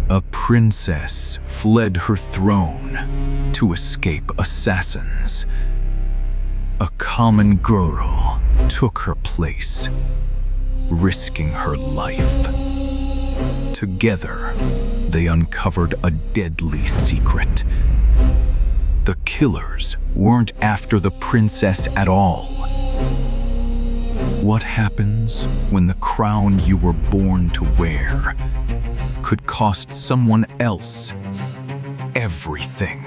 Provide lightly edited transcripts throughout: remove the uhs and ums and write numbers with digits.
A princess fled her throne to escape assassins. A common girl took her place, risking her life. Together, they uncovered a deadly secret. The killers weren't after the princess at all. What happens when the crown you were born to wear could cost someone else everything?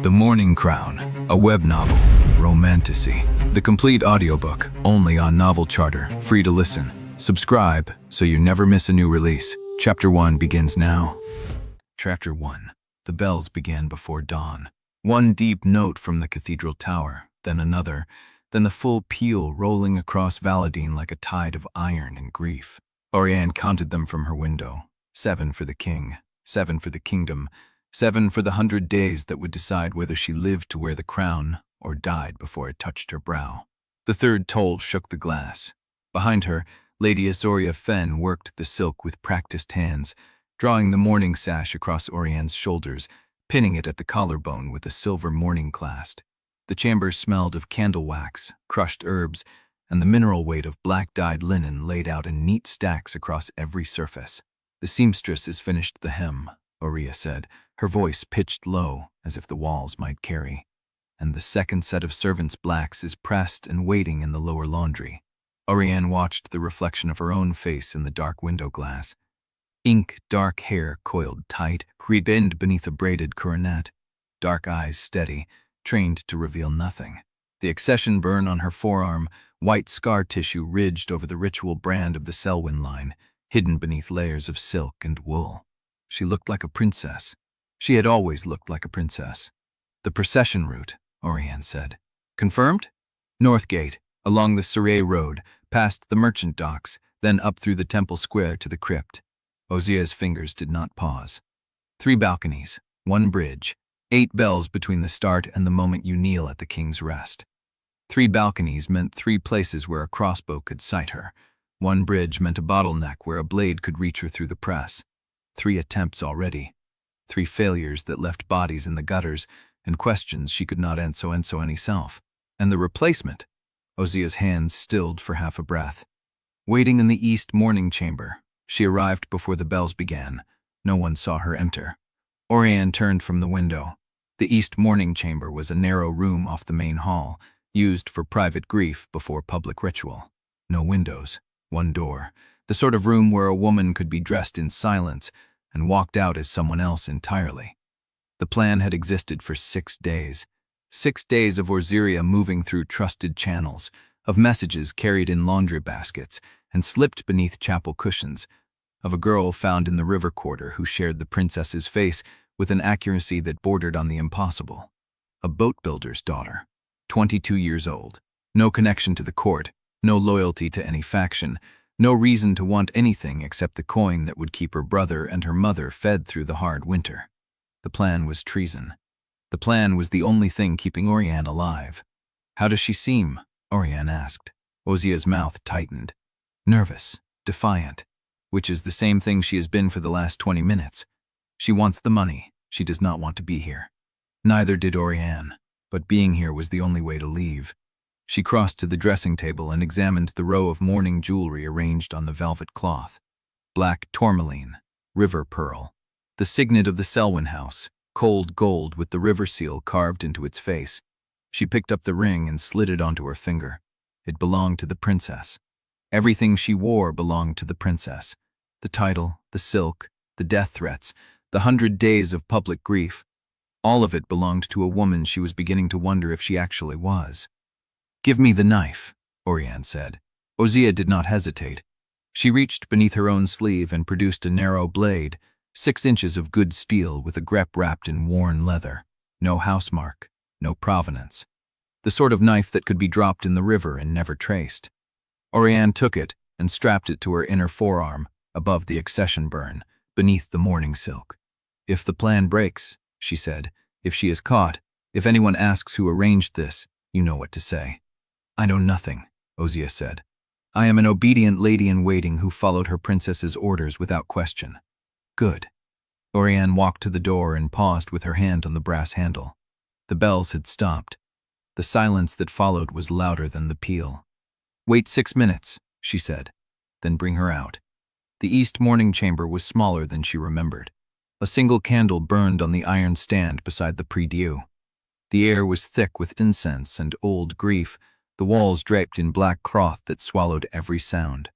The Mourning Crown, a web novel, Romantasy. The complete audiobook, only on Novel Charter, free to listen. Subscribe so you never miss a new release. Chapter 1 begins now. Chapter 1. The bells began before dawn. One deep note from the cathedral tower, then another, then the full peal rolling across Valadine like a tide of iron and grief. Auriane counted them from her window. 7 for the king, 7 for the kingdom, 7 for the 100 days that would decide whether she lived to wear the crown or died before it touched her brow. The third toll shook the glass. Behind her, Lady Azoria Fen worked the silk with practiced hands, drawing the mourning sash across Auriane's shoulders, pinning it at the collarbone with a silver mourning clasp. The chamber smelled of candle wax, crushed herbs, and the mineral weight of black-dyed linen laid out in neat stacks across every surface. "The seamstress has finished the hem," Aurea said, her voice pitched low, as if the walls might carry. "And the second set of servants' blacks is pressed and waiting in the lower laundry." Auriane watched the reflection of her own face in the dark window glass. Ink-dark hair coiled tight, rebend beneath a braided coronet. Dark eyes steady, trained to reveal nothing. The accession burn on her forearm, white scar tissue ridged over the ritual brand of the Sellwyn line, hidden beneath layers of silk and wool. She looked like a princess. She had always looked like a princess. "The procession route," Auriane said. "Confirmed?" "North Gate, along the Surrey Road, past the merchant docks, then up through the temple square to the crypt." Ozia's fingers did not pause. 3 balconies, 1 bridge, 8 bells between the start and the moment you kneel at the king's rest. 3 balconies meant 3 places where a crossbow could sight her. 1 bridge meant a bottleneck where a blade could reach her through the press. 3 attempts already. 3 failures that left bodies in the gutters and questions she could not answer any self. And the replacement? Ozia's hands stilled for half a breath. Waiting in the east mourning chamber, she arrived before the bells began. No one saw her enter. Auriane turned from the window. The east mourning chamber was a narrow room off the main hall, used for private grief before public ritual. No windows, 1 door, the sort of room where a woman could be dressed in silence and walked out as someone else entirely. The plan had existed for 6 days. 6 days of Orziria moving through trusted channels, of messages carried in laundry baskets and slipped beneath chapel cushions, of a girl found in the river quarter who shared the princess's face with an accuracy that bordered on the impossible. A boat builder's daughter, 22 years old, no connection to the court, no loyalty to any faction, no reason to want anything except the coin that would keep her brother and her mother fed through the hard winter. The plan was treason. The plan was the only thing keeping Auriane alive. "How does she seem?" Auriane asked. Ozia's mouth tightened. "Nervous, defiant, which is the same thing she has been for the last 20 minutes. She wants the money. She does not want to be here." Neither did Auriane, but being here was the only way to leave. She crossed to the dressing table and examined the row of mourning jewelry arranged on the velvet cloth. Black tourmaline, river pearl, the signet of the Sellwyn house, cold gold with the river seal carved into its face. She picked up the ring and slid it onto her finger. It belonged to the princess. Everything she wore belonged to the princess. The title, the silk, the death threats, the 100 days of public grief. All of it belonged to a woman she was beginning to wonder if she actually was. "Give me the knife," Auriane said. Ozia did not hesitate. She reached beneath her own sleeve and produced a narrow blade, 6 inches of good steel with a grep wrapped in worn leather. No housemark, no provenance. The sort of knife that could be dropped in the river and never traced. Auriane took it and strapped it to her inner forearm, above the accession burn, beneath the mourning silk. "If the plan breaks," she said, "if she is caught, if anyone asks who arranged this, you know what to say." "I know nothing," Ozia said. "I am an obedient lady-in-waiting who followed her princess's orders without question." Good. Auriane walked to the door and paused with her hand on the brass handle. The bells had stopped. The silence that followed was louder than the peal. "Wait 6 minutes," she said. "Then bring her out." The east morning chamber was smaller than she remembered. A single candle burned on the iron stand beside the prie-dieu. The air was thick with incense and old grief, the walls draped in black cloth that swallowed every sound.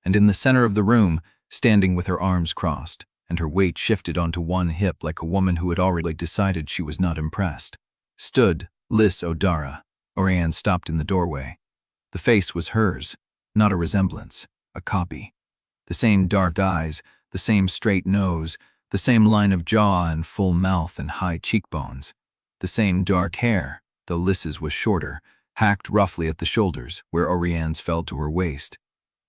And in the center of the room, standing with her arms crossed, and her weight shifted onto one hip like a woman who had already decided she was not impressed, stood Liss Odara. Auriane stopped in the doorway. The face was hers, not a resemblance, a copy. The same dark eyes, the same straight nose, the same line of jaw and full mouth and high cheekbones. The same dark hair, though Liss's was shorter, hacked roughly at the shoulders, where Auriane's fell to her waist.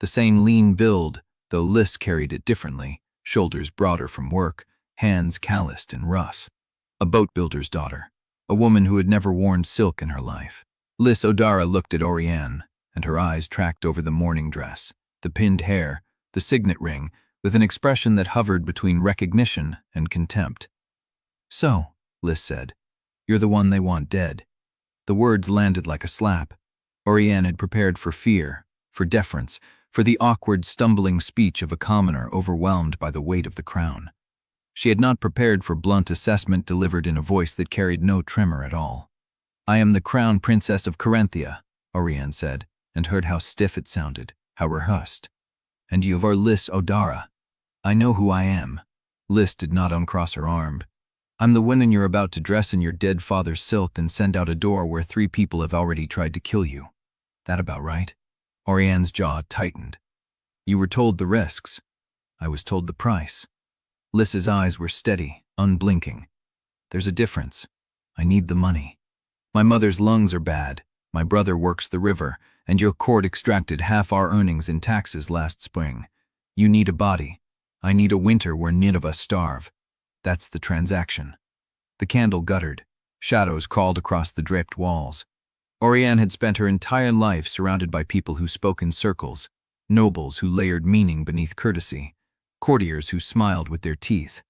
The same lean build, though Liss carried it differently, shoulders broader from work, hands calloused and rough. A boat builder's daughter, a woman who had never worn silk in her life. Liss Odara looked at Auriane, and her eyes tracked over the mourning dress, the pinned hair, the signet ring, with an expression that hovered between recognition and contempt. "So," Liss said, "you're the one they want dead." The words landed like a slap. Auriane had prepared for fear, for deference, for the awkward, stumbling speech of a commoner overwhelmed by the weight of the crown. She had not prepared for blunt assessment delivered in a voice that carried no tremor at all. "I am the crown princess of Corinthia," Auriane said, and heard how stiff it sounded, how rehearsed. "And you are Liss Odara." "I know who I am." Liss did not uncross her arm. "I'm the woman you're about to dress in your dead father's silk and send out a door where 3 people have already tried to kill you. That about right?" Auriane's jaw tightened. "You were told the risks. I was told the price." Liss's eyes were steady, unblinking. "There's a difference. I need the money. My mother's lungs are bad, my brother works the river, and your court extracted half our earnings in taxes last spring. You need a body. I need a winter where none of us starve. That's the transaction." The candle guttered. Shadows crawled across the draped walls. Auriane had spent her entire life surrounded by people who spoke in circles, nobles who layered meaning beneath courtesy, courtiers who smiled with their teeth.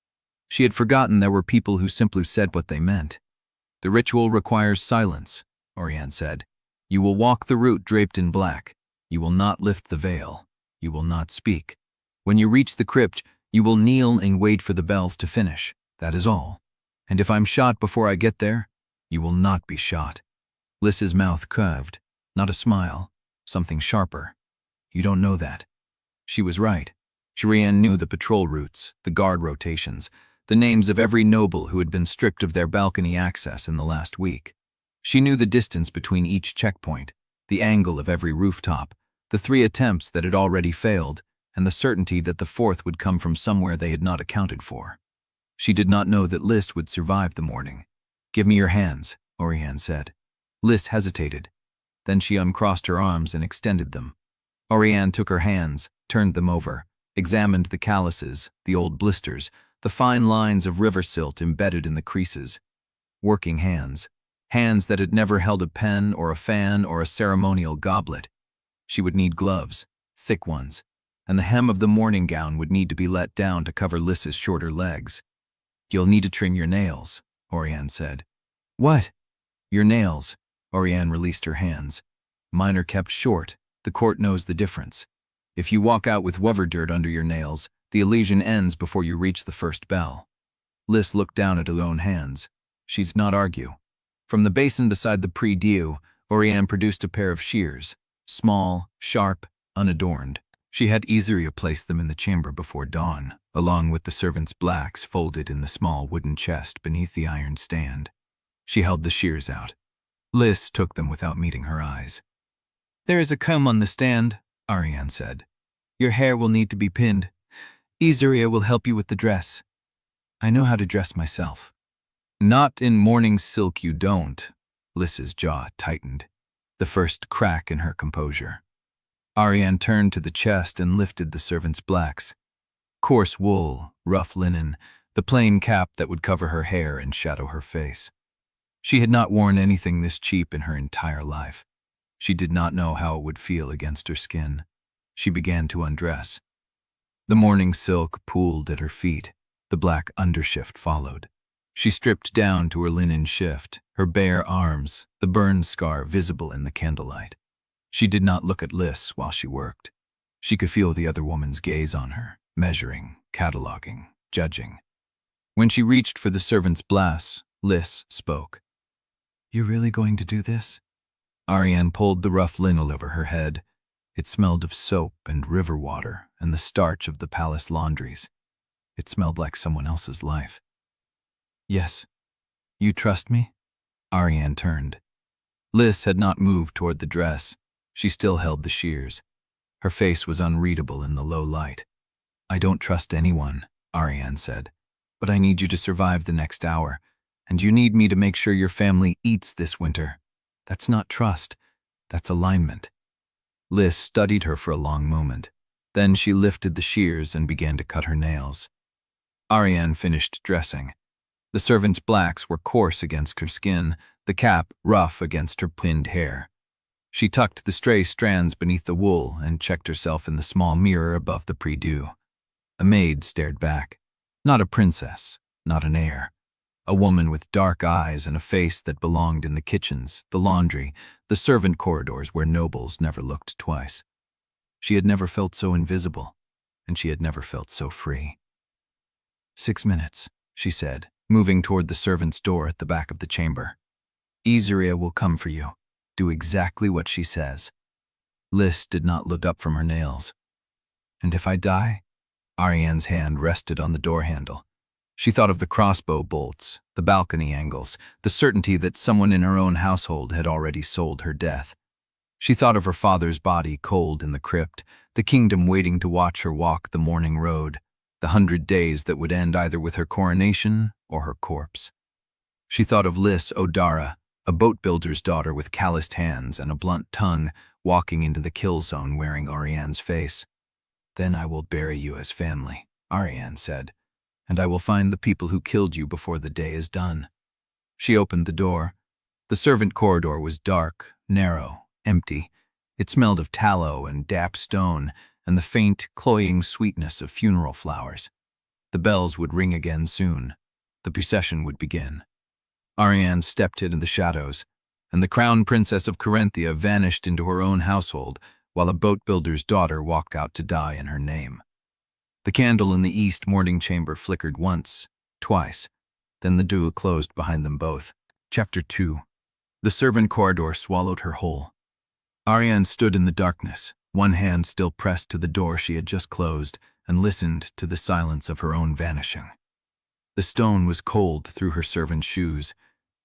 She had forgotten there were people who simply said what they meant. "The ritual requires silence," Auriane said. "You will walk the route draped in black. You will not lift the veil. You will not speak. When you reach the crypt, you will kneel and wait for the bell to finish. That is all. And if I'm shot before I get there, you will not be shot." Liss's mouth curved, not a smile, something sharper. "You don't know that." She was right. Auriane knew the patrol routes, the guard rotations, the names of every noble who had been stripped of their balcony access in the last week. She knew the distance between each checkpoint, the angle of every rooftop, the 3 attempts that had already failed, and the certainty that the 4th would come from somewhere they had not accounted for. She did not know that Liss would survive the morning. "Give me your hands," Auriane said. Liss hesitated. Then she uncrossed her arms and extended them. Auriane took her hands, turned them over, examined the calluses, the old blisters, the fine lines of river silt embedded in the creases. Working hands. Hands that had never held a pen or a fan or a ceremonial goblet. She would need gloves, thick ones, and the hem of the morning gown would need to be let down to cover Liss's shorter legs. "You'll need to trim your nails," Auriane said. "What?" "Your nails." Auriane released her hands. "Mine are kept short. The court knows the difference. If you walk out with wover dirt under your nails, the illusion ends before you reach the first bell." Liss looked down at her own hands. She did not argue. From the basin beside the prie-dieu, Auriane produced a pair of shears, small, sharp, unadorned. She had easily placed them in the chamber before dawn, along with the servant's blacks folded in the small wooden chest beneath the iron stand. She held the shears out. Liss took them without meeting her eyes. "There is a comb on the stand," Auriane said. "Your hair will need to be pinned. Izuria will help you with the dress." "I know how to dress myself." "Not in mourning silk you don't." Liss's jaw tightened, the first crack in her composure. Auriane turned to the chest and lifted the servant's blacks. Coarse wool, rough linen, the plain cap that would cover her hair and shadow her face. She had not worn anything this cheap in her entire life. She did not know how it would feel against her skin. She began to undress. The morning silk pooled at her feet. The black undershift followed. She stripped down to her linen shift, her bare arms, the burn scar visible in the candlelight. She did not look at Liss while she worked. She could feel the other woman's gaze on her, measuring, cataloging, judging. When she reached for the servant's blouse, Liss spoke. "You really going to do this?" Auriane pulled the rough linen over her head. It smelled of soap and river water and the starch of the palace laundries. It smelled like someone else's life. "Yes. You trust me?" Auriane turned. Liss had not moved toward the dress. She still held the shears. Her face was unreadable in the low light. "I don't trust anyone," Auriane said, "but I need you to survive the next hour, and you need me to make sure your family eats this winter. That's not trust. That's alignment." Liss studied her for a long moment. Then she lifted the shears and began to cut her nails. Auriane finished dressing. The servant's blacks were coarse against her skin, the cap rough against her pinned hair. She tucked the stray strands beneath the wool and checked herself in the small mirror above the prie-dieu. A maid stared back. Not a princess, not an heir. A woman with dark eyes and a face that belonged in the kitchens, the laundry, the servant corridors where nobles never looked twice. She had never felt so invisible, and she had never felt so free. 6 minutes, she said, moving toward the servant's door at the back of the chamber. "Izuria will come for you. Do exactly what she says." Liss did not look up from her nails. "And if I die?" Auriane's hand rested on the door handle. She thought of the crossbow bolts, the balcony angles, the certainty that someone in her own household had already sold her death. She thought of her father's body cold in the crypt, the kingdom waiting to watch her walk the mourning road, the 100 days that would end either with her coronation or her corpse. She thought of Liss Odara, a boat builder's daughter with calloused hands and a blunt tongue, walking into the kill zone wearing Auriane's face. "Then I will bury you as family," Auriane said, "and I will find the people who killed you before the day is done." She opened the door. The servant corridor was dark, narrow, empty. It smelled of tallow and damp stone and the faint, cloying sweetness of funeral flowers. The bells would ring again soon. The procession would begin. Auriane stepped into the shadows, and the crown princess of Corinthia vanished into her own household while a boat builder's daughter walked out to die in her name. The candle in the east mourning chamber flickered once, twice, then the door closed behind them both. Chapter 2. The servant corridor swallowed her whole. Auriane stood in the darkness, one hand still pressed to the door she had just closed, and listened to the silence of her own vanishing. The stone was cold through her servant's shoes.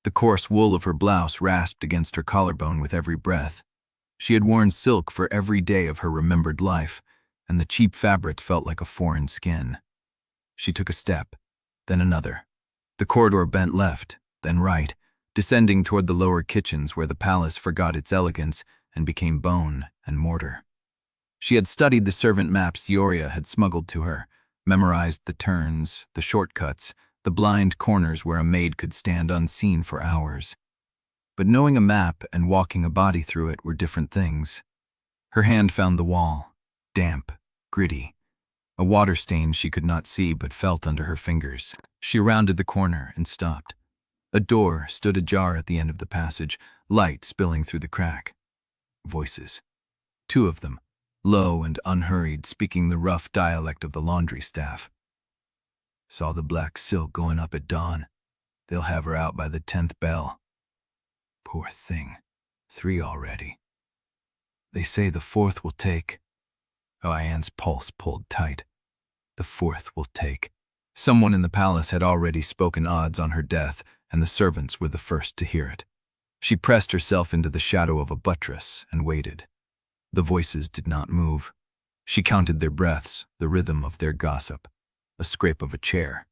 The coarse wool of her blouse rasped against her collarbone with every breath. She had worn silk for every day of her remembered life, and the cheap fabric felt like a foreign skin. She took a step, then another. The corridor bent left, then right, descending toward the lower kitchens where the palace forgot its elegance and became bone and mortar. She had studied the servant maps Ioria had smuggled to her, memorized the turns, the shortcuts, the blind corners where a maid could stand unseen for hours. But knowing a map and walking a body through it were different things. Her hand found the wall, damp, gritty, a water stain she could not see but felt under her fingers. She rounded the corner and stopped. A door stood ajar at the end of the passage, light spilling through the crack. Voices. 2 of them, low and unhurried, speaking the rough dialect of the laundry staff. "Saw the black silk going up at dawn. They'll have her out by the 10th bell. Poor thing. 3 already. They say the 4th will take." Auriane's pulse pulled tight. The 4th will take. Someone in the palace had already spoken odds on her death, and the servants were the first to hear it. She pressed herself into the shadow of a buttress and waited. The voices did not move. She counted their breaths, the rhythm of their gossip. A scrape of a chair,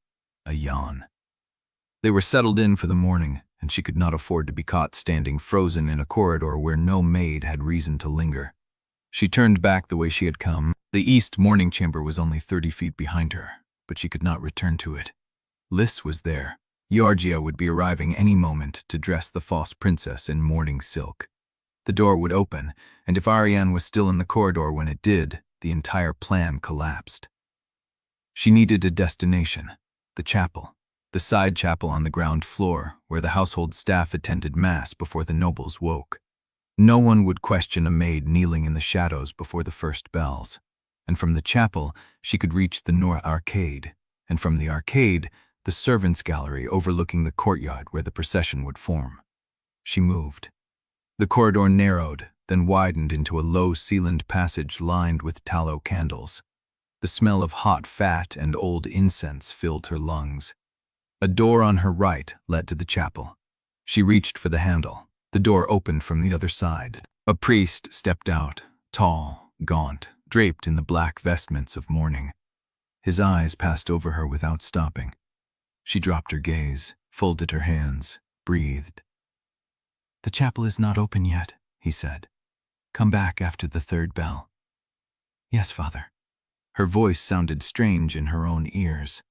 a yawn. They were settled in for the morning, and she could not afford to be caught standing frozen in a corridor where no maid had reason to linger. She turned back the way she had come. The east mourning chamber was only 30 feet behind her, but she could not return to it. Liss was there. Georgia would be arriving any moment to dress the false princess in mourning silk. The door would open, and if Auriane was still in the corridor when it did, the entire plan collapsed. She needed a destination, The chapel. The side chapel on the ground floor, where the household staff attended mass before the nobles woke. No one would question a maid kneeling in the shadows before the first bells. And from the chapel, she could reach the north arcade, and from the arcade, the servants' gallery overlooking the courtyard where the procession would form. She moved. The corridor narrowed, then widened into a low-ceilinged passage lined with tallow candles. The smell of hot fat and old incense filled her lungs. A door on her right led to the chapel. She reached for the handle. The door opened from the other side. A priest stepped out, tall, gaunt, draped in the black vestments of mourning. His eyes passed over her without stopping. She dropped her gaze, folded her hands, breathed. "The chapel is not open yet," he said. "Come back after the third bell." "Yes, Father." Her voice sounded strange in her own ears.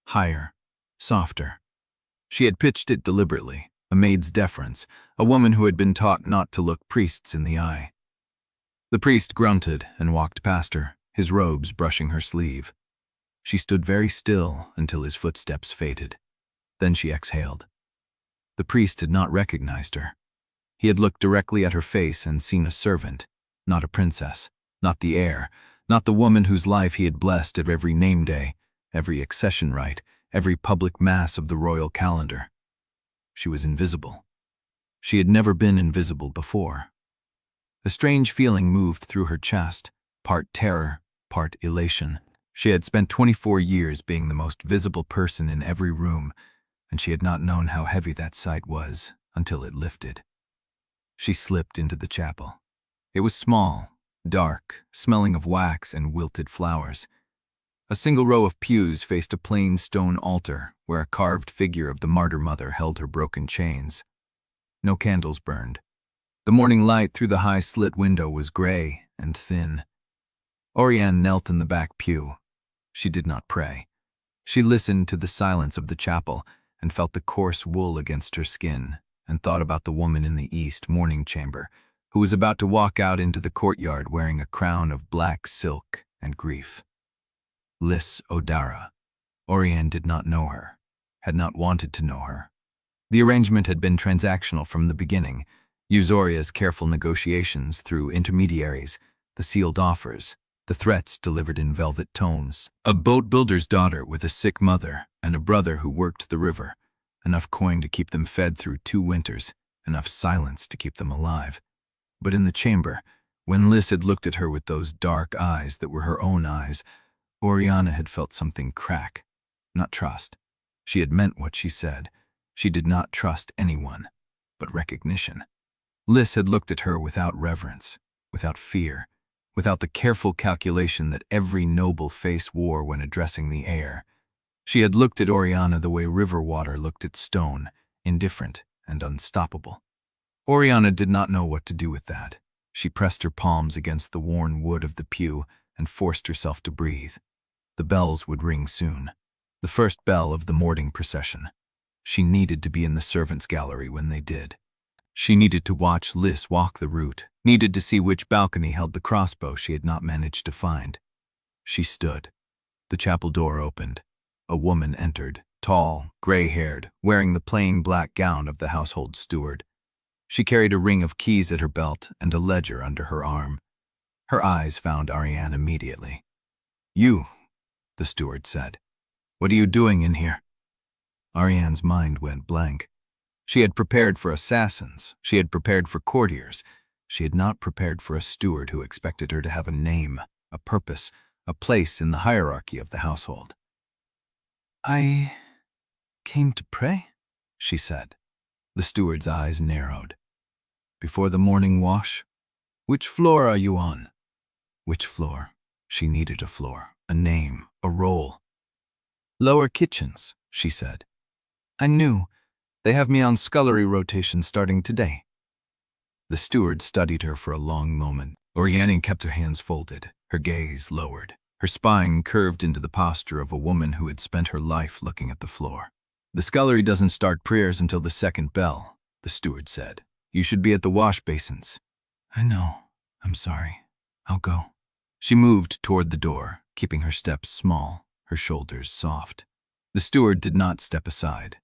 Higher, softer. She had pitched it deliberately, a maid's deference, a woman who had been taught not to look priests in the eye. The priest grunted and walked past her, his robes brushing her sleeve. She stood very still until his footsteps faded. Then she exhaled. The priest had not recognized her. He had looked directly at her face and seen a servant, not a princess, not the heir, not the woman whose life he had blessed at every name day, every accession rite, every public mass of the royal calendar. She was invisible. She had never been invisible before. A strange feeling moved through her chest, part terror, part elation. She had spent 24 years being the most visible person in every room, and she had not known how heavy that sight was until it lifted. She slipped into the chapel. It was small, dark, smelling of wax and wilted flowers. A single row of pews faced a plain stone altar where a carved figure of the martyr mother held her broken chains. No candles burned. The morning light through the high slit window was gray and thin. Auriane knelt in the back pew. She did not pray. She listened to the silence of the chapel and felt the coarse wool against her skin, and thought about the woman in the east mourning chamber who was about to walk out into the courtyard wearing a crown of black silk and grief. Liss Odara. Auriane did not know her, had not wanted to know her. The arrangement had been transactional from the beginning, Eusoria's careful negotiations through intermediaries, the sealed offers, the threats delivered in velvet tones. A boat builder's daughter with a sick mother and a brother who worked the river, enough coin to keep them fed through 2 winters, enough silence to keep them alive. But in the chamber, when Liss had looked at her with those dark eyes that were her own eyes, Auriane had felt something crack. Not trust. She had meant what she said. She did not trust anyone, but recognition. Liss had looked at her without reverence, without fear, without the careful calculation that every noble face wore when addressing the heir. She had looked at Auriane the way river water looked at stone, indifferent and unstoppable. Auriane did not know what to do with that. She pressed her palms against the worn wood of the pew and forced herself to breathe. The bells would ring soon. The first bell of the mourning procession. She needed to be in the servants' gallery when they did. She needed to watch Liss walk the route, needed to see which balcony held the crossbow she had not managed to find. She stood. The chapel door opened. A woman entered, tall, gray-haired, wearing the plain black gown of the household steward. She carried a ring of keys at her belt and a ledger under her arm. Her eyes found Auriane immediately. "You," the steward said. "What are you doing in here?" Ariane's mind went blank. She had prepared for assassins. She had prepared for courtiers. She had not prepared for a steward who expected her to have a name, a purpose, a place in the hierarchy of the household. "I came to pray," she said. The steward's eyes narrowed. "Before the morning wash? Which floor are you on?" Which floor? She needed a floor, a name, a role. "Lower kitchens," she said. "I knew. They have me on scullery rotation starting today." The steward studied her for a long moment. Auriane kept her hands folded, her gaze lowered. Her spine curved into the posture of a woman who had spent her life looking at the floor. "The scullery doesn't start prayers until the second bell," the steward said. "You should be at the wash basins." "I know. I'm sorry. I'll go." She moved toward the door, keeping her steps small, her shoulders soft. The steward did not step aside.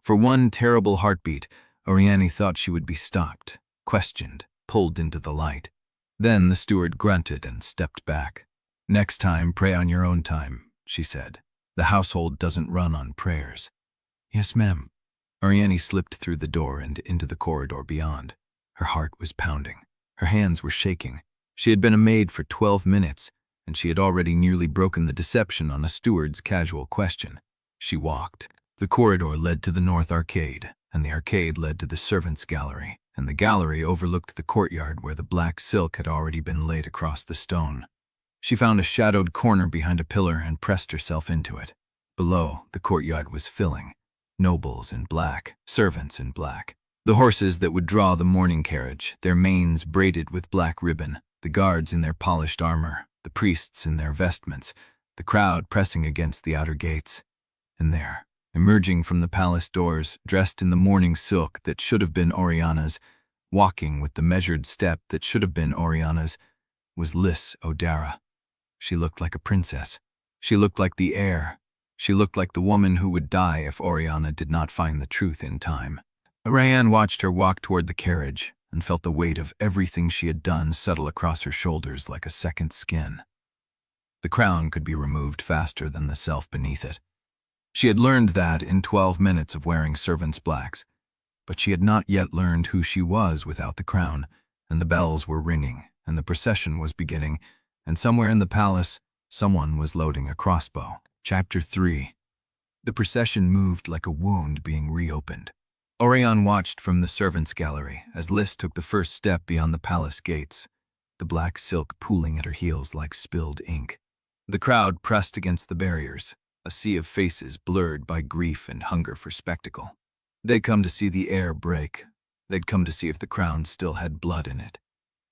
For one terrible heartbeat, Auriane thought she would be stopped, questioned, pulled into the light. Then the steward grunted and stepped back. "Next time, pray on your own time," she said. "The household doesn't run on prayers." "Yes, ma'am." Auriane slipped through the door and into the corridor beyond. Her heart was pounding. Her hands were shaking. She had been a maid for 12 minutes, and she had already nearly broken the deception on a steward's casual question. She walked. The corridor led to the north arcade, and the arcade led to the servants' gallery, and the gallery overlooked the courtyard where the black silk had already been laid across the stone. She found a shadowed corner behind a pillar and pressed herself into it. Below, the courtyard was filling. Nobles in black, servants in black. The horses that would draw the mourning carriage, their manes braided with black ribbon, the guards in their polished armor, the priests in their vestments, the crowd pressing against the outer gates. And there, emerging from the palace doors, dressed in the mourning silk that should have been Oriana's, walking with the measured step that should have been Oriana's, was Liss Odara. She looked like a princess. She looked like the heir. She looked like the woman who would die if Oriana did not find the truth in time. Auriane watched her walk toward the carriage and felt the weight of everything she had done settle across her shoulders like a second skin. The crown could be removed faster than the self beneath it. She had learned that in 12 minutes of wearing servants' blacks, but she had not yet learned who she was without the crown, and the bells were ringing, and the procession was beginning, and somewhere in the palace, someone was loading a crossbow. Chapter 3. The procession moved like a wound being reopened. Auriane watched from the servants' gallery as Liss took the first step beyond the palace gates, the black silk pooling at her heels like spilled ink. The crowd pressed against the barriers, a sea of faces blurred by grief and hunger for spectacle. They'd come to see the air break. They'd come to see if the crown still had blood in it.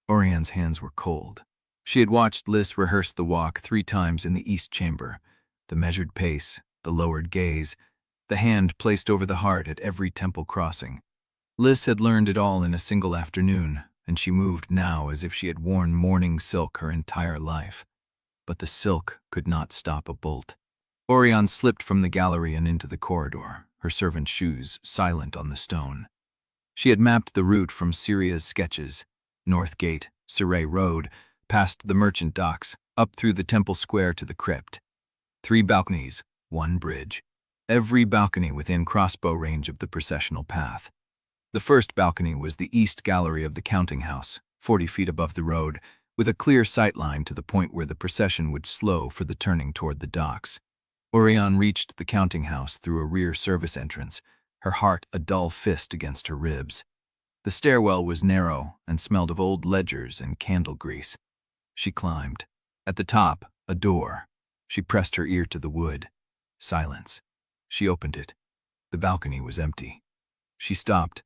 Auriane's hands were cold. She had watched Liss rehearse the walk 3 times in the east chamber, the measured pace, the lowered gaze, the hand placed over the heart at every temple crossing. Liss had learned it all in a single afternoon, and she moved now as if she had worn mourning silk her entire life. But the silk could not stop a bolt. Auriane slipped from the gallery and into the corridor, her servant's shoes silent on the stone. She had mapped the route from Syria's sketches, North Gate, Surrey Road, past the merchant docks, up through the temple square to the crypt. 3 balconies, 1 bridge. Every balcony within crossbow range of the processional path. The first balcony was the east gallery of the counting house, 40 feet above the road, with a clear sight line to the point where the procession would slow for the turning toward the docks. Auriane reached the counting house through a rear service entrance, her heart a dull fist against her ribs. The stairwell was narrow and smelled of old ledgers and candle grease. She climbed. At the top, a door. She pressed her ear to the wood. Silence. She opened it. The balcony was empty. She stopped.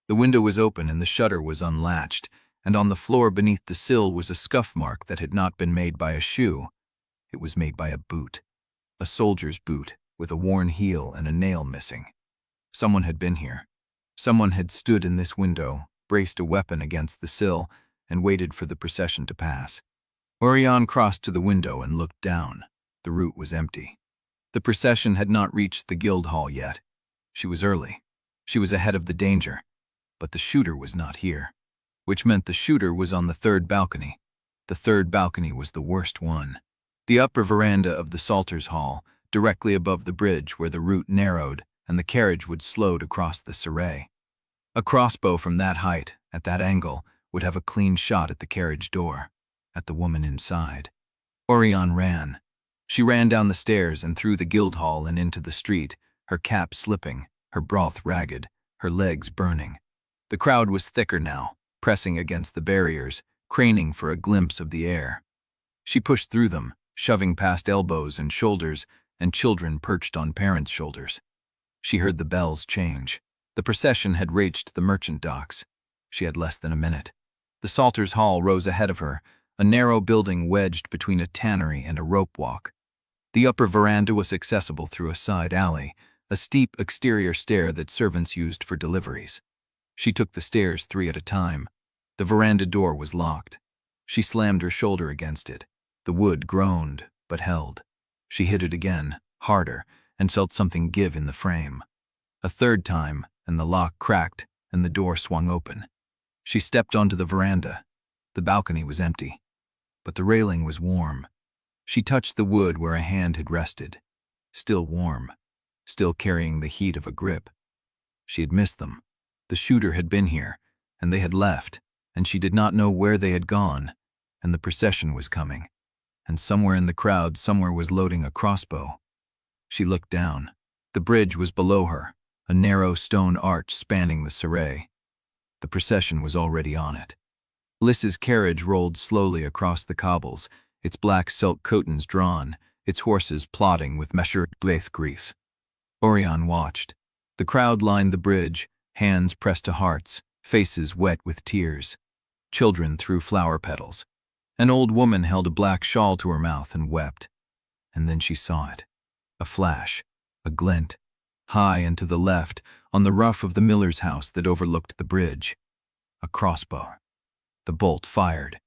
The window was open and the shutter was unlatched, and on the floor beneath the sill was a scuff mark that had not been made by a shoe. It was made by a boot. A soldier's boot, with a worn heel and a nail missing. Someone had been here. Someone had stood in this window, braced a weapon against the sill, and waited for the procession to pass. Auriane crossed to the window and looked down. The route was empty. The procession had not reached the guild hall yet. She was early. She was ahead of the danger. But the shooter was not here, which meant the shooter was on the 3rd balcony. The 3rd balcony was the worst one. The upper veranda of the Salter's Hall, directly above the bridge where the route narrowed and the carriage would slow to cross the Surrey. A crossbow from that height, at that angle, would have a clean shot at the carriage door, at the woman inside. Auriane ran. She ran down the stairs and through the guild hall and into the street, her cap slipping, her broth ragged, her legs burning. The crowd was thicker now, pressing against the barriers, craning for a glimpse of the air. She pushed through them, shoving past elbows and shoulders, and children perched on parents' shoulders. She heard the bells change. The procession had reached the merchant docks. She had less than a minute. The Salter's Hall rose ahead of her, a narrow building wedged between a tannery and a rope walk. The upper veranda was accessible through a side alley, a steep exterior stair that servants used for deliveries. She took the stairs 3 at a time. The veranda door was locked. She slammed her shoulder against it. The wood groaned, but held. She hit it again, harder, and felt something give in the frame. A third time, and the lock cracked, and the door swung open. She stepped onto the veranda. The balcony was empty, but the railing was warm. She touched the wood where a hand had rested. Still warm, still carrying the heat of a grip. She had missed them. The shooter had been here, and they had left, and she did not know where they had gone, and the procession was coming, and somewhere in the crowd somewhere was loading a crossbow. She looked down. The bridge was below her, a narrow stone arch spanning the Surrey. The procession was already on it. Liss's carriage rolled slowly across the cobbles, its black silk curtains drawn, its horses plodding with measured grief. Auriane watched. The crowd lined the bridge, hands pressed to hearts, faces wet with tears. Children threw flower petals. An old woman held a black shawl to her mouth and wept. And then she saw it. A flash, a glint, high and to the left, on the roof of the miller's house that overlooked the bridge. A crossbow. The bolt fired.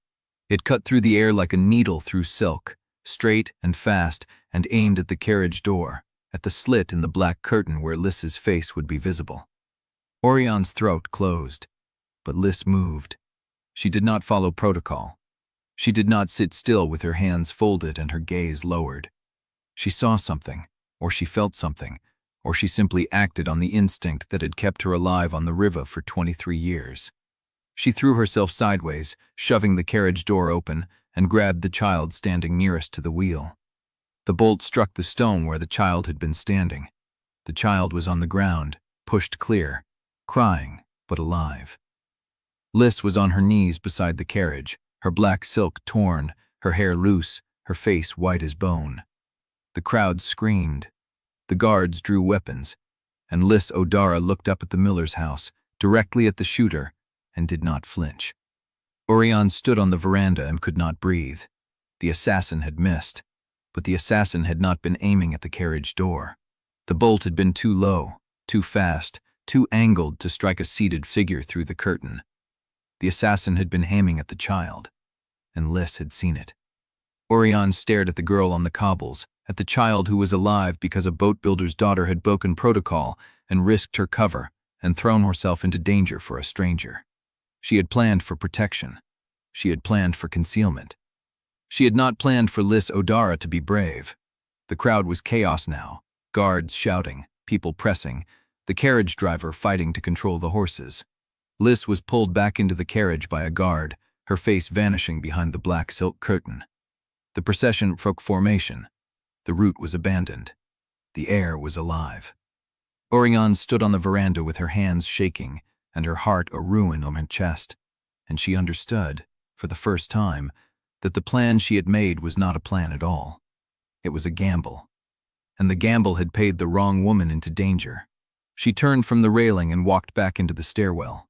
It cut through the air like a needle through silk, straight and fast, and aimed at the carriage door, at the slit in the black curtain where Liss's face would be visible. Auriane's throat closed, but Liss moved. She did not follow protocol. She did not sit still with her hands folded and her gaze lowered. She saw something, or she felt something, or she simply acted on the instinct that had kept her alive on the river for 23 years. She threw herself sideways, shoving the carriage door open, and grabbed the child standing nearest to the wheel. The bolt struck the stone where the child had been standing. The child was on the ground, pushed clear, crying, but alive. Liss was on her knees beside the carriage, her black silk torn, her hair loose, her face white as bone. The crowd screamed. The guards drew weapons, and Liss Odara looked up at the miller's house, directly at the shooter, and did not flinch. Auriane stood on the veranda and could not breathe. The assassin had missed, but the assassin had not been aiming at the carriage door. The bolt had been too low, too fast, too angled to strike a seated figure through the curtain. The assassin had been aiming at the child, and Liss had seen it. Auriane stared at the girl on the cobbles, at the child who was alive because a boat builder's daughter had broken protocol and risked her cover and thrown herself into danger for a stranger. She had planned for protection. She had planned for concealment. She had not planned for Liss Odara to be brave. The crowd was chaos now, guards shouting, people pressing, the carriage driver fighting to control the horses. Liss was pulled back into the carriage by a guard, her face vanishing behind the black silk curtain. The procession broke formation. The route was abandoned. The air was alive. Auriane stood on the veranda with her hands shaking and her heart a ruin on her chest, and she understood, for the first time, that the plan she had made was not a plan at all. It was a gamble, and the gamble had paid the wrong woman into danger. She turned from the railing and walked back into the stairwell.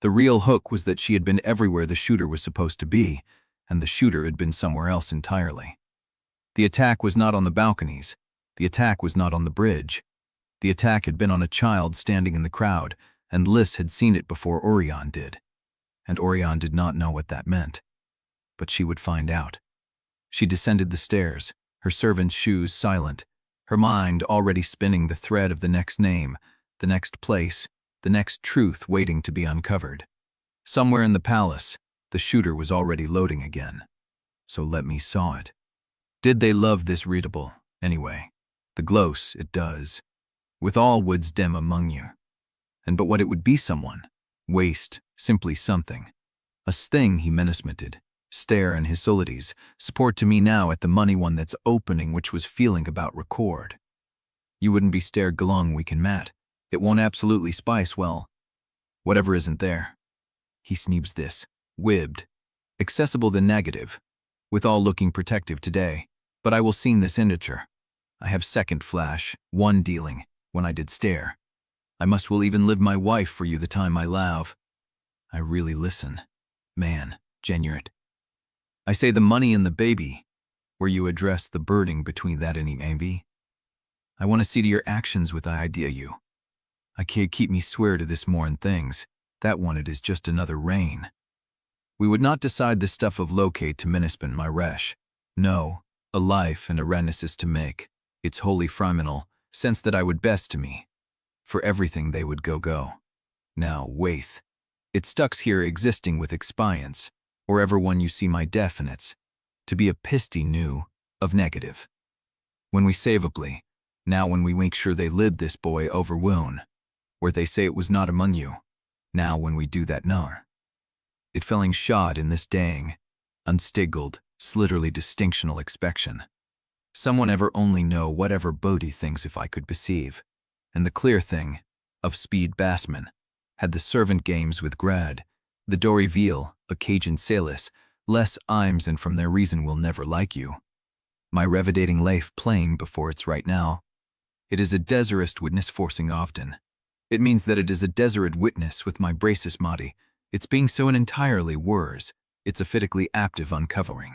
The real hook was that she had been everywhere the shooter was supposed to be, and the shooter had been somewhere else entirely. The attack was not on the balconies. The attack was not on the bridge. The attack had been on a child standing in the crowd, and Liss had seen it before Auriane did. And Auriane did not know what that meant. But she would find out. She descended the stairs, her servant's shoes silent, her mind already spinning the thread of the next name, the next place, the next truth waiting to be uncovered. Somewhere in the palace, the shooter was already loading again. So let me saw it. Did they love this readable, anyway? The gloss, it does. With all woods dim among you. And but what it would be someone. Waste, simply something. A thing, he menaced. Stare and his solities, support to me now at the money one that's opening which was feeling about record. You wouldn't be stare glung we can mat. It won't absolutely spice well. Whatever isn't there. He sneebs this, wibbed. Accessible the negative. With all looking protective today. But I will seen this indicature. I have second flash, one dealing, when I did stare. I must will even live my wife for you the time I love. I really listen. Man, genuine. I say the money and the baby, where you address the brooding between that and envy. I want to see to your actions with the idea you. I can't keep me swear to this more'n things, that one it is just another rain. We would not decide the stuff of locate to minispin my resh. No, a life and a renaissance to make. It's wholly phenomenal, sensed that I would best to me. For everything they would go. Now, waith. It stucks here existing with expience, or ever one you see my definites, to be a pisty new of negative. When we savably, now when we make sure they lid this boy over woon, where they say it was not among you, now when we do that nar. It felling shod in this dang, unstiggled, slitterly distinctional expection. Someone ever only know whatever Bodhi thinks if I could perceive, and the clear thing, of speed bassman, had the servant games with grad, the dory veal, occasion salis, less imes and from their reason will never like you. My revidating life plain before it's right now. It is a deserist witness forcing often. It means that it is a deseret witness with my braces modi, it's being so an entirely wors, it's a fitically active uncovering.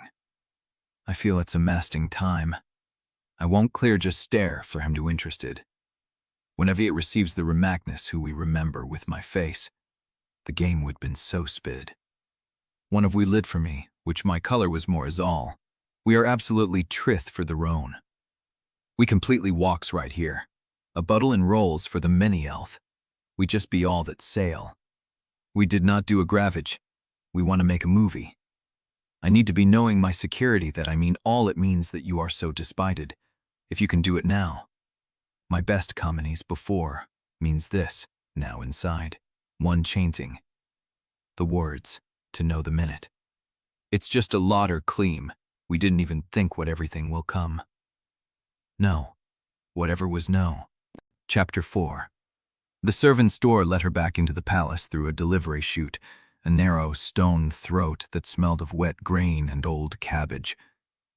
I feel it's a masting time. I won't clear just stare for him to interested. Whenever it receives the remacness who we remember with my face, the game would been so spid. One of we lit for me, which my color was more as all. We are absolutely trith for the roan. We completely walks right here. A buttle and rolls for the many elth. We just be all that sail. We did not do a gravage. We want to make a movie. I need to be knowing my security that I mean all it means that you are so despited. If you can do it now. My best communies before means this, now inside. One chainsing. The words, to know the minute. It's just a lauder cleam. We didn't even think what everything will come. No. Whatever was no. Chapter 4. The servant's door let her back into the palace through a delivery chute, a narrow stone throat that smelled of wet grain and old cabbage.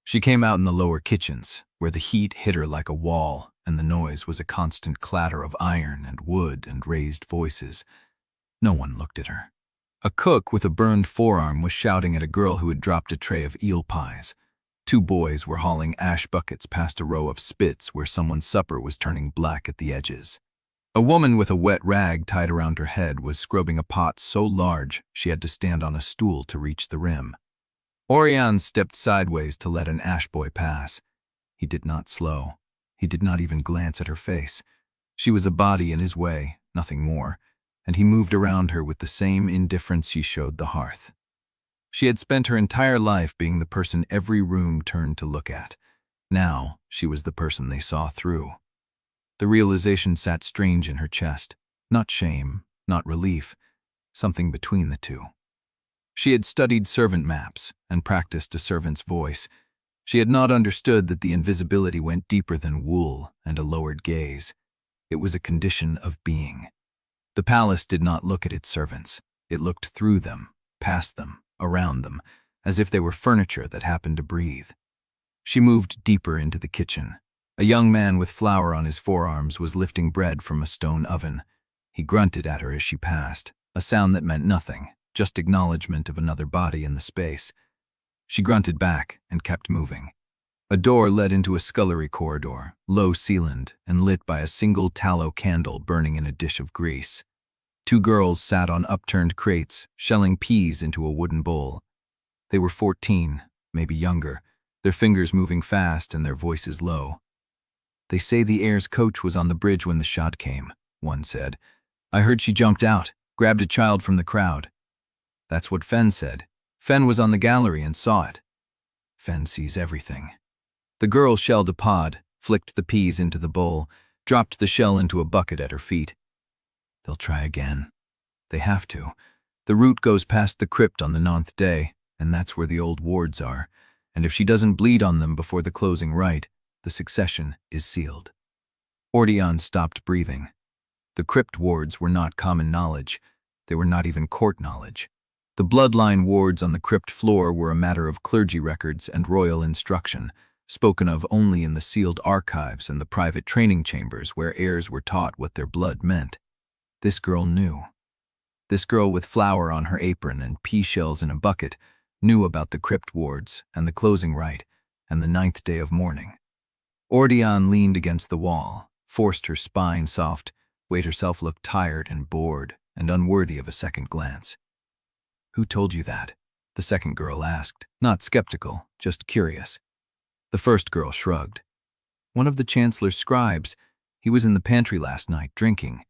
She came out in the lower kitchens, where the heat hit her like a wall, and the noise was a constant clatter of iron and wood and raised voices. No one looked at her. A cook with a burned forearm was shouting at a girl who had dropped a tray of eel pies. Two boys were hauling ash buckets past a row of spits where someone's supper was turning black at the edges. A woman with a wet rag tied around her head was scrubbing a pot so large she had to stand on a stool to reach the rim. Auriane stepped sideways to let an ash boy pass. He did not slow. He did not even glance at her face. She was a body in his way, nothing more, and he moved around her with the same indifference she showed the hearth. She had spent her entire life being the person every room turned to look at. Now she was the person they saw through. The realization sat strange in her chest. Not shame, not relief, something between the two. She had studied servant maps and practiced a servant's voice. She had not understood that the invisibility went deeper than wool and a lowered gaze. It was a condition of being. The palace did not look at its servants. It looked through them, past them, around them, as if they were furniture that happened to breathe. She moved deeper into the kitchen. A young man with flour on his forearms was lifting bread from a stone oven. He grunted at her as she passed, a sound that meant nothing, just acknowledgement of another body in the space. She grunted back and kept moving. A door led into a scullery corridor, low-ceilinged and lit by a single tallow candle burning in a dish of grease. Two girls sat on upturned crates, shelling peas into a wooden bowl. They were 14, maybe younger, their fingers moving fast and their voices low. "They say the heir's coach was on the bridge when the shot came," one said. "I heard she jumped out, grabbed a child from the crowd." "That's what Fen said. Fen was on the gallery and saw it." Fen sees everything. The girl shelled a pod, flicked the peas into the bowl, dropped the shell into a bucket at her feet. "They'll try again. They have to. The route goes past the crypt on the 9th day, and that's where the old wards are, and if she doesn't bleed on them before the closing rite, the succession is sealed." Auriane stopped breathing. The crypt wards were not common knowledge. They were not even court knowledge. The bloodline wards on the crypt floor were a matter of clergy records and royal instruction, spoken of only in the sealed archives and the private training chambers where heirs were taught what their blood meant. This girl knew. This girl with flour on her apron and pea shells in a bucket knew about the crypt wards and the closing rite and the 9th day of mourning. Auriane leaned against the wall, forced her spine soft, made herself look tired and bored and unworthy of a second glance. "Who told you that?" the second girl asked, not skeptical, just curious. The first girl shrugged. "One of the Chancellor's scribes. He was in the pantry last night, drinking.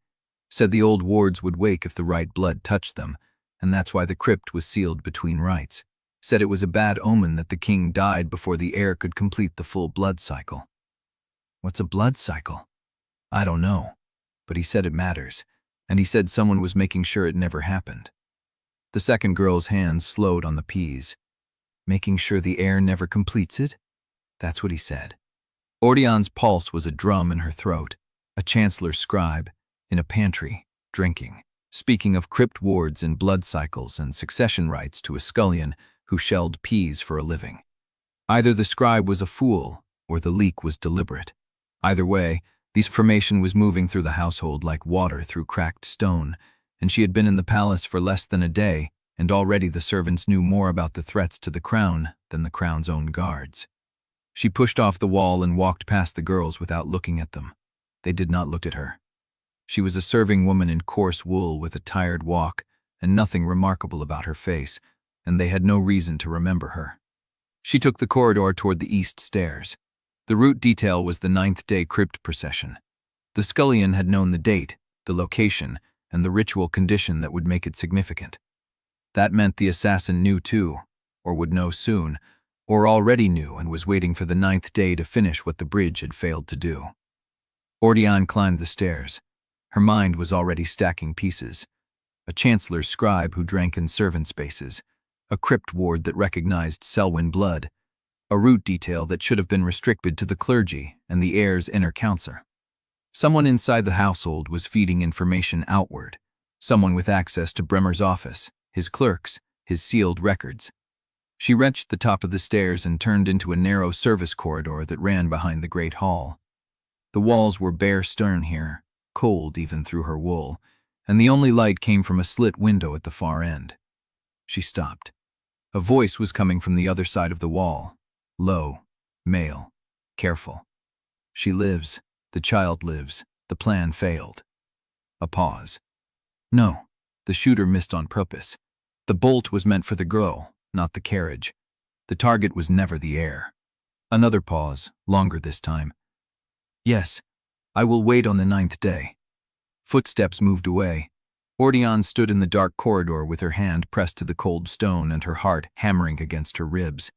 Said the old wards would wake if the right blood touched them, and that's why the crypt was sealed between rites. Said it was a bad omen that the king died before the heir could complete the full blood cycle. What's a blood cycle? I don't know, but he said it matters, and he said someone was making sure it never happened. The second girl's hands slowed on the peas. Making sure the heir never completes it? That's what he said. Auriane's pulse was a drum in her throat, a chancellor's scribe, in a pantry, drinking, speaking of crypt wards and blood cycles and succession rites to a scullion who shelled peas for a living. Either the scribe was a fool, or the leak was deliberate. Either way, this information was moving through the household like water through cracked stone, and she had been in the palace for less than a day, and already the servants knew more about the threats to the crown than the crown's own guards. She pushed off the wall and walked past the girls without looking at them. They did not look at her. She was a serving woman in coarse wool with a tired walk, and nothing remarkable about her face, and they had no reason to remember her. She took the corridor toward the east stairs. The route detail was the 9th-day crypt procession. The scullion had known the date, the location, and the ritual condition that would make it significant. That meant the assassin knew too, or would know soon, or already knew and was waiting for the 9th day to finish what the bridge had failed to do. Auriane climbed the stairs. Her mind was already stacking pieces. A chancellor's scribe who drank in servant spaces, a crypt ward that recognized Sellwyn blood, a route detail that should have been restricted to the clergy and the heir's inner council. Someone inside the household was feeding information outward, someone with access to Bremer's office, his clerks, his sealed records. She reached the top of the stairs and turned into a narrow service corridor that ran behind the great hall. The walls were bare stone here, cold even through her wool, and the only light came from a slit window at the far end. She stopped. A voice was coming from the other side of the wall. Low, male, careful. She lives, the child lives, the plan failed. A pause. No, the shooter missed on purpose. The bolt was meant for the girl, not the carriage. The target was never the heir. Another pause, longer this time. Yes, I will wait on the 9th day. Footsteps moved away. Auriane stood in the dark corridor with her hand pressed to the cold stone and her heart hammering against her ribs.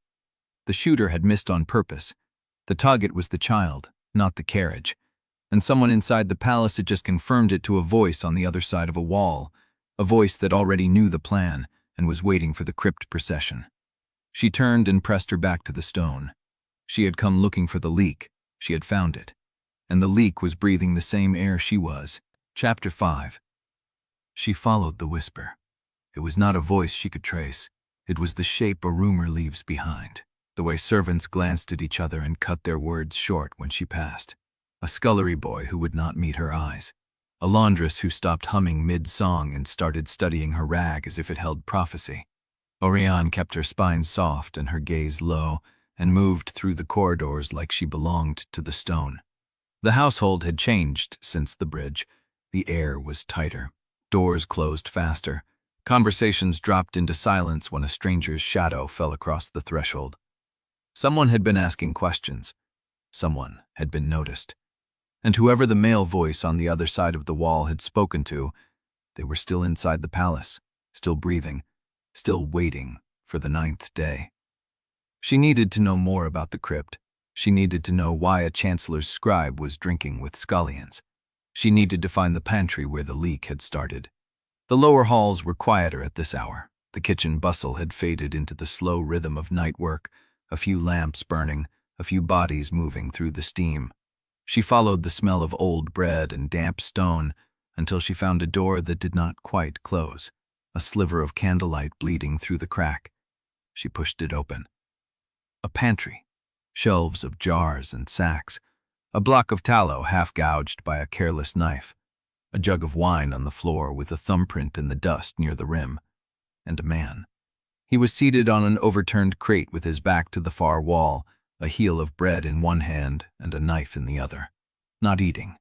The shooter had missed on purpose. The target was the child, not the carriage. And someone inside the palace had just confirmed it to a voice on the other side of a wall, a voice that already knew the plan and was waiting for the crypt procession. She turned and pressed her back to the stone. She had come looking for the leak. She had found it. And the leak was breathing the same air she was. Chapter 5. She followed the whisper. It was not a voice she could trace. It was the shape a rumor leaves behind. The way servants glanced at each other and cut their words short when she passed. A scullery boy who would not meet her eyes. A laundress who stopped humming mid-song and started studying her rag as if it held prophecy. Auriane kept her spine soft and her gaze low and moved through the corridors like she belonged to the stone. The household had changed since the bridge. The air was tighter. Doors closed faster. Conversations dropped into silence when a stranger's shadow fell across the threshold. Someone had been asking questions. Someone had been noticed. And whoever the male voice on the other side of the wall had spoken to, they were still inside the palace, still breathing, still waiting for the 9th day. She needed to know more about the crypt. She needed to know why a chancellor's scribe was drinking with scullions. She needed to find the pantry where the leak had started. The lower halls were quieter at this hour. The kitchen bustle had faded into the slow rhythm of night work, a few lamps burning, a few bodies moving through the steam. She followed the smell of old bread and damp stone until she found a door that did not quite close, a sliver of candlelight bleeding through the crack. She pushed it open. A pantry, shelves of jars and sacks, a block of tallow half gouged by a careless knife, a jug of wine on the floor with a thumbprint in the dust near the rim, and a man. He was seated on an overturned crate with his back to the far wall, a heel of bread in one hand and a knife in the other. Not eating,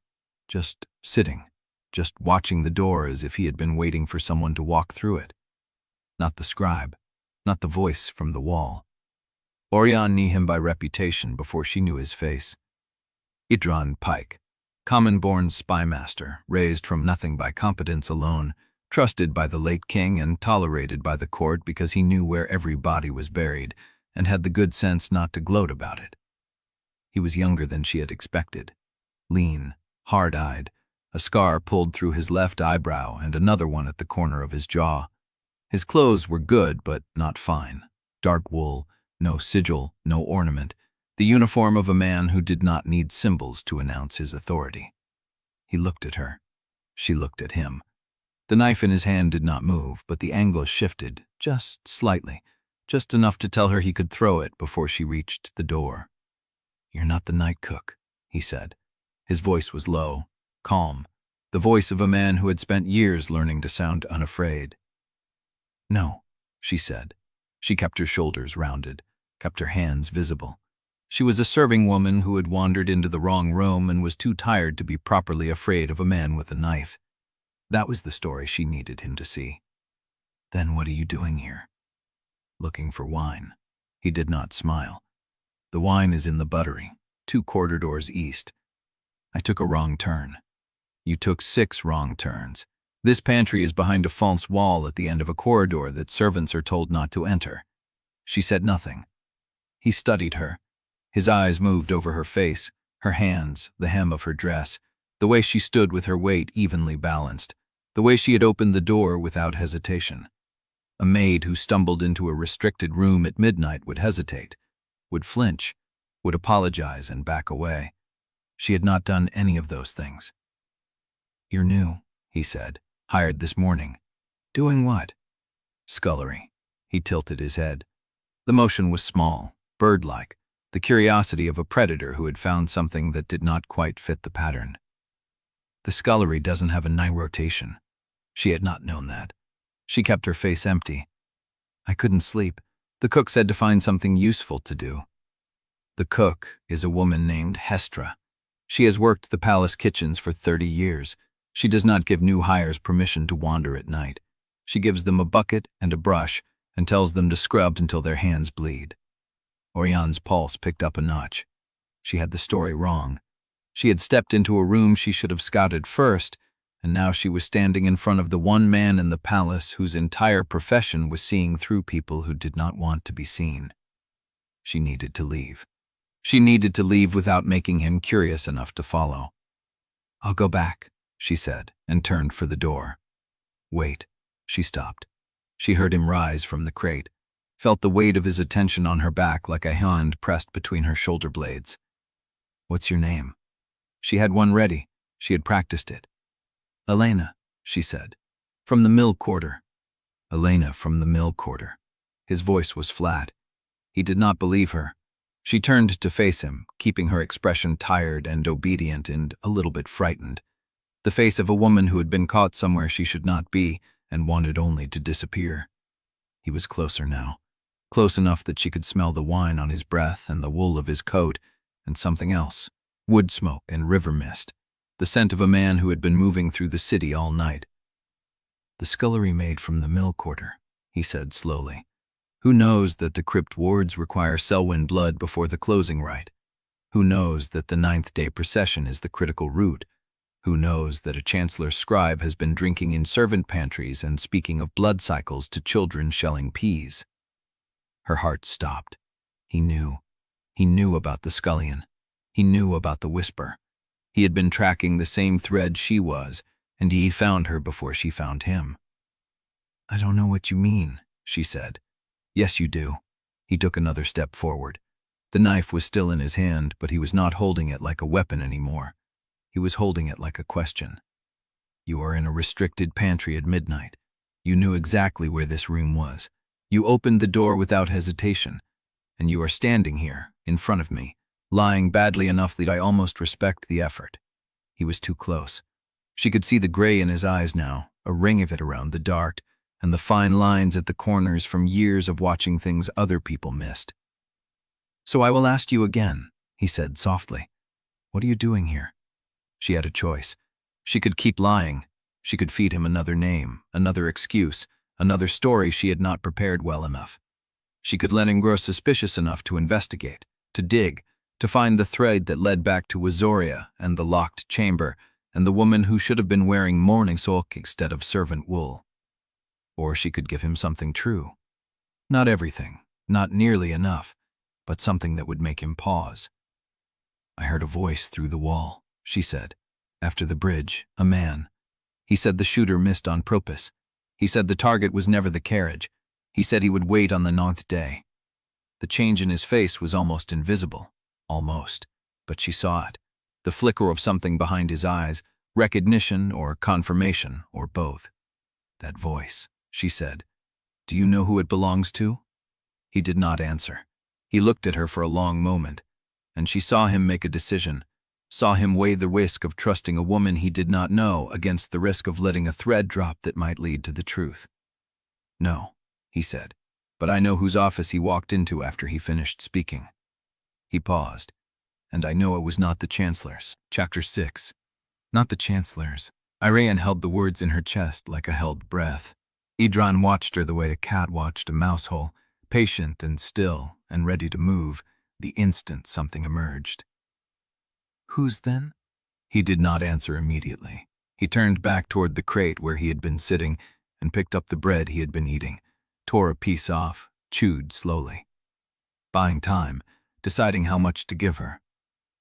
just sitting, just watching the door as if he had been waiting for someone to walk through it. Not the scribe, not the voice from the wall. Auriane knew him by reputation before she knew his face. Edran Pike, Common-born spymaster, raised from nothing by competence alone, trusted by the late king and tolerated by the court because he knew where every body was buried and had the good sense not to gloat about it. He was younger than she had expected, lean, hard-eyed, a scar pulled through his left eyebrow and another one at the corner of his jaw. His clothes were good but not fine. Dark wool, no sigil, no ornament, the uniform of a man who did not need symbols to announce his authority. He looked at her. She looked at him. The knife in his hand did not move, but the angle shifted, just slightly, just enough to tell her he could throw it before she reached the door. "You're not the night cook," he said. His voice was low, calm, the voice of a man who had spent years learning to sound unafraid. "No," she said. She kept her shoulders rounded, kept her hands visible. She was a serving woman who had wandered into the wrong room and was too tired to be properly afraid of a man with a knife. That was the story she needed him to see. "Then what are you doing here?" "Looking for wine." He did not smile. "The wine is in the buttery, 2 corridors east. I took a wrong turn." "You took 6 wrong turns. This pantry is behind a false wall at the end of a corridor that servants are told not to enter." She said nothing. He studied her. His eyes moved over her face, her hands, the hem of her dress, the way she stood with her weight evenly balanced, the way she had opened the door without hesitation. A maid who stumbled into a restricted room at midnight would hesitate, would flinch, would apologize and back away. She had not done any of those things. "You're new," he said. "Hired this morning." "Doing what?" "Scullery." He tilted his head. The motion was small, bird-like, the curiosity of a predator who had found something that did not quite fit the pattern. "The scullery doesn't have a night rotation." She had not known that. She kept her face empty. "I couldn't sleep. The cook said to find something useful to do." "The cook is a woman named Hestra. She has worked the palace kitchens for 30 years. She does not give new hires permission to wander at night. She gives them a bucket and a brush and tells them to scrub until their hands bleed." Auriane's pulse picked up a notch. She had the story wrong. She had stepped into a room she should have scouted first, and now she was standing in front of the one man in the palace whose entire profession was seeing through people who did not want to be seen. She needed to leave. She needed to leave without making him curious enough to follow. "I'll go back," she said, and turned for the door. "Wait." She stopped. She heard him rise from the crate, felt the weight of his attention on her back like a hand pressed between her shoulder blades. "What's your name?" She had one ready. She had practiced it. "Elena," she said. "From the mill quarter." "Elena from the mill quarter." His voice was flat. He did not believe her. She turned to face him, keeping her expression tired and obedient and a little bit frightened. The face of a woman who had been caught somewhere she should not be and wanted only to disappear. He was closer now, close enough that she could smell the wine on his breath and the wool of his coat and something else, wood smoke and river mist, the scent of a man who had been moving through the city all night. "The scullery maid from the mill quarter," he said slowly. "Who knows that the crypt wards require Sellwyn blood before the closing rite? Who knows that the 9th-day procession is the critical route? Who knows that a Chancellor scribe has been drinking in servant pantries and speaking of blood cycles to children shelling peas?" Her heart stopped. He knew. He knew about the scullion. He knew about the whisper. He had been tracking the same thread she was, and he found her before she found him. "I don't know what you mean," she said. "Yes, you do." He took another step forward. The knife was still in his hand, but he was not holding it like a weapon anymore. He was holding it like a question. "You are in a restricted pantry at midnight. You knew exactly where this room was. You opened the door without hesitation. And you are standing here, in front of me, lying badly enough that I almost respect the effort." He was too close. She could see the gray in his eyes now, a ring of it around the dark, and the fine lines at the corners from years of watching things other people missed. "So I will ask you again," he said softly. "What are you doing here?" She had a choice. She could keep lying. She could feed him another name, another excuse, another story she had not prepared well enough. She could let him grow suspicious enough to investigate, to dig, to find the thread that led back to Azoria and the locked chamber, and the woman who should have been wearing mourning silk instead of servant wool. Or she could give him something true. Not everything, not nearly enough, but something that would make him pause. "I heard a voice through the wall," she said. "After the bridge, a man. He said the shooter missed on purpose. He said the target was never the carriage. He said he would wait on the 9th day. The change in his face was almost invisible. Almost. But she saw it. The flicker of something behind his eyes, recognition or confirmation, or both. "That voice," she said. "Do you know who it belongs to?" He did not answer. He looked at her for a long moment, and she saw him make a decision, saw him weigh the risk of trusting a woman he did not know against the risk of letting a thread drop that might lead to the truth. "No," he said, "but I know whose office he walked into after he finished speaking." He paused, "And I know it was not the Chancellor's." Chapter 6. Not the Chancellor's. Auriane held the words in her chest like a held breath. Edran watched her the way a cat watched a mouse hole, patient and still and ready to move, the instant something emerged. "Whose then?" He did not answer immediately. He turned back toward the crate where he had been sitting and picked up the bread he had been eating, tore a piece off, chewed slowly. Buying time, deciding how much to give her.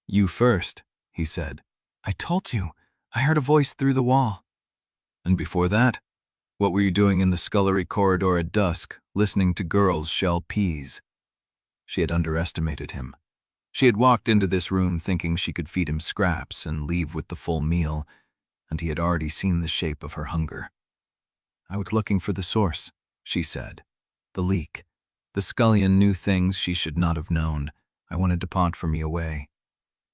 "You first," he said. "I told you. I heard a voice through the wall." "And before that? What were you doing in the scullery corridor at dusk, listening to girls shell peas?" She had underestimated him. She had walked into this room thinking she could feed him scraps and leave with the full meal, and he had already seen the shape of her hunger. "I was looking for the source," she said. "The leak. The scullion knew things she should not have known. I wanted to pant for me away.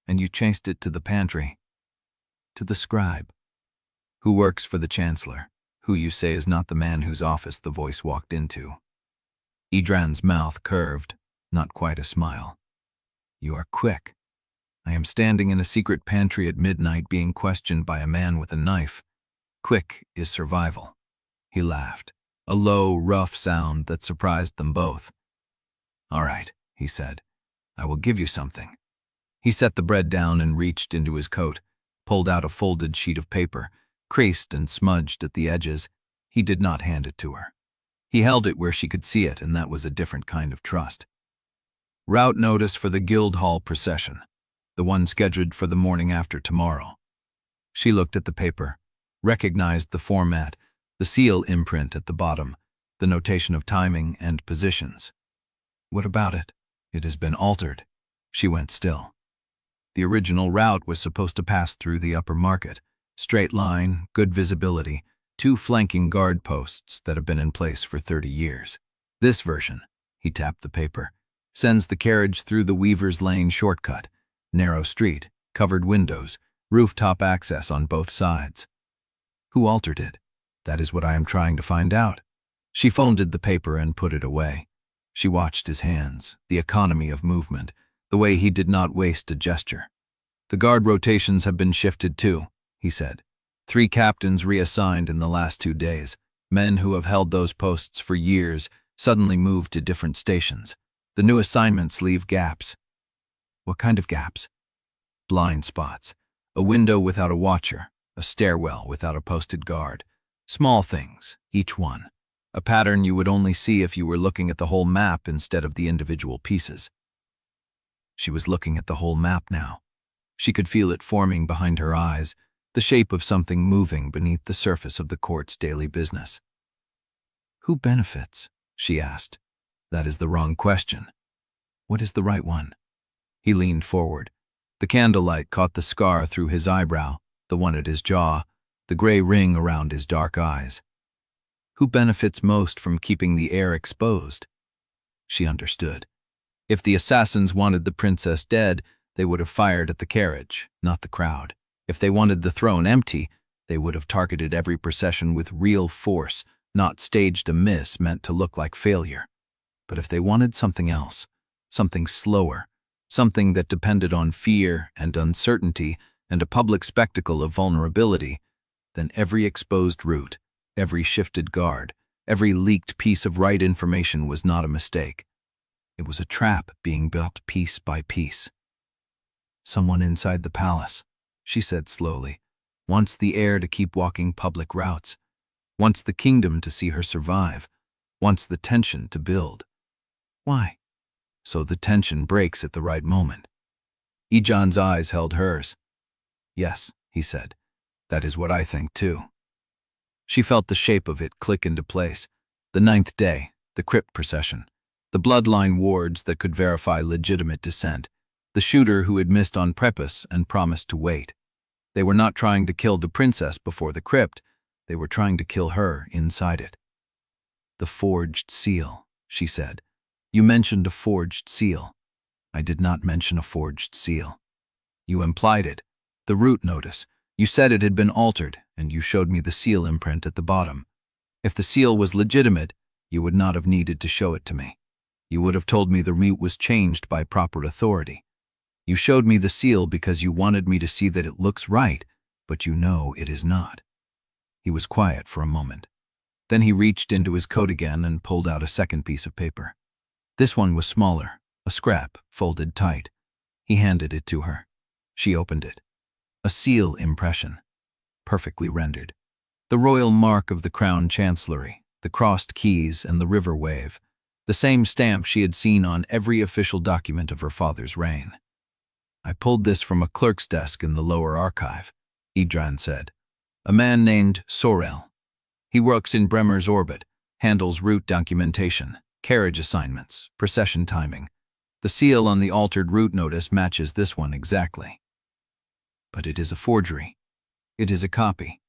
And you chased it to the pantry. To the scribe. Who works for the Chancellor, who you say is not the man whose office the voice walked into." Edran's mouth curved, not quite a smile. "You are quick. I am standing in a secret pantry at midnight being questioned by a man with a knife. Quick is survival." He laughed, a low, rough sound that surprised them both. "All right," he said. "I will give you something." He set the bread down and reached into his coat, pulled out a folded sheet of paper, creased and smudged at the edges. He did not hand it to her. He held it where she could see it, and that was a different kind of trust. "Route notice for the Guildhall procession, the one scheduled for the morning after tomorrow." She looked at the paper, recognized the format, the seal imprint at the bottom, the notation of timing and positions. "What about it?" "It has been altered." She went still. The original route was supposed to pass through the upper market. Straight line, good visibility, 2 flanking guard posts that have been in place for 30 years. This version, he tapped the paper, sends the carriage through the Weaver's Lane shortcut, narrow street, covered windows, rooftop access on both sides. Who altered it? That is what I am trying to find out. She folded the paper and put it away. She watched his hands, the economy of movement, the way he did not waste a gesture. "The guard rotations have been shifted too," he said. 3 captains reassigned in the last 2 days. Men who have held those posts for years suddenly moved to different stations. The new assignments leave gaps." "What kind of gaps?" "Blind spots. A window without a watcher, a stairwell without a posted guard. Small things, each one. A pattern you would only see if you were looking at the whole map instead of the individual pieces." She was looking at the whole map now. She could feel it forming behind her eyes, the shape of something moving beneath the surface of the court's daily business. "Who benefits?" she asked. "That is the wrong question. What is the right one?" He leaned forward. The candlelight caught the scar through his eyebrow, the one at his jaw, the gray ring around his dark eyes. Who benefits most from keeping the air exposed? She understood. If the assassins wanted the princess dead, they would have fired at the carriage, not the crowd. If they wanted the throne empty, they would have targeted every procession with real force, not staged a miss meant to look like failure. But if they wanted something else, something slower, something that depended on fear and uncertainty and a public spectacle of vulnerability, then every exposed route, every shifted guard, every leaked piece of right information was not a mistake. It was a trap being built piece by piece. Someone inside the palace, she said slowly, wants the heir to keep walking public routes, wants the kingdom to see her survive, wants the tension to build. Why? So the tension breaks at the right moment. Edran's eyes held hers. Yes, he said, that is what I think too. She felt the shape of it click into place. The 9th day, the Crypt procession, the bloodline wards that could verify legitimate descent, the shooter who had missed on purpose and promised to wait. They were not trying to kill the princess before the Crypt, they were trying to kill her inside it. The forged seal, she said. You mentioned a forged seal. I did not mention a forged seal. You implied it. The root notice. You said it had been altered, and you showed me the seal imprint at the bottom. If the seal was legitimate, you would not have needed to show it to me. You would have told me the root was changed by proper authority. You showed me the seal because you wanted me to see that it looks right, but you know it is not. He was quiet for a moment. Then he reached into his coat again and pulled out a second piece of paper. This one was smaller, a scrap, folded tight. He handed it to her. She opened it. A seal impression, perfectly rendered. The royal mark of the crown chancellery, the crossed keys and the river wave, the same stamp she had seen on every official document of her father's reign. I pulled this from a clerk's desk in the lower archive, Edran said. A man named Sorel. He works in Bremer's orbit, handles route documentation, carriage assignments, procession timing. The seal on the altered route notice matches this one exactly. But it is a forgery. It is a copy,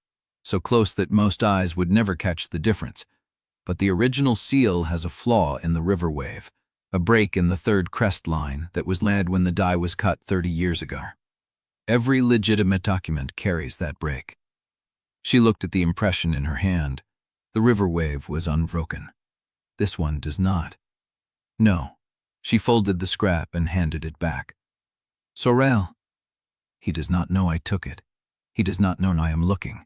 so close that most eyes would never catch the difference. But the original seal has a flaw in the river wave, a break in the third crest line that was laid when the die was cut 30 years ago. Every legitimate document carries that break. She looked at the impression in her hand. The river wave was unbroken. This one does not. No. She folded the scrap and handed it back. Sorel. He does not know I took it. He does not know I am looking.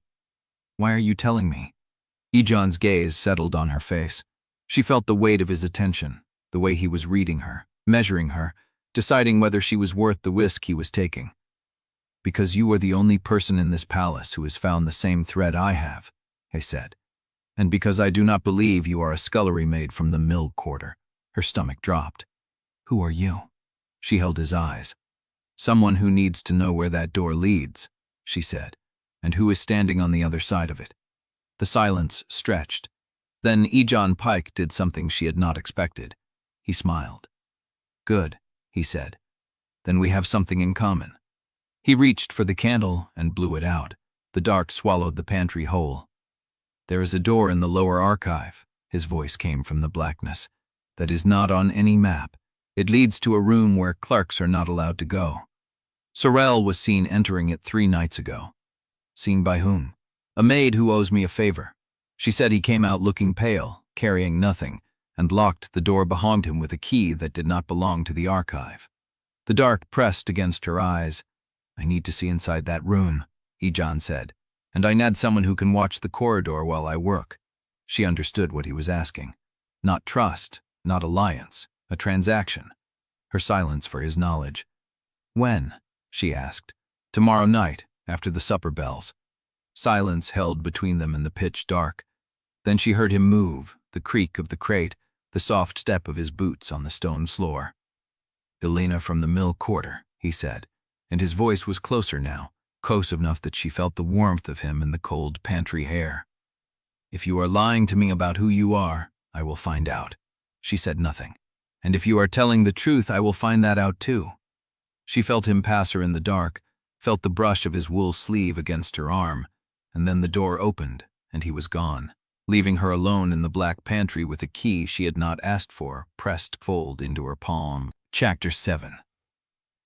Why are you telling me? Edran's gaze settled on her face. She felt the weight of his attention, the way he was reading her, measuring her, deciding whether she was worth the risk he was taking. Because you are the only person in this palace who has found the same thread I have, he said. And because I do not believe you are a scullery maid from the mill quarter. Her stomach dropped. Who are you? She held his eyes. Someone who needs to know where that door leads, she said, and who is standing on the other side of it. The silence stretched. Then Edran Pike did something she had not expected. He smiled. Good, he said. Then we have something in common. He reached for the candle and blew it out. The dark swallowed the pantry whole. There is a door in the lower archive, his voice came from the blackness, that is not on any map. It leads to a room where clerks are not allowed to go. Sorel was seen entering it 3 nights ago. Seen by whom? A maid who owes me a favor. She said he came out looking pale, carrying nothing, and locked the door behind him with a key that did not belong to the archive. The dark pressed against her eyes. I need to see inside that room, Edran said, and I need someone who can watch the corridor while I work. She understood what he was asking. Not trust, not alliance, a transaction. Her silence for his knowledge. When? She asked. Tomorrow night, after the supper bells. Silence held between them in the pitch dark. Then she heard him move, the creak of the crate, the soft step of his boots on the stone floor. Elena from the mill quarter, he said, and his voice was closer now, close enough that she felt the warmth of him in the cold pantry air. If you are lying to me about who you are, I will find out. She said nothing. And if you are telling the truth, I will find that out too. She felt him pass her in the dark, felt the brush of his wool sleeve against her arm, and then the door opened, and he was gone, leaving her alone in the black pantry with a key she had not asked for pressed fold into her palm. Chapter 7.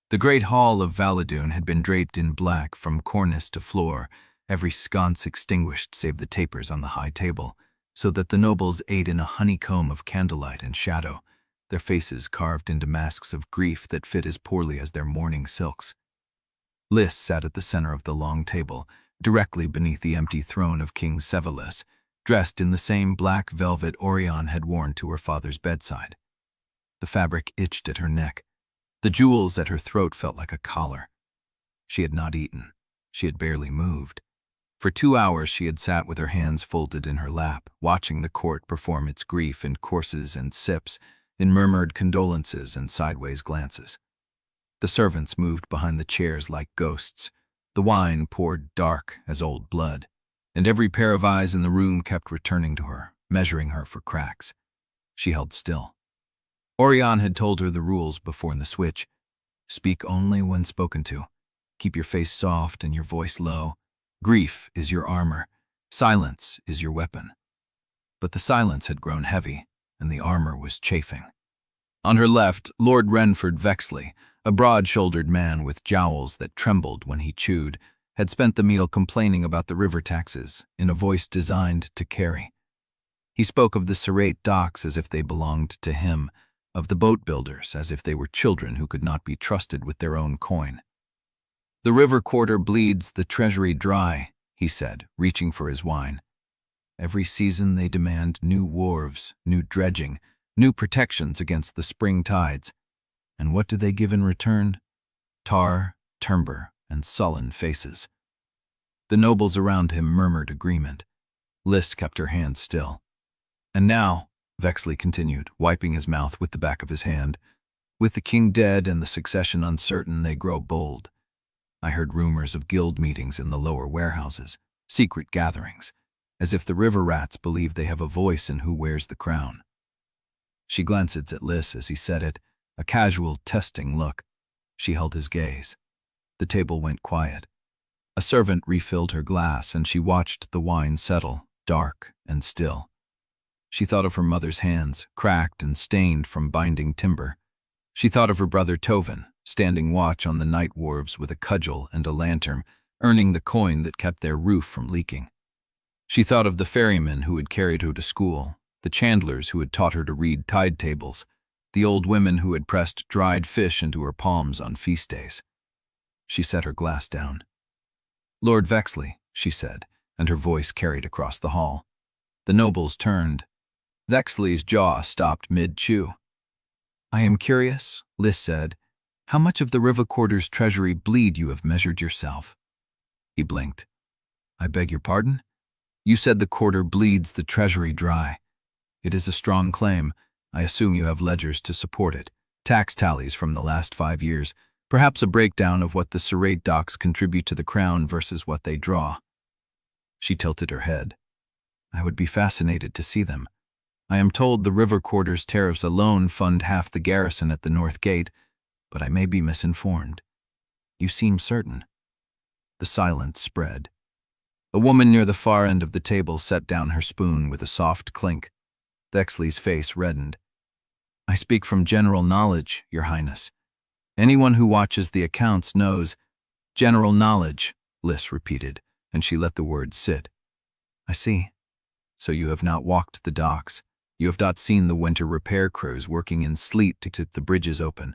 The great hall of Valadoon had been draped in black from cornice to floor, every sconce extinguished save the tapers on the high table, so that the nobles ate in a honeycomb of candlelight and shadow, their faces carved into masks of grief that fit as poorly as their mourning silks. Liss sat at the center of the long table, directly beneath the empty throne of King Severus, dressed in the same black velvet Auriane had worn to her father's bedside. The fabric itched at her neck. The jewels at her throat felt like a collar. She had not eaten. She had barely moved. For 2 hours she had sat with her hands folded in her lap, watching the court perform its grief in courses and sips, in murmured condolences and sideways glances. The servants moved behind the chairs like ghosts. The wine poured dark as old blood, and every pair of eyes in the room kept returning to her, measuring her for cracks. She held still. Auriane had told her the rules before the switch. Speak only when spoken to. Keep your face soft and your voice low. Grief is your armor. Silence is your weapon. But the silence had grown heavy, and the armor was chafing. On her left, Lord Renford Vexley, a broad-shouldered man with jowls that trembled when he chewed, had spent the meal complaining about the river taxes in a voice designed to carry. He spoke of the serrate docks as if they belonged to him, of the boat builders as if they were children who could not be trusted with their own coin. The river quarter bleeds the treasury dry, he said, reaching for his wine. Every season they demand new wharves, new dredging, new protections against the spring tides. And what do they give in return? Tar, timber, and sullen faces. The nobles around him murmured agreement. Liss kept her hands still. And now, Vexley continued, wiping his mouth with the back of his hand, with the king dead and the succession uncertain, they grow bold. I heard rumors of guild meetings in the lower warehouses, secret gatherings, as if the river rats believe they have a voice in who wears the crown. She glanced at Liss as he said it, a casual, testing look. She held his gaze. The table went quiet. A servant refilled her glass, and she watched the wine settle, dark and still. She thought of her mother's hands, cracked and stained from binding timber. She thought of her brother Tovin, standing watch on the night wharves with a cudgel and a lantern, earning the coin that kept their roof from leaking. She thought of the ferrymen who had carried her to school, the chandlers who had taught her to read tide tables, the old women who had pressed dried fish into her palms on feast days. She set her glass down. "Lord Vexley," she said, and her voice carried across the hall. The nobles turned. Vexley's jaw stopped mid-chew. "I am curious," Liss said, "how much of the river quarter's treasury bleed you have measured yourself?" He blinked. "I beg your pardon? You said the quarter bleeds the treasury dry. It is a strong claim. I assume you have ledgers to support it, tax tallies from the last 5 years, perhaps a breakdown of what the serrate docks contribute to the crown versus what they draw." She tilted her head. "I would be fascinated to see them. I am told the river quarter's tariffs alone fund half the garrison at the North Gate, but I may be misinformed. You seem certain." The silence spread. A woman near the far end of the table set down her spoon with a soft clink. Vexley's face reddened. "I speak from general knowledge, Your Highness. Anyone who watches the accounts knows." "General knowledge," Liss repeated, and she let the words sit. "I see. So you have not walked the docks. You have not seen the winter repair crews working in sleet to keep the bridges open.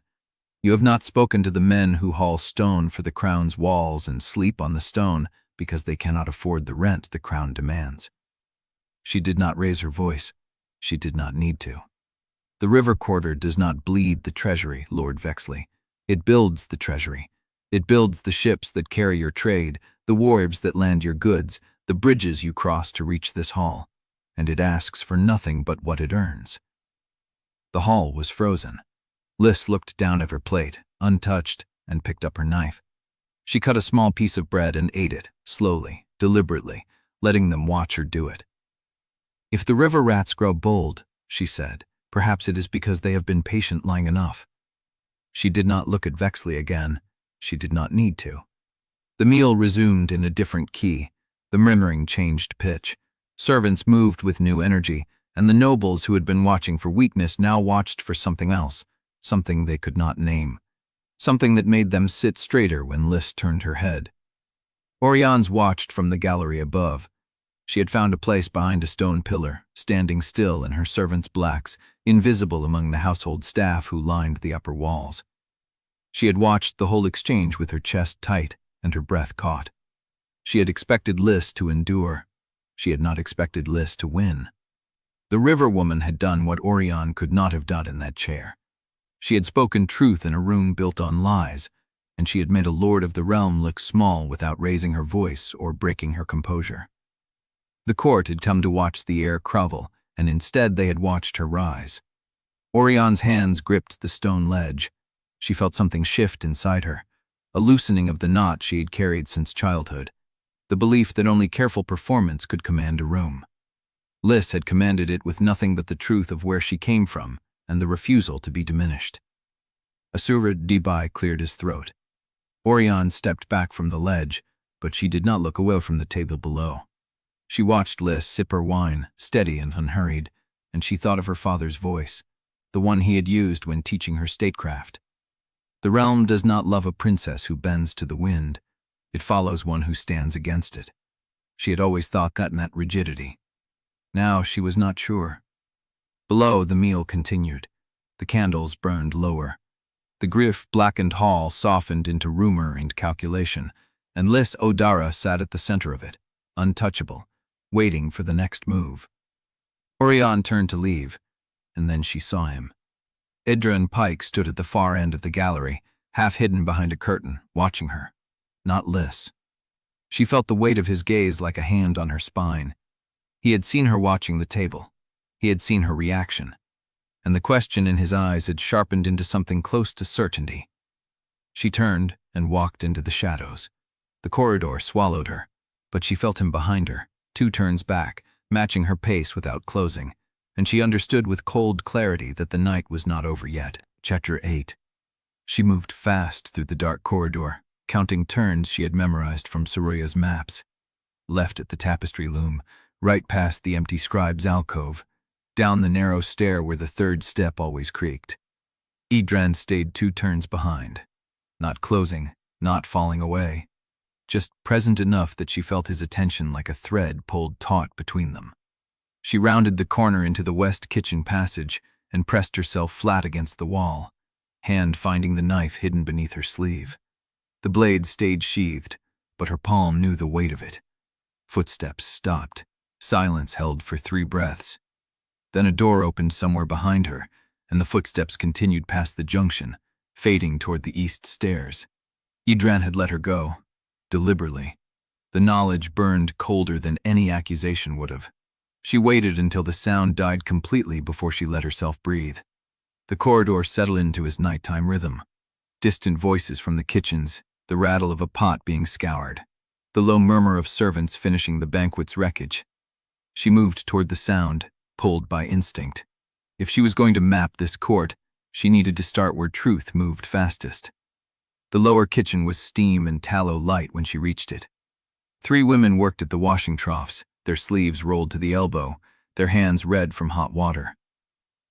You have not spoken to the men who haul stone for the crown's walls and sleep on the stone because they cannot afford the rent the crown demands." She did not raise her voice. She did not need to. "The river quarter does not bleed the treasury, Lord Vexley. It builds the treasury. It builds the ships that carry your trade, the wharves that land your goods, the bridges you cross to reach this hall. And it asks for nothing but what it earns." The hall was frozen. Liss looked down at her plate, untouched, and picked up her knife. She cut a small piece of bread and ate it, slowly, deliberately, letting them watch her do it. "If the river rats grow bold," she said, "perhaps it is because they have been patient long enough." She did not look at Vexley again. She did not need to. The meal resumed in a different key. The murmuring changed pitch. Servants moved with new energy, and the nobles who had been watching for weakness now watched for something else, something they could not name, something that made them sit straighter when Liss turned her head. Auriane's watched from the gallery above. She had found a place behind a stone pillar, standing still in her servants' blacks, invisible among the household staff who lined the upper walls. She had watched the whole exchange with her chest tight and her breath caught. She had expected Liss to endure. She had not expected Liss to win. The river woman had done what Auriane could not have done in that chair. She had spoken truth in a room built on lies, and she had made a lord of the realm look small without raising her voice or breaking her composure. The court had come to watch the heir grovel, and instead they had watched her rise. Auriane's hands gripped the stone ledge. She felt something shift inside her, a loosening of the knot she had carried since childhood, the belief that only careful performance could command a room. Liss had commanded it with nothing but the truth of where she came from and the refusal to be diminished. Asura Debai cleared his throat. Auriane stepped back from the ledge, but she did not look away from the table below. She watched Liss sip her wine, steady and unhurried, and she thought of her father's voice, the one he had used when teaching her statecraft. The realm does not love a princess who bends to the wind. It follows one who stands against it. She had always thought that meant rigidity. Now she was not sure. Below, the meal continued. The candles burned lower. The grief-blackened hall softened into rumor and calculation, and Liss Odara sat at the center of it, untouchable, waiting for the next move. Auriane turned to leave, and then she saw him. Edran Pike stood at the far end of the gallery, half hidden behind a curtain, watching her. Not Liss. She felt the weight of his gaze like a hand on her spine. He had seen her watching the table. He had seen her reaction. And the question in his eyes had sharpened into something close to certainty. She turned and walked into the shadows. The corridor swallowed her, but she felt him behind her, 2 turns back, matching her pace without closing, and she understood with cold clarity that the night was not over yet. Chapter 8. She moved fast through the dark corridor, counting turns she had memorized from Soroya's maps. Left at the tapestry loom, right past the empty scribe's alcove, down the narrow stair where the 3rd step always creaked. Edran stayed 2 turns behind, not closing, not falling away, just present enough that she felt his attention like a thread pulled taut between them. She rounded the corner into the west kitchen passage and pressed herself flat against the wall, hand finding the knife hidden beneath her sleeve. The blade stayed sheathed, but her palm knew the weight of it. Footsteps stopped. Silence held for 3 breaths. Then a door opened somewhere behind her, and the footsteps continued past the junction, fading toward the east stairs. Edran had let her go, deliberately. The knowledge burned colder than any accusation would have. She waited until the sound died completely before she let herself breathe. The corridor settled into his nighttime rhythm. Distant voices from the kitchens, the rattle of a pot being scoured, the low murmur of servants finishing the banquet's wreckage. She moved toward the sound, pulled by instinct. If she was going to map this court, she needed to start where truth moved fastest. The lower kitchen was steam and tallow light when she reached it. 3 women worked at the washing troughs, their sleeves rolled to the elbow, their hands red from hot water.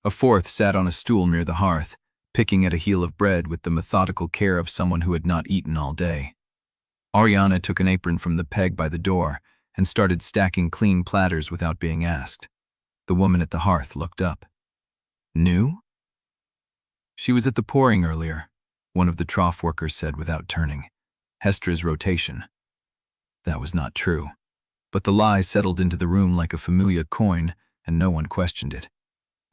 A 4th sat on a stool near the hearth, picking at a heel of bread with the methodical care of someone who had not eaten all day. Auriane took an apron from the peg by the door and started stacking clean platters without being asked. The woman at the hearth looked up. New? She was at the pouring earlier, one of the trough workers said without turning. Hestra's rotation. That was not true. But the lie settled into the room like a familiar coin, and no one questioned it.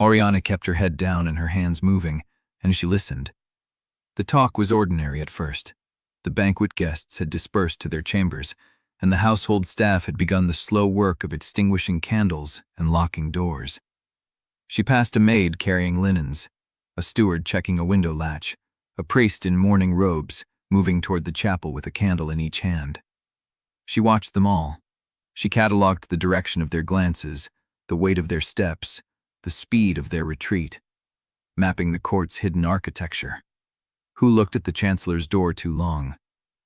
Auriane kept her head down and her hands moving, and she listened. The talk was ordinary at first. The banquet guests had dispersed to their chambers, and the household staff had begun the slow work of extinguishing candles and locking doors. She passed a maid carrying linens, a steward checking a window latch, a priest in mourning robes moving toward the chapel with a candle in each hand. She watched them all. She catalogued the direction of their glances, the weight of their steps, the speed of their retreat, mapping the court's hidden architecture. Who looked at the Chancellor's door too long?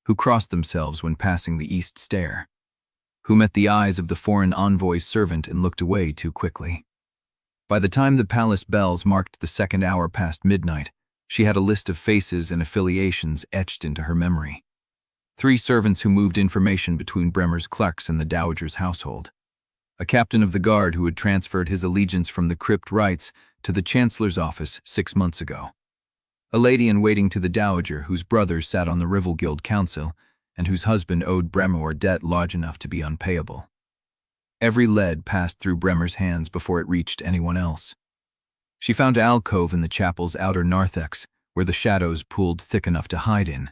Who crossed themselves when passing the east stair? Who met the eyes of the foreign envoy's servant and looked away too quickly? By the time the palace bells marked the 2nd hour past midnight, she had a list of faces and affiliations etched into her memory. 3 servants who moved information between Bremer's clerks and the Dowager's household. A captain of the guard who had transferred his allegiance from the Crypt Rites to the Chancellor's office 6 months ago. A lady-in-waiting to the Dowager whose brother sat on the Rival Guild Council and whose husband owed Bremer a debt large enough to be unpayable. Every lead passed through Bremer's hands before it reached anyone else. She found an alcove in the chapel's outer narthex where the shadows pooled thick enough to hide in,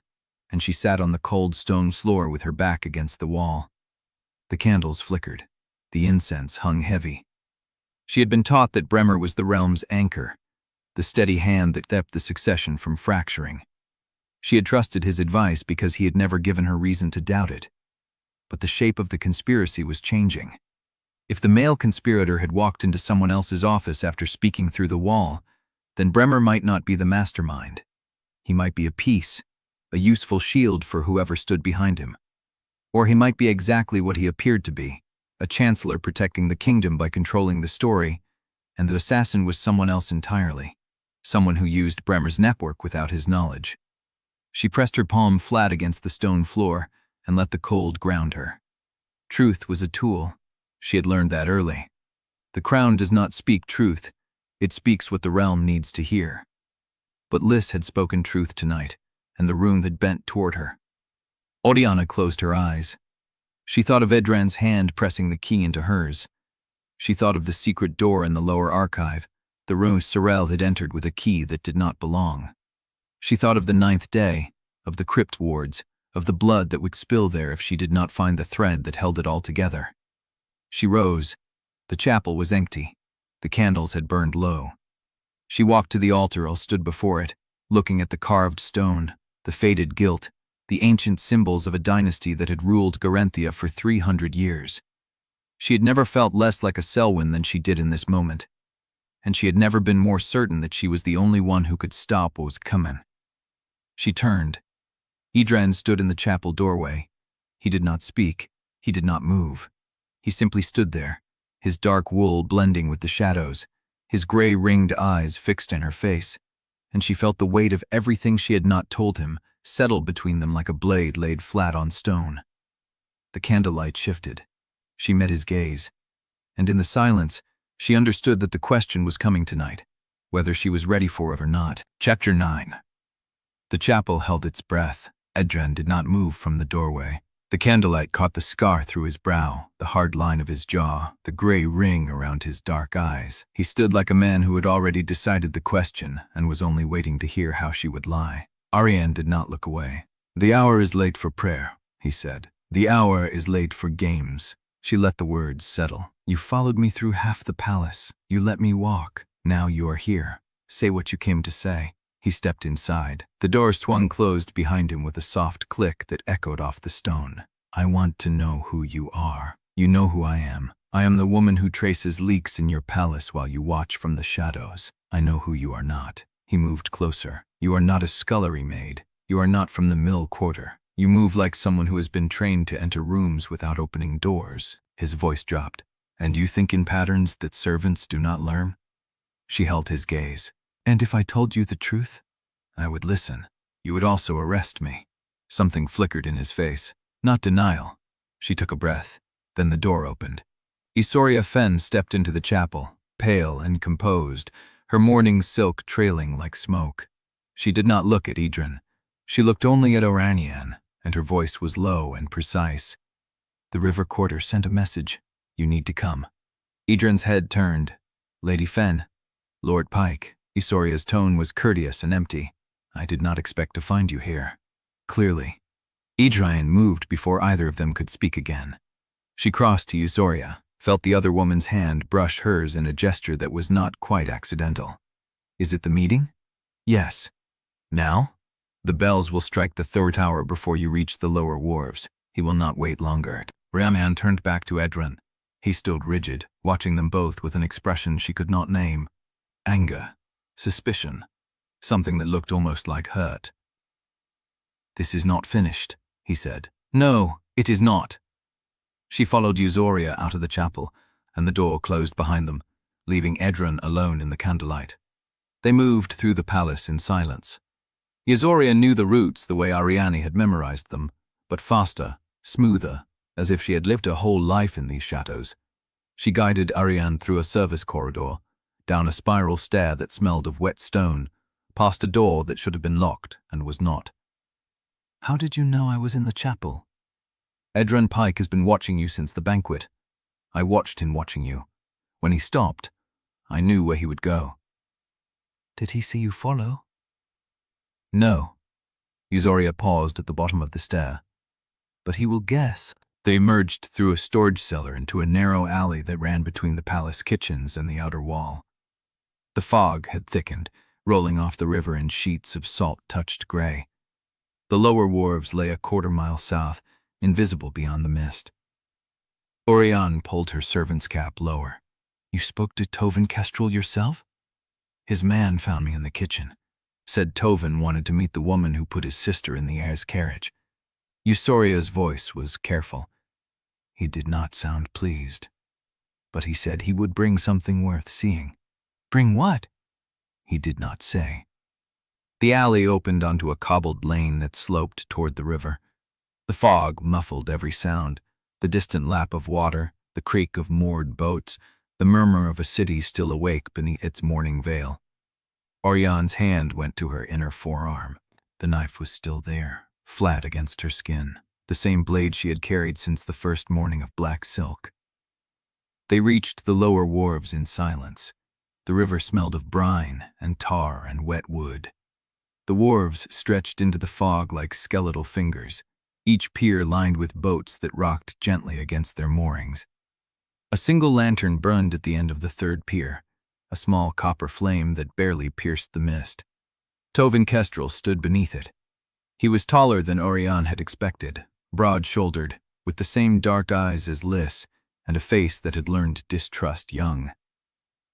and she sat on the cold stone floor with her back against the wall. The candles flickered. The incense hung heavy. She had been taught that Bremer was the realm's anchor, the steady hand that kept the succession from fracturing. She had trusted his advice because he had never given her reason to doubt it. But the shape of the conspiracy was changing. If the male conspirator had walked into someone else's office after speaking through the wall, then Bremer might not be the mastermind. He might be a piece, a useful shield for whoever stood behind him. Or he might be exactly what he appeared to be, a chancellor protecting the kingdom by controlling the story, and the assassin was someone else entirely, someone who used Bremer's network without his knowledge. She pressed her palm flat against the stone floor and let the cold ground her. Truth was a tool. She had learned that early. The crown does not speak truth, it speaks what the realm needs to hear. But Liss had spoken truth tonight, and the room had bent toward her. Auriane closed her eyes. She thought of Edran's hand pressing the key into hers. She thought of the secret door in the lower archive, the room Sorel had entered with a key that did not belong. She thought of the 9th day, of the crypt wards, of the blood that would spill there if she did not find the thread that held it all together. She rose. The chapel was empty. The candles had burned low. She walked to the altar or stood before it, looking at the carved stone, the faded gilt, the ancient symbols of a dynasty that had ruled Garanthia for 300 years. She had never felt less like a Sellwyn than she did in this moment, and she had never been more certain that she was the only one who could stop what was coming. She turned. Edran stood in the chapel doorway. He did not speak. He did not move. He simply stood there, his dark wool blending with the shadows, his gray ringed eyes fixed in her face, and she felt the weight of everything she had not told him settle between them like a blade laid flat on stone. The candlelight shifted. She met his gaze, and in the silence, she understood that the question was coming tonight, whether she was ready for it or not. Chapter 9. The chapel held its breath. Edran did not move from the doorway. The candlelight caught the scar through his brow, the hard line of his jaw, the gray ring around his dark eyes. He stood like a man who had already decided the question and was only waiting to hear how she would lie. Auriane did not look away. "The hour is late for prayer," he said. "The hour is late for games." She let the words settle. "You followed me through half the palace. You let me walk. Now you are here. Say what you came to say." He stepped inside. The door swung closed behind him with a soft click that echoed off the stone. "I want to know who you are. You know who I am. I am the woman who traces leaks in your palace while you watch from the shadows. I know who you are not." He moved closer. "You are not a scullery maid. You are not from the mill quarter. You move like someone who has been trained to enter rooms without opening doors." His voice dropped. "And you think in patterns that servants do not learn?" She held his gaze. "And if I told you the truth, I would listen. You would also arrest me." Something flickered in his face. Not denial. She took a breath. Then the door opened. Isoria Fen stepped into the chapel, pale and composed, her mourning silk trailing like smoke. She did not look at Edran. She looked only at Auriane, and her voice was low and precise. "The river quarter sent a message. You need to come." Edran's head turned. "Lady Fen, Lord Pike." Isoria's tone was courteous and empty. "I did not expect to find you here." Clearly. Edran moved before either of them could speak again. She crossed to Isoria, felt the other woman's hand brush hers in a gesture that was not quite accidental. "Is it the meeting?" "Yes." "Now?" "The bells will strike the 3rd hour before you reach the lower wharves. He will not wait longer." Auriane turned back to Edran. He stood rigid, watching them both with an expression she could not name. Anger, suspicion, something that looked almost like hurt. "This is not finished," he said. "No, it is not." She followed Isoria out of the chapel, and the door closed behind them, leaving Edran alone in the candlelight. They moved through the palace in silence. Isoria knew the routes the way Auriane had memorized them, but faster, smoother, as if she had lived her whole life in these shadows. She guided Auriane through a service corridor, down a spiral stair that smelled of wet stone, past a door that should have been locked and was not. "How did you know I was in the chapel?" "Edran Pike has been watching you since the banquet. I watched him watching you. When he stopped, I knew where he would go." "Did he see you follow?" "No." Eusoria paused at the bottom of the stair. But he will guess. They emerged through a storage cellar into a narrow alley that ran between the palace kitchens and the outer wall. The fog had thickened, rolling off the river in sheets of salt-touched gray. The lower wharves lay a quarter-mile south, invisible beyond the mist. Auriane pulled her servant's cap lower. "You spoke to Tovin Kestrel yourself?" "His man found me in the kitchen. Said Tovin wanted to meet the woman who put his sister in the heir's carriage." Eusoria's voice was careful. He did not sound pleased. But he said he would bring something worth seeing. "Bring what?" He did not say. The alley opened onto a cobbled lane that sloped toward the river. The fog muffled every sound, the distant lap of water, the creak of moored boats, the murmur of a city still awake beneath its morning veil. Auriane's hand went to her inner forearm. The knife was still there, flat against her skin, the same blade she had carried since the first morning of black silk. They reached the lower wharves in silence. The river smelled of brine and tar and wet wood. The wharves stretched into the fog like skeletal fingers, each pier lined with boats that rocked gently against their moorings. A single lantern burned at the end of the third pier, a small copper flame that barely pierced the mist. Tovin Kestrel stood beneath it. He was taller than Auriane had expected, broad-shouldered, with the same dark eyes as Liss, and a face that had learned distrust young.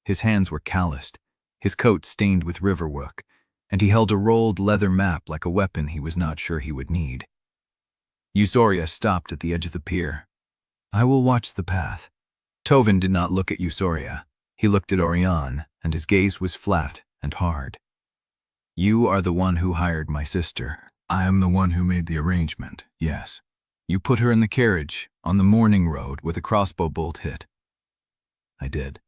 His hands were calloused, his coat stained with riverwork, and he held a rolled leather map like a weapon he was not sure he would need. Eusoria stopped at the edge of the pier. "I will watch the path." Tovin did not look at Eusoria. He looked at Auriane, and his gaze was flat and hard. "You are the one who hired my sister." "I am the one who made the arrangement, yes. You put her in the carriage, on the Mourning road, with a crossbow bolt hit." "I did."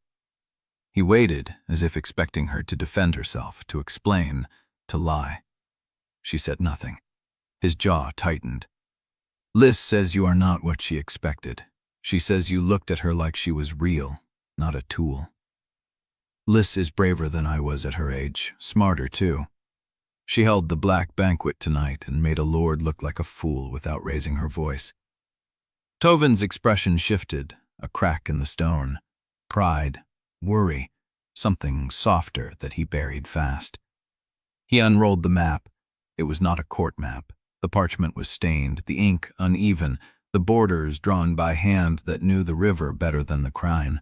He waited, as if expecting her to defend herself, to explain, to lie. She said nothing. His jaw tightened. "Liss says you are not what she expected. She says you looked at her like she was real, not a tool." "Liss is braver than I was at her age, smarter too. She held the black banquet tonight and made a lord look like a fool without raising her voice." Tovin's expression shifted, a crack in the stone. Pride, worry, something softer that he buried fast. He unrolled the map. It was not a court map. The parchment was stained, the ink uneven, the borders drawn by hand that knew the river better than the Crine.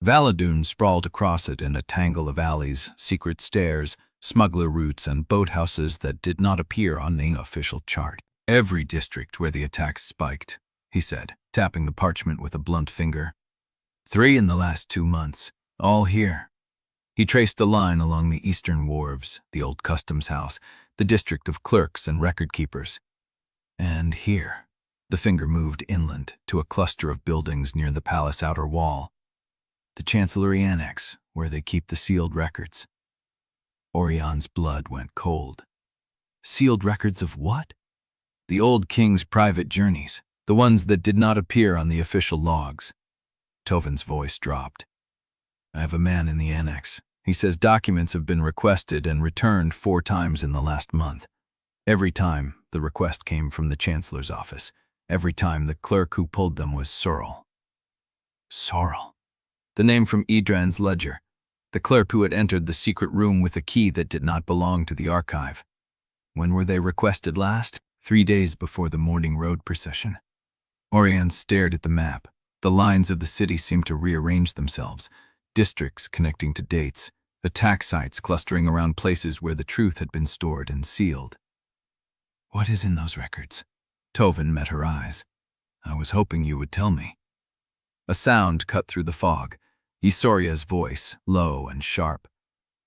Valadoon sprawled across it in a tangle of alleys, secret stairs, smuggler routes, and boathouses that did not appear on the official chart. "Every district where the attacks spiked," he said, tapping the parchment with a blunt finger. "3 in the last 2 months. All here." He traced a line along the eastern wharves, the old customs house, the district of clerks and record-keepers. "And here." The finger moved inland to a cluster of buildings near the palace outer wall. "The Chancellery Annex, where they keep the sealed records." Auriane's blood went cold. "Sealed records of what?" "The old king's private journeys, the ones that did not appear on the official logs." Tovin's voice dropped. "I have a man in the annex. He says documents have been requested and returned 4 times in the last month. Every time, the request came from the Chancellor's office. Every time, the clerk who pulled them was Sorrel." Sorrel. The name from Edran's ledger. The clerk who had entered the secret room with a key that did not belong to the archive. When were they requested last? 3 days before the Mourning road procession. Auriane stared at the map. The lines of the city seemed to rearrange themselves. Districts connecting to dates, attack sites clustering around places where the truth had been stored and sealed. "What is in those records?" Tovin met her eyes. "I was hoping you would tell me." A sound cut through the fog. Eusoria's voice, low and sharp.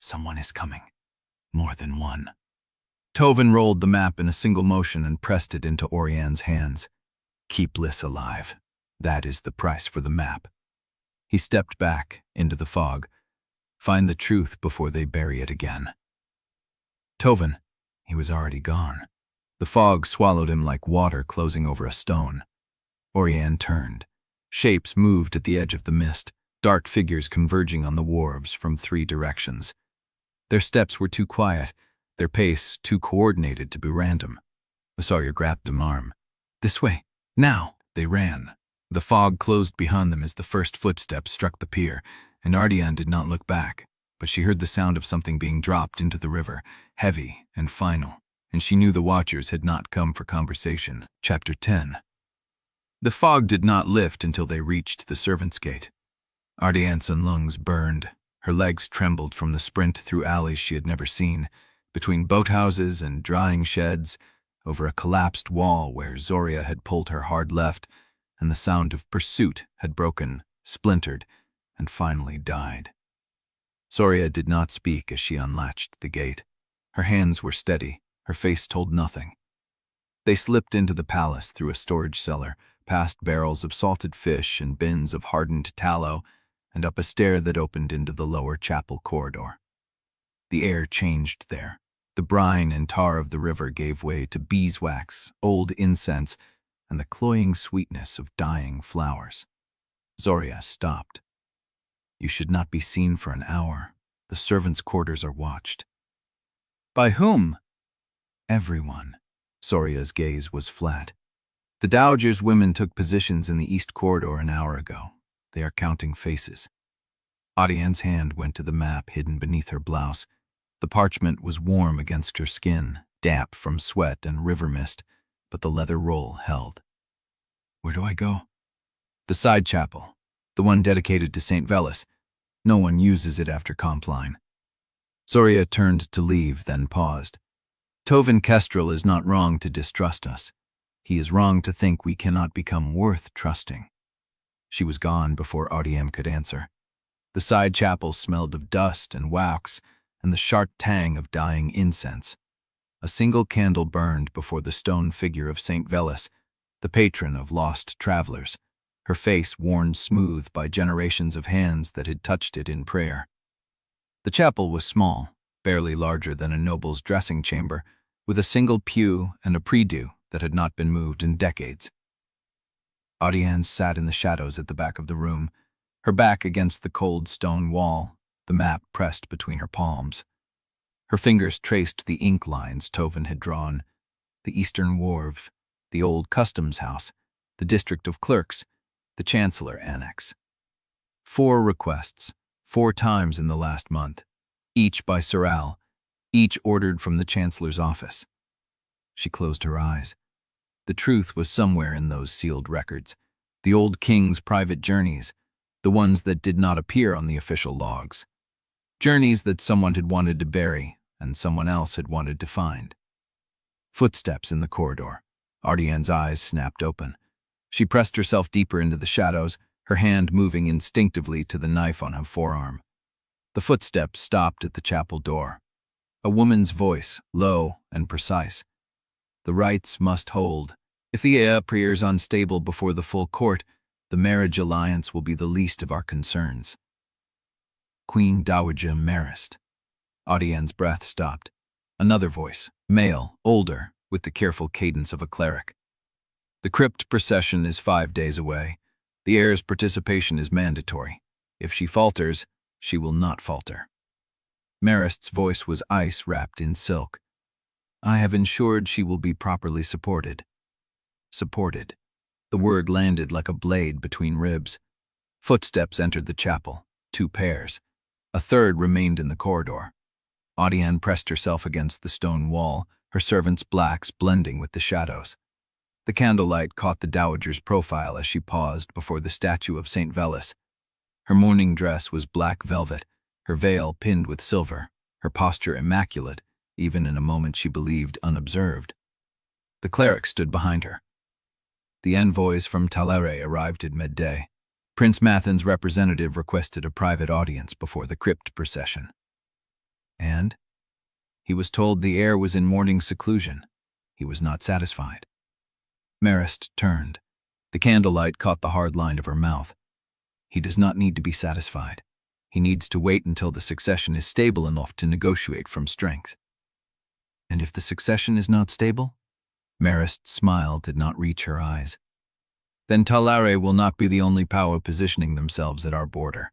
"Someone is coming. More than one." Tovin rolled the map in a single motion and pressed it into Auriane's hands. "Keep Liss alive. That is the price for the map." He stepped back into the fog. "Find the truth before they bury it again." Tovin. He was already gone. The fog swallowed him like water closing over a stone. Auriane turned. Shapes moved at the edge of the mist, dark figures converging on the wharves from 3 directions. Their steps were too quiet, their pace too coordinated to be random. Sawyer grabbed him arm. This way, now! They ran. The fog closed behind them as the first footsteps struck the pier, and Auriane did not look back, but she heard the sound of something being dropped into the river, heavy and final, and she knew the watchers had not come for conversation. Chapter 10. The fog did not lift until they reached the servants' gate. Auriane's lungs burned. Her legs trembled from the sprint through alleys she had never seen, between boathouses and drying sheds, over a collapsed wall where Zoria had pulled her hard left, and the sound of pursuit had broken, splintered, and finally died. Zoria did not speak as she unlatched the gate. Her hands were steady, her face told nothing. They slipped into the palace through a storage cellar, past barrels of salted fish and bins of hardened tallow, and up a stair that opened into the lower chapel corridor. The air changed there. The brine and tar of the river gave way to beeswax, old incense, and the cloying sweetness of dying flowers. Zoria stopped. You should not be seen for an hour. The servants' quarters are watched. By whom? Everyone. Zoria's gaze was flat. The Dowager's women took positions in the east corridor an hour ago. They are counting faces. Auriane's hand went to the map hidden beneath her blouse. The parchment was warm against her skin, damp from sweat and river mist, but the leather roll held. Where do I go? The side chapel, the one dedicated to St. Velis. No one uses it after Compline. Zoria turned to leave, then paused. Tovin Kestrel is not wrong to distrust us. He is wrong to think we cannot become worth trusting. She was gone before Auriane could answer. The side chapel smelled of dust and wax and the sharp tang of dying incense. A single candle burned before the stone figure of St. Velis, the patron of lost travelers, her face worn smooth by generations of hands that had touched it in prayer. The chapel was small, barely larger than a noble's dressing chamber, with a single pew and a prie-dieu that had not been moved in decades. Auriane sat in the shadows at the back of the room, her back against the cold stone wall, the map pressed between her palms. Her fingers traced the ink lines Tovin had drawn: the Eastern Wharf, the old customs house, the district of clerks, the Chancellor Annex. 4 requests, 4 times in the last month, each by Soral, each ordered from the Chancellor's office. She closed her eyes. The truth was somewhere in those sealed records, the old king's private journeys, the ones that did not appear on the official logs. Journeys that someone had wanted to bury and someone else had wanted to find. Footsteps in the corridor. Auriane's eyes snapped open. She pressed herself deeper into the shadows, her hand moving instinctively to the knife on her forearm. The footsteps stopped at the chapel door. A woman's voice, low and precise. The rites must hold. If the appears unstable before the full court, the marriage alliance will be the least of our concerns. Queen Dowager Marist. Auriane's breath stopped. Another voice, male, older, with the careful cadence of a cleric. The crypt procession is 5 days away. The heir's participation is mandatory. If she falters, she will not falter. Marist's voice was ice wrapped in silk. I have ensured she will be properly supported. Supported. The word landed like a blade between ribs. Footsteps entered the chapel, 2 pairs. A third remained in the corridor. Auriane pressed herself against the stone wall, her servant's blacks blending with the shadows. The candlelight caught the Dowager's profile as she paused before the statue of St. Velis. Her mourning dress was black velvet, her veil pinned with silver, her posture immaculate, even in a moment she believed unobserved. The cleric stood behind her. The envoys from Talere arrived at midday. Prince Mathin's representative requested a private audience before the crypt procession. And? He was told the heir was in mourning seclusion. He was not satisfied. Marist turned. The candlelight caught the hard line of her mouth. He does not need to be satisfied. He needs to wait until the succession is stable enough to negotiate from strength. And if the succession is not stable? Marist's smile did not reach her eyes. Then Talare will not be the only power positioning themselves at our border.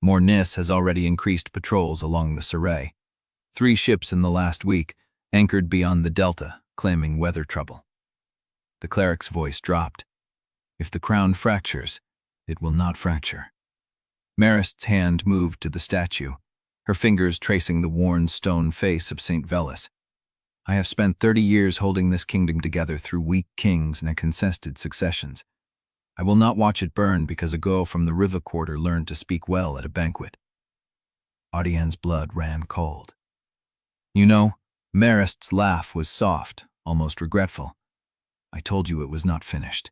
Mourning has already increased patrols along the Surrey. 3 ships in the last week, anchored beyond the delta, claiming weather trouble. The cleric's voice dropped. If the crown fractures, it will not fracture. Marist's hand moved to the statue, her fingers tracing the worn stone face of St. Velis. I have spent 30 years holding this kingdom together through weak kings and contested successions. I will not watch it burn because a girl from the River Quarter learned to speak well at a banquet. Auriane's blood ran cold. You know, Marist's laugh was soft, almost regretful. I told you it was not finished.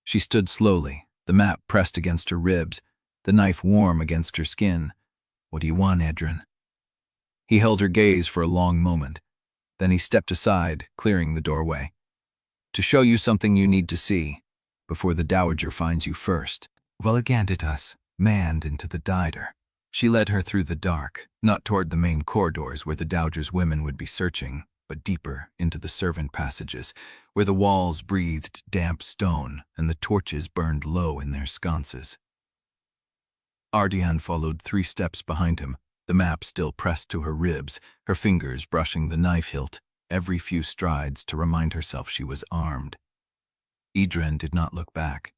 She stood slowly, the map pressed against her ribs, the knife warm against her skin. What do you want, Edran? He held her gaze for a long moment. Then he stepped aside, clearing the doorway. To show you something you need to see, before the Dowager finds you first. Valigantitas, manned into the dider. She led her through the dark, not toward the main corridors where the Dowager's women would be searching, but deeper into the servant passages, where the walls breathed damp stone and the torches burned low in their sconces. Auriane followed 3 steps behind him, the map still pressed to her ribs, her fingers brushing the knife hilt, every few strides to remind herself she was armed. Edran did not look back.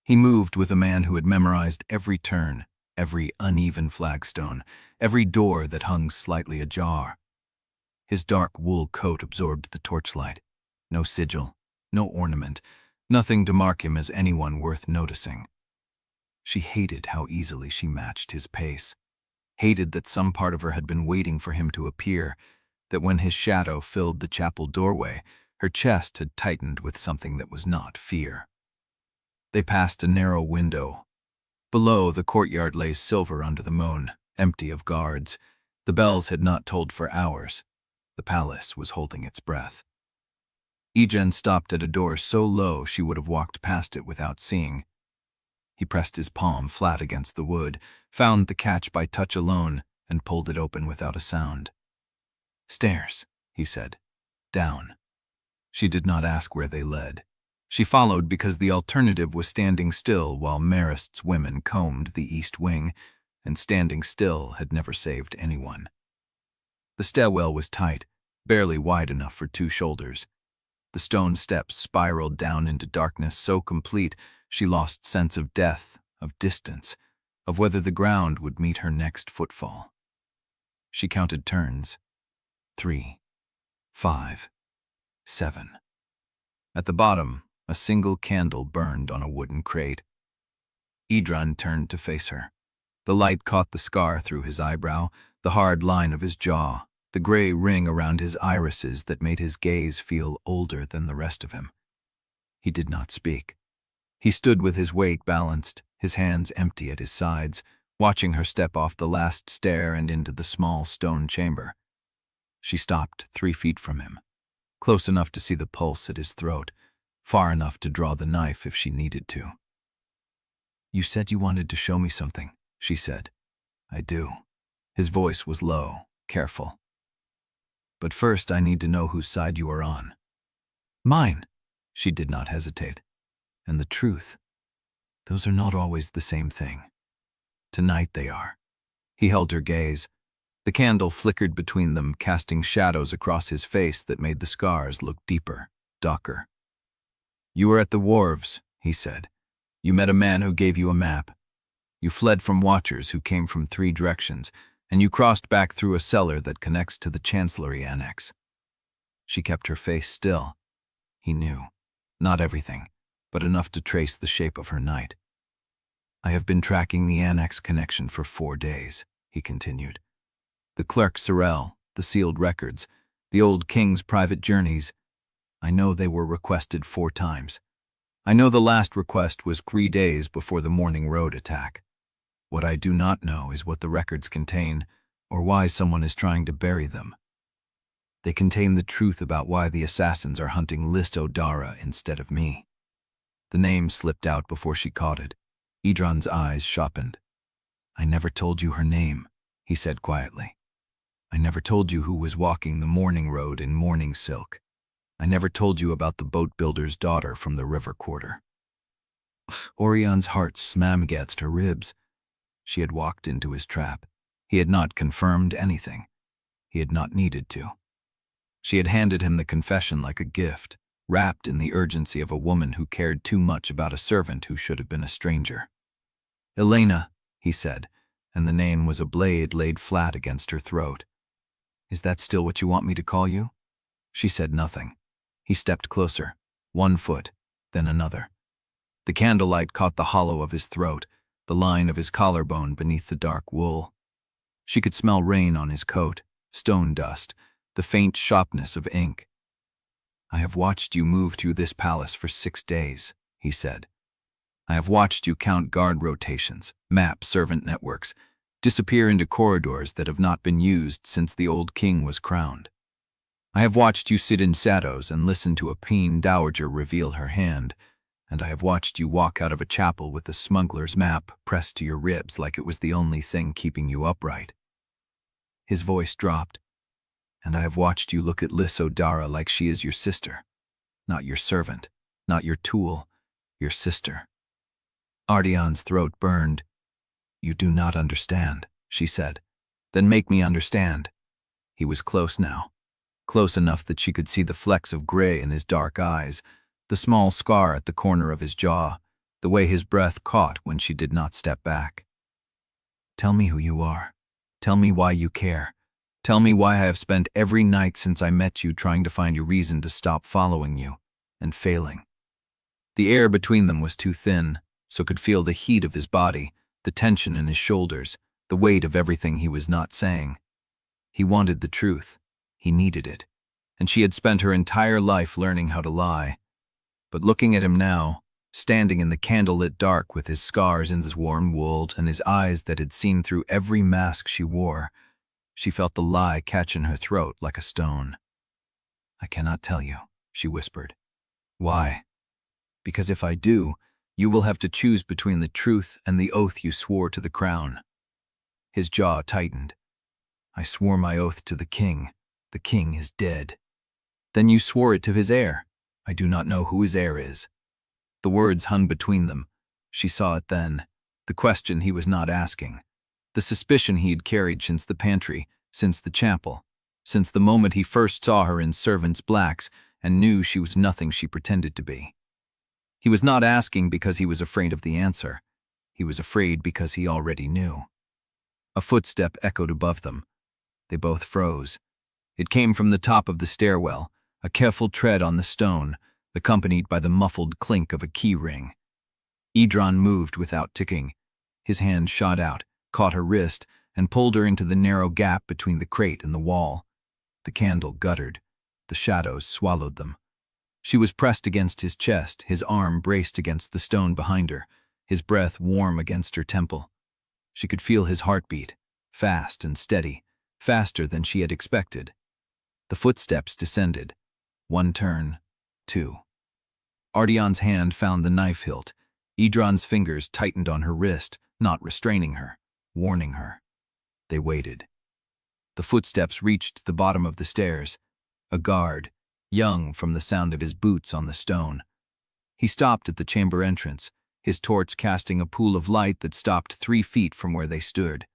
He moved with a man who had memorized every turn, every uneven flagstone, every door that hung slightly ajar. His dark wool coat absorbed the torchlight. No sigil, no ornament, nothing to mark him as anyone worth noticing. She hated how easily she matched his pace, hated that some part of her had been waiting for him to appear, that when his shadow filled the chapel doorway, her chest had tightened with something that was not fear. They passed a narrow window. Below, the courtyard lay silver under the moon, empty of guards. The bells had not tolled for hours. The palace was holding its breath. Edran stopped at a door so low she would have walked past it without seeing. He pressed his palm flat against the wood, found the catch by touch alone, and pulled it open without a sound. Stairs, he said. Down. She did not ask where they led. She followed because the alternative was standing still while Marist's women combed the east wing, and standing still had never saved anyone. The stairwell was tight, barely wide enough for 2 shoulders. The stone steps spiraled down into darkness so complete she lost sense of depth, of distance, of whether the ground would meet her next footfall. She counted turns. 3, 5, 7. At the bottom, a single candle burned on a wooden crate. Edran turned to face her. The light caught the scar through his eyebrow, the hard line of his jaw, the gray ring around his irises that made his gaze feel older than the rest of him. He did not speak. He stood with his weight balanced, his hands empty at his sides, watching her step off the last stair and into the small stone chamber. She stopped 3 feet from him, close enough to see the pulse at his throat, far enough to draw the knife if she needed to. You said you wanted to show me something, she said. I do. His voice was low, careful. But first I need to know whose side you are on. Mine. She did not hesitate. And the truth. Those are not always the same thing. Tonight they are. He held her gaze. The candle flickered between them, casting shadows across his face that made the scars look deeper, darker. You were at the wharves, he said. You met a man who gave you a map. You fled from watchers who came from 3 directions, and you crossed back through a cellar that connects to the Chancellery Annex. She kept her face still. He knew. Not everything, but enough to trace the shape of her night. I have been tracking the Annex connection for 4 days, he continued. The Clerk Sorrel, the sealed records, the old king's private journeys. I know they were requested 4 times. I know the last request was 3 days before the Mourning Road attack. What I do not know is what the records contain, or why someone is trying to bury them. They contain the truth about why the assassins are hunting Liss Odara instead of me. The name slipped out before she caught it. Edran's eyes sharpened. I never told you her name, he said quietly. I never told you who was walking the Mourning Road in mourning silk. I never told you about the boat builder's daughter from the river quarter. Auriane's heart swam against her ribs. She had walked into his trap. He had not confirmed anything. He had not needed to. She had handed him the confession like a gift, wrapped in the urgency of a woman who cared too much about a servant who should have been a stranger. "Elena," he said, and the name was a blade laid flat against her throat. "Is that still what you want me to call you?" She said nothing. He stepped closer, one foot, then another. The candlelight caught the hollow of his throat, the line of his collarbone beneath the dark wool. She could smell rain on his coat, stone dust, the faint sharpness of ink. "I have watched you move through this palace for 6 days," he said. "I have watched you count guard rotations, map servant networks, disappear into corridors that have not been used since the old king was crowned. I have watched you sit in shadows and listen to a peen dowager reveal her hand, and I have watched you walk out of a chapel with the smuggler's map pressed to your ribs like it was the only thing keeping you upright." His voice dropped. "And I have watched you look at Liss Odara like she is your sister. Not your servant, not your tool, your sister." Auriane's throat burned. "You do not understand," she said. "Then make me understand." He was close now. Close enough that she could see the flecks of gray in his dark eyes, the small scar at the corner of his jaw, the way his breath caught when she did not step back. "Tell me who you are. Tell me why you care. Tell me why I have spent every night since I met you trying to find a reason to stop following you, and failing." The air between them was too thin, so could feel the heat of his body, the tension in his shoulders, the weight of everything he was not saying. He wanted the truth. He needed it. And she had spent her entire life learning how to lie. But looking at him now, standing in the candlelit dark with his scars in his worn wool and his eyes that had seen through every mask she wore, she felt the lie catch in her throat like a stone. "I cannot tell you," she whispered. "Why?" "Because if I do, you will have to choose between the truth and the oath you swore to the crown." His jaw tightened. "I swore my oath to the king. The king is dead." "Then you swore it to his heir." "I do not know who his heir is." The words hung between them. She saw it then. The question he was not asking. The suspicion he had carried since the pantry, since the chapel, since the moment he first saw her in servant's blacks and knew she was nothing she pretended to be. He was not asking because he was afraid of the answer. He was afraid because he already knew. A footstep echoed above them. They both froze. It came from the top of the stairwell, a careful tread on the stone, accompanied by the muffled clink of a key ring. Edran moved without ticking. His hand shot out, caught her wrist, and pulled her into the narrow gap between the crate and the wall. The candle guttered. The shadows swallowed them. She was pressed against his chest, his arm braced against the stone behind her, his breath warm against her temple. She could feel his heartbeat, fast and steady, faster than she had expected. The footsteps descended. One turn, two. Auriane's hand found the knife hilt. Edran's fingers tightened on her wrist, not restraining her, warning her. They waited. The footsteps reached the bottom of the stairs. A guard, young from the sound of his boots on the stone. He stopped at the chamber entrance, his torch casting a pool of light that stopped 3 feet from where they stood.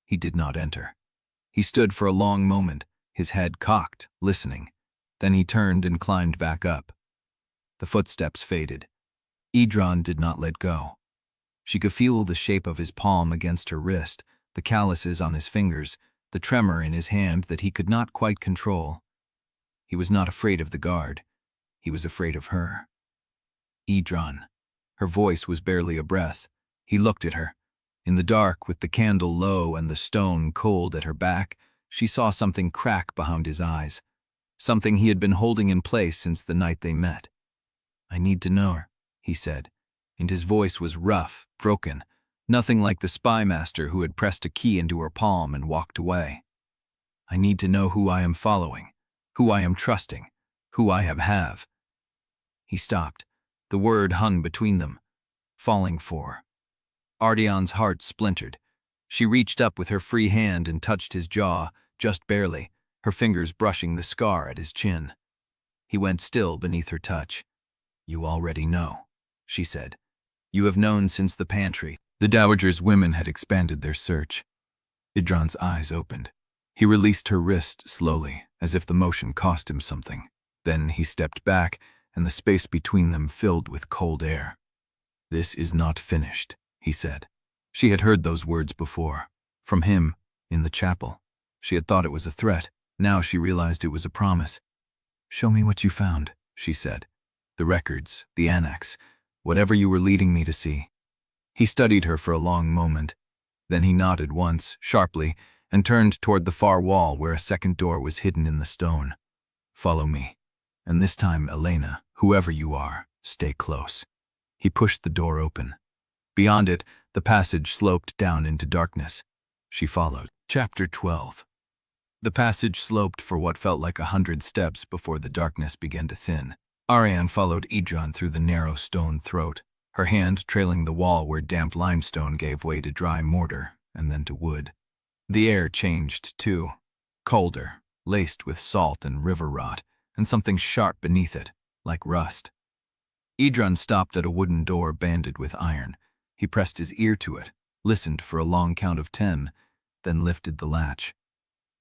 He did not enter. He stood for a long moment, his head cocked, listening. Then he turned and climbed back up. The footsteps faded. Edran did not let go. She could feel the shape of his palm against her wrist, the calluses on his fingers, the tremor in his hand that he could not quite control. He was not afraid of the guard. He was afraid of her. "Edran." Her voice was barely a breath. He looked at her. In the dark, with the candle low and the stone cold at her back, she saw something crack behind his eyes. Something he had been holding in place since the night they met. "I need to know her," he said, and his voice was rough, broken, nothing like the spymaster who had pressed a key into her palm and walked away. "I need to know who I am following, who I am trusting, who I have." He stopped. The word hung between them. Falling for. Auriane's heart splintered. She reached up with her free hand and touched his jaw, just barely, her fingers brushing the scar at his chin. He went still beneath her touch. "You already know," she said. "You have known since the pantry." The Dowager's women had expanded their search. Edran's eyes opened. He released her wrist slowly, as if the motion cost him something. Then he stepped back, and the space between them filled with cold air. "This is not finished," he said. She had heard those words before. From him, in the chapel. She had thought it was a threat. Now she realized it was a promise. "Show me what you found," she said. "The records, the annex, whatever you were leading me to see." He studied her for a long moment. Then he nodded once, sharply, and turned toward the far wall where a second door was hidden in the stone. "Follow me. And this time, Elena, whoever you are, stay close." He pushed the door open. Beyond it, the passage sloped down into darkness. She followed. Chapter 12. The passage sloped for what felt like 100 steps before the darkness began to thin. Auriane followed Edran through the narrow stone throat, her hand trailing the wall where damp limestone gave way to dry mortar and then to wood. The air changed, too. Colder, laced with salt and river rot, and something sharp beneath it, like rust. Edran stopped at a wooden door banded with iron. He pressed his ear to it, listened for a long count of 10, then lifted the latch.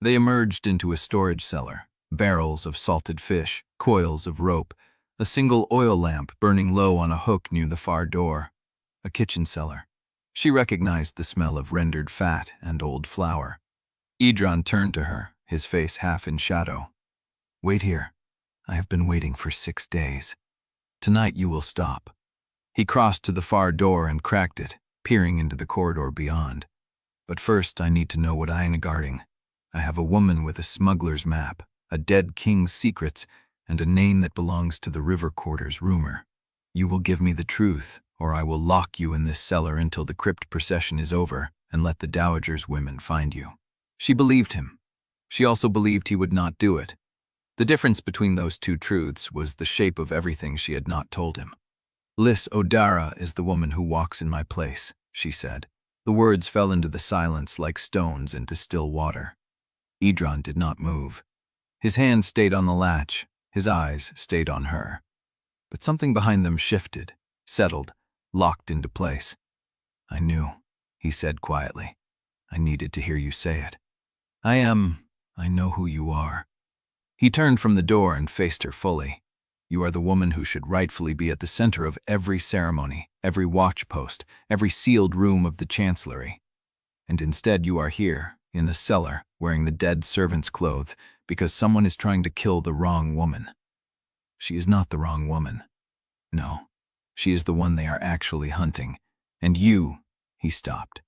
They emerged into a storage cellar, barrels of salted fish, coils of rope, a single oil lamp burning low on a hook near the far door. A kitchen cellar. She recognized the smell of rendered fat and old flour. Edran turned to her, his face half in shadow. "Wait here. I have been waiting for 6 days. Tonight you will stop." He crossed to the far door and cracked it, peering into the corridor beyond. "But first I need to know what I am guarding. I have a woman with a smuggler's map, a dead king's secrets, and a name that belongs to the river quarter's rumor. You will give me the truth, or I will lock you in this cellar until the crypt procession is over and let the Dowager's women find you." She believed him. She also believed he would not do it. The difference between those two truths was the shape of everything she had not told him. "Liss Odara is the woman who walks in my place," she said. The words fell into the silence like stones into still water. Edran did not move. His hand stayed on the latch, his eyes stayed on her. But something behind them shifted, settled, locked into place. "I knew," he said quietly. "I needed to hear you say it. I know who you are." He turned from the door and faced her fully. "You are the woman who should rightfully be at the center of every ceremony, every watch post, every sealed room of the Chancellery. And instead you are here, in the cellar, wearing the dead servant's clothes, because someone is trying to kill the wrong woman." "She is not the wrong woman. No, she is the one they are actually hunting. And you," he stopped.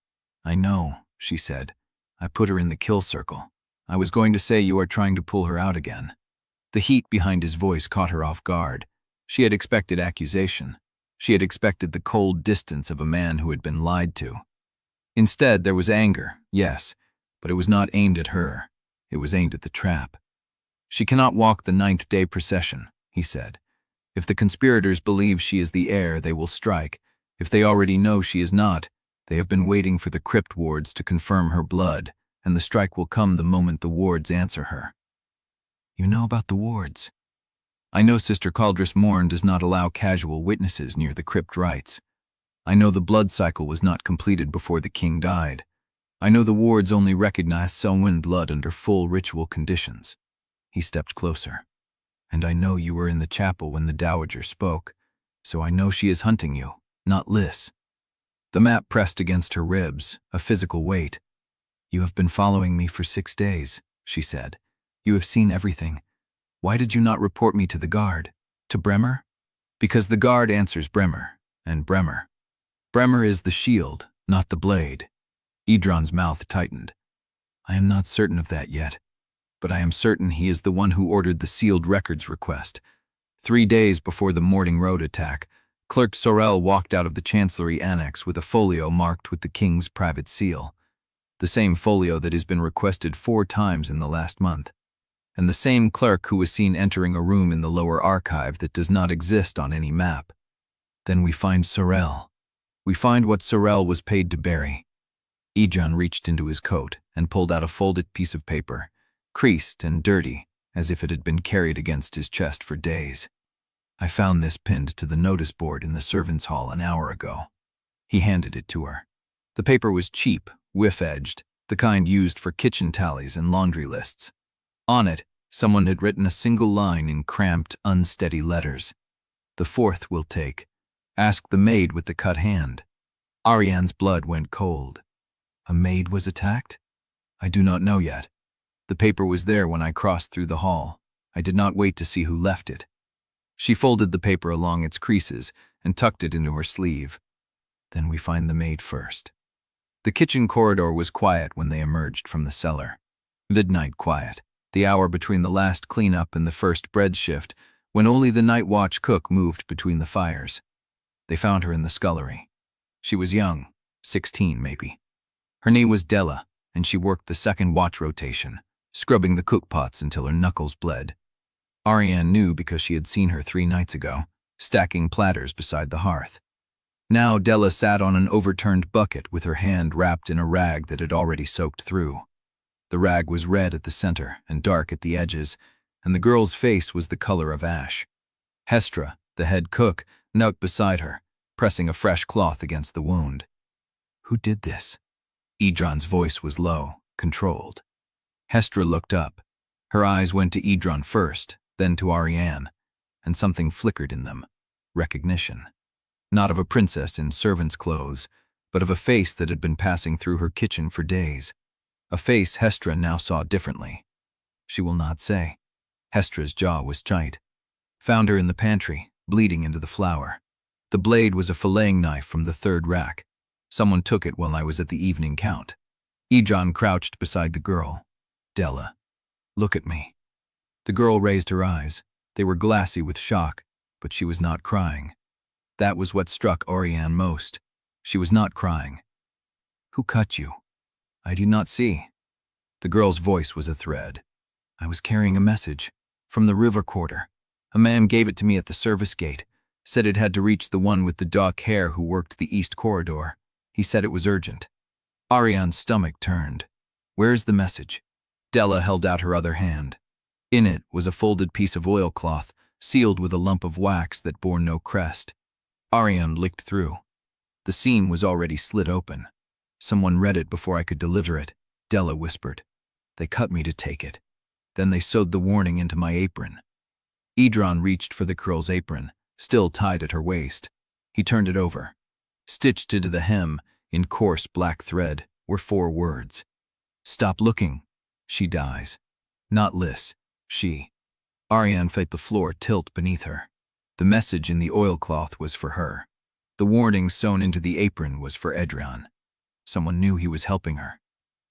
"I know," she said. "I put her in the kill circle. I was going to say you are trying to pull her out again." The heat behind his voice caught her off guard. She had expected accusation. She had expected the cold distance of a man who had been lied to. Instead, there was anger, yes, but it was not aimed at her. It was aimed at the trap. "She cannot walk the 9th-day procession," he said. "If the conspirators believe she is the heir, they will strike. If they already know she is not, they have been waiting for the crypt wards to confirm her blood, and the strike will come the moment the wards answer her." "You know about the wards?" "I know Sister Caldris Morn does not allow casual witnesses near the crypt rites. I know the blood cycle was not completed before the king died. I know the wards only recognize Sellwyn blood under full ritual conditions." He stepped closer. "And I know you were in the chapel when the Dowager spoke, so I know she is hunting you, not Liss." The map pressed against her ribs, a physical weight. "You have been following me for 6 days," she said. "You have seen everything. Why did you not report me to the guard? To Bremer?" "Because the guard answers Bremer, and Bremer. Bremer is the shield, not the blade." Edran's mouth tightened. "I am not certain of that yet, but I am certain he is the one who ordered the sealed records request. 3 days before the Mourning Road attack, Clerk Sorel walked out of the Chancellery Annex with a folio marked with the king's private seal. The same folio that has been requested 4 times in the last month. And the same clerk who was seen entering a room in the lower archive that does not exist on any map. Then we find Sorel. We find what Sorel was paid to bury." Edran reached into his coat and pulled out a folded piece of paper, creased and dirty, as if it had been carried against his chest for days. "I found this pinned to the notice board in the servants' hall an hour ago." He handed it to her. The paper was cheap, whiff-edged, the kind used for kitchen tallies and laundry lists. On it, Someone had written a single line in cramped, unsteady letters. "The fourth will take. Ask the maid with the cut hand." Auriane's blood went cold. A maid was attacked? I do not know yet. The paper was there when I crossed through the hall. I did not wait to see who left it. She folded the paper along its creases and tucked it into her sleeve. Then we find the maid first. The kitchen corridor was quiet when they emerged from the cellar. Midnight quiet, the hour between the last cleanup and the first bread shift, when only the night watch cook moved between the fires. They found her in the scullery. She was young, 16 maybe. Her name was Della, and she worked the second watch rotation, scrubbing the cookpots until her knuckles bled. Auriane knew because she had seen her 3 nights ago, stacking platters beside the hearth. Now Della sat on an overturned bucket with her hand wrapped in a rag that had already soaked through. The rag was red at the center and dark at the edges, and the girl's face was the color of ash. Hestra, the head cook, knelt beside her, pressing a fresh cloth against the wound. "Who did this?" Edran's voice was low, controlled. Hestra looked up. Her eyes went to Edran first, then to Auriane, and something flickered in them. Recognition. Not of a princess in servant's clothes, but of a face that had been passing through her kitchen for days. A face Hestra now saw differently. She will not say. Hestra's jaw was tight. Found her in the pantry, bleeding into the flour. The blade was a filleting knife from the 3rd rack. Someone took it while I was at the evening count. Edran crouched beside the girl. "Della, look at me." The girl raised her eyes. They were glassy with shock, but she was not crying. That was what struck Auriane most. She was not crying. "Who cut you?" "I do not see." The girl's voice was a thread. "I was carrying a message from the river quarter. A man gave it to me at the service gate, said it had to reach the one with the dark hair who worked the east corridor. He said it was urgent." Auriane's stomach turned. "Where is the message?" Della held out her other hand. In it was a folded piece of oilcloth, sealed with a lump of wax that bore no crest. Auriane licked through. The seam was already slit open. "Someone read it before I could deliver it," Della whispered. "They cut me to take it. Then they sewed the warning into my apron." Edran reached for the girl's apron, still tied at her waist. He turned it over. Stitched into the hem, in coarse black thread, were 4 words. "Stop looking. She dies. Not Liss. She." Auriane felt the floor tilt beneath her. The message in the oilcloth was for her. The warning sewn into the apron was for Edran. Someone knew he was helping her.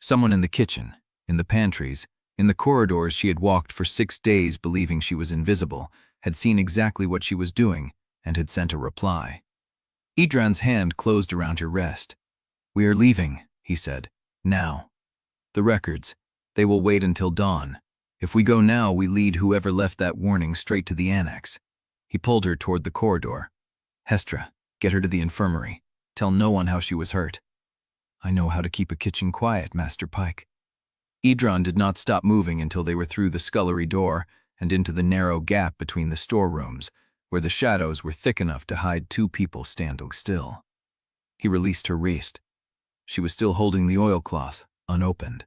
Someone in the kitchen, in the pantries, in the corridors she had walked for 6 days believing she was invisible, had seen exactly what she was doing, and had sent a reply. Edran's hand closed around her wrist. "We are leaving," he said. "Now. The records, they will wait until dawn. If we go now, we lead whoever left that warning straight to the annex." He pulled her toward the corridor. "Hestra, get her to the infirmary. Tell no one how she was hurt." "I know how to keep a kitchen quiet, Master Pike." Edran did not stop moving until they were through the scullery door and into the narrow gap between the storerooms, where the shadows were thick enough to hide 2 people standing still. He released her wrist. She was still holding the oilcloth, unopened.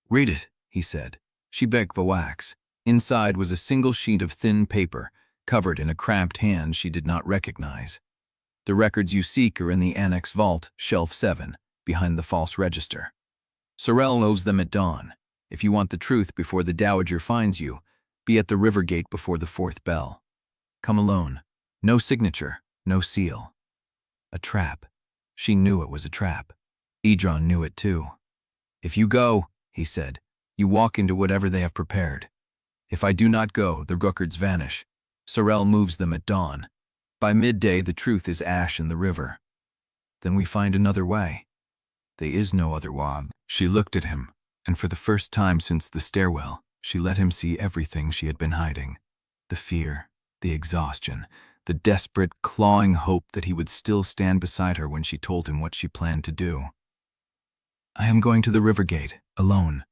"Read it," he said. She begged the wax. Inside was a single sheet of thin paper, covered in a cramped hand she did not recognize. "The records you seek are in the annex vault, shelf 7, behind the false register. Sorel owes them at dawn. If you want the truth before the Dowager finds you, be at the river gate before the 4th bell. Come alone. No signature, no seal." A trap. She knew it was a trap. Edran knew it too. "If you go," he said, "you walk into whatever they have prepared. If I do not go, the records vanish. Sorel moves them at dawn. By midday, the truth is ash in the river. Then we find another way." "There is no other way." She looked at him, and for the first time since the stairwell, she let him see everything she had been hiding. The fear, the exhaustion, the desperate, clawing hope that he would still stand beside her when she told him what she planned to do. "I am going to the river gate, alone."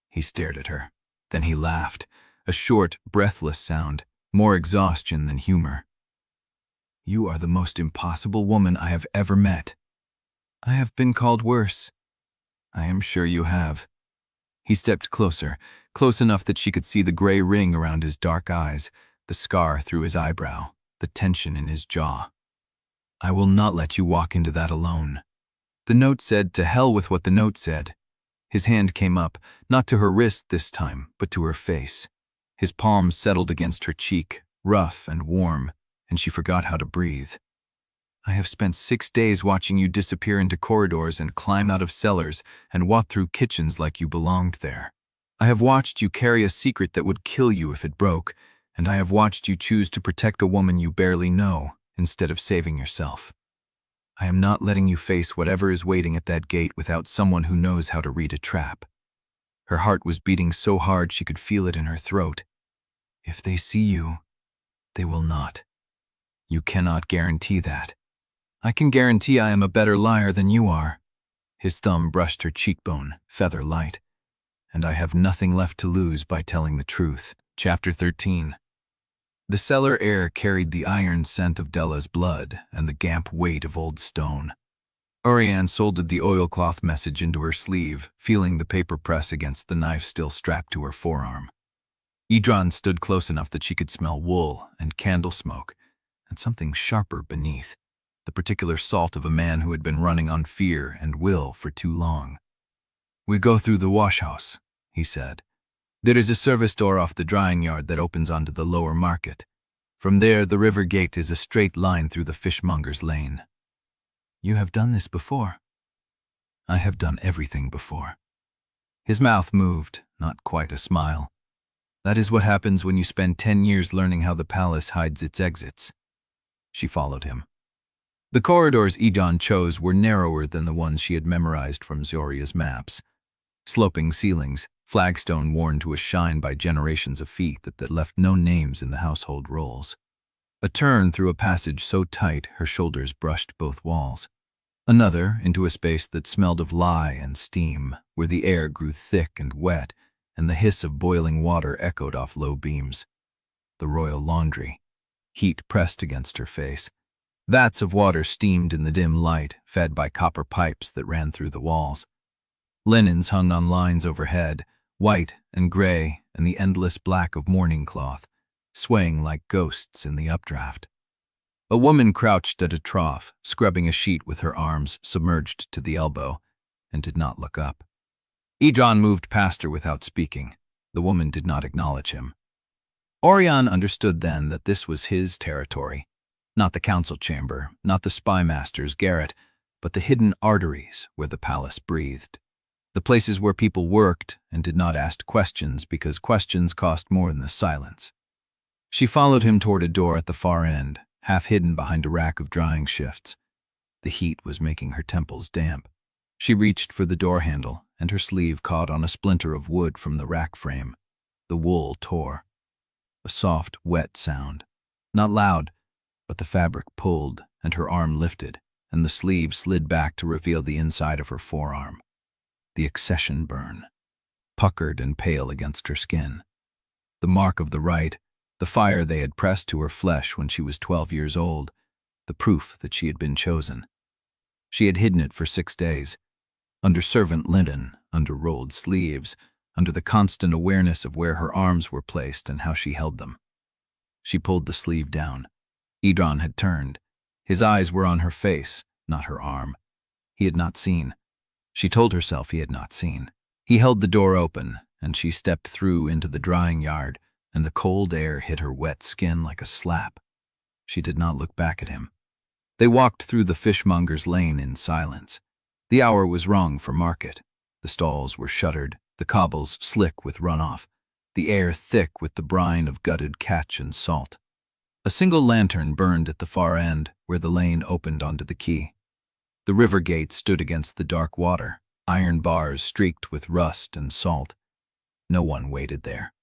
He stared at her. Then he laughed, a short, breathless sound, more exhaustion than humor. "You are the most impossible woman I have ever met." "I have been called worse." "I am sure you have." He stepped closer, close enough that she could see the gray ring around his dark eyes, the scar through his eyebrow, the tension in his jaw. "I will not let you walk into that alone." The note said, "To hell with what the note said." His hand came up, not to her wrist this time, but to her face. His palm settled against her cheek, rough and warm, and she forgot how to breathe. "I have spent 6 days watching you disappear into corridors and climb out of cellars and walk through kitchens like you belonged there. I have watched you carry a secret that would kill you if it broke, and I have watched you choose to protect a woman you barely know instead of saving yourself. I am not letting you face whatever is waiting at that gate without someone who knows how to read a trap." Her heart was beating so hard she could feel it in her throat. "If they see you, they will not." "You cannot guarantee that." "I can guarantee I am a better liar than you are." His thumb brushed her cheekbone, feather light. "And I have nothing left to lose by telling the truth." Chapter 13. The cellar air carried the iron scent of Della's blood and the damp weight of old stone. Auriane soldered the oilcloth message into her sleeve, feeling the paper press against the knife still strapped to her forearm. Edran stood close enough that she could smell wool and candle smoke, and something sharper beneath, the particular salt of a man who had been running on fear and will for too long. "We go through the washhouse," he said. "There is a service door off the drying yard that opens onto the lower market. From there, the river gate is a straight line through the fishmonger's lane." "You have done this before." "I have done everything before." His mouth moved, not quite a smile. "That is what happens when you spend 10 years learning how the palace hides its exits." She followed him. The corridors Edran chose were narrower than the ones she had memorized from Zoria's maps. Sloping ceilings, flagstone worn to a shine by generations of feet that left no names in the household rolls. A turn through a passage so tight her shoulders brushed both walls. Another into a space that smelled of lye and steam, where the air grew thick and wet, and the hiss of boiling water echoed off low beams. The royal laundry. Heat pressed against her face. Vats of water steamed in the dim light, fed by copper pipes that ran through the walls. Linens hung on lines overhead, white and gray and the endless black of mourning cloth, swaying like ghosts in the updraft. A woman crouched at a trough, scrubbing a sheet with her arms submerged to the elbow, and did not look up. Edran moved past her without speaking. The woman did not acknowledge him. Auriane understood then that this was his territory. Not the council chamber, not the spymaster's garret, but the hidden arteries where the palace breathed. The places where people worked and did not ask questions because questions cost more than the silence. She followed him toward a door at the far end, half hidden behind a rack of drying shifts. The heat was making her temples damp. She reached for the door handle, and her sleeve caught on a splinter of wood from the rack frame. The wool tore. A soft, wet sound. Not loud, but the fabric pulled, and her arm lifted, and the sleeve slid back to reveal the inside of her forearm. The accession burn, puckered and pale against her skin. The mark of the rite, the fire they had pressed to her flesh when she was 12 years old, the proof that she had been chosen. She had hidden it for 6 days, under servant linen, under rolled sleeves, under the constant awareness of where her arms were placed and how she held them. She pulled the sleeve down. Edran had turned. His eyes were on her face, not her arm. He had not seen. She told herself he had not seen. He held the door open, and she stepped through into the drying yard, and the cold air hit her wet skin like a slap. She did not look back at him. They walked through the fishmonger's lane in silence. The hour was wrong for market. The stalls were shuttered, the cobbles slick with runoff, the air thick with the brine of gutted catch and salt. A single lantern burned at the far end, where the lane opened onto the quay. The river gate stood against the dark water, iron bars streaked with rust and salt. No one waited there.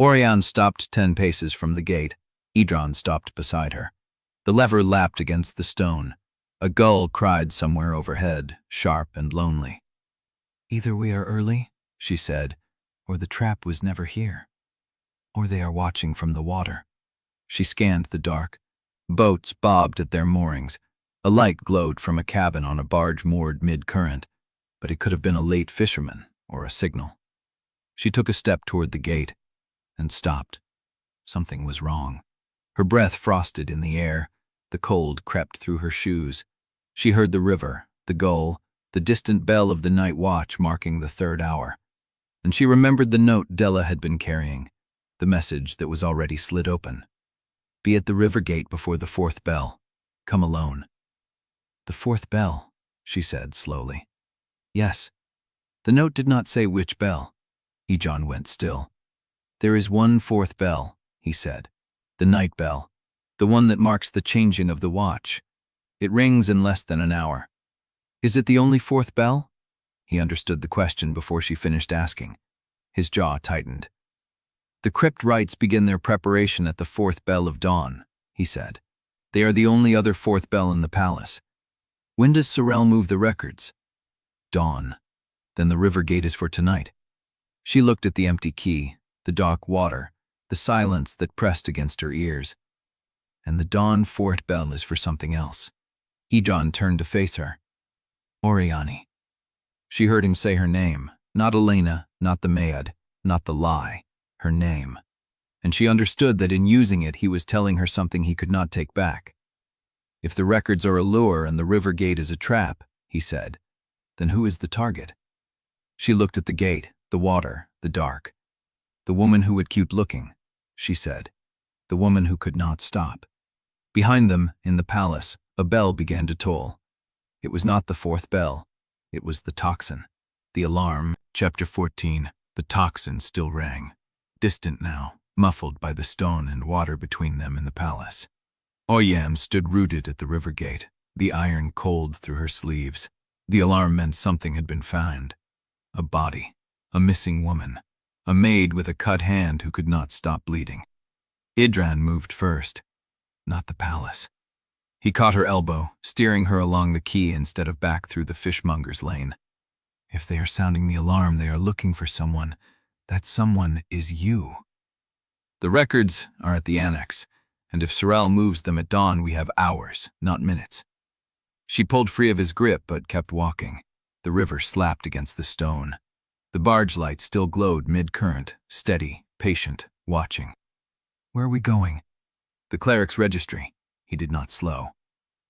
Auriane stopped 10 paces from the gate. Edran stopped beside her. The lever lapped against the stone. A gull cried somewhere overhead, sharp and lonely. "Either we are early," she said, "or the trap was never here. Or they are watching from the water." She scanned the dark. Boats bobbed at their moorings. A light glowed from a cabin on a barge moored mid-current, but it could have been a late fisherman or a signal. She took a step toward the gate and stopped. Something was wrong. Her breath frosted in the air. The cold crept through her shoes. She heard the river, the gull, the distant bell of the night watch marking the 3rd hour. And she remembered the note Della had been carrying, the message that was already slid open. Be at the river gate before the 4th bell. Come alone. The 4th bell, she said slowly. Yes. The note did not say which bell. Edran went still. There is one 4th bell, he said. The night bell. The one that marks the changing of the watch. It rings in less than an hour. Is it the only 4th bell? He understood the question before she finished asking. His jaw tightened. The Crypt rites begin their preparation at the 4th bell of dawn, he said. They are the only other 4th bell in the palace. When does Sorrel move the records? Dawn. Then the river gate is for tonight. She looked at the empty key, the dark water, the silence that pressed against her ears. And the dawn 4th bell is for something else. Edran turned to face her. Auriane. She heard him say her name, not Elena, not the maid, not the lie, her name. And she understood that in using it he was telling her something he could not take back. If the records are a lure and the river gate is a trap, he said, then who is the target? She looked at the gate, the water, the dark. The woman who would keep looking, she said. The woman who could not stop. Behind them, in the palace, a bell began to toll. It was not the 4th bell. It was the tocsin. The alarm. Chapter 14. The tocsin still rang. Distant now, muffled by the stone and water between them in the palace. Auriane stood rooted at the river gate, the iron cold through her sleeves. The alarm meant something had been found. A body. A missing woman. A maid with a cut hand who could not stop bleeding. Edran moved first. Not the palace. He caught her elbow, steering her along the quay instead of back through the fishmonger's lane. If they are sounding the alarm, they are looking for someone. That someone is you. The records are at the annex, and if Sorrel moves them at dawn, we have hours, not minutes. She pulled free of his grip, but kept walking. The river slapped against the stone. The barge light still glowed mid-current, steady, patient, watching. Where are we going? The cleric's registry. He did not slow.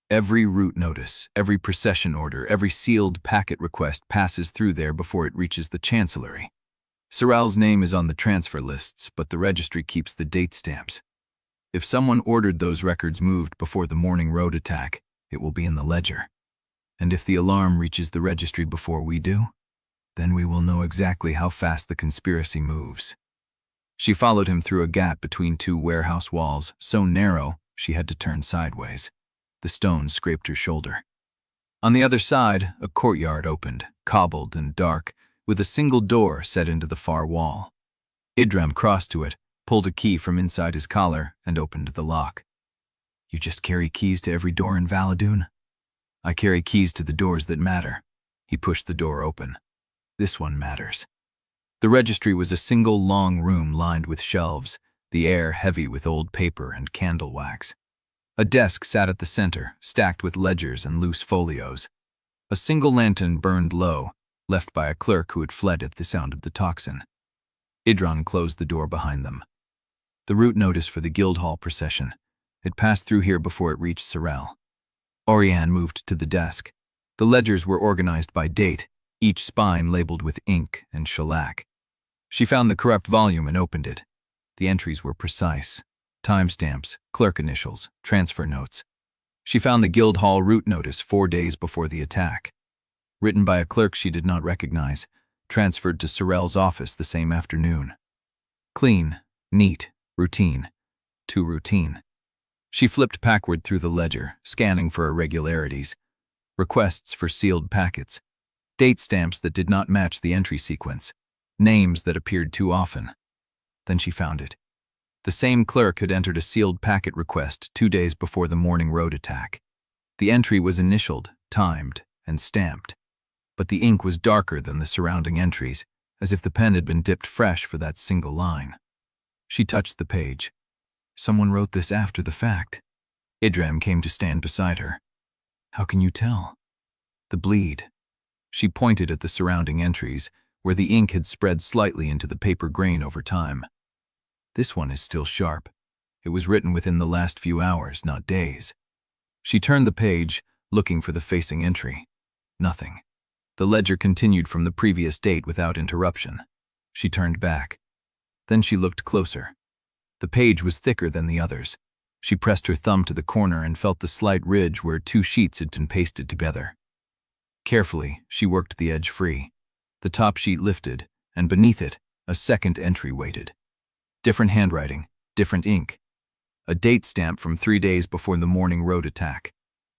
Every route notice, every procession order, every sealed packet request passes through there before it reaches the Chancellery. Sorrel's name is on the transfer lists, but the registry keeps the date stamps. If someone ordered those records moved before the Mourning road attack, it will be in the ledger. And if the alarm reaches the registry before we do, then we will know exactly how fast the conspiracy moves. She followed him through a gap between 2 warehouse walls, so narrow she had to turn sideways. The stone scraped her shoulder. On the other side, a courtyard opened, cobbled and dark, with a single door set into the far wall. Edran crossed to it, pulled a key from inside his collar, and opened the lock. You just carry keys to every door in Valadoon? I carry keys to the doors that matter. He pushed the door open. This one matters. The registry was a single long room lined with shelves, the air heavy with old paper and candle wax. A desk sat at the center, stacked with ledgers and loose folios. A single lantern burned low, left by a clerk who had fled at the sound of the tocsin. Edran closed the door behind them. The route notice for the Guildhall procession. It passed through here before it reached Sorrel. Auriane moved to the desk. The ledgers were organized by date, each spine labeled with ink and shellac. She found the corrupt volume and opened it. The entries were precise. Timestamps, clerk initials, transfer notes. She found the Guildhall route notice 4 days before the attack. Written by a clerk she did not recognize, transferred to Sorrel's office the same afternoon. Clean, neat, routine. Too routine. She flipped backward through the ledger, scanning for irregularities. Requests for sealed packets. Date stamps that did not match the entry sequence. Names that appeared too often. Then she found it. The same clerk had entered a sealed packet request 2 days before the Mourning road attack. The entry was initialed, timed, and stamped. But the ink was darker than the surrounding entries, as if the pen had been dipped fresh for that single line. She touched the page. Someone wrote this after the fact. Edran came to stand beside her. How can you tell? The bleed. She pointed at the surrounding entries, where the ink had spread slightly into the paper grain over time. This one is still sharp. It was written within the last few hours, not days. She turned the page, looking for the facing entry. Nothing. The ledger continued from the previous date without interruption. She turned back. Then she looked closer. The page was thicker than the others. She pressed her thumb to the corner and felt the slight ridge where 2 sheets had been pasted together. Carefully, she worked the edge free. The top sheet lifted, and beneath it, a second entry waited. Different handwriting, different ink. A date stamp from 3 days before the Mourning road attack.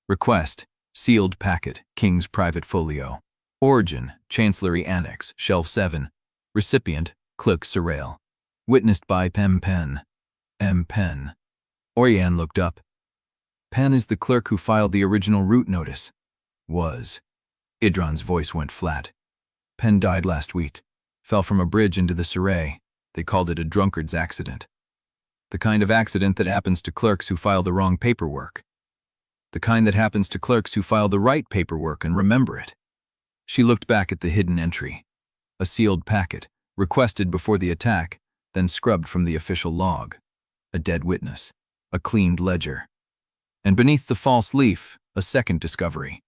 Request, sealed packet, King's private folio. Origin, Chancellery Annex, Shelf 7. Recipient, Clerk Sorrel. Witnessed by Pen. Auriane looked up. Pen is the clerk who filed the original route notice. Was. Idran's voice went flat. Pen died last week. Fell from a bridge into the Surrey. They called it a drunkard's accident. The kind of accident that happens to clerks who file the wrong paperwork. The kind that happens to clerks who file the right paperwork and remember it. She looked back at the hidden entry. A sealed packet, requested before the attack, then scrubbed from the official log. A dead witness. A cleaned ledger. And beneath the false leaf, a second discovery.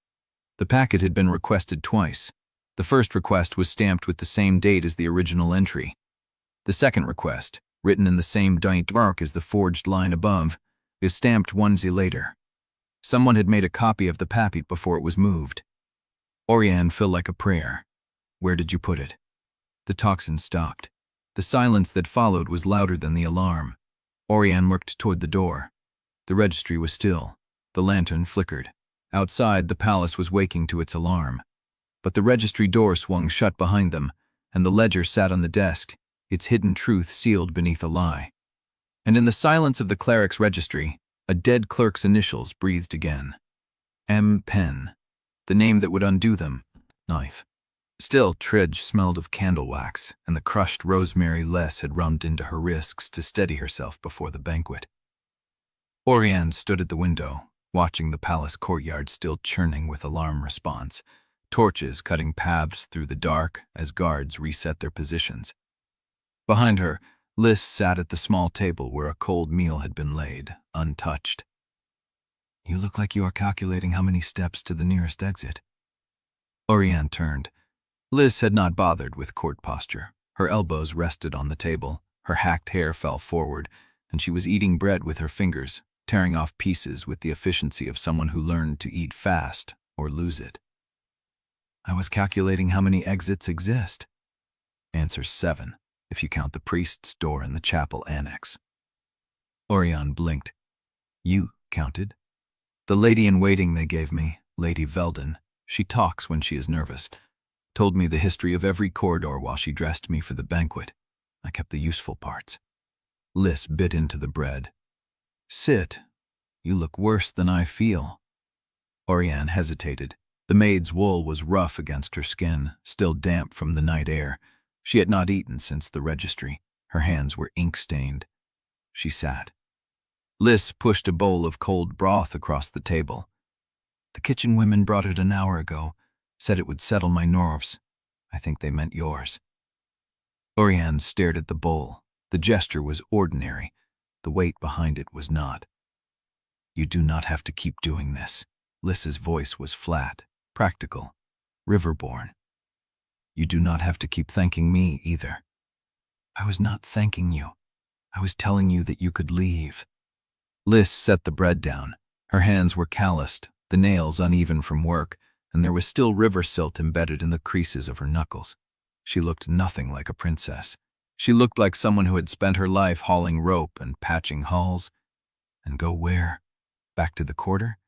The packet had been requested twice. The first request was stamped with the same date as the original entry. The second request, written in the same dark as the forged line above, is stamped 1 day later. Someone had made a copy of the packet before it was moved. Auriane felt like a prayer. Where did you put it? The tocsin stopped. The silence that followed was louder than the alarm. Auriane looked toward the door. The registry was still. The lantern flickered. Outside, the palace was waking to its alarm. But the registry door swung shut behind them, and the ledger sat on the desk, its hidden truth sealed beneath a lie. And in the silence of the cleric's registry, a dead clerk's initials breathed again. M. Pen. The name that would undo them. Knife. Still, Tridge smelled of candle wax, and the crushed rosemary Liss had rummed into her wrists to steady herself before the banquet. Auriane stood at the window, watching the palace courtyard still churning with alarm response, torches cutting paths through the dark as guards reset their positions. Behind her, Liss sat at the small table where a cold meal had been laid, untouched. You look like you are calculating how many steps to the nearest exit. Auriane turned. Liss had not bothered with court posture. Her elbows rested on the table, her hacked hair fell forward, and she was eating bread with her fingers, tearing off pieces with the efficiency of someone who learned to eat fast or lose it. I was calculating how many exits exist. Answer 7, if you count the priest's door in the chapel annex. Auriane blinked. You counted? The lady-in-waiting they gave me, Lady Veldon, she talks when she is nervous, told me the history of every corridor while she dressed me for the banquet. I kept the useful parts. Liss bit into the bread. Sit. You look worse than I feel. Auriane hesitated. The maid's wool was rough against her skin, still damp from the night air. She had not eaten since the registry. Her hands were ink-stained. She sat. Liss pushed a bowl of cold broth across the table. The kitchen women brought it an hour ago, said it would settle my nerves. I think they meant yours. Auriane stared at the bowl. The gesture was ordinary. The weight behind it was not. You do not have to keep doing this. Liss's voice was flat, practical, riverborn. You do not have to keep thanking me either. I was not thanking you. I was telling you that you could leave. Liss set the bread down. Her hands were calloused, the nails uneven from work, and there was still river silt embedded in the creases of her knuckles. She looked nothing like a princess. She looked like someone who had spent her life hauling rope and patching hulls. And go where? Back to the quarter?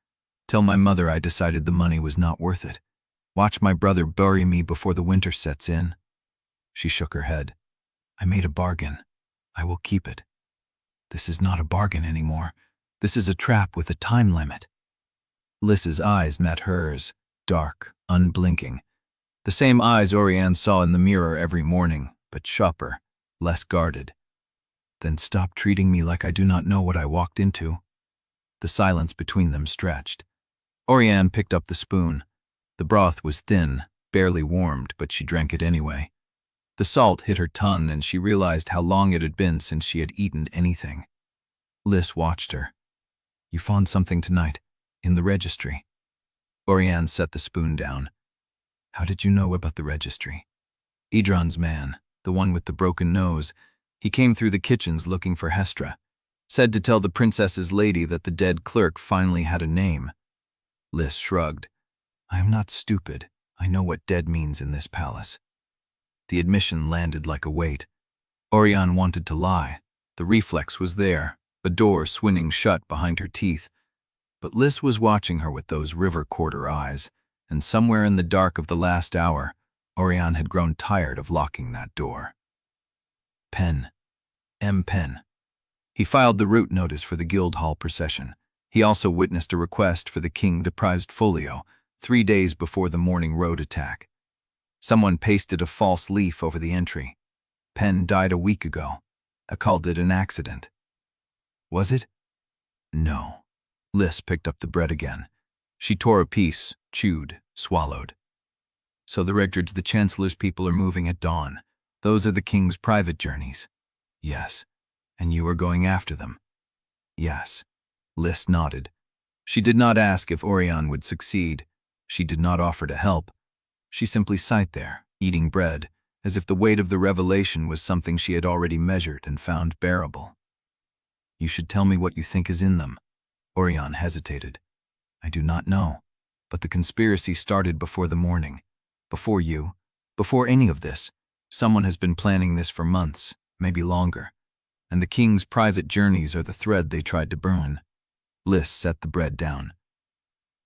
Tell my mother I decided the money was not worth it. Watch my brother bury me before the winter sets in. She shook her head. I made a bargain. I will keep it. This is not a bargain anymore. This is a trap with a time limit. Liss's eyes met hers, dark, unblinking. The same eyes Auriane saw in the mirror every morning, but sharper, less guarded. Then stop treating me like I do not know what I walked into. The silence between them stretched. Auriane picked up the spoon. The broth was thin, barely warmed, but she drank it anyway. The salt hit her tongue and she realized how long it had been since she had eaten anything. Liss watched her. "You found something tonight, in the registry." Auriane set the spoon down. "How did you know about the registry?" "Edran's man, the one with the broken nose. He came through the kitchens looking for Hestra. Said to tell the princess's lady that the dead clerk finally had a name." Liss shrugged. "I am not stupid. I know what dead means in this palace." The admission landed like a weight. Auriane wanted to lie. The reflex was there, a door swinging shut behind her teeth. But Liss was watching her with those river quarter eyes, and somewhere in the dark of the last hour, Auriane had grown tired of locking that door. Pen. Pen. He filed the route notice for the Guildhall procession. He also witnessed a request for the king-deprised folio 3 days before the Mourning road attack. Someone pasted a false leaf over the entry. "Pen died a week ago. I called it an accident." Was it? No. Liss picked up the bread again. She tore a piece, chewed, swallowed. "So the Chancellor's people are moving at dawn. Those are the king's private journeys." "Yes. And you are going after them?" "Yes." Liss nodded. She did not ask if Auriane would succeed. She did not offer to help. She simply sat there, eating bread, as if the weight of the revelation was something she had already measured and found bearable. "You should tell me what you think is in them." Auriane hesitated. "I do not know, but the conspiracy started before the Mourning. Before you, before any of this. Someone has been planning this for months, maybe longer. And the king's private journeys are the thread they tried to burn." Liss set the bread down.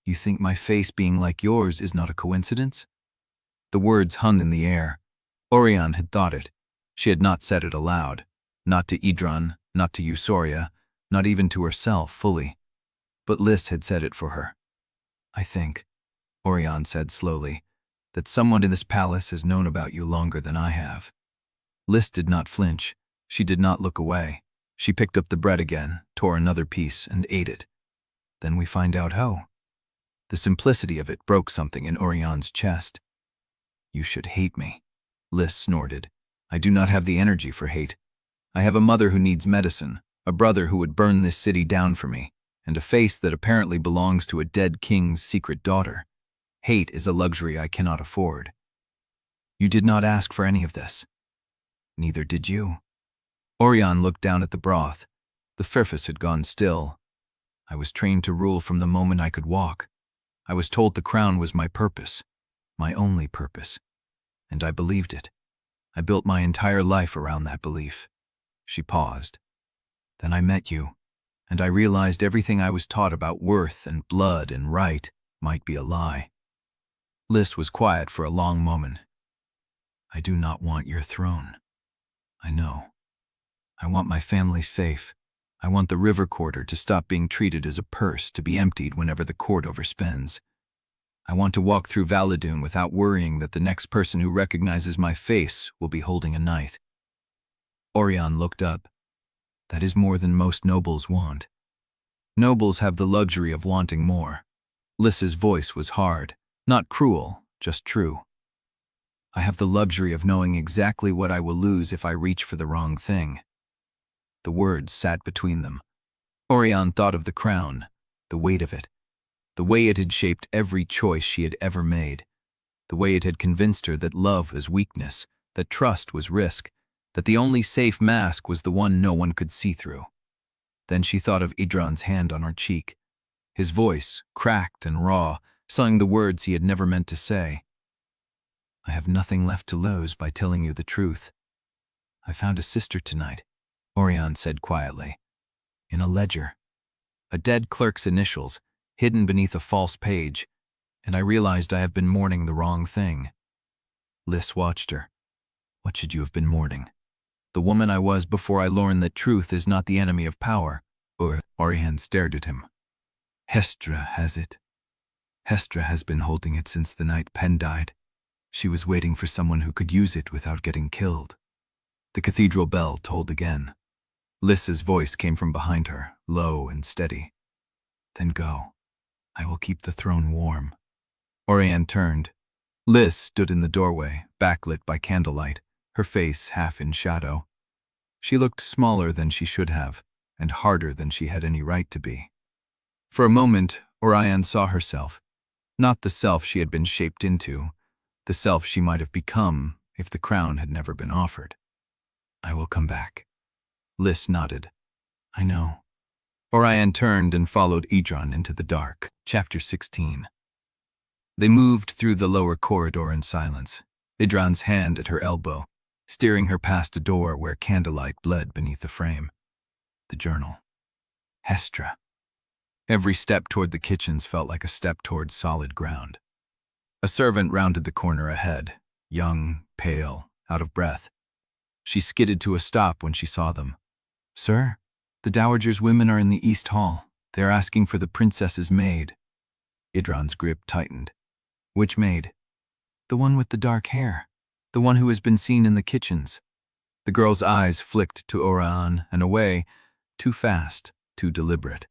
"You think my face being like yours is not a coincidence?" The words hung in the air. Auriane had thought it. She had not said it aloud. Not to Edran, not to Eusoria, not even to herself fully. But Liss had said it for her. "I think," Auriane said slowly, "that someone in this palace has known about you longer than I have." Liss did not flinch. She did not look away. She picked up the bread again, tore another piece, and ate it. "Then we find out how." The simplicity of it broke something in Auriane's chest. "You should hate me," Liss snorted. "I do not have the energy for hate. I have a mother who needs medicine, a brother who would burn this city down for me, and a face that apparently belongs to a dead king's secret daughter. Hate is a luxury I cannot afford." "You did not ask for any of this." "Neither did you." Auriane looked down at the broth. The surface had gone still. "I was trained to rule from the moment I could walk. I was told the crown was my purpose, my only purpose. And I believed it. I built my entire life around that belief." She paused. "Then I met you, and I realized everything I was taught about worth and blood and right might be a lie." Liss was quiet for a long moment. "I do not want your throne. I know. I want my family's faith. I want the river quarter to stop being treated as a purse to be emptied whenever the court overspends. I want to walk through Valadun without worrying that the next person who recognizes my face will be holding a knife." Auriane looked up. "That is more than most nobles want. Nobles have the luxury of wanting more." Liss's voice was hard, not cruel, just true. "I have the luxury of knowing exactly what I will lose if I reach for the wrong thing." The words sat between them. Auriane thought of the crown, the weight of it, the way it had shaped every choice she had ever made, the way it had convinced her that love was weakness, that trust was risk, that the only safe mask was the one no one could see through. Then she thought of Edran's hand on her cheek, his voice, cracked and raw, saying the words he had never meant to say. "I have nothing left to lose by telling you the truth. I found a sister tonight," Auriane said quietly. "In a ledger. A dead clerk's initials, hidden beneath a false page, and I realized I have been mourning the wrong thing." Liss watched her. "What should you have been mourning?" "The woman I was before I learned that truth is not the enemy of power." Auriane stared at him. "Hestra has it. Hestra has been holding it since the night Pen died. She was waiting for someone who could use it without getting killed." The cathedral bell tolled again. Liss's voice came from behind her, low and steady. "Then go. I will keep the throne warm." Auriane turned. Liss stood in the doorway, backlit by candlelight, her face half in shadow. She looked smaller than she should have, and harder than she had any right to be. For a moment, Auriane saw herself, not the self she had been shaped into, the self she might have become if the crown had never been offered. "I will come back." Liss nodded. "I know." Auriane turned and followed Edran into the dark. Chapter 16. They moved through the lower corridor in silence, Idran's hand at her elbow, steering her past a door where candlelight bled beneath the frame. The journal. Hestra. Every step toward the kitchens felt like a step toward solid ground. A servant rounded the corner ahead, young, pale, out of breath. She skidded to a stop when she saw them. "Sir, the Dowager's women are in the East Hall. They are asking for the princess's maid." Idran's grip tightened. "Which maid?" "The one with the dark hair. The one who has been seen in the kitchens." The girl's eyes flicked to Auriane and away, too fast, too deliberate.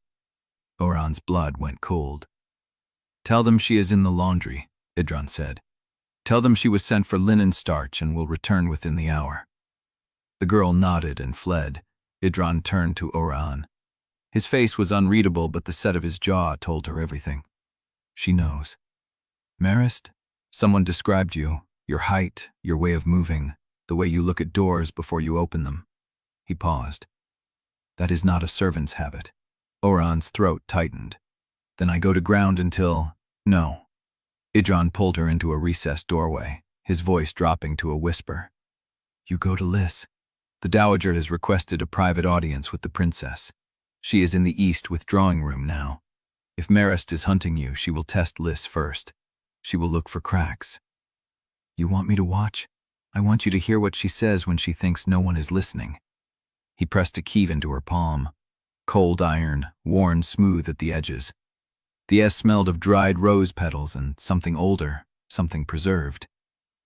Auriane's blood went cold. "Tell them she is in the laundry," Edran said. "Tell them she was sent for linen starch and will return within the hour." The girl nodded and fled. Edran turned to Auriane. His face was unreadable, but the set of his jaw told her everything. "She knows." "Marist, someone described you, your height, your way of moving, the way you look at doors before you open them." He paused. "That is not a servant's habit." Auriane's throat tightened. "Then I go to ground until—" "No." Edran pulled her into a recessed doorway, his voice dropping to a whisper. "You go to Liss. The Dowager has requested a private audience with the princess. She is in the east withdrawing room now. If Marist is hunting you, she will test Liss first. She will look for cracks." "You want me to watch? I want you to hear what she says when she thinks no one is listening." He pressed a key into her palm. Cold iron, worn smooth at the edges. The S smelled of dried rose petals and something older, something preserved.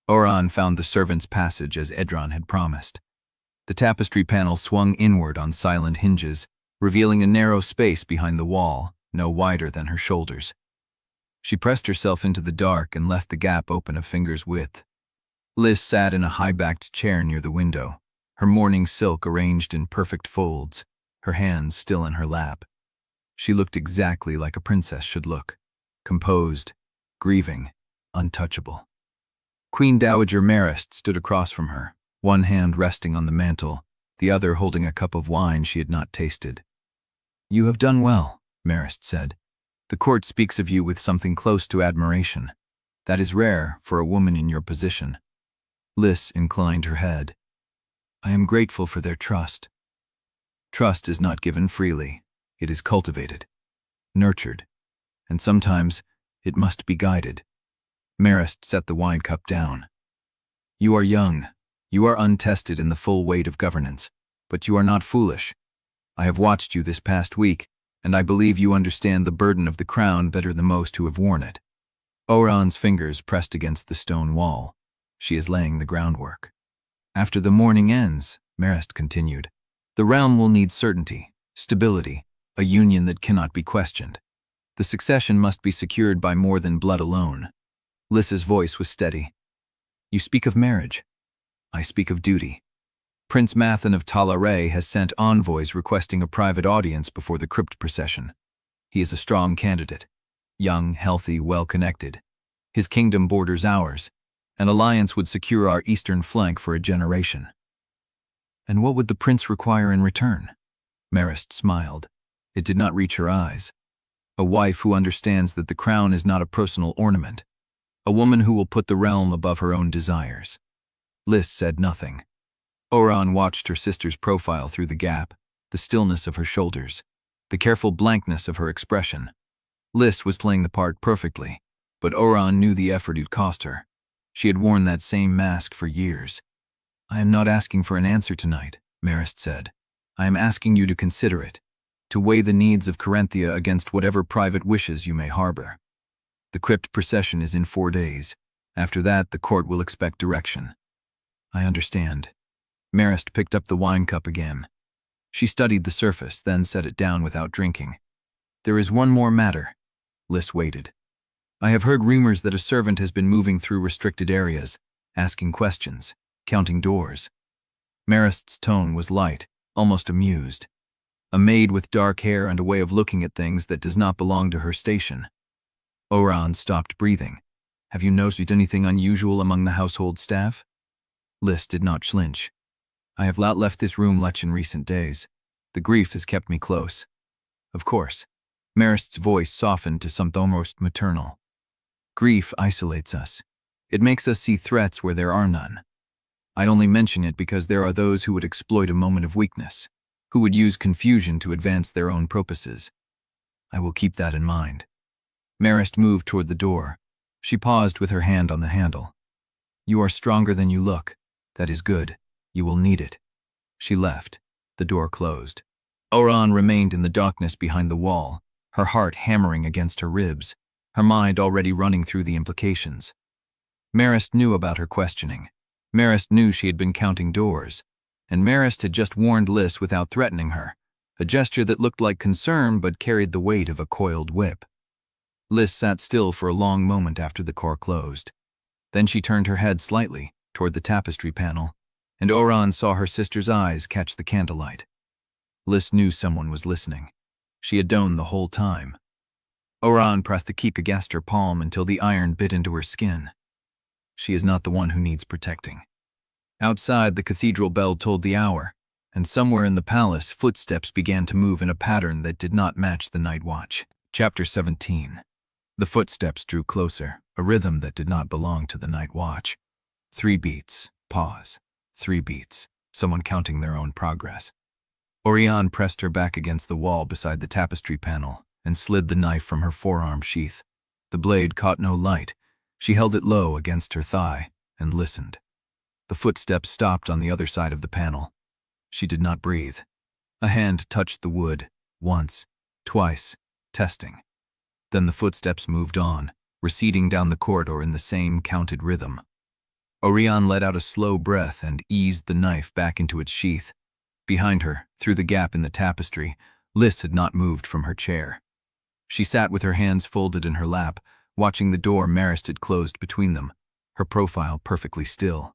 Auriane found the servant's passage as Edran had promised. The tapestry panel swung inward on silent hinges, revealing a narrow space behind the wall, no wider than her shoulders. She pressed herself into the dark and left the gap open a finger's width. Liss sat in a high-backed chair near the window, her mourning silk arranged in perfect folds, her hands still in her lap. She looked exactly like a princess should look, composed, grieving, untouchable. Queen Dowager Marist stood across from her, one hand resting on the mantel, the other holding a cup of wine she had not tasted. "You have done well," Marist said. "The court speaks of you with something close to admiration. That is rare for a woman in your position." Liss inclined her head. "I am grateful for their trust." Trust is not given freely. It is cultivated, nurtured, and sometimes it must be guided. Marist set the wine cup down. "You are young. You are untested in the full weight of governance, but you are not foolish. I have watched you this past week, and I believe you understand the burden of the crown better than most who have worn it." Auriane's fingers pressed against the stone wall. She is laying the groundwork. "After the mourning ends," Marist continued, "the realm will need certainty, stability, a union that cannot be questioned. The succession must be secured by more than blood alone." Liss's voice was steady. "You speak of marriage. I speak of duty. Prince Mathan of Talaray has sent envoys requesting a private audience before the Crypt procession. He is a strong candidate. Young, healthy, well-connected. His kingdom borders ours. An alliance would secure our eastern flank for a generation." "And what would the prince require in return?" Marist smiled. It did not reach her eyes. "A wife who understands that the crown is not a personal ornament. A woman who will put the realm above her own desires." Liss said nothing. Auriane watched her sister's profile through the gap, the stillness of her shoulders, the careful blankness of her expression. Liss was playing the part perfectly, but Auriane knew the effort it cost her. She had worn that same mask for years. "I am not asking for an answer tonight," Marist said. "I am asking you to consider it, to weigh the needs of Corinthia against whatever private wishes you may harbor. The Crypt procession is in 4 days. After that, the court will expect direction." "I understand." Marist picked up the wine cup again. She studied the surface, then set it down without drinking. "There is one more matter." Liss waited. "I have heard rumors that a servant has been moving through restricted areas, asking questions. counting doors. Marist's tone was light, almost amused. A maid with dark hair and a way of looking at things that does not belong to her station. Auriane stopped breathing. Have you noticed anything unusual among the household staff? Liss did not flinch. I have not left this room much in recent days. The grief has kept me close. Of course. Marist's voice softened to something almost maternal. Grief isolates us. It makes us see threats where there are none. I'd only mention it because there are those who would exploit a moment of weakness, who would use confusion to advance their own purposes. I will keep that in mind. Marist moved toward the door. She paused with her hand on the handle. You are stronger than you look. That is good. You will need it. She left. The door closed. Auriane remained in the darkness behind the wall, her heart hammering against her ribs, her mind already running through the implications. Marist knew about her questioning. Marist knew she had been counting doors, and Marist had just warned Liss without threatening her, a gesture that looked like concern but carried the weight of a coiled whip. Liss sat still for a long moment after the door closed. Then she turned her head slightly toward the tapestry panel, and Auriane saw her sister's eyes catch the candlelight. Liss knew someone was listening. She had known the whole time. Auriane pressed the key against her palm until the iron bit into her skin. She is not the one who needs protecting. Outside, the cathedral bell told the hour, and somewhere in the palace, footsteps began to move in a pattern that did not match the night watch. Chapter 17. The footsteps drew closer, a rhythm that did not belong to the night watch. 3 beats, pause. 3 beats, someone counting their own progress. Auriane pressed her back against the wall beside the tapestry panel and slid the knife from her forearm sheath. The blade caught no light. She held it low against her thigh and listened. The footsteps stopped on the other side of the panel. She did not breathe. A hand touched the wood, once, twice, testing. Then the footsteps moved on, receding down the corridor in the same counted rhythm. Auriane let out a slow breath and eased the knife back into its sheath. Behind her, through the gap in the tapestry, Liss had not moved from her chair. She sat with her hands folded in her lap, watching the door Marist had closed between them, her profile perfectly still.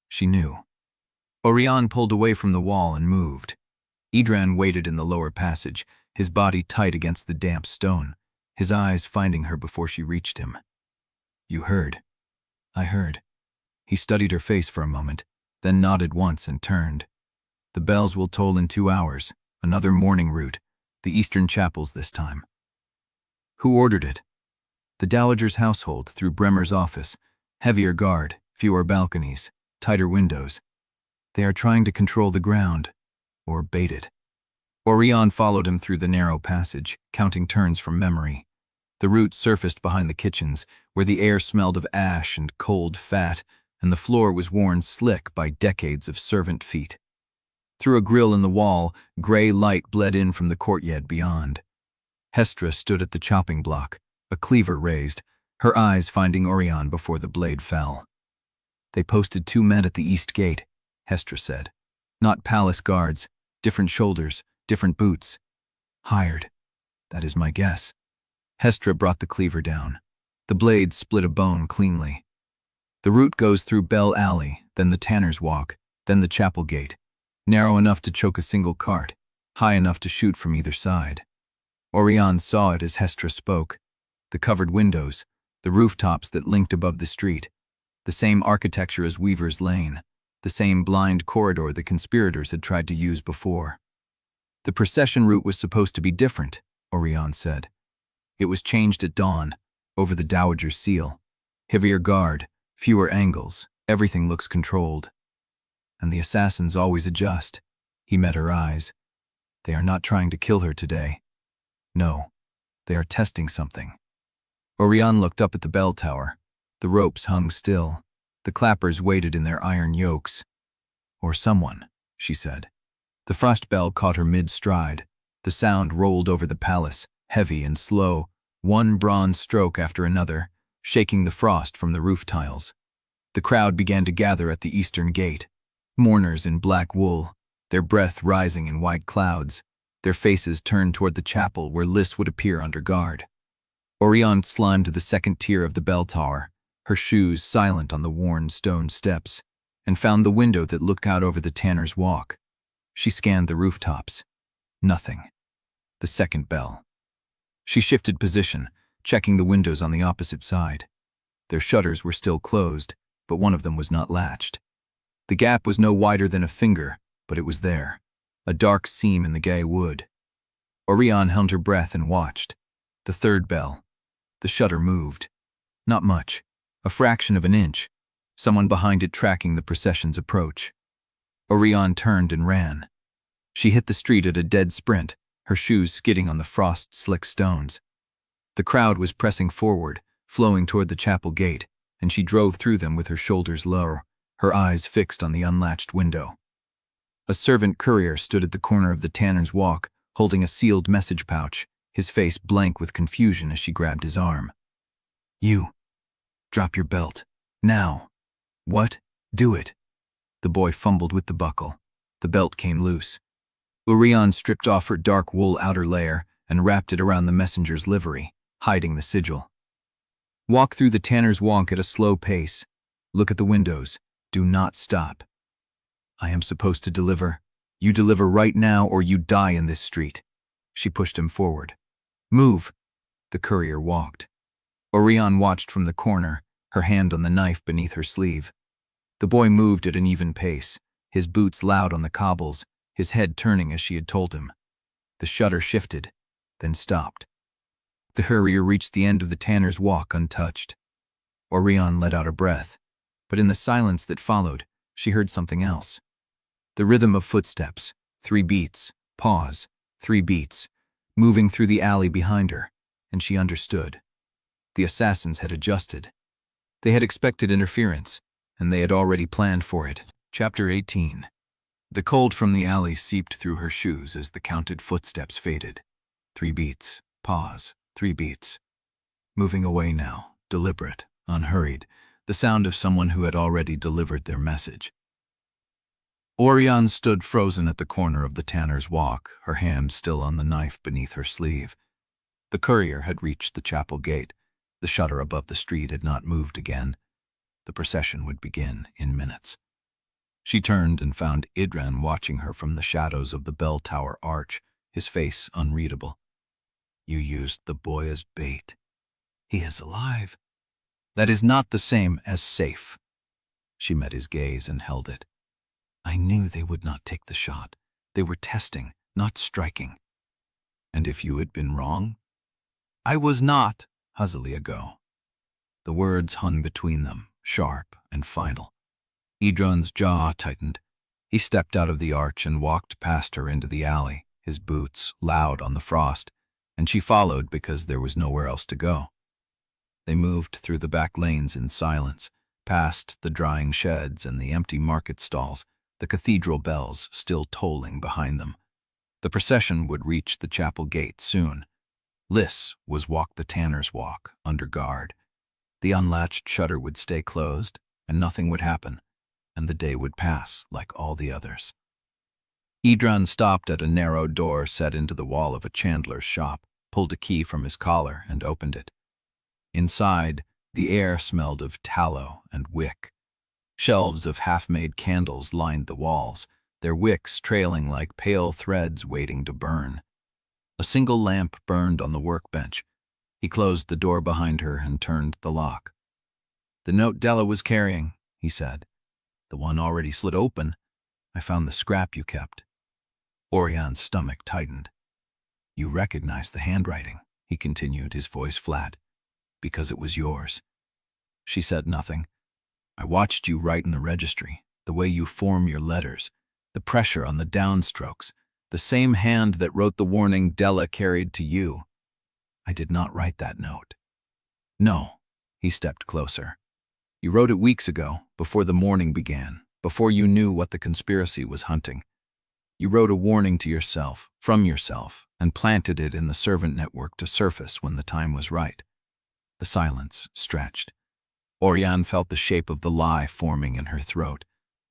She knew. Auriane pulled away from the wall and moved. Edran waited in the lower passage, his body tight against the damp stone, his eyes finding her before she reached him. You heard. I heard. He studied her face for a moment, then nodded once and turned. The bells will toll in 2 hours, another morning route, the Eastern chapels this time. Who ordered it? The Dowager's household through Bremer's office, heavier guard, fewer balconies, tighter windows. They are trying to control the ground, or bait it. Auriane followed him through the narrow passage, counting turns from memory. The route surfaced behind the kitchens, where the air smelled of ash and cold fat, and the floor was worn slick by decades of servant feet. Through a grill in the wall, gray light bled in from the courtyard beyond. Hestra stood at the chopping block, a cleaver raised, her eyes finding Auriane before the blade fell. They posted 2 men at the east gate, Hestra said. Not palace guards, different shoulders, different boots. Hired. That is my guess. Hestra brought the cleaver down. The blade split a bone cleanly. The route goes through Bell Alley, then the Tanner's Walk, then the chapel gate. Narrow enough to choke a single cart, high enough to shoot from either side. Auriane saw it as Hestra spoke. The covered windows, the rooftops that linked above the street, the same architecture as Weaver's Lane, the same blind corridor the conspirators had tried to use before. The procession route was supposed to be different, Auriane said. It was changed at dawn, over the Dowager's seal. Heavier guard, fewer angles, everything looks controlled. And the assassins always adjust. He met her eyes. They are not trying to kill her today. No, they are testing something. Auriane looked up at the bell tower. The ropes hung still. The clappers waited in their iron yokes. Or someone, she said. The frost bell caught her mid-stride. The sound rolled over the palace, heavy and slow, one bronze stroke after another, shaking the frost from the roof tiles. The crowd began to gather at the eastern gate. Mourners in black wool, their breath rising in white clouds, their faces turned toward the chapel where Liss would appear under guard. Auriane climbed to the second tier of the bell tower, her shoes silent on the worn stone steps, and found the window that looked out over the Tanner's Walk. She scanned the rooftops. Nothing. The second bell. She shifted position, checking the windows on the opposite side. Their shutters were still closed, but one of them was not latched. The gap was no wider than a finger, but it was there, a dark seam in the gay wood. Auriane held her breath and watched. The third bell. The shutter moved. Not much, a fraction of an inch, someone behind it tracking the procession's approach. Auriane turned and ran. She hit the street at a dead sprint, her shoes skidding on the frost-slick stones. The crowd was pressing forward, flowing toward the chapel gate, and she drove through them with her shoulders low, her eyes fixed on the unlatched window. A servant courier stood at the corner of the Tanner's Walk, holding a sealed message pouch, his face blank with confusion as she grabbed his arm. "You. Drop your belt. Now." "What? Do it." The boy fumbled with the buckle. The belt came loose. Auriane stripped off her dark wool outer layer and wrapped it around the messenger's livery, hiding the sigil. "Walk through the Tanner's Walk at a slow pace. Look at the windows. Do not stop." "I am supposed to deliver. You deliver right now or you die in this street." She pushed him forward. "Move." The courier walked. Auriane watched from the corner, her hand on the knife beneath her sleeve. The boy moved at an even pace, his boots loud on the cobbles, his head turning as she had told him. The shutter shifted, then stopped. The courier reached the end of the Tanner's Walk untouched. Auriane let out a breath, but in the silence that followed, she heard something else. The rhythm of footsteps, 3 beats, pause, 3 beats, moving through the alley behind her, and she understood. The assassins had adjusted. They had expected interference, and they had already planned for it. Chapter 18. The cold from the alley seeped through her shoes as the counted footsteps faded. 3 beats, pause, 3 beats. Moving away now, deliberate, unhurried, the sound of someone who had already delivered their message. Auriane stood frozen at the corner of the Tanner's Walk, her hand still on the knife beneath her sleeve. The courier had reached the chapel gate. The shutter above the street had not moved again. The procession would begin in minutes. She turned and found Edran watching her from the shadows of the bell tower arch, his face unreadable. "You used the boy as bait. He is alive." "That is not the same as safe." She met his gaze and held it. "I knew they would not take the shot. They were testing, not striking." "And if you had been wrong?" "I was not, huzzily ago." The words hung between them, sharp and final. Edran's jaw tightened. He stepped out of the arch and walked past her into the alley, his boots loud on the frost, and she followed because there was nowhere else to go. They moved through the back lanes in silence, past the drying sheds and the empty market stalls, the cathedral bells still tolling behind them. The procession would reach the chapel gate soon. Liss was walk the Tanner's Walk, under guard. The unlatched shutter would stay closed, and nothing would happen, and the day would pass like all the others. Edran stopped at a narrow door set into the wall of a chandler's shop, pulled a key from his collar, and opened it. Inside, the air smelled of tallow and wick. Shelves of half-made candles lined the walls, their wicks trailing like pale threads waiting to burn. A single lamp burned on the workbench. He closed the door behind her and turned the lock. "The note Della was carrying," he said. "The one already slid open. I found the scrap you kept." Auriane's stomach tightened. "You recognize the handwriting," he continued, his voice flat, "because it was yours." She said nothing. "I watched you write in the registry, the way you form your letters, the pressure on the downstrokes, the same hand that wrote the warning Della carried to you. I did not write that note." "No." He stepped closer. "You wrote it weeks ago, before the mourning began, before you knew what the conspiracy was hunting. You wrote a warning to yourself, from yourself, and planted it in the servant network to surface when the time was right." The silence stretched. Auriane felt the shape of the lie forming in her throat,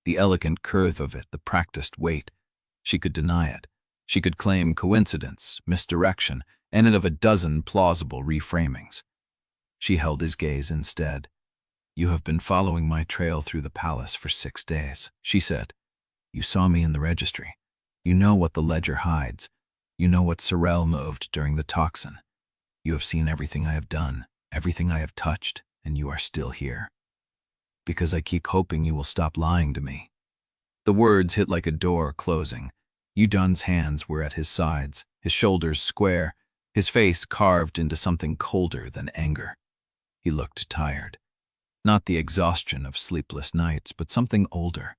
the elegant curve of it, the practiced weight. She could deny it. She could claim coincidence, misdirection, and of a dozen plausible reframings. She held his gaze instead. You have been following my trail through the palace for 6 days, she said. You saw me in the registry. You know what the ledger hides. You know what Sorrel moved during the toxin. You have seen everything I have done, everything I have touched, and you are still here. Because I keep hoping you will stop lying to me. The words hit like a door closing. Yudun's hands were at his sides, his shoulders square, his face carved into something colder than anger. He looked tired. Not the exhaustion of sleepless nights, but something older.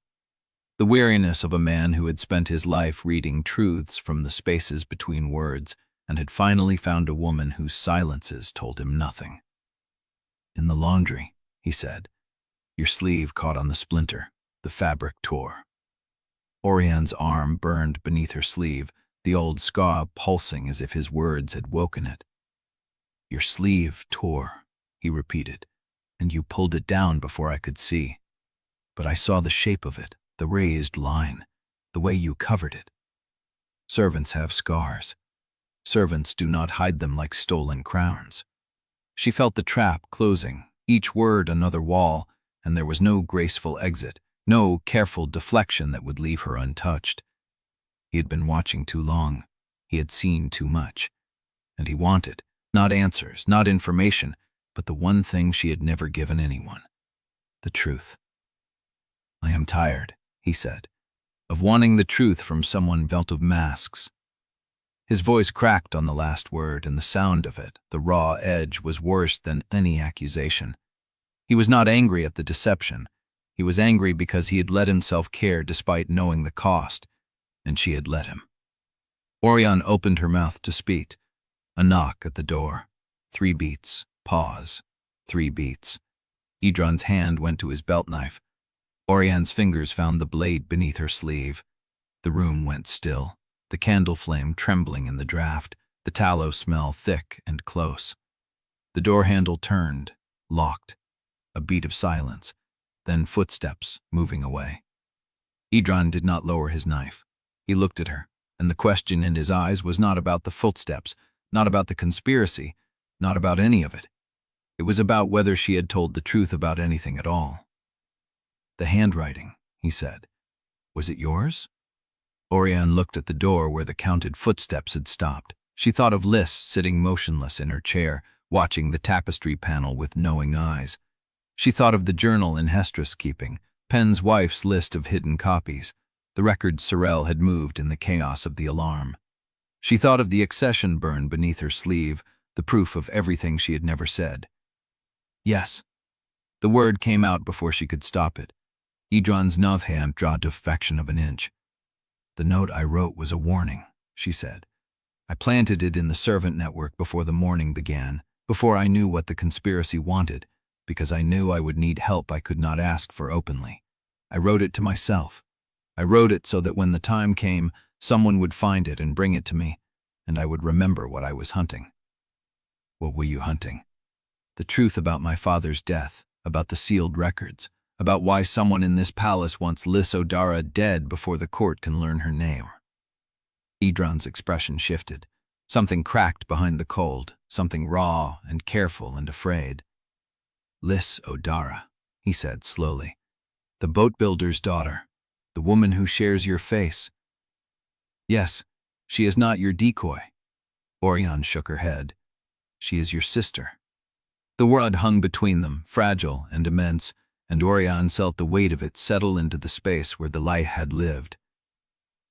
The weariness of a man who had spent his life reading truths from the spaces between words and had finally found a woman whose silences told him nothing. In the laundry, he said. Your sleeve caught on the splinter. The fabric tore. Auriane's arm burned beneath her sleeve, the old scar pulsing as if his words had woken it. Your sleeve tore, he repeated, and you pulled it down before I could see. But I saw the shape of it, the raised line, the way you covered it. Servants have scars. Servants do not hide them like stolen crowns. She felt the trap closing, each word another wall, and there was no graceful exit, no careful deflection that would leave her untouched. He had been watching too long. He had seen too much. And he wanted, not answers, not information, but the one thing she had never given anyone. The truth. I am tired, he said, of wanting the truth from someone built of masks. His voice cracked on the last word, and the sound of it, the raw edge, was worse than any accusation. He was not angry at the deception. He was angry because he had let himself care despite knowing the cost, and she had let him. Auriane opened her mouth to speak. A knock at the door. 3 beats. Pause. 3 beats. Edran's hand went to his belt knife. Auriane's fingers found the blade beneath her sleeve. The room went still, the candle flame trembling in the draft, the tallow smell thick and close. The door handle turned, locked. A beat of silence, then footsteps moving away. Edran did not lower his knife. He looked at her, and the question in his eyes was not about the footsteps, not about the conspiracy, not about any of it. It was about whether she had told the truth about anything at all. The handwriting, he said. Was it yours? Auriane looked at the door where the counted footsteps had stopped. She thought of Liss sitting motionless in her chair, watching the tapestry panel with knowing eyes. She thought of the journal in Hestra's keeping, Penn's wife's list of hidden copies, the records Sorrel had moved in the chaos of the alarm. She thought of the accession burn beneath her sleeve, the proof of everything she had never said. Yes. The word came out before she could stop it. Edran's nav hand dropped a fraction of an inch. The note I wrote was a warning, she said. I planted it in the servant network before the mourning began, before I knew what the conspiracy wanted, because I knew I would need help I could not ask for openly. I wrote it to myself. I wrote it so that when the time came, someone would find it and bring it to me, and I would remember what I was hunting. What were you hunting? The truth about my father's death, about the sealed records, about why someone in this palace wants Liss Odara dead before the court can learn her name. Edran's expression shifted. Something cracked behind the cold, something raw and careful and afraid. Liss Odara, he said slowly. The boat builder's daughter, the woman who shares your face. Yes, she is not your decoy. Auriane shook her head. She is your sister. The word hung between them, fragile and immense, and Auriane felt the weight of it settle into the space where the light had lived.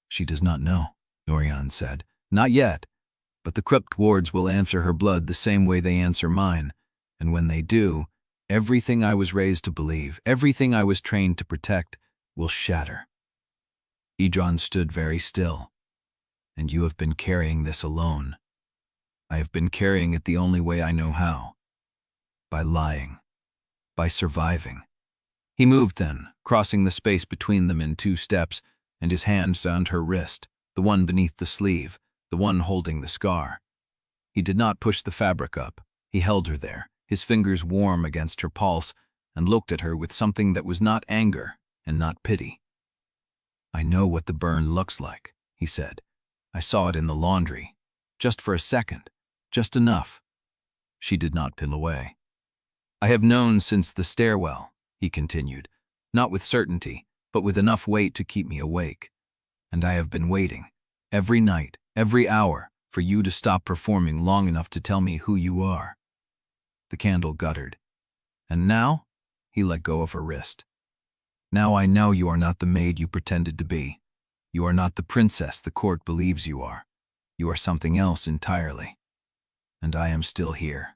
She does not know, Auriane said. Not yet, but the Crypt wards will answer her blood the same way they answer mine, and when they do, everything I was raised to believe, everything I was trained to protect, will shatter. Edran stood very still. And you have been carrying this alone. I have been carrying it the only way I know how. By lying. By surviving. He moved then, crossing the space between them in 2 steps, and his hand found her wrist, the one beneath the sleeve, the one holding the scar. He did not push the fabric up. He held her there, his fingers warm against her pulse, and looked at her with something that was not anger and not pity. I know what the burn looks like, he said. I saw it in the laundry. Just for a second. Just enough. She did not peel away. I have known since the stairwell, he continued, not with certainty, but with enough weight to keep me awake. And I have been waiting, every night, every hour, for you to stop performing long enough to tell me who you are. The candle guttered. And now? He let go of her wrist. Now I know you are not the maid you pretended to be. You are not the princess the court believes you are. You are something else entirely. And I am still here.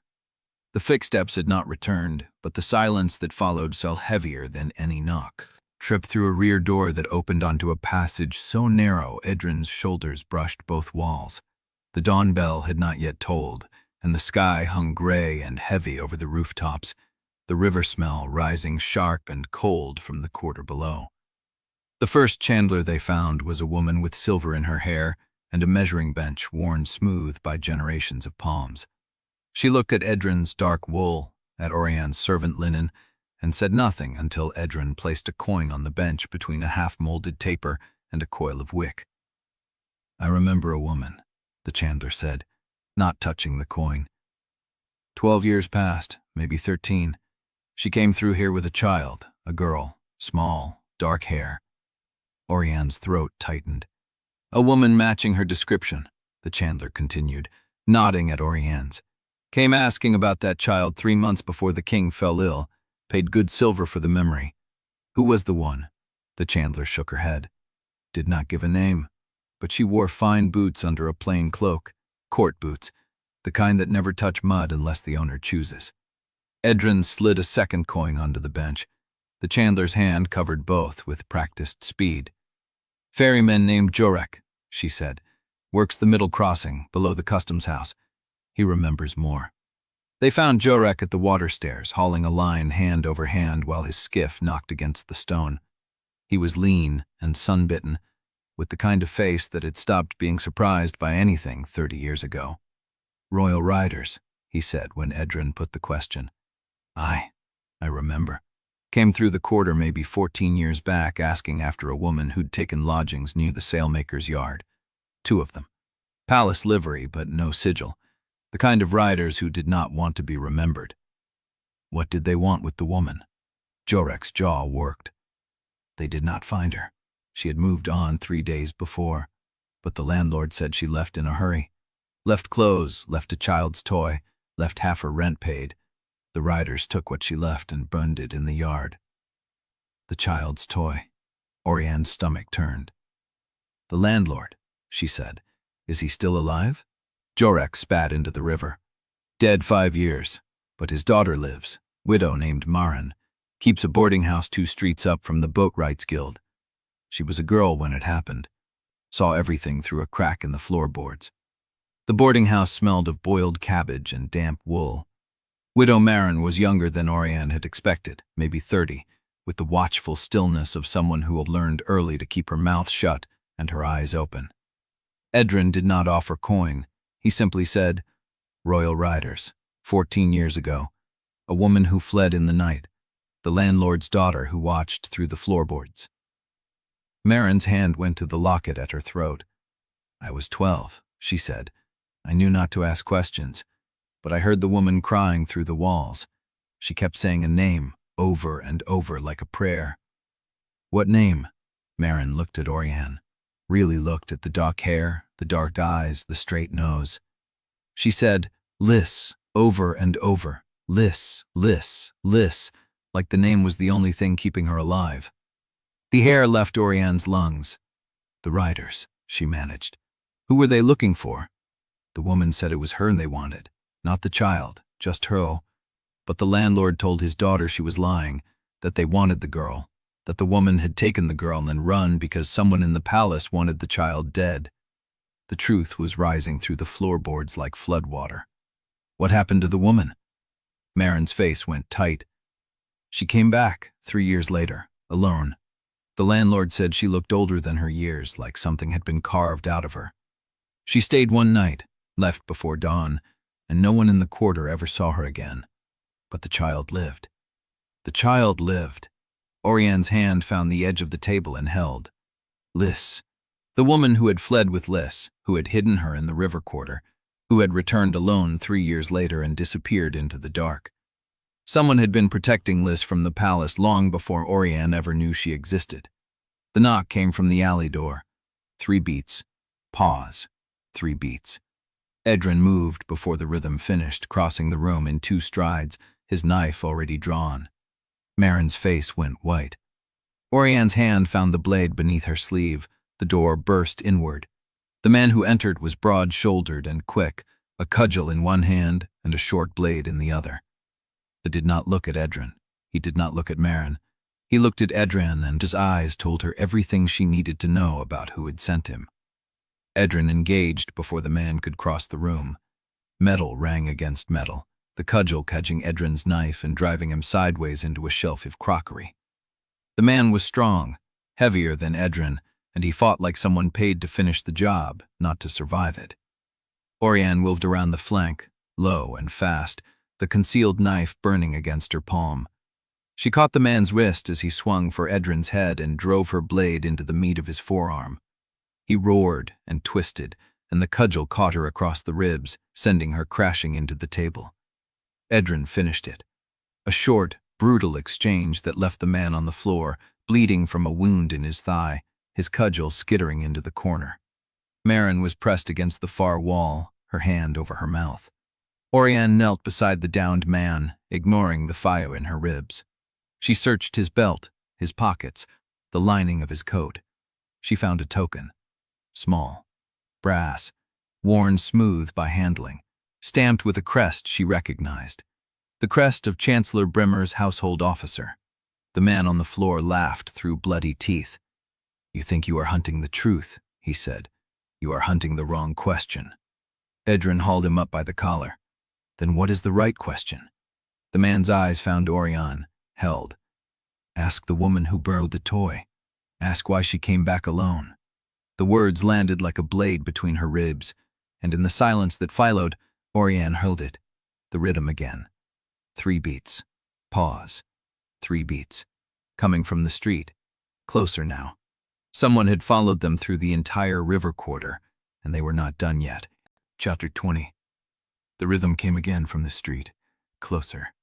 The footsteps had not returned, but the silence that followed fell heavier than any knock. Tripped through a rear door that opened onto a passage so narrow Edran's shoulders brushed both walls. The dawn bell had not yet tolled, and the sky hung gray and heavy over the rooftops, the river smell rising sharp and cold from the quarter below. The first chandler they found was a woman with silver in her hair and a measuring bench worn smooth by generations of palms. She looked at Edran's dark wool, at Auriane's servant linen, and said nothing until Edran placed a coin on the bench between a half-molded taper and a coil of wick. I remember a woman, the chandler said, not touching the coin. 12 years passed, maybe 13. She came through here with a child, a girl, small, dark hair. Auriane's throat tightened. A woman matching her description, the chandler continued, nodding at Auriane's. Came asking about that child 3 months before the king fell ill, paid good silver for the memory. Who was the one? The chandler shook her head. Did not give a name, but she wore fine boots under a plain cloak, court boots, the kind that never touch mud unless the owner chooses. Edran slid a second coin onto the bench. The chandler's hand covered both with practiced speed. Ferryman named Jorek, she said. Works the middle crossing, below the customs house. He remembers more. They found Jorek at the water stairs, hauling a line hand over hand while his skiff knocked against the stone. He was lean and sun-bitten, with the kind of face that had stopped being surprised by anything 30 years ago. Royal Riders, he said when Edran put the question. I remember. Came through the quarter maybe 14 years back asking after a woman who'd taken lodgings near the sailmaker's yard. 2 of them. Palace livery, but no sigil. The kind of riders who did not want to be remembered. What did they want with the woman? Jorek's jaw worked. They did not find her. She had moved on 3 days before, but the landlord said she left in a hurry. Left clothes, left a child's toy, left half her rent paid. The riders took what she left and burned it in the yard. The child's toy. Auriane's stomach turned. The landlord, she said. Is he still alive? Jorek spat into the river. Dead 5 years, but his daughter lives, widow named Marin, keeps a boarding house 2 streets up from the Boatwrights Guild. She was a girl when it happened. Saw everything through a crack in the floorboards. The boarding house smelled of boiled cabbage and damp wool. Widow Marin was younger than Auriane had expected, maybe 30, with the watchful stillness of someone who had learned early to keep her mouth shut and her eyes open. Edran did not offer coin. He simply said, Royal Riders, 14 years ago, a woman who fled in the night, the landlord's daughter who watched through the floorboards. Marin's hand went to the locket at her throat. I was 12, she said. I knew not to ask questions, but I heard the woman crying through the walls. She kept saying a name over and over like a prayer. What name? Marin looked at Auriane, really looked at the dark hair, the dark eyes, the straight nose. She said, Liss, over and over, Liss, Liss, Liss, like the name was the only thing keeping her alive. The hair left Auriane's lungs. The riders, she managed. Who were they looking for? The woman said it was her they wanted, not the child, just her. But the landlord told his daughter she was lying, that they wanted the girl, that the woman had taken the girl and run because someone in the palace wanted the child dead. The truth was rising through the floorboards like floodwater. What happened to the woman? Marin's face went tight. She came back 3 years later, alone. The landlord said she looked older than her years, like something had been carved out of her. She stayed one night, left before dawn, and no one in the quarter ever saw her again. But the child lived. The child lived. Auriane's hand found the edge of the table and held. Liss. The woman who had fled with Liss, who had hidden her in the river quarter, who had returned alone 3 years later and disappeared into the dark. Someone had been protecting Liss from the palace long before Auriane ever knew she existed. The knock came from the alley door. 3 beats. Pause. 3 beats. Edran moved before the rhythm finished, crossing the room in 2 strides, his knife already drawn. Marin's face went white. Auriane's hand found the blade beneath her sleeve. The door burst inward. The man who entered was broad-shouldered and quick, a cudgel in one hand and a short blade in the other. He did not look at Edran. He did not look at Marin. He looked at Edran, and his eyes told her everything she needed to know about who had sent him. Edran engaged before the man could cross the room. Metal rang against metal, the cudgel catching Edran's knife and driving him sideways into a shelf of crockery. The man was strong, heavier than Edran, and he fought like someone paid to finish the job, not to survive it. Auriane moved around the flank, low and fast, the concealed knife burning against her palm. She caught the man's wrist as he swung for Edran's head and drove her blade into the meat of his forearm. He roared and twisted, and the cudgel caught her across the ribs, sending her crashing into the table. Edran finished it. A short, brutal exchange that left the man on the floor, bleeding from a wound in his thigh, his cudgel skittering into the corner. Marin was pressed against the far wall, her hand over her mouth. Auriane knelt beside the downed man, ignoring the fire in her ribs. She searched his belt, his pockets, the lining of his coat. She found a token. Small, brass, worn smooth by handling, stamped with a crest she recognized. The crest of Chancellor Bremer's household officer. The man on the floor laughed through bloody teeth. "You think you are hunting the truth," he said. "You are hunting the wrong question." Edran hauled him up by the collar. "Then what is the right question?" The man's eyes found Auriane, held. "Ask the woman who borrowed the toy. Ask why she came back alone." The words landed like a blade between her ribs, and in the silence that followed, Auriane hurled it. The rhythm again. 3 beats. Pause. 3 beats. Coming from the street. Closer now. Someone had followed them through the entire river quarter, and they were not done yet. Chapter 20. The rhythm came again from the street. Closer.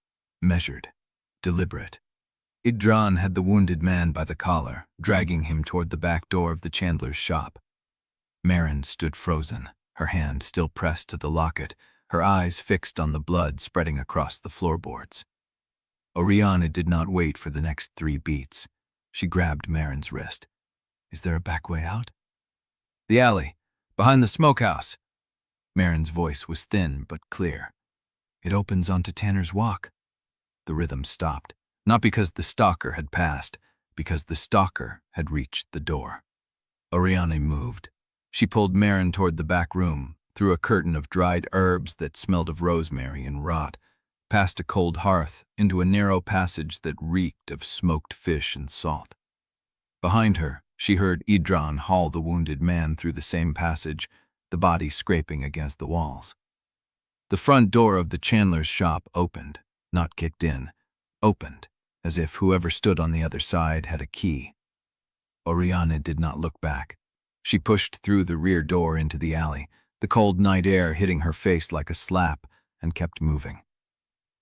Measured. Deliberate. Edran had the wounded man by the collar, dragging him toward the back door of the chandler's shop. Marin stood frozen, her hand still pressed to the locket, her eyes fixed on the blood spreading across the floorboards. Auriane did not wait for the next 3 beats. She grabbed Marin's wrist. "Is there a back way out?" "The alley, behind the smokehouse." Marin's voice was thin but clear. "It opens onto Tanner's Walk." The rhythm stopped, not because the stalker had passed, because the stalker had reached the door. Auriane moved. She pulled Marin toward the back room, through a curtain of dried herbs that smelled of rosemary and rot, past a cold hearth, into a narrow passage that reeked of smoked fish and salt. Behind her, she heard Edran haul the wounded man through the same passage, the body scraping against the walls. The front door of the chandler's shop opened, not kicked in, opened, as if whoever stood on the other side had a key. Auriane did not look back. She pushed through the rear door into the alley, the cold night air hitting her face like a slap, and kept moving.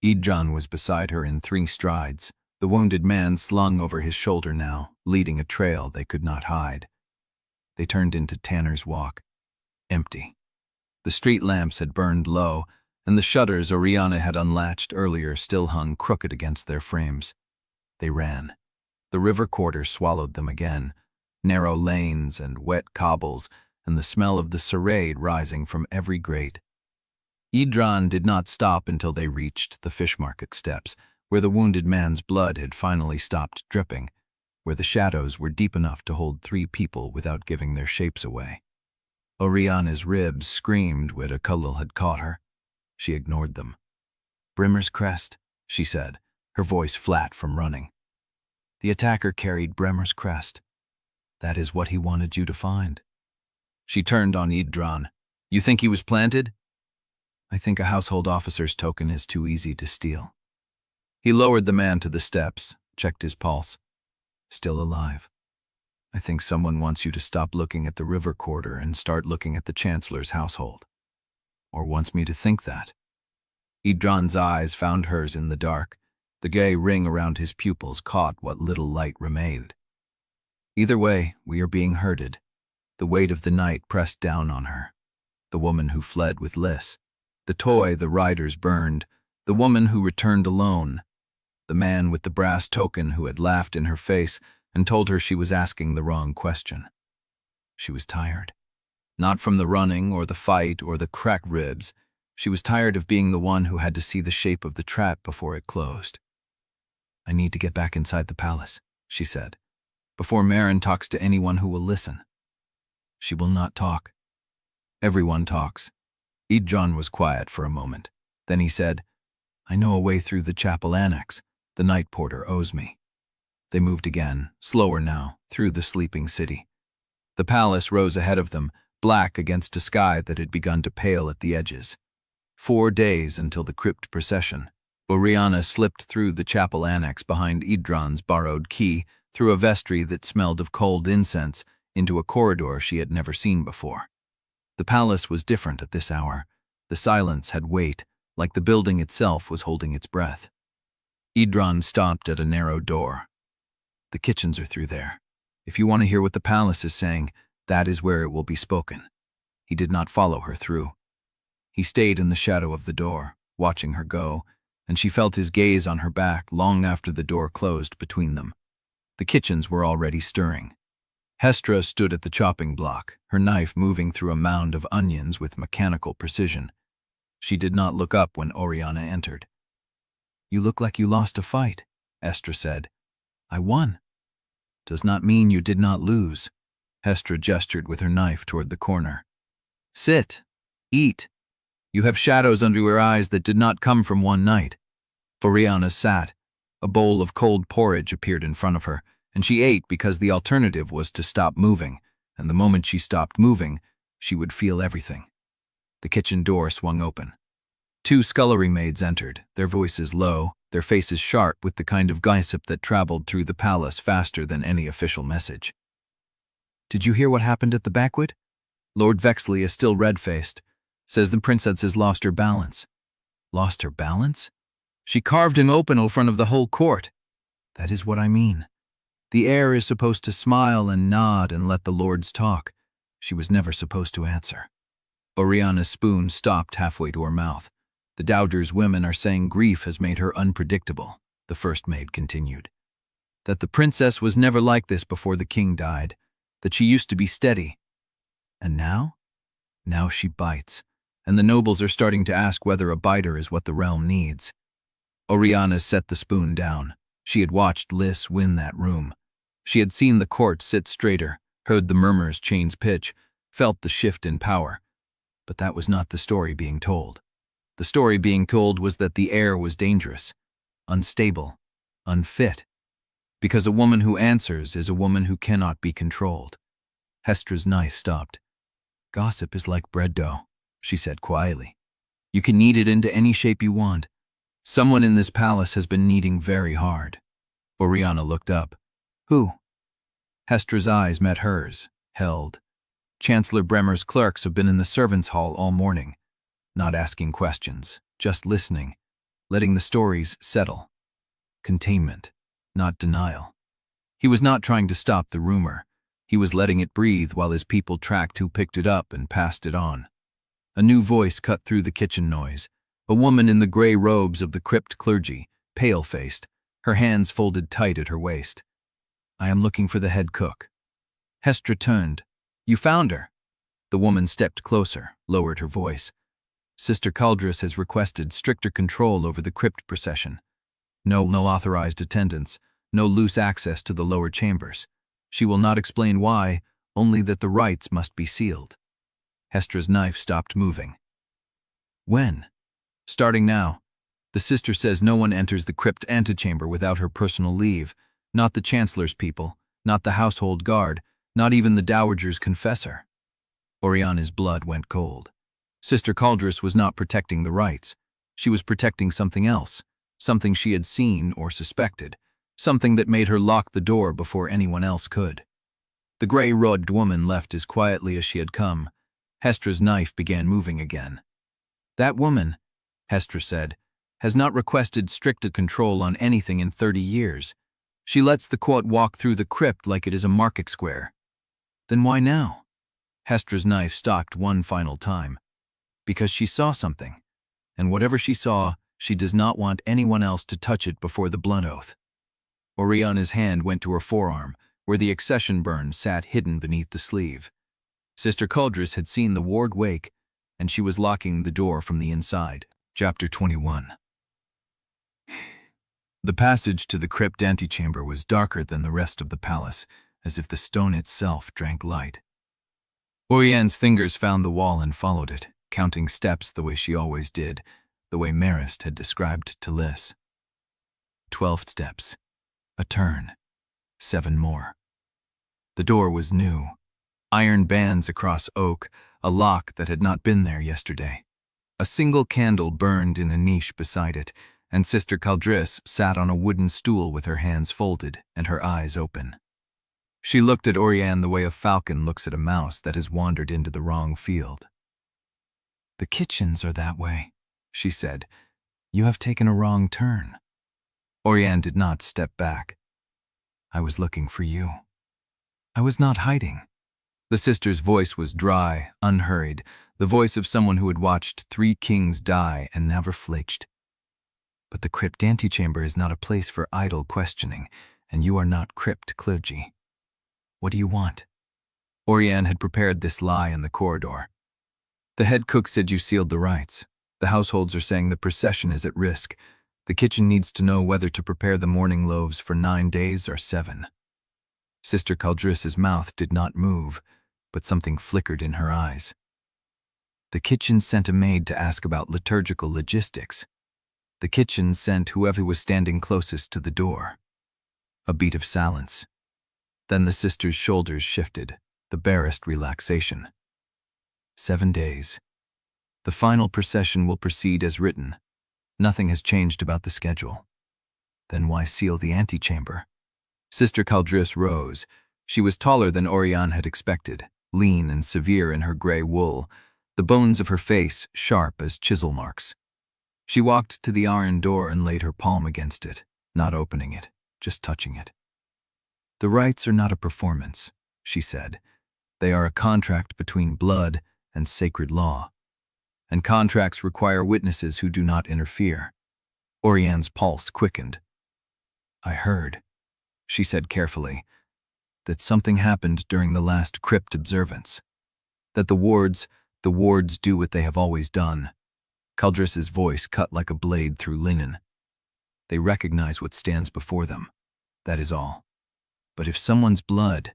Edran was beside her in 3 strides, the wounded man slung over his shoulder now, leading a trail they could not hide. They turned into Tanner's Walk. Empty. The street lamps had burned low, and the shutters Auriane had unlatched earlier still hung crooked against their frames. They ran. The river quarter swallowed them again, narrow lanes and wet cobbles, and the smell of the charade rising from every grate. Edran did not stop until they reached the fish market steps, where the wounded man's blood had finally stopped dripping, where the shadows were deep enough to hold 3 people without giving their shapes away. Auriane's ribs screamed when a cudgel had caught her. She ignored them. "Bremer's crest," she said, her voice flat from running. "The attacker carried Bremer's crest. That is what he wanted you to find." She turned on Edran. "You think he was planted?" "I think a household officer's token is too easy to steal." He lowered the man to the steps, checked his pulse. "Still alive. I think someone wants you to stop looking at the river quarter and start looking at the Chancellor's household. Or wants me to think that." Edran's eyes found hers in the dark, The gay ring around his pupils caught what little light remained. Either way, we are being herded. The weight of the night pressed down on her. The woman who fled with Liss. The toy the riders burned. The woman who returned alone. The man with the brass token who had laughed in her face and told her she was asking the wrong question. She was tired. Not from the running or the fight or the cracked ribs. She was tired of being the one who had to see the shape of the trap before it closed. "I need to get back inside the palace," she said, "before Marin talks to anyone who will listen." She will not talk. Everyone talks. Edran was quiet for a moment. Then he said, "I know a way through the chapel annex. The night porter owes me." They moved again, slower now, through the sleeping city. The palace rose ahead of them, black against a sky that had begun to pale at the edges. 4 days until the crypt procession. Auriane slipped through the chapel annex behind Edran's borrowed key, through a vestry that smelled of cold incense, into a corridor she had never seen before. The palace was different at this hour. The silence had weight, like the building itself was holding its breath. Edran stopped at a narrow door. "The kitchens are through there. If you want to hear what the palace is saying, that is where it will be spoken." He did not follow her through. He stayed in the shadow of the door, watching her go, and she felt his gaze on her back long after the door closed between them. The kitchens were already stirring. Hestra stood at the chopping block, her knife moving through a mound of onions with mechanical precision. She did not look up when Auriane entered. "You look like you lost a fight," Hestra said. "I won." "Does not mean you did not lose." Hestra gestured with her knife toward the corner. "Sit. Eat. You have shadows under your eyes that did not come from one night." Auriane sat. A bowl of cold porridge appeared in front of her, and she ate because the alternative was to stop moving, and the moment she stopped moving, she would feel everything. The kitchen door swung open. 2 scullery maids entered, their voices low, their faces sharp with the kind of gossip that traveled through the palace faster than any official message. "Did you hear what happened at the banquet? Lord Vexley is still red-faced. Says the princess has lost her balance." "Lost her balance?" "She carved him open in front of the whole court." "That is what I mean. The heir is supposed to smile and nod and let the lords talk. She was never supposed to answer." Auriane's spoon stopped halfway to her mouth. "The Dowager's women are saying grief has made her unpredictable," the first maid continued. "That the princess was never like this before the king died. That she used to be steady. And now? Now she bites. And the nobles are starting to ask whether a biter is what the realm needs." Auriane set the spoon down. She had watched Liss win that room. She had seen the court sit straighter, heard the murmurs change pitch, felt the shift in power. But that was not the story being told. The story being told was that the heir was dangerous, unstable, unfit. Because a woman who answers is a woman who cannot be controlled. Hestra's knife stopped. "Gossip is like bread dough," she said quietly. "You can knead it into any shape you want. Someone in this palace has been kneading very hard." Auriane looked up. "Who?" Hestra's eyes met hers, held. "Chancellor Bremer's clerks have been in the servants' hall all morning, not asking questions, just listening, letting the stories settle. Containment, not denial. He was not trying to stop the rumor. He was letting it breathe while his people tracked who picked it up and passed it on." A new voice cut through the kitchen noise. A woman in the gray robes of the Crypt clergy, pale-faced, her hands folded tight at her waist. "I am looking for the head cook." Hestra turned. "You found her." The woman stepped closer, lowered her voice. "Sister Caldress has requested stricter control over the crypt procession. No authorized attendance, no loose access to the lower chambers. She will not explain why, only that the rites must be sealed." Hestra's knife stopped moving. "When?" "Starting now. The sister says no one enters the crypt antechamber without her personal leave, not the Chancellor's people, not the household guard, not even the Dowager's confessor." Auriane's blood went cold. Sister Caldress was not protecting the rites. She was protecting something else, something she had seen or suspected, something that made her lock the door before anyone else could. The gray-robed woman left as quietly as she had come. Hestra's knife began moving again. "That woman," Hestra said. has not requested strict control on anything in 30 years. She lets the court walk through the crypt like it is a market square. Then why now? Hestra's knife stalked one final time. Because she saw something, and whatever she saw, she does not want anyone else to touch it before the blood oath. Auriane's hand went to her forearm, where the accession burn sat hidden beneath the sleeve. Sister Caldris had seen the ward wake, and she was locking the door from the inside. Chapter 21. The passage to the crypt antechamber was darker than the rest of the palace, as if the stone itself drank light. Auriane's fingers found the wall and followed it, counting steps the way she always did, the way Marist had described to Liss. 12 steps, a turn, 7 more. The door was new. Iron bands across oak, a lock that had not been there yesterday. A single candle burned in a niche beside it, and Sister Caldris sat on a wooden stool with her hands folded and her eyes open. She looked at Auriane the way a falcon looks at a mouse that has wandered into the wrong field. "The kitchens are that way," she said. "You have taken a wrong turn." Auriane did not step back. "I was looking for you. I was not hiding." The sister's voice was dry, unhurried, the voice of someone who had watched 3 kings die and never flinched. "But the crypt antechamber is not a place for idle questioning, and you are not crypt clergy. What do you want?" Auriane had prepared this lie in the corridor. "The head cook said you sealed the rites. The households are saying the procession is at risk. The kitchen needs to know whether to prepare the morning loaves for 9 days or 7. Sister Caldris's mouth did not move, but something flickered in her eyes. "The kitchen sent a maid to ask about liturgical logistics. The kitchen sent whoever was standing closest to the door." A beat of silence. Then the sister's shoulders shifted, the barest relaxation. 7 days. The final procession will proceed as written. Nothing has changed about the schedule. Then why seal the antechamber? Sister Caldris rose. She was taller than Auriane had expected, lean and severe in her gray wool, the bones of her face sharp as chisel marks. She walked to the iron door and laid her palm against it, not opening it, just touching it. "The rites are not a performance," she said. "They are a contract between blood and sacred law. And contracts require witnesses who do not interfere." Auriane's pulse quickened. "I heard," she said carefully, "that something happened during the last crypt observance. That the wards do what they have always done." Caldris's voice cut like a blade through linen. "They recognize what stands before them. That is all. But if someone's blood—"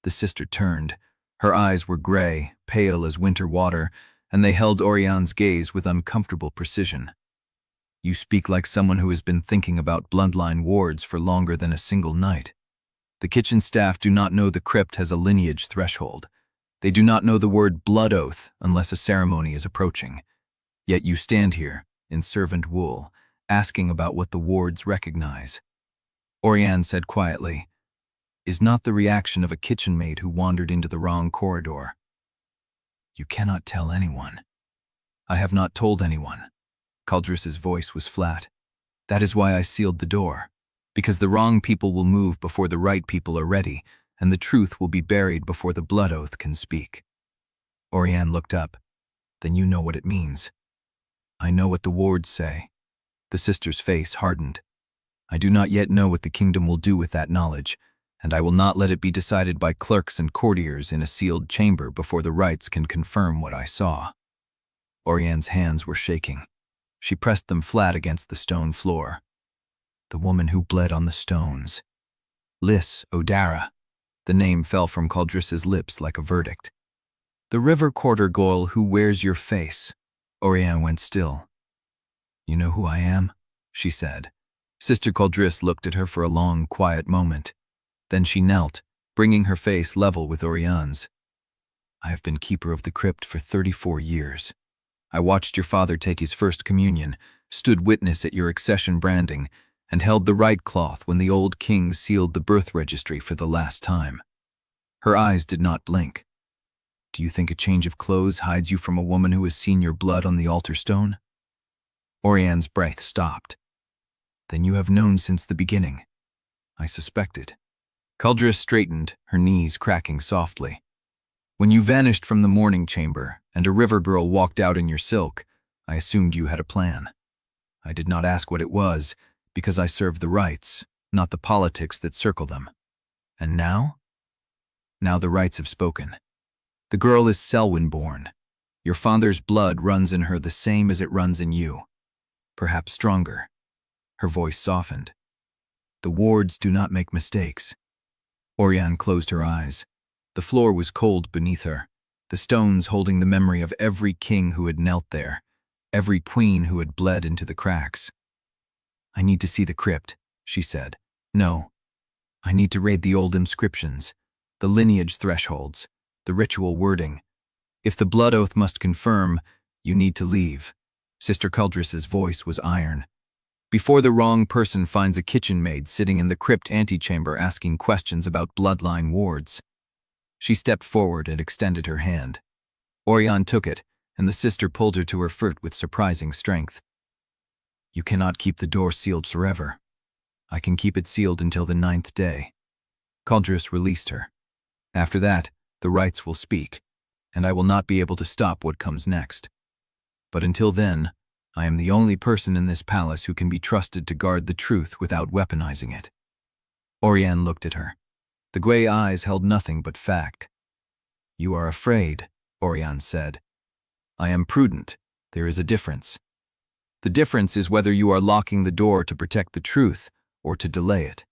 The sister turned. Her eyes were gray, pale as winter water, and they held Auriane's gaze with uncomfortable precision. "You speak like someone who has been thinking about bloodline wards for longer than a single night. The kitchen staff do not know the crypt has a lineage threshold. They do not know the word blood oath unless a ceremony is approaching. Yet you stand here, in servant wool, asking about what the wards recognize." Auriane said quietly, "Is not the reaction of a kitchen maid who wandered into the wrong corridor." "You cannot tell anyone." "I have not told anyone." Caldris's voice was flat. "That is why I sealed the door. Because the wrong people will move before the right people are ready, and the truth will be buried before the blood oath can speak." Auriane looked up. "Then you know what it means." "I know what the wards say." The sister's face hardened. "I do not yet know what the kingdom will do with that knowledge, and I will not let it be decided by clerks and courtiers in a sealed chamber before the rites can confirm what I saw." Auriane's hands were shaking. She pressed them flat against the stone floor. "The woman who bled on the stones. Liss Odara." The name fell from Caldris's lips like a verdict. "The river quarter girl who wears your face." Auriane went still. "You know who I am?" she said. Sister Caldris looked at her for a long, quiet moment. Then she knelt, bringing her face level with Auriane's. "I have been keeper of the crypt for 34 years. I watched your father take his first communion, stood witness at your accession branding, and held the right cloth when the old king sealed the birth registry for the last time." Her eyes did not blink. "Do you think a change of clothes hides you from a woman who has seen your blood on the altar stone?" Auriane's breath stopped. Then you have known since the beginning. I suspected. Culdress straightened, her knees cracking softly. When you vanished from the mourning chamber and a river girl walked out in your silk, I assumed you had a plan. I did not ask what it was, because I serve the rites, not the politics that circle them. And now? Now the rites have spoken. The girl is Sellwyn born. Your father's blood runs in her the same as it runs in you. Perhaps stronger. Her voice softened. The wards do not make mistakes. Auriane closed her eyes. The floor was cold beneath her, the stones holding the memory of every king who had knelt there, every queen who had bled into the cracks. I need to see the crypt, she said. No. I need to read the old inscriptions, the lineage thresholds, the ritual wording. If the blood oath must confirm, you need to leave. Sister Culdress's voice was iron. Before the wrong person finds a kitchen maid sitting in the crypt antechamber asking questions about bloodline wards. She stepped forward and extended her hand. Auriane took it, and the sister pulled her to her foot with surprising strength. You cannot keep the door sealed forever. I can keep it sealed until the 9th day. Culdress released her. After that, the rites will speak, and I will not be able to stop what comes next. But until then, I am the only person in this palace who can be trusted to guard the truth without weaponizing it. Auriane looked at her. The gray eyes held nothing but fact. You are afraid, Auriane said. I am prudent. There is a difference. The difference is whether you are locking the door to protect the truth or to delay it.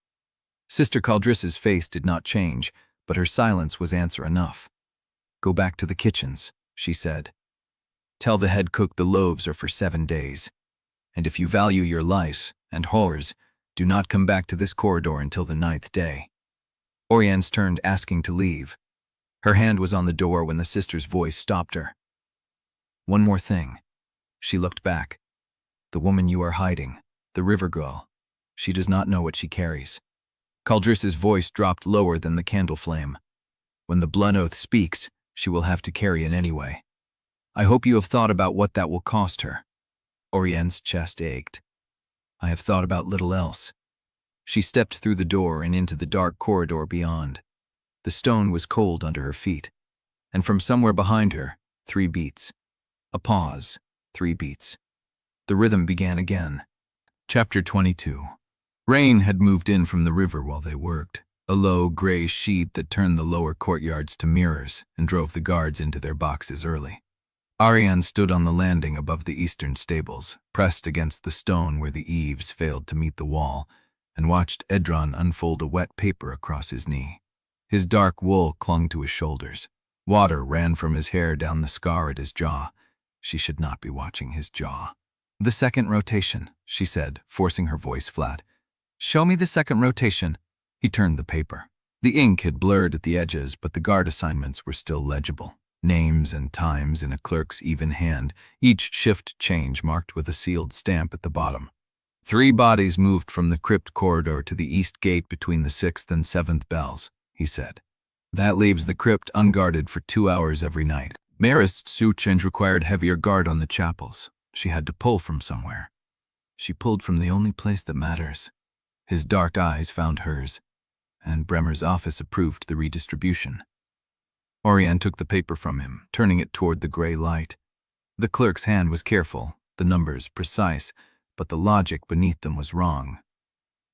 Sister Culdress's face did not change, but her silence was answer enough. Go back to the kitchens, she said. Tell the head cook the loaves are for 7 days. And if you value your lice and horrors, do not come back to this corridor until the 9th day. Auriane turned, asking to leave. Her hand was on the door when the sister's voice stopped her. One more thing. She looked back. The woman you are hiding, the river girl, she does not know what she carries. Culdress's voice dropped lower than the candle flame. When the blood oath speaks, she will have to carry it anyway. I hope you have thought about what that will cost her. Auriane's chest ached. I have thought about little else. She stepped through the door and into the dark corridor beyond. The stone was cold under her feet, and from somewhere behind her, 3 beats. A pause, 3 beats. The rhythm began again. Chapter 22. Rain had moved in from the river while they worked, a low, gray sheet that turned the lower courtyards to mirrors and drove the guards into their boxes early. Auriane stood on the landing above the eastern stables, pressed against the stone where the eaves failed to meet the wall, and watched Edran unfold a wet paper across his knee. His dark wool clung to his shoulders. Water ran from his hair down the scar at his jaw. She should not be watching his jaw. The second rotation, she said, forcing her voice flat. Show me the second rotation. He turned the paper. The ink had blurred at the edges, but the guard assignments were still legible. Names and times in a clerk's even hand, each shift change marked with a sealed stamp at the bottom. 3 bodies moved from the crypt corridor to the east gate between the 6th and 7th bells, he said. That leaves the crypt unguarded for 2 hours every night. Marist's suit change required heavier guard on the chapels. She had to pull from somewhere. She pulled from the only place that matters. His dark eyes found hers, and Bremer's office approved the redistribution. Auriane took the paper from him, turning it toward the gray light. The clerk's hand was careful, the numbers precise, but the logic beneath them was wrong.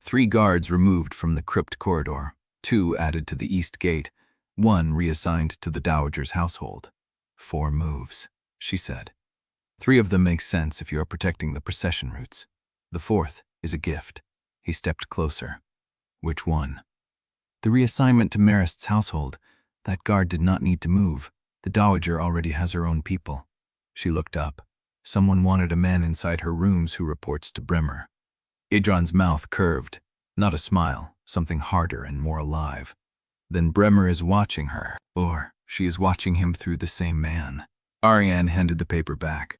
3 guards removed from the crypt corridor, 2 added to the east gate, 1 reassigned to the Dowager's household. 4 moves, she said. 3 of them make sense if you are protecting the procession routes. The 4th is a gift. He stepped closer. Which one? The reassignment to Marist's household. That guard did not need to move. The Dowager already has her own people. She looked up. Someone wanted a man inside her rooms who reports to Bremer. Edran's mouth curved. Not a smile, something harder and more alive. Then Bremer is watching her, or she is watching him through the same man. Auriane handed the paper back.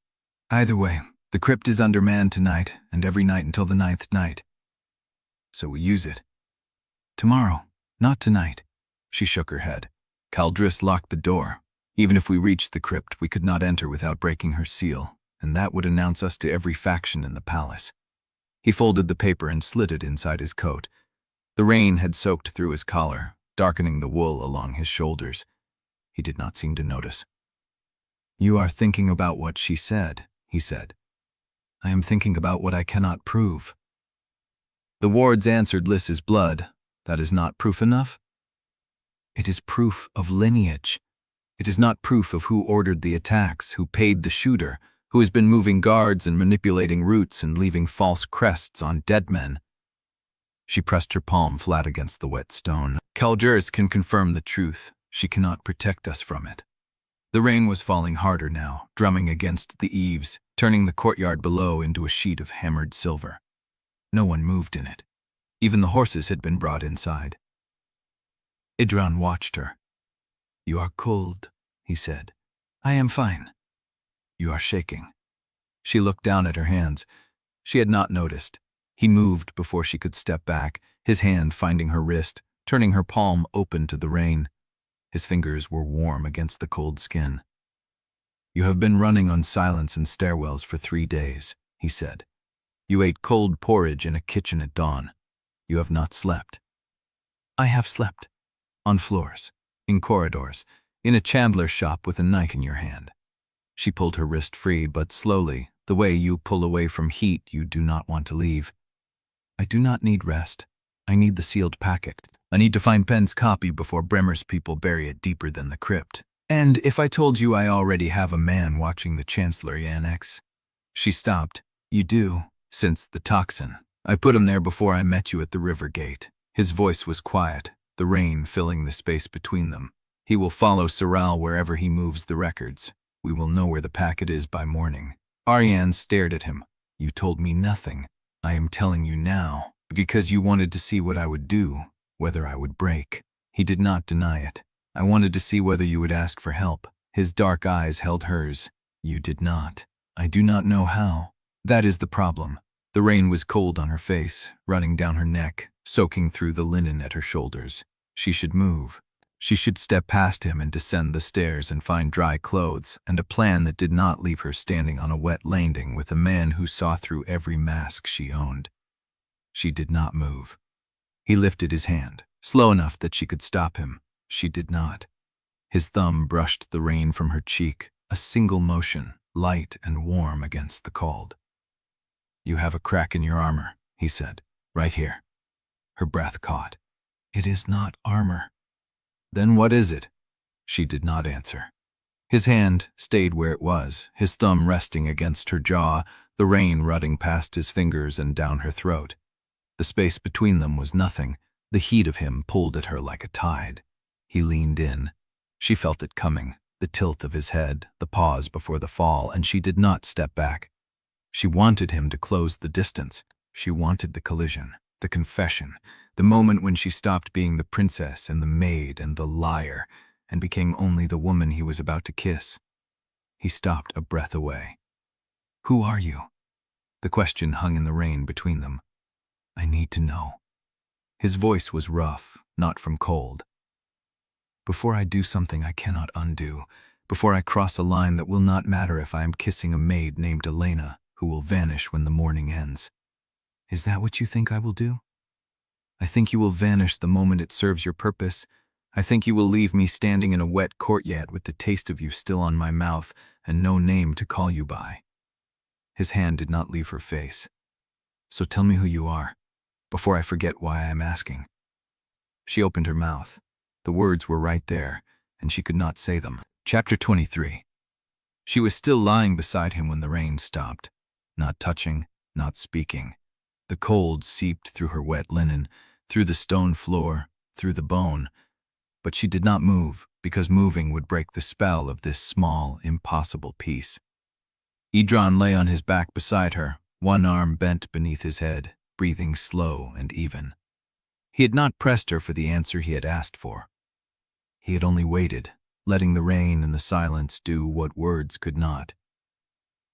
Either way, the crypt is undermanned tonight, and every night until the 9th night. So we use it. Tomorrow, not tonight. She shook her head. Culdress locked the door. Even if we reached the crypt, we could not enter without breaking her seal, and that would announce us to every faction in the palace. He folded the paper and slid it inside his coat. The rain had soaked through his collar, darkening the wool along his shoulders. He did not seem to notice. "You are thinking about what she said," he said. "I am thinking about what I cannot prove." The wards answered Liss's blood. "That is not proof enough?" "It is proof of lineage. It is not proof of who ordered the attacks, who paid the shooter, who has been moving guards and manipulating routes and leaving false crests on dead men." She pressed her palm flat against the wet stone. "Caljuris can confirm the truth. She cannot protect us from it." The rain was falling harder now, drumming against the eaves, turning the courtyard below into a sheet of hammered silver. No one moved in it. Even the horses had been brought inside. Edran watched her. "You are cold," he said. "I am fine." "You are shaking." She looked down at her hands. She had not noticed. He moved before she could step back, his hand finding her wrist, turning her palm open to the rain. His fingers were warm against the cold skin. "You have been running on silence in stairwells for 3 days," he said. "You ate cold porridge in a kitchen at dawn. You have not slept." "I have slept. On floors, in corridors, in a chandler's shop with a knife in your hand." She pulled her wrist free, but slowly, the way you pull away from heat you do not want to leave. "I do not need rest. I need the sealed packet. I need to find Penn's copy before Bremer's people bury it deeper than the crypt. And if I told you I already have a man watching the Chancellor annex." She stopped. "You do, since the toxin. I put him there before I met you at the river gate." His voice was quiet, the rain filling the space between them. "He will follow Soral wherever he moves the records. We will know where the packet is by morning." Auriane stared at him. "You told me nothing. I am telling you now, because you wanted to see what I would do, whether I would break." He did not deny it. "I wanted to see whether you would ask for help." His dark eyes held hers. "You did not. I do not know how. That is the problem." The rain was cold on her face, running down her neck, soaking through the linen at her shoulders. She should move. She should step past him and descend the stairs and find dry clothes and a plan that did not leave her standing on a wet landing with a man who saw through every mask she owned. She did not move. He lifted his hand, slow enough that she could stop him. She did not. His thumb brushed the rain from her cheek, a single motion, light and warm against the cold. "You have a crack in your armor," he said, "right here." Her breath caught. "It is not armor." "Then what is it?" She did not answer. His hand stayed where it was, his thumb resting against her jaw, the rain running past his fingers and down her throat. The space between them was nothing. The heat of him pulled at her like a tide. He leaned in. She felt it coming, the tilt of his head, the pause before the fall, and she did not step back. She wanted him to close the distance. She wanted the collision, the confession, the moment when she stopped being the princess and the maid and the liar and became only the woman he was about to kiss. He stopped a breath away. "Who are you?" The question hung in the rain between them. "I need to know." His voice was rough, not from cold. "Before I do something I cannot undo, before I cross a line that will not matter if I am kissing a maid named Elena, who will vanish when the morning ends." "Is that what you think I will do?" "I think you will vanish the moment it serves your purpose. I think you will leave me standing in a wet courtyard with the taste of you still on my mouth and no name to call you by." His hand did not leave her face. "So tell me who you are, before I forget why I am asking." She opened her mouth. The words were right there, and she could not say them. Chapter 23. She was still lying beside him when the rain stopped, not touching, not speaking. The cold seeped through her wet linen, through the stone floor, through the bone. But she did not move, because moving would break the spell of this small, impossible peace. Edran lay on his back beside her, one arm bent beneath his head, breathing slow and even. He had not pressed her for the answer he had asked for. He had only waited, letting the rain and the silence do what words could not.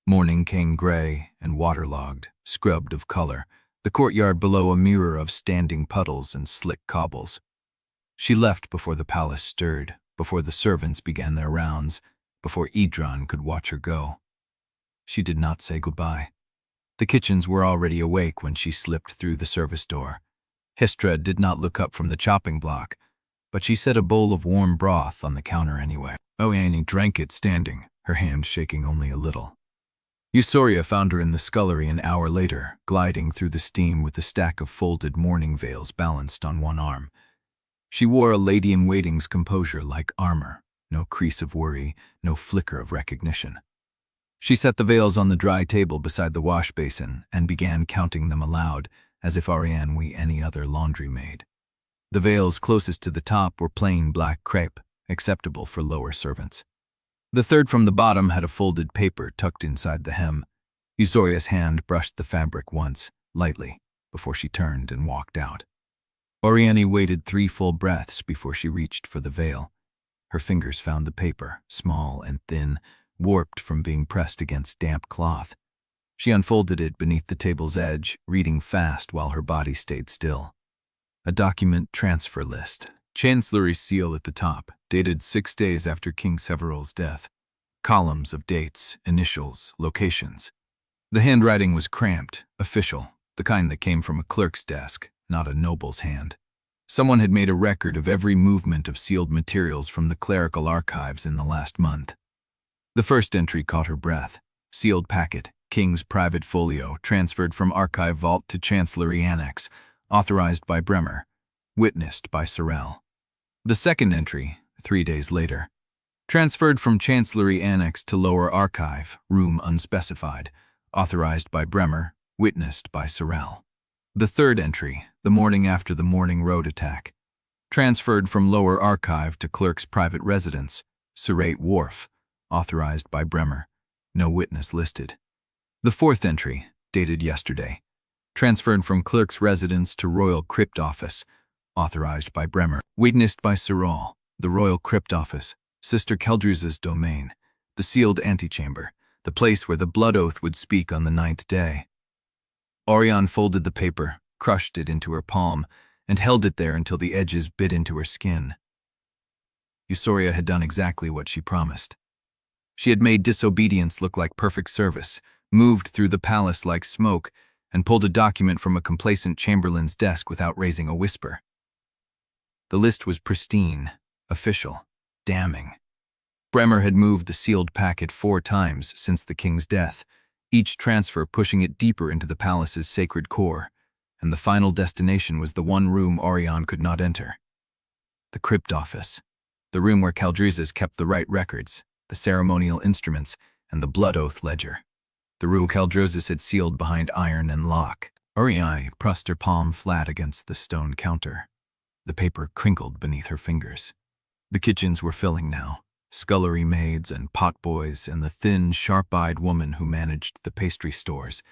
Morning came gray and waterlogged, scrubbed of color, the courtyard below a mirror of standing puddles and slick cobbles. She left before the palace stirred, before the servants began their rounds, before Edran could watch her go. She did not say goodbye. The kitchens were already awake when she slipped through the service door. Histra did not look up from the chopping block, but she set a bowl of warm broth on the counter anyway. Auriane drank it standing, her hand shaking only a little. Eusoria found her in the scullery an hour later, gliding through the steam with a stack of folded mourning veils balanced on one arm. She wore a lady-in-waiting's composure like armor, no crease of worry, no flicker of recognition. She set the veils on the dry table beside the wash basin and began counting them aloud, as if Auriane were any other laundry maid. The veils closest to the top were plain black crepe, acceptable for lower servants. The third from the bottom had a folded paper tucked inside the hem. Eusoria's hand brushed the fabric once, lightly, before she turned and walked out. Auriane waited 3 full breaths before she reached for the veil. Her fingers found the paper, small and thin, warped from being pressed against damp cloth. She unfolded it beneath the table's edge, reading fast while her body stayed still. A document transfer list. Chancellery seal at the top, dated 6 days after King Several's death. Columns of dates, initials, locations. The handwriting was cramped, official, the kind that came from a clerk's desk, not a noble's hand. Someone had made a record of every movement of sealed materials from the clerical archives in the last month. The first entry caught her breath. Sealed packet, King's private folio, transferred from archive vault to Chancellery Annex, authorized by Bremer, witnessed by Sorel. The second entry, 3 days later, transferred from Chancellery Annex to lower archive, room unspecified, authorized by Bremer, witnessed by Sorel. The third entry, the morning after the Mourning road attack, transferred from lower archive to Clerk's private residence, Surrate Wharf, authorized by Bremer, no witness listed. The fourth entry, dated yesterday, transferred from Clerk's residence to Royal Crypt Office, authorized by Bremer, witnessed by Sorel, the Royal Crypt Office, Sister Keldruz's domain, the sealed antechamber, the place where the blood oath would speak on the 9th day. Auriane folded the paper, crushed it into her palm, and held it there until the edges bit into her skin. Eusoria had done exactly what she promised. She had made disobedience look like perfect service, moved through the palace like smoke, and pulled a document from a complacent chamberlain's desk without raising a whisper. The list was pristine, official, damning. Bremer had moved the sealed packet 4 times since the king's death, each transfer pushing it deeper into the palace's sacred core, and the final destination was the one room Auriane could not enter. The Crypt Office, the room where Keldruzes kept the right records, the ceremonial instruments, and the blood oath ledger. The room Keldruzes had sealed behind iron and lock. Auriane pressed her palm flat against the stone counter. The paper crinkled beneath her fingers. The kitchens were filling now. Scullery maids and potboys and the thin, sharp-eyed woman who managed the pastry stores.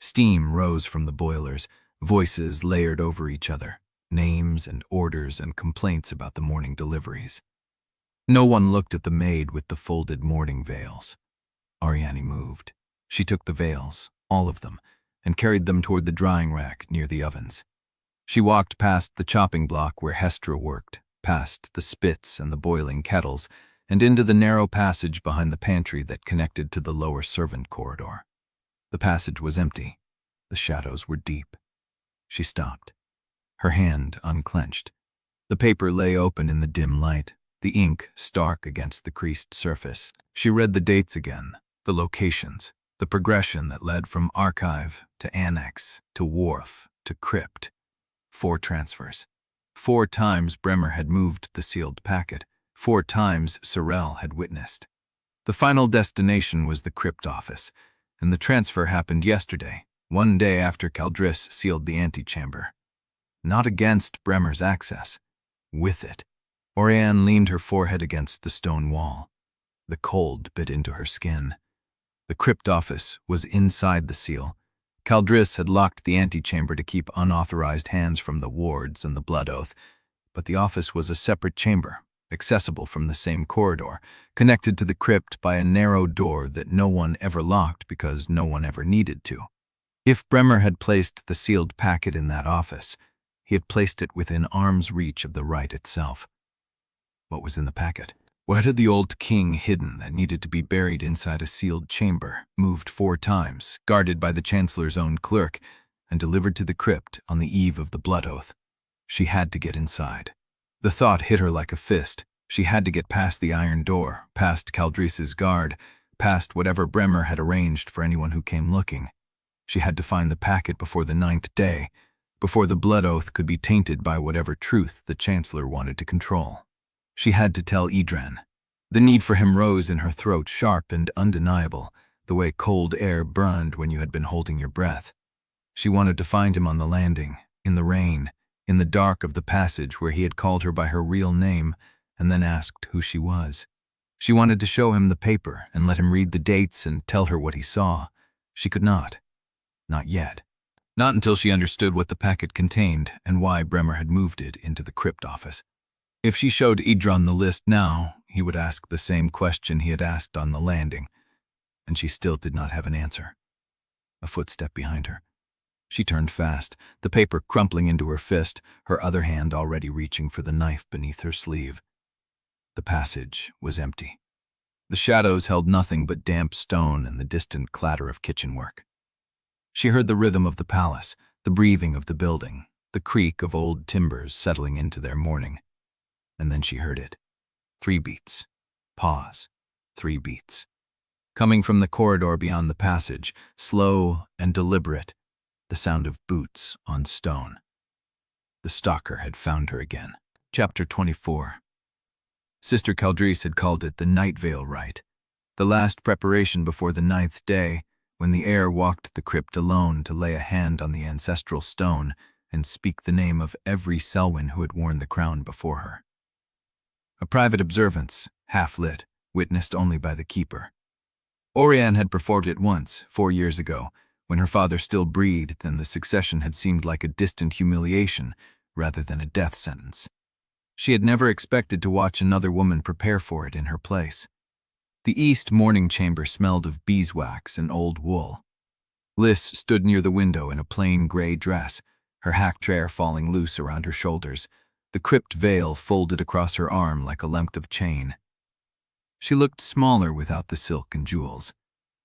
Steam rose from the boilers, voices layered over each other, names and orders and complaints about the morning deliveries. No one looked at the maid with the folded mourning veils. Auriane moved. She took the veils, all of them, and carried them toward the drying rack near the ovens. She walked past the chopping block where Hestra worked, past the spits and the boiling kettles, and into the narrow passage behind the pantry that connected to the lower servant corridor. The passage was empty. The shadows were deep. She stopped. Her hand unclenched. The paper lay open in the dim light, the ink stark against the creased surface. She read the dates again, the locations, the progression that led from archive to annex to wharf to crypt. 4 transfers. 4 times Bremer had moved the sealed packet. 4 times Sorel had witnessed. The final destination was the Crypt Office, and the transfer happened yesterday, 1 day after Keldruz sealed the antechamber. Not against Bremer's access, with it. Auriane leaned her forehead against the stone wall. The cold bit into her skin. The Crypt Office was inside the seal. Keldruz had locked the antechamber to keep unauthorized hands from the wards and the blood oath, but the office was a separate chamber, accessible from the same corridor, connected to the crypt by a narrow door that no one ever locked because no one ever needed to. If Bremer had placed the sealed packet in that office, he had placed it within arm's reach of the rite itself. What was in the packet? What had the old king hidden that needed to be buried inside a sealed chamber, moved 4 times, guarded by the Chancellor's own clerk, and delivered to the crypt on the eve of the blood oath? She had to get inside. The thought hit her like a fist. She had to get past the iron door, past Caldris's guard, past whatever Bremer had arranged for anyone who came looking. She had to find the packet before the 9th day, before the blood oath could be tainted by whatever truth the Chancellor wanted to control. She had to tell Edran. The need for him rose in her throat, sharp and undeniable, the way cold air burned when you had been holding your breath. She wanted to find him on the landing, in the rain, in the dark of the passage where he had called her by her real name and then asked who she was. She wanted to show him the paper and let him read the dates and tell her what he saw. She could not. Not yet. Not until she understood what the packet contained and why Bremer had moved it into the crypt office. If she showed Edran the list now, he would ask the same question he had asked on the landing, and she still did not have an answer. A footstep behind her. She turned fast, the paper crumpling into her fist, her other hand already reaching for the knife beneath her sleeve. The passage was empty. The shadows held nothing but damp stone and the distant clatter of kitchen work. She heard the rhythm of the palace, the breathing of the building, the creak of old timbers settling into their mourning. And then she heard it. 3 beats. Pause. 3 beats. Coming from the corridor beyond the passage, slow and deliberate, the sound of boots on stone. The stalker had found her again. Chapter 24. Sister Caldris had called it the Night Veil Rite, the last preparation before the 9th day, when the heir walked the crypt alone to lay a hand on the ancestral stone and speak the name of every Sellwyn who had worn the crown before her. A private observance, half-lit, witnessed only by the keeper. Auriane had performed it once, 4 years ago, when her father still breathed and the succession had seemed like a distant humiliation rather than a death sentence. She had never expected to watch another woman prepare for it in her place. The east mourning chamber smelled of beeswax and old wool. Liss stood near the window in a plain gray dress, her hack chair falling loose around her shoulders, the crypt veil folded across her arm like a length of chain. She looked smaller without the silk and jewels.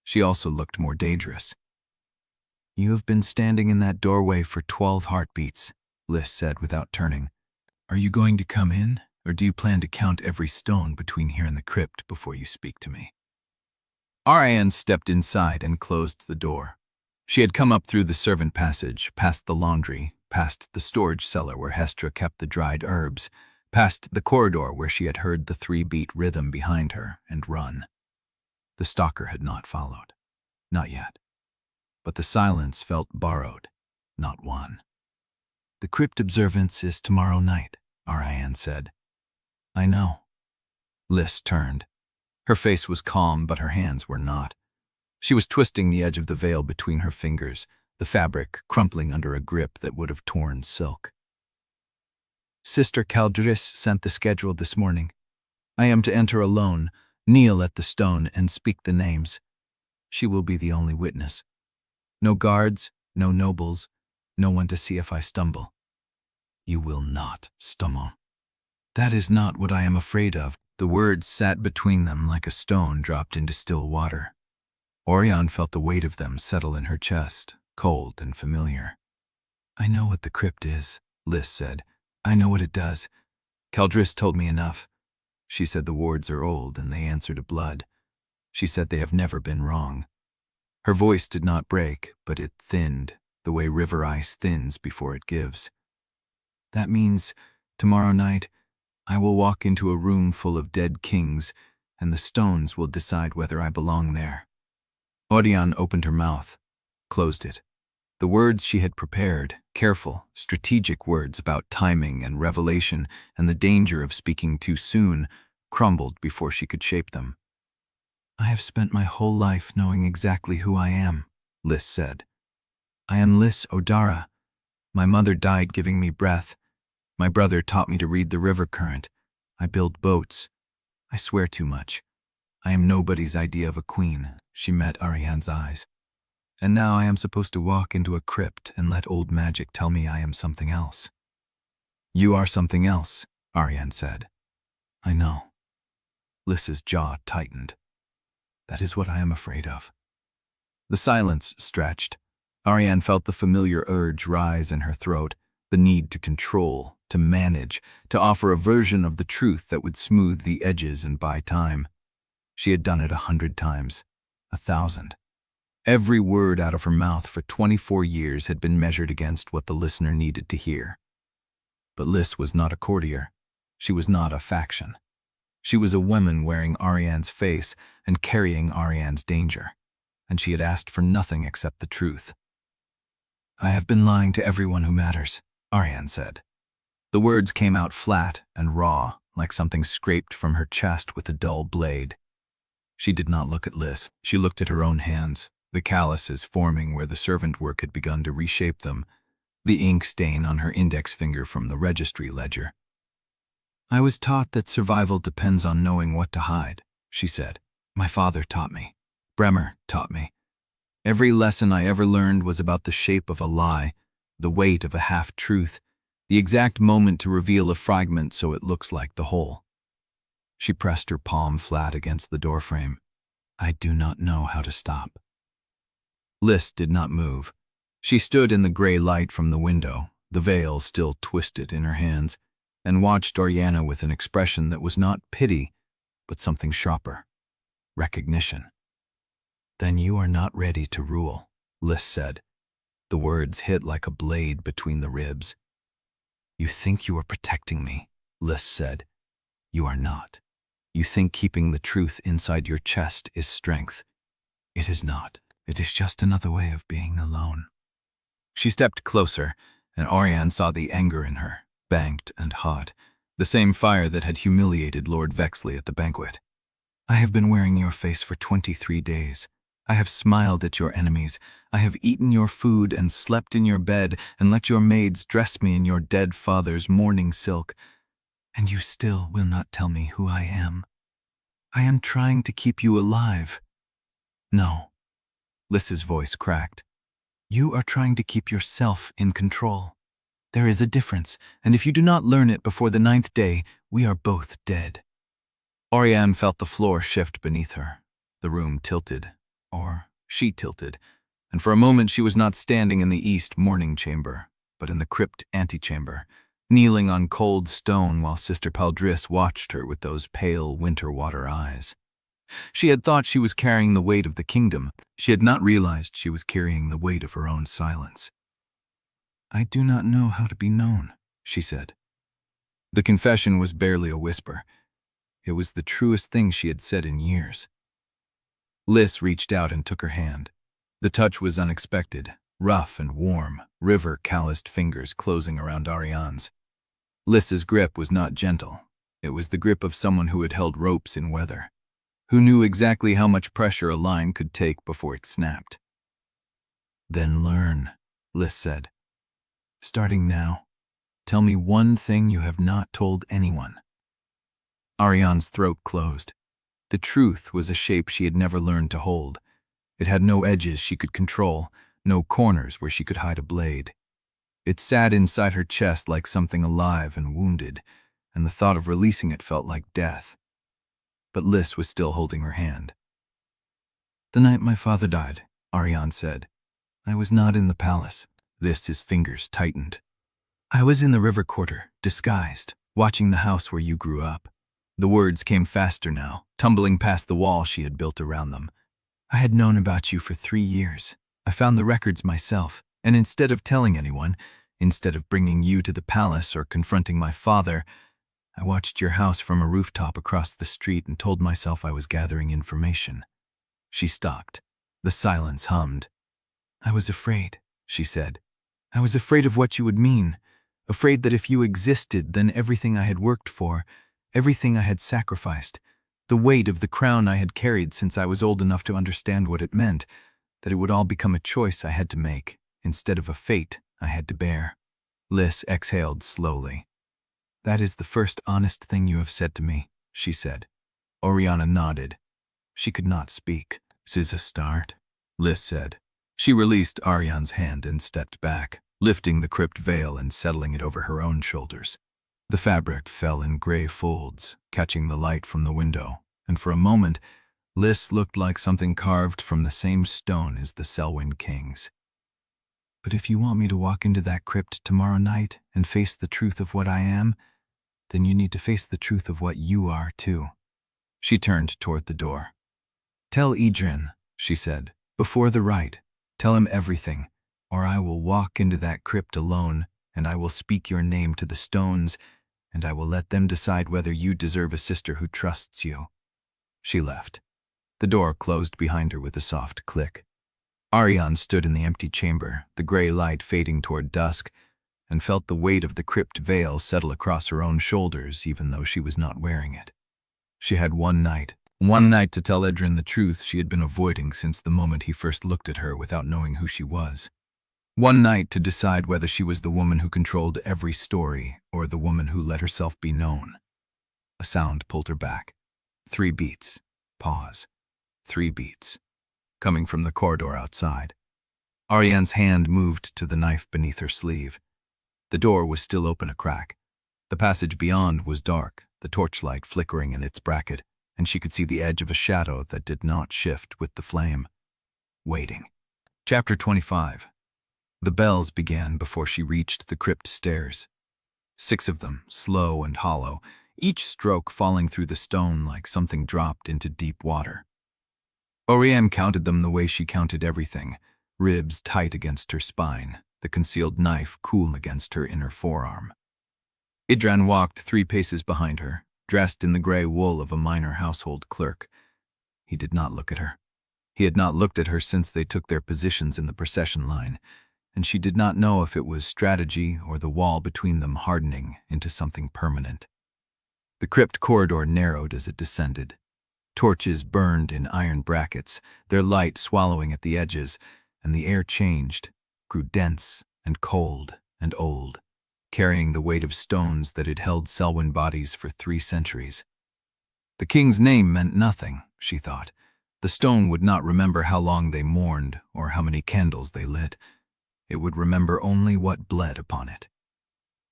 She also looked more dangerous. "You have been standing in that doorway for 12 heartbeats," Liss said without turning. "Are you going to come in, or do you plan to count every stone between here and the crypt before you speak to me?" Auriane stepped inside and closed the door. She had come up through the servant passage, past the laundry, past the storage cellar where Hestra kept the dried herbs, past the corridor where she had heard the 3-beat rhythm behind her, and run. The stalker had not followed. Not yet. But the silence felt borrowed, not won. "The crypt observance is tomorrow night," Auriane said. "I know." Liss turned. Her face was calm, but her hands were not. She was twisting the edge of the veil between her fingers, the fabric crumpling under a grip that would have torn silk. "Sister Caldris sent the schedule this morning. I am to enter alone, kneel at the stone, and speak the names. She will be the only witness. No guards, no nobles, no one to see if I stumble." "You will not stumble." "That is not what I am afraid of." The words sat between them like a stone dropped into still water. Auriane felt the weight of them settle in her chest, cold and familiar. "I know what the crypt is," Liss said. "I know what it does. Caldris told me enough. She said the wards are old and they answer to blood. She said they have never been wrong." Her voice did not break, but it thinned, the way river ice thins before it gives. "That means, tomorrow night, I will walk into a room full of dead kings, and the stones will decide whether I belong there." Auriane opened her mouth, closed it. The words she had prepared, careful, strategic words about timing and revelation and the danger of speaking too soon, crumbled before she could shape them. "I have spent my whole life knowing exactly who I am," Liss said. "I am Liss Odara. My mother died giving me breath. My brother taught me to read the river current. I build boats. I swear too much. I am nobody's idea of a queen." She met Auriane's eyes. "And now I am supposed to walk into a crypt and let old magic tell me I am something else." "You are something else," Auriane said. "I know." Liss's jaw tightened. That is what I am afraid of. The silence stretched. Auriane felt the familiar urge rise in her throat, the need to control, to manage, to offer a version of the truth that would smooth the edges and buy time. She had done it 100 times, 1,000. Every word out of her mouth for 24 years had been measured against what the listener needed to hear. But Liss was not a courtier. She was not a faction. She was a woman wearing Auriane's face and carrying Auriane's danger, and she had asked for nothing except the truth. I have been lying to everyone who matters, Auriane said. The words came out flat and raw, like something scraped from her chest with a dull blade. She did not look at Liss. She looked at her own hands, the calluses forming where the servant work had begun to reshape them, the ink stain on her index finger from the registry ledger. I was taught that survival depends on knowing what to hide, she said. My father taught me. Bremer taught me. Every lesson I ever learned was about the shape of a lie, the weight of a half-truth, the exact moment to reveal a fragment so it looks like the whole. She pressed her palm flat against the doorframe. I do not know how to stop. Liss did not move. She stood in the gray light from the window, the veil still twisted in her hands, and watched Auriane with an expression that was not pity, but something sharper. Recognition. Then you are not ready to rule, Liss said. The words hit like a blade between the ribs. You think you are protecting me, Liss said. You are not. You think keeping the truth inside your chest is strength. It is not. It is just another way of being alone. She stepped closer, and Auriane saw the anger in her, banked and hot, the same fire that had humiliated Lord Vexley at the banquet. I have been wearing your face for 23 days. I have smiled at your enemies. I have eaten your food and slept in your bed and let your maids dress me in your dead father's mourning silk. And you still will not tell me who I am. I am trying to keep you alive. No. Liss's voice cracked. You are trying to keep yourself in control. There is a difference, and if you do not learn it before the 9th day, we are both dead. Auriane felt the floor shift beneath her. The room tilted, or she tilted, and for a moment she was not standing in the east mourning chamber, but in the crypt antechamber, kneeling on cold stone while Sister Paldris watched her with those pale winter water eyes. She had thought she was carrying the weight of the kingdom. She had not realized she was carrying the weight of her own silence. I do not know how to be known, she said. The confession was barely a whisper. It was the truest thing she had said in years. Liss reached out and took her hand. The touch was unexpected, rough and warm, river-calloused fingers closing around Auriane's. Liss's grip was not gentle. It was the grip of someone who had held ropes in weather, who knew exactly how much pressure a line could take before it snapped. Then learn, Liss said. Starting now, tell me one thing you have not told anyone. Auriane's throat closed. The truth was a shape she had never learned to hold. It had no edges she could control, no corners where she could hide a blade. It sat inside her chest like something alive and wounded, and the thought of releasing it felt like death. But Liss was still holding her hand. The night my father died, Auriane said, I was not in the palace. Liss's fingers tightened. I was in the river quarter, disguised, watching the house where you grew up. The words came faster now, tumbling past the wall she had built around them. I had known about you for 3 years. I found the records myself, and instead of telling anyone, instead of bringing you to the palace or confronting my father, I watched your house from a rooftop across the street and told myself I was gathering information. She stopped. The silence hummed. I was afraid, she said. I was afraid of what you would mean, afraid that if you existed, then everything I had worked for, everything I had sacrificed, the weight of the crown I had carried since I was old enough to understand what it meant, that it would all become a choice I had to make, instead of a fate I had to bear. Liss exhaled slowly. That is the first honest thing you have said to me, she said. Auriane nodded. She could not speak. "'Tis a start," Liss said. She released Auriane's hand and stepped back, lifting the crypt veil and settling it over her own shoulders. The fabric fell in gray folds, catching the light from the window, and for a moment, Liss looked like something carved from the same stone as the Sellwyn kings. "But if you want me to walk into that crypt tomorrow night and face the truth of what I am, then you need to face the truth of what you are, too." She turned toward the door. "Tell Edran," she said, "before the rite. Tell him everything, or I will walk into that crypt alone, and I will speak your name to the stones, and I will let them decide whether you deserve a sister who trusts you." She left. The door closed behind her with a soft click. Auriane stood in the empty chamber, the gray light fading toward dusk, and felt the weight of the crypt veil settle across her own shoulders even though she was not wearing it. She had one night to tell Edran the truth she had been avoiding since the moment he first looked at her without knowing who she was. One night to decide whether she was the woman who controlled every story or the woman who let herself be known. A sound pulled her back. 3 beats. Pause. 3 beats. Coming from the corridor outside. Auriane's hand moved to the knife beneath her sleeve. The door was still open a crack. The passage beyond was dark, the torchlight flickering in its bracket, and she could see the edge of a shadow that did not shift with the flame. Waiting. Chapter 25. The bells began before she reached the crypt stairs. 6 of them, slow and hollow, each stroke falling through the stone like something dropped into deep water. Auriane counted them the way she counted everything, ribs tight against her spine, the concealed knife cool against her inner forearm. Edran walked 3 paces behind her, dressed in the gray wool of a minor household clerk. He did not look at her. He had not looked at her since they took their positions in the procession line, and she did not know if it was strategy or the wall between them hardening into something permanent. The crypt corridor narrowed as it descended. Torches burned in iron brackets, their light swallowing at the edges, and the air changed, grew dense and cold and old, carrying the weight of stones that had held Sellwyn bodies for 3 centuries. The king's name meant nothing, she thought. The stone would not remember how long they mourned or how many candles they lit. It would remember only what bled upon it.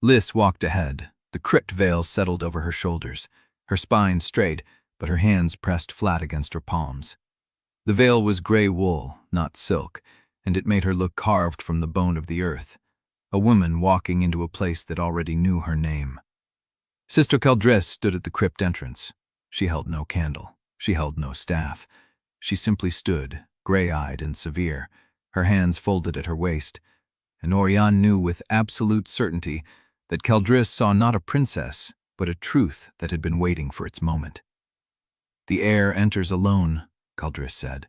Liss walked ahead. The crypt veil settled over her shoulders, her spine straight, but her hands pressed flat against her palms. The veil was gray wool, not silk, and it made her look carved from the bone of the earth, a woman walking into a place that already knew her name. Sister Caldress stood at the crypt entrance. She held no candle. She held no staff. She simply stood, gray-eyed and severe, her hands folded at her waist, and Auriane knew with absolute certainty that Caldress saw not a princess, but a truth that had been waiting for its moment. "The heir enters alone," Caldress said.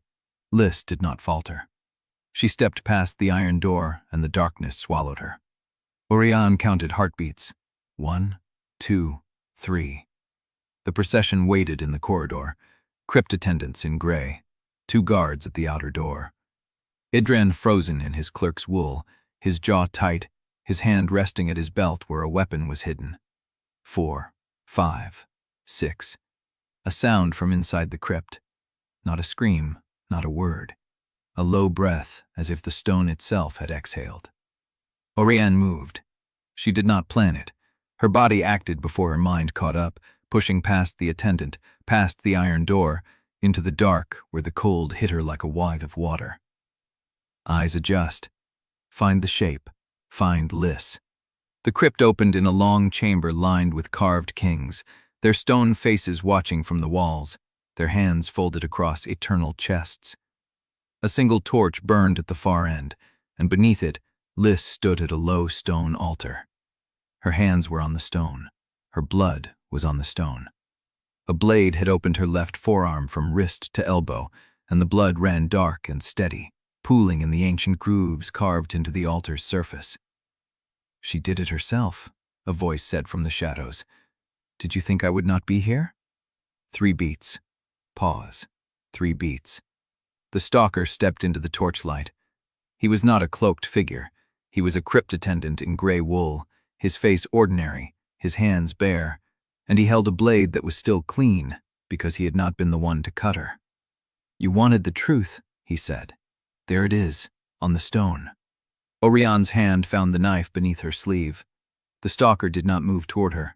Liss did not falter. She stepped past the iron door, and the darkness swallowed her. Auriane counted heartbeats. 1, 2, 3. The procession waited in the corridor, crypt attendants in gray, 2 guards at the outer door. Edran frozen in his clerk's wool, his jaw tight, his hand resting at his belt where a weapon was hidden. 4, 5, 6. A sound from inside the crypt. Not a scream, not a word. A low breath, as if the stone itself had exhaled. Auriane moved. She did not plan it. Her body acted before her mind caught up, pushing past the attendant, past the iron door, into the dark where the cold hit her like a withe of water. Eyes adjust. Find the shape. Find Liss. The crypt opened in a long chamber lined with carved kings, their stone faces watching from the walls, their hands folded across eternal chests. A single torch burned at the far end, and beneath it, Liss stood at a low stone altar. Her hands were on the stone. Her blood was on the stone. A blade had opened her left forearm from wrist to elbow, and the blood ran dark and steady, pooling in the ancient grooves carved into the altar's surface. "She did it herself," a voice said from the shadows. "Did you think I would not be here?" 3 beats. Pause. 3 beats. The stalker stepped into the torchlight. He was not a cloaked figure. He was a crypt attendant in gray wool, his face ordinary, his hands bare, and he held a blade that was still clean because he had not been the one to cut her. "You wanted the truth," he said. "There it is, on the stone." Auriane's hand found the knife beneath her sleeve. The stalker did not move toward her.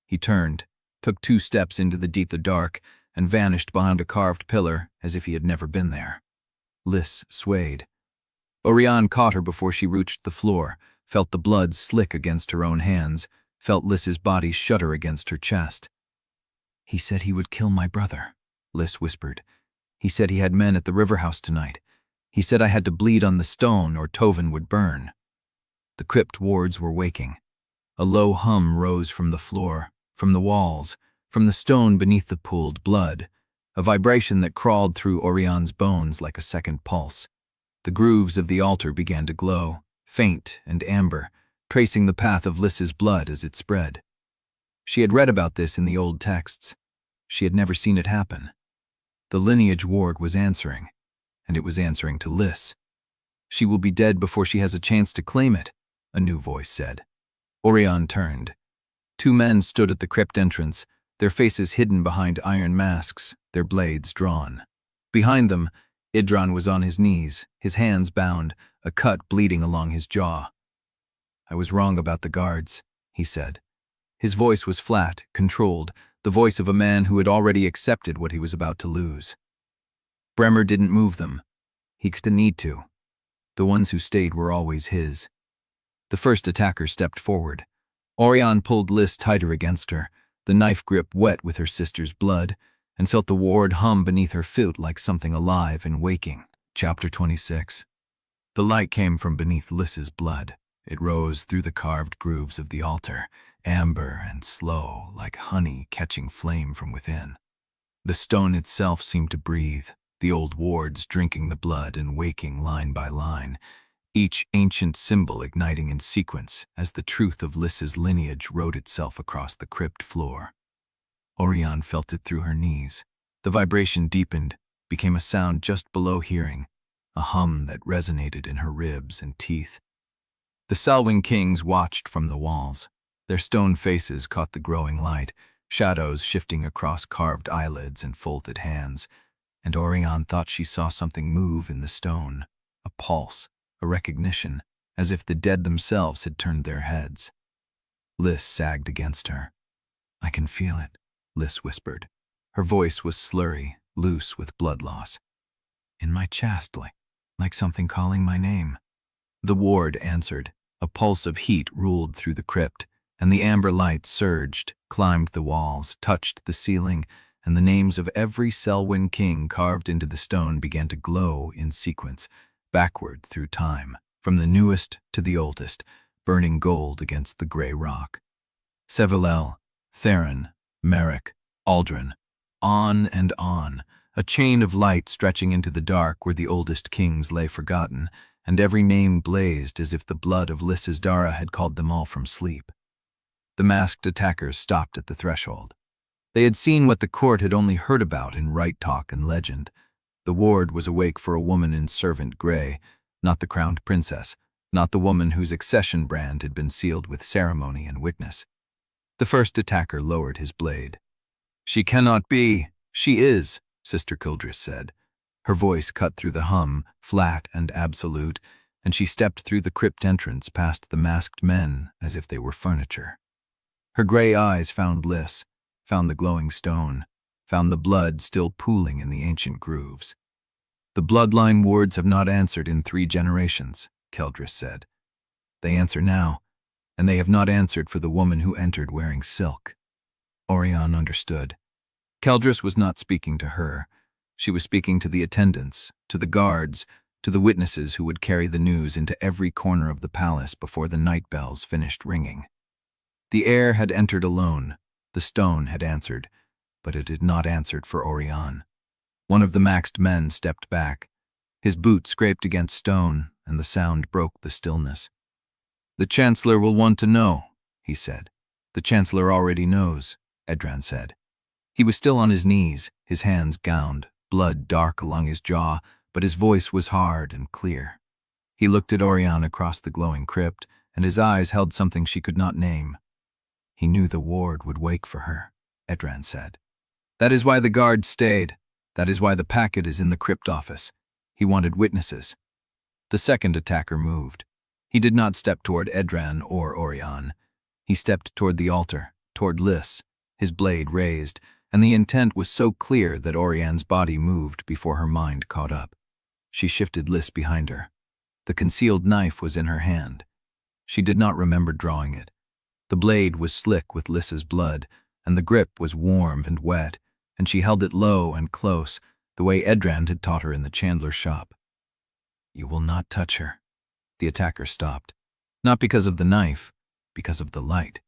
He turned, took 2 steps into the deeper dark, and vanished behind a carved pillar as if he had never been there. Liss swayed. Auriane caught her before she reached the floor, felt the blood slick against her own hands, felt Liss's body shudder against her chest. "He said he would kill my brother," Liss whispered. "He said he had men at the river house tonight. He said I had to bleed on the stone or Tovin would burn." The crypt wards were waking. A low hum rose from the floor, from the walls, from the stone beneath the pooled blood, a vibration that crawled through Auriane's bones like a second pulse. The grooves of the altar began to glow, faint and amber, tracing the path of Liss's blood as it spread. She had read about this in the old texts. She had never seen it happen. The lineage ward was answering, and it was answering to Liss. "She will be dead before she has a chance to claim it," a new voice said. Auriane turned. Two men stood at the crypt entrance, their faces hidden behind iron masks, their blades drawn. Behind them, Edran was on his knees, his hands bound, a cut bleeding along his jaw. "I was wrong about the guards," he said. His voice was flat, controlled, the voice of a man who had already accepted what he was about to lose. Bremer didn't move them. He didn't need to. The ones who stayed were always his. The first attacker stepped forward. Auriane pulled Liss tighter against her, the knife grip wet with her sister's blood, and felt the ward hum beneath her foot like something alive and waking. Chapter 26. The light came from beneath Liss's blood. It rose through the carved grooves of the altar, amber and slow, like honey catching flame from within. The stone itself seemed to breathe, the old wards drinking the blood and waking line by line, each ancient symbol igniting in sequence as the truth of Liss's lineage wrote itself across the crypt floor. Auriane felt it through her knees. The vibration deepened, became a sound just below hearing, a hum that resonated in her ribs and teeth. The Sellwyn kings watched from the walls. Their stone faces caught the growing light, shadows shifting across carved eyelids and folded hands, and Auriane thought she saw something move in the stone, a pulse, a recognition, as if the dead themselves had turned their heads. Liss sagged against her. "I can feel it," Liss whispered. Her voice was slurry, loose with blood loss. "In my chest, like something calling my name." The ward answered. A pulse of heat ruled through the crypt, and the amber light surged, climbed the walls, touched the ceiling, and the names of every Sellwyn king carved into the stone began to glow in sequence, backward through time, from the newest to the oldest, burning gold against the gray rock. Sevillel, Theron, Merrick, Aldrin, on and on, a chain of light stretching into the dark where the oldest kings lay forgotten, and every name blazed as if the blood of Liss Odara had called them all from sleep. The masked attackers stopped at the threshold. They had seen what the court had only heard about in rite talk and legend. The ward was awake for a woman in servant gray, not the crowned princess, not the woman whose accession brand had been sealed with ceremony and witness. The first attacker lowered his blade. "She cannot be. She is," Sister Kildress said. Her voice cut through the hum, flat and absolute, and she stepped through the crypt entrance past the masked men as if they were furniture. Her gray eyes found Liss, found the glowing stone, found the blood still pooling in the ancient grooves. "The bloodline wards have not answered in 3 generations, Kildress said. "They answer now, and they have not answered for the woman who entered wearing silk." Auriane understood. Kildress was not speaking to her. She was speaking to the attendants, to the guards, to the witnesses who would carry the news into every corner of the palace before the night bells finished ringing. The air had entered alone, the stone had answered, but it had not answered for Auriane. One of the maxed men stepped back. His boot scraped against stone, and the sound broke the stillness. "The Chancellor will want to know," he said. "The Chancellor already knows," Edran said. He was still on his knees, his hands gowned, blood dark along his jaw, but his voice was hard and clear. He looked at Auriane across the glowing crypt, and his eyes held something she could not name. "He knew the ward would wake for her," Edran said. "That is why the guard stayed. That is why the packet is in the crypt office. He wanted witnesses." The second attacker moved. He did not step toward Edran or Auriane. He stepped toward the altar, toward Liss, his blade raised, and the intent was so clear that Auriane's body moved before her mind caught up. She shifted Liss behind her. The concealed knife was in her hand. She did not remember drawing it. The blade was slick with Liss's blood, and the grip was warm and wet, and she held it low and close, the way Edran had taught her in the chandler's shop. "You will not touch her." The attacker stopped. Not because of the knife, because of the light.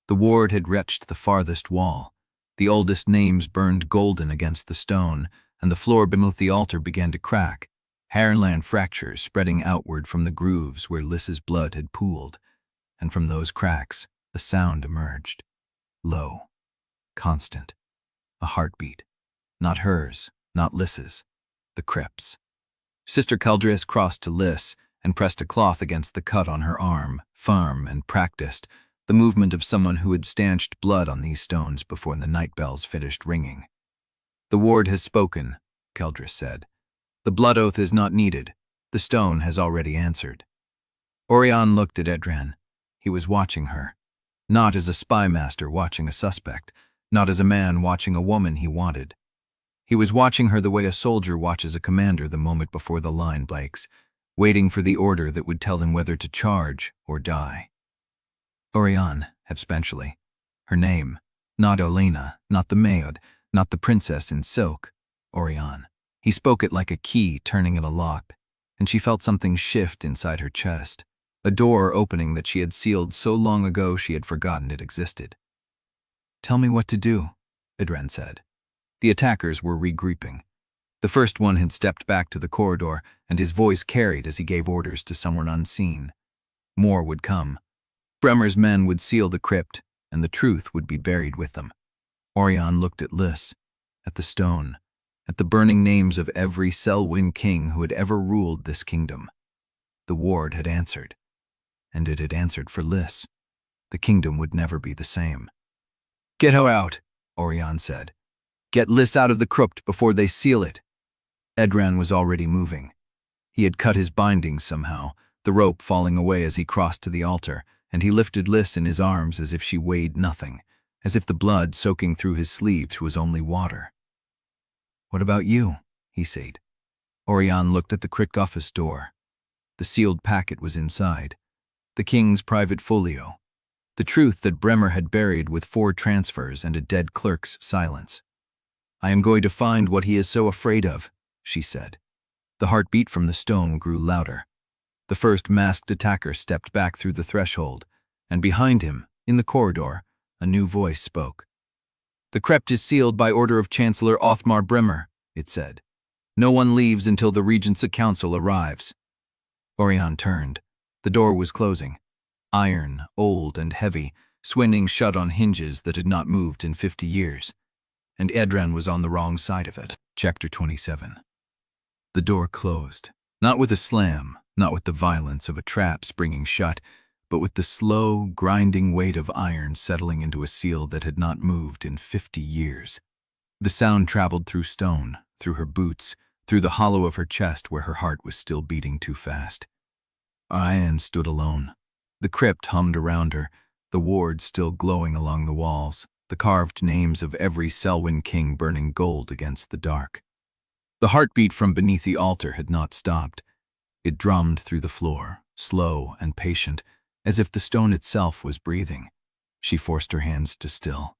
The ward had reached the farthest wall. The oldest names burned golden against the stone, and the floor beneath the altar began to crack, hairline fractures spreading outward from the grooves where Liss's blood had pooled, and from those cracks a sound emerged. Low, constant, a heartbeat. Not hers, not Liss's, the Crypt's. Sister Caldreas crossed to Liss and pressed a cloth against the cut on her arm, firm and practiced, the movement of someone who had stanched blood on these stones before the night bells finished ringing. "The ward has spoken," Caldreas said. "The blood oath is not needed. The stone has already answered." Auriane looked at Edran. He was watching her. Not as a spymaster watching a suspect, not as a man watching a woman he wanted. He was watching her the way a soldier watches a commander the moment before the line breaks, waiting for the order that would tell him whether to charge or die. Auriane, absentially. Her name, not Olena, not the maid, not the princess in silk. Auriane. He spoke it like a key turning in a lock, and she felt something shift inside her chest, a door opening that she had sealed so long ago she had forgotten it existed. "Tell me what to do," Edran said. The attackers were regrouping. The first one had stepped back to the corridor, and his voice carried as he gave orders to someone unseen. More would come. Bremer's men would seal the crypt, and the truth would be buried with them. Auriane looked at Liss, at the stone, at the burning names of every Sellwyn king who had ever ruled this kingdom. The ward had answered, and it had answered for Liss. The kingdom would never be the same. "Get her out," Auriane said. "Get Liss out of the crypt before they seal it." Edran was already moving. He had cut his bindings somehow, the rope falling away as he crossed to the altar, and he lifted Liss in his arms as if she weighed nothing, as if the blood soaking through his sleeves was only water. "What about you?" he said. Auriane looked at the crypt office door. The sealed packet was inside. The king's private folio. The truth that Bremer had buried with 4 transfers and a dead clerk's silence. "I am going to find what he is so afraid of," she said. The heartbeat from the stone grew louder. The first masked attacker stepped back through the threshold, and behind him, in the corridor, a new voice spoke. "The crypt is sealed by order of Chancellor Othmar Bremer," it said. "No one leaves until the Regent's Council arrives." Auriane turned. The door was closing. Iron, old and heavy, swinging shut on hinges that had not moved in 50 years. And Edran was on the wrong side of it. Chapter 27. The door closed, not with a slam, not with the violence of a trap springing shut, but with the slow, grinding weight of iron settling into a seal that had not moved in 50 years. The sound traveled through stone, through her boots, through the hollow of her chest where her heart was still beating too fast. Auriane stood alone. The crypt hummed around her, the ward still glowing along the walls, the carved names of every Sellwyn king burning gold against the dark. The heartbeat from beneath the altar had not stopped. It drummed through the floor, slow and patient, as if the stone itself was breathing. She forced her hands to still.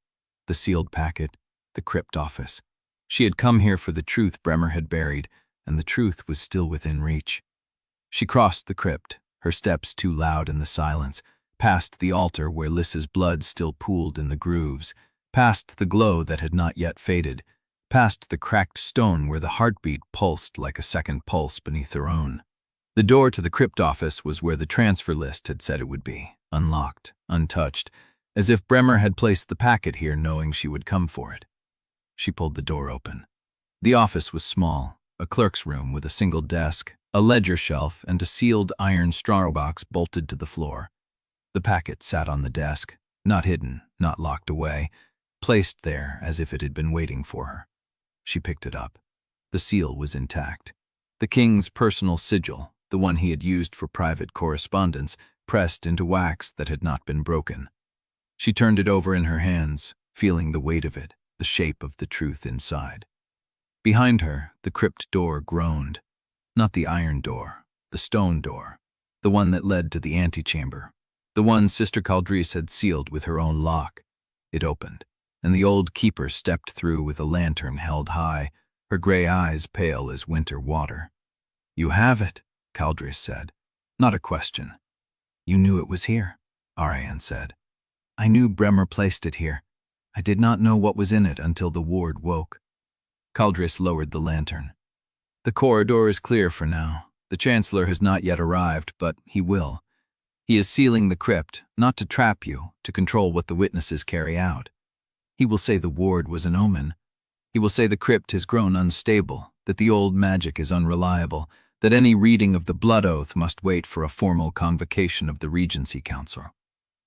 The sealed packet, the crypt office. She had come here for the truth Bremer had buried, and the truth was still within reach. She crossed the crypt, her steps too loud in the silence, past the altar where Liss's blood still pooled in the grooves, past the glow that had not yet faded, past the cracked stone where the heartbeat pulsed like a second pulse beneath her own. The door to the crypt office was where the transfer list had said it would be, unlocked, untouched, as if Bremer had placed the packet here knowing she would come for it. She pulled the door open. The office was small, a clerk's room with a single desk, a ledger shelf, and a sealed iron straw box bolted to the floor. The packet sat on the desk, not hidden, not locked away, placed there as if it had been waiting for her. She picked it up. The seal was intact. The king's personal sigil, the one he had used for private correspondence, pressed into wax that had not been broken. She turned it over in her hands, feeling the weight of it, the shape of the truth inside. Behind her, the crypt door groaned. Not the iron door, the stone door, the one that led to the antechamber, the one Sister Caldrice had sealed with her own lock. It opened, and the old keeper stepped through with a lantern held high, her gray eyes pale as winter water. "You have it," Caldrice said. "Not a question." "You knew it was here," Auriane said. "I knew Bremer placed it here. I did not know what was in it until the ward woke." Caldrice lowered the lantern. "The corridor is clear for now. The Chancellor has not yet arrived, but he will. He is sealing the crypt, not to trap you, to control what the witnesses carry out. He will say the ward was an omen. He will say the crypt has grown unstable, that the old magic is unreliable, that any reading of the blood oath must wait for a formal convocation of the Regency Council."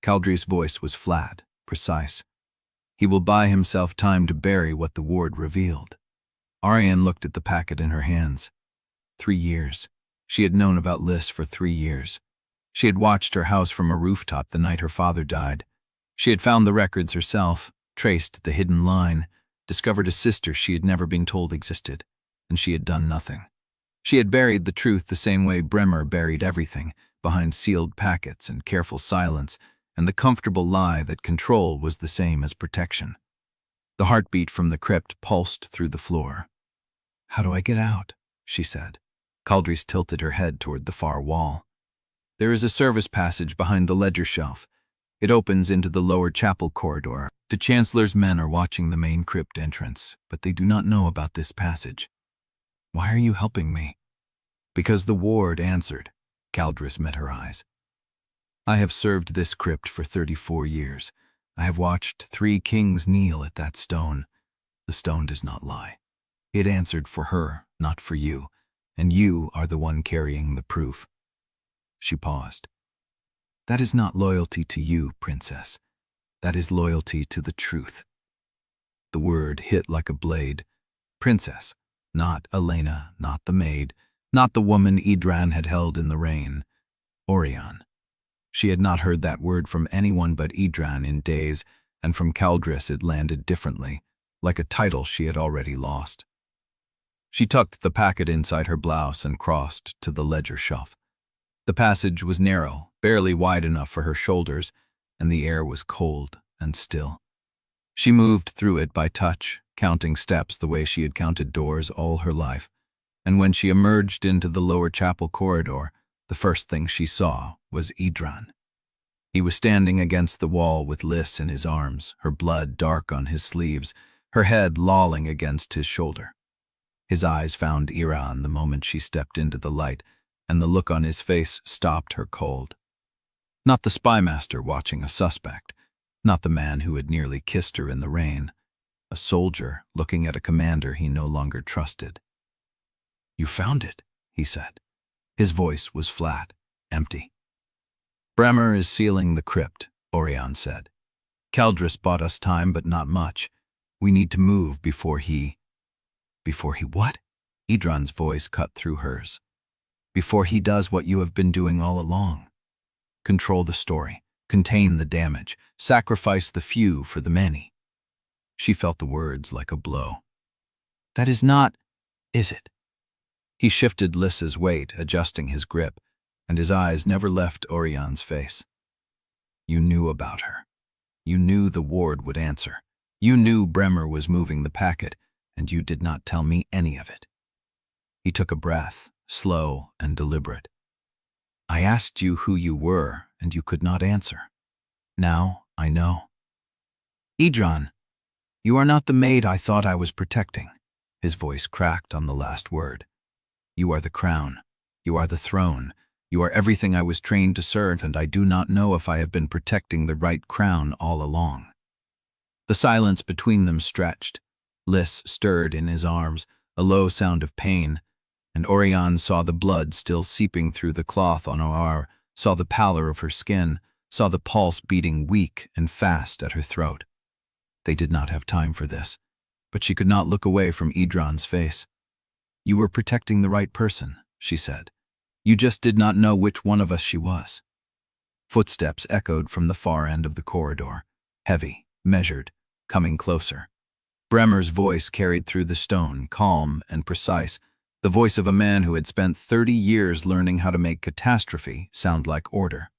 Caldrice's voice was flat, precise. "He will buy himself time to bury what the ward revealed." Auriane looked at the packet in her hands. 3 years. She had known about Liss for 3 years. She had watched her house from a rooftop the night her father died. She had found the records herself, traced the hidden line, discovered a sister she had never been told existed, and she had done nothing. She had buried the truth the same way Bremer buried everything, behind sealed packets and careful silence, and the comfortable lie that control was the same as protection. The heartbeat from the crypt pulsed through the floor. "How do I get out?" she said. Caldrice tilted her head toward the far wall. "There is a service passage behind the ledger shelf. It opens into the lower chapel corridor. The Chancellor's men are watching the main crypt entrance, but they do not know about this passage." "Why are you helping me?" "Because the ward answered." Caldrice met her eyes. "I have served this crypt for 34 years. I have watched 3 kings kneel at that stone. The stone does not lie. It answered for her, not for you, and you are the one carrying the proof." She paused. "That is not loyalty to you, Princess. That is loyalty to the truth." The word hit like a blade. Princess, not Elena, not the maid, not the woman Edran had held in the rain. Auriane. She had not heard that word from anyone but Edran in days, and from Caldrice it landed differently, like a title she had already lost. She tucked the packet inside her blouse and crossed to the ledger shelf. The passage was narrow, barely wide enough for her shoulders, and the air was cold and still. She moved through it by touch, counting steps the way she had counted doors all her life, and when she emerged into the lower chapel corridor, the first thing she saw was Edran. He was standing against the wall with Liss in his arms, her blood dark on his sleeves, her head lolling against his shoulder. His eyes found Auriane the moment she stepped into the light, and the look on his face stopped her cold. Not the spymaster watching a suspect, not the man who had nearly kissed her in the rain, a soldier looking at a commander he no longer trusted. "You found it," he said. His voice was flat, empty. "Bremer is sealing the crypt," Auriane said. "Caldrice bought us time, but not much. We need to move before he—" "Before he what?" Edran's voice cut through hers. "Before he does what you have been doing all along. Control the story, contain the damage, sacrifice the few for the many." She felt the words like a blow. "That is not, is it?" He shifted Liss's weight, adjusting his grip, and his eyes never left Auriane's face. "You knew about her. You knew the ward would answer. You knew Bremer was moving the packet, and you did not tell me any of it." He took a breath, slow and deliberate. "I asked you who you were, and you could not answer. Now I know." "Edran, you are not the maid I thought I was protecting." His voice cracked on the last word. "You are the crown. You are the throne. You are everything I was trained to serve, and I do not know if I have been protecting the right crown all along." The silence between them stretched. Liss stirred in his arms, a low sound of pain, and Auriane saw the blood still seeping through the cloth on her arm, saw the pallor of her skin, saw the pulse beating weak and fast at her throat. They did not have time for this, but she could not look away from Edran's face. "You were protecting the right person," she said. "You just did not know which one of us she was." Footsteps echoed from the far end of the corridor, heavy, measured, coming closer. Bremer's voice carried through the stone, calm and precise, the voice of a man who had spent 30 years learning how to make catastrophe sound like order.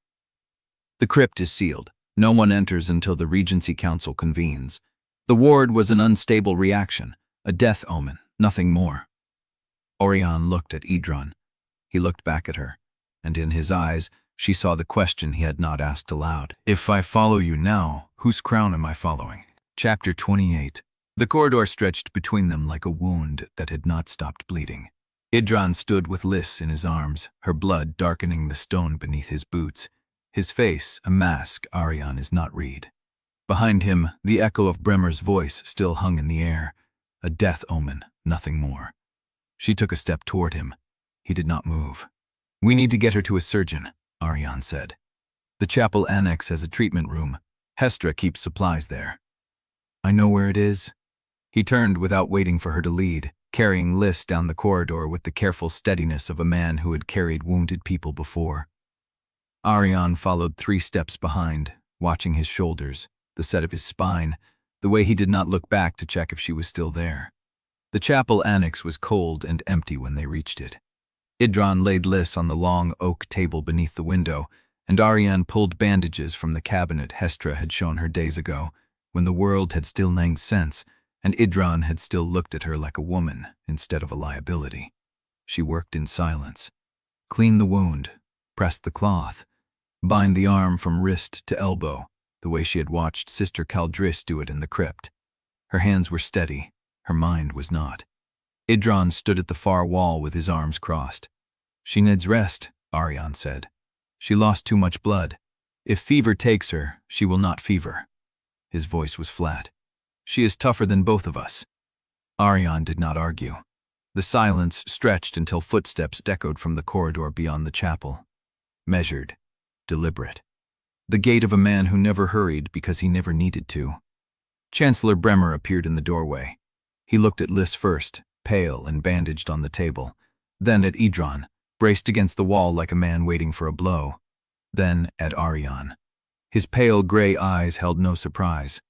The crypt is sealed. No one enters until the Regency Council convenes. The ward was an unstable reaction, a death omen, nothing more. Auriane looked at Edran. He looked back at her, and in his eyes she saw the question he had not asked aloud. If I follow you now, whose crown am I following? Chapter 28. The corridor stretched between them like a wound that had not stopped bleeding. Edran stood with Liss in his arms, her blood darkening the stone beneath his boots. His face, a mask Auriane is not read. Behind him, the echo of Bremer's voice still hung in the air. A death omen, nothing more. She took a step toward him. He did not move. We need to get her to a surgeon, Auriane said. The chapel annex has a treatment room. Hestra keeps supplies there. I know where it is. He turned without waiting for her to lead, carrying Liss down the corridor with the careful steadiness of a man who had carried wounded people before. Auriane followed 3 steps behind, watching his shoulders, the set of his spine, the way he did not look back to check if she was still there. The chapel annex was cold and empty when they reached it. Edran laid Liss on the long oak table beneath the window, and Auriane pulled bandages from the cabinet Hestra had shown her days ago, when the world had still made sense, and Edran had still looked at her like a woman instead of a liability. She worked in silence. Clean the wound, press the cloth, bind the arm from wrist to elbow, the way she had watched Sister Caldris do it in the crypt. Her hands were steady, her mind was not. Edran stood at the far wall with his arms crossed. She needs rest, Auriane said. She lost too much blood. If fever takes her, she will not fever. His voice was flat. She is tougher than both of us. Auriane did not argue. The silence stretched until footsteps echoed from the corridor beyond the chapel. Measured, deliberate. The gait of a man who never hurried because he never needed to. Chancellor Bremer appeared in the doorway. He looked at Liss first, pale and bandaged on the table, then at Edran, braced against the wall like a man waiting for a blow, then at Auriane. His pale gray eyes held no surprise.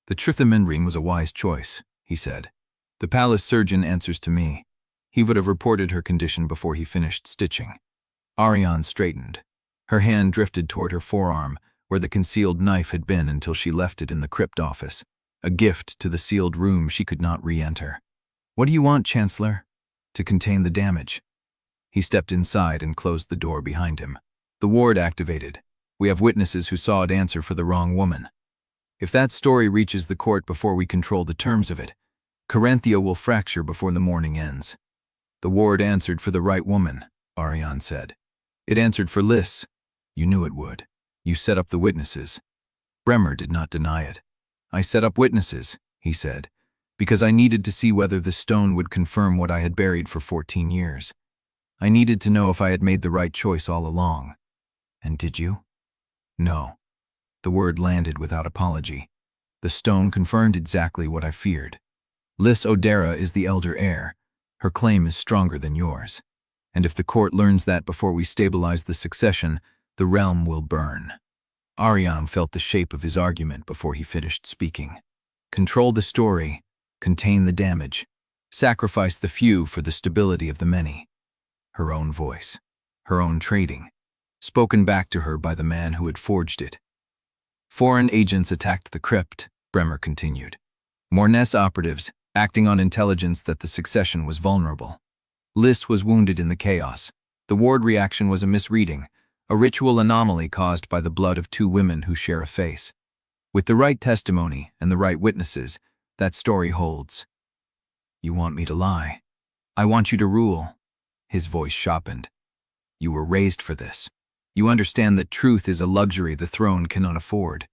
The Trithaminrim was a wise choice, he said. The palace surgeon answers to me. He would have reported her condition before he finished stitching. Auriane straightened. Her hand drifted toward her forearm, where the concealed knife had been until she left it in the crypt office, a gift to the sealed room she could not re-enter. What do you want, Chancellor? To contain the damage. He stepped inside and closed the door behind him. The ward activated. We have witnesses who saw it answer for the wrong woman. If that story reaches the court before we control the terms of it, Corinthia will fracture before the morning ends. The ward answered for the right woman, Auriane said. It answered for Liss. You knew it would. You set up the witnesses. Bremer did not deny it. I set up witnesses, he said, because I needed to see whether the stone would confirm what I had buried for 14 years. I needed to know if I had made the right choice all along. And did you? No. The word landed without apology. The stone confirmed exactly what I feared. Liss Odara is the elder heir. Her claim is stronger than yours. And if the court learns that before we stabilize the succession, the realm will burn. Auriane felt the shape of his argument before he finished speaking. Control the story, contain the damage, sacrifice the few for the stability of the many. Her own voice, her own trading, spoken back to her by the man who had forged it. Foreign agents attacked the crypt, Bremer continued. Mourning operatives, acting on intelligence that the succession was vulnerable. Liss was wounded in the chaos. The ward reaction was a misreading, a ritual anomaly caused by the blood of 2 women who share a face. With the right testimony and the right witnesses, that story holds. You want me to lie? I want you to rule. His voice sharpened. You were raised for this. You understand that truth is a luxury the throne cannot afford.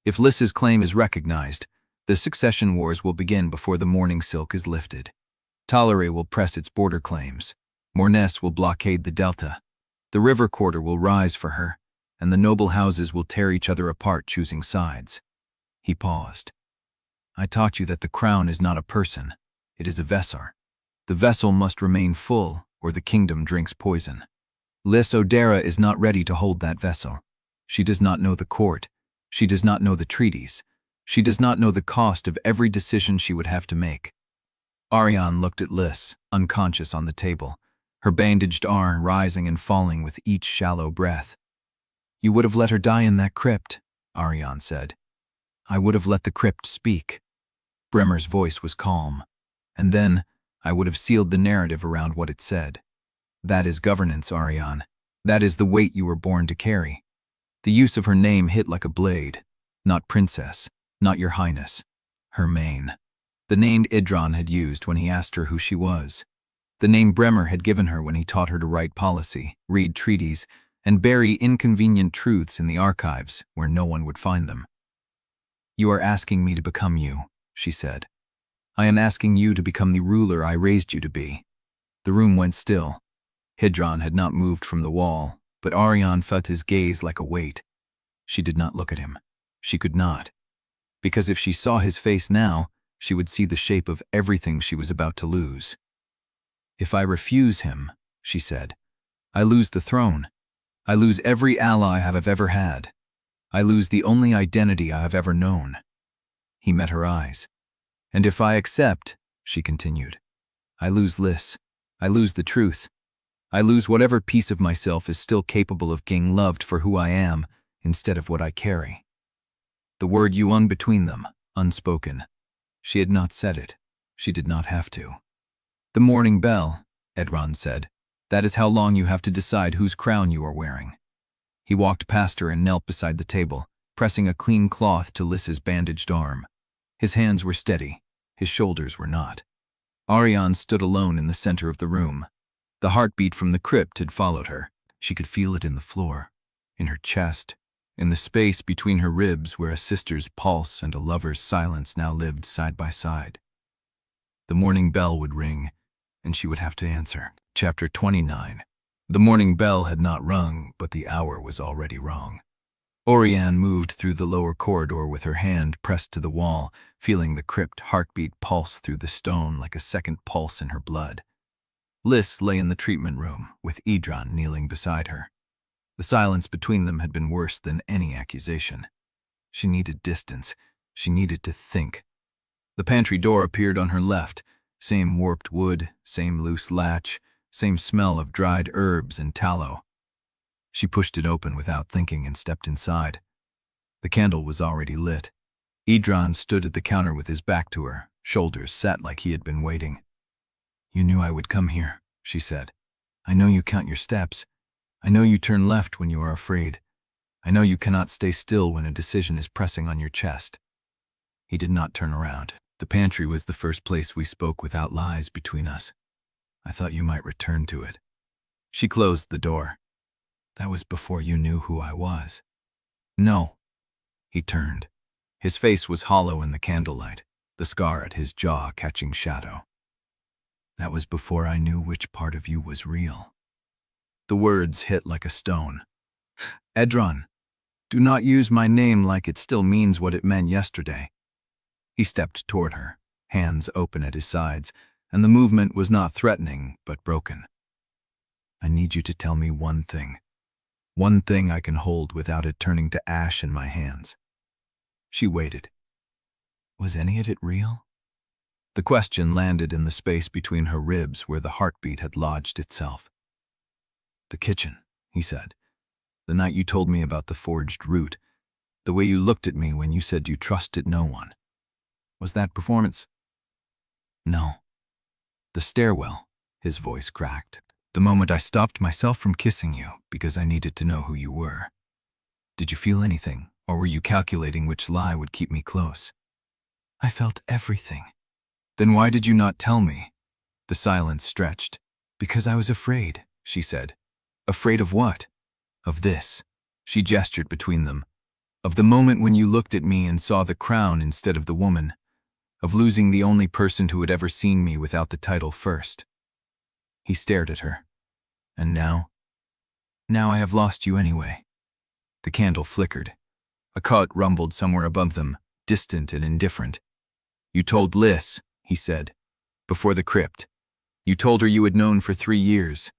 If Liss's claim is recognized, the succession wars will begin before the mourning silk is lifted. Talare will press its border claims. Mourning will blockade the delta. The river quarter will rise for her, and the noble houses will tear each other apart choosing sides. He paused. I taught you that the crown is not a person, it is a vessel. The vessel must remain full, or the kingdom drinks poison. Liss Odara is not ready to hold that vessel. She does not know the court. She does not know the treaties. She does not know the cost of every decision she would have to make. Auriane looked at Liss, unconscious on the table, her bandaged arm rising and falling with each shallow breath. "You would have let her die in that crypt," Auriane said. "I would have let the crypt speak." Bremer's voice was calm. "And then, I would have sealed the narrative around what it said. That is governance, Auriane. That is the weight you were born to carry." The use of her name hit like a blade. Not princess, not your highness. Her mane. The name Edran had used when he asked her who she was. The name Bremer had given her when he taught her to write policy, read treaties, and bury inconvenient truths in the archives where no one would find them. "You are asking me to become you," she said. "I am asking you to become the ruler I raised you to be." The room went still. Edran had not moved from the wall, but Auriane felt his gaze like a weight. She did not look at him. She could not. Because if she saw his face now, she would see the shape of everything she was about to lose. "If I refuse him," she said, "I lose the throne. I lose every ally I have ever had. I lose the only identity I have ever known." He met her eyes. "And if I accept," she continued, "I lose Liss. I lose the truth. I lose whatever piece of myself is still capable of being loved for who I am instead of what I carry." The word "yuan" between them, unspoken. She had not said it. She did not have to. "The morning bell," Edran said. "That is how long you have to decide whose crown you are wearing." He walked past her and knelt beside the table, pressing a clean cloth to Liss's bandaged arm. His hands were steady. His shoulders were not. Auriane stood alone in the center of the room. The heartbeat from the crypt had followed her. She could feel it in the floor, in her chest, in the space between her ribs where a sister's pulse and a lover's silence now lived side by side. The morning bell would ring, and she would have to answer. Chapter 29. The morning bell had not rung, but the hour was already wrong. Auriane moved through the lower corridor with her hand pressed to the wall, feeling the crypt heartbeat pulse through the stone like a second pulse in her blood. Liss lay in the treatment room, with Edran kneeling beside her. The silence between them had been worse than any accusation. She needed distance. She needed to think. The pantry door appeared on her left, same warped wood, same loose latch, same smell of dried herbs and tallow. She pushed it open without thinking and stepped inside. The candle was already lit. Edran stood at the counter with his back to her, shoulders set like he had been waiting. "You knew I would come here," she said. "I know you count your steps. I know you turn left when you are afraid. I know you cannot stay still when a decision is pressing on your chest." He did not turn around. "The pantry was the first place we spoke without lies between us. I thought you might return to it." She closed the door. "That was before you knew who I was." "No." He turned. His face was hollow in the candlelight, the scar at his jaw catching shadow. "That was before I knew which part of you was real." The words hit like a stone. "Edran, do not use my name like it still means what it meant yesterday." He stepped toward her, hands open at his sides, and the movement was not threatening, but broken. "I need you to tell me one thing. One thing I can hold without it turning to ash in my hands." She waited. Was any of it real? The question landed in the space between her ribs where the heartbeat had lodged itself. "The kitchen," he said. "The night you told me about the forged root. The way you looked at me when you said you trusted no one. Was that performance?" "No." "The stairwell," his voice cracked. "The moment I stopped myself from kissing you because I needed to know who you were. Did you feel anything, or were you calculating which lie would keep me close?" "I felt everything." "Then why did you not tell me?" The silence stretched. "Because I was afraid," she said. "Afraid of what?" "Of this." She gestured between them. "Of the moment when you looked at me and saw the crown instead of the woman. Of losing the only person who had ever seen me without the title first." He stared at her. "And now?" "Now I have lost you anyway." The candle flickered. A cart rumbled somewhere above them, distant and indifferent. "You told Liss," he said, "before the crypt. You told her you had known for 3 years.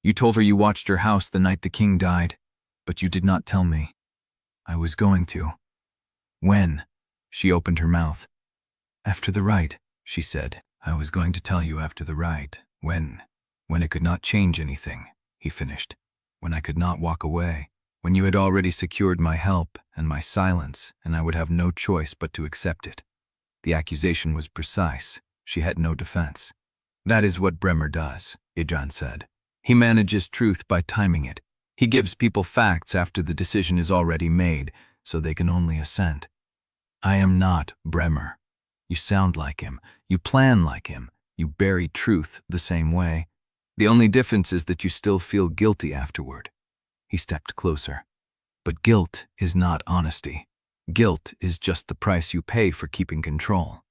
You told her you watched her house the night the king died, but you did not tell me." "I was going to." "When?" She opened her mouth. "After the rite," she said. "I was going to tell you after the rite. When it could not change anything," he finished. "When I could not walk away. When you had already secured my help and my silence, and I would have no choice but to accept it." The accusation was precise. She had no defense. "That is what Bremer does," Edran said. "He manages truth by timing it. He gives people facts after the decision is already made, so they can only assent. I am not Bremer. You sound like him. You plan like him. You bury truth the same way. The only difference is that you still feel guilty afterward." He stepped closer. "But guilt is not honesty. Guilt is just the price you pay for keeping control."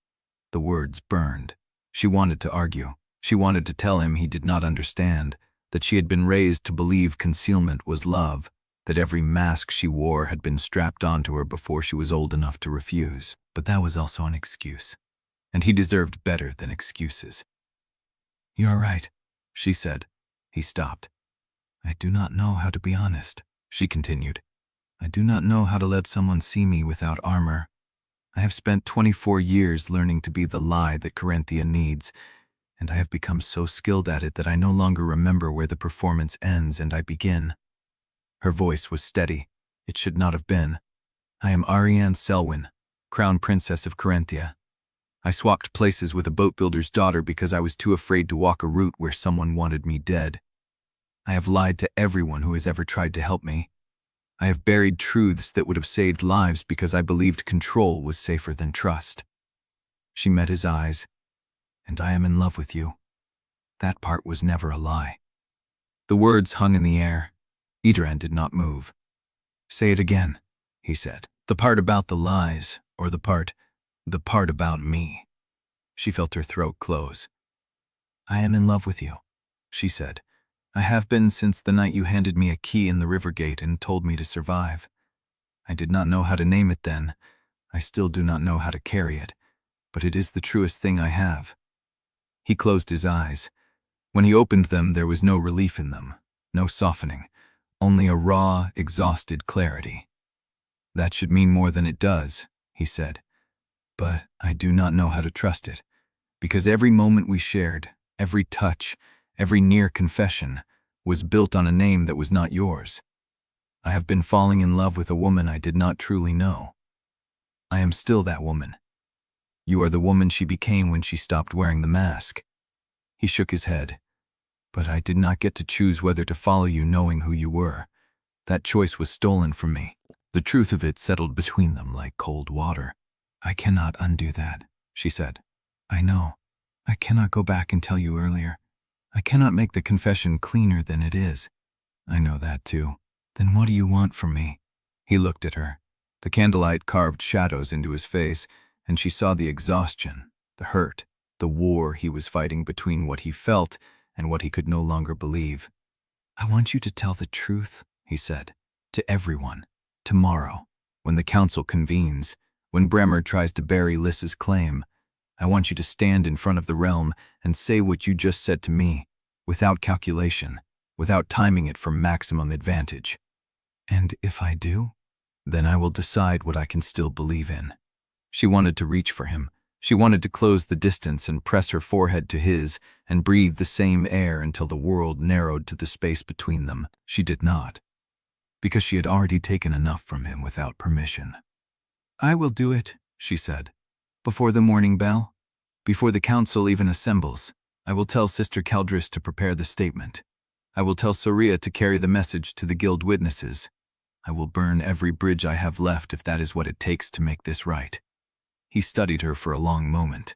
The words burned. She wanted to argue. She wanted to tell him he did not understand, that she had been raised to believe concealment was love, that every mask she wore had been strapped onto her before she was old enough to refuse. But that was also an excuse, and he deserved better than excuses. "You are right," she said. He stopped. "I do not know how to be honest," she continued. "I do not know how to let someone see me without armor. I have spent 24 years learning to be the lie that Corinthia needs, and I have become so skilled at it that I no longer remember where the performance ends and I begin." Her voice was steady. It should not have been. "I am Auriane Sellwyn, Crown Princess of Corinthia. I swapped places with a boat builder's daughter because I was too afraid to walk a route where someone wanted me dead. I have lied to everyone who has ever tried to help me. I have buried truths that would have saved lives because I believed control was safer than trust." She met his eyes. "And I am in love with you. That part was never a lie." The words hung in the air. Edran did not move. "Say it again," he said. "The part about the lies, or the part about me." She felt her throat close. "I am in love with you," she said. "I have been since the night you handed me a key in the river gate and told me to survive. I did not know how to name it then. I still do not know how to carry it, but it is the truest thing I have." He closed his eyes. When he opened them, there was no relief in them, no softening, only a raw, exhausted clarity. "That should mean more than it does," he said. "But I do not know how to trust it, because every moment we shared, every touch, every near confession, was built on a name that was not yours. I have been falling in love with a woman I did not truly know. I am still that woman. You are the woman she became when she stopped wearing the mask." He shook his head. "But I did not get to choose whether to follow you knowing who you were. That choice was stolen from me." The truth of it settled between them like cold water. "I cannot undo that," she said. "I know. I cannot go back and tell you earlier. I cannot make the confession cleaner than it is. I know that too. Then what do you want from me?" He looked at her. The candlelight carved shadows into his face, and she saw the exhaustion, the hurt, the war he was fighting between what he felt and what he could no longer believe. "I want you to tell the truth," he said, "to everyone. Tomorrow, when the council convenes, when Bremer tries to bury Liss's claim, I want you to stand in front of the realm and say what you just said to me, without calculation, without timing it for maximum advantage. And if I do, then I will decide what I can still believe in." She wanted to reach for him. She wanted to close the distance and press her forehead to his and breathe the same air until the world narrowed to the space between them. She did not, because she had already taken enough from him without permission. "I will do it," she said. "Before the morning bell, before the council even assembles, I will tell Sister Caldris to prepare the statement. I will tell Soria to carry the message to the guild witnesses. I will burn every bridge I have left if that is what it takes to make this right." He studied her for a long moment.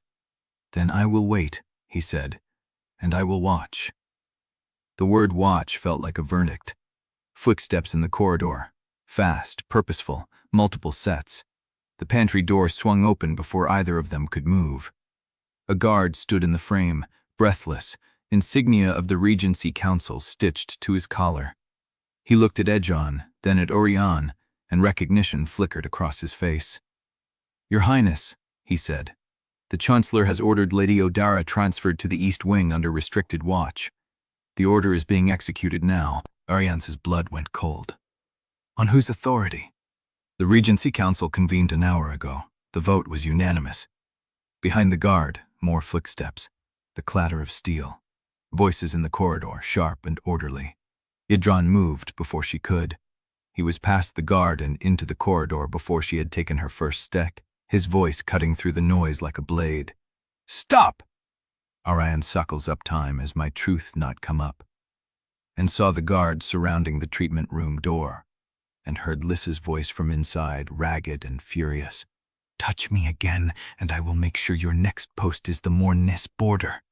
"Then I will wait," he said, "and I will watch." The word watch felt like a verdict. Footsteps in the corridor. Fast, purposeful, multiple sets. The pantry door swung open before either of them could move. A guard stood in the frame, breathless, insignia of the Regency Council stitched to his collar. He looked at Edran, then at Auriane, and recognition flickered across his face. "Your Highness," he said, "the Chancellor has ordered Lady Odara transferred to the East Wing under restricted watch. The order is being executed now." Auriane's blood went cold. "On whose authority?" "The Regency Council convened an hour ago. The vote was unanimous. Behind the guard, more footsteps, the clatter of steel. Voices in the corridor, sharp and orderly. Edran moved before she could. He was past the guard and into the corridor before she had taken her first step, his voice cutting through the noise like a blade. "Stop!" Auriane suckles up time as my truth not come up, and saw the guard surrounding the treatment room door, and heard Liss's voice from inside, ragged and furious. "Touch me again, and I will make sure your next post is the Mourning border."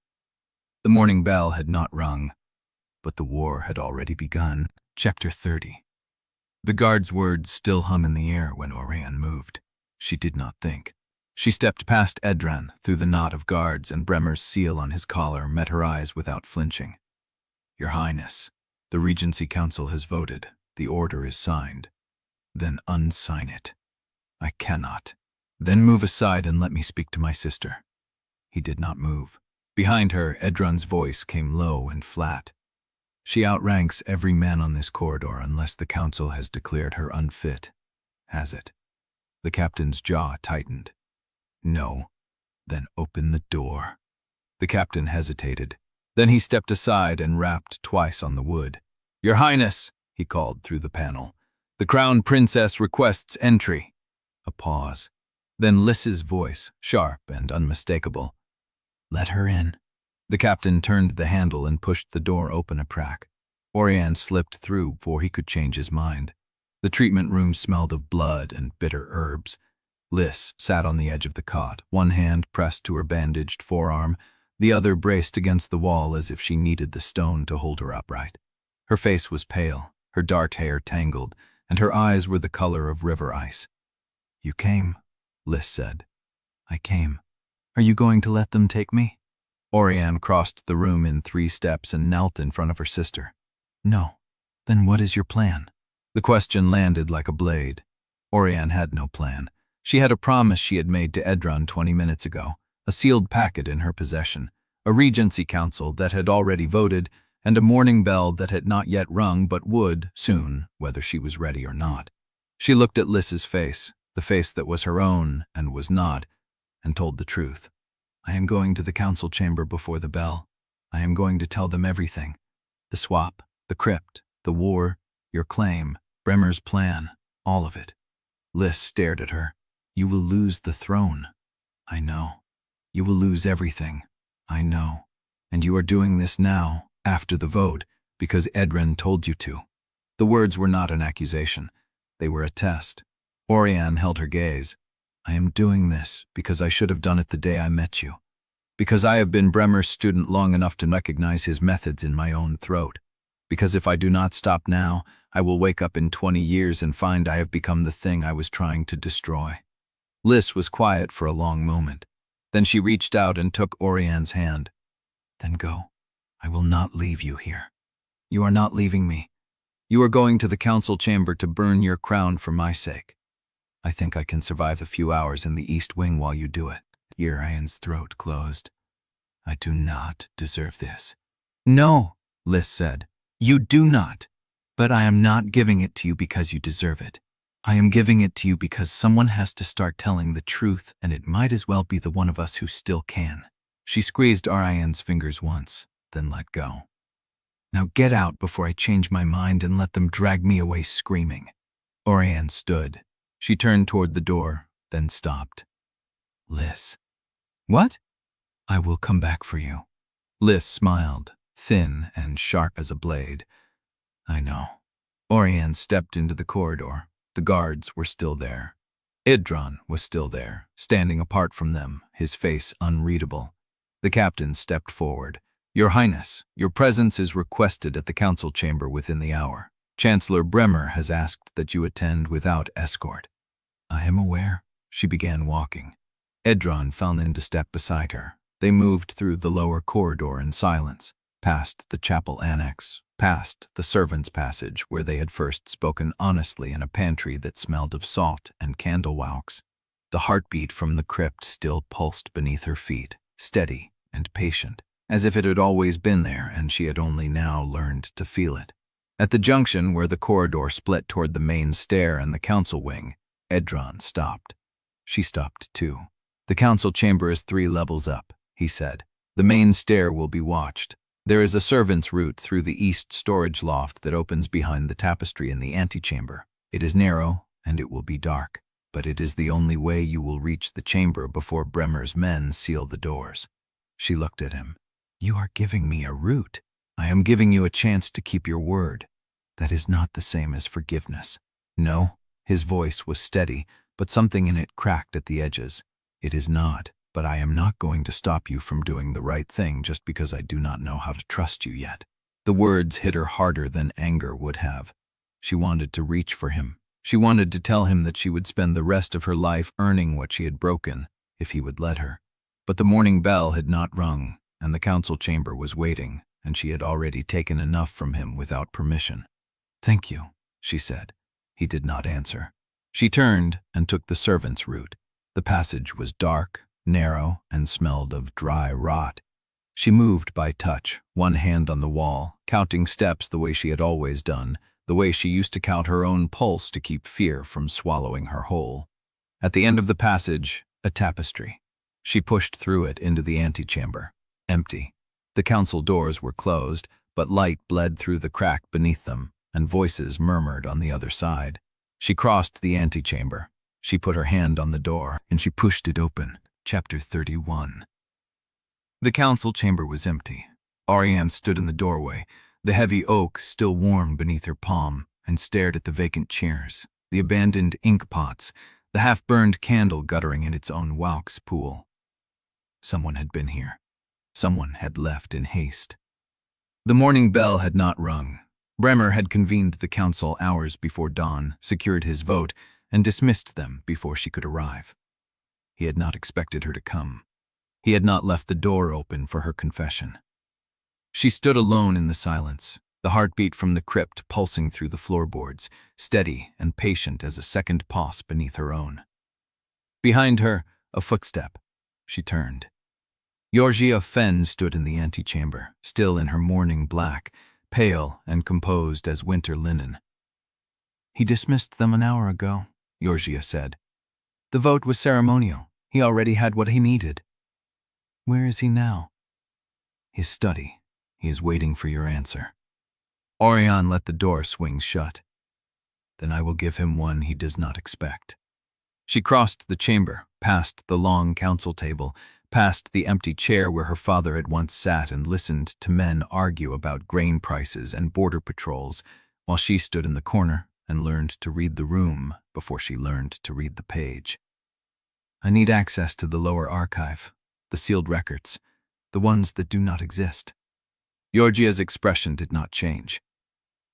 The morning bell had not rung, but the war had already begun. Chapter 30. The guard's words still hum in the air when Auriane moved. She did not think. She stepped past Edran, through the knot of guards, and Bremer's seal on his collar met her eyes without flinching. "Your Highness, the Regency Council has voted. The order is signed." "Then unsign it." "I cannot." "Then move aside and let me speak to my sister." He did not move. Behind her, Edran's voice came low and flat. "She outranks every man on this corridor unless the council has declared her unfit. Has it?" The captain's jaw tightened. "No." "Then open the door." The captain hesitated. Then he stepped aside and rapped twice on the wood. "Your Highness," he called through the panel, "the Crown Princess requests entry." A pause. Then Liss's voice, sharp and unmistakable. "Let her in." The captain turned the handle and pushed the door open a crack. Auriane slipped through before he could change his mind. The treatment room smelled of blood and bitter herbs. Liss sat on the edge of the cot, one hand pressed to her bandaged forearm, the other braced against the wall as if she needed the stone to hold her upright. Her face was pale, her dark hair tangled, and her eyes were the color of river ice. "You came," Liss said. "I came. Are you going to let them take me?" Auriane crossed the room in 3 steps and knelt in front of her sister. "No." "Then what is your plan?" The question landed like a blade. Auriane had no plan. She had a promise she had made to Edran 20 minutes ago, a sealed packet in her possession, a Regency Council that had already voted, and a morning bell that had not yet rung but would, soon, whether she was ready or not. She looked at Liss's face, the face that was her own and was not, and told the truth. "I am going to the council chamber before the bell. I am going to tell them everything. The swap, the crypt, the war, your claim, Bremer's plan, all of it." Liss stared at her. "You will lose the throne." "I know. You will lose everything." "I know. And you are doing this now, after the vote, because Edran told you to." The words were not an accusation. They were a test. Auriane held her gaze. "I am doing this because I should have done it the day I met you. Because I have been Bremer's student long enough to recognize his methods in my own throat. Because if I do not stop now, I will wake up in 20 years and find I have become the thing I was trying to destroy." Liss was quiet for a long moment. Then she reached out and took Auriane's hand. "Then go. I will not leave you here." "You are not leaving me. You are going to the council chamber to burn your crown for my sake. I think I can survive a few hours in the East Wing while you do it." Auriane's throat closed. "I do not deserve this." "No," Liss said. "You do not. But I am not giving it to you because you deserve it. I am giving it to you because someone has to start telling the truth, and it might as well be the one of us who still can." She squeezed Auriane's fingers once, then let go. "Now get out before I change my mind and let them drag me away screaming." Auriane stood. She turned toward the door, then stopped. "Liss." "What?" "I will come back for you." Liss smiled, thin and sharp as a blade. "I know." Auriane stepped into the corridor. The guards were still there. Edran was still there, standing apart from them, his face unreadable. The captain stepped forward. "Your Highness, your presence is requested at the council chamber within the hour. Chancellor Bremer has asked that you attend without escort." "I am aware." She began walking. Edran fell in to step beside her. They moved through the lower corridor in silence, past the chapel annex, past the servants' passage where they had first spoken honestly in a pantry that smelled of salt and candle wax. The heartbeat from the crypt still pulsed beneath her feet, steady and patient, as if it had always been there and she had only now learned to feel it. At the junction where the corridor split toward the main stair and the council wing, Edran stopped. She stopped too. "The council chamber is 3 levels up," he said. "The main stair will be watched. There is a servant's route through the east storage loft that opens behind the tapestry in the antechamber. It is narrow, and it will be dark, but it is the only way you will reach the chamber before Bremer's men seal the doors." She looked at him. "You are giving me a route. I am giving you a chance to keep your word. That is not the same as forgiveness." "No." His voice was steady, but something in it cracked at the edges. "It is not, but I am not going to stop you from doing the right thing just because I do not know how to trust you yet." The words hit her harder than anger would have. She wanted to reach for him. She wanted to tell him that she would spend the rest of her life earning what she had broken, if he would let her. But the morning bell had not rung, and the council chamber was waiting, and she had already taken enough from him without permission. "Thank you," she said. He did not answer. She turned and took the servant's route. The passage was dark, narrow, and smelled of dry rot. She moved by touch, one hand on the wall, counting steps the way she had always done, the way she used to count her own pulse to keep fear from swallowing her whole. At the end of the passage, a tapestry. She pushed through it into the antechamber. Empty. The council doors were closed, but light bled through the crack beneath them, and voices murmured on the other side. She crossed the antechamber. She put her hand on the door, and she pushed it open. Chapter 31. The council chamber was empty. Auriane stood in the doorway, the heavy oak still warm beneath her palm, and stared at the vacant chairs, the abandoned ink pots, the half-burned candle guttering in its own wax pool. Someone had been here. Someone had left in haste. The morning bell had not rung. Bremer had convened the council hours before dawn, secured his vote, and dismissed them before she could arrive. He had not expected her to come. He had not left the door open for her confession. She stood alone in the silence, the heartbeat from the crypt pulsing through the floorboards, steady and patient as a second pulse beneath her own. Behind her, a footstep. She turned. Georgia Fenn stood in the antechamber, still in her mourning black, pale and composed as winter linen. "He dismissed them an hour ago," Georgia said. "The vote was ceremonial. He already had what he needed." "Where is he now?" "His study. He is waiting for your answer." Auriane let the door swing shut. "Then I will give him one he does not expect." She crossed the chamber, past the long council table, past the empty chair where her father had once sat and listened to men argue about grain prices and border patrols, while she stood in the corner and learned to read the room before she learned to read the page. "I need access to the lower archive, the sealed records, the ones that do not exist." Georgia's expression did not change.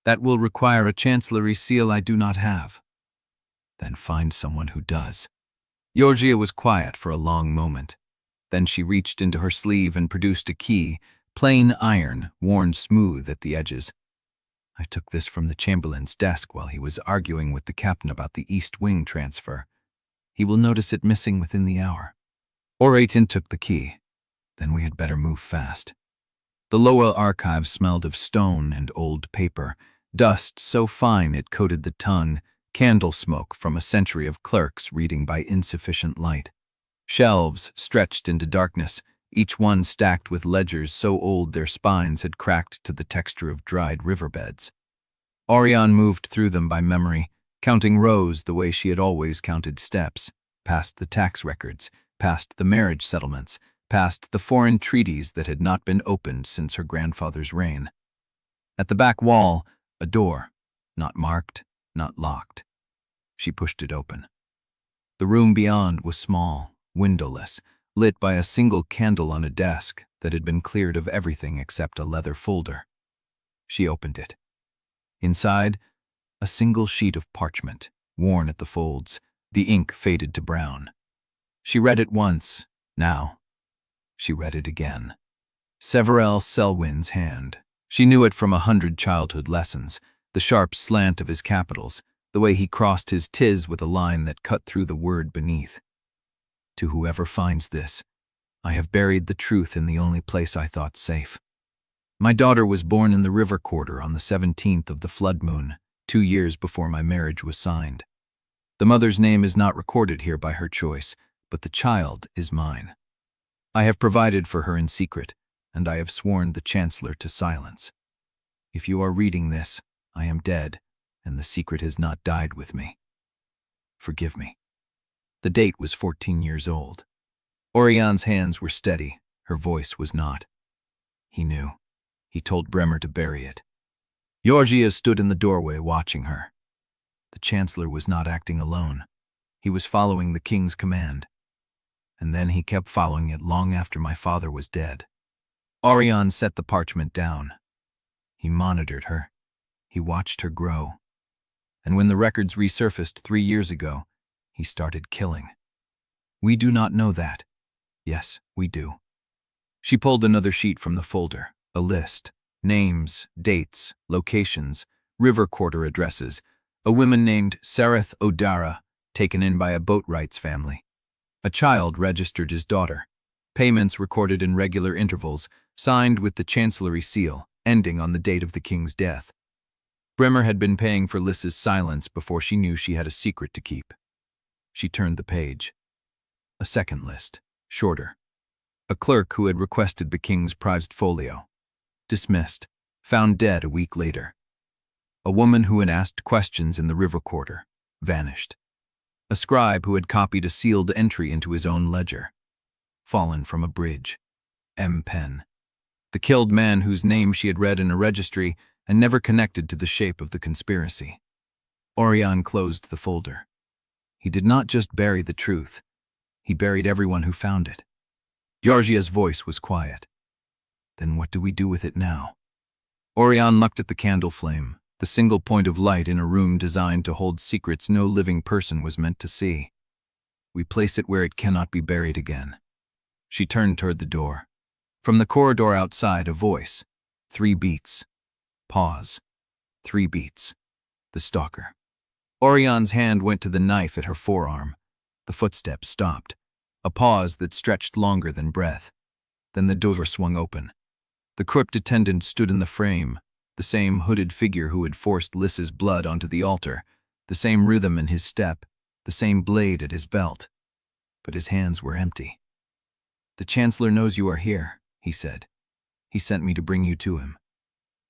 "That will require a chancellery seal I do not have." "Then find someone who does." Georgia was quiet for a long moment. Then she reached into her sleeve and produced a key, plain iron, worn smooth at the edges. "I took this from the Chamberlain's desk while he was arguing with the captain about the East Wing transfer. He will notice it missing within the hour." Auriane took the key. "Then we had better move fast." The lower archive smelled of stone and old paper, dust so fine it coated the tongue, candle smoke from a century of clerks reading by insufficient light. Shelves stretched into darkness, each one stacked with ledgers so old their spines had cracked to the texture of dried riverbeds. Auriane moved through them by memory, counting rows the way she had always counted steps, past the tax records, past the marriage settlements, past the foreign treaties that had not been opened since her grandfather's reign. At the back wall, a door, not marked, not locked. She pushed it open. The room beyond was small, windowless, lit by a single candle on a desk that had been cleared of everything except a leather folder. She opened it. Inside, a single sheet of parchment, worn at the folds, the ink faded to brown. She read it once, now. She read it again. Severell Sellwyn's hand. She knew it from 100 childhood lessons, the sharp slant of his capitals, the way he crossed his tis with a line that cut through the word beneath. "To whoever finds this, I have buried the truth in the only place I thought safe. My daughter was born in the river quarter on the 17th of the flood moon, 2 years before my marriage was signed. The mother's name is not recorded here by her choice, but the child is mine. I have provided for her in secret, and I have sworn the Chancellor to silence. If you are reading this, I am dead, and the secret has not died with me. Forgive me. The date was 14 years old. Auriane's hands were steady, her voice was not. He knew. He told Bremer to bury it. Georgia stood in the doorway watching her. The Chancellor was not acting alone. He was following the king's command. And then he kept following it long after my father was dead. Auriane set the parchment down. He monitored her. He watched her grow. And when the records resurfaced 3 years ago, he started killing. We do not know that. Yes, we do. She pulled another sheet from the folder, a list. Names, dates, locations, river quarter addresses. A woman named Liss Odara, taken in by a boatwright's family. A child registered as daughter. Payments recorded in regular intervals, signed with the chancellery seal, ending on the date of the king's death. Bremer had been paying for Liss's silence before she knew she had a secret to keep. She turned the page. A second list, shorter. A clerk who had requested the king's prized folio. Dismissed. Found dead a week later. A woman who had asked questions in the river quarter. Vanished. A scribe who had copied a sealed entry into his own ledger. Fallen from a bridge. M. Pen. The killed man whose name she had read in a registry and never connected to the shape of the conspiracy. Auriane closed the folder. He did not just bury the truth. He buried everyone who found it. Georgia's voice was quiet. Then what do we do with it now? Auriane looked at the candle flame, the single point of light in a room designed to hold secrets no living person was meant to see. We place it where it cannot be buried again. She turned toward the door. From the corridor outside, a voice. 3 beats. Pause. 3 beats. The stalker. Auriane's hand went to the knife at her forearm. The footsteps stopped. A pause that stretched longer than breath. Then the door swung open. The crypt attendant stood in the frame, the same hooded figure who had forced Liss's blood onto the altar, the same rhythm in his step, the same blade at his belt. But his hands were empty. "The Chancellor knows you are here," he said. "He sent me to bring you to him."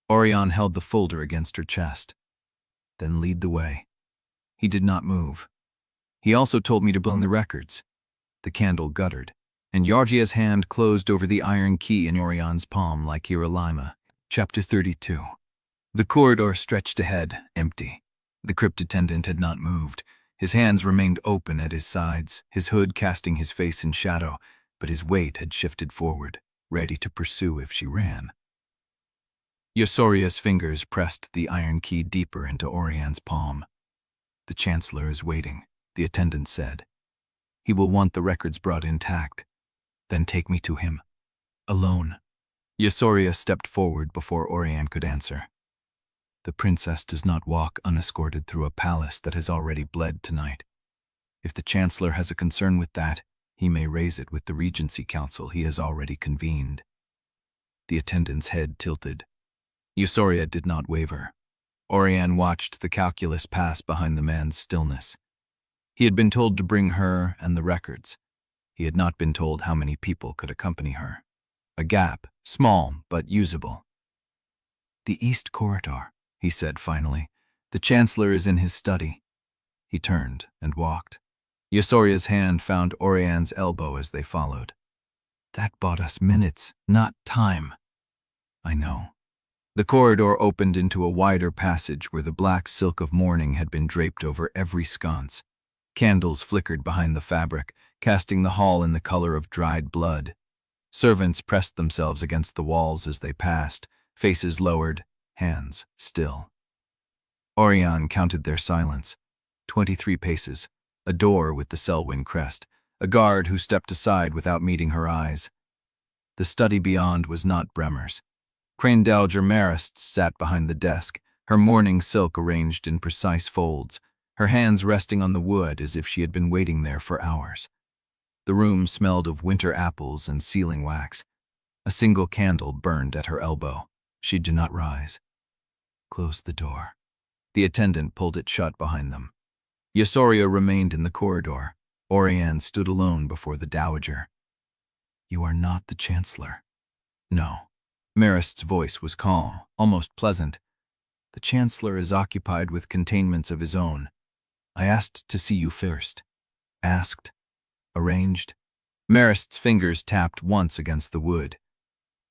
Auriane held the folder against her chest. "Then lead the way." He did not move. "He also told me to burn the records." The candle guttered, and Georgia's hand closed over the iron key in Auriane's palm like Hiralima. Chapter 32. The corridor stretched ahead, empty. The crypt attendant had not moved. His hands remained open at his sides, his hood casting his face in shadow, but his weight had shifted forward, ready to pursue if she ran. Yosoria's fingers pressed the iron key deeper into Auriane's palm. "The Chancellor is waiting," the attendant said. "He will want the records brought intact. Then take me to him. Alone." Yosoria stepped forward before Auriane could answer. "The princess does not walk unescorted through a palace that has already bled tonight. If the Chancellor has a concern with that, he may raise it with the Regency Council he has already convened." The attendant's head tilted. Yosoria did not waver. Auriane watched the calculus pass behind the man's stillness. He had been told to bring her and the records. He had not been told how many people could accompany her. A gap, small but usable. "The east corridor," he said finally. "The Chancellor is in his study." He turned and walked. Yosoria's hand found Auriane's elbow as they followed. "That bought us minutes, not time." "I know." The corridor opened into a wider passage where the black silk of mourning had been draped over every sconce. Candles flickered behind the fabric, casting the hall in the color of dried blood. Servants pressed themselves against the walls as they passed, faces lowered, hands still. Auriane counted their silence. 23 paces, a door with the Sellwyn crest, a guard who stepped aside without meeting her eyes. The study beyond was not Bremer's. Crane Dowager Marist sat behind the desk, her mourning silk arranged in precise folds, her hands resting on the wood as if she had been waiting there for hours. The room smelled of winter apples and sealing wax. A single candle burned at her elbow. She did not rise. "Close the door." The attendant pulled it shut behind them. Yosoria remained in the corridor. Auriane stood alone before the Dowager. "You are not the Chancellor." "No." Marist's voice was calm, almost pleasant. "The Chancellor is occupied with containments of his own. I asked to see you first." "Asked? Arranged?" Marist's fingers tapped once against the wood.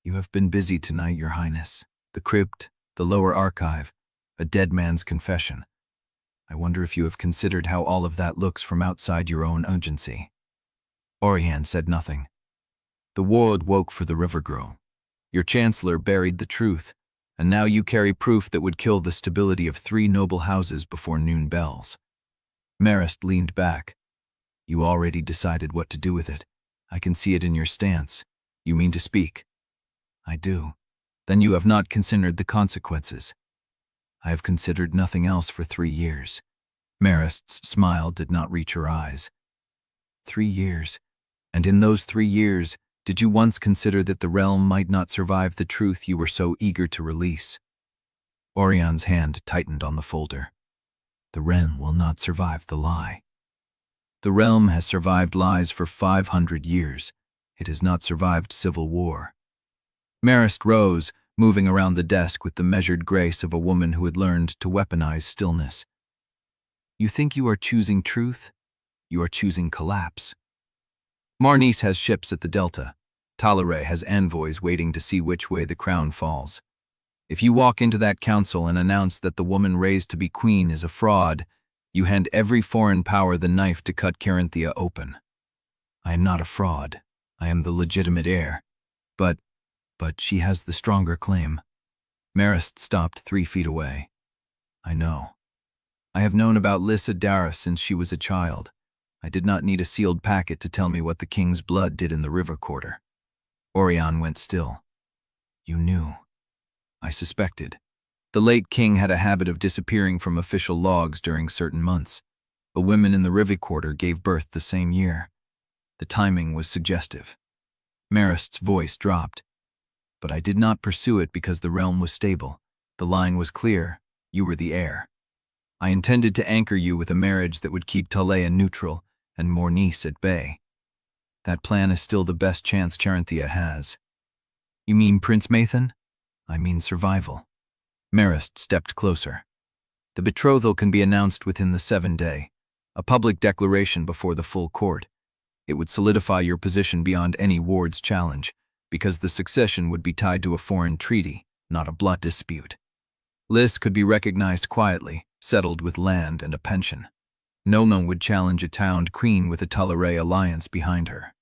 "You have been busy tonight, Your Highness. The crypt, the lower archive, a dead man's confession. I wonder if you have considered how all of that looks from outside your own agency." Auriane said nothing. "The ward woke for the river girl. Your Chancellor buried the truth, and now you carry proof that would kill the stability of 3 noble houses before noon bells." Marist leaned back. "You already decided what to do with it. I can see it in your stance. You mean to speak?" "I do." "Then you have not considered the consequences." "I have considered nothing else for 3 years." Marist's smile did not reach her eyes. 3 years? And in those 3 years, did you once consider that the realm might not survive the truth you were so eager to release? Auriane's hand tightened on the folder. "The realm will not survive the lie." "The realm has survived lies for 500 years. It has not survived civil war." Marist rose, moving around the desk with the measured grace of a woman who had learned to weaponize stillness. "You think you are choosing truth? You are choosing collapse. Marnis has ships at the Delta. Talare has envoys waiting to see which way the crown falls. If you walk into that council and announce that the woman raised to be queen is a fraud, you hand every foreign power the knife to cut Carinthia open. I am not a fraud. I am the legitimate heir. But she has the stronger claim." Marist stopped 3 feet away. "I know. I have known about Liss Odara since she was a child. I did not need a sealed packet to tell me what the king's blood did in the river quarter." Auriane went still. "You knew." "I suspected. The late king had a habit of disappearing from official logs during certain months. A woman in the river quarter gave birth the same year. The timing was suggestive." Marist's voice dropped. "But I did not pursue it because the realm was stable. The line was clear. You were the heir. I intended to anchor you with a marriage that would keep Talea neutral and Mornis at bay. That plan is still the best chance Carinthia has." "You mean Prince Mathan?" "I mean survival." Marist stepped closer. "The betrothal can be announced within the 7-day, a public declaration before the full court. It would solidify your position beyond any ward's challenge, because the succession would be tied to a foreign treaty, not a blood dispute. Liss could be recognized quietly, settled with land and a pension. No one would challenge a towned queen with a Talare alliance behind her."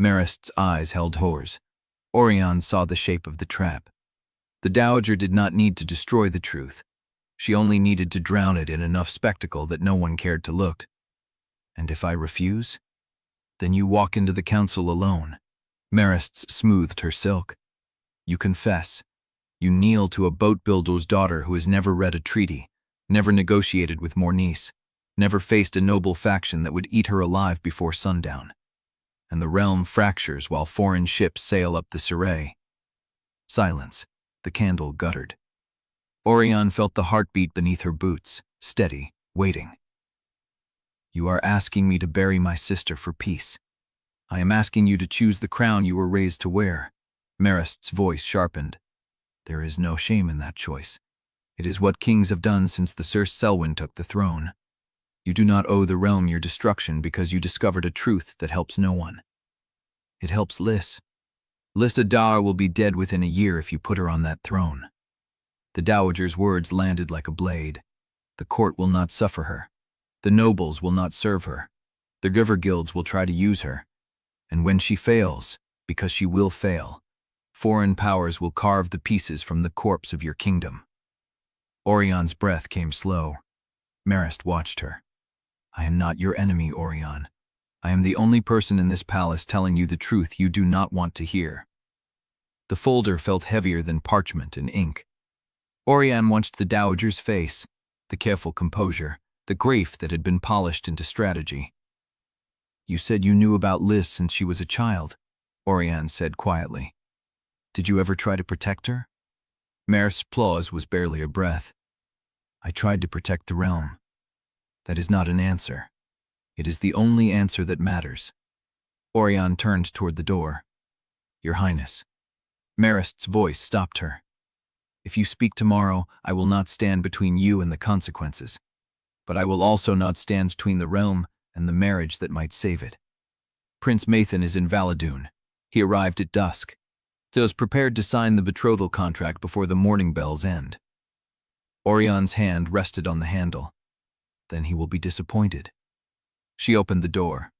Marist's eyes held hers. Auriane saw the shape of the trap. The Dowager did not need to destroy the truth. She only needed to drown it in enough spectacle that no one cared to look. "And if I refuse? Then you walk into the council alone." Marist smoothed her silk. "You confess. You kneel to a boat builder's daughter who has never read a treaty, never negotiated with Mornis, never faced a noble faction that would eat her alive before sundown. And the realm fractures while foreign ships sail up the Surrey." Silence. The candle guttered. Auriane felt the heartbeat beneath her boots, steady, waiting. "You are asking me to bury my sister for peace. I am asking you to choose the crown you were raised to wear." Marist's voice sharpened. "There is no shame in that choice. It is what kings have done since the Sir Sellwyn took the throne. You do not owe the realm your destruction because you discovered a truth that helps no one. It helps Liss. Liss Odara will be dead within a year if you put her on that throne." The Dowager's words landed like a blade. "The court will not suffer her. The nobles will not serve her. The river guilds will try to use her. And when she fails, because she will fail, foreign powers will carve the pieces from the corpse of your kingdom." Auriane's breath came slow. Marist watched her. "I am not your enemy, Auriane. I am the only person in this palace telling you the truth you do not want to hear." The folder felt heavier than parchment and ink. Auriane watched the Dowager's face, the careful composure, the grief that had been polished into strategy. "You said you knew about Liss since she was a child," Auriane said quietly. "Did you ever try to protect her?" Marist's pause was barely a breath. "I tried to protect the realm." That is not an answer. It is the only answer that matters. Auriane turned toward the door. Your Highness. Marist's voice stopped her. If you speak tomorrow, I will not stand between you and the consequences. But I will also not stand between the realm and the marriage that might save it. Prince Mathan is in Valadoon. He arrived at dusk. So is prepared to sign the betrothal contract before the morning bells end. Auriane's hand rested on the handle. Then he will be disappointed. She opened the door.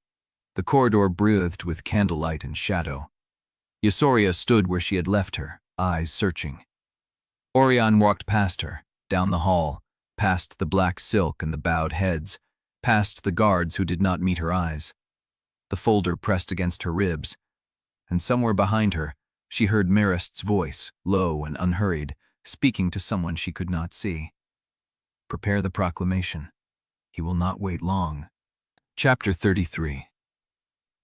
The corridor breathed with candlelight and shadow. Yosoria stood where she had left her, eyes searching. Auriane walked past her, down the hall, past the black silk and the bowed heads, past the guards who did not meet her eyes. The folder pressed against her ribs, and somewhere behind her, she heard Marist's voice, low and unhurried, speaking to someone she could not see. Prepare the proclamation. He will not wait long. Chapter 33.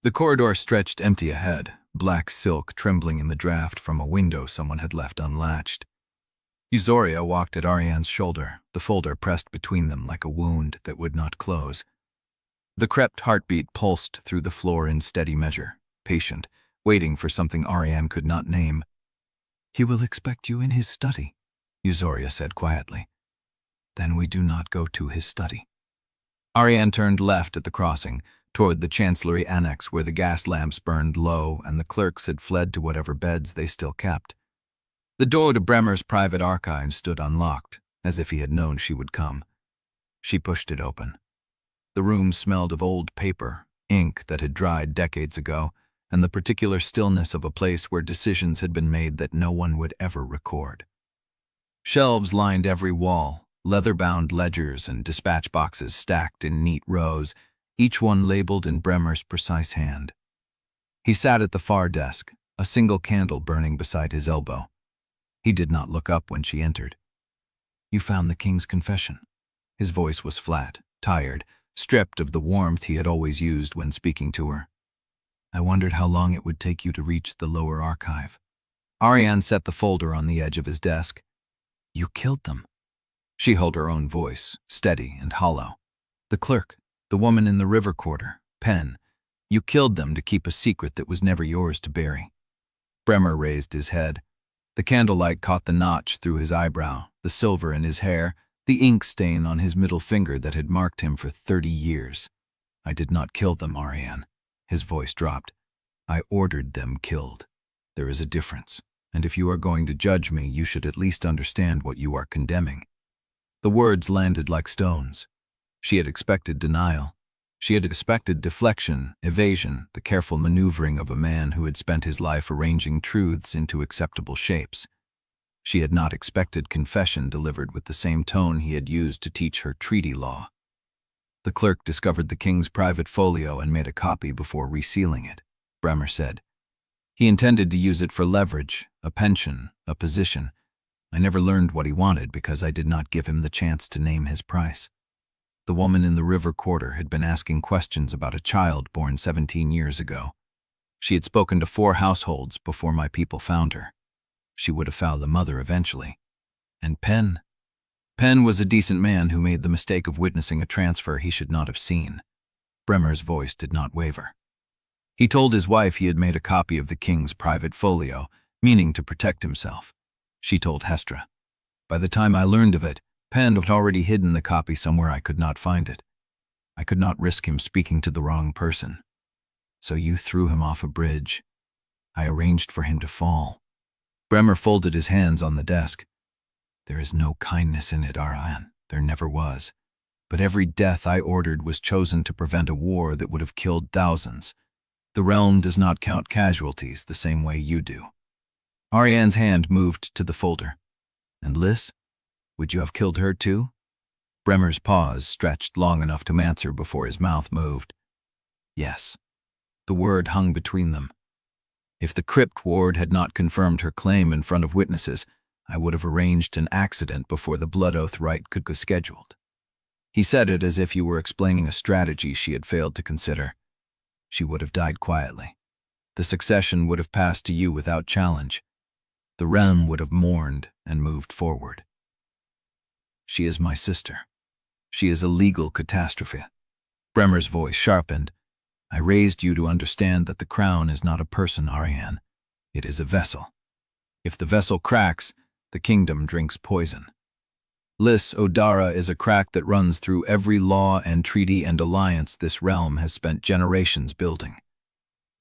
The corridor stretched empty ahead, black silk trembling in the draft from a window someone had left unlatched. Yosoria walked at Auriane's shoulder, the folder pressed between them like a wound that would not close. The crept heartbeat pulsed through the floor in steady measure, patient, waiting for something Auriane could not name. He will expect you in his study, Yosoria said quietly. Then we do not go to his study. Auriane turned left at the crossing, toward the Chancellery Annex where the gas lamps burned low and the clerks had fled to whatever beds they still kept. The door to Bremer's private archives stood unlocked, as if he had known she would come. She pushed it open. The room smelled of old paper, ink that had dried decades ago, and the particular stillness of a place where decisions had been made that no one would ever record. Shelves lined every wall, leather-bound ledgers and dispatch boxes stacked in neat rows, each one labeled in Bremer's precise hand. He sat at the far desk, a single candle burning beside his elbow. He did not look up when she entered. You found the king's confession. His voice was flat, tired, stripped of the warmth he had always used when speaking to her. I wondered how long it would take you to reach the lower archive. Auriane set the folder on the edge of his desk. You killed them. She held her own voice, steady and hollow. The clerk, the woman in the river quarter, Pen. You killed them to keep a secret that was never yours to bury. Bremer raised his head. The candlelight caught the notch through his eyebrow, the silver in his hair, the ink stain on his middle finger that had marked him for 30 years. I did not kill them, Auriane. His voice dropped. I ordered them killed. There is a difference, and if you are going to judge me, you should at least understand what you are condemning. The words landed like stones. She had expected denial. She had expected deflection, evasion, the careful maneuvering of a man who had spent his life arranging truths into acceptable shapes. She had not expected confession delivered with the same tone he had used to teach her treaty law. The clerk discovered the king's private folio and made a copy before resealing it, Bremer said. He intended to use it for leverage, a pension, a position. I never learned what he wanted because I did not give him the chance to name his price. The woman in the river quarter had been asking questions about a child born 17 years ago. She had spoken to 4 households before my people found her. She would have found the mother eventually. And Pen was a decent man who made the mistake of witnessing a transfer he should not have seen. Bremer's voice did not waver. He told his wife he had made a copy of the king's private folio, meaning to protect himself. She told Hestra. By the time I learned of it, Pen had already hidden the copy somewhere I could not find it. I could not risk him speaking to the wrong person. So you threw him off a bridge. I arranged for him to fall. Bremer folded his hands on the desk. There is no kindness in it, Auriane. There never was. But every death I ordered was chosen to prevent a war that would have killed thousands. The realm does not count casualties the same way you do. Auriane's hand moved to the folder. And Liss? Would you have killed her too? Bremer's pause stretched long enough to answer before his mouth moved. Yes. The word hung between them. If the Crypt ward had not confirmed her claim in front of witnesses, I would have arranged an accident before the blood oath rite could go scheduled. He said it as if he were explaining a strategy she had failed to consider. She would have died quietly. The succession would have passed to you without challenge. The realm would have mourned and moved forward. She is my sister. She is a legal catastrophe. Bremer's voice sharpened. I raised you to understand that the crown is not a person, Auriane. It is a vessel. If the vessel cracks, the kingdom drinks poison. Liss Odara is a crack that runs through every law and treaty and alliance this realm has spent generations building.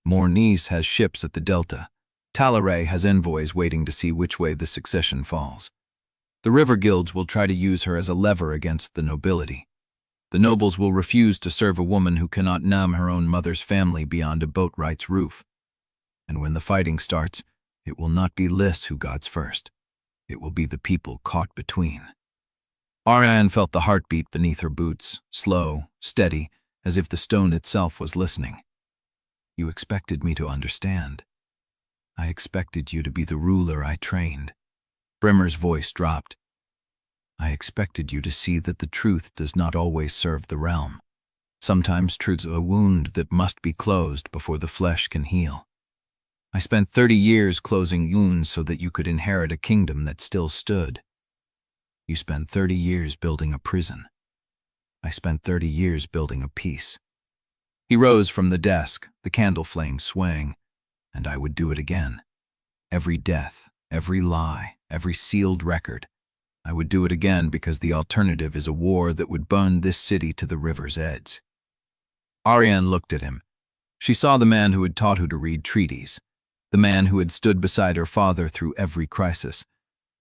Mourning has ships at the Delta. Talaray has envoys waiting to see which way the succession falls. The river guilds will try to use her as a lever against the nobility. The nobles will refuse to serve a woman who cannot name her own mother's family beyond a boatwright's roof. And when the fighting starts, it will not be Liss who gods first. It will be the people caught between. Auriane felt the heartbeat beneath her boots, slow, steady, as if the stone itself was listening. You expected me to understand. I expected you to be the ruler I trained. Bremer's voice dropped. I expected you to see that the truth does not always serve the realm. Sometimes truth's a wound that must be closed before the flesh can heal. I spent 30 years closing wounds so that you could inherit a kingdom that still stood. You spent 30 years building a prison. I spent 30 years building a peace. He rose from the desk, the candle flame swaying, and I would do it again. Every death, every lie, every sealed record. I would do it again because the alternative is a war that would burn this city to the river's edge. Auriane looked at him. She saw the man who had taught her to read treaties, the man who had stood beside her father through every crisis,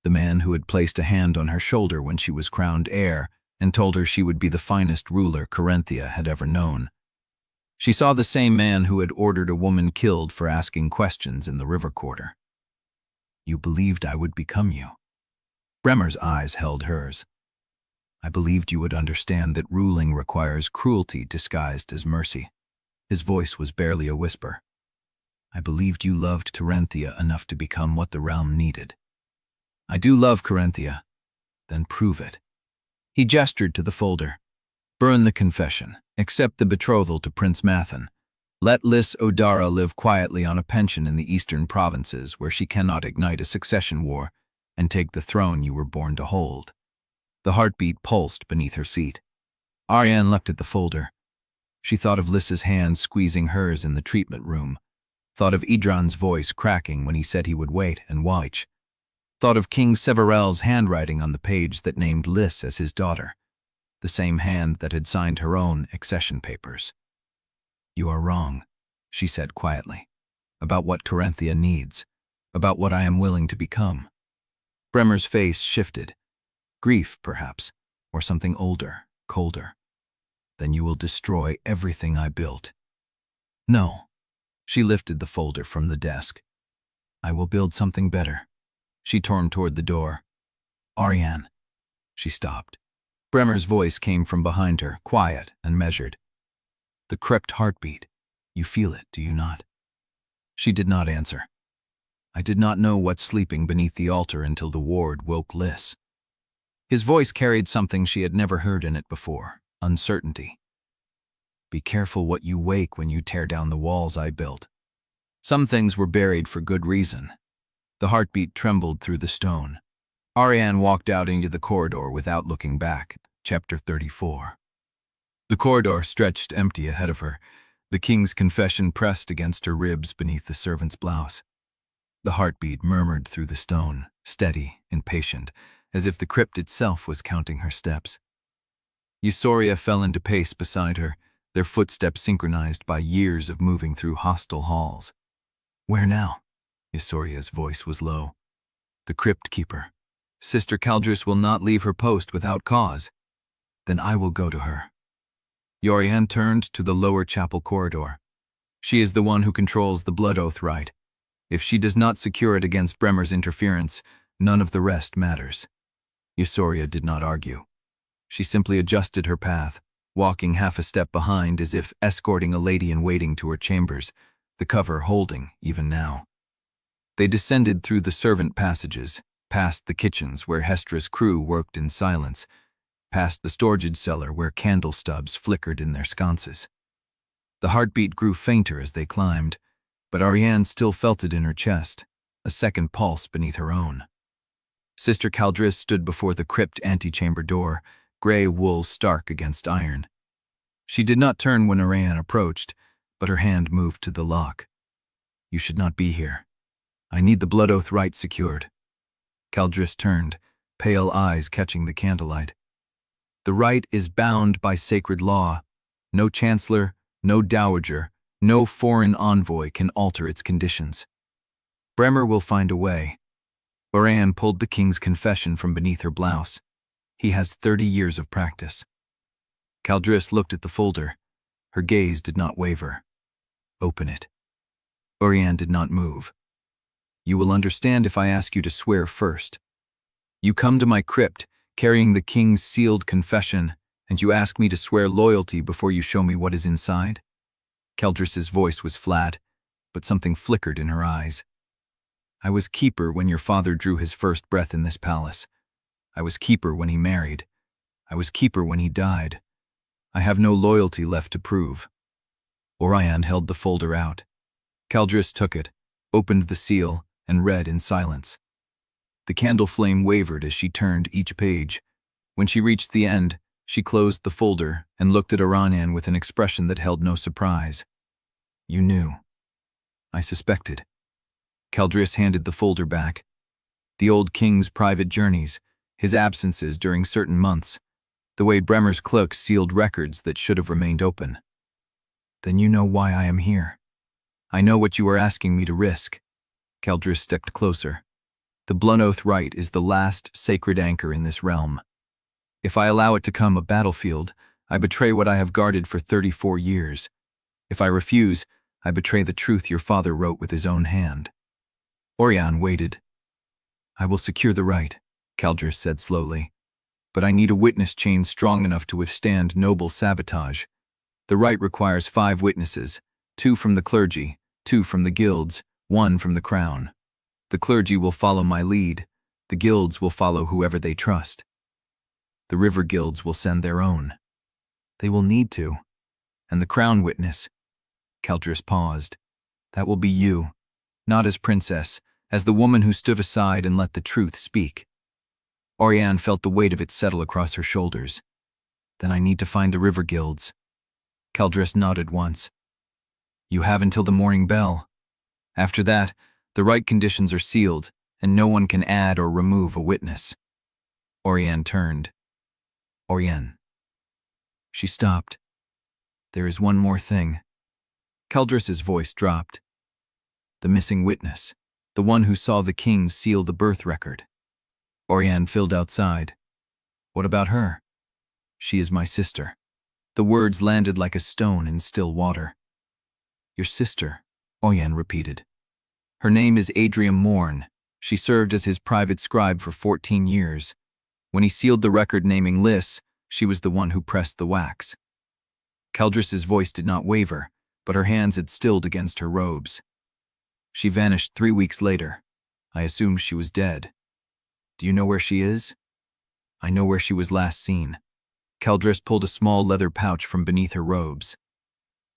the man who had placed a hand on her shoulder when she was crowned heir and told her she would be the finest ruler Corinthia had ever known. She saw the same man who had ordered a woman killed for asking questions in the river quarter. You believed I would become you. Bremer's eyes held hers. I believed you would understand that ruling requires cruelty disguised as mercy. His voice was barely a whisper. I believed you loved Corinthia enough to become what the realm needed. I do love Corinthia. Then prove it. He gestured to the folder. Burn the confession. Accept the betrothal to Prince Mathan. Let Liss Odara live quietly on a pension in the eastern provinces where she cannot ignite a succession war and take the throne you were born to hold. The heartbeat pulsed beneath her seat. Auriane looked at the folder. She thought of Liss's hand squeezing hers in the treatment room, thought of Edran's voice cracking when he said he would wait and watch, thought of King Severell's handwriting on the page that named Liss as his daughter, the same hand that had signed her own accession papers. You are wrong, she said quietly, about what Corinthia needs, about what I am willing to become. Bremer's face shifted. Grief, perhaps, or something older, colder. Then you will destroy everything I built. No. She lifted the folder from the desk. I will build something better. She turned toward the door. Auriane. She stopped. Bremer's voice came from behind her, quiet and measured. The Crypt heartbeat. You feel it, do you not? She did not answer. I did not know what's sleeping beneath the altar until the ward woke Liss. His voice carried something she had never heard in it before, uncertainty. Be careful what you wake when you tear down the walls I built. Some things were buried for good reason. The heartbeat trembled through the stone. Auriane walked out into the corridor without looking back. Chapter 34. The corridor stretched empty ahead of her, the king's confession pressed against her ribs beneath the servant's blouse. The heartbeat murmured through the stone, steady, impatient, as if the crypt itself was counting her steps. Eusoria fell into pace beside her, their footsteps synchronized by years of moving through hostile halls. Where now? Eusoria's voice was low. The crypt keeper. Sister Caldris will not leave her post without cause. Then I will go to her. Auriane turned to the lower chapel corridor. She is the one who controls the blood oath rite. If she does not secure it against Bremer's interference, none of the rest matters. Eusoria did not argue. She simply adjusted her path, walking half a step behind as if escorting a lady-in-waiting to her chambers, the cover holding even now. They descended through the servant passages, past the kitchens where Hestra's crew worked in silence, past the storage cellar where candle stubs flickered in their sconces. The heartbeat grew fainter as they climbed, but Auriane still felt it in her chest, a second pulse beneath her own. Sister Caldris stood before the crypt antechamber door, gray wool stark against iron. She did not turn when Auriane approached, but her hand moved to the lock. "You should not be here. I need the blood oath rite secured." Caldris turned, pale eyes catching the candlelight. "The rite is bound by sacred law. No Chancellor, no Dowager, no foreign envoy can alter its conditions. Bremer will find a way." Auriane pulled the king's confession from beneath her blouse. "He has 30 years of practice." Caldris looked at the folder. Her gaze did not waver. "Open it." Auriane did not move. "You will understand if I ask you to swear first. You come to my crypt, carrying the king's sealed confession, and you ask me to swear loyalty before you show me what is inside?" Caldris's voice was flat, but something flickered in her eyes. "I was keeper when your father drew his first breath in this palace. I was keeper when he married. I was keeper when he died. I have no loyalty left to prove." Auriane held the folder out. Caldris took it, opened the seal, and read in silence. The candle flame wavered as she turned each page. When she reached the end, she closed the folder and looked at Auriane with an expression that held no surprise. "You knew." "I suspected." Caldris handed the folder back. The old king's private journeys, his absences during certain months, the way Bremer's cloak sealed records that should have remained open. "Then you know why I am here. I know what you are asking me to risk." Caldris stepped closer. "The blood oath rite is the last sacred anchor in this realm. If I allow it to become a battlefield, I betray what I have guarded for 34 years. If I refuse, I betray the truth your father wrote with his own hand." Auriane waited. "I will secure the rite," Caldris said slowly. "But I need a witness chain strong enough to withstand noble sabotage. The rite requires 5 witnesses, 2 from the clergy, 2 from the guilds, 1 from the crown. The clergy will follow my lead. The guilds will follow whoever they trust. The river guilds will send their own. They will need to. And the crown witness." Caldris paused. "That will be you, not as princess, as the woman who stood aside and let the truth speak." Auriane felt the weight of it settle across her shoulders. "Then I need to find the river guilds." Caldris nodded once. "You have until the morning bell. After that, the rite conditions are sealed, and no one can add or remove a witness." Auriane turned. "Auriane." She stopped. "There is one more thing." Caldris's voice dropped. "The missing witness, the one who saw the king seal the birth record." Auriane filled outside. "What about her?" "She is my sister." The words landed like a stone in still water. "Your sister," Auriane repeated. "Her name is Adrian Mourne. She served as his private scribe for 14 years. When he sealed the record naming Liss, she was the one who pressed the wax." Caldris's voice did not waver, but her hands had stilled against her robes. "She vanished 3 weeks later. I assumed she was dead. Do you know where she is?" "I know where she was last seen." Caldris pulled a small leather pouch from beneath her robes.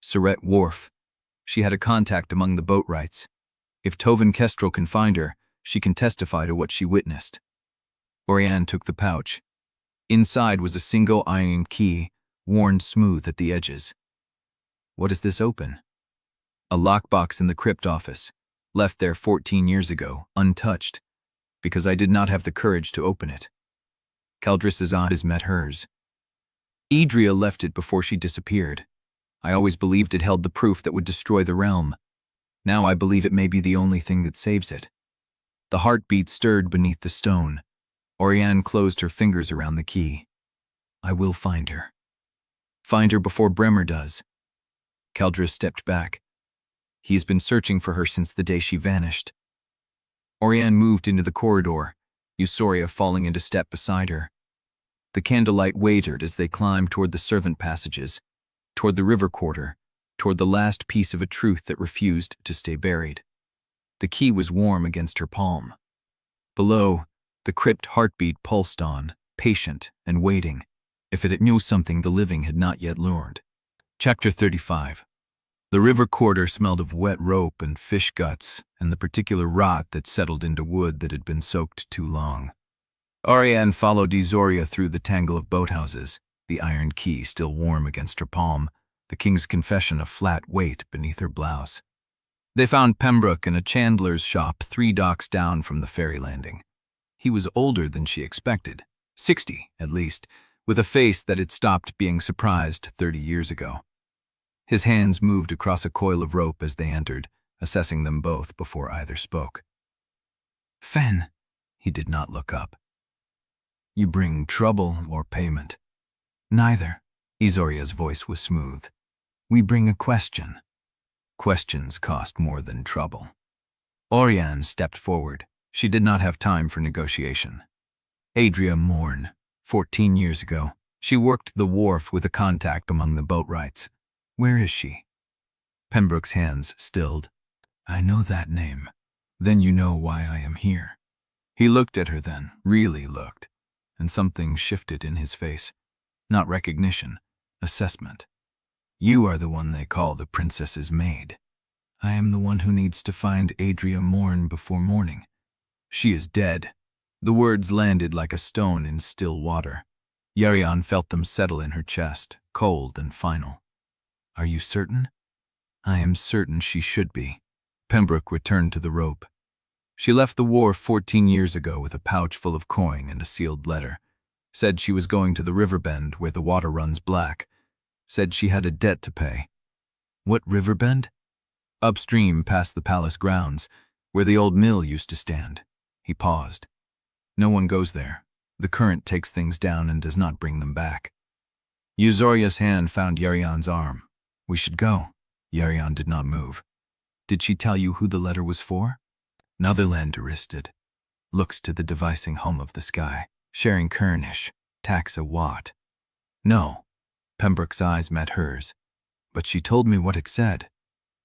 "Surrette Wharf. She had a contact among the boat rights. If Tovin Kestrel can find her, she can testify to what she witnessed." Auriane took the pouch. Inside was a single iron key, worn smooth at the edges. "What does this open?" "A lockbox in the Crypt office, left there 14 years ago, untouched, because I did not have the courage to open it." Caldris's eyes met hers. "Idria left it before she disappeared. I always believed it held the proof that would destroy the realm. Now I believe it may be the only thing that saves it." The heartbeat stirred beneath the stone. Auriane closed her fingers around the key. "I will find her. Find her before Bremer does." Caldris stepped back. "He has been searching for her since the day she vanished." Auriane moved into the corridor, Eusoria falling into step beside her. The candlelight wavered as they climbed toward the servant passages, toward the river quarter, toward the last piece of a truth that refused to stay buried. The key was warm against her palm. Below, the crypt heartbeat pulsed on, patient and waiting, if it knew something the living had not yet learned. Chapter 35. The river quarter smelled of wet rope and fish guts and the particular rot that settled into wood that had been soaked too long. Auriane followed Isoria through the tangle of boathouses, the iron key still warm against her palm, the king's confession a flat weight beneath her blouse. They found Pembroke in a chandler's shop 3 docks down from the ferry landing. He was older than she expected, 60 at least, with a face that had stopped being surprised 30 years ago. His hands moved across a coil of rope as they entered, assessing them both before either spoke. "Fen," he did not look up. "You bring trouble or payment?" "Neither." Isoria's voice was smooth. "We bring a question." "Questions cost more than trouble." Auriane stepped forward. She did not have time for negotiation. "Adria Mourne, 14 years ago. She worked the wharf with a contact among the boatwrights. Where is she?" Pembroke's hands stilled. "I know that name. Then you know why I am here." He looked at her then, really looked, and something shifted in his face. Not recognition, assessment. "You are the one they call the princess's maid. I am the one who needs to find Adria Mourne before morning. She is dead." The words landed like a stone in still water. Auriane felt them settle in her chest, cold and final. "Are you certain?" "I am certain she should be." Pembroke returned to the rope. "She left the wharf 14 years ago with a pouch full of coin and a sealed letter. Said she was going to the river bend where the water runs black. Said she had a debt to pay." "What river bend?" "Upstream past the palace grounds, where the old mill used to stand." He paused. "No one goes there. The current takes things down and does not bring them back." Isoria's hand found Auriane's arm. "We should go." Auriane did not move. "Did she tell you who the letter was for?" Netherland arrested. Looks to the devising hum of the sky. Sharing Kernish, taxa Watt. "No." Pembroke's eyes met hers. "But she told me what it said.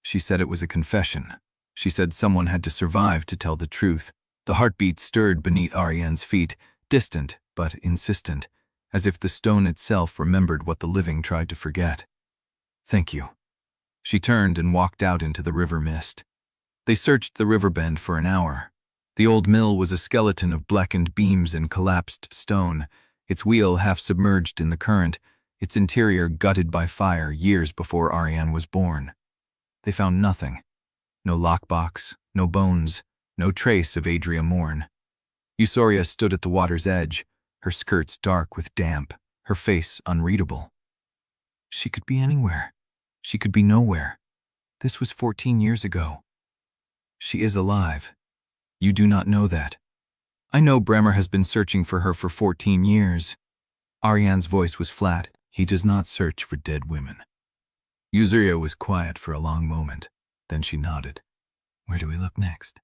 She said it was a confession. She said someone had to survive to tell the truth." The heartbeat stirred beneath Auriane's feet, distant but insistent, as if the stone itself remembered what the living tried to forget. "Thank you." She turned and walked out into the river mist. They searched the river bend for an hour. The old mill was a skeleton of blackened beams and collapsed stone, its wheel half submerged in the current, its interior gutted by fire years before Auriane was born. They found nothing. No lockbox, no bones, no trace of Adria Mourne. Isoria stood at the water's edge, her skirts dark with damp, her face unreadable. She could be anywhere. She could be nowhere. This was 14 years ago. She is alive. You do not know that. I know Bremer has been searching for her for 14 years. Auriane's voice was flat. He does not search for dead women. Isoria was quiet for a long moment. Then she nodded. Where do we look next?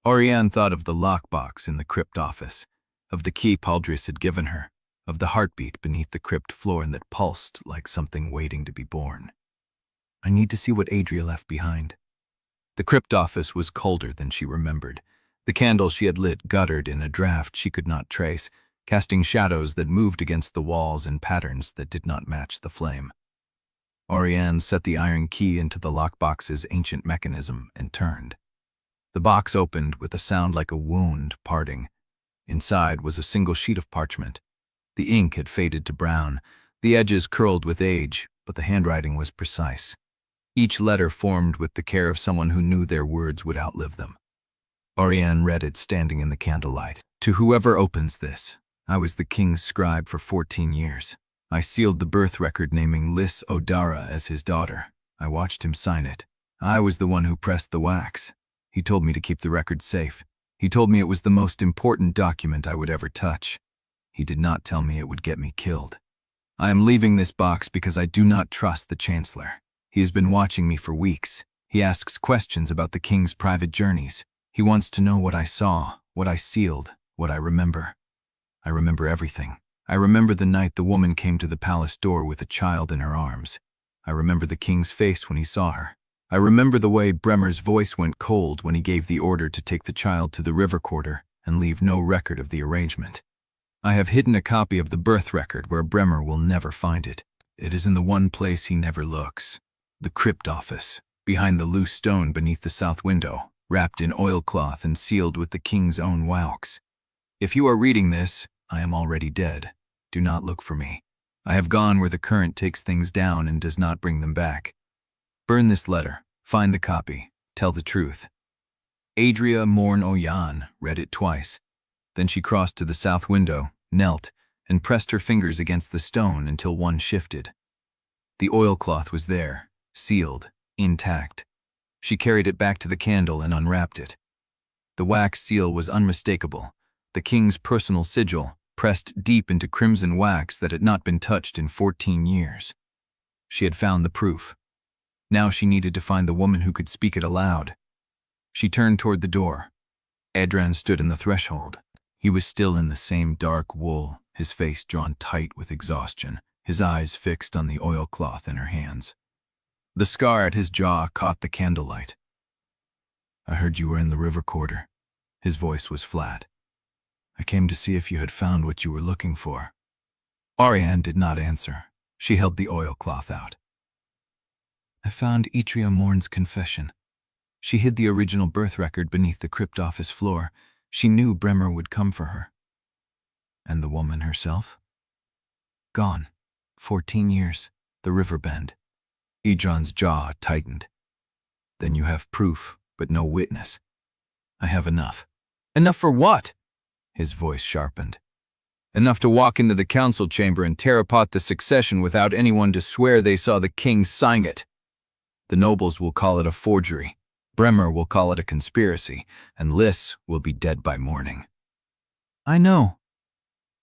Auriane thought of the lockbox in the crypt office, of the key Paldris had given her, of the heartbeat beneath the crypt floor that pulsed like something waiting to be born. I need to see what Adria left behind. The crypt office was colder than she remembered. The candle she had lit guttered in a draft she could not trace, casting shadows that moved against the walls in patterns that did not match the flame. Auriane set the iron key into the lockbox's ancient mechanism and turned. The box opened with a sound like a wound parting. Inside was a single sheet of parchment. The ink had faded to brown, the edges curled with age, but the handwriting was precise. Each letter formed with the care of someone who knew their words would outlive them. Auriane read it standing in the candlelight. To whoever opens this, I was the king's scribe for 14 years. I sealed the birth record naming Liss Odara as his daughter. I watched him sign it. I was the one who pressed the wax. He told me to keep the record safe. He told me it was the most important document I would ever touch. He did not tell me it would get me killed. I am leaving this box because I do not trust the Chancellor. He has been watching me for weeks. He asks questions about the king's private journeys. He wants to know what I saw, what I sealed, what I remember. I remember everything. I remember the night the woman came to the palace door with a child in her arms. I remember the king's face when he saw her. I remember the way Bremer's voice went cold when he gave the order to take the child to the river quarter and leave no record of the arrangement. I have hidden a copy of the birth record where Bremer will never find it. It is in the one place he never looks. The crypt office, behind the loose stone beneath the south window, wrapped in oilcloth and sealed with the king's own wax. If you are reading this, I am already dead. Do not look for me. I have gone where the current takes things down and does not bring them back. Burn this letter. Find the copy. Tell the truth. Adria Mourne Oyan read it twice. Then she crossed to the south window, knelt, and pressed her fingers against the stone until one shifted. The oilcloth was there, sealed, intact. She carried it back to the candle and unwrapped it. The wax seal was unmistakable, the king's personal sigil, pressed deep into crimson wax that had not been touched in 14 years. She had found the proof. Now she needed to find the woman who could speak it aloud. She turned toward the door. Edran stood in the threshold. He was still in the same dark wool, his face drawn tight with exhaustion, his eyes fixed on the oilcloth in her hands. The scar at his jaw caught the candlelight. "I heard you were in the river quarter." His voice was flat. "I came to see if you had found what you were looking for." Auriane did not answer. She held the oilcloth out. "I found Adria Mourne's confession. She hid the original birth record beneath the crypt office floor. She knew Bremer would come for her." "And the woman herself?" "Gone. 14 years. The river bend." Edran's jaw tightened. "Then you have proof, but no witness." "I have enough." "Enough for what?" His voice sharpened. "Enough to walk into the council chamber and tear apart the succession without anyone to swear they saw the king sign it. The nobles will call it a forgery. Bremer will call it a conspiracy, and Liss will be dead by morning." "I know."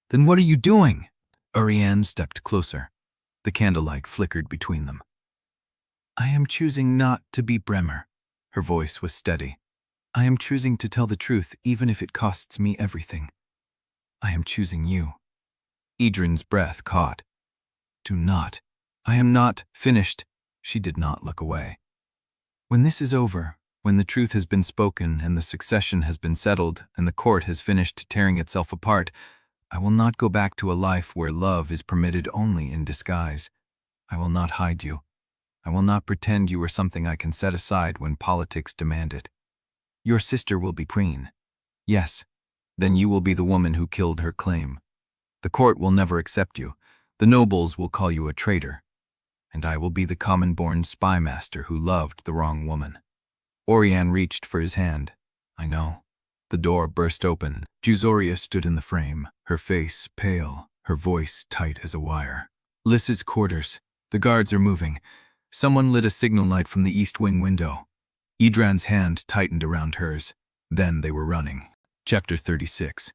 "Then what are you doing?" Auriane stepped closer. The candlelight flickered between them. "I am choosing not to be Bremer." Her voice was steady. "I am choosing to tell the truth even if it costs me everything. I am choosing you." Edran's breath caught. "Do not." "I am not finished." She did not look away. "When this is over, when the truth has been spoken and the succession has been settled and the court has finished tearing itself apart, I will not go back to a life where love is permitted only in disguise. I will not hide you. I will not pretend you are something I can set aside when politics demand it. Your sister will be queen. Yes, then you will be the woman who killed her claim. The court will never accept you. The nobles will call you a traitor. And I will be the common-born spymaster who loved the wrong woman." Auriane reached for his hand. "I know." The door burst open. Juzoria stood in the frame, her face pale, her voice tight as a wire. "Liss's quarters. The guards are moving. Someone lit a signal light from the east wing window." Edran's hand tightened around hers. Then they were running. Chapter 36.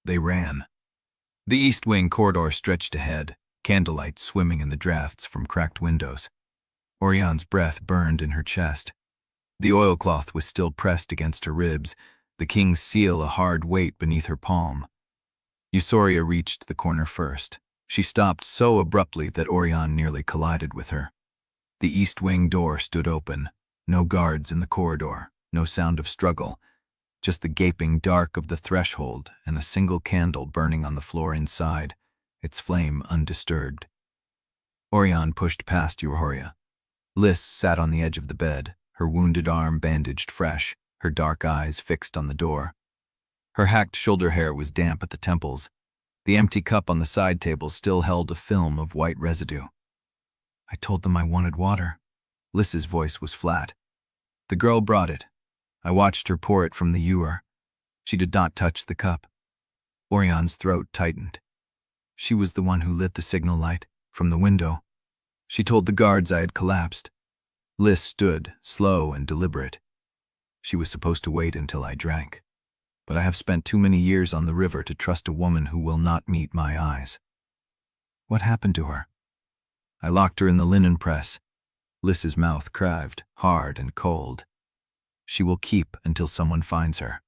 They ran. The east wing corridor stretched ahead, candlelight swimming in the drafts from cracked windows. Auriane's breath burned in her chest. The oilcloth was still pressed against her ribs, the king's seal a hard weight beneath her palm. Juzoria reached the corner first. She stopped so abruptly that Auriane nearly collided with her. The east wing door stood open. No guards in the corridor, no sound of struggle, just the gaping dark of the threshold and a single candle burning on the floor inside, its flame undisturbed. Auriane pushed past Juzoria. Liss sat on the edge of the bed, her wounded arm bandaged fresh, her dark eyes fixed on the door. Her hacked shoulder hair was damp at the temples. The empty cup on the side table still held a film of white residue. "I told them I wanted water." Liss's voice was flat. "The girl brought it. I watched her pour it from the ewer. She did not touch the cup." Auriane's throat tightened. She was the one who lit the signal light, from the window. She told the guards I had collapsed. Liss stood, slow and deliberate. She was supposed to wait until I drank. But I have spent too many years on the river to trust a woman who will not meet my eyes. "What happened to her?" "I locked her in the linen press." Liss's mouth curved, hard and cold. "She will keep until someone finds her."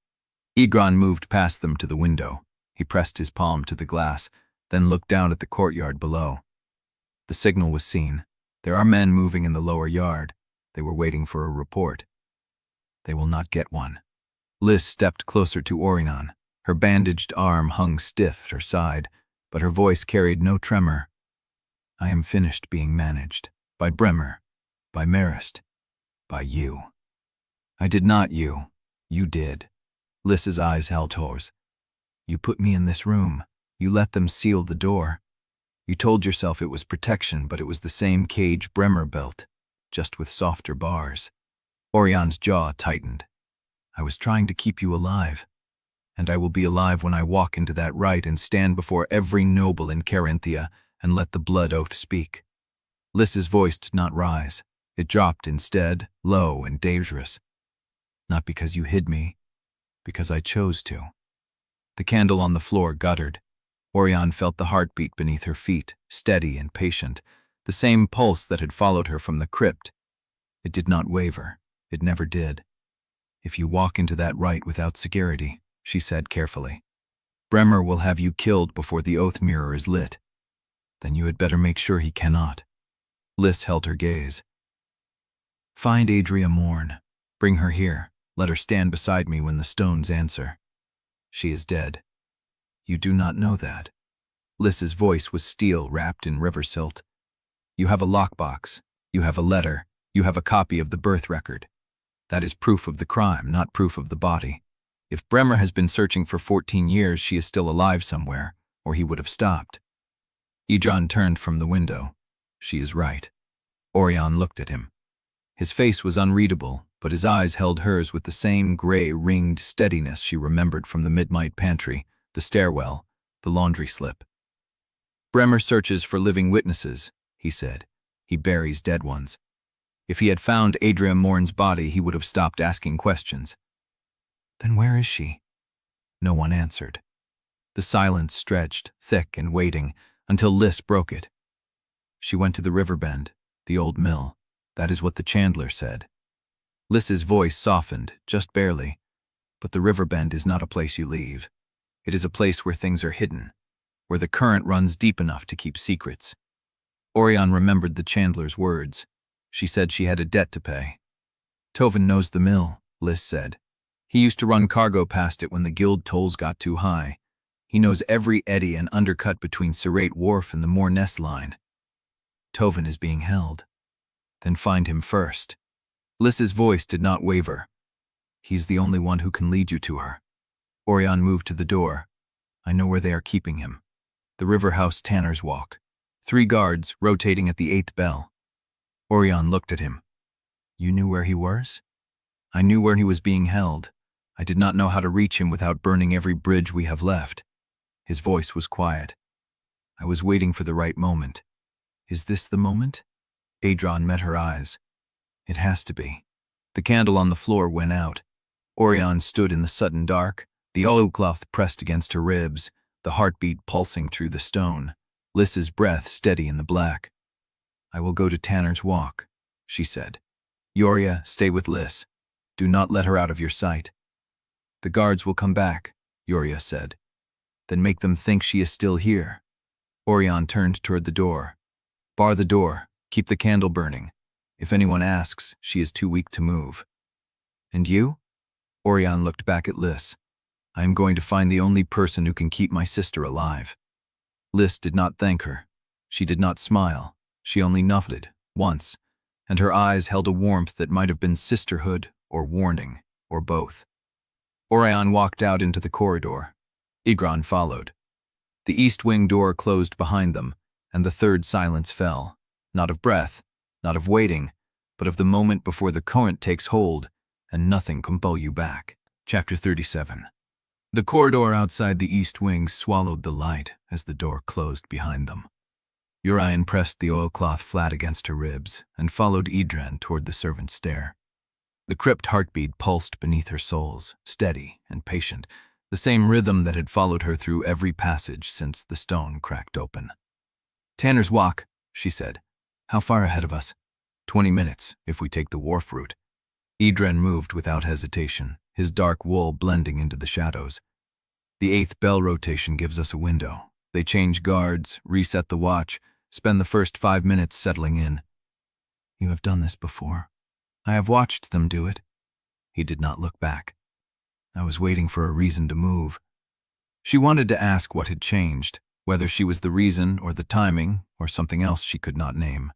Edran moved past them to the window. He pressed his palm to the glass, then looked down at the courtyard below. The signal was seen. There are men moving in the lower yard. They were waiting for a report. They will not get one. Liss stepped closer to Auriane. Her bandaged arm hung stiff at her side, but her voice carried no tremor. "I am finished being managed. By Bremer. By Marist. By you." "I did not you. You did." Liss's eyes held hers. You put me in this room. You let them seal the door. You told yourself it was protection, but it was the same cage Bremer built, just with softer bars. Auriane's jaw tightened. I was trying to keep you alive. And I will be alive when I walk into that rite and stand before every noble in Carinthia and let the blood oath speak. Liss's voice did not rise. It dropped instead, low and dangerous. Not because you hid me, because I chose to. The candle on the floor guttered. Auriane felt the heartbeat beneath her feet, steady and patient, the same pulse that had followed her from the crypt. It did not waver. It never did. If you walk into that rite without security, she said carefully, Bremer will have you killed before the oath mirror is lit. Then you had better make sure he cannot. Liss held her gaze. Find Adria Mourne. Bring her here. Let her stand beside me when the stones answer. She is dead. You do not know that. Liss's voice was steel wrapped in river silt. You have a lockbox. You have a letter. You have a copy of the birth record. That is proof of the crime, not proof of the body. If Bremer has been searching for 14 years, she is still alive somewhere, or he would have stopped. Edran turned from the window. She is right. Auriane looked at him. His face was unreadable, but his eyes held hers with the same gray, ringed steadiness she remembered from the midnight pantry, the stairwell, the laundry slip. Bremer searches for living witnesses, he said. He buries dead ones. If he had found Adria Mourne's body, he would have stopped asking questions. Then where is she? No one answered. The silence stretched, thick and waiting, until Liss broke it. She went to the river bend, the old mill. That is what the chandler said. Liss's voice softened, just barely. But the river bend is not a place you leave. It is a place where things are hidden, where the current runs deep enough to keep secrets. Auriane remembered the chandler's words. She said she had a debt to pay. Toven knows the mill, Liss said. He used to run cargo past it when the guild tolls got too high. He knows every eddy and undercut between Serrate Wharf and the Mourness line. Toven is being held. Then find him first. Liss's voice did not waver. He's the only one who can lead you to her. Auriane moved to the door. I know where they are keeping him. The River House Tanner's Walk. 3 guards rotating at the 8th bell. Auriane looked at him. You knew where he was? I knew where he was being held. I did not know how to reach him without burning every bridge we have left. His voice was quiet. I was waiting for the right moment. Is this the moment? Edran met her eyes. It has to be. The candle on the floor went out. Auriane stood in the sudden dark, the oilcloth pressed against her ribs, the heartbeat pulsing through the stone, Liss's breath steady in the black. I will go to Tanner's Walk, she said. Yoria, stay with Liss. Do not let her out of your sight. The guards will come back, Yoria said. Then make them think she is still here. Auriane turned toward the door. Bar the door. Keep the candle burning. If anyone asks, she is too weak to move. And you? Auriane looked back at Liss. I am going to find the only person who can keep my sister alive. Liss did not thank her. She did not smile. She only nodded, once, and her eyes held a warmth that might have been sisterhood or warning, or both. Auriane walked out into the corridor. Edran followed. The east wing door closed behind them, and the third silence fell. Not of breath, not of waiting, but of the moment before the current takes hold and nothing can pull you back. Chapter 37. The corridor outside the east wing swallowed the light as the door closed behind them. Auriane pressed the oilcloth flat against her ribs and followed Edran toward the servant's stair. The crypt heartbeat pulsed beneath her soles, steady and patient, the same rhythm that had followed her through every passage since the stone cracked open. Tanner's Walk, she said. How far ahead of us? 20 minutes, if we take the wharf route. Edran moved without hesitation, his dark wool blending into the shadows. The 8th bell rotation gives us a window. They change guards, reset the watch, spend the first 5 minutes settling in. You have done this before. I have watched them do it. He did not look back. I was waiting for a reason to move. She wanted to ask what had changed, whether she was the reason or the timing or something else she could not name.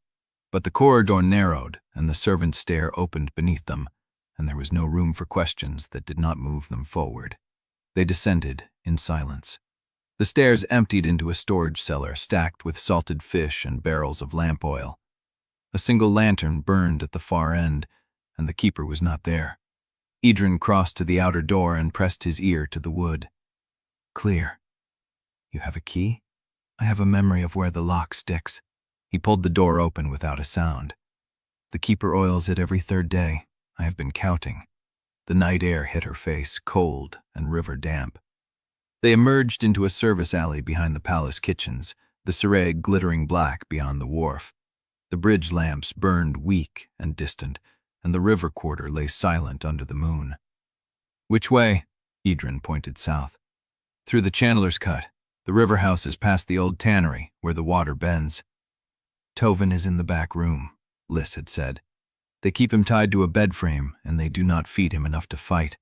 But the corridor narrowed and the servant's stair opened beneath them, and there was no room for questions that did not move them forward. They descended in silence. The stairs emptied into a storage cellar stacked with salted fish and barrels of lamp oil. A single lantern burned at the far end, and the keeper was not there. Edran crossed to the outer door and pressed his ear to the wood. Clear. You have a key? I have a memory of where the lock sticks. He pulled the door open without a sound. The keeper oils it every third day. I have been counting. The night air hit her face, cold and river damp. They emerged into a service alley behind the palace kitchens, the Sereg glittering black beyond the wharf. The bridge lamps burned weak and distant, and the river quarter lay silent under the moon. Which way? Edran pointed south. Through the Chandler's Cut. The river house is past the old tannery, where the water bends. Tovin is in the back room, Liss had said. They keep him tied to a bed frame, and they do not feed him enough to fight.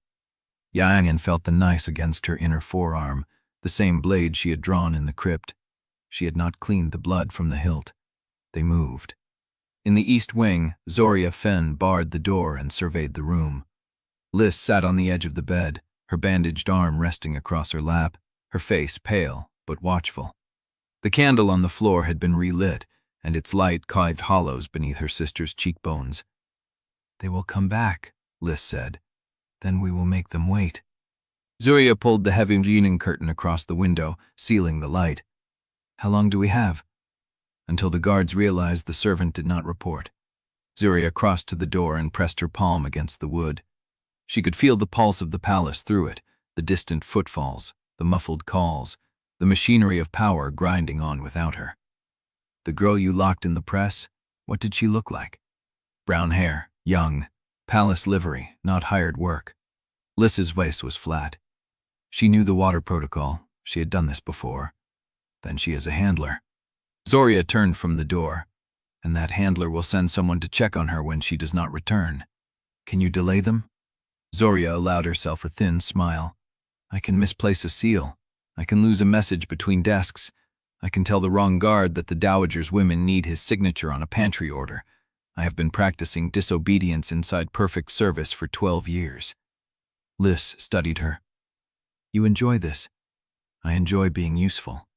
Yayanyan felt the knife against her inner forearm, the same blade she had drawn in the crypt. She had not cleaned the blood from the hilt. They moved. In the east wing, Zoria Fen barred the door and surveyed the room. Liss sat on the edge of the bed, her bandaged arm resting across her lap, her face pale but watchful. The candle on the floor had been relit, and its light carved hollows beneath her sister's cheekbones. They will come back, Liss said. Then we will make them wait. Zoria pulled the heavy linen curtain across the window, sealing the light. How long do we have? Until the guards realized the servant did not report. Zoria crossed to the door and pressed her palm against the wood. She could feel the pulse of the palace through it, the distant footfalls, the muffled calls, the machinery of power grinding on without her. The girl you locked in the press, what did she look like? Brown hair, young, palace livery, not hired work. Liss's voice was flat. She knew the water protocol. She had done this before. Then she is a handler. Zoria turned from the door, and that handler will send someone to check on her when she does not return. Can you delay them? Zoria allowed herself a thin smile. I can misplace a seal. I can lose a message between desks. I can tell the wrong guard that the Dowager's women need his signature on a pantry order. I have been practicing disobedience inside perfect service for 12 years. Liss studied her. You enjoy this. I enjoy being useful.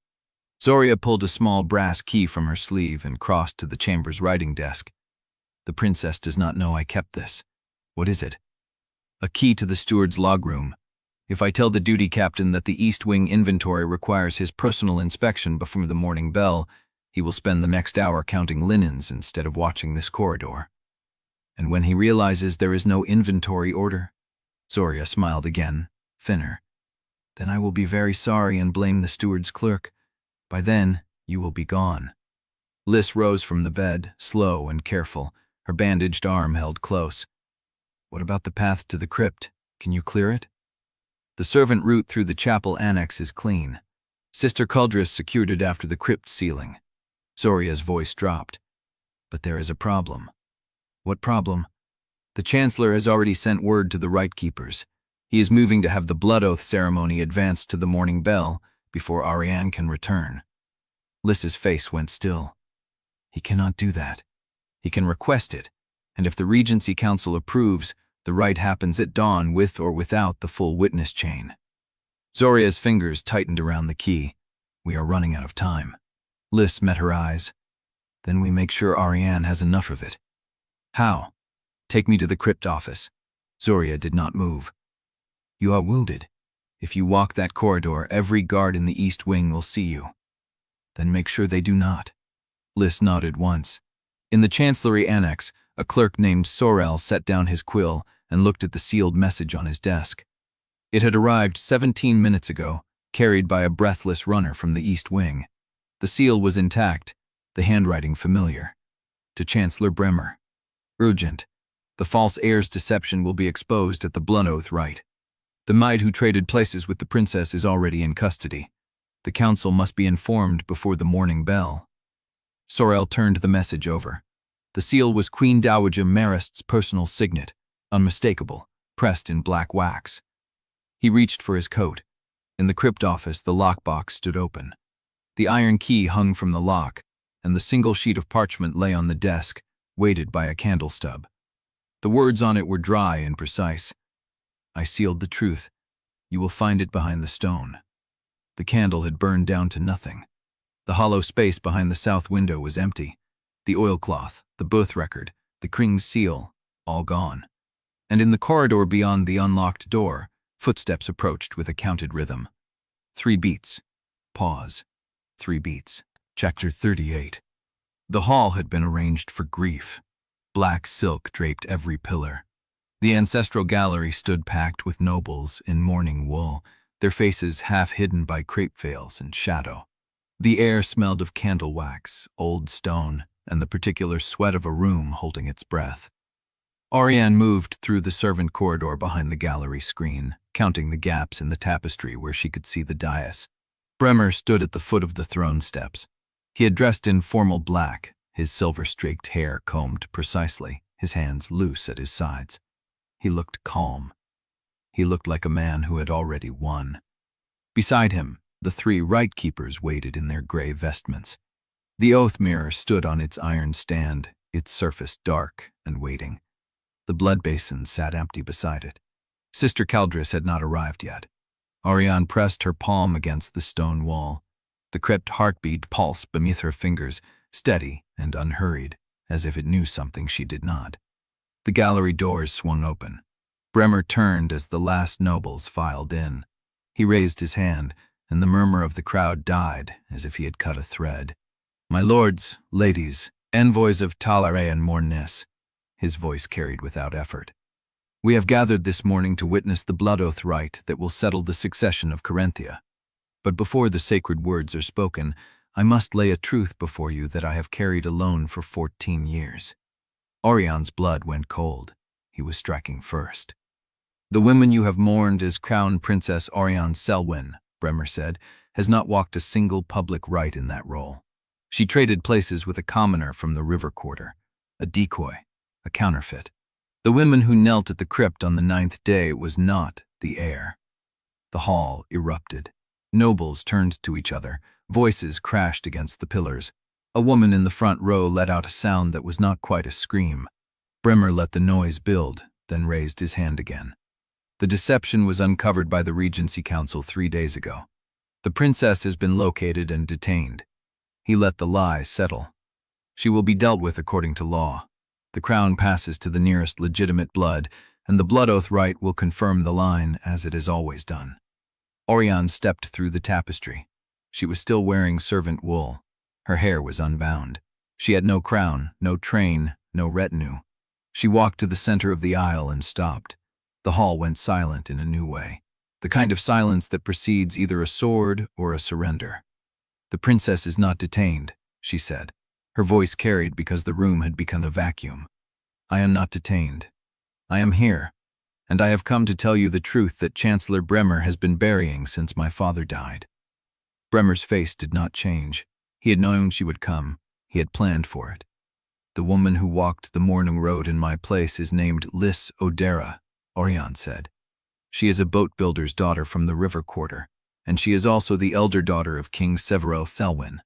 Zoria pulled a small brass key from her sleeve and crossed to the chamber's writing desk. The princess does not know I kept this. What is it? A key to the steward's logroom. If I tell the duty captain that the East Wing inventory requires his personal inspection before the morning bell, he will spend the next hour counting linens instead of watching this corridor. And when he realizes there is no inventory order, Zoria smiled again, thinner. Then I will be very sorry and blame the steward's clerk. By then, you will be gone. Liss rose from the bed, slow and careful, her bandaged arm held close. What about the path to the crypt? Can you clear it? The servant route through the chapel annex is clean. Sister Culdris secured it after the crypt sealing. Zoria's voice dropped. But there is a problem. What problem? The Chancellor has already sent word to the Rite Keepers. He is moving to have the blood oath ceremony advanced to the morning bell before Auriane can return. Liss's face went still. He cannot do that. He can request it, and if the Regency Council approves, the rite happens at dawn with or without the full witness chain. Zoria's fingers tightened around the key. We are running out of time. Liss met her eyes. Then we make sure Auriane has enough of it. How? Take me to the crypt office. Zoria did not move. You are wounded. If you walk that corridor, every guard in the East Wing will see you. Then make sure they do not. Liss nodded once. In the Chancellery Annex, a clerk named Sorel set down his quill and looked at the sealed message on his desk. It had arrived 17 minutes ago, carried by a breathless runner from the East Wing. The seal was intact, the handwriting familiar. To Chancellor Bremer. Urgent. The false heir's deception will be exposed at the blood oath rite. The maid who traded places with the princess is already in custody. The council must be informed before the morning bell. Sorel turned the message over. The seal was Queen Dowager Marist's personal signet, unmistakable, pressed in black wax. He reached for his coat. In the crypt office, the lockbox stood open. The iron key hung from the lock, and the single sheet of parchment lay on the desk, weighted by a candle stub. The words on it were dry and precise. I sealed the truth. You will find it behind the stone." The candle had burned down to nothing. The hollow space behind the south window was empty. The oilcloth, the birth record, the king's seal, all gone. And in the corridor beyond the unlocked door, footsteps approached with a counted rhythm. 3 beats. Pause. 3 beats. Chapter 38. The hall had been arranged for grief. Black silk draped every pillar. The ancestral gallery stood packed with nobles in mourning wool, their faces half hidden by crape veils and shadow. The air smelled of candle wax, old stone, and the particular sweat of a room holding its breath. Auriane moved through the servant corridor behind the gallery screen, counting the gaps in the tapestry where she could see the dais. Bremer stood at the foot of the throne steps. He had dressed in formal black, his silver-streaked hair combed precisely, his hands loose at his sides. He looked calm. He looked like a man who had already won. Beside him, the 3 rite keepers waited in their gray vestments. The oath mirror stood on its iron stand, its surface dark and waiting. The blood basin sat empty beside it. Sister Caldris had not arrived yet. Auriane pressed her palm against the stone wall. The crypt heartbeat pulsed beneath her fingers, steady and unhurried, as if it knew something she did not. The gallery doors swung open. Bremer turned as the last nobles filed in. He raised his hand, and the murmur of the crowd died as if he had cut a thread. "My lords, ladies, envoys of Talare and Mourning," his voice carried without effort. "We have gathered this morning to witness the blood oath rite that will settle the succession of Carinthia. But before the sacred words are spoken, I must lay a truth before you that I have carried alone for 14 years. Auriane's blood went cold. He was striking first. "The woman you have mourned as Crown Princess Auriane Sellwyn," Bremer said, "has not walked a single public rite in that role. She traded places with a commoner from the river quarter, a decoy, a counterfeit. The woman who knelt at the crypt on the 9th day was not the heir." The hall erupted. Nobles turned to each other. Voices crashed against the pillars. A woman in the front row let out a sound that was not quite a scream. Bremer let the noise build, then raised his hand again. "The deception was uncovered by the Regency Council 3 days ago. The princess has been located and detained." He let the lie settle. "She will be dealt with according to law. The crown passes to the nearest legitimate blood, and the blood oath rite will confirm the line as it has always done." Auriane stepped through the tapestry. She was still wearing servant wool. Her hair was unbound. She had no crown, no train, no retinue. She walked to the center of the aisle and stopped. The hall went silent in a new way, the kind of silence that precedes either a sword or a surrender. "The princess is not detained," she said. Her voice carried because the room had become a vacuum. "I am not detained. I am here, and I have come to tell you the truth that Chancellor Bremer has been burying since my father died." Bremer's face did not change. He had known she would come. He had planned for it. "The woman who walked the Mourning road in my place is named Liss Odara," Auriane said. "She is a boat builder's daughter from the river quarter, and she is also the elder daughter of King Severell Sellwyn.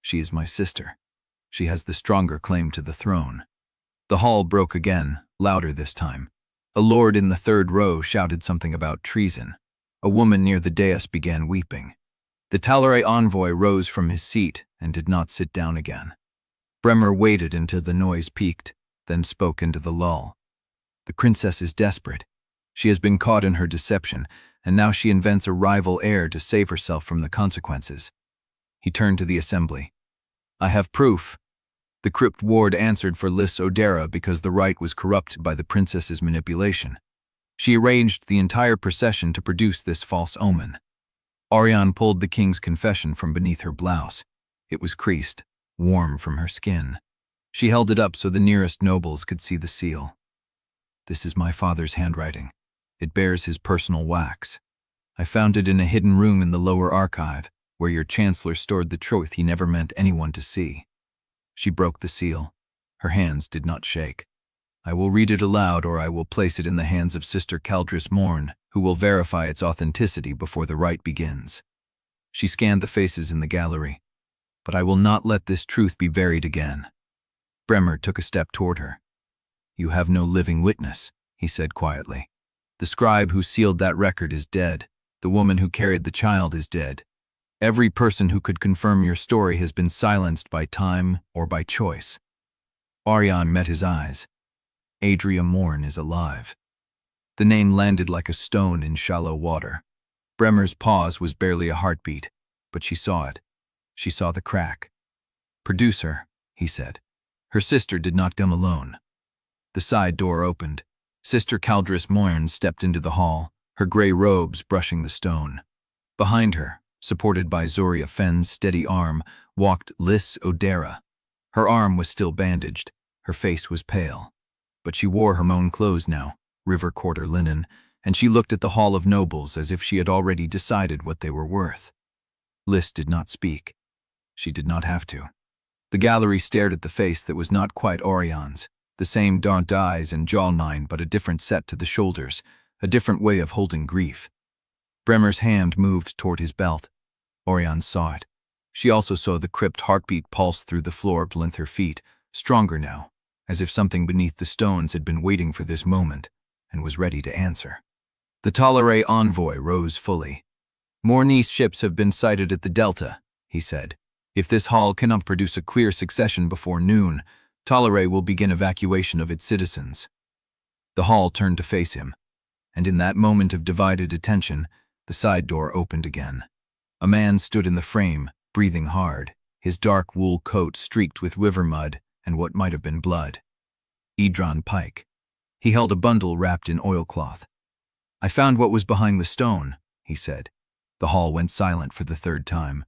She is my sister. She has the stronger claim to the throne." The hall broke again, louder this time. A lord in the 3rd row shouted something about treason. A woman near the dais began weeping. The Talare envoy rose from his seat and did not sit down again. Bremer waited until the noise peaked, then spoke into the lull. "The princess is desperate. She has been caught in her deception, and now she invents a rival heir to save herself from the consequences." He turned to the assembly. "I have proof." The crypt ward answered for Liss Odara because the rite was corrupt by the princess's manipulation. She arranged the entire procession to produce this false omen. Auriane pulled the king's confession from beneath her blouse. It was creased, warm from her skin. She held it up so the nearest nobles could see the seal. "This is my father's handwriting. It bears his personal wax. I found it in a hidden room in the lower archive, where your chancellor stored the truth he never meant anyone to see." She broke the seal. Her hands did not shake. "I will read it aloud, or I will place it in the hands of Sister Caldris Mourn, who will verify its authenticity before the rite begins." She scanned the faces in the gallery. "But I will not let this truth be buried again." Bremer took a step toward her. "You have no living witness," he said quietly. "The scribe who sealed that record is dead. The woman who carried the child is dead. Every person who could confirm your story has been silenced by time or by choice. Auriane met his eyes. Adria Morn is alive. The name landed like a stone in shallow water. Bremer's pause was barely a heartbeat, but she saw it. She saw the crack. "Produce her," he said. Her sister did not come alone. The side door opened. Sister Caldris Mourn stepped into the hall, her gray robes brushing the stone. Behind her, supported by Zoria Fenn's steady arm, walked Liss Odara. Her arm was still bandaged, her face was pale. But she wore her own clothes now, river quarter linen, and she looked at the Hall of Nobles as if she had already decided what they were worth. Liss did not speak. She did not have to. The gallery stared at the face that was not quite Auriane's, the same dark eyes and jawline but a different set to the shoulders, a different way of holding grief. Bremer's hand moved toward his belt. Auriane saw it. She also saw the crypt heartbeat pulse through the floor beneath her feet, stronger now, as if something beneath the stones had been waiting for this moment and was ready to answer. The Talare envoy rose fully. "More Nice ships have been sighted at the Delta," he said. "If this hall cannot produce a clear succession before noon, Talare will begin evacuation of its citizens." The hall turned to face him, and in that moment of divided attention, the side door opened again. A man stood in the frame, breathing hard, his dark wool coat streaked with river mud and what might have been blood. Edran Pike. He held a bundle wrapped in oilcloth. "I found what was behind the stone," he said. The hall went silent for the third time.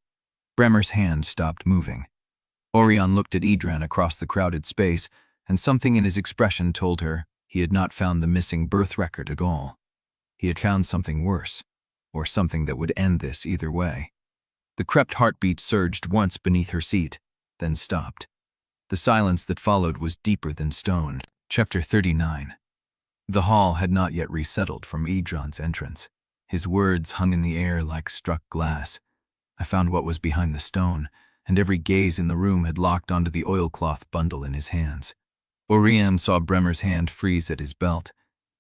Bremer's hand stopped moving. Auriane looked at Edran across the crowded space, and something in his expression told her he had not found the missing birth record at all. He had found something worse, or something that would end this either way. The crept heartbeat surged once beneath her seat, then stopped. The silence that followed was deeper than stone. Chapter 39. The hall had not yet resettled from Edran's entrance. His words hung in the air like struck glass. I found what was behind the stone, and every gaze in the room had locked onto the oilcloth bundle in his hands. Auriane saw Bremer's hand freeze at his belt.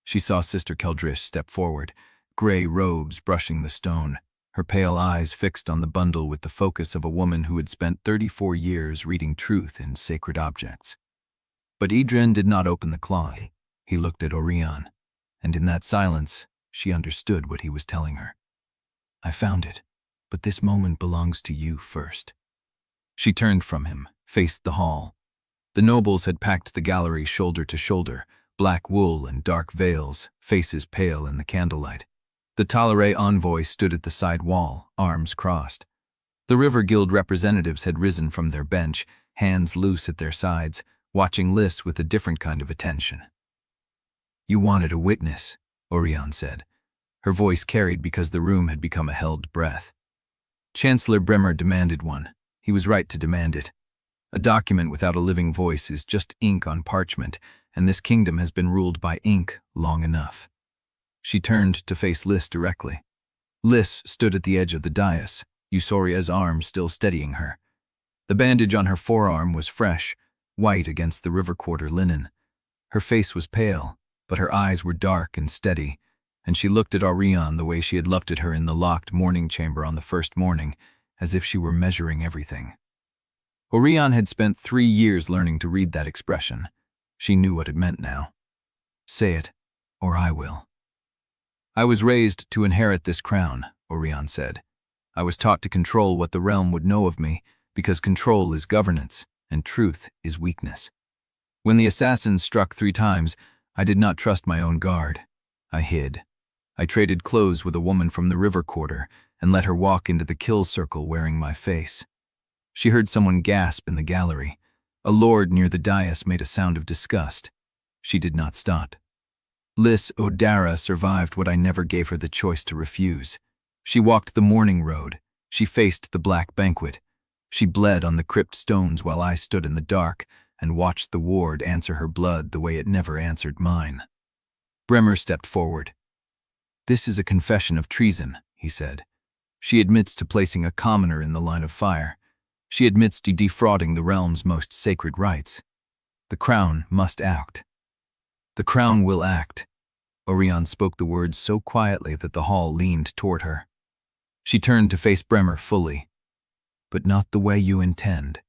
She saw Sister Caldris step forward, gray robes brushing the stone, her pale eyes fixed on the bundle with the focus of a woman who had spent 34 years reading truth in sacred objects. But Edran did not open the cloth. He looked at Auriane, and in that silence, she understood what he was telling her. "I found it, but this moment belongs to you first." She turned from him, faced the hall. The nobles had packed the gallery shoulder to shoulder, black wool and dark veils, faces pale in the candlelight. The Talare envoy stood at the side wall, arms crossed. The River Guild representatives had risen from their bench, hands loose at their sides, watching Liss with a different kind of attention. "You wanted a witness," Auriane said. Her voice carried because the room had become a held breath. Chancellor Bremer demanded one. He was right to demand it. A document without a living voice is just ink on parchment, and this kingdom has been ruled by ink long enough. She turned to face Liss directly. Liss stood at the edge of the dais, Eusoria's arm still steadying her. The bandage on her forearm was fresh, white against the river quarter linen. Her face was pale, but her eyes were dark and steady, and she looked at Auriane the way she had looked at her in the locked mourning chamber on the first morning, as if she were measuring everything. Auriane had spent 3 years learning to read that expression. She knew what it meant now. "Say it, or I will." "I was raised to inherit this crown," Auriane said. "I was taught to control what the realm would know of me, because control is governance, and truth is weakness. When the assassins struck 3 times, I did not trust my own guard. I hid. I traded clothes with a woman from the river quarter and let her walk into the kill circle wearing my face." She heard someone gasp in the gallery. A lord near the dais made a sound of disgust. She did not stop. "Liss Odara survived what I never gave her the choice to refuse. She walked the mourning road. She faced the black banquet. She bled on the crypt stones while I stood in the dark and watched the ward answer her blood the way it never answered mine." Bremer stepped forward. "This is a confession of treason," he said. "She admits to placing a commoner in the line of fire. She admits to defrauding the realm's most sacred rites. The crown must act. The crown will act." Auriane spoke the words so quietly that the hall leaned toward her. She turned to face Bremer fully. But not the way you intend.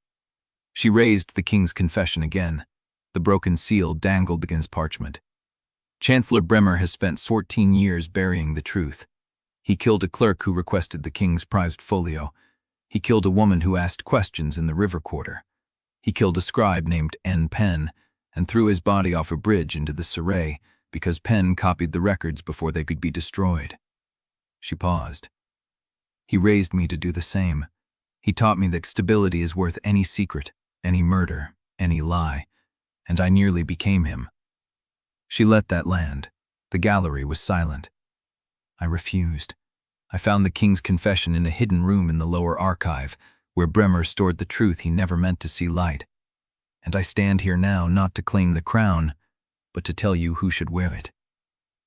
She raised the king's confession again. The broken seal dangled against parchment. Chancellor Bremer has spent 14 years burying the truth. He killed a clerk who requested the king's prized folio. He killed a woman who asked questions in the river quarter. He killed a scribe named N. Penn and threw his body off a bridge into the Surrey because Penn copied the records before they could be destroyed. She paused. He raised me to do the same. He taught me that stability is worth any secret, any murder, any lie, and I nearly became him. She let that land. The gallery was silent. I refused. I found the king's confession in a hidden room in the lower archive, where Bremer stored the truth he never meant to see light. And I stand here now not to claim the crown, but to tell you who should wear it.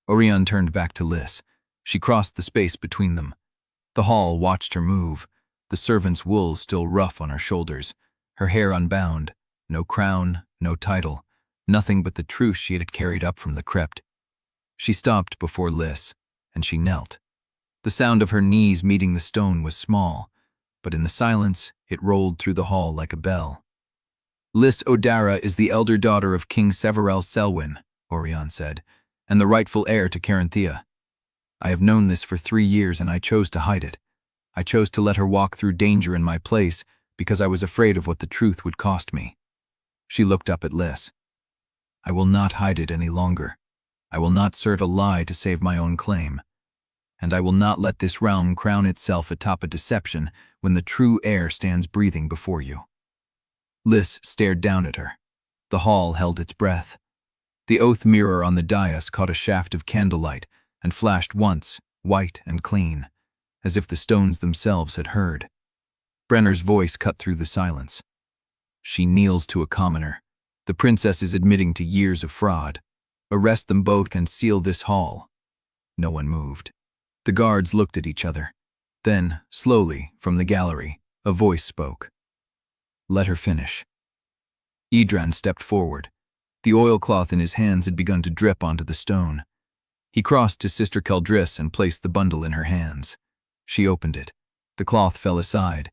Auriane turned back to Liss. She crossed the space between them. The hall watched her move, the servant's wool still rough on her shoulders, her hair unbound, no crown, no title, nothing but the truth she had carried up from the crypt. She stopped before Liss, and she knelt. The sound of her knees meeting the stone was small, but in the silence it rolled through the hall like a bell. Liss Odara is the elder daughter of King Auriane Sellwyn, Auriane said, and the rightful heir to Carinthia. I have known this for 3 years and I chose to hide it. I chose to let her walk through danger in my place because I was afraid of what the truth would cost me. She looked up at Liss. I will not hide it any longer. I will not serve a lie to save my own claim. And I will not let this realm crown itself atop a deception when the true heir stands breathing before you. Liss stared down at her. The hall held its breath. The oath mirror on the dais caught a shaft of candlelight and flashed once, white and clean, as if the stones themselves had heard. Brenner's voice cut through the silence. She kneels to a commoner. The princess is admitting to years of fraud. Arrest them both and seal this hall. No one moved. The guards looked at each other. Then, slowly, from the gallery, a voice spoke. Let her finish. Edran stepped forward. The oilcloth in his hands had begun to drip onto the stone. He crossed to Sister Caldris and placed the bundle in her hands. She opened it. The cloth fell aside,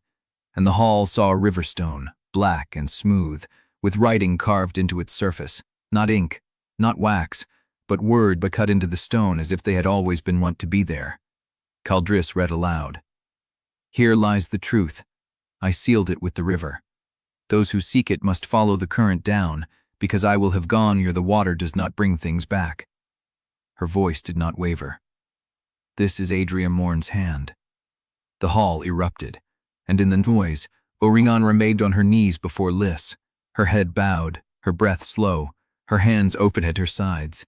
and the hall saw a river stone, black and smooth, with writing carved into its surface. Not ink, not wax, but word cut into the stone as if they had always been wont to be there. Caldris read aloud. Here lies the truth. I sealed it with the river. Those who seek it must follow the current down, because I will have gone ere the water does not bring things back. Her voice did not waver. This is Adria Morn's hand. The hall erupted, and in the noise, Auriane remained on her knees before Liss, her head bowed, her breath slow, her hands open at her sides.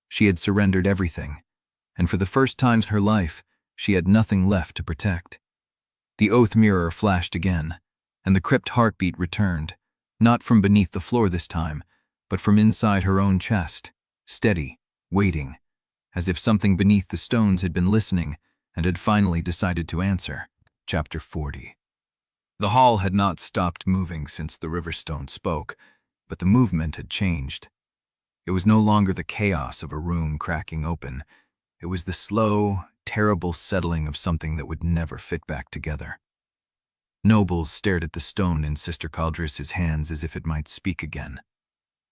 She had surrendered everything, and for the first time in her life, she had nothing left to protect. The oath mirror flashed again, and the crypt heartbeat returned, not from beneath the floor this time, but from inside her own chest, steady, waiting, as if something beneath the stones had been listening and had finally decided to answer. Chapter 40. The hall had not stopped moving since the Riverstone spoke, but the movement had changed. It was no longer the chaos of a room cracking open. It was the slow, terrible settling of something that would never fit back together. Nobles stared at the stone in Sister Caldris's hands as if it might speak again.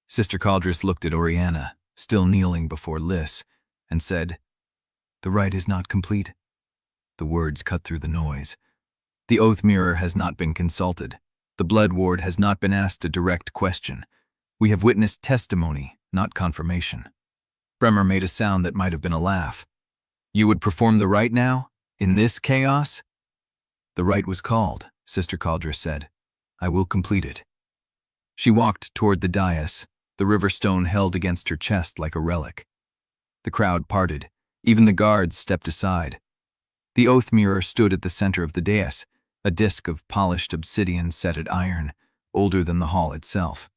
Sister Caldris looked at Auriane, still kneeling before Liss, and said, The rite is not complete. The words cut through the noise. The oath mirror has not been consulted. The blood ward has not been asked a direct question. We have witnessed testimony, not confirmation. Bremer made a sound that might have been a laugh. You would perform the rite now? In this chaos? The rite was called, Sister Caldris said. I will complete it. She walked toward the dais, the river stone held against her chest like a relic. The crowd parted. Even the guards stepped aside. The oath mirror stood at the center of the dais, a disk of polished obsidian set at iron, older than the hall itself.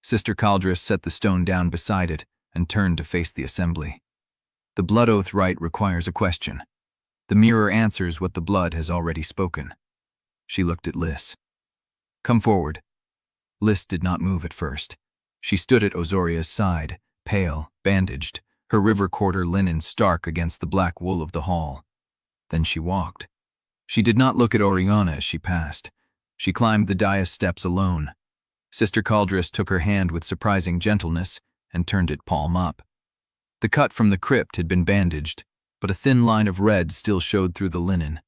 Sister Caldris set the stone down beside it and turned to face the assembly. The blood oath rite requires a question. The mirror answers what the blood has already spoken. She looked at Liss. Come forward. Liss did not move at first. She stood at Ozoria's side, pale, bandaged, her river quarter linen stark against the black wool of the hall. Then she walked. She did not look at Auriane as she passed. She climbed the dais steps alone. Sister Caldress took her hand with surprising gentleness and turned it palm up. The cut from the crypt had been bandaged, but a thin line of red still showed through the linen.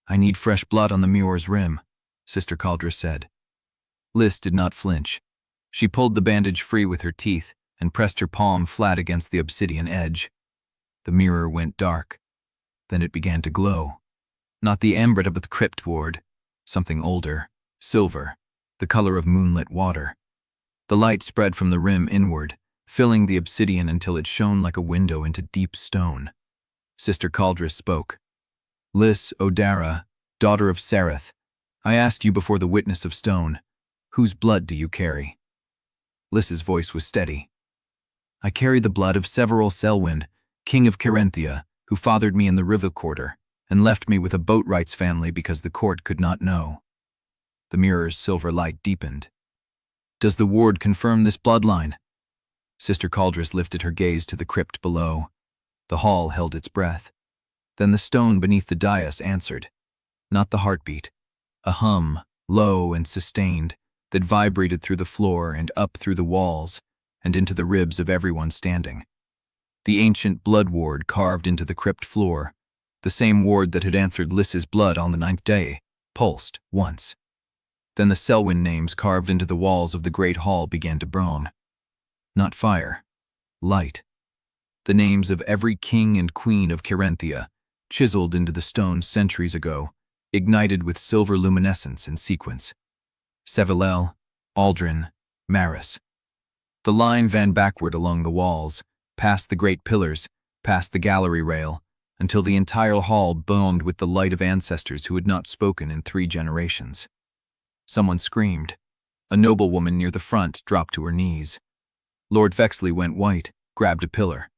"I need fresh blood on the mirror's rim," Sister Caldress said. Liss did not flinch. She pulled the bandage free with her teeth and pressed her palm flat against the obsidian edge. The mirror went dark. Then it began to glow. Not the amber of the crypt ward, something older, silver, the color of moonlit water. The light spread from the rim inward, filling the obsidian until it shone like a window into deep stone. Sister Caldress spoke. "Liss Odara, daughter of Sereth, I asked you before the witness of stone, whose blood do you carry?" Liss's voice was steady. "I carry the blood of Several Sellwyn, king of Carinthia, who fathered me in the river quarter and left me with a boatwright's family because the court could not know." The mirror's silver light deepened. "Does the ward confirm this bloodline?" Sister Caldress lifted her gaze to the crypt below. The hall held its breath. Then the stone beneath the dais answered. Not the heartbeat. A hum, low and sustained, that vibrated through the floor and up through the walls and into the ribs of everyone standing. The ancient blood ward carved into the crypt floor, the same ward that had answered Liss's blood on the 9th day, pulsed once. Then the Sellwyn names carved into the walls of the great hall began to burn. Not fire, light. The names of every king and queen of Carinthia, chiseled into the stone centuries ago, ignited with silver luminescence in sequence. Sevelel, Aldrin, Maris. The line ran backward along the walls, past the great pillars, past the gallery rail, until the entire hall burned with the light of ancestors who had not spoken in 3 generations. Someone screamed. A noblewoman near the front dropped to her knees. Lord Vexley went white, grabbed a pillar.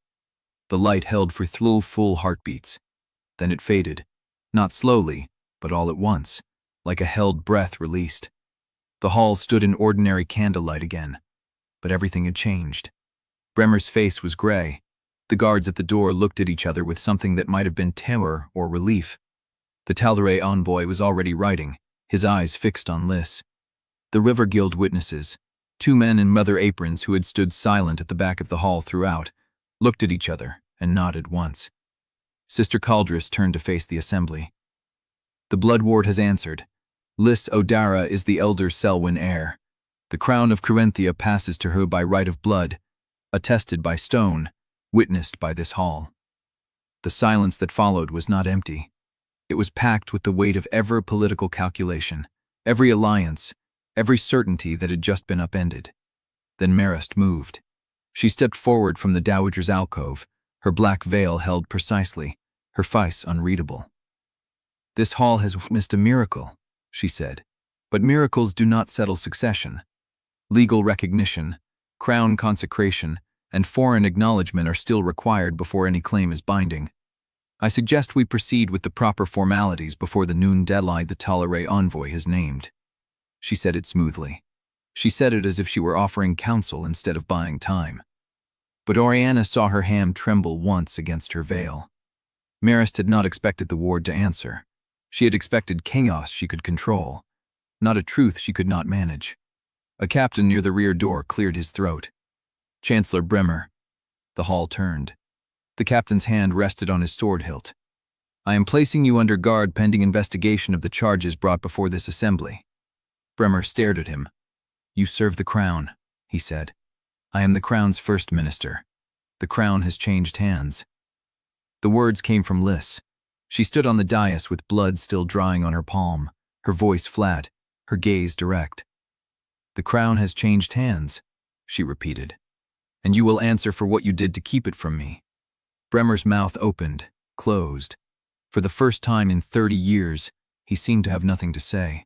The light held for 3 full heartbeats. Then it faded, not slowly, but all at once, like a held breath released. The hall stood in ordinary candlelight again, but everything had changed. Bremer's face was gray. The guards at the door looked at each other with something that might have been terror or relief. The Tal'Dorei envoy was already writing, his eyes fixed on Liss. The River Guild witnesses, 2 men in leather aprons who had stood silent at the back of the hall throughout, looked at each other and nodded once. Sister Caldress turned to face the assembly. "The blood ward has answered. Liss Odara is the elder Sellwyn heir. The crown of Carinthia passes to her by right of blood, attested by stone, witnessed by this hall." The silence that followed was not empty. It was packed with the weight of every political calculation, every alliance, every certainty that had just been upended. Then Marist moved. She stepped forward from the Dowager's alcove, her black veil held precisely, her face unreadable. "This hall has witnessed a miracle," she said, "but miracles do not settle succession. Legal recognition, crown consecration, and foreign acknowledgement are still required before any claim is binding. I suggest we proceed with the proper formalities before the noon deadline the Tal'Dorei envoy has named." She said it smoothly. She said it as if she were offering counsel instead of buying time. But Auriane saw her hand tremble once against her veil. Marist had not expected the ward to answer. She had expected chaos she could control, not a truth she could not manage. A captain near the rear door cleared his throat. "Chancellor Bremer." The hall turned. The captain's hand rested on his sword hilt. "I am placing you under guard pending investigation of the charges brought before this assembly." Bremer stared at him. "You serve the crown," he said. "I am the crown's first minister. The crown has changed hands." The words came from Liss. She stood on the dais with blood still drying on her palm, her voice flat, her gaze direct. "The crown has changed hands," she repeated. "And you will answer for what you did to keep it from me." Bremer's mouth opened, closed. For the first time in 30 years, he seemed to have nothing to say.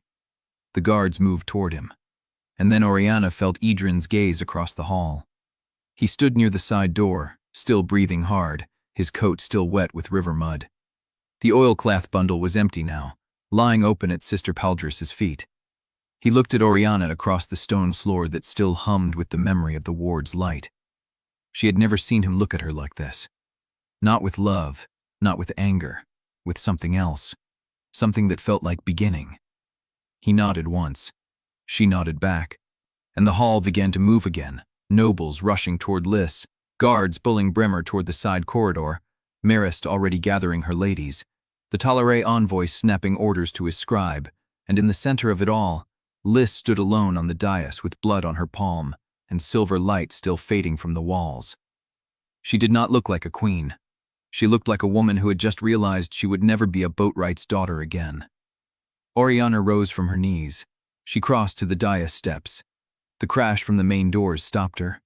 The guards moved toward him. And then Auriane felt Edran's gaze across the hall. He stood near the side door, still breathing hard, his coat still wet with river mud. The oilcloth bundle was empty now, lying open at Sister Caldress's feet. He looked at Auriane across the stone floor that still hummed with the memory of the ward's light. She had never seen him look at her like this. Not with love, not with anger, with something else. Something that felt like beginning. He nodded once. She nodded back. And the hall began to move again. Nobles rushing toward Liss, guards pulling Bremer toward the side corridor, Marist already gathering her ladies, the Talare envoy snapping orders to his scribe, and in the center of it all, Liss stood alone on the dais with blood on her palm and silver light still fading from the walls. She did not look like a queen. She looked like a woman who had just realized she would never be a boatwright's daughter again. Auriane rose from her knees. She crossed to the dais steps. The crash from the main doors stopped her.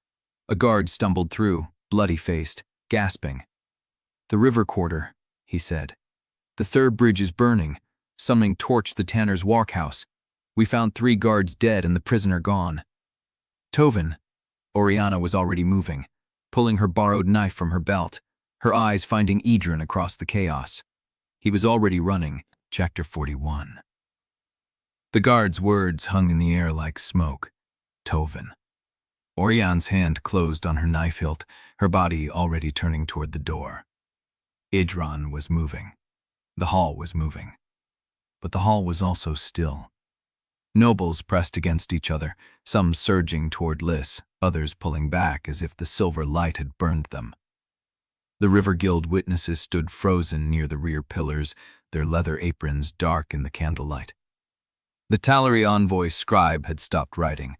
A guard stumbled through, bloody-faced, gasping. "The river quarter," he said. "The third bridge is burning. Something torched the tanner's workhouse. We found 3 guards dead and the prisoner gone." "Tovin." Auriane was already moving, pulling her borrowed knife from her belt, her eyes finding Edran across the chaos. He was already running. Chapter 41. The guard's words hung in the air like smoke. Tovin. Auriane's hand closed on her knife hilt, her body already turning toward the door. Edran was moving. The hall was moving. But the hall was also still. Nobles pressed against each other, some surging toward Liss, others pulling back as if the silver light had burned them. The River Guild witnesses stood frozen near the rear pillars, their leather aprons dark in the candlelight. The Talare envoy scribe had stopped writing.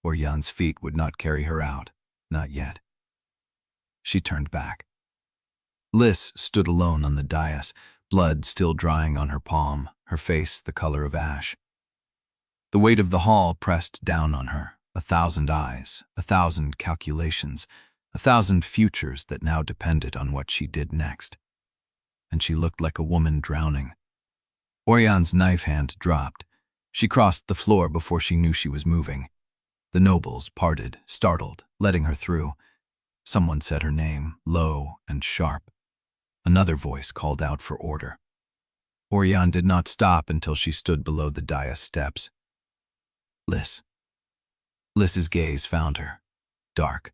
Auriane's feet would not carry her out, not yet. She turned back. Liss stood alone on the dais, blood still drying on her palm, her face the color of ash. The weight of the hall pressed down on her, 1,000 eyes, 1,000 calculations, 1,000 futures that now depended on what she did next. And she looked like a woman drowning. Auriane's knife hand dropped. She crossed the floor before she knew she was moving. The nobles parted, startled, letting her through. Someone said her name, low and sharp. Another voice called out for order. Auriane did not stop until she stood below the dais steps. Liss. Liss's gaze found her. Dark.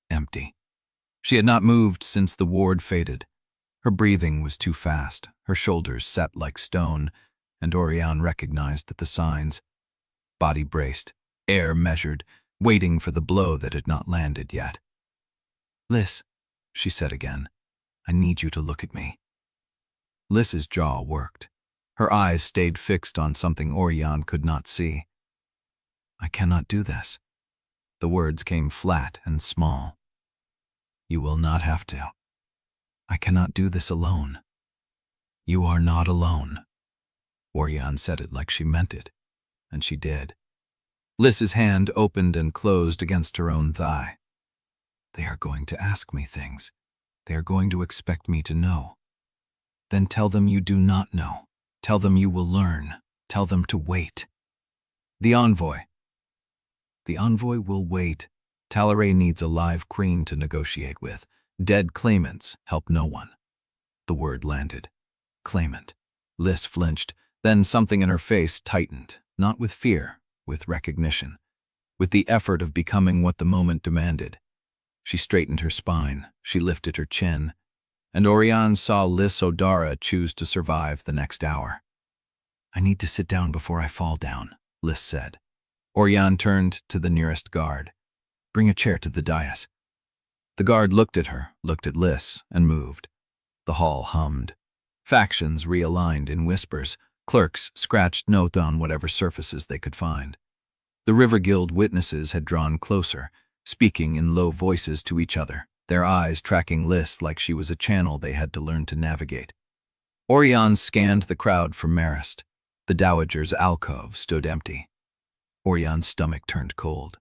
Empty. She had not moved since the ward faded. Her breathing was too fast, her shoulders set like stone, and Auriane recognized the signs. Body braced, air measured, waiting for the blow that had not landed yet. "Liss," she said again, "I need you to look at me." Liss's jaw worked. Her eyes stayed fixed on something Auriane could not see. "I cannot do this." The words came flat and small. "You will not have to. I cannot do this alone." "You are not alone." Auriane said it like she meant it, and she did. Liss's hand opened and closed against her own thigh. "They are going to ask me things. They are going to expect me to know. Then tell them you do not know. Tell them you will learn. Tell them to wait." "The envoy." "The envoy will wait. Talare needs a live queen to negotiate with. Dead claimants help no one." The word landed. Claimant. Liss flinched, then something in her face tightened, not with fear, with recognition, with the effort of becoming what the moment demanded. She straightened her spine, she lifted her chin, and Auriane saw Liss Odara choose to survive the next hour. "I need to sit down before I fall down," Liss said. Auriane turned to the nearest guard. "Bring a chair to the dais." The guard looked at her, looked at Liss, and moved. The hall hummed. Factions realigned in whispers. Clerks scratched notes on whatever surfaces they could find. The River Guild witnesses had drawn closer, speaking in low voices to each other, their eyes tracking Liss like she was a channel they had to learn to navigate. Auriane scanned the crowd for Marist. The Dowager's alcove stood empty. Auriane's stomach turned cold.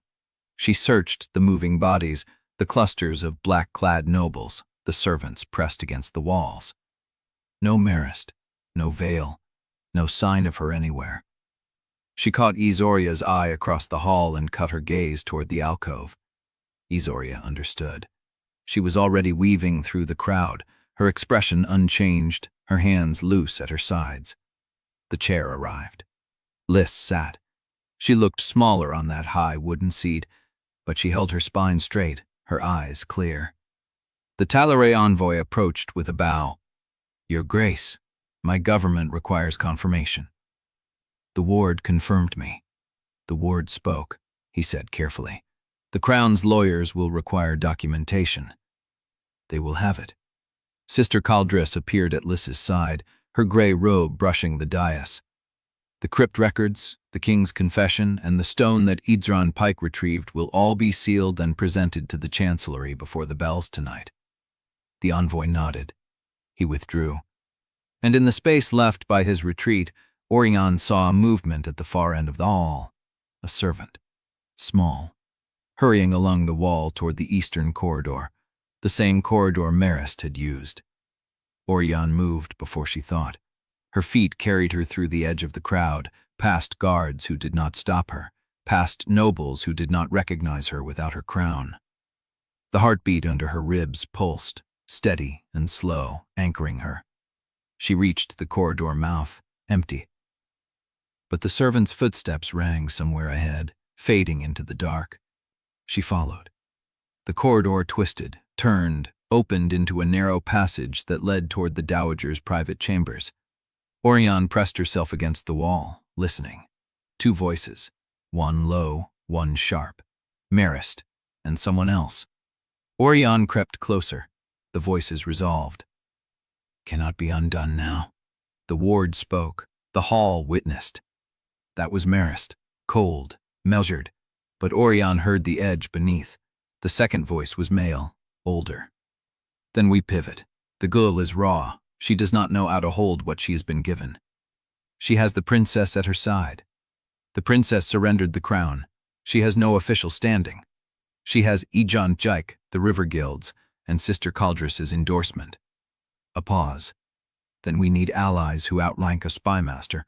She searched the moving bodies, the clusters of black-clad nobles, the servants pressed against the walls. No Marist, no veil, no sign of her anywhere. She caught Izoria's eye across the hall and cut her gaze toward the alcove. Izoria understood. She was already weaving through the crowd, her expression unchanged, her hands loose at her sides. The chair arrived. Liss sat. She looked smaller on that high wooden seat, but she held her spine straight, her eyes clear. The Tal'Rai envoy approached with a bow. "Your Grace, my government requires confirmation." The ward confirmed me. The ward spoke, he said carefully. "The Crown's lawyers will require documentation. They will have it." Sister Caldress appeared at Liss's side, her gray robe brushing the dais. "The Crypt records, the King's confession, and the stone that Edran Pike retrieved will all be sealed and presented to the Chancellery before the bells tonight." The envoy nodded. He withdrew. And in the space left by his retreat, Auriane saw a movement at the far end of the hall. A servant, small, hurrying along the wall toward the eastern corridor, the same corridor Marist had used. Auriane moved before she thought. Her feet carried her through the edge of the crowd, past guards who did not stop her, past nobles who did not recognize her without her crown. The heartbeat under her ribs pulsed, steady and slow, anchoring her. She reached the corridor mouth, empty. But the servant's footsteps rang somewhere ahead, fading into the dark. She followed. The corridor twisted, turned, opened into a narrow passage that led toward the Dowager's private chambers. Auriane pressed herself against the wall, listening. Two voices, one low, one sharp. Marist, and someone else. Auriane crept closer. The voices resolved. "Cannot be undone now." The ward spoke. The hall witnessed. That was Marist, cold, measured, but Auriane heard the edge beneath. The second voice was male, older. "Then we pivot. The girl is raw. She does not know how to hold what she has been given. She has the princess at her side. The princess surrendered the crown. She has no official standing. She has Edran Pike, the River Guilds, and Sister Caldress's endorsement." A pause. "Then we need allies who outrank a spymaster."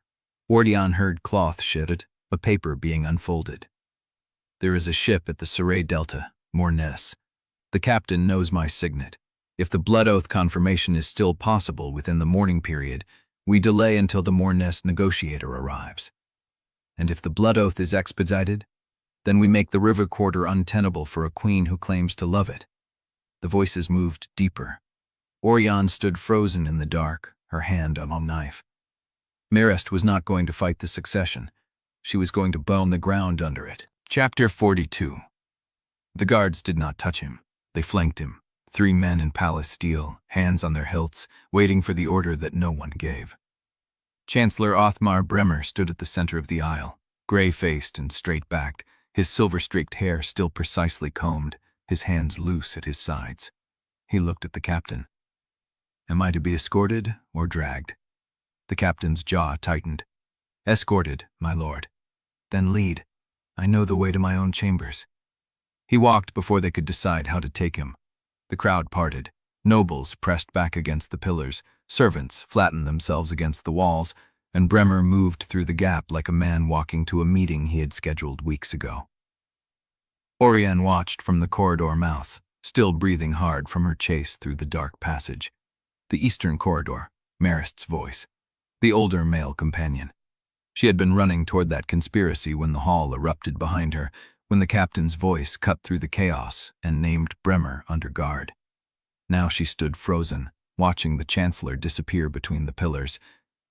Auriane heard cloth shitted, a paper being unfolded. "There is a ship at the Surrey Delta, Mourning. The captain knows my signet. If the blood oath confirmation is still possible within the mourning period, we delay until the Mourning negotiator arrives. And if the blood oath is expedited, then we make the river quarter untenable for a queen who claims to love it." The voices moved deeper. Auriane stood frozen in the dark, her hand on a knife. Marist was not going to fight the succession. She was going to bone the ground under it. Chapter 42. The guards did not touch him. They flanked him. 3 men in palace steel, hands on their hilts, waiting for the order that no one gave. Chancellor Othmar Bremer stood at the center of the aisle, gray-faced and straight-backed, his silver-streaked hair still precisely combed, his hands loose at his sides. He looked at the captain. "Am I to be escorted or dragged?" The captain's jaw tightened. "Escorted, my lord." "Then lead. I know the way to my own chambers." He walked before they could decide how to take him. The crowd parted. Nobles pressed back against the pillars, servants flattened themselves against the walls, and Bremer moved through the gap like a man walking to a meeting he had scheduled weeks ago. Auriane watched from the corridor mouth, still breathing hard from her chase through the dark passage. The eastern corridor, Marist's voice. The older male companion. She had been running toward that conspiracy when the hall erupted behind her, when the captain's voice cut through the chaos and named Bremer under guard. Now she stood frozen, watching the Chancellor disappear between the pillars,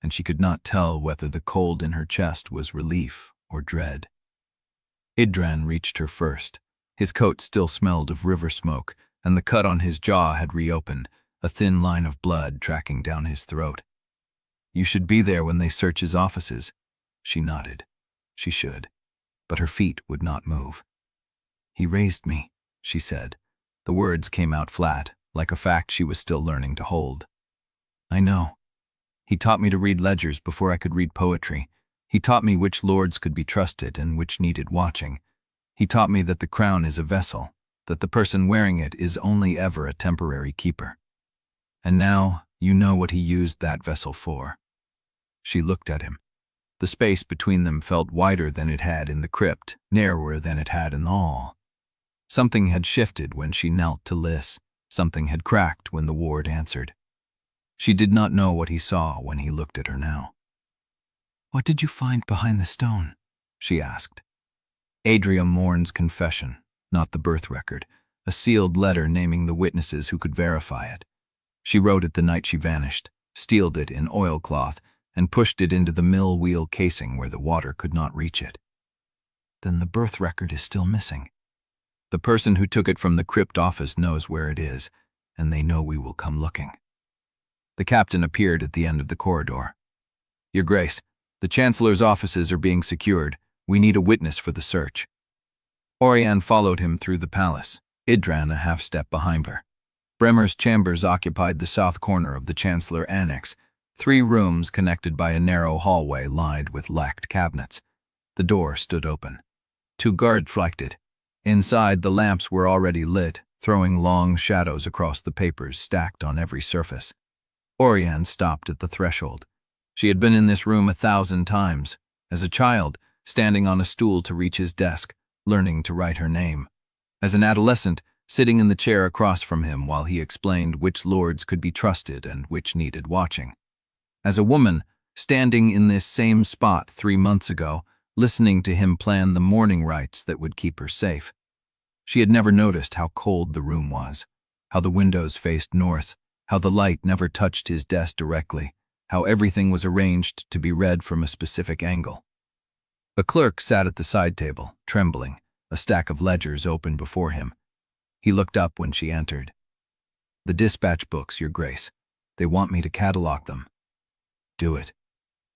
and she could not tell whether the cold in her chest was relief or dread. Edran reached her first. His coat still smelled of river smoke, and the cut on his jaw had reopened, a thin line of blood tracking down his throat. "You should be there when they search his offices." She nodded. She should. But her feet would not move. "He raised me," she said. The words came out flat, like a fact she was still learning to hold. "I know. He taught me to read ledgers before I could read poetry. He taught me which lords could be trusted and which needed watching. He taught me that the crown is a vessel, that the person wearing it is only ever a temporary keeper. And now you know what he used that vessel for." She looked at him. The space between them felt wider than it had in the crypt, narrower than it had in the hall. Something had shifted when she knelt to Liss. Something had cracked when the ward answered. She did not know what he saw when he looked at her now. "What did you find behind the stone?" she asked. Adria Morn's confession, not the birth record, a sealed letter naming the witnesses who could verify it. She wrote it the night she vanished, sealed it in oilcloth, and pushed it into the mill wheel casing where the water could not reach it. Then the birth record is still missing. The person who took it from the Crypt office knows where it is, and they know we will come looking. The captain appeared at the end of the corridor. Your Grace, the Chancellor's offices are being secured. We need a witness for the search. Auriane followed him through the palace, Edran a half-step behind her. Bremer's chambers occupied the south corner of the Chancellor Annex, 3 rooms connected by a narrow hallway lined with lacked cabinets. The door stood open. 2 guards flanked it. Inside, the lamps were already lit, throwing long shadows across the papers stacked on every surface. Auriane stopped at the threshold. She had been in this room 1,000 times, as a child, standing on a stool to reach his desk, learning to write her name. As an adolescent, sitting in the chair across from him while he explained which lords could be trusted and which needed watching. As a woman, standing in this same spot 3 months ago, listening to him plan the mourning rites that would keep her safe. She had never noticed how cold the room was, how the windows faced north, how the light never touched his desk directly, how everything was arranged to be read from a specific angle. A clerk sat at the side table, trembling, a stack of ledgers open before him. He looked up when she entered. The dispatch books, Your Grace. They want me to catalog them. Do it.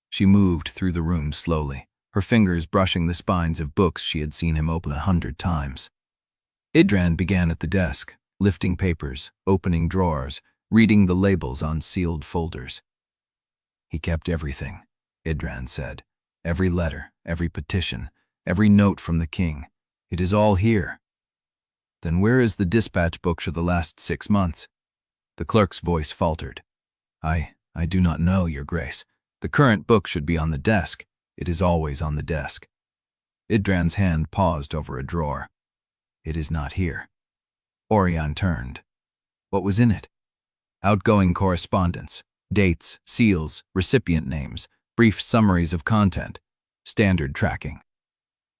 She moved through the room slowly, her fingers brushing the spines of books she had seen him open 100 times. Edran began at the desk, lifting papers, opening drawers, reading the labels on sealed folders. He kept everything, Edran said. Every letter, every petition, every note from the king. It is all here. Then where is the dispatch book for the last 6 months? The clerk's voice faltered. I do not know, Your Grace. The current book should be on the desk. It is always on the desk. Edran's hand paused over a drawer. It is not here. Auriane turned. What was in it? Outgoing correspondence, dates, seals, recipient names, brief summaries of content, standard tracking.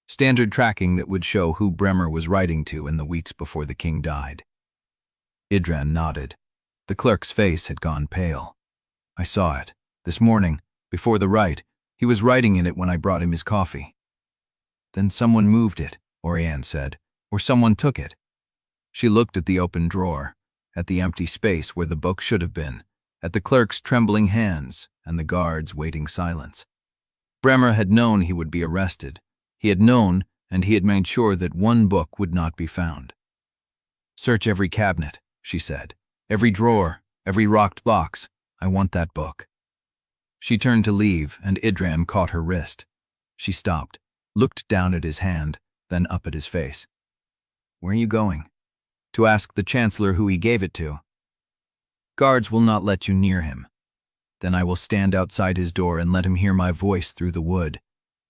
Standard tracking that would show who Bremer was writing to in the weeks before the king died. Edran nodded. The clerk's face had gone pale. I saw it. This morning, before the rite, he was writing in it when I brought him his coffee. Then someone moved it, Auriane said, or someone took it. She looked at the open drawer, at the empty space where the book should have been, at the clerk's trembling hands and the guards' waiting silence. Bremer had known he would be arrested. He had known, and he had made sure that one book would not be found. Search every cabinet, she said. Every drawer, every locked box. I want that book. She turned to leave, and Edran caught her wrist. She stopped, looked down at his hand, then up at his face. Where are you going? To ask the Chancellor who he gave it to. Guards will not let you near him. Then I will stand outside his door and let him hear my voice through the wood.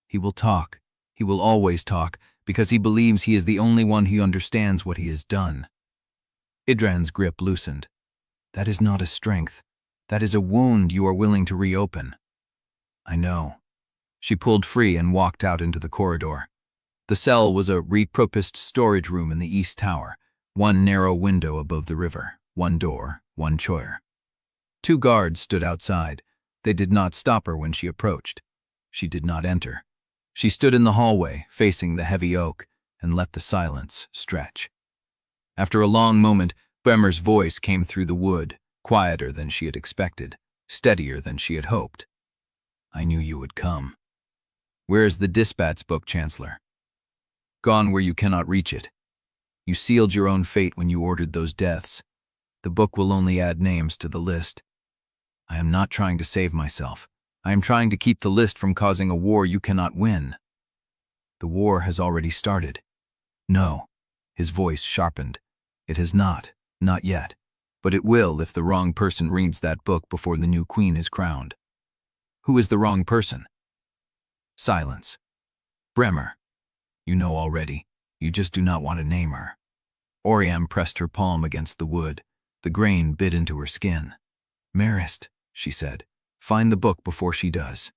He will talk. He will always talk, because he believes he is the only one who understands what he has done. Edran's grip loosened. That is not a strength. That is a wound you are willing to reopen. I know. She pulled free and walked out into the corridor. The cell was a repurposed storage room in the east tower, 1 narrow window above the river, 1 door, 1 chair. 2 guards stood outside. They did not stop her when she approached. She did not enter. She stood in the hallway, facing the heavy oak, and let the silence stretch. After a long moment, Bremer's voice came through the wood, quieter than she had expected, steadier than she had hoped. I knew you would come. Where is the dispatch book, Chancellor? Gone where you cannot reach it. You sealed your own fate when you ordered those deaths. The book will only add names to the list. I am not trying to save myself. I am trying to keep the list from causing a war you cannot win. The war has already started. No. His voice sharpened. It has not yet. But it will if the wrong person reads that book before the new queen is crowned. Who is the wrong person? Silence. Bremer. You know already. You just do not want to name her. Auriane pressed her palm against the wood. The grain bit into her skin. Marist, she said. Find the book before she does.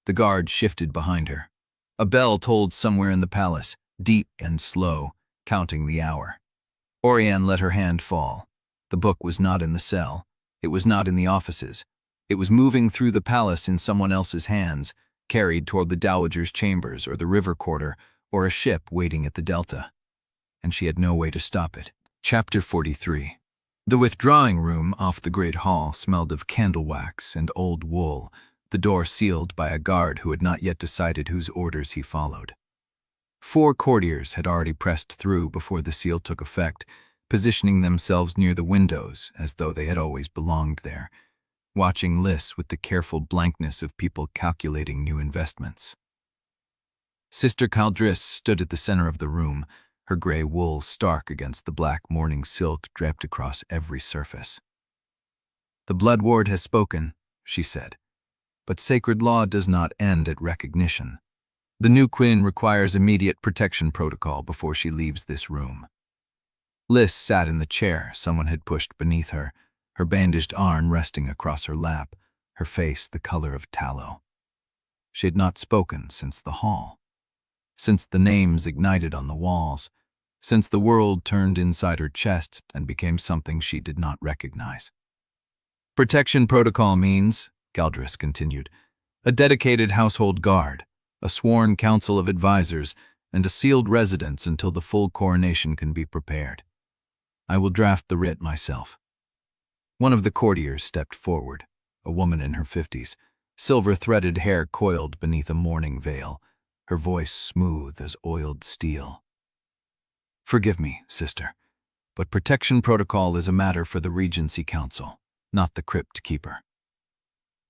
The guard shifted behind her. A bell tolled somewhere in the palace, deep and slow, counting the hour. Auriane let her hand fall. The book was not in the cell. It was not in the offices. It was moving through the palace in someone else's hands, carried toward the Dowager's chambers or the river quarter or a ship waiting at the delta. And she had no way to stop it. Chapter 43. The withdrawing room off the great hall smelled of candle wax and old wool, the door sealed by a guard who had not yet decided whose orders he followed. 4 courtiers had already pressed through before the seal took effect, positioning themselves near the windows as though they had always belonged there, watching Liss with the careful blankness of people calculating new investments. Sister Caldris stood at the center of the room, her gray wool stark against the black mourning silk draped across every surface. "The Blood Ward has spoken," she said, "but sacred law does not end at recognition. The new queen requires immediate protection protocol before she leaves this room." Liss sat in the chair someone had pushed beneath her, her bandaged arm resting across her lap, her face the color of tallow. She had not spoken since the hall, since the names ignited on the walls, since the world turned inside her chest and became something she did not recognize. "Protection protocol means," Caldris continued, "a dedicated household guard, a sworn council of advisors, and a sealed residence until the full coronation can be prepared. I will draft the writ myself." One of the courtiers stepped forward, a woman in her 50s, silver-threaded hair coiled beneath a mourning veil, her voice smooth as oiled steel. "Forgive me, sister, but protection protocol is a matter for the Regency Council, not the Crypt Keeper."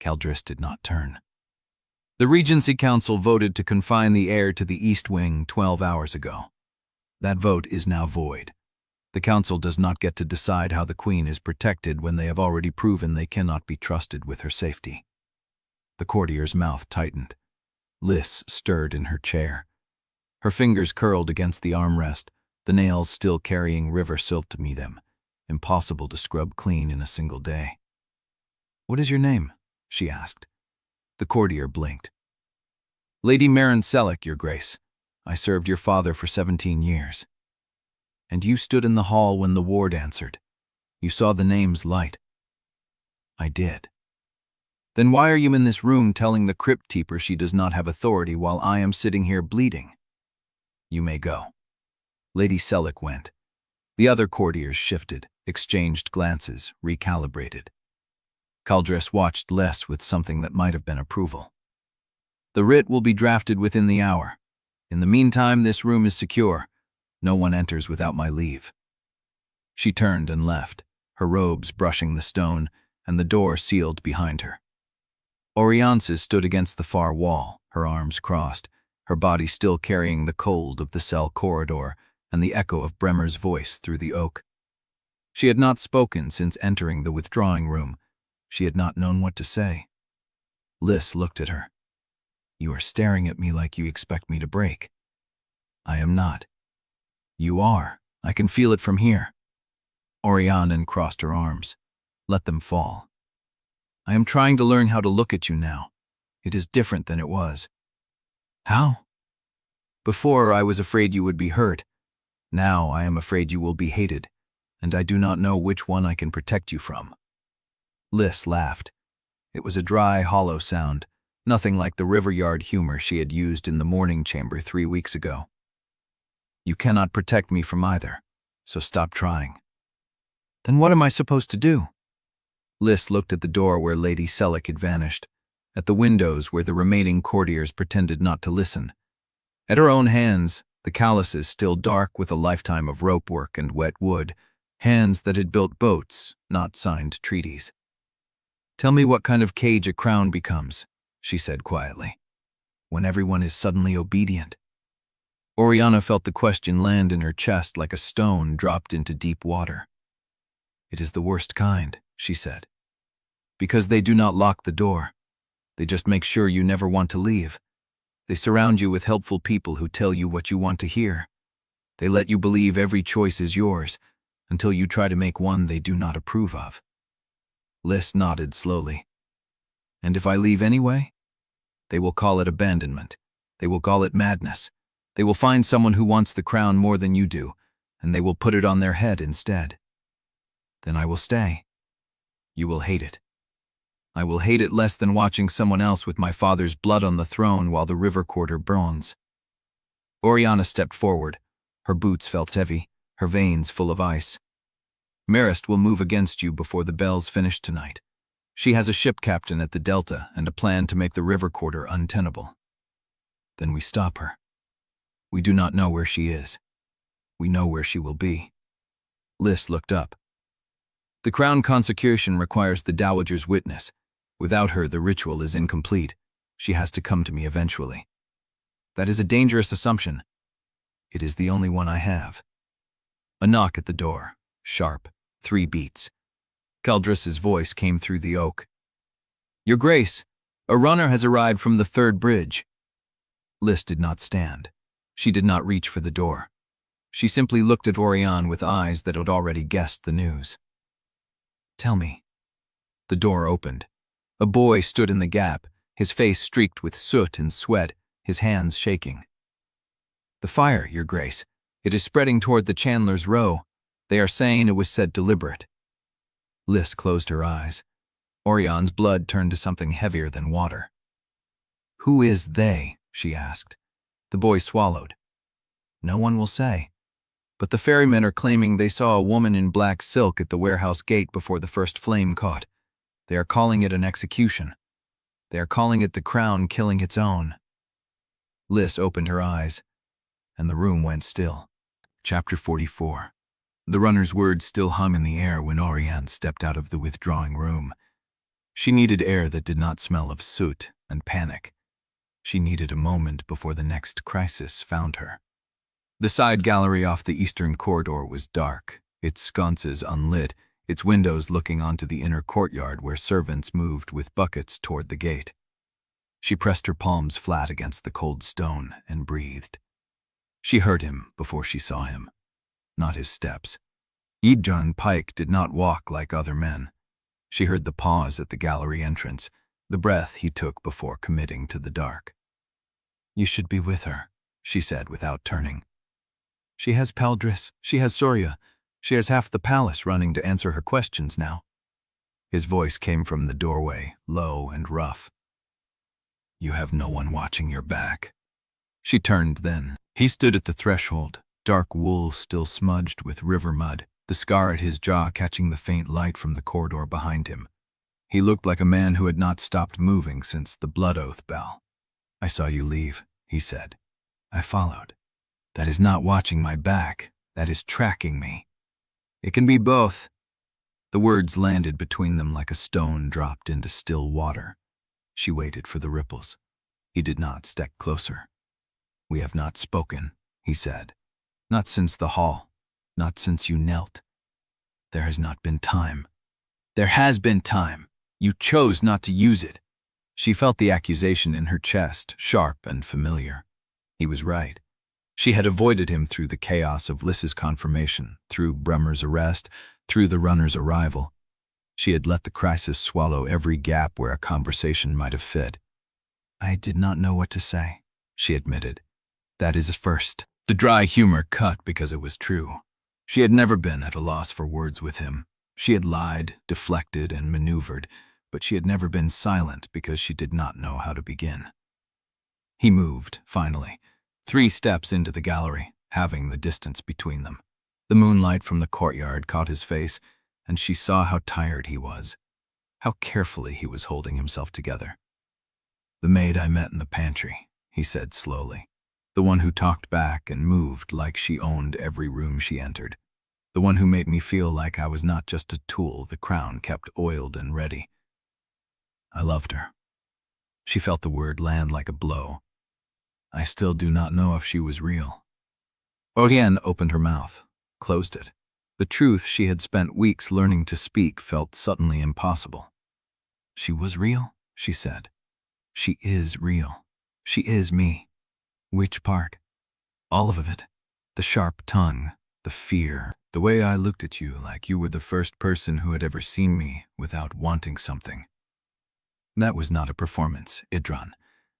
Caldris did not turn. "The Regency Council voted to confine the heir to the East Wing 12 hours ago. That vote is now void. The Council does not get to decide how the Queen is protected when they have already proven they cannot be trusted with her safety." The courtier's mouth tightened. Liss stirred in her chair. Her fingers curled against the armrest, the nails still carrying river silt to meet them, impossible to scrub clean in a single day. "What is your name?" she asked. The courtier blinked. "Lady Marin Sellick, your grace. I served your father for 17 years. And you stood in the hall when the ward answered. You saw the names light." "I did." "Then why are you in this room telling the Crypt Keeper she does not have authority while I am sitting here bleeding?" "You may go." Lady Sellick went. The other courtiers shifted, exchanged glances, recalibrated. Caldris watched Liss with something that might have been approval. "The writ will be drafted within the hour. In the meantime, this room is secure. No one enters without my leave." She turned and left, her robes brushing the stone, and the door sealed behind her. Auriane stood against the far wall, her arms crossed, her body still carrying the cold of the cell corridor and the echo of Bremer's voice through the oak. She had not spoken since entering the withdrawing room. She had not known what to say. Liss looked at her. "You are staring at me like you expect me to break." "I am not." "You are. I can feel it from here." Auriane crossed her arms. "Let them fall. I am trying to learn how to look at you now. It is different than it was." "How?" "Before, I was afraid you would be hurt. Now I am afraid you will be hated, and I do not know which one I can protect you from." Liss laughed. It was a dry, hollow sound, nothing like the river yard humor she had used in the mourning chamber 3 weeks ago. "You cannot protect me from either, so stop trying." "Then what am I supposed to do?" Liss looked at the door where Lady Sellick had vanished, at the windows where the remaining courtiers pretended not to listen, at her own hands, the calluses still dark with a lifetime of rope work and wet wood, hands that had built boats, not signed treaties. "Tell me what kind of cage a crown becomes," she said quietly, "when everyone is suddenly obedient." Auriane felt the question land in her chest like a stone dropped into deep water. "It is the worst kind," she said, "because they do not lock the door. They just make sure you never want to leave. They surround you with helpful people who tell you what you want to hear. They let you believe every choice is yours, until you try to make one they do not approve of." Liss nodded slowly. "And if I leave anyway? They will call it abandonment. They will call it madness. They will find someone who wants the crown more than you do, and they will put it on their head instead. Then I will stay. You will hate it. I will hate it less than watching someone else with my father's blood on the throne while the river quarter burns." Auriane stepped forward. Her boots felt heavy, her veins full of ice. "Marist will move against you before the bells finish tonight. She has a ship captain at the Delta and a plan to make the river quarter untenable. Then we stop her. We do not know where she is. We know where she will be." Liss looked up. "The crown consecration requires the Dowager's witness. Without her, the ritual is incomplete. She has to come to me eventually. That is a dangerous assumption. It is the only one I have." A knock at the door. Sharp. 3 beats. Caldress's voice came through the oak. "Your Grace, a runner has arrived from the 3rd bridge." Liss did not stand. She did not reach for the door. She simply looked at Auriane with eyes that had already guessed the news. "Tell me." The door opened. A boy stood in the gap, his face streaked with soot and sweat, his hands shaking. "The fire, Your Grace. It is spreading toward the Chandler's Row. They are saying it was set deliberate." Liss closed her eyes. Auriane's blood turned to something heavier than water. "Who is they?" she asked. The boy swallowed. "No one will say. But the ferrymen are claiming they saw a woman in black silk at the warehouse gate before the first flame caught. They are calling it an execution. They are calling it the crown killing its own." Liss opened her eyes, and the room went still. Chapter 44. The runner's words still hung in the air when Auriane stepped out of the withdrawing room. She needed air that did not smell of soot and panic. She needed a moment before the next crisis found her. The side gallery off the eastern corridor was dark, its sconces unlit, its windows looking onto the inner courtyard where servants moved with buckets toward the gate. She pressed her palms flat against the cold stone and breathed. She heard him before she saw him, not his steps. Edran Pike did not walk like other men. She heard the pause at the gallery entrance, the breath he took before committing to the dark. "You should be with her," she said without turning. "She has Paldris, she has Soria, she has half the palace running to answer her questions now." His voice came from the doorway, low and rough. "You have no one watching your back." She turned then. He stood at the threshold, dark wool still smudged with river mud, the scar at his jaw catching the faint light from the corridor behind him. He looked like a man who had not stopped moving since the blood oath bell. "I saw you leave," he said. "I followed. That is not watching my back, that is tracking me." "It can be both." The words landed between them like a stone dropped into still water. She waited for the ripples. He did not step closer. "We have not spoken," he said. "Not since the hall. Not since you knelt. There has not been time." "There has been time. You chose not to use it." She felt the accusation in her chest, sharp and familiar. He was right. She had avoided him through the chaos of Liss's confirmation, through Brummer's arrest, through the runner's arrival. She had let the crisis swallow every gap where a conversation might have fit. "I did not know what to say," she admitted. "That is a first." The dry humor cut because it was true. She had never been at a loss for words with him. She had lied, deflected, and maneuvered, but she had never been silent because she did not know how to begin. He moved, finally, 3 steps into the gallery, halving the distance between them. The moonlight from the courtyard caught his face, and she saw how tired he was, how carefully he was holding himself together. "The maid I met in the pantry," he said slowly. "The one who talked back and moved like she owned every room she entered. The one who made me feel like I was not just a tool the crown kept oiled and ready. I loved her." She felt the word land like a blow. "I still do not know if she was real." Auriane opened her mouth, closed it. The truth she had spent weeks learning to speak felt suddenly impossible. "She was real," she said. "She is real. She is me." "Which part?" "All of it. The sharp tongue, the fear, the way I looked at you like you were the first person who had ever seen me without wanting something. That was not a performance, Edran.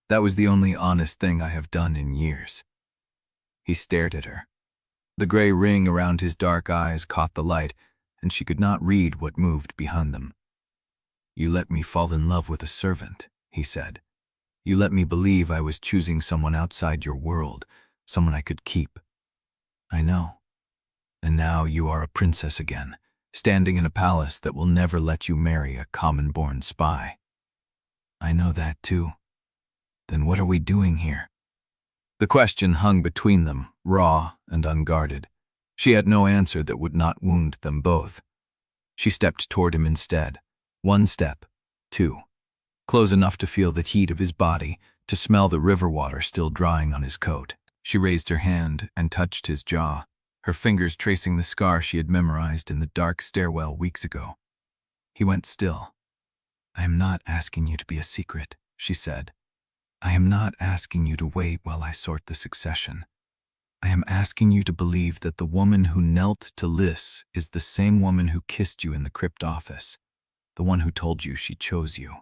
That was the only honest thing I have done in years." He stared at her. The gray ring around his dark eyes caught the light, and she could not read what moved behind them. "You let me fall in love with a servant," he said. "You let me believe I was choosing someone outside your world, someone I could keep. I know. And now you are a princess again, standing in a palace that will never let you marry a common-born spy." "I know that too. Then what are we doing here?" The question hung between them, raw and unguarded. She had no answer that would not wound them both. She stepped toward him instead. One step, two. Close enough to feel the heat of his body, to smell the river water still drying on his coat. She raised her hand and touched his jaw, her fingers tracing the scar she had memorized in the dark stairwell weeks ago. He went still. "I am not asking you to be a secret," she said. "I am not asking you to wait while I sort the succession. I am asking you to believe that the woman who knelt to Liss is the same woman who kissed you in the Crypt office, the one who told you she chose you.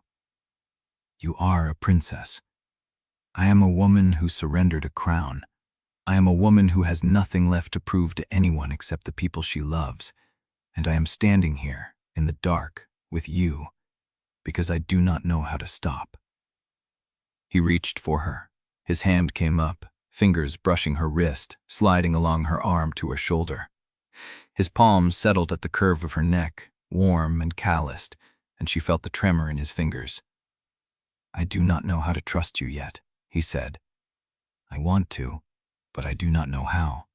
You are a princess. I am a woman who surrendered a crown. I am a woman who has nothing left to prove to anyone except the people she loves, and I am standing here, in the dark, with you, because I do not know how to stop." He reached for her. His hand came up, fingers brushing her wrist, sliding along her arm to her shoulder. His palms settled at the curve of her neck, warm and calloused, and she felt the tremor in his fingers. "I do not know how to trust you yet," he said. "I want to, but I do not know how."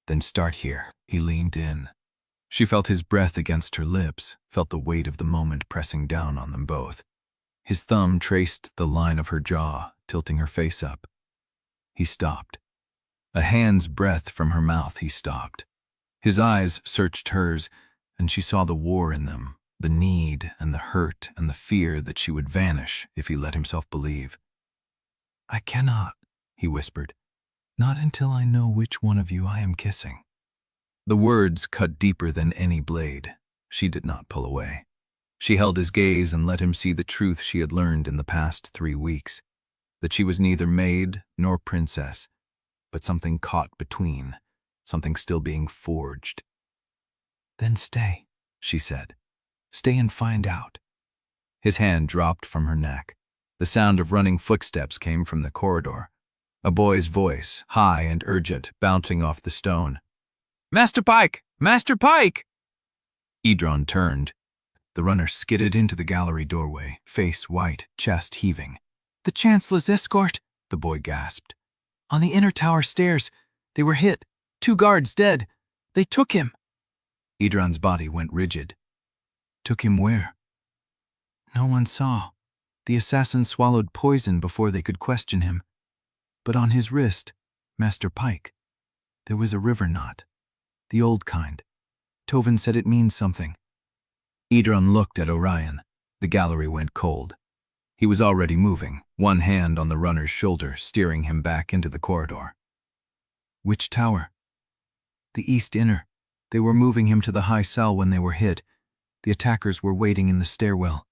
"Then start here." He leaned in. She felt his breath against her lips, felt the weight of the moment pressing down on them both. His thumb traced the line of her jaw, tilting her face up. He stopped. A hand's breadth from her mouth, he stopped. His eyes searched hers, and she saw the war in them, the need and the hurt and the fear that she would vanish if he let himself believe. "I cannot," he whispered. "Not until I know which one of you I am kissing." The words cut deeper than any blade. She did not pull away. She held his gaze and let him see the truth she had learned in the past 3 weeks, that she was neither maid nor princess, but something caught between, something still being forged. "Then stay," she said. "Stay and find out." His hand dropped from her neck. The sound of running footsteps came from the corridor. A boy's voice, high and urgent, bouncing off the stone. "Master Pike! Master Pike!" Edran turned. The runner skidded into the gallery doorway, face white, chest heaving. "The Chancellor's escort," the boy gasped. "On the inner tower stairs. They were hit. 2 guards dead. They took him." Edran's body went rigid. "Took him where?" "No one saw. The assassin swallowed poison before they could question him. But on his wrist, Master Pike, there was a river knot. The old kind. Tovin said it means something." Edran looked at Auriane. The gallery went cold. He was already moving, one hand on the runner's shoulder, steering him back into the corridor. "Which tower?" "The east inner. They were moving him to the high cell when they were hit. The attackers were waiting in the stairwell."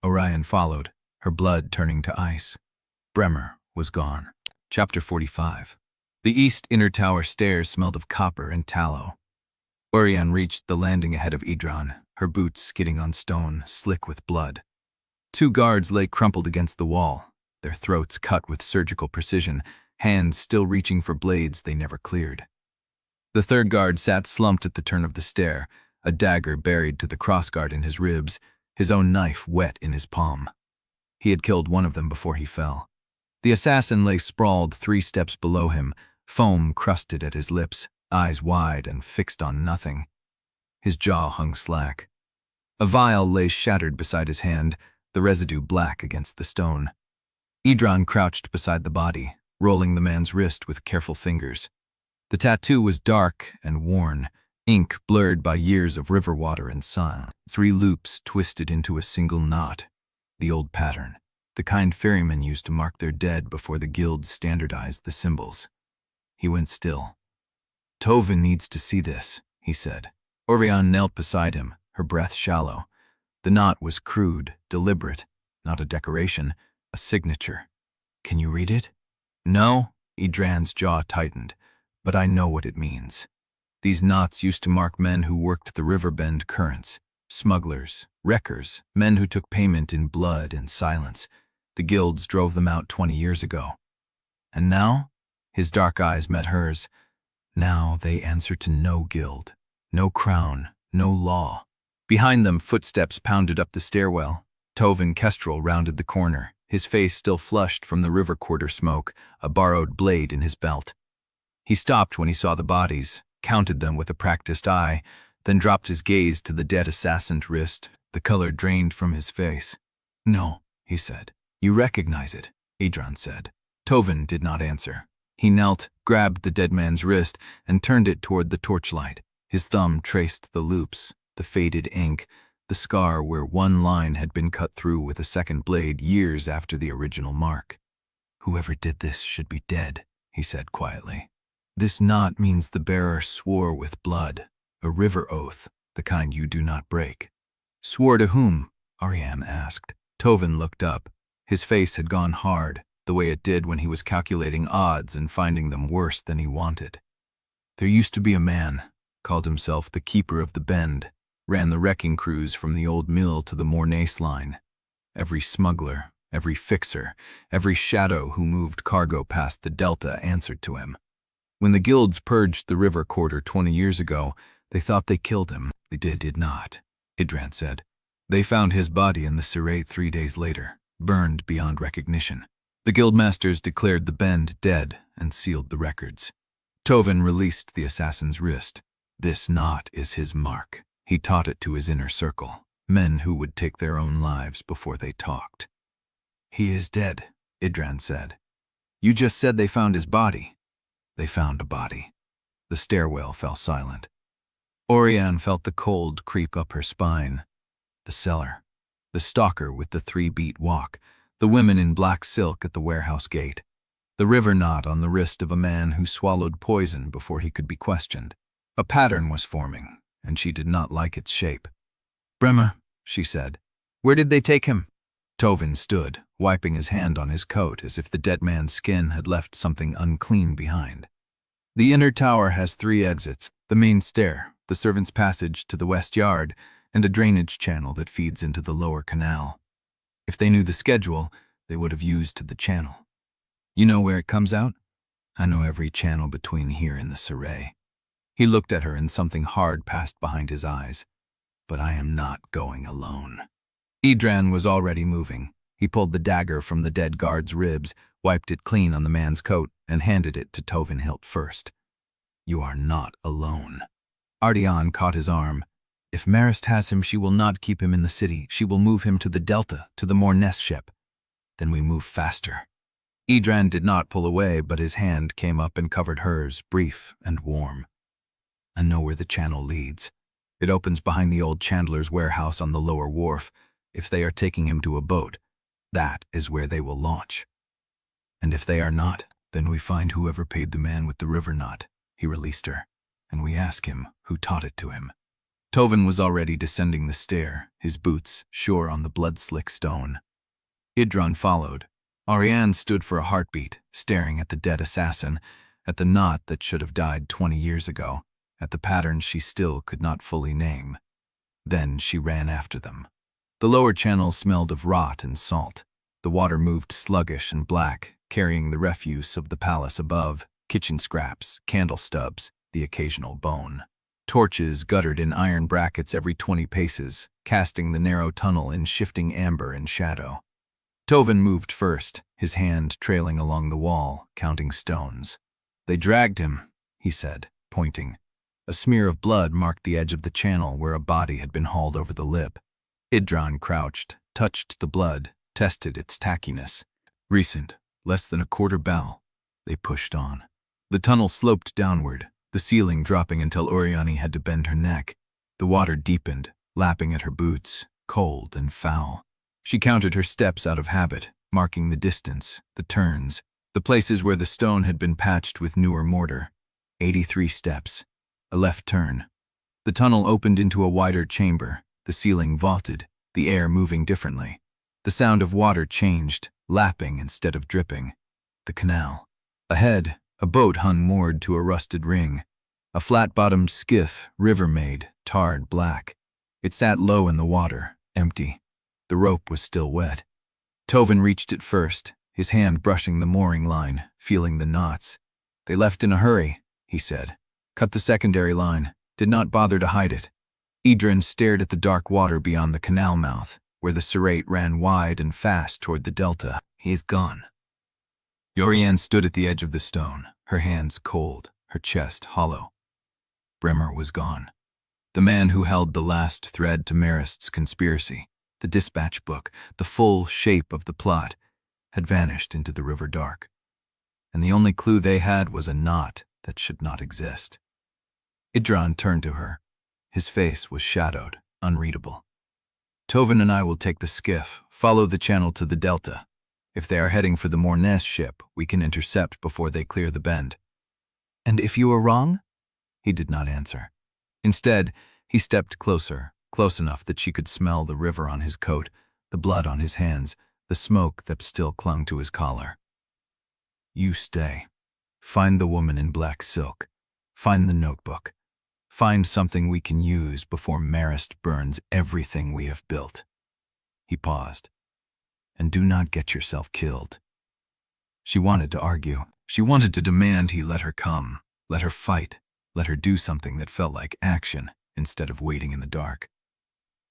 Auriane followed, her blood turning to ice. Bremer was gone. Chapter 45. The east inner tower stairs smelled of copper and tallow. Auriane reached the landing ahead of Edran, her boots skidding on stone, slick with blood. 2 guards lay crumpled against the wall, their throats cut with surgical precision, hands still reaching for blades they never cleared. The 3rd guard sat slumped at the turn of the stair, a dagger buried to the crossguard in his ribs, his own knife wet in his palm. He had killed one of them before he fell. The assassin lay sprawled 3 steps below him, foam crusted at his lips, eyes wide and fixed on nothing. His jaw hung slack. A vial lay shattered beside his hand, the residue black against the stone. Edran crouched beside the body, rolling the man's wrist with careful fingers. The tattoo was dark and worn, ink blurred by years of river water and sun. 3 loops twisted into a single knot. The old pattern, the kind ferrymen used to mark their dead before the guilds standardized the symbols. He went still. "Tovin needs to see this," he said. Auriane knelt beside him, her breath shallow. The knot was crude, deliberate, not a decoration, a signature. "Can you read it?" "No." Edran's jaw tightened. but I know what it means. These knots used to mark men who worked the riverbend currents, smugglers, wreckers, men who took payment in blood and silence. The guilds drove them out 20 years ago. And now? His dark eyes met hers. Now they answer to no guild, no crown, no law. Behind them, footsteps pounded up the stairwell. Tovin Kestrel rounded the corner, his face still flushed from the river quarter smoke, a borrowed blade in his belt. He stopped when he saw the bodies, counted them with a practiced eye, then dropped his gaze to the dead assassin's wrist. The color drained from his face. "No," he said. "You recognize it," Edran said. Tovin did not answer. He knelt, grabbed the dead man's wrist, and turned it toward the torchlight. His thumb traced the loops, the faded ink, the scar where one line had been cut through with a second blade years after the original mark. "Whoever did this should be dead," he said quietly. "This knot means the bearer swore with blood, a river oath, the kind you do not break." "Swore to whom?" Auriane asked. Tovin looked up. His face had gone hard, the way it did when he was calculating odds and finding them worse than he wanted. "There used to be a man, called himself the Keeper of the Bend, ran the wrecking crews from the old mill to the Mourning line. Every smuggler, every fixer, every shadow who moved cargo past the delta answered to him. When the guilds purged the river quarter 20 years ago, they thought they killed him. They did not," Edran said. "They found his body in the Surrey 3 days later, burned beyond recognition. The guildmasters declared the Bend dead and sealed the records." Tovin released the assassin's wrist. "This knot is his mark." He taught it to his inner circle, men who would take their own lives before they talked. "He is dead," Edran said. "You just said they found his body." "They found a body." The stairwell fell silent. Auriane felt the cold creep up her spine. The cellar, the stalker with the 3-beat walk, the women in black silk at the warehouse gate, the river knot on the wrist of a man who swallowed poison before he could be questioned. A pattern was forming, and she did not like its shape. "Bremer," she said. "Where did they take him?" Tovin stood, wiping his hand on his coat as if the dead man's skin had left something unclean behind. "The inner tower has 3 exits, the main stair, the servants' passage to the west yard, and a drainage channel that feeds into the lower canal. If they knew the schedule, they would have used the channel. You know where it comes out? I know every channel between here and the Surrey." He looked at her and something hard passed behind his eyes. "But I am not going alone." Edran was already moving. He pulled the dagger from the dead guard's ribs, wiped it clean on the man's coat, and handed it to Tovin hilt first. "You are not alone." Auriane caught his arm. "If Marist has him, she will not keep him in the city. She will move him to the Delta, to the Mourning ship. Then we move faster." Edran did not pull away, but his hand came up and covered hers, brief and warm. "I know where the channel leads. It opens behind the old chandler's warehouse on the lower wharf. If they are taking him to a boat, that is where they will launch. And if they are not, then we find whoever paid the man with the river knot." He released her, "and we ask him who taught it to him." Tovin was already descending the stair, his boots sure on the blood-slick stone. Edran followed. Auriane stood for a heartbeat, staring at the dead assassin, at the knot that should have died 20 years ago, at the pattern she still could not fully name. Then she ran after them. The lower channel smelled of rot and salt. The water moved sluggish and black, carrying the refuse of the palace above, kitchen scraps, candle stubs, the occasional bone. Torches guttered in iron brackets every 20 paces, casting the narrow tunnel in shifting amber and shadow. Tovin moved first, his hand trailing along the wall, counting stones. "They dragged him," he said, pointing. A smear of blood marked the edge of the channel where a body had been hauled over the lip. Edran crouched, touched the blood, tested its tackiness. "Recent, less than a quarter bell." They pushed on. The tunnel sloped downward, the ceiling dropping until Auriane had to bend her neck. The water deepened, lapping at her boots, cold and foul. She counted her steps out of habit, marking the distance, the turns, the places where the stone had been patched with newer mortar. 83 steps. A left turn. The tunnel opened into a wider chamber, the ceiling vaulted, the air moving differently. The sound of water changed, lapping instead of dripping. The canal. Ahead, A boat hung moored to a rusted ring. A flat-bottomed skiff, river maid, tarred black. It sat low in the water, empty. The rope was still wet. Tovin reached it first, his hand brushing the mooring line, feeling the knots. "They left in a hurry," he said. "Cut the secondary line. Did not bother to hide it." Edran stared at the dark water beyond the canal mouth, where the Surrate ran wide and fast toward the delta. "He's gone." Auriane stood at the edge of the stone, her hands cold, her chest hollow. Bremer was gone. The man who held the last thread to Marist's conspiracy, the dispatch book, the full shape of the plot, had vanished into the river dark. And the only clue they had was a knot that should not exist. Edran turned to her. His face was shadowed, unreadable. "Tovin and I will take the skiff, follow the channel to the delta. If they are heading for the Mourning ship, we can intercept before they clear the bend." "And if you are wrong?" He did not answer. Instead, he stepped closer, close enough that she could smell the river on his coat, the blood on his hands, the smoke that still clung to his collar. "You stay. Find the woman in black silk. Find the notebook. Find something we can use before Marist burns everything we have built." He paused. "And do not get yourself killed." She wanted to argue. She wanted to demand he let her come, let her fight, let her do something that felt like action instead of waiting in the dark.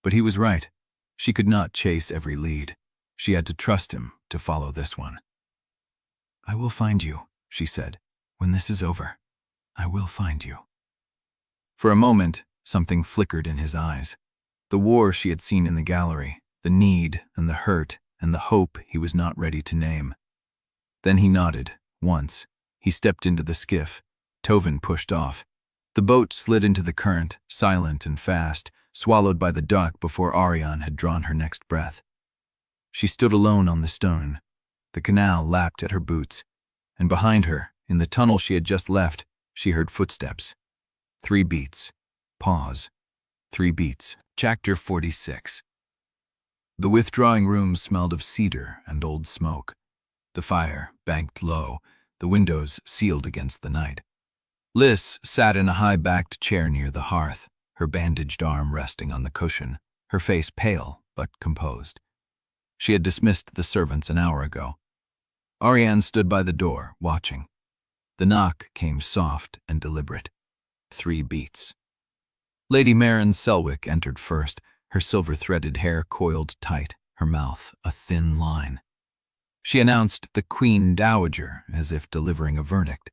But he was right. She could not chase every lead. She had to trust him to follow this one. "I will find you," she said. "When this is over, I will find you." For a moment, something flickered in his eyes. The war she had seen in the gallery, the need and the hurt and the hope he was not ready to name. Then he nodded, once. He stepped into the skiff. Tovin pushed off. The boat slid into the current, silent and fast, swallowed by the dark before Auriane had drawn her next breath. She stood alone on the stone. The canal lapped at her boots, and behind her, in the tunnel she had just left, she heard footsteps. 3 beats. Pause. 3 beats. Chapter 46. The withdrawing room smelled of cedar and old smoke. The fire banked low, the windows sealed against the night. Liss sat in a high-backed chair near the hearth, her bandaged arm resting on the cushion, her face pale but composed. She had dismissed the servants an hour ago. Auriane stood by the door, watching. The knock came soft and deliberate. 3 beats. Lady Auriane Sellwyn entered first, her silver-threaded hair coiled tight, her mouth a thin line. She announced the Queen Dowager as if delivering a verdict.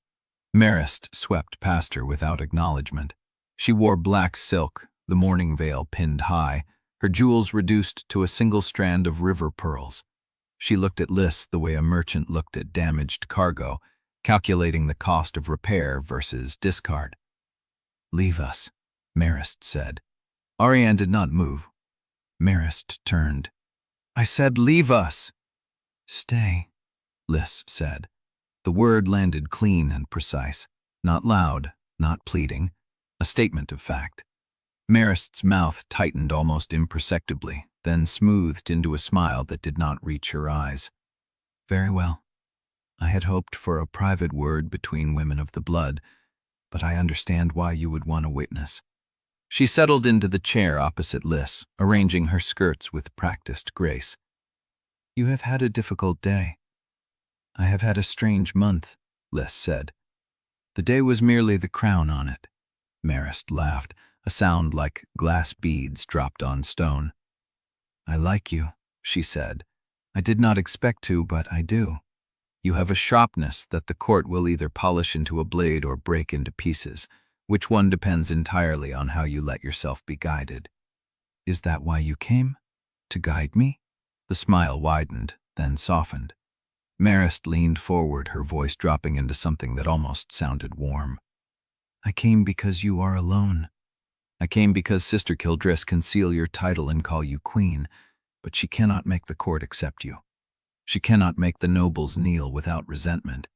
Marist swept past her without acknowledgement. She wore black silk, the mourning veil pinned high, her jewels reduced to a single strand of river pearls. She looked at Liss the way a merchant looked at damaged cargo, calculating the cost of repair versus discard. "Leave us," Marist said. Auriane did not move. Marist turned. "I said leave us." "Stay," Liss said. The word landed clean and precise, not loud, not pleading, a statement of fact. Marist's mouth tightened almost imperceptibly, then smoothed into a smile that did not reach her eyes. "Very well. I had hoped for a private word between women of the blood, but I understand why you would want a witness." She settled into the chair opposite Liss, arranging her skirts with practiced grace. "You have had a difficult day." "I have had a strange month," Liss said. "The day was merely the crown on it." Marist laughed, a sound like glass beads dropped on stone. "I like you," she said. "I did not expect to, but I do. You have a sharpness that the court will either polish into a blade or break into pieces, which one depends entirely on how you let yourself be guided." "Is that why you came? To guide me?" The smile widened, then softened. Marist leaned forward, her voice dropping into something that almost sounded warm. "I came because you are alone. I came because Sister Kildris can seal your title and call you queen, but she cannot make the court accept you. She cannot make the nobles kneel without resentment.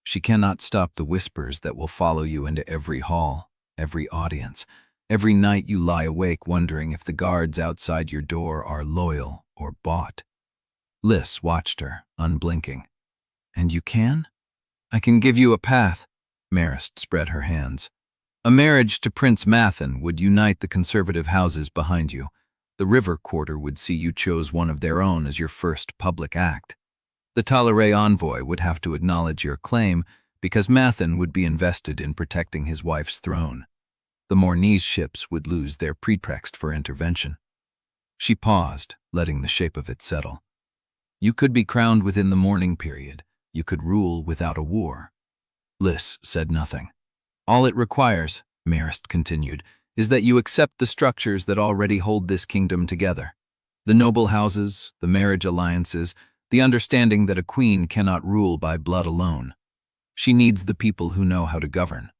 She cannot stop the whispers that will follow you into every hall, every audience, every night you lie awake wondering if the guards outside your door are loyal or bought." Liss watched her, unblinking. "And you can?" I can give you a path. Marist spread her hands. A marriage to Prince Mathan would unite the conservative houses behind you. The river quarter would see you chose one of their own as your first public act. The Talare envoy would have to acknowledge your claim because Mathan would be invested in protecting his wife's throne. The Mourning's ships would lose their pretext for intervention. She paused, letting the shape of it settle. You could be crowned within the mourning period. You could rule without a war. Liss said nothing. All it requires, Marist continued, is that you accept the structures that already hold this kingdom together. The noble houses, the marriage alliances, the understanding that a queen cannot rule by blood alone. She needs the people who know how to govern.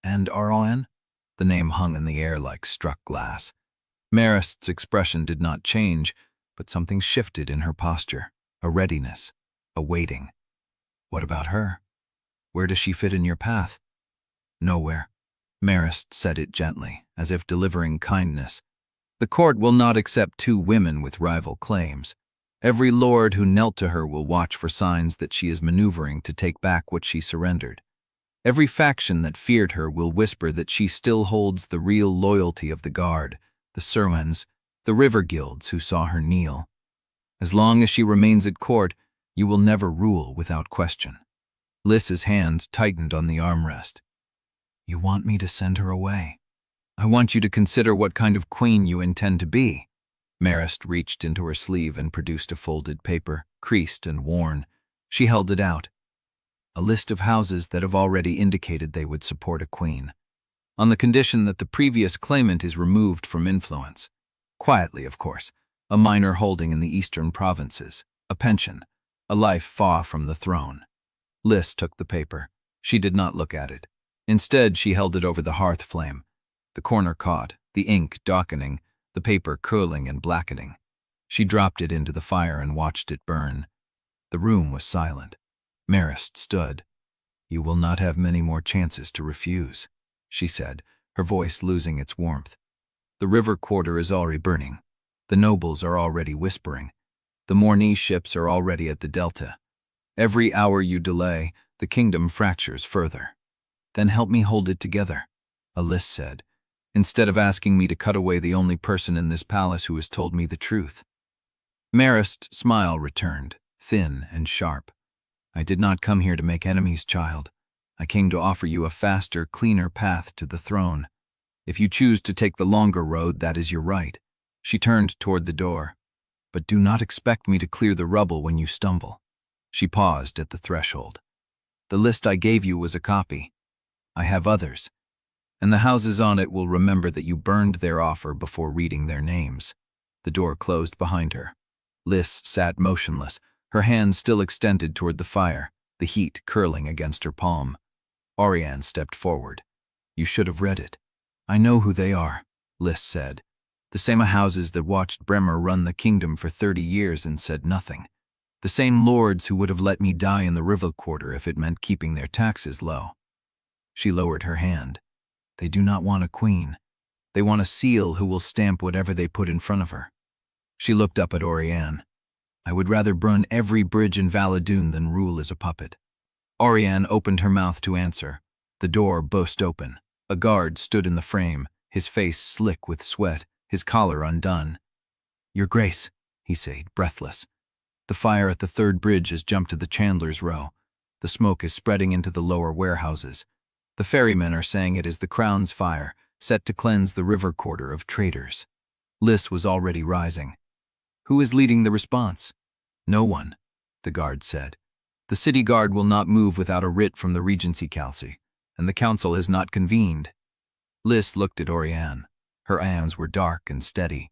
And Auriane? The name hung in the air like struck glass. Marist's expression did not change, but something shifted in her posture, a readiness, a waiting. What about her? Where does she fit in your path? Nowhere. Marist said it gently, as if delivering kindness. The court will not accept two women with rival claims. Every lord who knelt to her will watch for signs that she is maneuvering to take back what she surrendered. Every faction that feared her will whisper that she still holds the real loyalty of the Guard, the Serwens, the river guilds who saw her kneel. As long as she remains at court, you will never rule without question. Liss's hands tightened on the armrest. You want me to send her away? I want you to consider what kind of queen you intend to be. Marist reached into her sleeve and produced a folded paper, creased and worn. She held it out. A list of houses that have already indicated they would support a queen, on the condition that the previous claimant is removed from influence. Quietly, of course, a minor holding in the eastern provinces, a pension, a life far from the throne. Liss took the paper. She did not look at it. Instead, she held it over the hearth flame. The corner caught, the ink darkening, the paper curling and blackening. She dropped it into the fire and watched it burn. The room was silent. Marist stood. You will not have many more chances to refuse, she said, her voice losing its warmth. The river quarter is already burning. The nobles are already whispering. The Mourning ships are already at the delta. Every hour you delay, the kingdom fractures further. Then help me hold it together, Liss said, instead of asking me to cut away the only person in this palace who has told me the truth. Marist's smile returned, thin and sharp. I did not come here to make enemies, child. I came to offer you a faster, cleaner path to the throne. If you choose to take the longer road, that is your right. She turned toward the door. But do not expect me to clear the rubble when you stumble. She paused at the threshold. The list I gave you was a copy. I have others, and the houses on it will remember that you burned their offer before reading their names. The door closed behind her. Liss sat motionless, her hands still extended toward the fire, the heat curling against her palm. Auriane stepped forward. You should have read it. I know who they are, Liss said. The same houses that watched Bremer run the kingdom for 30 years and said nothing. The same lords who would have let me die in the river quarter if it meant keeping their taxes low. She lowered her hand. They do not want a queen. They want a seal who will stamp whatever they put in front of her. She looked up at Auriane. I would rather burn every bridge in Valadoon than rule as a puppet. Auriane opened her mouth to answer. The door burst open. A guard stood in the frame, his face slick with sweat, his collar undone. Your Grace, he said, breathless. The fire at the third bridge has jumped to the Chandler's Row. The smoke is spreading into the lower warehouses. The ferrymen are saying it is the Crown's fire, set to cleanse the river quarter of traitors. Liss was already rising. Who is leading the response? No one, the guard said. The city guard will not move without a writ from the Regency Council, and the council has not convened. Liss looked at Auriane. Her eyes were dark and steady.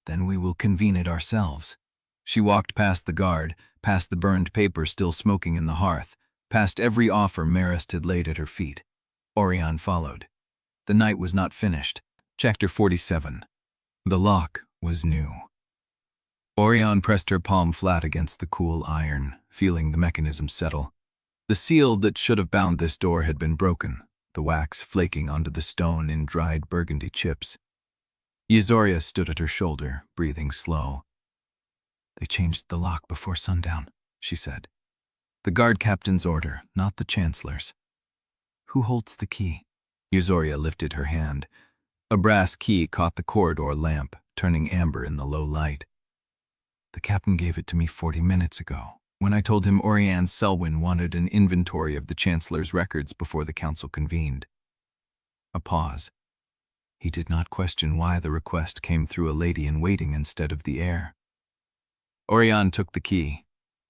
Then we will convene it ourselves. She walked past the guard, past the burned paper still smoking in the hearth, past every offer Marist had laid at her feet. Auriane followed. The night was not finished. Chapter 47. The lock was new. Auriane pressed her palm flat against the cool iron, feeling the mechanism settle. The seal that should have bound this door had been broken, the wax flaking onto the stone in dried burgundy chips. Yzoria stood at her shoulder, breathing slow. They changed the lock before sundown, she said. The guard captain's order, not the Chancellor's. Who holds the key? Eusoria lifted her hand. A brass key caught the corridor lamp, turning amber in the low light. The captain gave it to me 40 minutes ago, when I told him Auriane Sellwyn wanted an inventory of the Chancellor's records before the council convened. A pause. He did not question why the request came through a lady-in-waiting instead of the heir. Auriane took the key.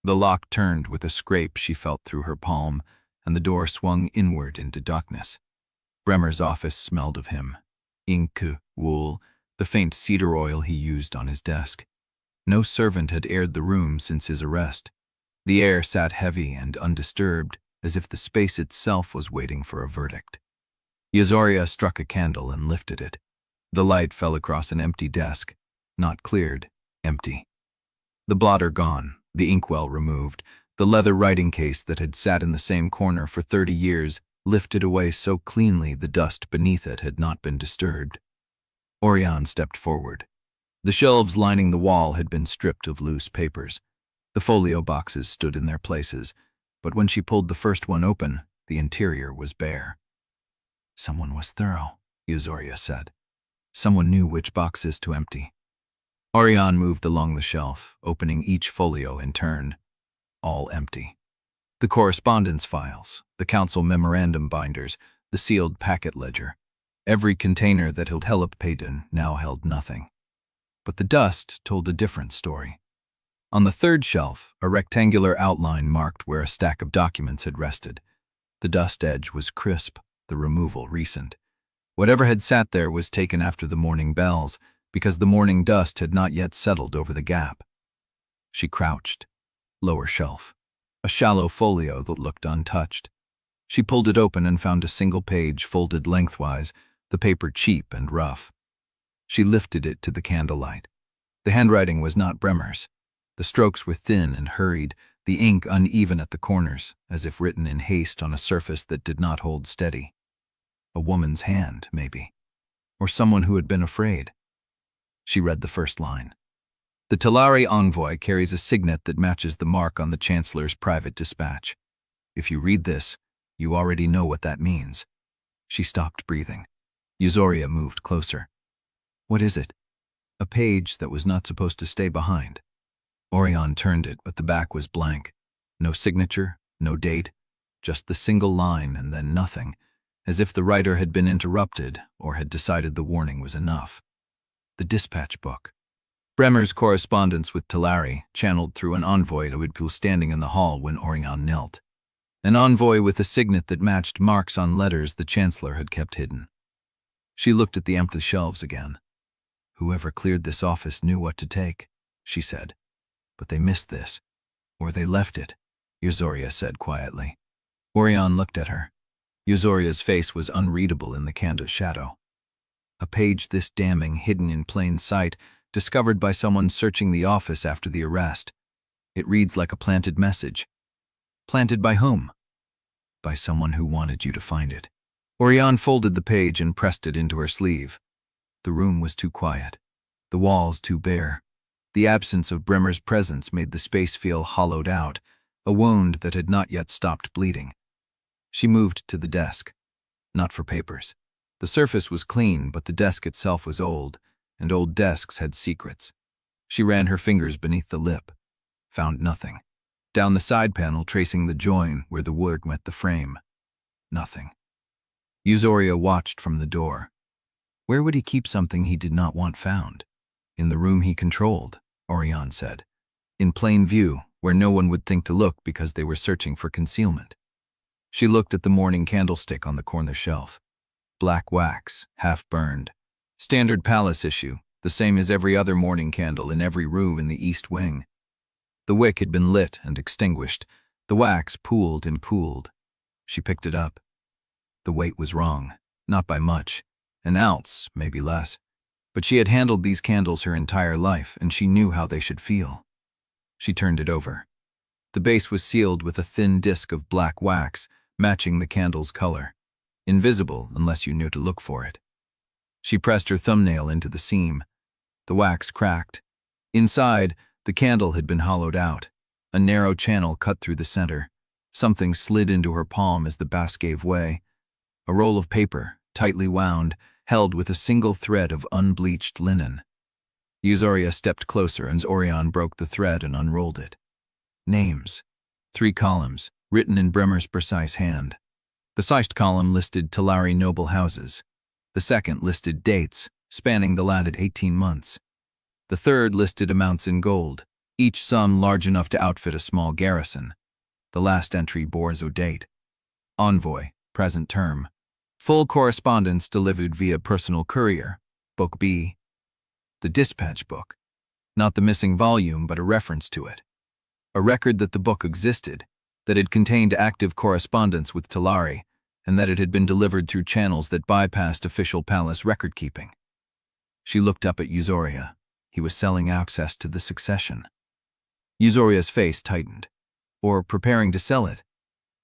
The lock turned with a scrape she felt through her palm, and the door swung inward into darkness. Bremer's office smelled of him. Ink, wool, the faint cedar oil he used on his desk. No servant had aired the room since his arrest. The air sat heavy and undisturbed, as if the space itself was waiting for a verdict. Eusoria struck a candle and lifted it. The light fell across an empty desk. Not cleared, empty. The blotter gone, the inkwell removed, the leather writing case that had sat in the same corner for 30 years lifted away so cleanly the dust beneath it had not been disturbed. Auriane stepped forward. The shelves lining the wall had been stripped of loose papers. The folio boxes stood in their places, but when she pulled the first one open, the interior was bare. Someone was thorough, Eusoria said. Someone knew which boxes to empty. Auriane moved along the shelf, opening each folio in turn. All empty. The correspondence files, the council memorandum binders, the sealed packet ledger. Every container that held Helippaden now held nothing. But the dust told a different story. On the third shelf, a rectangular outline marked where a stack of documents had rested. The dust edge was crisp, the removal recent. Whatever had sat there was taken after the morning bells, because the morning dust had not yet settled over the gap. She crouched. Lower shelf. A shallow folio that looked untouched. She pulled it open and found a single page folded lengthwise, the paper cheap and rough. She lifted it to the candlelight. The handwriting was not Bremer's. The strokes were thin and hurried, the ink uneven at the corners, as if written in haste on a surface that did not hold steady. A woman's hand, maybe. Or someone who had been afraid. She read the first line. The Talari envoy carries a signet that matches the mark on the Chancellor's private dispatch. If you read this, you already know what that means. She stopped breathing. Eusoria moved closer. What is it? A page that was not supposed to stay behind. Auriane turned it, but the back was blank. No signature, no date, just the single line and then nothing, as if the writer had been interrupted or had decided the warning was enough. The dispatch book. Bremer's correspondence with Talari, channeled through an envoy who was standing in the hall when Auriane knelt. An envoy with a signet that matched marks on letters the Chancellor had kept hidden. She looked at the empty shelves again. Whoever cleared this office knew what to take, she said. But they missed this. Or they left it, Eusoria said quietly. Auriane looked at her. Eusoria's face was unreadable in the candle's shadow. A page this damning, hidden in plain sight, discovered by someone searching the office after the arrest. It reads like a planted message. Planted by whom? By someone who wanted you to find it. Auriane folded the page and pressed it into her sleeve. The room was too quiet. The walls too bare. The absence of Bremer's presence made the space feel hollowed out, a wound that had not yet stopped bleeding. She moved to the desk. Not for papers. The surface was clean, but the desk itself was old, and old desks had secrets. She ran her fingers beneath the lip. Found nothing. Down the side panel, tracing the join where the wood met the frame. Nothing. Eusoria watched from the door. Where would he keep something he did not want found? In the room he controlled, Auriane said. In plain view, where no one would think to look because they were searching for concealment. She looked at the morning candlestick on the corner shelf. Black wax, half-burned. Standard palace issue, the same as every other morning candle in every room in the east wing. The wick had been lit and extinguished. The wax pooled and pooled. She picked it up. The weight was wrong, not by much. An ounce, maybe less. But she had handled these candles her entire life, and she knew how they should feel. She turned it over. The base was sealed with a thin disk of black wax, matching the candle's color. Invisible unless you knew to look for it. She pressed her thumbnail into the seam. The wax cracked. Inside, the candle had been hollowed out. A narrow channel cut through the center. Something slid into her palm as the basque gave way. A roll of paper, tightly wound, held with a single thread of unbleached linen. Eusoria stepped closer and Auriane broke the thread and unrolled it. Names. 3 columns, written in Bremer's precise hand. The first column listed Talari noble houses. The second listed dates, spanning the latted 18 months. The third listed amounts in gold, each sum large enough to outfit a small garrison. The last entry bore a date. Envoy, present term. Full correspondence delivered via personal courier, Book B. The dispatch book. Not the missing volume, but a reference to it. A record that the book existed, that it contained active correspondence with Talari, and that it had been delivered through channels that bypassed official palace record-keeping. She looked up at Eusoria. He was selling access to the succession. Eusoria's face tightened. Or preparing to sell it.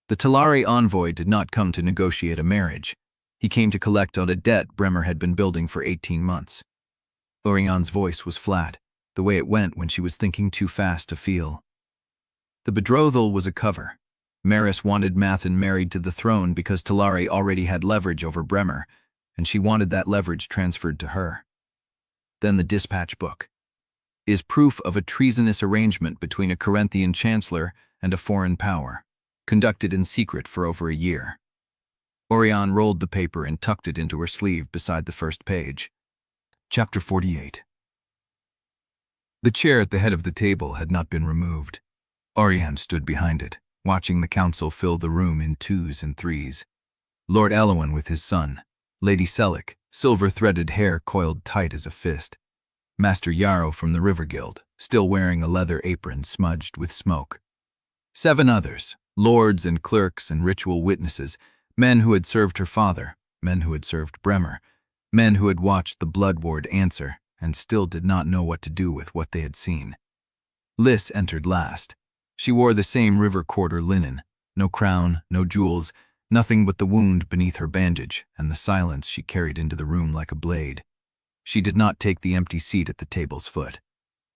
The Talari envoy did not come to negotiate a marriage. He came to collect on a debt Bremer had been building for 18 months. Auriane's voice was flat, the way it went when she was thinking too fast to feel. The betrothal was a cover. Maris wanted Mathen married to the throne because Talari already had leverage over Bremer, and she wanted that leverage transferred to her. Then the dispatch book is proof of a treasonous arrangement between a Corinthian chancellor and a foreign power, conducted in secret for over a year. Auriane rolled the paper and tucked it into her sleeve beside the first page. Chapter 48. The chair at the head of the table had not been removed. Auriane stood behind it, watching the council fill the room in 2s and 3s. Lord Elowen with his son, Lady Selleck, silver-threaded hair coiled tight as a fist. Master Yarrow from the River Guild, still wearing a leather apron smudged with smoke. 7 others, lords and clerks and ritual witnesses, men who had served her father, men who had served Bremer, men who had watched the Blood Ward answer and still did not know what to do with what they had seen. Liss entered last. She wore the same river quarter linen, no crown, no jewels, nothing but the wound beneath her bandage and the silence she carried into the room like a blade. She did not take the empty seat at the table's foot.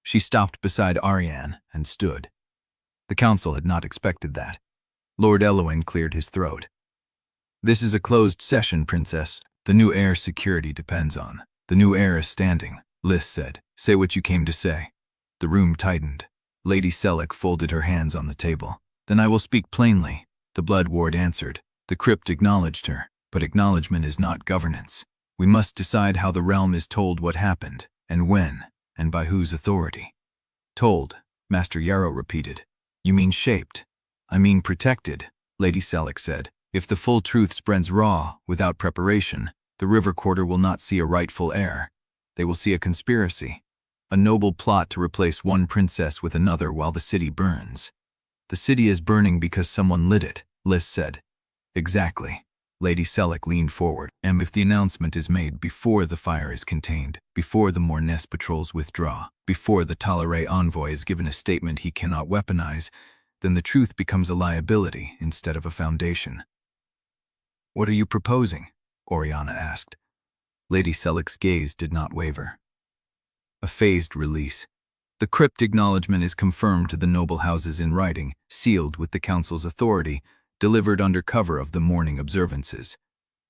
She stopped beside Auriane and stood. The council had not expected that. Lord Elowen cleared his throat. "This is a closed session, Princess. The new heir's security depends on. The new heir is standing," Liss said. "Say what you came to say." The room tightened. Lady Selleck folded her hands on the table. "Then I will speak plainly," the Blood Ward answered. The Crypt acknowledged her, but acknowledgement is not governance. We must decide how the realm is told what happened, and when, and by whose authority. "Told," Master Yarrow repeated. "You mean shaped." "I mean protected," Lady Selleck said. "If the full truth spreads raw, without preparation, the river quarter will not see a rightful heir. They will see a conspiracy. A noble plot to replace one princess with another while the city burns." "The city is burning because someone lit it," Liss said. "Exactly." Lady Selleck leaned forward. "And if the announcement is made before the fire is contained, before the Morness patrols withdraw, before the Talare envoy is given a statement he cannot weaponize, then the truth becomes a liability instead of a foundation." "What are you proposing?" Auriane asked. Lady Selleck's gaze did not waver. "A phased release. The Crypt acknowledgement is confirmed to the noble houses in writing, sealed with the council's authority, delivered under cover of the mourning observances.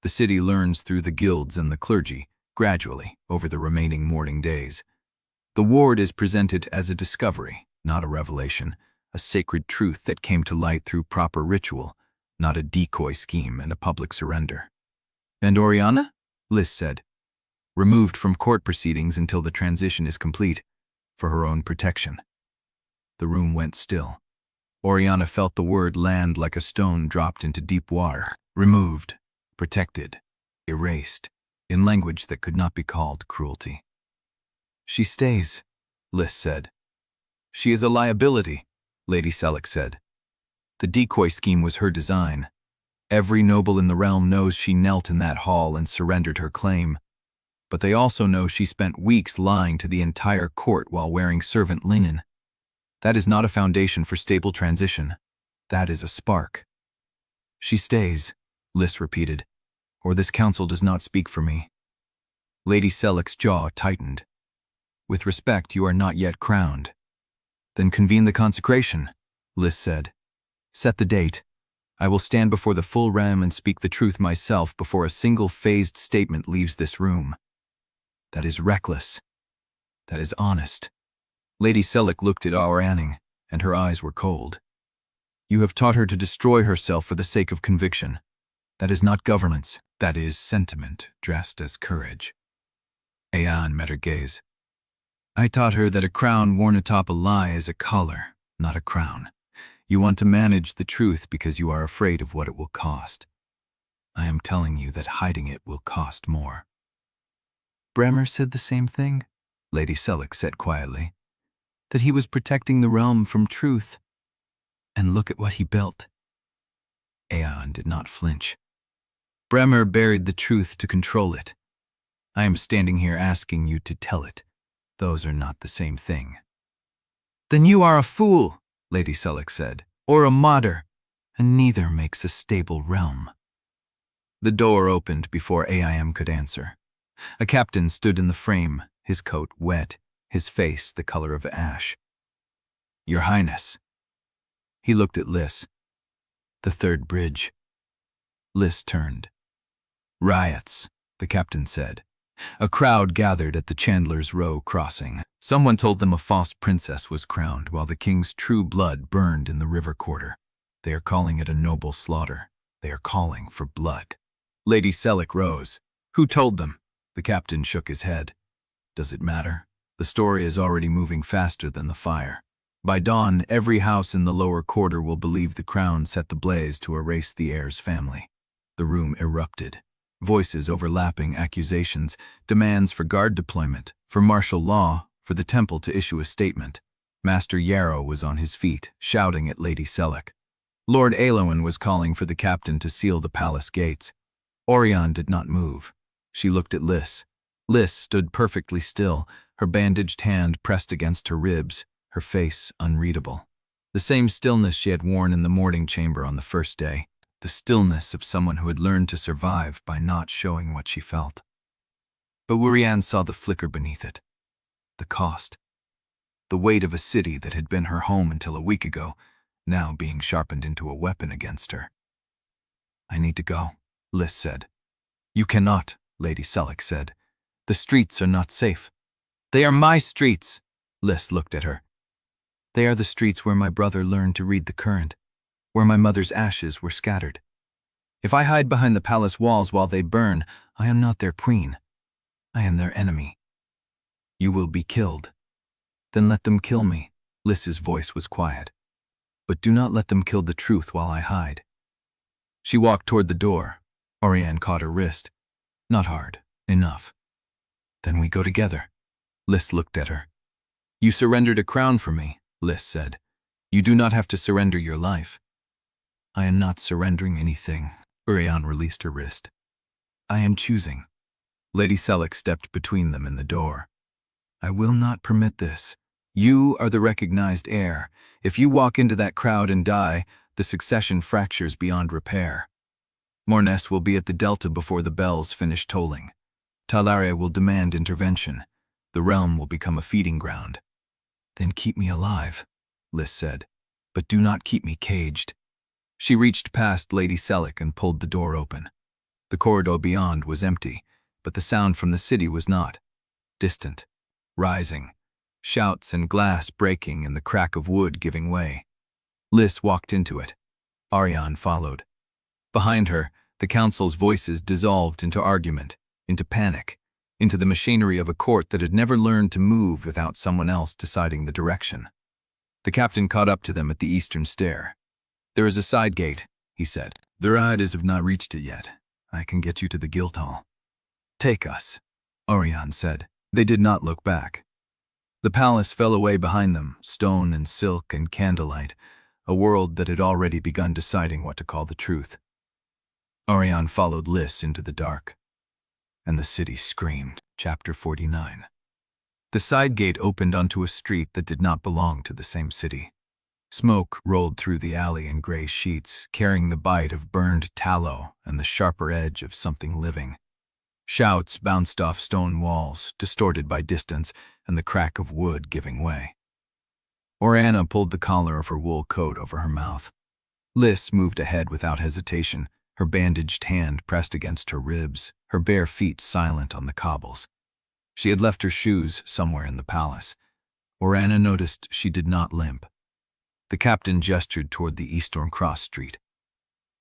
The city learns through the guilds and the clergy, gradually, over the remaining mourning days. The ward is presented as a discovery, not a revelation, a sacred truth that came to light through proper ritual, not a decoy scheme and a public surrender." "And Auriane?" Liss said. "Removed from court proceedings until the transition is complete, for her own protection." The room went still. Auriane felt the word land like a stone dropped into deep water. Removed, protected, erased, in language that could not be called cruelty. "She stays," Liss said. "She is a liability," Lady Selleck said. "The decoy scheme was her design. Every noble in the realm knows she knelt in that hall and surrendered her claim. But they also know she spent weeks lying to the entire court while wearing servant linen. That is not a foundation for stable transition. That is a spark." "She stays," Liss repeated, "or this council does not speak for me." Lady Selleck's jaw tightened. "With respect, you are not yet crowned." "Then convene the consecration," Liss said. "Set the date. I will stand before the full realm and speak the truth myself before a single phased statement leaves this room. That is reckless. That is honest. Lady Selleck looked at Auriane, and her eyes were cold. You have taught her to destroy herself for the sake of conviction. That is not governance. That is sentiment dressed as courage. Auriane met her gaze. I taught her that a crown worn atop a lie is a collar, not a crown. You want to manage the truth because you are afraid of what it will cost. I am telling you that hiding it will cost more. Bremer said the same thing, Lady Selleck said quietly, that he was protecting the realm from truth. And look at what he built. Auriane did not flinch. Bremer buried the truth to control it. I am standing here asking you to tell it. Those are not the same thing. Then you are a fool, Lady Selleck said, or a modder, and neither makes a stable realm. The door opened before AIM could answer. A captain stood in the frame, his coat wet, his face the color of ash. Your Highness. He looked at Liss. The third bridge. Liss turned. Riots, the captain said. A crowd gathered at the Chandler's Row crossing. Someone told them a false princess was crowned while the king's true blood burned in the river quarter. They are calling it a noble slaughter. They are calling for blood. Lady Selleck rose. Who told them? The captain shook his head. Does it matter? The story is already moving faster than the fire. By dawn, every house in the lower quarter will believe the crown set the blaze to erase the heir's family. The room erupted. Voices overlapping accusations, demands for guard deployment, for martial law, for the temple to issue a statement. Master Yarrow was on his feet, shouting at Lady Selleck. Lord Aylwin was calling for the captain to seal the palace gates. Auriane did not move. She looked at Liss. Liss stood perfectly still, her bandaged hand pressed against her ribs, her face unreadable. The same stillness she had worn in the mourning chamber on the first day. The stillness of someone who had learned to survive by not showing what she felt. But Auriane saw the flicker beneath it. The cost. The weight of a city that had been her home until a week ago, now being sharpened into a weapon against her. I need to go, Liss said. You cannot, Lady Selleck said. The streets are not safe. They are my streets, Liss looked at her. They are the streets where my brother learned to read the current, where my mother's ashes were scattered. If I hide behind the palace walls while they burn, I am not their queen. I am their enemy. You will be killed. Then let them kill me. Liss's voice was quiet. But do not let them kill the truth while I hide. She walked toward the door. Auriane caught her wrist. Not hard. Enough. Then we go together. Liss looked at her. You surrendered a crown for me, Liss said. You do not have to surrender your life. I am not surrendering anything. Auriane released her wrist. I am choosing. Lady Selleck stepped between them in the door. I will not permit this. You are the recognized heir. If you walk into that crowd and die, the succession fractures beyond repair. Mornes will be at the Delta before the bells finish tolling. Talaria will demand intervention. The realm will become a feeding ground. Then keep me alive, Liss said, but do not keep me caged. She reached past Lady Selleck and pulled the door open. The corridor beyond was empty, but the sound from the city was not. Distant, rising, shouts and glass breaking and the crack of wood giving way. Liss walked into it. Auriane followed. Behind her, the council's voices dissolved into argument, into panic, into the machinery of a court that had never learned to move without someone else deciding the direction. The captain caught up to them at the eastern stair. There is a side gate, he said. The riders have not reached it yet. I can get you to the Guildhall. Take us, Auriane said. They did not look back. The palace fell away behind them, stone and silk and candlelight, a world that had already begun deciding what to call the truth. Auriane followed Liss into the dark. And the city screamed. Chapter 49. The side gate opened onto a street that did not belong to the same city. Smoke rolled through the alley in gray sheets, carrying the bite of burned tallow and the sharper edge of something living. Shouts bounced off stone walls, distorted by distance and the crack of wood giving way. Auriane pulled the collar of her wool coat over her mouth. Liss moved ahead without hesitation, her bandaged hand pressed against her ribs, her bare feet silent on the cobbles. She had left her shoes somewhere in the palace. Auriane noticed she did not limp. The captain gestured toward the eastern cross street.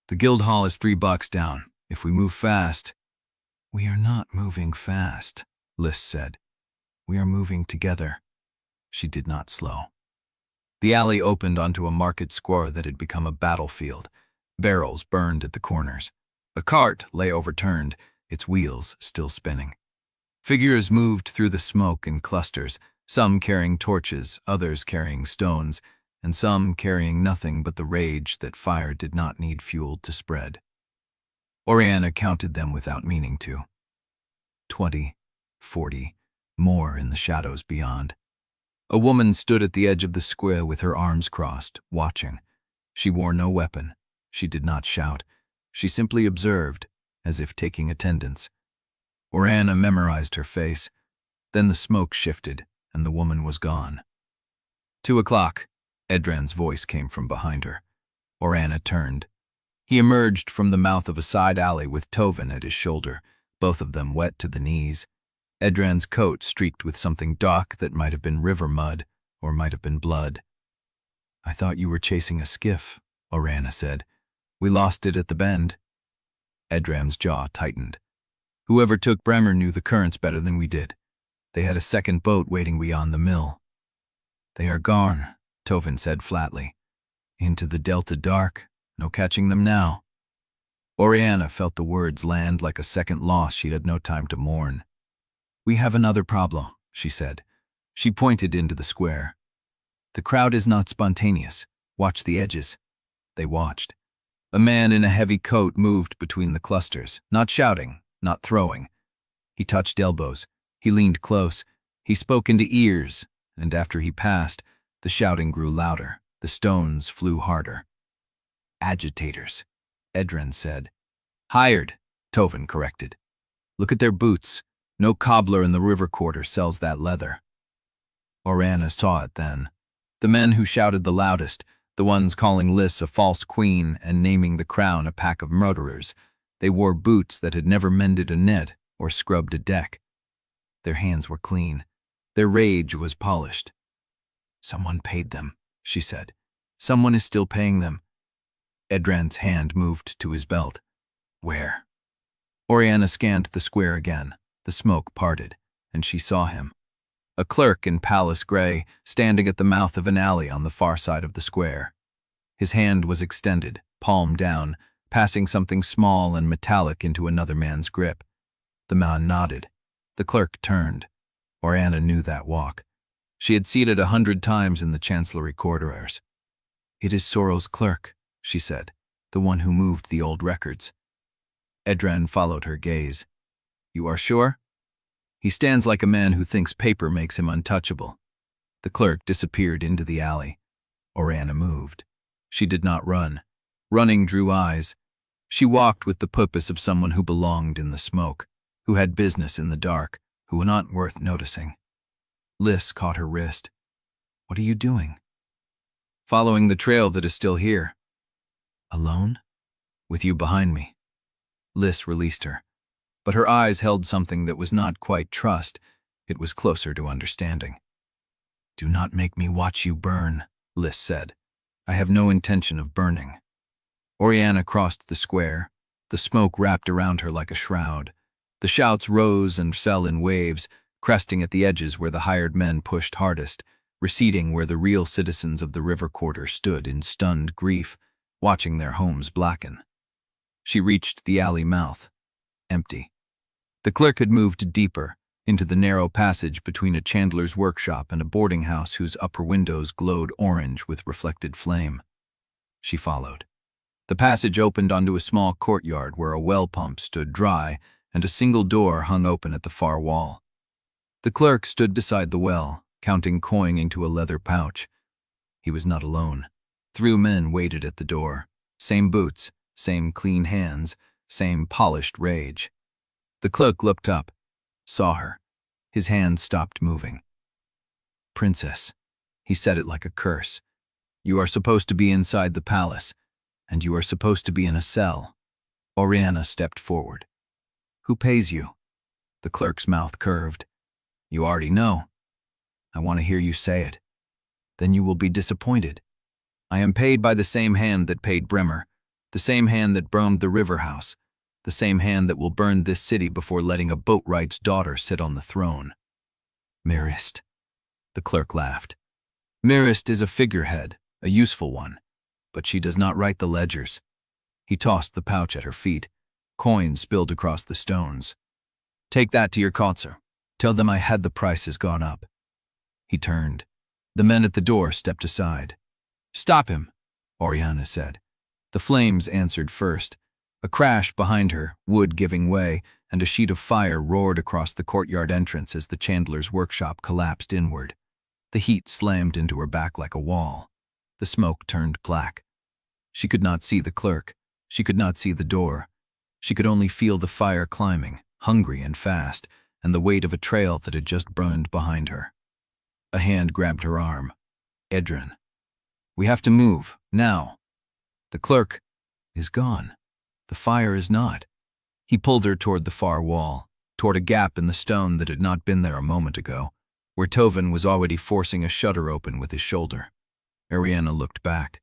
"The guild hall is 3 blocks down. If we move fast—" "We are not moving fast," Liss said. "We are moving together." She did not slow. The alley opened onto a market square that had become a battlefield. Barrels burned at the corners. A cart lay overturned, its wheels still spinning. Figures moved through the smoke in clusters, some carrying torches, others carrying stones, and some carrying nothing but the rage that fire did not need fuel to spread. Auriane counted them without meaning to. 20, 40, more in the shadows beyond. A woman stood at the edge of the square with her arms crossed, watching. She wore no weapon. She did not shout. She simply observed, as if taking attendance. Auriane memorized her face. Then the smoke shifted, and the woman was gone. 2 o'clock. Edran's voice came from behind her. Auriane turned. He emerged from the mouth of a side alley with Tovin at his shoulder, both of them wet to the knees. Edran's coat streaked with something dark that might have been river mud or might have been blood. "I thought you were chasing a skiff," Auriane said. "We lost it at the bend." Edran's jaw tightened. "Whoever took Bremer knew the currents better than we did. They had a second boat waiting beyond the mill." "They are gone," Tovin said flatly. "Into the Delta dark. No catching them now." Auriane felt the words land like a second loss she had no time to mourn. "We have another problem," she said. She pointed into the square. "The crowd is not spontaneous. Watch the edges." They watched. A man in a heavy coat moved between the clusters, not shouting, not throwing. He touched elbows. He leaned close. He spoke into ears, and after he passed, the shouting grew louder. The stones flew harder. "Agitators," Edran said. "Hired," Tovin corrected. "Look at their boots. No cobbler in the river quarter sells that leather." Auriane saw it then. The men who shouted the loudest, the ones calling Liss a false queen and naming the crown a pack of murderers, they wore boots that had never mended a net or scrubbed a deck. Their hands were clean. Their rage was polished. "Someone paid them," she said. "Someone is still paying them." Edran's hand moved to his belt. "Where?" Auriane scanned the square again. The smoke parted, and she saw him. A clerk in palace gray, standing at the mouth of an alley on the far side of the square. His hand was extended, palm down, passing something small and metallic into another man's grip. The man nodded. The clerk turned. Auriane knew that walk. She had seen it 100 times in the chancellery corridors. "It is Sorrel's clerk," she said, "the one who moved the old records." Edran followed her gaze. "You are sure?" "He stands like a man who thinks paper makes him untouchable." The clerk disappeared into the alley. Auriane moved. She did not run. Running drew eyes. She walked with the purpose of someone who belonged in the smoke, who had business in the dark, who were not worth noticing. Liss caught her wrist. "What are you doing?" "Following the trail that is still here." "Alone?" "With you behind me." Liss released her. But her eyes held something that was not quite trust. It was closer to understanding. "Do not make me watch you burn," Liss said. "I have no intention of burning." Auriane crossed the square. The smoke wrapped around her like a shroud. The shouts rose and fell in waves, cresting at the edges where the hired men pushed hardest, receding where the real citizens of the river quarter stood in stunned grief, watching their homes blacken. She reached the alley mouth. Empty. The clerk had moved deeper, into the narrow passage between a chandler's workshop and a boarding house whose upper windows glowed orange with reflected flame. She followed. The passage opened onto a small courtyard where a well pump stood dry and a single door hung open at the far wall. The clerk stood beside the well, counting coin into a leather pouch. He was not alone. 3 men waited at the door. Same boots, same clean hands, same polished rage. The clerk looked up, saw her. His hand stopped moving. "Princess," he said it like a curse. "You are supposed to be inside the palace. and you are supposed to be in a cell. Auriane stepped forward. Who pays you? The clerk's mouth curved. You already know. I want to hear you say it. Then you will be disappointed. I am paid by the same hand that paid Bremer, the same hand that burned the river house, the same hand that will burn this city before letting a boatwright's daughter sit on the throne. Mirist. The clerk laughed. Mirist is a figurehead, a useful one, but she does not write the ledgers. He tossed the pouch at her feet. Coins spilled across the stones. Take that to your Chancellor. Tell them I had the prices gone up. He turned. The men at the door stepped aside. Stop him, Auriane said. The flames answered first. A crash behind her, wood giving way, and a sheet of fire roared across the courtyard entrance as the chandler's workshop collapsed inward. The heat slammed into her back like a wall. The smoke turned black. She could not see the clerk. She could not see the door. She could only feel the fire climbing, hungry and fast, and the weight of a trail that had just burned behind her. A hand grabbed her arm. Edran. We have to move, now. The clerk is gone. The fire is not. He pulled her toward the far wall, toward a gap in the stone that had not been there a moment ago, where Tovin was already forcing a shutter open with his shoulder. Auriane looked back.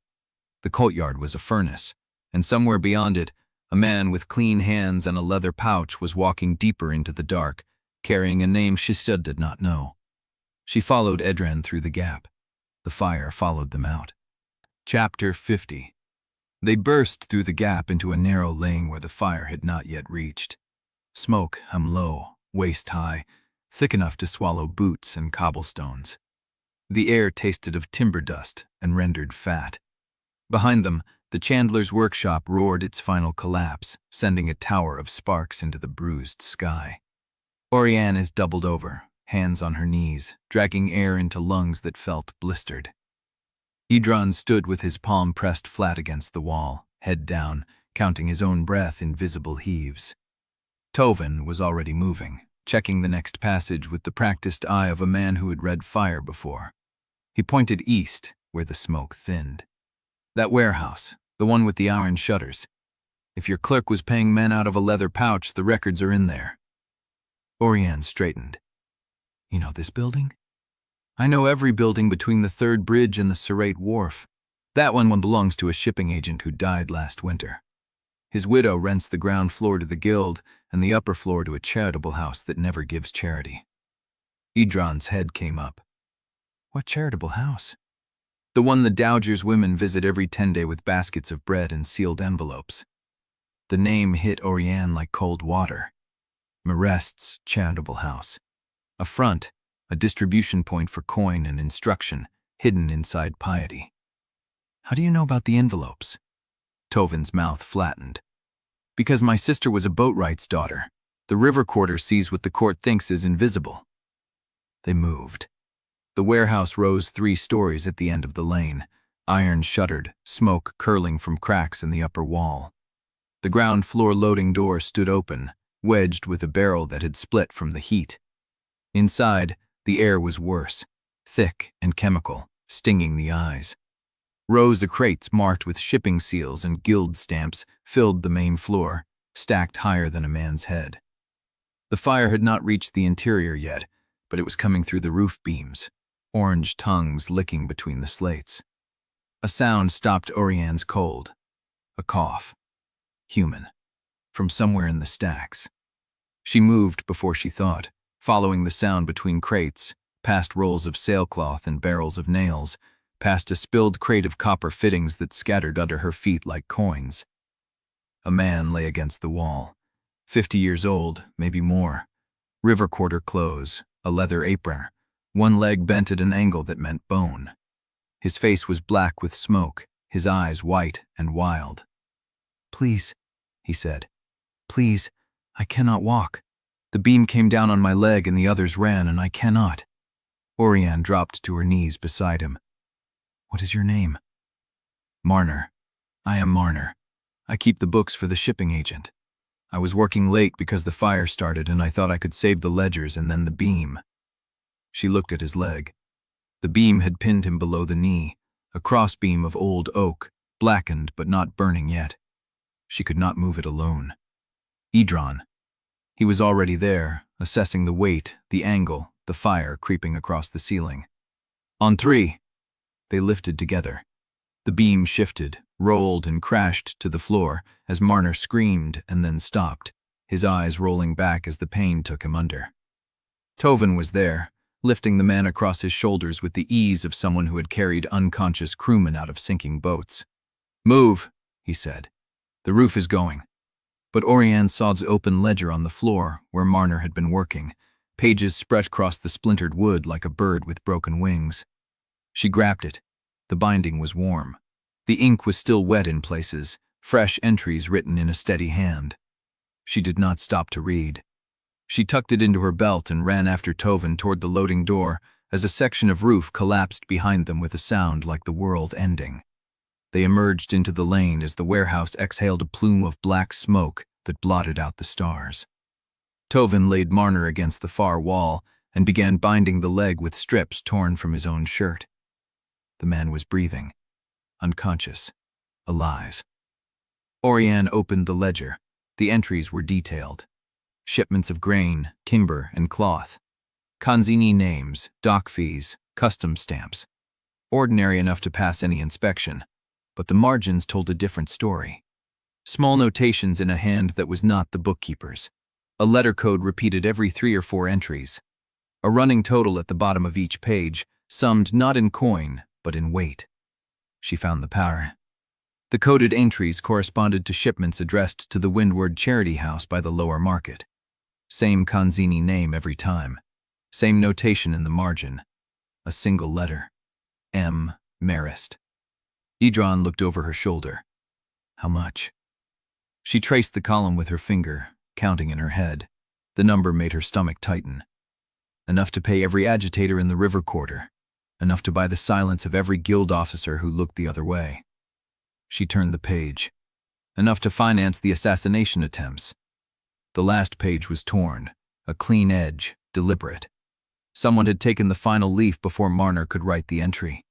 The courtyard was a furnace, and somewhere beyond it, a man with clean hands and a leather pouch was walking deeper into the dark, carrying a name she still did not know. She followed Edran through the gap. The fire followed them out. Chapter 50. They burst through the gap into a narrow lane where the fire had not yet reached. Smoke hung low, waist-high, thick enough to swallow boots and cobblestones. The air tasted of timber dust and rendered fat. Behind them, the chandler's workshop roared its final collapse, sending a tower of sparks into the bruised sky. Auriane is doubled over, hands on her knees, dragging air into lungs that felt blistered. Edran stood with his palm pressed flat against the wall, head down, counting his own breath in visible heaves. Tovin was already moving, checking the next passage with the practiced eye of a man who had read fire before. He pointed east, where the smoke thinned. That warehouse, the one with the iron shutters. If your clerk was paying men out of a leather pouch, the records are in there. Auriane straightened. You know this building? I know every building between the third bridge and the Serrate Wharf. That one belongs to a shipping agent who died last winter. His widow rents the ground floor to the guild and the upper floor to a charitable house that never gives charity. Edran's head came up. What charitable house? The one the Dowager's women visit every 10-day with baskets of bread and sealed envelopes. The name hit Auriane like cold water. Mirest's charitable house. A front, a distribution point for coin and instruction, hidden inside piety. How do you know about the envelopes? Tovin's mouth flattened. Because my sister was a boatwright's daughter. The river quarter sees what the court thinks is invisible. They moved. The warehouse rose 3 stories at the end of the lane, iron shuttered, smoke curling from cracks in the upper wall. The ground floor loading door stood open, wedged with a barrel that had split from the heat. Inside, the air was worse, thick and chemical, stinging the eyes. Rows of crates marked with shipping seals and guild stamps filled the main floor, stacked higher than a man's head. The fire had not reached the interior yet, but it was coming through the roof beams, orange tongues licking between the slates. A sound stopped Auriane's cold. A cough. Human. From somewhere in the stacks. She moved before she thought, following the sound between crates, past rolls of sailcloth and barrels of nails, past a spilled crate of copper fittings that scattered under her feet like coins. A man lay against the wall, 50 years old, maybe more. River quarter clothes, a leather apron, one leg bent at an angle that meant bone. His face was black with smoke, his eyes white and wild. Please, he said. Please, I cannot walk. The beam came down on my leg and the others ran, and I cannot. Auriane dropped to her knees beside him. What is your name? Marner. I am Marner. I keep the books for the shipping agent. I was working late because the fire started and I thought I could save the ledgers and then the beam. She looked at his leg. The beam had pinned him below the knee, a crossbeam of old oak, blackened but not burning yet. She could not move it alone. Edran. He was already there, assessing the weight, the angle, the fire creeping across the ceiling. On three. They lifted together. The beam shifted, rolled, and crashed to the floor as Marner screamed and then stopped, his eyes rolling back as the pain took him under. Tovin was there, lifting the man across his shoulders with the ease of someone who had carried unconscious crewmen out of sinking boats. "Move," he said. "The roof is going." But Auriane saw the open ledger on the floor where Marner had been working, pages spread across the splintered wood like a bird with broken wings. She grabbed it. The binding was warm. The ink was still wet in places, fresh entries written in a steady hand. She did not stop to read. She tucked it into her belt and ran after Tovin toward the loading door as a section of roof collapsed behind them with a sound like the world ending. They emerged into the lane as the warehouse exhaled a plume of black smoke that blotted out the stars. Tovin laid Marner against the far wall and began binding the leg with strips torn from his own shirt. The man was breathing, unconscious, alive. Auriane opened the ledger. The entries were detailed. Shipments of grain, timber, and cloth. Kanzini names, dock fees, customs stamps. Ordinary enough to pass any inspection, but the margins told a different story. Small notations in a hand that was not the bookkeeper's. A letter code repeated every 3 or 4 entries. A running total at the bottom of each page, summed not in coin, but in weight. She found the power. The coded entries corresponded to shipments addressed to the Windward Charity House by the lower market. Same Kanzini name every time. Same notation in the margin. A single letter. M. Marist. Edran looked over her shoulder. How much? She traced the column with her finger, counting in her head. The number made her stomach tighten. Enough to pay every agitator in the river quarter. Enough to buy the silence of every guild officer who looked the other way. She turned the page. Enough to finance the assassination attempts. The last page was torn, a clean edge, deliberate. Someone had taken the final leaf before Marner could write the entry.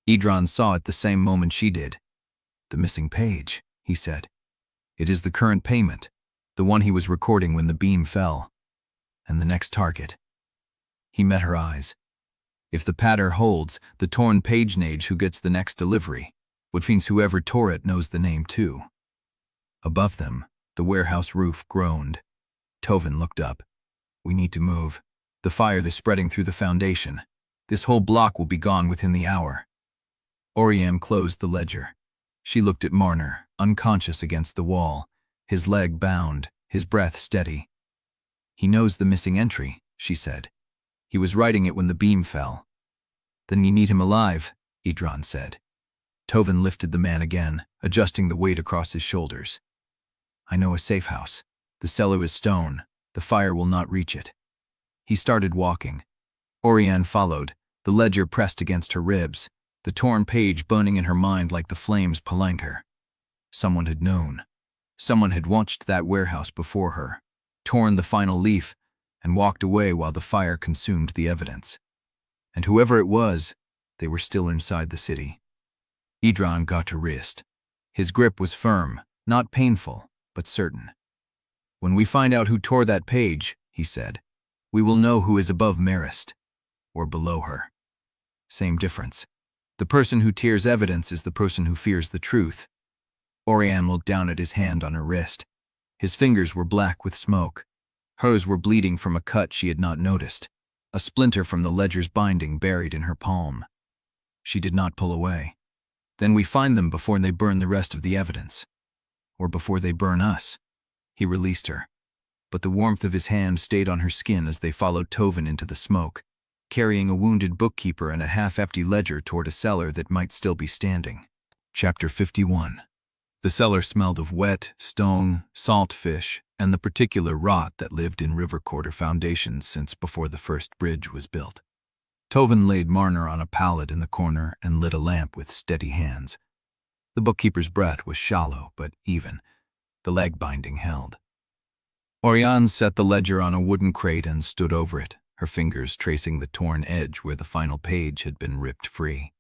Edran saw it the same moment she did. "The missing page," he said. "It is the current payment, the one he was recording when the beam fell. And the next target." He met her eyes. If the pattern holds, the torn page nage who gets the next delivery, which means whoever tore it knows the name too. Above them, the warehouse roof groaned. Tovin looked up. "We need to move. The fire is spreading through the foundation. This whole block will be gone within the hour." Auriane closed the ledger. She looked at Marner, unconscious against the wall, his leg bound, his breath steady. "He knows the missing entry," she said. "He was writing it when the beam fell." "Then you need him alive," Edran said. Tovin lifted the man again, adjusting the weight across his shoulders. "I know a safe house. The cellar is stone. The fire will not reach it." He started walking. Auriane followed, the ledger pressed against her ribs, the torn page burning in her mind like the flames behind her. Someone had known. Someone had watched that warehouse before her, torn the final leaf, and walked away while the fire consumed the evidence. And whoever it was, they were still inside the city. Edran got her wrist. His grip was firm, not painful, but certain. "When we find out who tore that page," he said, "we will know who is above Marist, or below her. Same difference. The person who tears evidence is the person who fears the truth." Auriane looked down at his hand on her wrist. His fingers were black with smoke. Hers were bleeding from a cut she had not noticed, a splinter from the ledger's binding buried in her palm. She did not pull away. "Then we find them before they burn the rest of the evidence. Or before they burn us." He released her, but the warmth of his hand stayed on her skin as they followed Tovin into the smoke, carrying a wounded bookkeeper and a half-empty ledger toward a cellar that might still be standing. Chapter 51. The cellar smelled of wet, stone, salt fish, and the particular rot that lived in river quarter foundations since before the first bridge was built. Tovin laid Marner on a pallet in the corner and lit a lamp with steady hands. The bookkeeper's breath was shallow but even. The leg binding held. Auriane set the ledger on a wooden crate and stood over it, her fingers tracing the torn edge where the final page had been ripped free.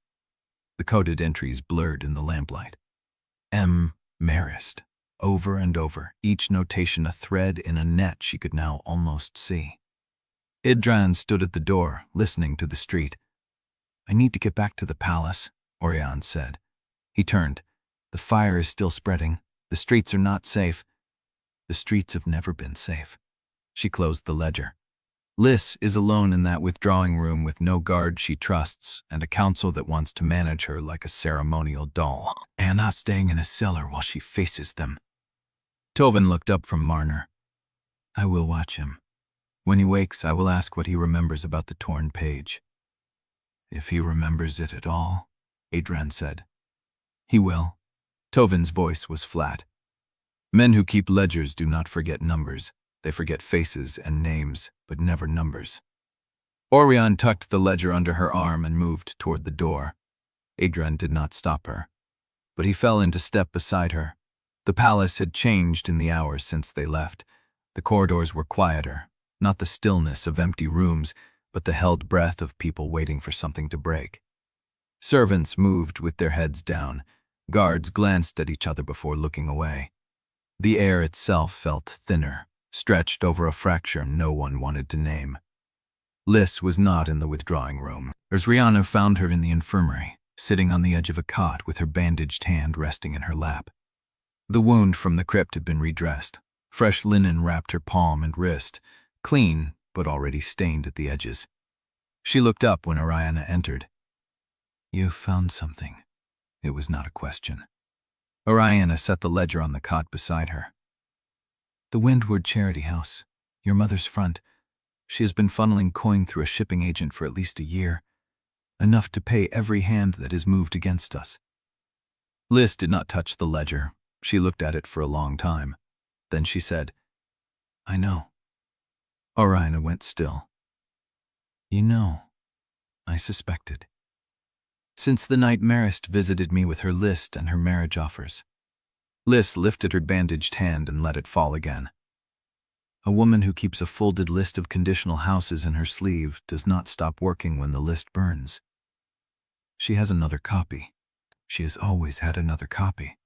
The coded entries blurred in the lamplight. M. Marist. Over and over, each notation a thread in a net she could now almost see. Edran stood at the door, listening to the street. "I need to get back to the palace," Auriane said. He turned. "The fire is still spreading. The streets are not safe." "The streets have never been safe." She closed the ledger. Liss is alone in that withdrawing room with no guard she trusts and a council that wants to manage her like a ceremonial doll. Anna staying in a cellar while she faces them. Tovin looked up from Marner. "I will watch him. When he wakes, I will ask what he remembers about the torn page." "If he remembers it at all," Edran said. "He will." Tovin's voice was flat. "Men who keep ledgers do not forget numbers. They forget faces and names, but never numbers." Auriane tucked the ledger under her arm and moved toward the door. Edran did not stop her, but he fell into step beside her. The palace had changed in the hours since they left. The corridors were quieter, not the stillness of empty rooms, but the held breath of people waiting for something to break. Servants moved with their heads down. Guards glanced at each other before looking away. The air itself felt thinner, stretched over a fracture no one wanted to name. Liss was not in the withdrawing room. Rihanna found her in the infirmary, sitting on the edge of a cot with her bandaged hand resting in her lap. The wound from the crypt had been redressed. Fresh linen wrapped her palm and wrist, clean but already stained at the edges. She looked up when Auriane entered. "You found something." It was not a question. Auriane set the ledger on the cot beside her. "The Windward Charity House, your mother's front. She has been funneling coin through a shipping agent for at least a year, enough to pay every hand that has moved against us." Liss did not touch the ledger. She looked at it for a long time. Then she said, "I know." Auriane went still. "You know, I suspected. Since the night Marist visited me with her list and her marriage offers." Liss lifted her bandaged hand and let it fall again. "A woman who keeps a folded list of conditional houses in her sleeve does not stop working when the list burns. She has another copy. She has always had another copy."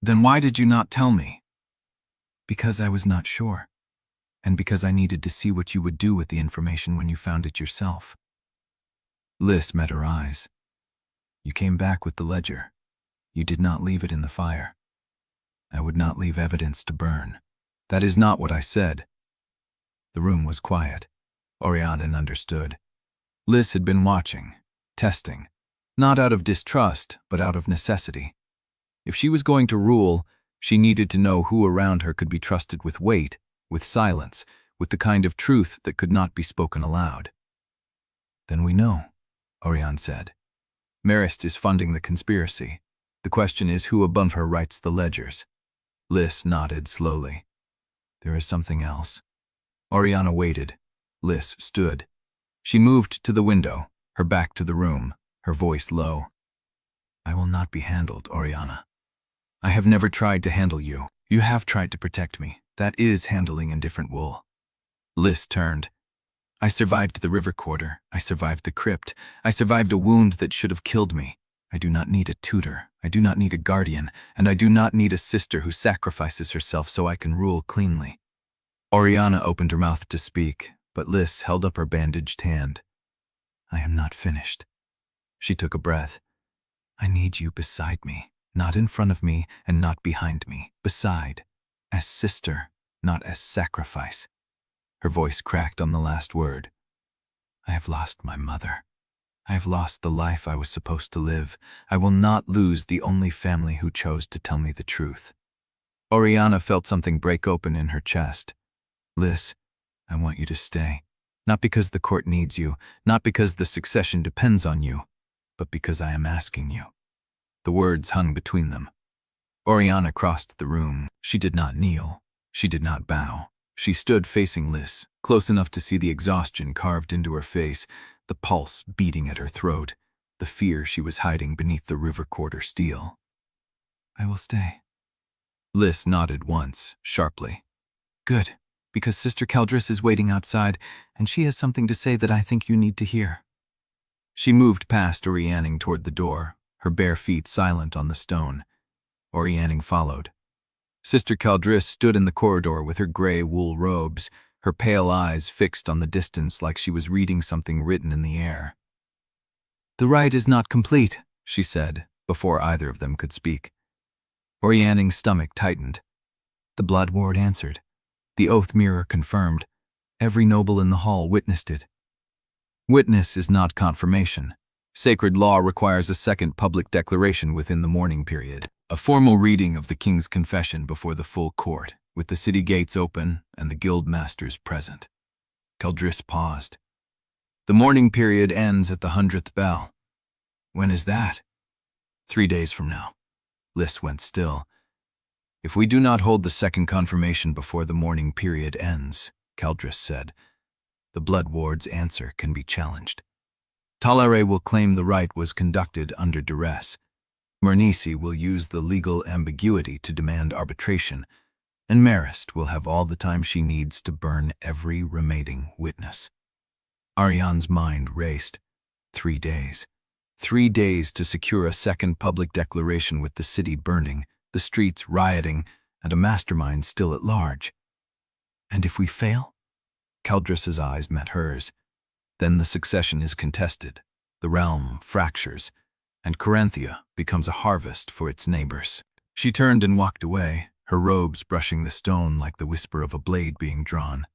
"Then why did you not tell me?" "Because I was not sure, and because I needed to see what you would do with the information when you found it yourself." Liss met her eyes. "You came back with the ledger. You did not leave it in the fire. I would not leave evidence to burn." "That is not what I said." The room was quiet. Auriane understood. Liss had been watching, testing, not out of distrust, but out of necessity. If she was going to rule, she needed to know who around her could be trusted with weight, with silence, with the kind of truth that could not be spoken aloud. "Then we know," Auriane said. "Marist is funding the conspiracy. The question is who above her writes the ledgers." Liss nodded slowly. "There is something else." Auriane waited. Liss stood. She moved to the window, her back to the room, her voice low. "I will not be handled, Auriane. I have never tried to handle you. You have tried to protect me. That is handling in different wool." Liss turned. "I survived the river quarter. I survived the crypt. I survived a wound that should have killed me. I do not need a tutor. I do not need a guardian. And I do not need a sister who sacrifices herself so I can rule cleanly." Auriane opened her mouth to speak, but Liss held up her bandaged hand. "I am not finished." She took a breath. "I need you beside me, not in front of me and not behind me. Beside, as sister, not as sacrifice." Her voice cracked on the last word. "I have lost my mother. I have lost the life I was supposed to live. I will not lose the only family who chose to tell me the truth." Auriane felt something break open in her chest. "Liss, I want you to stay. Not because the court needs you, not because the succession depends on you, but because I am asking you." The words hung between them. Auriane crossed the room. She did not kneel. She did not bow. She stood facing Liss, close enough to see the exhaustion carved into her face, the pulse beating at her throat, the fear she was hiding beneath the river quarter steel. "I will stay." Liss nodded once, sharply. "Good, because Sister Caldris is waiting outside, and she has something to say that I think you need to hear." She moved past Auriane toward the door, her bare feet silent on the stone. Auriane followed. Sister Caldris stood in the corridor with her gray wool robes, her pale eyes fixed on the distance like she was reading something written in the air. "The rite is not complete," she said, before either of them could speak. Auriane's stomach tightened. The Blood Ward answered. The oath mirror confirmed. Every noble in the hall witnessed it. Witness is not confirmation. Sacred law requires a second public declaration within the mourning period. A formal reading of the king's confession before the full court, with the city gates open and the guild masters present. Caldris paused. The mourning period ends at the 100th bell. When is that? 3 days from now. Liss went still. If we do not hold the second confirmation before the mourning period ends, Caldris said, the Blood Ward's answer can be challenged. Talare will claim the rite was conducted under duress. Mourning will use the legal ambiguity to demand arbitration, and Marist will have all the time she needs to burn every remaining witness. Ariane's mind raced. 3 days. 3 days to secure a second public declaration with the city burning, the streets rioting, and a mastermind still at large. And if we fail? Caldris's eyes met hers. Then the succession is contested, the realm fractures, and Corinthia becomes a harvest for its neighbors. She turned and walked away, her robes brushing the stone like the whisper of a blade being drawn.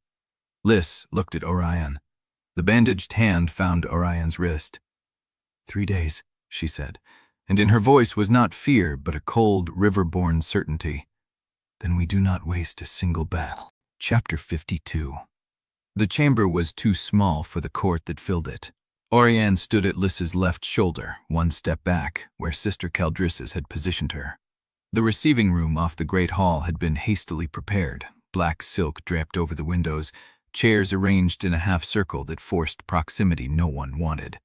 Liss looked at Auriane. The bandaged hand found Auriane's wrist. 3 days, she said, and in her voice was not fear but a cold, river-born certainty. Then we do not waste a single battle. Chapter 52. The chamber was too small for the court that filled it. Auriane stood at Liss's left shoulder, one step back, where Sister Caldris's had positioned her. The receiving room off the great hall had been hastily prepared, black silk draped over the windows, chairs arranged in a half-circle that forced proximity no one wanted.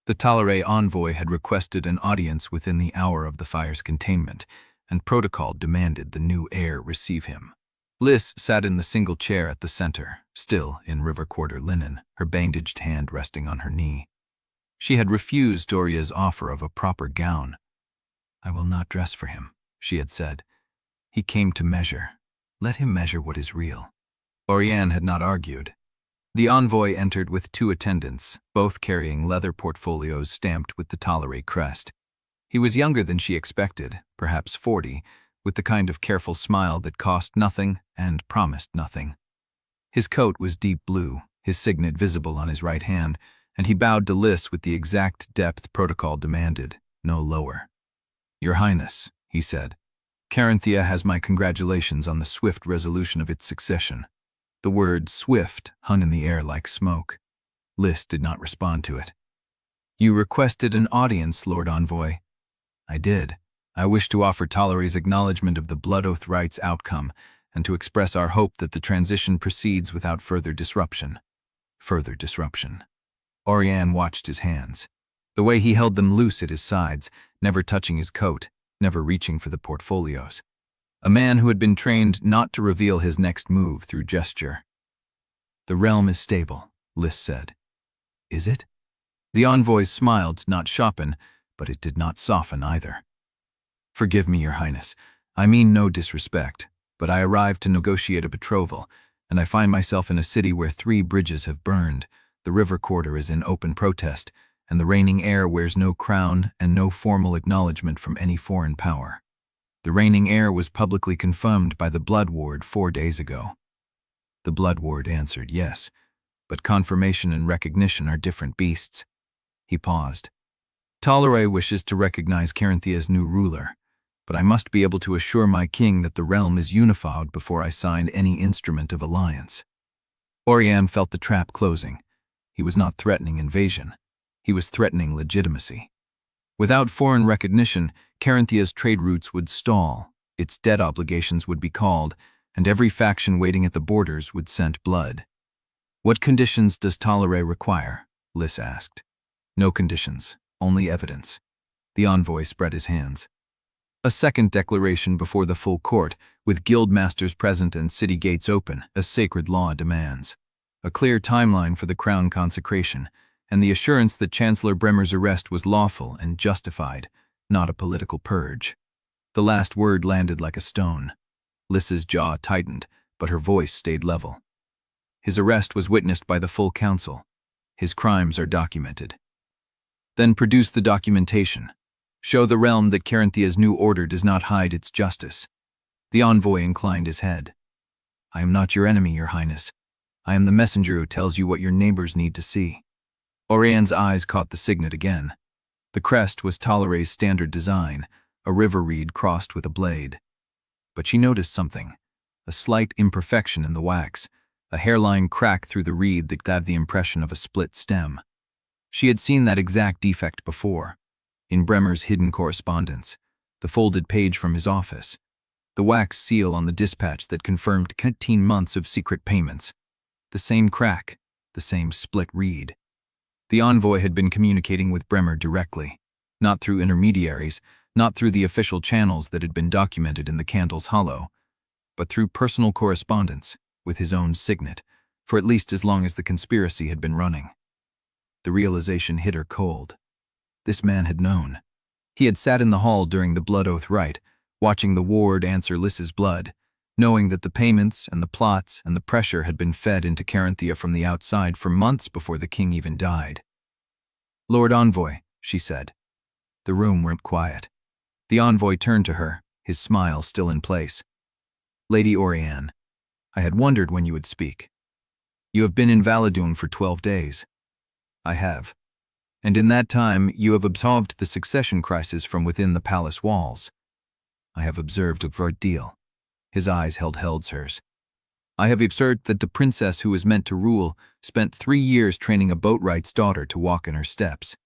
The Talare envoy had requested an audience within the hour of the fire's containment, and protocol demanded the new heir receive him. Liss sat in the single chair at the center, still in river quarter linen, her bandaged hand resting on her knee. She had refused Doria's offer of a proper gown. "I will not dress for him," she had said. "He came to measure. Let him measure what is real." Auriane had not argued. The envoy entered with 2 attendants, both carrying leather portfolios stamped with the Talare crest. He was younger than she expected, perhaps 40, with the kind of careful smile that cost nothing and promised nothing. His coat was deep blue, his signet visible on his right hand, and he bowed to Liss with the exact depth protocol demanded, no lower. "Your Highness," he said, "Corinthia has my congratulations on the swift resolution of its succession." The word "swift" hung in the air like smoke. Liss did not respond to it. "You requested an audience, Lord Envoy." "I did. I wish to offer Talare's acknowledgement of the Blood Oath Rites outcome and to express our hope that the transition proceeds without further disruption." Further disruption. Auriane watched his hands. The way he held them loose at his sides, never touching his coat, never reaching for the portfolios. A man who had been trained not to reveal his next move through gesture. "The realm is stable," Liss said. "Is it?" The envoy smiled, not sharpen, but it did not soften either. "Forgive me, Your Highness. I mean no disrespect, but I arrived to negotiate a betrothal, and I find myself in a city where 3 bridges have burned, the river quarter is in open protest, and the reigning heir wears no crown and no formal acknowledgement from any foreign power. The reigning heir was publicly confirmed by the Blood Ward 4 days ago." The Blood Ward answered yes, but confirmation and recognition are different beasts. He paused. "Talare wishes to recognize Corinthea's new ruler, but I must be able to assure my king that the realm is unified before I sign any instrument of alliance." Auriane felt the trap closing. He was not threatening invasion. He was threatening legitimacy. Without foreign recognition, Carinthia's trade routes would stall, its debt obligations would be called, and every faction waiting at the borders would scent blood. "What conditions does Talare require?" Liss asked. "No conditions, only evidence." The envoy spread his hands. "A second declaration before the full court, with guild masters present and city gates open, as sacred law demands. A clear timeline for the crown consecration, and the assurance that Chancellor Bremer's arrest was lawful and justified, not a political purge." The last word landed like a stone. Liss's jaw tightened, but her voice stayed level. His arrest was witnessed by the full council. His crimes are documented. Then produce the documentation. Show the realm that Carinthia's new order does not hide its justice. The envoy inclined his head. I am not your enemy, your highness. I am the messenger who tells you what your neighbors need to see. Auriane's eyes caught the signet again. The crest was Tollere's standard design, a river reed crossed with a blade. But she noticed something, a slight imperfection in the wax, a hairline crack through the reed that gave the impression of a split stem. She had seen that exact defect before, in Bremer's hidden correspondence, the folded page from his office, the wax seal on the dispatch that confirmed 18 months of secret payments. The same crack, the same split reed. The envoy had been communicating with Bremer directly, not through intermediaries, not through the official channels that had been documented in the Candle's Hollow, but through personal correspondence with his own signet, for at least as long as the conspiracy had been running. The realization hit her cold. This man had known. He had sat in the hall during the blood oath rite, watching the ward answer Liss's blood, knowing that the payments and the plots and the pressure had been fed into Carinthia from the outside for months before the king even died. Lord Envoy, she said. The room went quiet. The envoy turned to her, his smile still in place. Lady Auriane, I had wondered when you would speak. You have been in Valadun for 12 days. I have. And in that time you have observed the succession crisis from within the palace walls. I have observed a great deal. His eyes held hers. I have observed that the princess who was meant to rule spent 3 years training a boatwright's daughter to walk in her steps.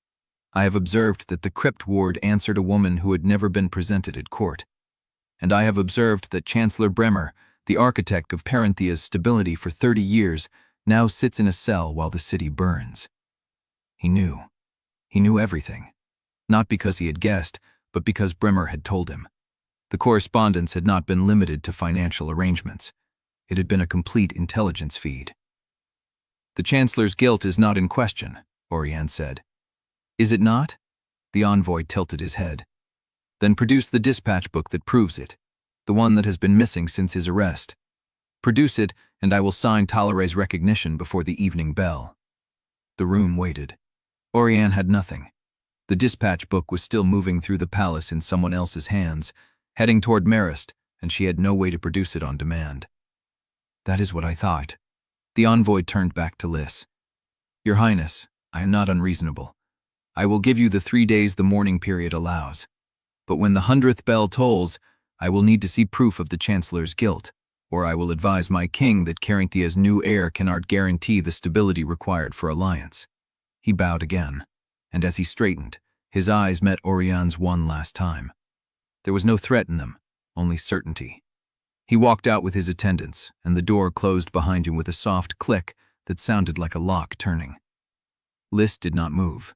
I have observed that the Crypt ward answered a woman who had never been presented at court. And I have observed that Chancellor Bremer, the architect of Carinthia's stability for 30 years, now sits in a cell while the city burns. He knew. He knew everything. Not because he had guessed, but because Bremer had told him. The correspondence had not been limited to financial arrangements. It had been a complete intelligence feed. The Chancellor's guilt is not in question, Auriane said. Is it not? The envoy tilted his head. Then produce the dispatch book that proves it, the one that has been missing since his arrest. Produce it, and I will sign Tollere's recognition before the evening bell. The room waited. Auriane had nothing. The dispatch book was still moving through the palace in someone else's hands, heading toward Marist, and she had no way to produce it on demand. That is what I thought. The envoy turned back to Liss. Your Highness, I am not unreasonable. I will give you the 3 days the mourning period allows. But when the 100th bell tolls, I will need to see proof of the Chancellor's guilt, or I will advise my king that Carinthia's new heir cannot guarantee the stability required for alliance. He bowed again, and as he straightened, his eyes met Auriane's one last time. There was no threat in them, only certainty. He walked out with his attendants, and the door closed behind him with a soft click that sounded like a lock turning. Liss did not move.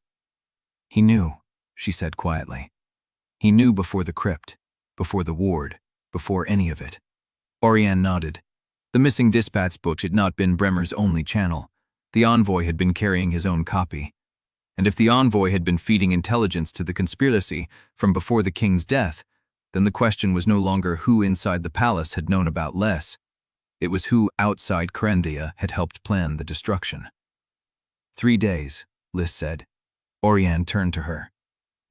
He knew, she said quietly. He knew before the crypt, before the ward, before any of it. Auriane nodded. The missing dispatch book had not been Bremer's only channel. The envoy had been carrying his own copy. And if the envoy had been feeding intelligence to the conspiracy from before the king's death, then the question was no longer who inside the palace had known about Liss. It was who outside Carinthia had helped plan the destruction. 3 days, Liss said. Auriane turned to her.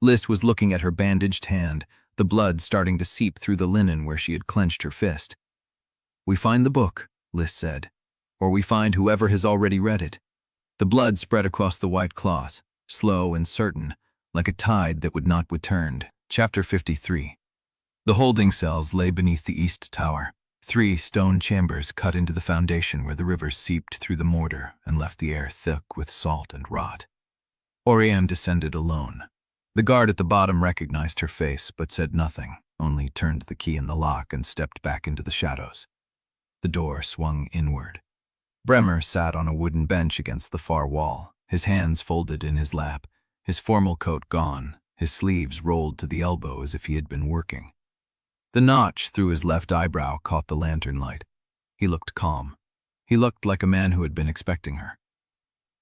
Liss was looking at her bandaged hand, the blood starting to seep through the linen where she had clenched her fist. We find the book, Liss said, or we find whoever has already read it. The blood spread across the white cloth, slow and certain, like a tide that would not return. Chapter 53. The holding cells lay beneath the east tower, 3 stone chambers cut into the foundation where the river seeped through the mortar and left the air thick with salt and rot. Auriane descended alone. The guard at the bottom recognized her face but said nothing, only turned the key in the lock and stepped back into the shadows. The door swung inward. Bremer sat on a wooden bench against the far wall, his hands folded in his lap, his formal coat gone, his sleeves rolled to the elbow as if he had been working. The notch through his left eyebrow caught the lantern light. He looked calm. He looked like a man who had been expecting her.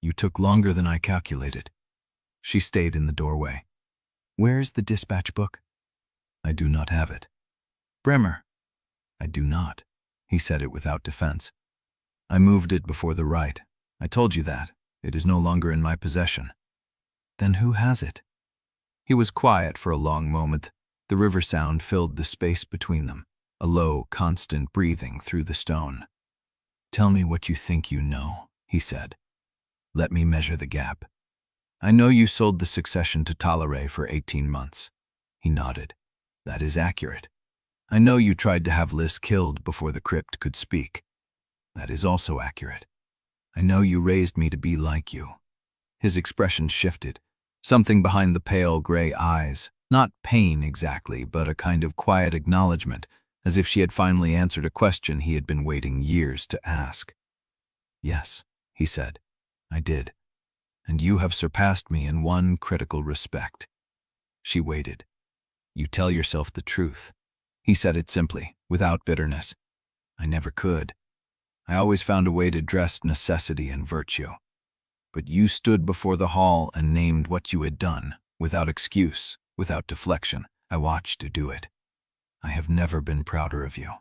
You took longer than I calculated. She stayed in the doorway. Where's the dispatch book? I do not have it. Bremer. I do not. He said it without defense. I moved it before the rite. I told you that. It is no longer in my possession. Then who has it? He was quiet for a long moment. The river sound filled the space between them, a low, constant breathing through the stone. Tell me what you think you know, he said. Let me measure the gap. I know you sold the succession to Talare for 18 months. He nodded. That is accurate. I know you tried to have Liss killed before the crypt could speak. That is also accurate. I know you raised me to be like you. His expression shifted. Something behind the pale gray eyes, not pain exactly, but a kind of quiet acknowledgement, as if she had finally answered a question he had been waiting years to ask. Yes, he said, I did. And you have surpassed me in one critical respect. She waited. You tell yourself the truth. He said it simply, without bitterness. I never could. I always found a way to dress necessity and virtue. But you stood before the hall and named what you had done, without excuse, without deflection. I watched you do it. I have never been prouder of you,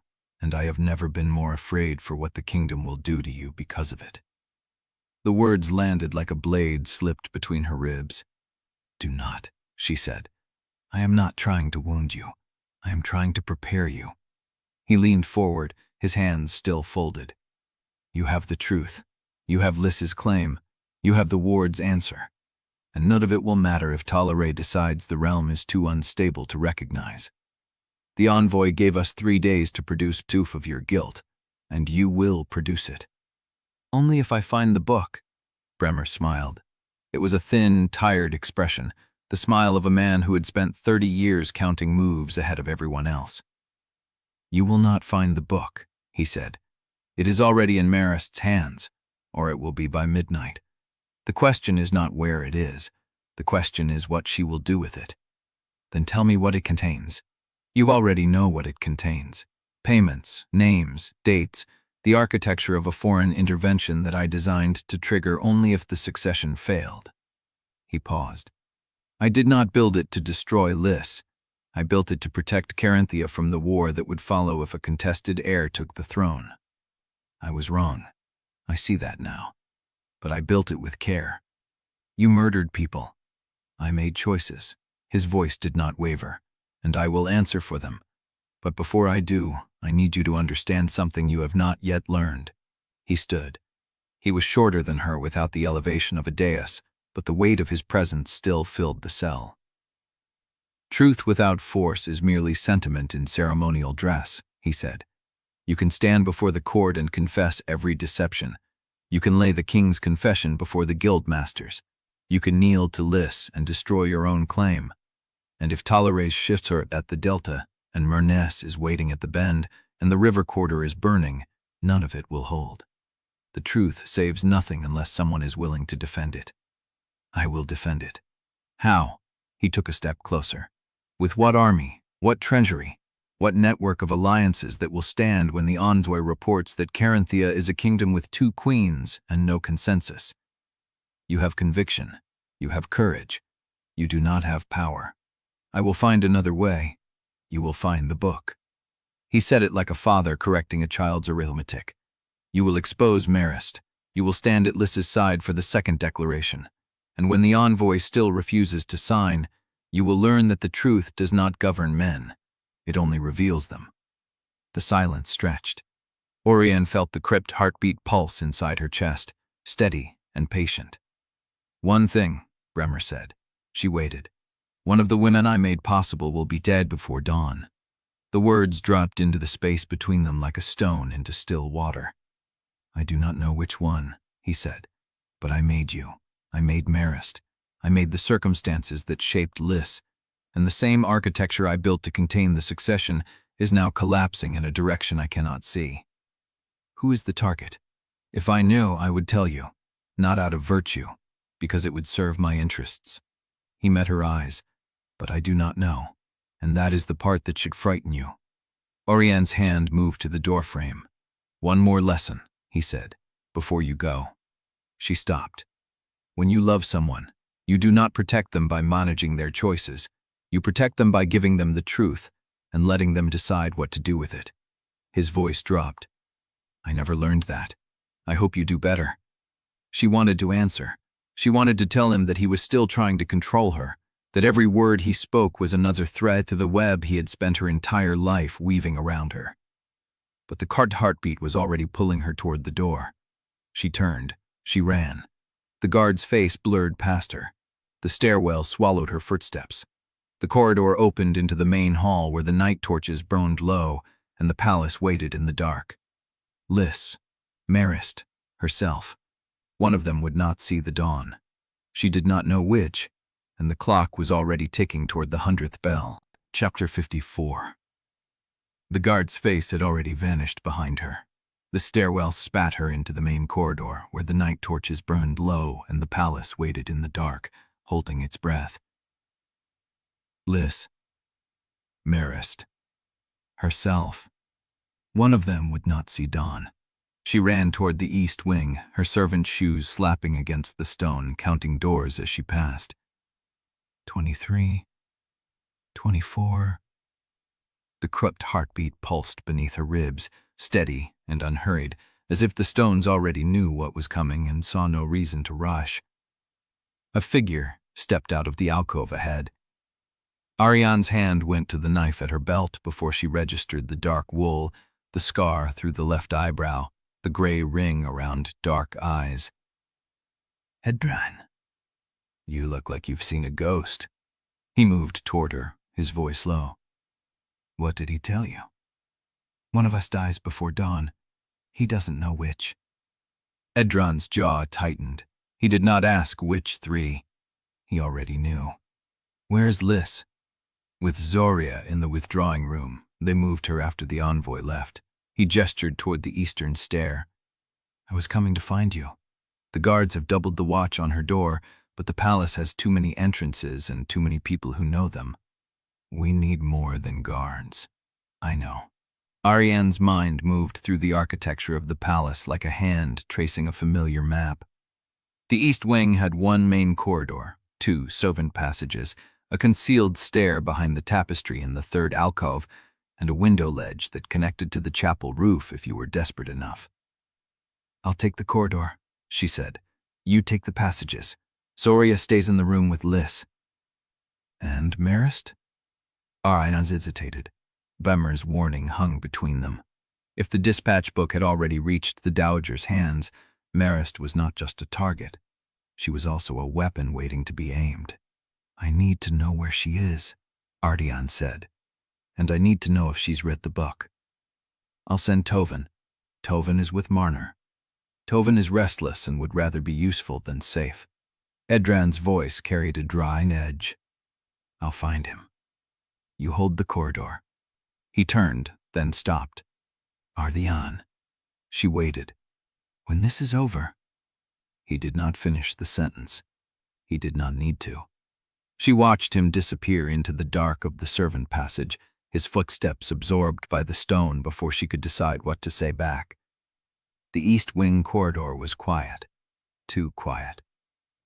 and I have never been more afraid for what the kingdom will do to you because of it. The words landed like a blade slipped between her ribs. Do not, she said. I am not trying to wound you. I am trying to prepare you. He leaned forward, his hands still folded. You have the truth. You have Liss's claim. You have the ward's answer. And none of it will matter if Talare decides the realm is too unstable to recognize. The envoy gave us 3 days to produce proof of your guilt, and you will produce it. Only if I find the book. Bremer smiled. It was a thin, tired expression, the smile of a man who had spent 30 years counting moves ahead of everyone else. You will not find the book, he said. It is already in Marist's hands, or it will be by midnight. The question is not where it is. The question is what she will do with it. Then tell me what it contains. You already know what it contains. Payments, names, dates, the architecture of a foreign intervention that I designed to trigger only if the succession failed. He paused. I did not build it to destroy Liss. I built it to protect Carinthia from the war that would follow if a contested heir took the throne. I was wrong. I see that now. But I built it with care. You murdered people. I made choices. His voice did not waver, and I will answer for them. But before I do, I need you to understand something you have not yet learned. He stood. He was shorter than her without the elevation of a dais, but the weight of his presence still filled the cell. Truth without force is merely sentiment in ceremonial dress, he said. You can stand before the court and confess every deception. You can lay the king's confession before the guildmasters. You can kneel to Liss and destroy your own claim. And if Talare's shifts are at the delta, and Murness is waiting at the bend, and the river quarter is burning, none of it will hold. The truth saves nothing unless someone is willing to defend it. I will defend it. How? He took a step closer. With what army? What treasury? What network of alliances that will stand when the envoy reports that Carinthia is a kingdom with 2 queens and no consensus? You have conviction. You have courage. You do not have power. I will find another way. You will find the book. He said it like a father correcting a child's arithmetic. You will expose Marist. You will stand at Liss's side for the second declaration. And when the envoy still refuses to sign, you will learn that the truth does not govern men. It only reveals them. The silence stretched. Auriane felt the crypt heartbeat pulse inside her chest, steady and patient. One thing, Bremer said. She waited. One of the women I made possible will be dead before dawn. The words dropped into the space between them like a stone into still water. I do not know which one, he said, but I made you. I made Marist. I made the circumstances that shaped Liss, and the same architecture I built to contain the succession is now collapsing in a direction I cannot see. Who is the target? If I knew, I would tell you, not out of virtue, because it would serve my interests. He met her eyes, but I do not know, and that is the part that should frighten you. Auriane's hand moved to the doorframe. One more lesson, he said, before you go. She stopped. When you love someone, you do not protect them by managing their choices. You protect them by giving them the truth, and letting them decide what to do with it. His voice dropped. I never learned that. I hope you do better. She wanted to answer. She wanted to tell him that he was still trying to control her, that every word he spoke was another thread to the web he had spent her entire life weaving around her. But the cart heartbeat was already pulling her toward the door. She turned. She ran. The guard's face blurred past her. The stairwell swallowed her footsteps. The corridor opened into the main hall where the night torches burned low and the palace waited in the dark. Liss, Marist, herself. One of them would not see the dawn. She did not know which, and the clock was already ticking toward the 100th bell. Chapter 54. The guard's face had already vanished behind her. The stairwell spat her into the main corridor where the night torches burned low and the palace waited in the dark, holding its breath. Liss, Marist, herself. One of them would not see dawn. She ran toward the east wing, her servant's shoes slapping against the stone, counting doors as she passed. 23, 24. The crypt heartbeat pulsed beneath her ribs, steady and unhurried, as if the stones already knew what was coming and saw no reason to rush. A figure stepped out of the alcove ahead. Auriane's hand went to the knife at her belt before she registered the dark wool, the scar through the left eyebrow, the gray ring around dark eyes. Edran, you look like you've seen a ghost. He moved toward her, his voice low. What did he tell you? One of us dies before dawn. He doesn't know which. Edran's jaw tightened. He did not ask which three. He already knew. Where's Liss? With Zoria in the withdrawing room, they moved her after the envoy left. He gestured toward the eastern stair. I was coming to find you. The guards have doubled the watch on her door, but the palace has too many entrances and too many people who know them. We need more than guards. I know. Auriane's mind moved through the architecture of the palace like a hand tracing a familiar map. The east wing had one main corridor, 2 servant passages, a concealed stair behind the tapestry in the 3rd alcove, and a window ledge that connected to the chapel roof if you were desperate enough. I'll take the corridor, she said. You take the passages. Zoria stays in the room with Liss. And Marist? Auriane hesitated. Bemmer's warning hung between them. If the dispatch book had already reached the Dowager's hands, Marist was not just a target. She was also a weapon waiting to be aimed. I need to know where she is, Auriane said. And I need to know if she's read the book. I'll send Toven. Toven is with Marner. Toven is restless and would rather be useful than safe. Edran's voice carried a dry edge. I'll find him. You hold the corridor. He turned, then stopped. Auriane. She waited. When this is over. He did not finish the sentence. He did not need to. She watched him disappear into the dark of the servant passage, his footsteps absorbed by the stone before she could decide what to say back. The east wing corridor was quiet. Too quiet.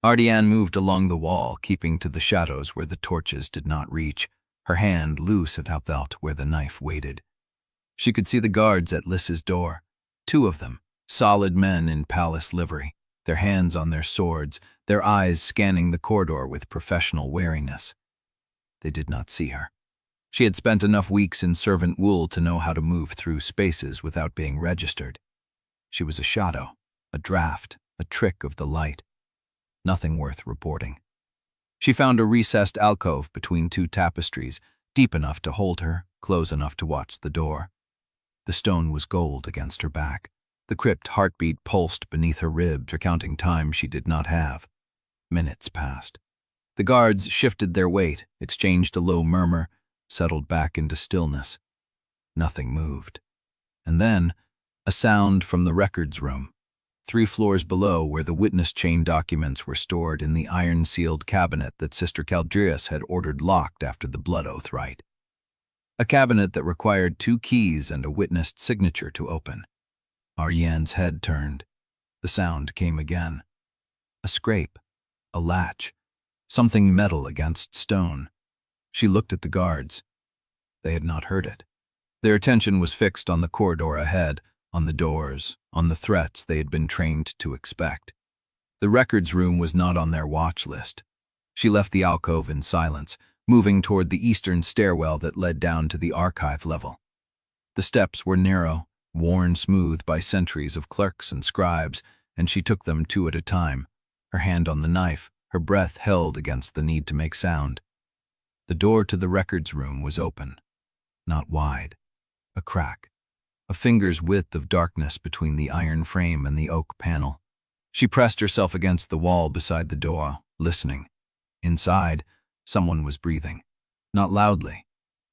Auriane moved along the wall, keeping to the shadows where the torches did not reach, her hand loose at about where the knife waited. She could see the guards at Liss's door, 2 of them, solid men in palace livery, their hands on their swords, their eyes scanning the corridor with professional wariness. They did not see her. She had spent enough weeks in servant wool to know how to move through spaces without being registered. She was a shadow, a draft, a trick of the light. Nothing worth reporting. She found a recessed alcove between 2 tapestries, deep enough to hold her, close enough to watch the door. The stone was gold against her back. The crypt heartbeat pulsed beneath her ribs, recounting time she did not have. Minutes passed. The guards shifted their weight, exchanged a low murmur, settled back into stillness. Nothing moved. And then, a sound from the records room, 3 floors below where the witness chain documents were stored in the iron-sealed cabinet that Sister Caldrias had ordered locked after the blood oath rite. A cabinet that required 2 keys and a witnessed signature to open. Auriane's head turned. The sound came again. A scrape, a latch, something metal against stone. She looked at the guards. They had not heard it. Their attention was fixed on the corridor ahead, on the doors, on the threats they had been trained to expect. The records room was not on their watch list. She left the alcove in silence, moving toward the eastern stairwell that led down to the archive level. The steps were narrow, worn smooth by centuries of clerks and scribes, and she took them two at a time, her hand on the knife, her breath held against the need to make sound. The door to the records room was open, not wide, a crack, a finger's width of darkness between the iron frame and the oak panel. She pressed herself against the wall beside the door, listening. Inside, someone was breathing, not loudly,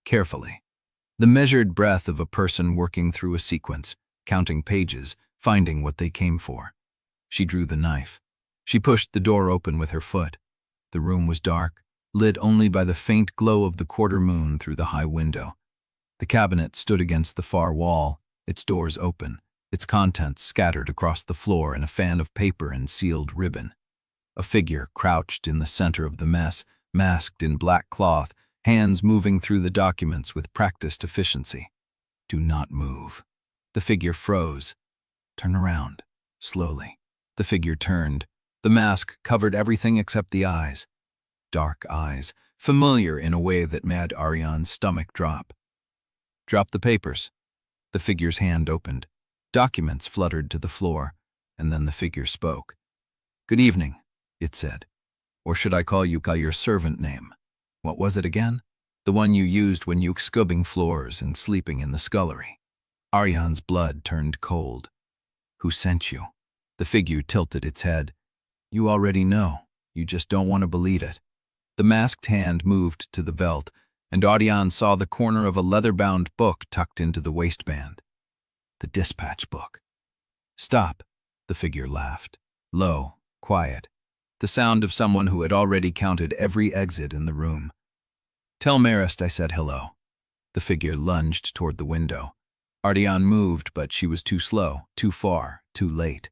carefully. The measured breath of a person working through a sequence, counting pages, finding what they came for. She drew the knife. She pushed the door open with her foot. The room was dark, lit only by the faint glow of the quarter moon through the high window. The cabinet stood against the far wall, its doors open, its contents scattered across the floor in a fan of paper and sealed ribbon. A figure crouched in the center of the mess, masked in black cloth, hands moving through the documents with practiced efficiency. Do not move. The figure froze. Turn around, slowly. The figure turned. The mask covered everything except the eyes. Dark eyes, familiar in a way that made Auriane's stomach drop. Drop the papers. The figure's hand opened. Documents fluttered to the floor, and then the figure spoke. Good evening, it said. Or should I call you by your servant name? What was it again? The one you used when you scrubbing floors and sleeping in the scullery. Auriane's blood turned cold. Who sent you? The figure tilted its head. You already know. You just don't want to believe it. The masked hand moved to the belt, and Auriane saw the corner of a leather-bound book tucked into the waistband. The dispatch book. Stop, the figure laughed. Low, quiet. The sound of someone who had already counted every exit in the room. Tell Marist I said hello. The figure lunged toward the window. Auriane moved, but she was too slow, too far, too late.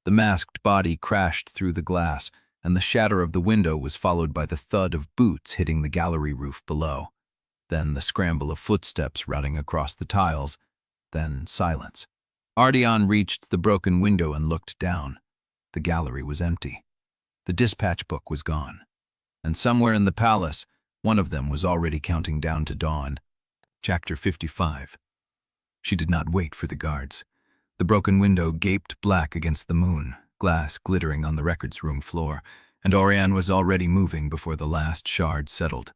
The masked body crashed through the glass, and the shatter of the window was followed by the thud of boots hitting the gallery roof below. Then the scramble of footsteps routing across the tiles. Then silence. Auriane reached the broken window and looked down. The gallery was empty. The dispatch book was gone. And somewhere in the palace, one of them was already counting down to dawn. Chapter 55. She did not wait for the guards. The broken window gaped black against the moon, glass glittering on the records room floor, and Auriane was already moving before the last shard settled.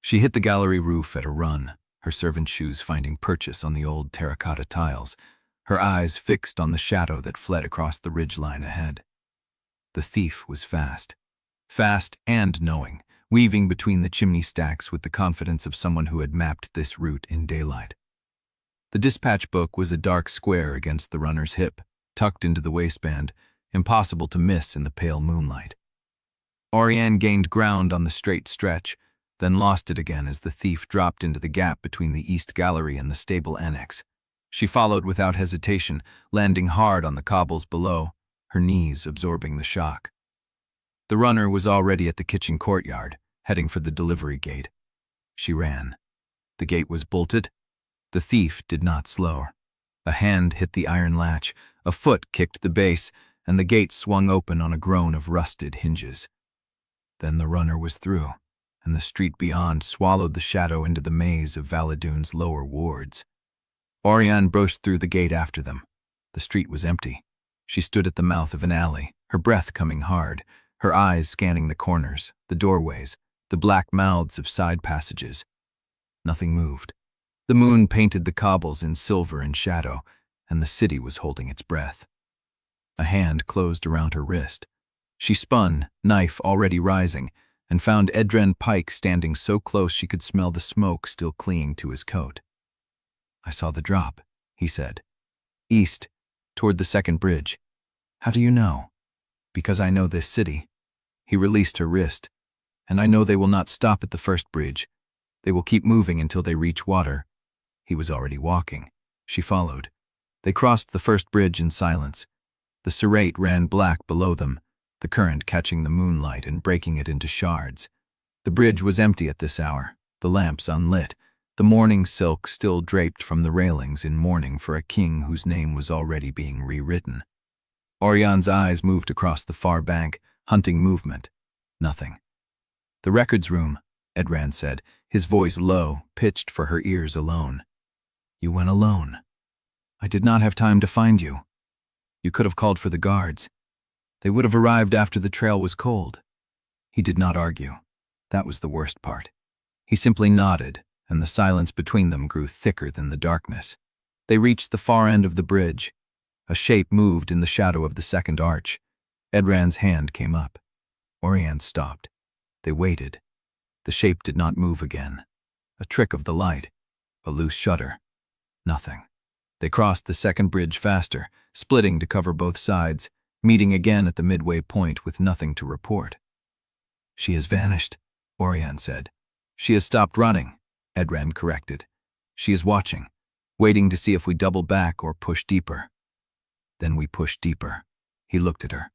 She hit the gallery roof at a run, her servant's shoes finding purchase on the old terracotta tiles, her eyes fixed on the shadow that fled across the ridgeline ahead. The thief was fast. Fast and knowing, weaving between the chimney stacks with the confidence of someone who had mapped this route in daylight. The dispatch book was a dark square against the runner's hip, tucked into the waistband, impossible to miss in the pale moonlight. Auriane gained ground on the straight stretch, then lost it again as the thief dropped into the gap between the east gallery and the stable annex. She followed without hesitation, landing hard on the cobbles below, her knees absorbing the shock. The runner was already at the kitchen courtyard, heading for the delivery gate. She ran. The gate was bolted. The thief did not slow. A hand hit the iron latch, a foot kicked the base, and the gate swung open on a groan of rusted hinges. Then the runner was through, and the street beyond swallowed the shadow into the maze of Valadune's lower wards. Auriane brushed through the gate after them. The street was empty. She stood at the mouth of an alley, her breath coming hard, her eyes scanning the corners, the doorways, the black mouths of side passages. Nothing moved. The moon painted the cobbles in silver and shadow, and the city was holding its breath. A hand closed around her wrist. She spun, knife already rising, and found Edran Pike standing so close she could smell the smoke still clinging to his coat. I saw the drop, he said. East, toward the second bridge. How do you know? Because I know this city. He released her wrist. And I know they will not stop at the first bridge. They will keep moving until they reach water. He was already walking. She followed. They crossed the first bridge in silence. The Surrate ran black below them, the current catching the moonlight and breaking it into shards. The bridge was empty at this hour, the lamps unlit, the mourning silk still draped from the railings in mourning for a king whose name was already being rewritten. Auriane's eyes moved across the far bank, hunting movement. Nothing. "The records room," Edran said, his voice low, pitched for her ears alone. "You went alone. I did not have time to find you. You could have called for the guards. They would have arrived after the trail was cold." He did not argue. That was the worst part. He simply nodded, and the silence between them grew thicker than the darkness. They reached the far end of the bridge. A shape moved in the shadow of the second arch. Edran's hand came up. Auriane stopped. They waited. The shape did not move again. A trick of the light. A loose shutter. Nothing. They crossed the second bridge faster, splitting to cover both sides, meeting again at the midway point with nothing to report. "She has vanished," Auriane said. "She has stopped running," Edran corrected. "She is watching, waiting to see if we double back or push deeper." Then we pushed deeper. He looked at her.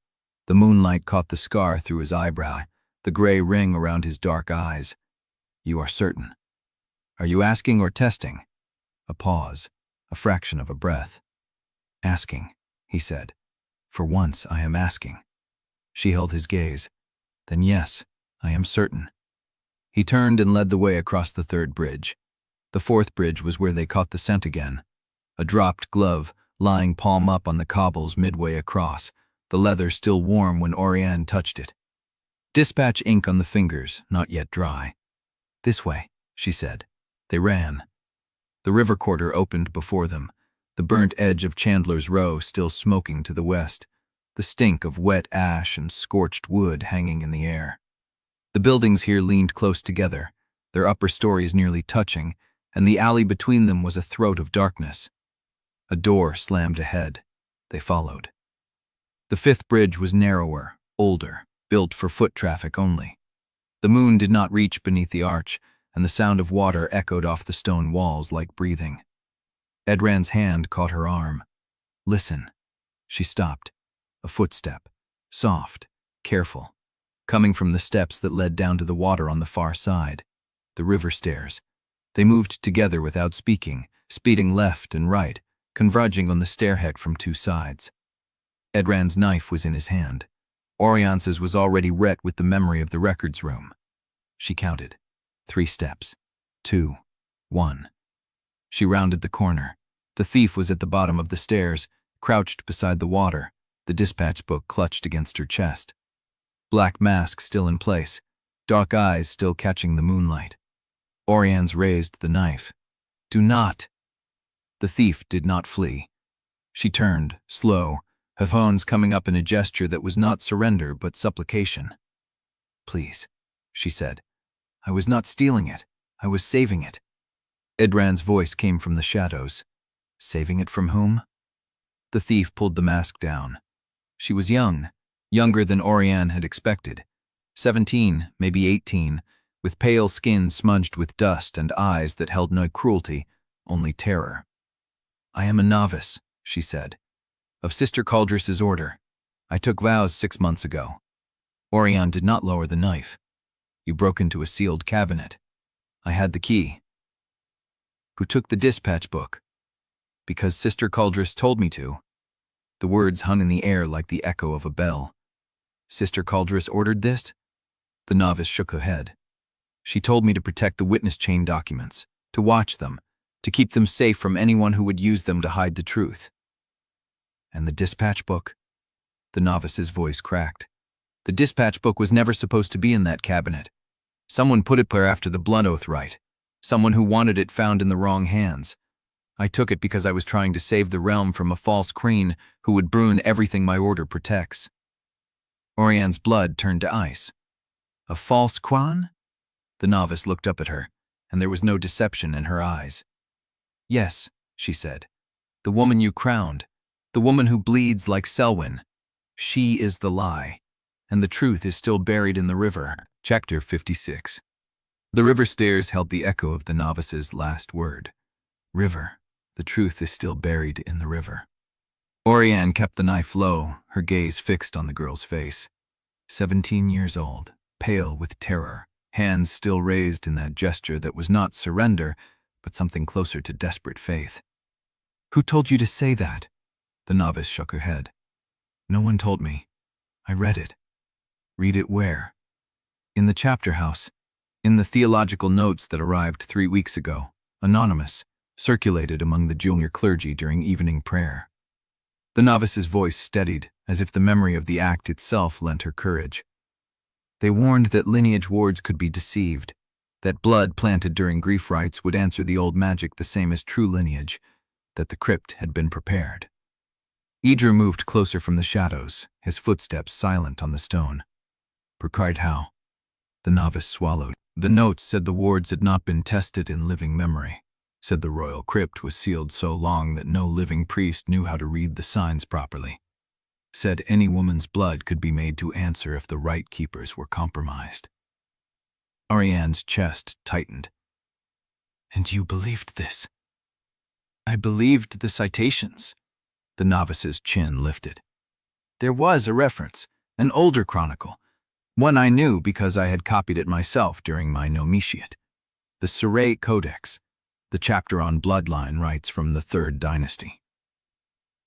The moonlight caught the scar through his eyebrow, the gray ring around his dark eyes. "You are certain? Are you asking or testing?" A pause, a fraction of a breath. "Asking," he said. "For once I am asking." She held his gaze. "Then yes, I am certain." He turned and led the way across the third bridge. The fourth bridge was where they caught the scent again. A dropped glove, lying palm up on the cobbles midway across, the leather still warm when Auriane touched it. Dispatch ink on the fingers, not yet dry. "This way," she said. They ran. The river quarter opened before them, the burnt edge of Chandler's Row still smoking to the west, the stink of wet ash and scorched wood hanging in the air. The buildings here leaned close together, their upper stories nearly touching, and the alley between them was a throat of darkness. A door slammed ahead. They followed. The fifth bridge was narrower, older, built for foot traffic only. The moon did not reach beneath the arch, and the sound of water echoed off the stone walls like breathing. Edran's hand caught her arm. "Listen." She stopped. A footstep, soft, careful, coming from the steps that led down to the water on the far side, the river stairs. They moved together without speaking, speeding left and right, converging on the stairhead from two sides. Edran's knife was in his hand. Auriane's was already wet with the memory of the records room. She counted. 3 steps. 2. 1. She rounded the corner. The thief was at the bottom of the stairs, crouched beside the water, the dispatch book clutched against her chest. Black mask still in place, dark eyes still catching the moonlight. Auriane's raised the knife. "Do not!" The thief did not flee. She turned, slow, her hands coming up in a gesture that was not surrender but supplication. "Please," she said. "I was not stealing it. I was saving it." Edran's voice came from the shadows. "Saving it from whom?" The thief pulled the mask down. She was young, younger than Auriane had expected. 17, maybe 18, with pale skin smudged with dust and eyes that held no cruelty, only terror. "I am a novice," she said, "of Sister Caldress's order. I took vows 6 months ago." Auriane did not lower the knife. "You broke into a sealed cabinet. I had the key." "Who took the dispatch book?" "Because Sister Caldress told me to." The words hung in the air like the echo of a bell. "Sister Caldress ordered this?" The novice shook her head. "She told me to protect the witness chain documents, to watch them, to keep them safe from anyone who would use them to hide the truth." "And the dispatch book?" The novice's voice cracked. "The dispatch book was never supposed to be in that cabinet. Someone put it there after the blood oath rite. Someone who wanted it found in the wrong hands. I took it because I was trying to save the realm from a false queen who would ruin everything my order protects." Auriane's blood turned to ice. "A false queen?" The novice looked up at her, and there was no deception in her eyes. "Yes," she said. "The woman you crowned, the woman who bleeds like Sellwyn. She is the lie, and the truth is still buried in the river." Chapter 56. The river stairs held the echo of the novice's last word. River. The truth is still buried in the river. Auriane kept the knife low, her gaze fixed on the girl's face. 17 years old, pale with terror, hands still raised in that gesture that was not surrender, but something closer to desperate faith. "Who told you to say that?" The novice shook her head. "No one told me. I read it." "Read it where?" "In the chapter house. In the theological notes that arrived 3 weeks ago, anonymous, circulated among the junior clergy during evening prayer." The novice's voice steadied, as if the memory of the act itself lent her courage. "They warned that lineage wards could be deceived, that blood planted during grief rites would answer the old magic the same as true lineage, that the crypt had been prepared." Edran moved closer from the shadows, his footsteps silent on the stone. "Prepared how?" The novice swallowed. "The notes said the wards had not been tested in living memory, said the royal crypt was sealed so long that no living priest knew how to read the signs properly. Said any woman's blood could be made to answer if the rite keepers were compromised." Auriane's chest tightened. "And you believed this?" "I believed the citations." The novice's chin lifted. "There was a reference, an older chronicle, one I knew because I had copied it myself during my novitiate. The Surrey Codex, the chapter on bloodline rites from the 3rd dynasty."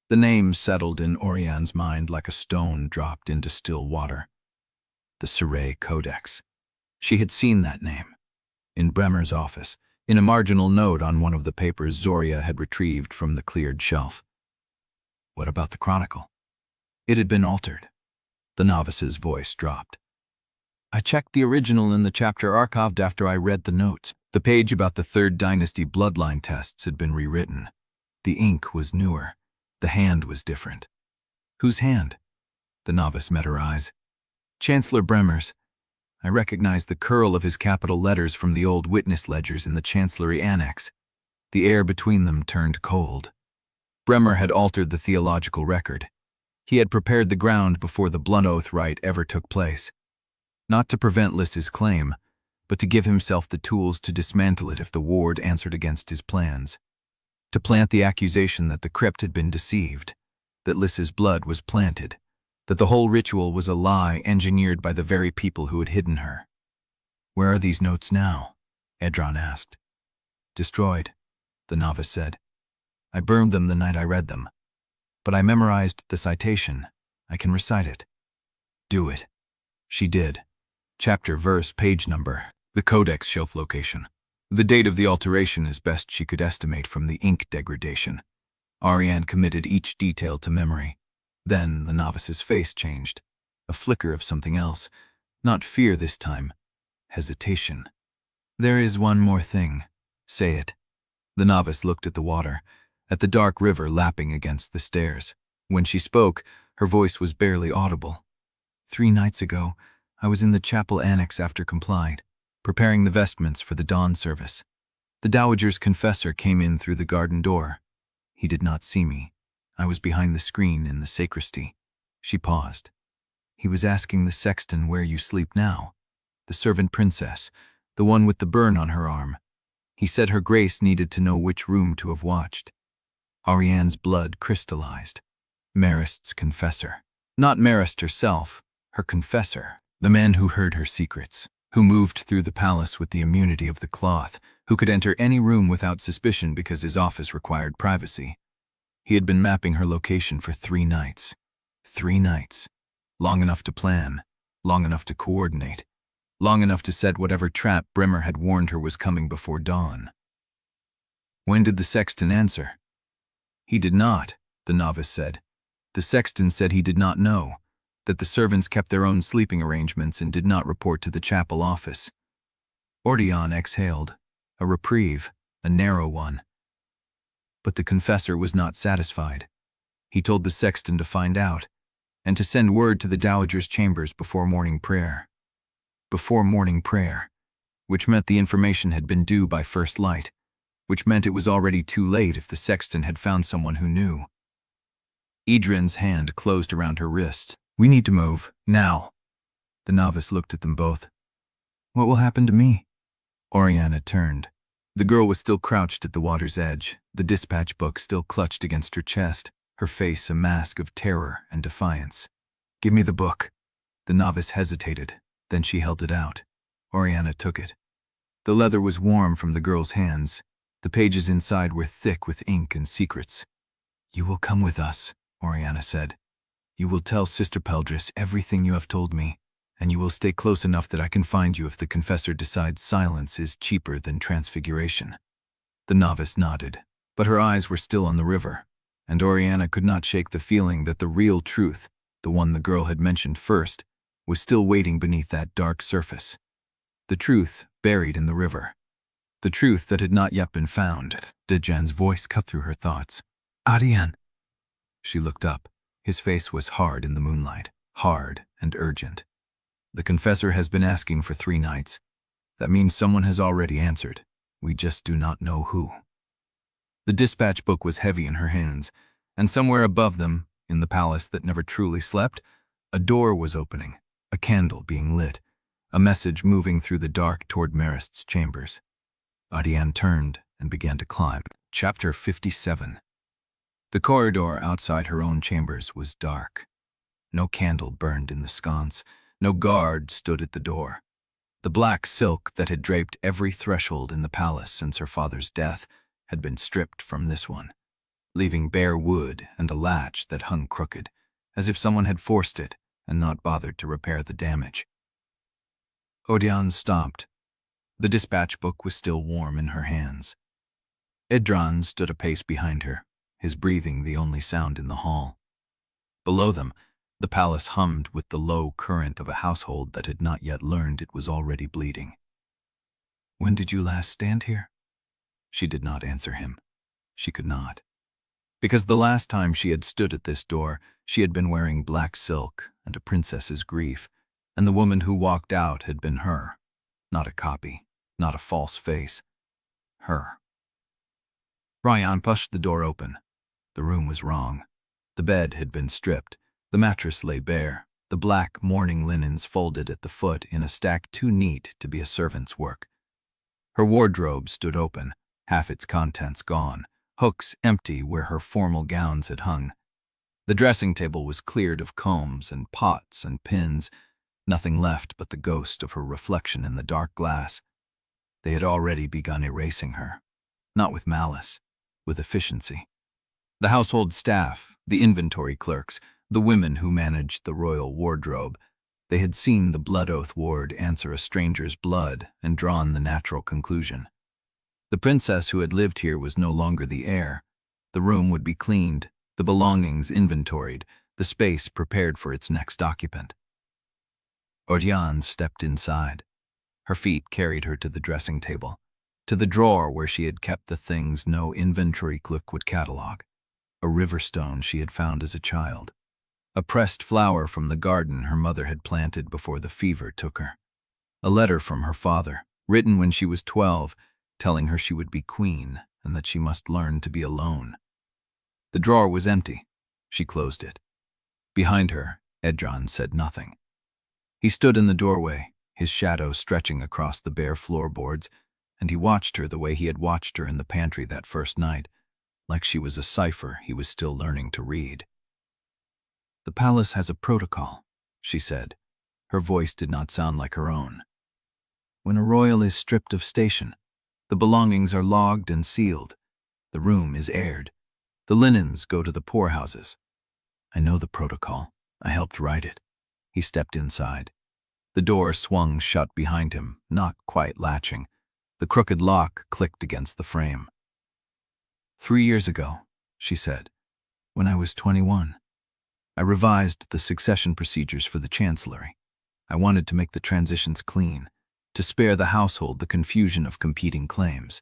The name settled in Auriane's mind like a stone dropped into still water. The Surrey Codex. She had seen that name. In Bremer's office, in a marginal note on one of the papers Zoria had retrieved from the cleared shelf. What about the chronicle? It had been altered. The novice's voice dropped. "I checked the original in the chapter archived after I read the notes. The page about the 3rd dynasty bloodline tests had been rewritten. The ink was newer. The hand was different." "Whose hand?" The novice met her eyes. "Chancellor Bremer's. I recognized the curl of his capital letters from the old witness ledgers in the Chancellery Annex. The air between them turned cold. Bremer had altered the theological record. He had prepared the ground before the blood oath rite ever took place. Not to prevent Liss's claim, but to give himself the tools to dismantle it if the ward answered against his plans. To plant the accusation that the crypt had been deceived, that Liss's blood was planted, that the whole ritual was a lie engineered by the very people who had hidden her. "Where are these notes now?" Edran asked. "Destroyed," the novice said. "I burned them the night I read them. But I memorized the citation. I can recite it." "Do it." She did. Chapter, verse, page number, the codex shelf location. The date of the alteration as best she could estimate from the ink degradation. Auriane committed each detail to memory. Then the novice's face changed. A flicker of something else. Not fear this time. Hesitation. "There is one more thing. Say it." The novice looked at the water, at the dark river lapping against the stairs. When she spoke, her voice was barely audible. 3 nights ago, I was in the chapel annex after Complied, preparing the vestments for the dawn service. The Dowager's Confessor came in through the garden door. He did not see me. I was behind the screen in the sacristy. She paused. He was asking the sexton where you sleep now. The servant princess, the one with the burn on her arm. He said her grace needed to know which room to have watched. Auriane's blood crystallized. Marist's confessor. Not Marist herself, her confessor. The man who heard her secrets, who moved through the palace with the immunity of the cloth, who could enter any room without suspicion because his office required privacy. He had been mapping her location for 3 nights. 3 nights. Long enough to plan, long enough to coordinate, long enough to set whatever trap Bremer had warned her was coming before dawn. When did the sexton answer? He did not, the novice said. The sexton said he did not know, that the servants kept their own sleeping arrangements and did not report to the chapel office. Auriane exhaled, a reprieve, a narrow one. But the confessor was not satisfied. He told the sexton to find out, and to send word to the Dowager's chambers before morning prayer. Before morning prayer, which meant the information had been due by first light, which meant it was already too late if the sexton had found someone who knew. Edran's hand closed around her wrist. We need to move, now. The novice looked at them both. What will happen to me? Auriane had turned. The girl was still crouched at the water's edge, the dispatch book still clutched against her chest, her face a mask of terror and defiance. Give me the book. The novice hesitated, then she held it out. Auriane took it. The leather was warm from the girl's hands. The pages inside were thick with ink and secrets. "You will come with us," Auriane said. "You will tell Sister Peldris everything you have told me, and you will stay close enough that I can find you if the Confessor decides silence is cheaper than transfiguration." The novice nodded, but her eyes were still on the river, and Auriane could not shake the feeling that the real truth, the one the girl had mentioned first, was still waiting beneath that dark surface. The truth buried in the river. The truth that had not yet been found. Dejan's voice cut through her thoughts. "Auriane." She looked up. His face was hard in the moonlight, hard and urgent. "The Confessor has been asking for 3 nights. That means someone has already answered. We just do not know who." The dispatch book was heavy in her hands, and somewhere above them, in the palace that never truly slept, a door was opening, a candle being lit, a message moving through the dark toward Marist's chambers. Auriane turned and began to climb. Chapter 57. The corridor outside her own chambers was dark. No candle burned in the sconce, no guard stood at the door. The black silk that had draped every threshold in the palace since her father's death had been stripped from this one, leaving bare wood and a latch that hung crooked, as if someone had forced it and not bothered to repair the damage. Auriane stopped. The dispatch book was still warm in her hands. Edran stood a pace behind her, his breathing the only sound in the hall. Below them, the palace hummed with the low current of a household that had not yet learned it was already bleeding. "When did you last stand here?" She did not answer him. She could not. Because the last time she had stood at this door, she had been wearing black silk and a princess's grief, and the woman who walked out had been her. Not a copy, not a false face. Her. Auriane pushed the door open. The room was wrong. The bed had been stripped. The mattress lay bare, the black mourning linens folded at the foot in a stack too neat to be a servant's work. Her wardrobe stood open, half its contents gone, hooks empty where her formal gowns had hung. The dressing table was cleared of combs and pots and pins, nothing left but the ghost of her reflection in the dark glass. They had already begun erasing her, not with malice, with efficiency. The household staff, the inventory clerks, the women who managed the royal wardrobe, they had seen the blood oath ward answer a stranger's blood and drawn the natural conclusion. The princess who had lived here was no longer the heir. The room would be cleaned, the belongings inventoried, the space prepared for its next occupant. Auriane stepped inside. Her feet carried her to the dressing table, to the drawer where she had kept the things no inventory clerk would catalog. A river stone she had found as a child. A pressed flower from the garden her mother had planted before the fever took her. A letter from her father, written when she was 12, telling her she would be queen and that she must learn to be alone. The drawer was empty. She closed it. Behind her, Edran said nothing. He stood in the doorway, his shadow stretching across the bare floorboards, and he watched her the way he had watched her in the pantry that first night, like she was a cipher he was still learning to read. "The palace has a protocol," she said. Her voice did not sound like her own. "When a royal is stripped of station, the belongings are logged and sealed. The room is aired. The linens go to the poorhouses. I know the protocol. I helped write it." He stepped inside. The door swung shut behind him, not quite latching. The crooked lock clicked against the frame. 3 years ago," she said, "when I was 21. I revised the succession procedures for the Chancellery. I wanted to make the transitions clean, to spare the household the confusion of competing claims.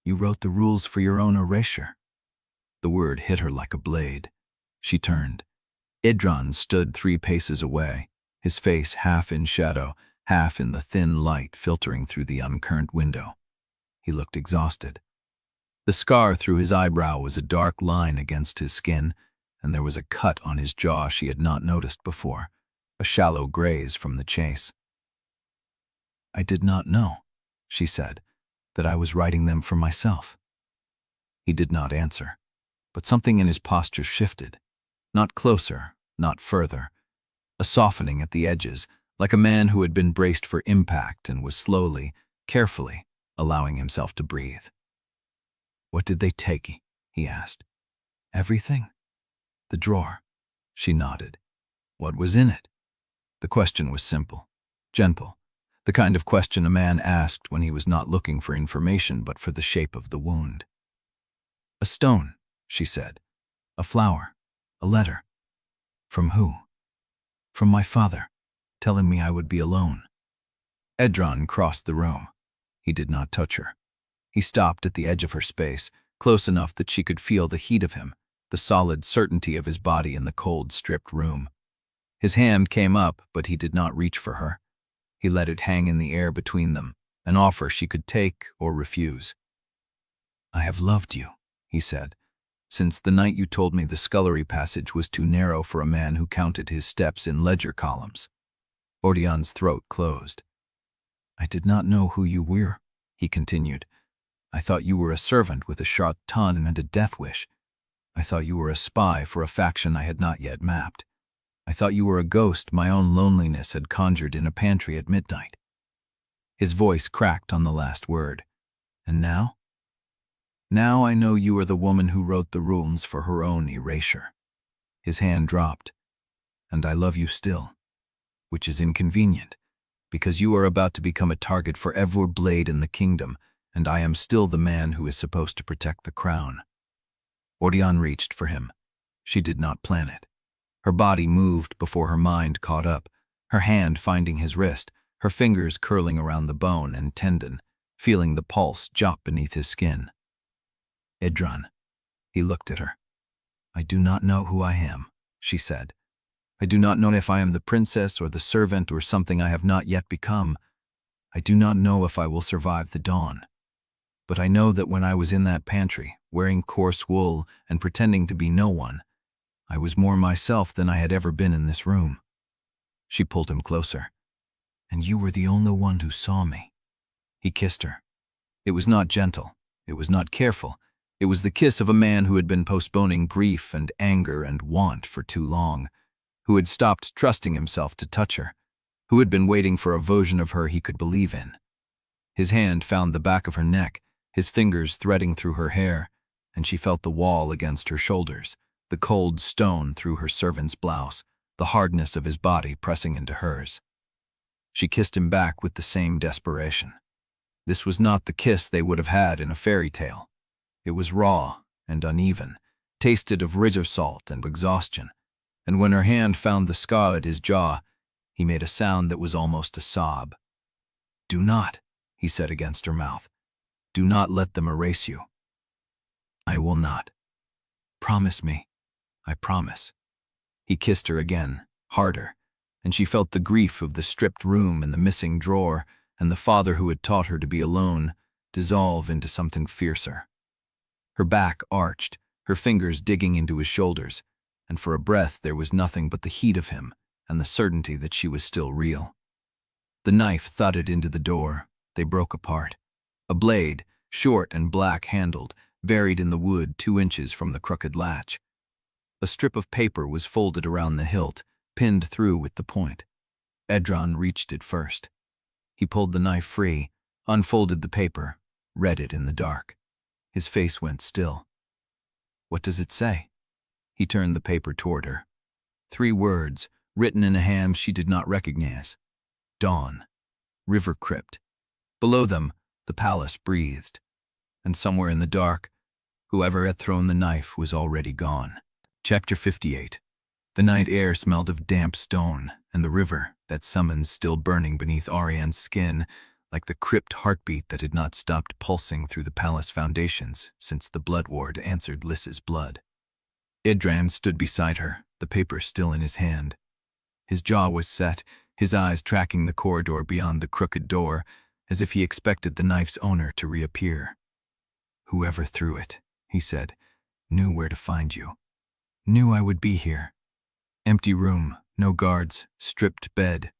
You wrote the rules for your own erasure." The word hit her like a blade. She turned. Edran stood 3 paces away, his face half in shadow, half in the thin light filtering through the uncurtained window. He looked exhausted. The scar through his eyebrow was a dark line against his skin, and there was a cut on his jaw she had not noticed before, a shallow graze from the chase. "I did not know," she said, "that I was writing them for myself." He did not answer, but something in his posture shifted, not closer, not further, a softening at the edges, like a man who had been braced for impact and was slowly, carefully, allowing himself to breathe. "What did they take?" he asked. "Everything." "The drawer." She nodded. "What was in it?" The question was simple, gentle, the kind of question a man asked when he was not looking for information but for the shape of the wound. "A stone," she said. "A flower. A letter." "From who?" "From my father, telling me I would be alone." Edran crossed the room. He did not touch her. He stopped at the edge of her space, close enough that she could feel the heat of him, the solid certainty of his body in the cold, stripped room. His hand came up, but he did not reach for her. He let it hang in the air between them, an offer she could take or refuse. "I have loved you," he said, "since the night you told me the scullery passage was too narrow for a man who counted his steps in ledger columns." Auriane's throat closed. "I did not know who you were," he continued. "I thought you were a servant with a sharp tongue and a death wish. I thought you were a spy for a faction I had not yet mapped. I thought you were a ghost my own loneliness had conjured in a pantry at midnight." His voice cracked on the last word. "And now?" "Now I know you are the woman who wrote the runes for her own erasure." His hand dropped. "And I love you still, which is inconvenient, because you are about to become a target for every blade in the kingdom, and I am still the man who is supposed to protect the crown." Auriane reached for him. She did not plan it. Her body moved before her mind caught up, her hand finding his wrist, her fingers curling around the bone and tendon, feeling the pulse jump beneath his skin. "Edran." He looked at her. "I do not know who I am," she said. "I do not know if I am the princess or the servant or something I have not yet become. I do not know if I will survive the dawn. But I know that when I was in that pantry, wearing coarse wool and pretending to be no one, I was more myself than I had ever been in this room." She pulled him closer. "And you were the only one who saw me." He kissed her. It was not gentle. It was not careful. It was the kiss of a man who had been postponing grief and anger and want for too long, who had stopped trusting himself to touch her, who had been waiting for a version of her he could believe in. His hand found the back of her neck, his fingers threading through her hair, and she felt the wall against her shoulders, the cold stone through her servant's blouse, the hardness of his body pressing into hers. She kissed him back with the same desperation. This was not the kiss they would have had in a fairy tale. It was raw and uneven, tasted of ridge salt and exhaustion, and when her hand found the scar at his jaw, he made a sound that was almost a sob. "Do not," he said against her mouth. "Do not let them erase you." "I will not. Promise me." "I promise." He kissed her again, harder, and she felt the grief of the stripped room and the missing drawer and the father who had taught her to be alone dissolve into something fiercer. Her back arched, her fingers digging into his shoulders, and for a breath there was nothing but the heat of him and the certainty that she was still real. The knife thudded into the door. They broke apart. A blade, short and black-handled, buried in the wood 2 inches from the crooked latch. A strip of paper was folded around the hilt, pinned through with the point. Edran reached it first. He pulled the knife free, unfolded the paper, read it in the dark. His face went still. "What does it say?" He turned the paper toward her. 3 words, written in a hand she did not recognize. Dawn. River Crypt. Below them, the palace breathed. And somewhere in the dark, whoever had thrown the knife was already gone. Chapter 58. The night air smelled of damp stone, and the river, that summons still burning beneath Auriane's skin, like the crypt heartbeat that had not stopped pulsing through the palace foundations since the blood ward answered Liss's blood. Edran stood beside her, the paper still in his hand. His jaw was set, his eyes tracking the corridor beyond the crooked door, as if he expected the knife's owner to reappear. "Whoever threw it," he said, "knew where to find you. Knew I would be here." Empty room, no guards, stripped bed.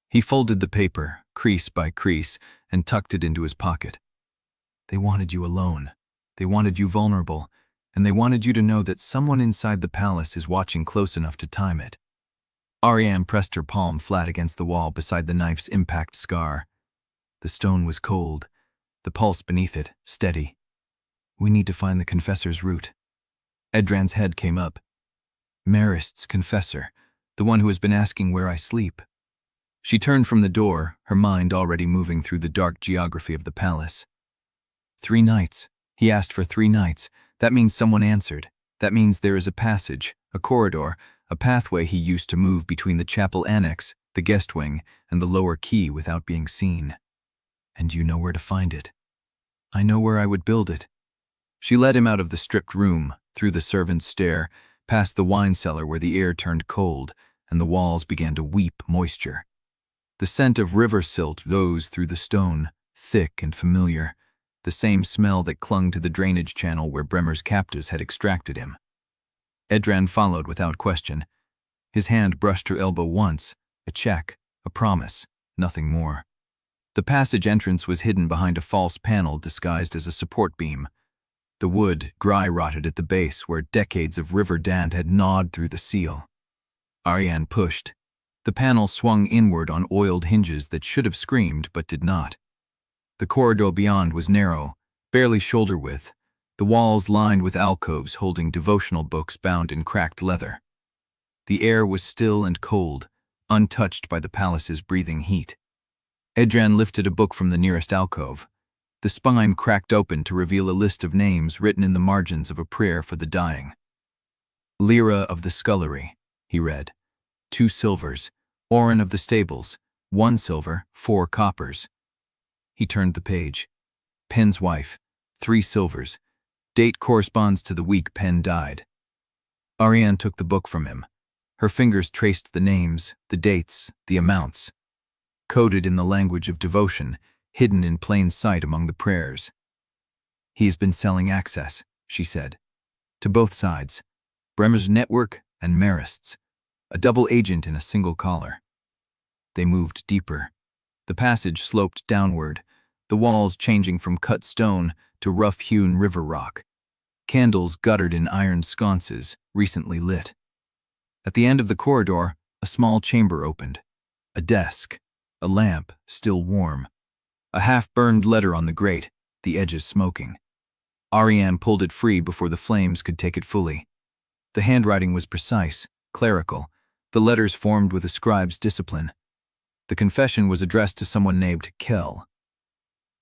He folded the paper, crease by crease, and tucked it into his pocket. "They wanted you alone. They wanted you vulnerable, and they wanted you to know that someone inside the palace is watching close enough to time it." Auriane pressed her palm flat against the wall beside the knife's impact scar. The stone was cold, the pulse beneath it steady. We need to find the Confessor's route. Edran's head came up. Marist's Confessor, the one who has been asking where I sleep. She turned from the door, her mind already moving through the dark geography of the palace. 3 nights. He asked for 3 nights. That means someone answered. That means there is a passage, a corridor, a pathway he used to move between the chapel annex, the guest wing, and the lower quay without being seen. And you know where to find it. I know where I would build it. She led him out of the stripped room, through the servants' stair, past the wine cellar where the air turned cold and the walls began to weep moisture. The scent of river silt rose through the stone, thick and familiar, the same smell that clung to the drainage channel where Bremer's captors had extracted him. Edran followed without question. His hand brushed her elbow once, a check, a promise, nothing more. The passage entrance was hidden behind a false panel disguised as a support beam. The wood dry-rotted at the base where decades of river damp had gnawed through the seal. Auriane pushed. The panel swung inward on oiled hinges that should have screamed but did not. The corridor beyond was narrow, barely shoulder-width, the walls lined with alcoves holding devotional books bound in cracked leather. The air was still and cold, untouched by the palace's breathing heat. Edran lifted a book from the nearest alcove. The spine cracked open to reveal a list of names written in the margins of a prayer for the dying. Lyra of the scullery, he read. 2 silvers. Oren of the stables. 1 silver, 4 coppers. He turned the page. Pen's wife. 3 silvers. Date corresponds to the week Pen died. Auriane took the book from him. Her fingers traced the names, the dates, the amounts. Coded in the language of devotion, hidden in plain sight among the prayers. He's been selling access, she said. To both sides. Bremer's network and Marist's. A double agent in a single collar. They moved deeper. The passage sloped downward, the walls changing from cut stone to rough-hewn river rock. Candles guttered in iron sconces, recently lit. At the end of the corridor, a small chamber opened. A desk, a lamp, still warm. A half-burned letter on the grate, the edges smoking. Auriane pulled it free before the flames could take it fully. The handwriting was precise, clerical, the letters formed with a scribe's discipline. The confession was addressed to someone named Kell.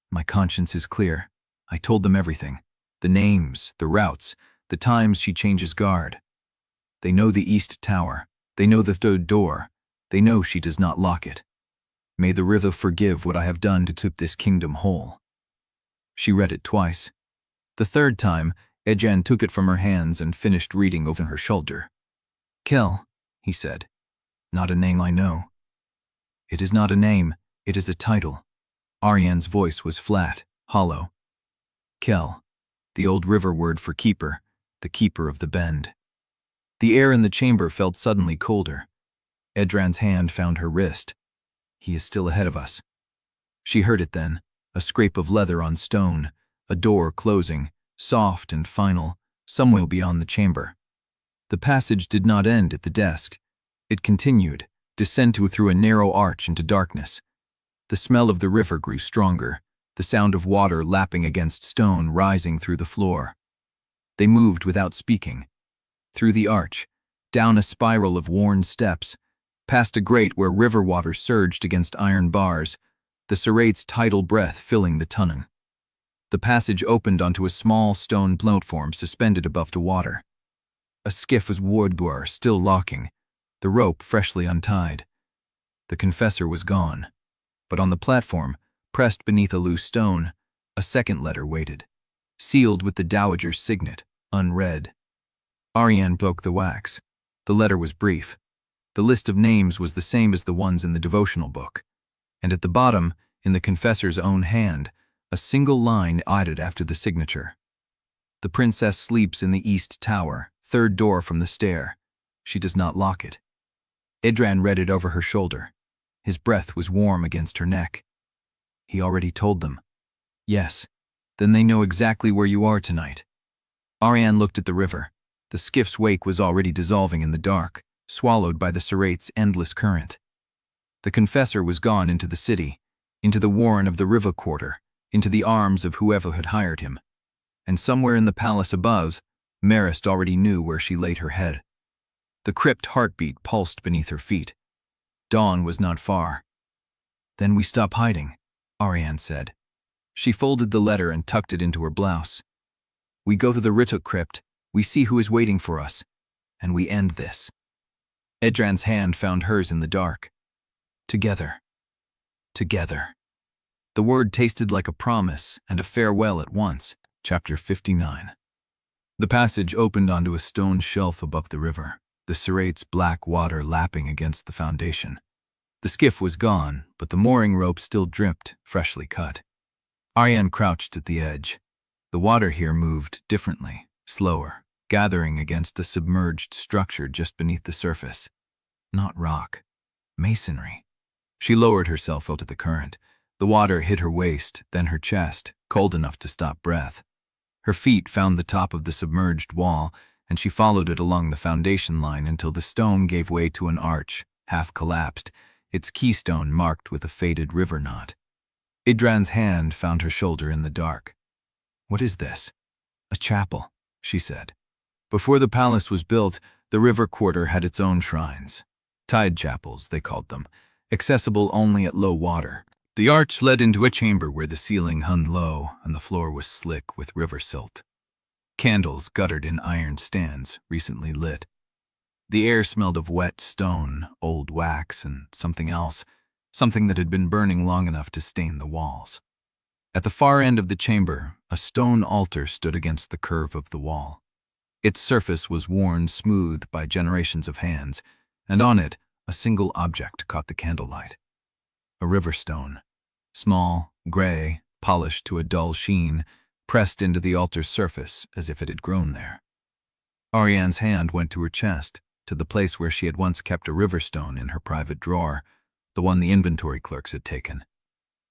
My conscience is clear. I told them everything. The names, the routes, the times she changes guard. They know the east tower. They know the third door. They know she does not lock it. May the river forgive what I have done to keep this kingdom whole. She read it twice. The third time, Edran took it from her hands and finished reading over her shoulder. Kell, he said. Not a name I know. It is not a name, it is a title. Auriane's voice was flat, hollow. Kell, the old river word for keeper, the keeper of the bend. The air in the chamber felt suddenly colder. Edran's hand found her wrist. He is still ahead of us. She heard it then, a scrape of leather on stone, a door closing, soft and final, somewhere beyond the chamber. The passage did not end at the desk. It continued, descended through a narrow arch into darkness. The smell of the river grew stronger, the sound of water lapping against stone rising through the floor. They moved without speaking. Through the arch, down a spiral of worn steps, past a grate where river water surged against iron bars, the Serate's tidal breath filling the tunnel. The passage opened onto a small stone platform suspended above the water. A skiff was moored still locking, the rope freshly untied. The Confessor was gone, but on the platform, pressed beneath a loose stone, a second letter waited, sealed with the Dowager's signet, unread. Auriane broke the wax. The letter was brief. The list of names was the same as the ones in the devotional book, and at the bottom, in the Confessor's own hand, a single line added after the signature. The princess sleeps in the east tower, 3rd door from the stair. She does not lock it. Edran read it over her shoulder. His breath was warm against her neck. He already told them. Yes, then they know exactly where you are tonight. Auriane looked at the river. The skiff's wake was already dissolving in the dark, swallowed by the Serate's endless current. The Confessor was gone into the city, into the warren of the river quarter, into the arms of whoever had hired him. And somewhere in the palace above, Marist already knew where she laid her head. The crypt heartbeat pulsed beneath her feet. Dawn was not far. "Then we stop hiding," Auriane said. She folded the letter and tucked it into her blouse. "We go to the Rites crypt, we see who is waiting for us, and we end this." Edran's hand found hers in the dark. Together. Together. The word tasted like a promise and a farewell at once. Chapter 59. The passage opened onto a stone shelf above the river, the Serate's black water lapping against the foundation. The skiff was gone, but the mooring rope still dripped, freshly cut. Auriane crouched at the edge. The water here moved differently, slower, gathering against a submerged structure just beneath the surface. Not rock. Masonry. She lowered herself out of the current. The water hit her waist, then her chest, cold enough to stop breath. Her feet found the top of the submerged wall, and she followed it along the foundation line until the stone gave way to an arch, half collapsed, its keystone marked with a faded river knot. Edran's hand found her shoulder in the dark. "What is this?" "A chapel," she said. Before the palace was built, the river quarter had its own shrines. Tide chapels, they called them, accessible only at low water. The arch led into a chamber where the ceiling hung low and the floor was slick with river silt. Candles guttered in iron stands, recently lit. The air smelled of wet stone, old wax, and something else, something that had been burning long enough to stain the walls. At the far end of the chamber, a stone altar stood against the curve of the wall. Its surface was worn smooth by generations of hands, and on it, a single object caught the candlelight. A river stone, small, gray, polished to a dull sheen, pressed into the altar's surface as if it had grown there. Auriane's hand went to her chest, to the place where she had once kept a river stone in her private drawer, the one the inventory clerks had taken.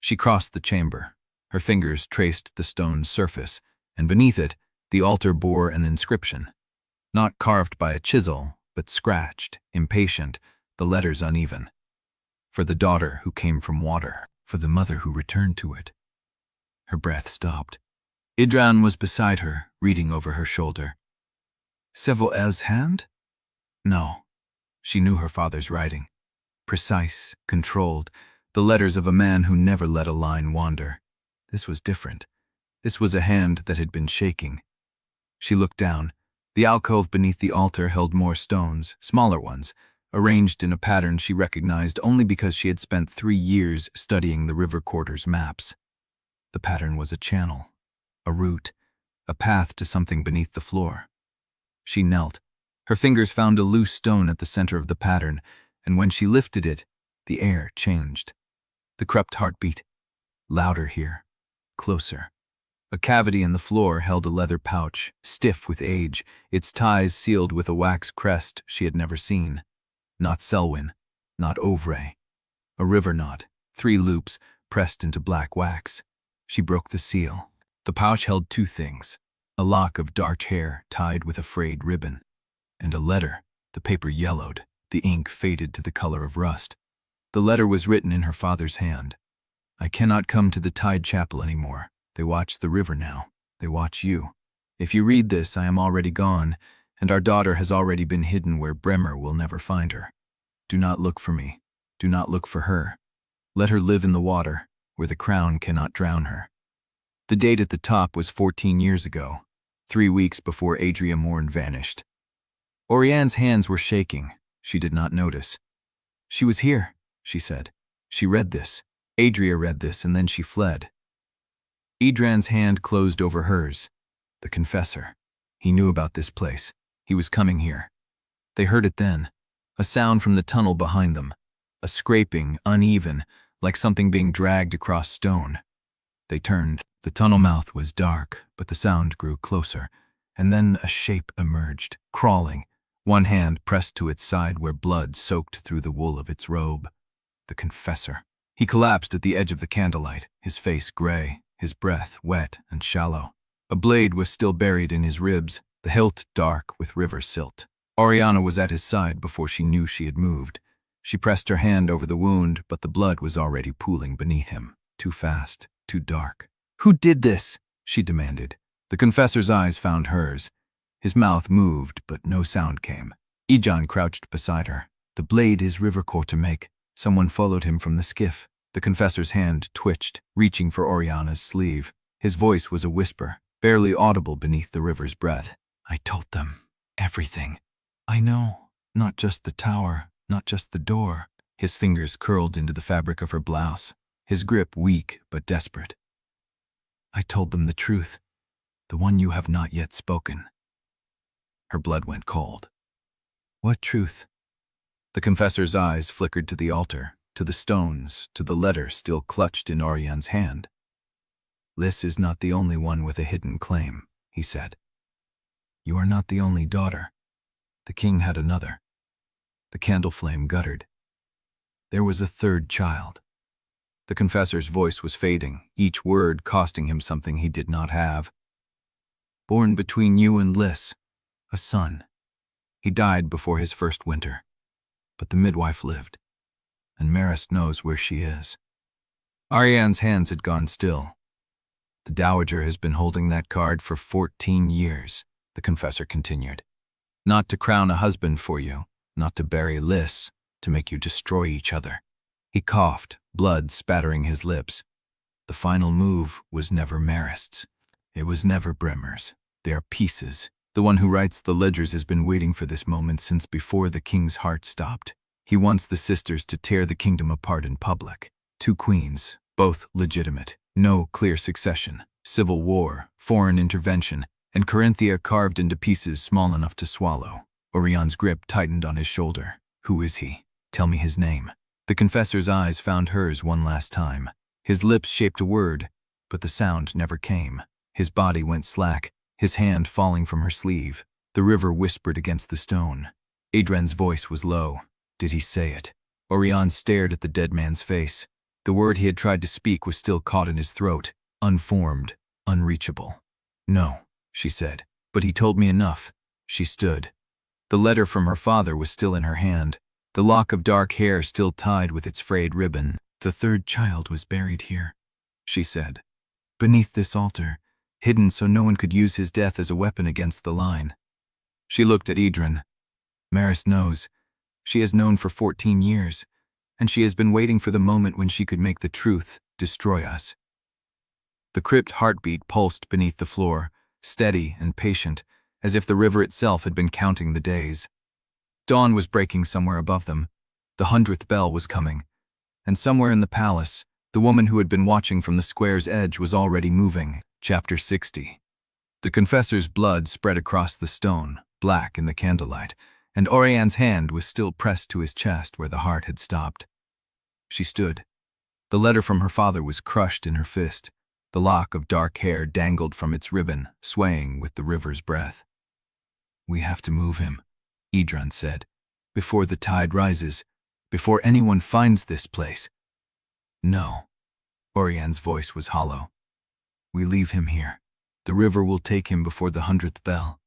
She crossed the chamber. Her fingers traced the stone's surface, and beneath it, the altar bore an inscription. Not carved by a chisel, but scratched, impatient, the letters uneven. For the daughter who came from water, for the mother who returned to it. Her breath stopped. Edran was beside her, reading over her shoulder. "Stairwell's hand?" No. She knew her father's writing. Precise, controlled, the letters of a man who never let a line wander. This was different. This was a hand that had been shaking. She looked down. The alcove beneath the altar held more stones, smaller ones, arranged in a pattern she recognized only because she had spent 3 years studying the river quarter's maps. The pattern was a channel, a route, a path to something beneath the floor. She knelt. Her fingers found a loose stone at the center of the pattern, and when she lifted it, the air changed. The crept heartbeat. Louder here. Closer. A cavity in the floor held a leather pouch, stiff with age, its ties sealed with a wax crest she had never seen. Not Sellwyn, not Ovray. A river knot, 3 loops, pressed into black wax. She broke the seal. The pouch held 2 things, a lock of dark hair tied with a frayed ribbon, and a letter, the paper yellowed, the ink faded to the color of rust. The letter was written in her father's hand. "I cannot come to the Tide Chapel anymore. They watch the river now. They watch you. If you read this, I am already gone, and our daughter has already been hidden where Bremer will never find her. Do not look for me. Do not look for her. Let her live in the water, where the crown cannot drown her." The date at the top was 14 years ago, 3 weeks before Adria Morn vanished. Auriane's hands were shaking. She did not notice. "She was here," she said. "She read this. Adria read this, and then she fled." Edran's hand closed over hers. The Confessor. He knew about this place. He was coming here. They heard it then. A sound from the tunnel behind them. A scraping, uneven, like something being dragged across stone. They turned. The tunnel mouth was dark, but the sound grew closer. And then a shape emerged, crawling, one hand pressed to its side where blood soaked through the wool of its robe. The Confessor. He collapsed at the edge of the candlelight, his face gray, his breath wet and shallow. A blade was still buried in his ribs, the hilt dark with river silt. Auriane was at his side before she knew she had moved. She pressed her hand over the wound, but the blood was already pooling beneath him. Too fast, too dark. "Who did this?" she demanded. The Confessor's eyes found hers. His mouth moved, but no sound came. Edran crouched beside her. The blade is Rivercourt to make. Someone followed him from the skiff. The Confessor's hand twitched, reaching for Oriana's sleeve. His voice was a whisper, barely audible beneath the river's breath. I told them everything. I know. Not just the tower, not just the door. His fingers curled into the fabric of her blouse, his grip weak but desperate. I told them the truth, the one you have not yet spoken. Her blood went cold. What truth? The Confessor's eyes flickered to the altar, to the stones, to the letter still clutched in Auriane's hand. Liss is not the only one with a hidden claim, he said. You are not the only daughter. The king had another. The candle flame guttered. There was a third child. The Confessor's voice was fading, each word costing him something he did not have. Born between you and Liss, a son. He died before his first winter. But the midwife lived, and Marist knows where she is. Ariane's hands had gone still. The Dowager has been holding that card for 14 years, the Confessor continued. Not to crown a husband for you, not to bury Liss, to make you destroy each other. He coughed, blood spattering his lips. The final move was never Marist's. It was never Bremer's. They are pieces. The one who writes the ledgers has been waiting for this moment since before the king's heart stopped. He wants the sisters to tear the kingdom apart in public. 2 queens, both legitimate. No clear succession. Civil war, foreign intervention, and Corinthia carved into pieces small enough to swallow. Auriane's grip tightened on his shoulder. Who is he? Tell me his name. The Confessor's eyes found hers one last time. His lips shaped a word, but the sound never came. His body went slack, his hand falling from her sleeve. The river whispered against the stone. Edran's voice was low. Did he say it? Auriane stared at the dead man's face. The word he had tried to speak was still caught in his throat, unformed, unreachable. No, she said, but he told me enough. She stood. The letter from her father was still in her hand, the lock of dark hair still tied with its frayed ribbon. The third child was buried here, she said, beneath this altar, hidden so no one could use his death as a weapon against the line. She looked at Edran. Marist knows. She has known for 14 years, and she has been waiting for the moment when she could make the truth destroy us. The crypt heartbeat pulsed beneath the floor, steady and patient, as if the river itself had been counting the days. Dawn was breaking somewhere above them. The 100th bell was coming, and somewhere in the palace, the woman who had been watching from the square's edge was already moving. Chapter 60. The Confessor's blood spread across the stone, black in the candlelight, and Auriane's hand was still pressed to his chest where the heart had stopped. She stood. The letter from her father was crushed in her fist. The lock of dark hair dangled from its ribbon, swaying with the river's breath. We have to move him, Edran said, before the tide rises, before anyone finds this place. No. Auriane's voice was hollow. We leave him here. The river will take him before the 100th bell.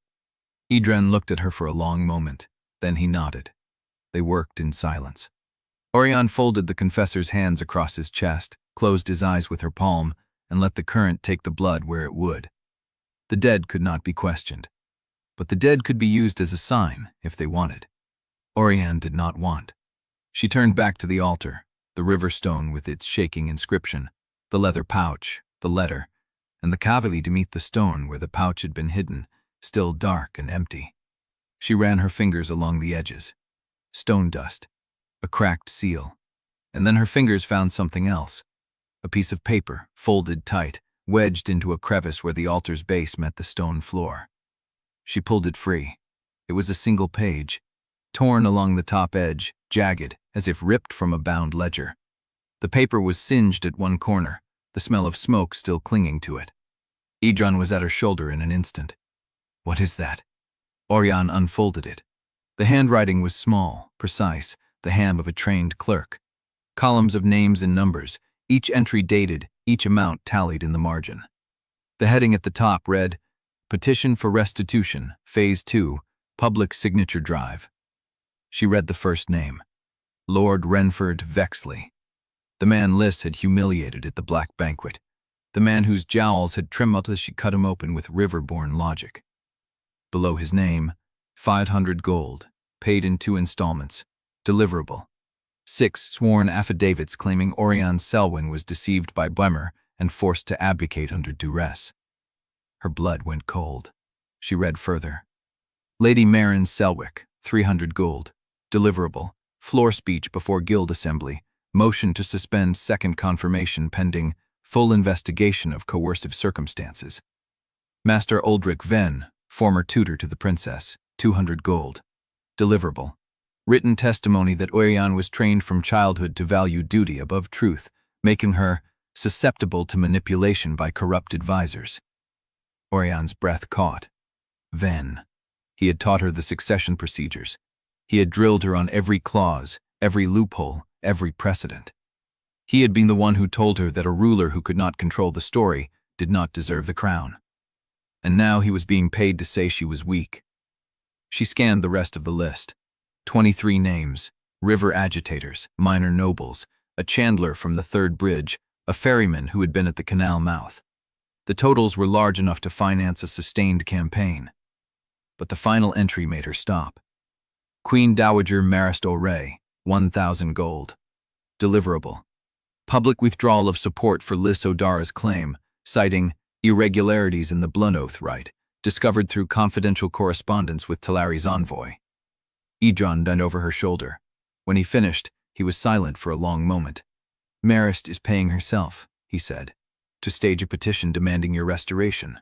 Edran looked at her for a long moment. Then he nodded. They worked in silence. Auriane folded the Confessor's hands across his chest, closed his eyes with her palm, and let the current take the blood where it would. The dead could not be questioned. But the dead could be used as a sign, if they wanted. Auriane did not want. She turned back to the altar, the river stone with its shaking inscription, the leather pouch, the letter, and the cavity beneath the stone where the pouch had been hidden, still dark and empty. She ran her fingers along the edges. Stone dust, a cracked seal, and then her fingers found something else. A piece of paper, folded tight, wedged into a crevice where the altar's base met the stone floor. She pulled it free. It was a single page, torn along the top edge, jagged, as if ripped from a bound ledger. The paper was singed at one corner, the smell of smoke still clinging to it. Edran was at her shoulder in an instant. What is that? Auriane unfolded it. The handwriting was small, precise, the hand of a trained clerk. Columns of names and numbers, each entry dated, each amount tallied in the margin. The heading at the top read, Petition for Restitution, Phase 2, Public Signature Drive. She read the first name, Lord Renford Vexley. The man Liss had humiliated at the Black Banquet. the man whose jowls had trembled as she cut him open with river-born logic. Below his name, 500 gold, paid in 2 installments, deliverable. 6 sworn affidavits claiming Auriane Sellwyn was deceived by Bremer and forced to abdicate under duress. Her blood went cold. She read further. Lady Marin Selwick, 300 gold, deliverable, floor speech before guild assembly, motion to suspend second confirmation pending full investigation of coercive circumstances. Master Uldric Venn, former tutor to the princess, 200 gold, deliverable. Written testimony that Auriane was trained from childhood to value duty above truth, making her susceptible to manipulation by corrupt advisors. Auriane's breath caught. Venn. He had taught her the succession procedures. He had drilled her on every clause, every loophole, every precedent. He had been the one who told her that a ruler who could not control the story did not deserve the crown. And now he was being paid to say she was weak. She scanned the rest of the list. 23 names, river agitators, minor nobles, a chandler from the third bridge, a ferryman who had been at the canal mouth. The totals were large enough to finance a sustained campaign. But the final entry made her stop. Queen Dowager Marist O'Ray, 1,000 gold. Deliverable. Public withdrawal of support for Liss Odara's claim, citing irregularities in the Blunoath rite, discovered through confidential correspondence with Talari's envoy. Edran bent over her shoulder. When he finished, he was silent for a long moment. Marist is paying herself, he said, to stage a petition demanding your restoration.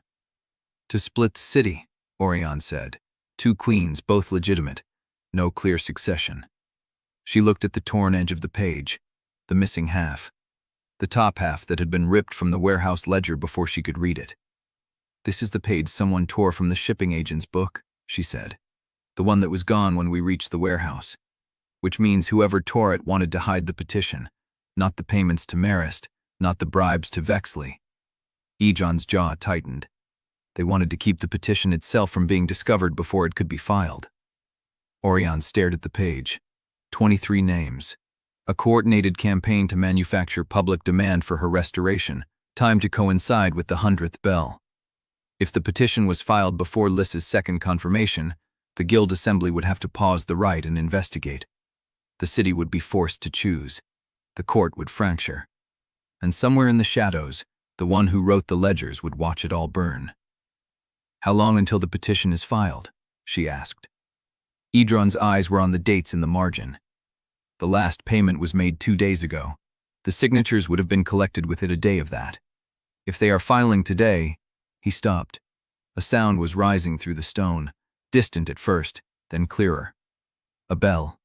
To split the city, Auriane said. 2 queens, both legitimate. No clear succession. She looked at the torn edge of the page, the missing half. The top half that had been ripped from the warehouse ledger before she could read it. This is the page someone tore from the shipping agent's book, she said. The one that was gone when we reached the warehouse. Which means whoever tore it wanted to hide the petition, not the payments to Marist, not the bribes to Vexley. Edran's jaw tightened. They wanted to keep the petition itself from being discovered before it could be filed. Auriane stared at the page. 23 names. A coordinated campaign to manufacture public demand for her restoration, timed to coincide with the 100th bell. If the petition was filed before Liss's second confirmation, the guild assembly would have to pause the rite and investigate. The city would be forced to choose. The court would fracture. And somewhere in the shadows, the one who wrote the ledgers would watch it all burn. How long until the petition is filed? She asked. Edran's eyes were on the dates in the margin. The last payment was made 2 days ago. The signatures would have been collected within a day of that. If they are filing today, he stopped. A sound was rising through the stone, distant at first, then clearer. A bell.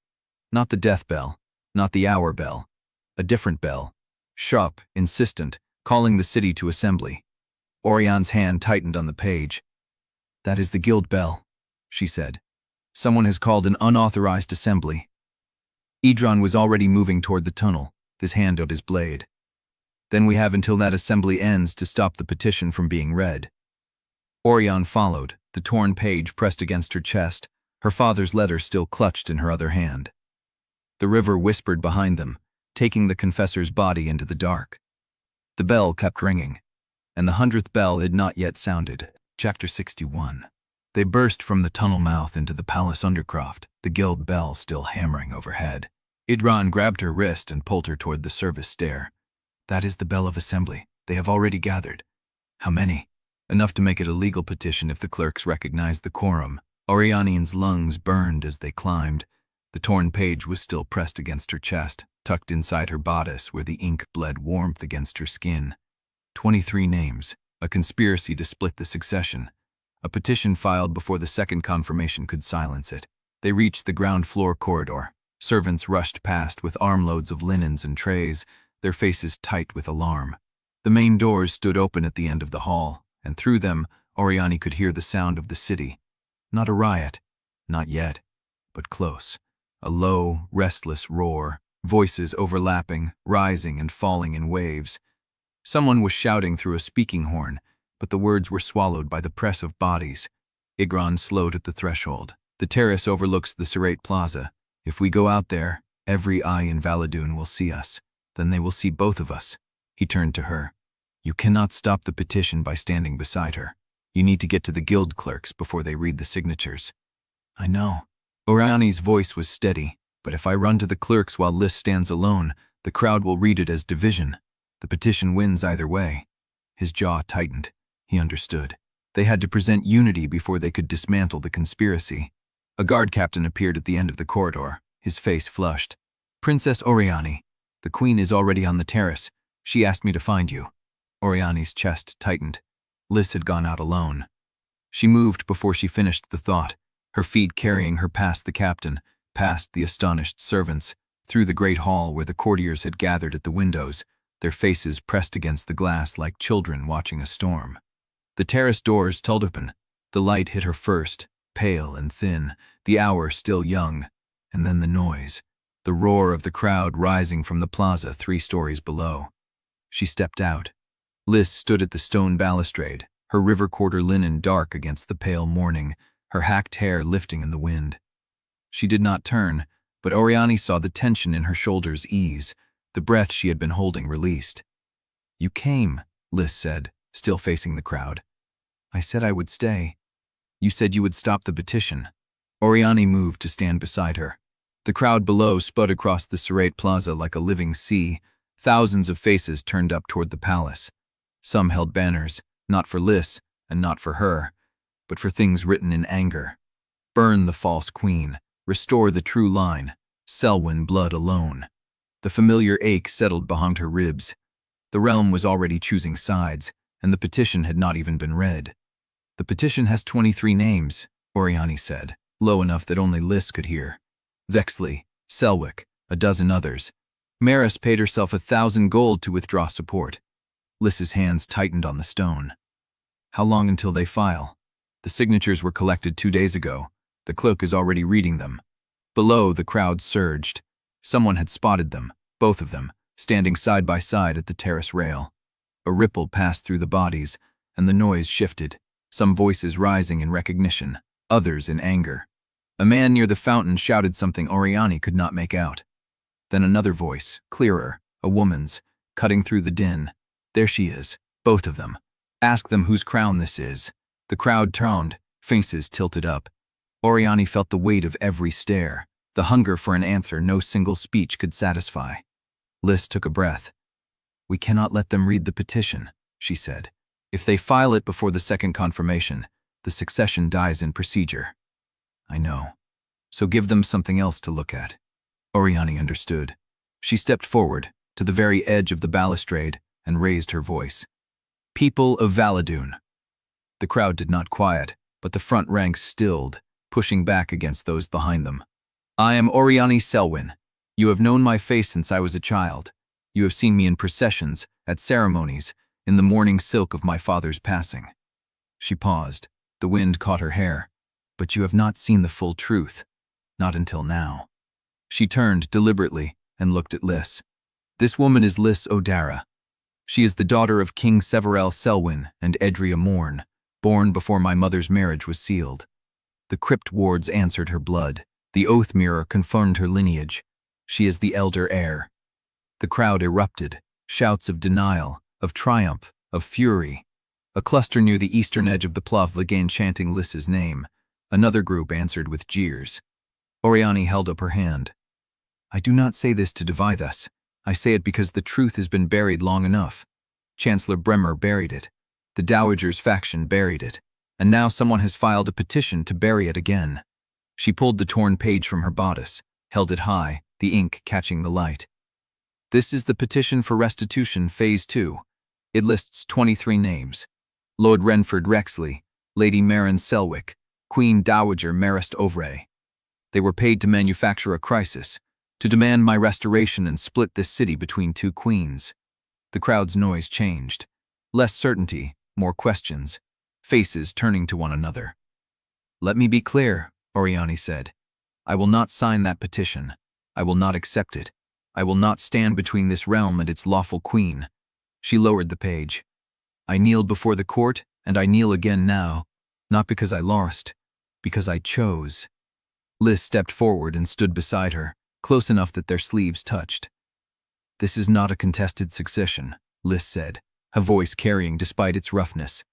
Not the death bell, not the hour bell. A different bell. Sharp, insistent, calling the city to assembly. Auriane's hand tightened on the page. That is the guild bell, she said. Someone has called an unauthorized assembly. Edran was already moving toward the tunnel, his hand out his blade. Then we have until that assembly ends to stop the petition from being read. Auriane followed, the torn page pressed against her chest, her father's letter still clutched in her other hand. The river whispered behind them, taking the confessor's body into the dark. The bell kept ringing, and the 100th bell had not yet sounded. Chapter 61. They burst from the tunnel mouth into the palace undercroft, the guild bell still hammering overhead. Edran grabbed her wrist and pulled her toward the service stair. That is the bell of assembly. They have already gathered. How many? Enough to make it a legal petition if the clerks recognized the quorum. Auriane's lungs burned as they climbed. The torn page was still pressed against her chest, tucked inside her bodice where the ink bled warmth against her skin. 23 names, a conspiracy to split the succession. A petition filed before the second confirmation could silence it. They reached the ground floor corridor. Servants rushed past with armloads of linens and trays, their faces tight with alarm. The main doors stood open at the end of the hall, and through them, Auriane could hear the sound of the city. Not a riot, not yet, but close. A low, restless roar, voices overlapping, rising and falling in waves. Someone was shouting through a speaking horn, but the words were swallowed by the press of bodies. Edran slowed at the threshold. The terrace overlooks the Serrate Plaza. If we go out there, every eye in Valadoon will see us. Then they will see both of us. He turned to her. You cannot stop the petition by standing beside her. You need to get to the guild clerks before they read the signatures. I know. Auriane's voice was steady, but if I run to the clerks while Liss stands alone, the crowd will read it as division. The petition wins either way. His jaw tightened. He understood. They had to present unity before they could dismantle the conspiracy. A guard captain appeared at the end of the corridor, his face flushed. Princess Auriane, the queen is already on the terrace. She asked me to find you. Auriane's chest tightened. Liss had gone out alone. She moved before she finished the thought, her feet carrying her past the captain, past the astonished servants, through the great hall where the courtiers had gathered at the windows, their faces pressed against the glass like children watching a storm. The terrace doors told open. The light hit her first, pale and thin, the hour still young, and then the noise, the roar of the crowd rising from the plaza 3 stories below. She stepped out. Liss stood at the stone balustrade, her river quarter linen dark against the pale morning, her hacked hair lifting in the wind. She did not turn, but Auriane saw the tension in her shoulders ease, the breath she had been holding released. You came, Liss said, still facing the crowd. I said I would stay. You said you would stop the petition. Auriane moved to stand beside her. The crowd below spud across the serrate plaza like a living sea, thousands of faces turned up toward the palace. Some held banners, not for Liss and not for her, but for things written in anger. Burn the false queen, restore the true line, Sellwyn blood alone. The familiar ache settled behind her ribs. The realm was already choosing sides, and the petition had not even been read. The petition has 23 names, Auriane said, low enough that only Liss could hear. Vexley, Selwick, a dozen others. Maris paid herself 1,000 gold to withdraw support. Liss's hands tightened on the stone. How long until they file? The signatures were collected 2 days ago. The clerk is already reading them. Below, the crowd surged. Someone had spotted them, both of them, standing side by side at the terrace rail. A ripple passed through the bodies, and the noise shifted, some voices rising in recognition, others in anger. A man near the fountain shouted something Auriane could not make out. Then another voice, clearer, a woman's, cutting through the din. There she is, both of them. Ask them whose crown this is. The crowd turned, faces tilted up. Auriane felt the weight of every stare, the hunger for an answer no single speech could satisfy. Liss took a breath. We cannot let them read the petition, she said. If they file it before the second confirmation, the succession dies in procedure. I know. So give them something else to look at. Auriane understood. She stepped forward, to the very edge of the balustrade, and raised her voice. People of Valadoon. The crowd did not quiet, but the front ranks stilled, pushing back against those behind them. I am Auriane Sellwyn. You have known my face since I was a child. You have seen me in processions, at ceremonies, in the mourning silk of my father's passing. She paused. The wind caught her hair. But you have not seen the full truth. Not until now. She turned deliberately and looked at Liss. This woman is Liss Odara. She is the daughter of King Severell Sellwyn and Edria Mourn, born before my mother's marriage was sealed. The crypt wards answered her blood. The oath mirror confirmed her lineage. She is the elder heir. The crowd erupted, shouts of denial, of triumph, of fury. A cluster near the eastern edge of the Place began chanting Liss's name. Another group answered with jeers. Auriane held up her hand. I do not say this to divide us. I say it because the truth has been buried long enough. Chancellor Bremer buried it. The Dowager's faction buried it. And now someone has filed a petition to bury it again. She pulled the torn page from her bodice, held it high, the ink catching the light. This is the petition for restitution Phase 2. It lists 23 names. Lord Renford Rexley, Lady Marin Selwick, Queen Dowager Marist Ovray. They were paid to manufacture a crisis, to demand my restoration and split this city between 2 queens. The crowd's noise changed. Less certainty, more questions, faces turning to one another. Let me be clear, Auriane said. I will not sign that petition. I will not accept it. I will not stand between this realm and its lawful queen. She lowered the page. I kneeled before the court, and I kneel again now, not because I lost, because I chose. Liss stepped forward and stood beside her, close enough that their sleeves touched. This is not a contested succession, Liss said. a voice carrying despite its roughness.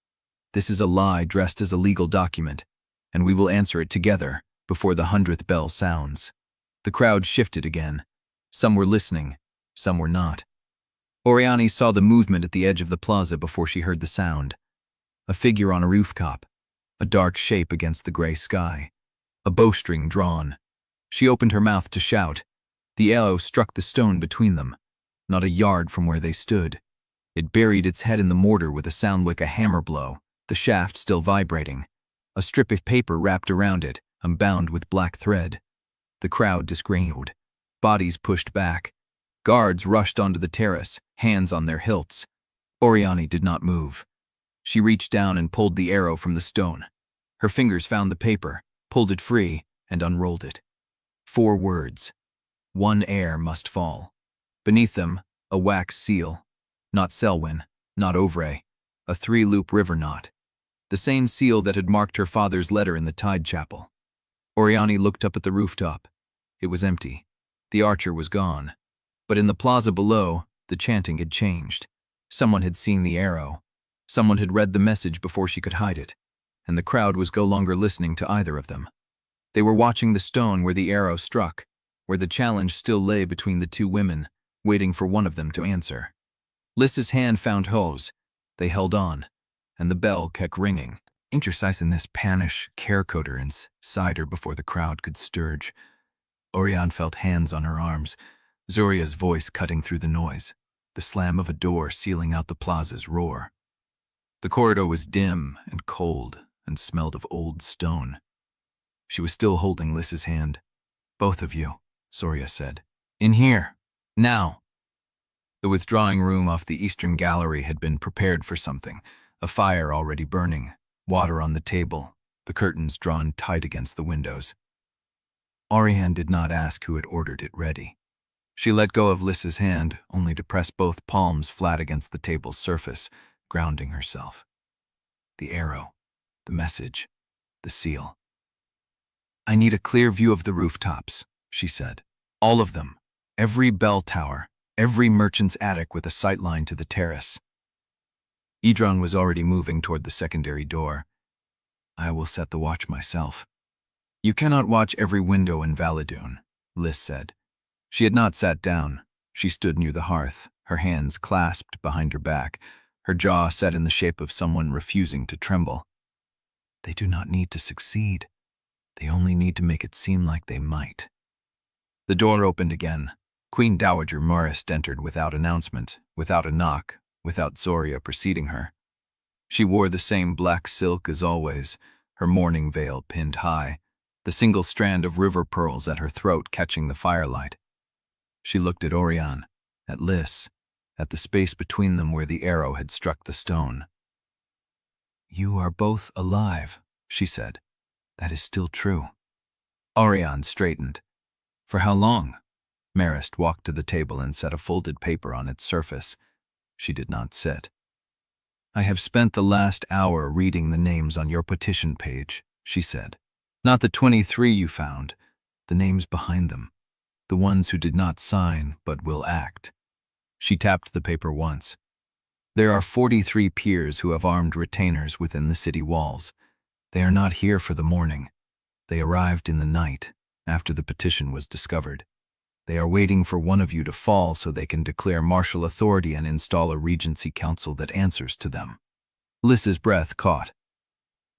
"This is a lie dressed as a legal document, and we will answer it together before the 100th bell sounds." The crowd shifted again. Some were listening, some were not. Auriane saw the movement at the edge of the plaza before she heard the sound. A figure on a rooftop, a dark shape against the gray sky, a bowstring drawn. She opened her mouth to shout. The arrow struck the stone between them, not a yard from where they stood. It buried its head in the mortar with a sound like a hammer blow, the shaft still vibrating. A strip of paper wrapped around it, and bound with black thread. The crowd disgregated. Bodies pushed back. Guards rushed onto the terrace, hands on their hilts. Auriane did not move. She reached down and pulled the arrow from the stone. Her fingers found the paper, pulled it free, and unrolled it. 4 words. One heir must fall. Beneath them, a wax seal. Not Sellwyn, not Ovray, a 3-loop river knot. The same seal that had marked her father's letter in the Tide Chapel. Auriane looked up at the rooftop. It was empty. The archer was gone. But in the plaza below, the chanting had changed. Someone had seen the arrow. Someone had read the message before she could hide it, and the crowd was no longer listening to either of them. They were watching the stone where the arrow struck, where the challenge still lay between the 2 women, waiting for one of them to answer. Liss's hand found hers. They held on, and the bell kept ringing. Intercising this panish carecoder inside her before the crowd could stirge. Auriane felt hands on her arms, Zoria's voice cutting through the noise, the slam of a door sealing out the plaza's roar. The corridor was dim and cold and smelled of old stone. She was still holding Liss's hand. "Both of you," Zoria said. "In here. Now." The withdrawing room off the eastern gallery had been prepared for something, a fire already burning, water on the table, the curtains drawn tight against the windows. Auriane did not ask who had ordered it ready. She let go of Liss's hand, only to press both palms flat against the table's surface, grounding herself. The arrow, the message, the seal. "I need a clear view of the rooftops," she said. "All of them. Every bell tower, every merchant's attic with a sightline to the terrace." Edran was already moving toward the secondary door. "I will set the watch myself." "You cannot watch every window in Valadoon," Liss said. She had not sat down. She stood near the hearth, her hands clasped behind her back, her jaw set in the shape of someone refusing to tremble. "They do not need to succeed. They only need to make it seem like they might." The door opened again. Queen Dowager Marist entered without announcement, without a knock, without Zoria preceding her. She wore the same black silk as always, her mourning veil pinned high, the single strand of river pearls at her throat catching the firelight. She looked at Auriane, at Liss, at the space between them where the arrow had struck the stone. "You are both alive," she said. "That is still true." Auriane straightened. "For how long?" Marist walked to the table and set a folded paper on its surface. She did not sit. "I have spent the last hour reading the names on your petition page," she said. "Not the 23 you found, the names behind them, the ones who did not sign but will act." She tapped the paper once. "There are 43 peers who have armed retainers within the city walls. They are not here for the morning. They arrived in the night, after the petition was discovered. They are waiting for one of you to fall so they can declare martial authority and install a regency council that answers to them." Liss's breath caught.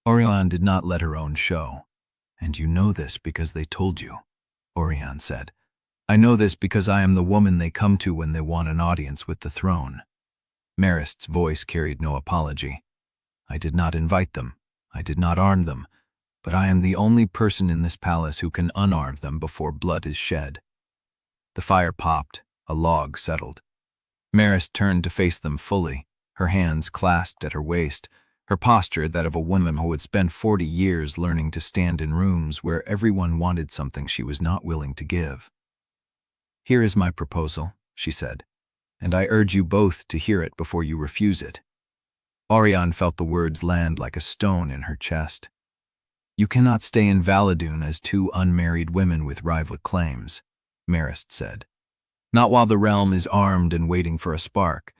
Auriane did not let her own show. "And you know this because they told you," Auriane said. "I know this because I am the woman they come to when they want an audience with the throne." Marist's voice carried no apology. "I did not invite them. I did not arm them. But I am the only person in this palace who can unarm them before blood is shed." The fire popped, a log settled. Marist turned to face them fully, her hands clasped at her waist, her posture that of a woman who had spent 40 years learning to stand in rooms where everyone wanted something she was not willing to give. "Here is my proposal," she said, "and I urge you both to hear it before you refuse it." Auriane felt the words land like a stone in her chest. "You cannot stay in Valadoon as 2 unmarried women with rival claims," Marist said. "Not while the realm is armed and waiting for a spark.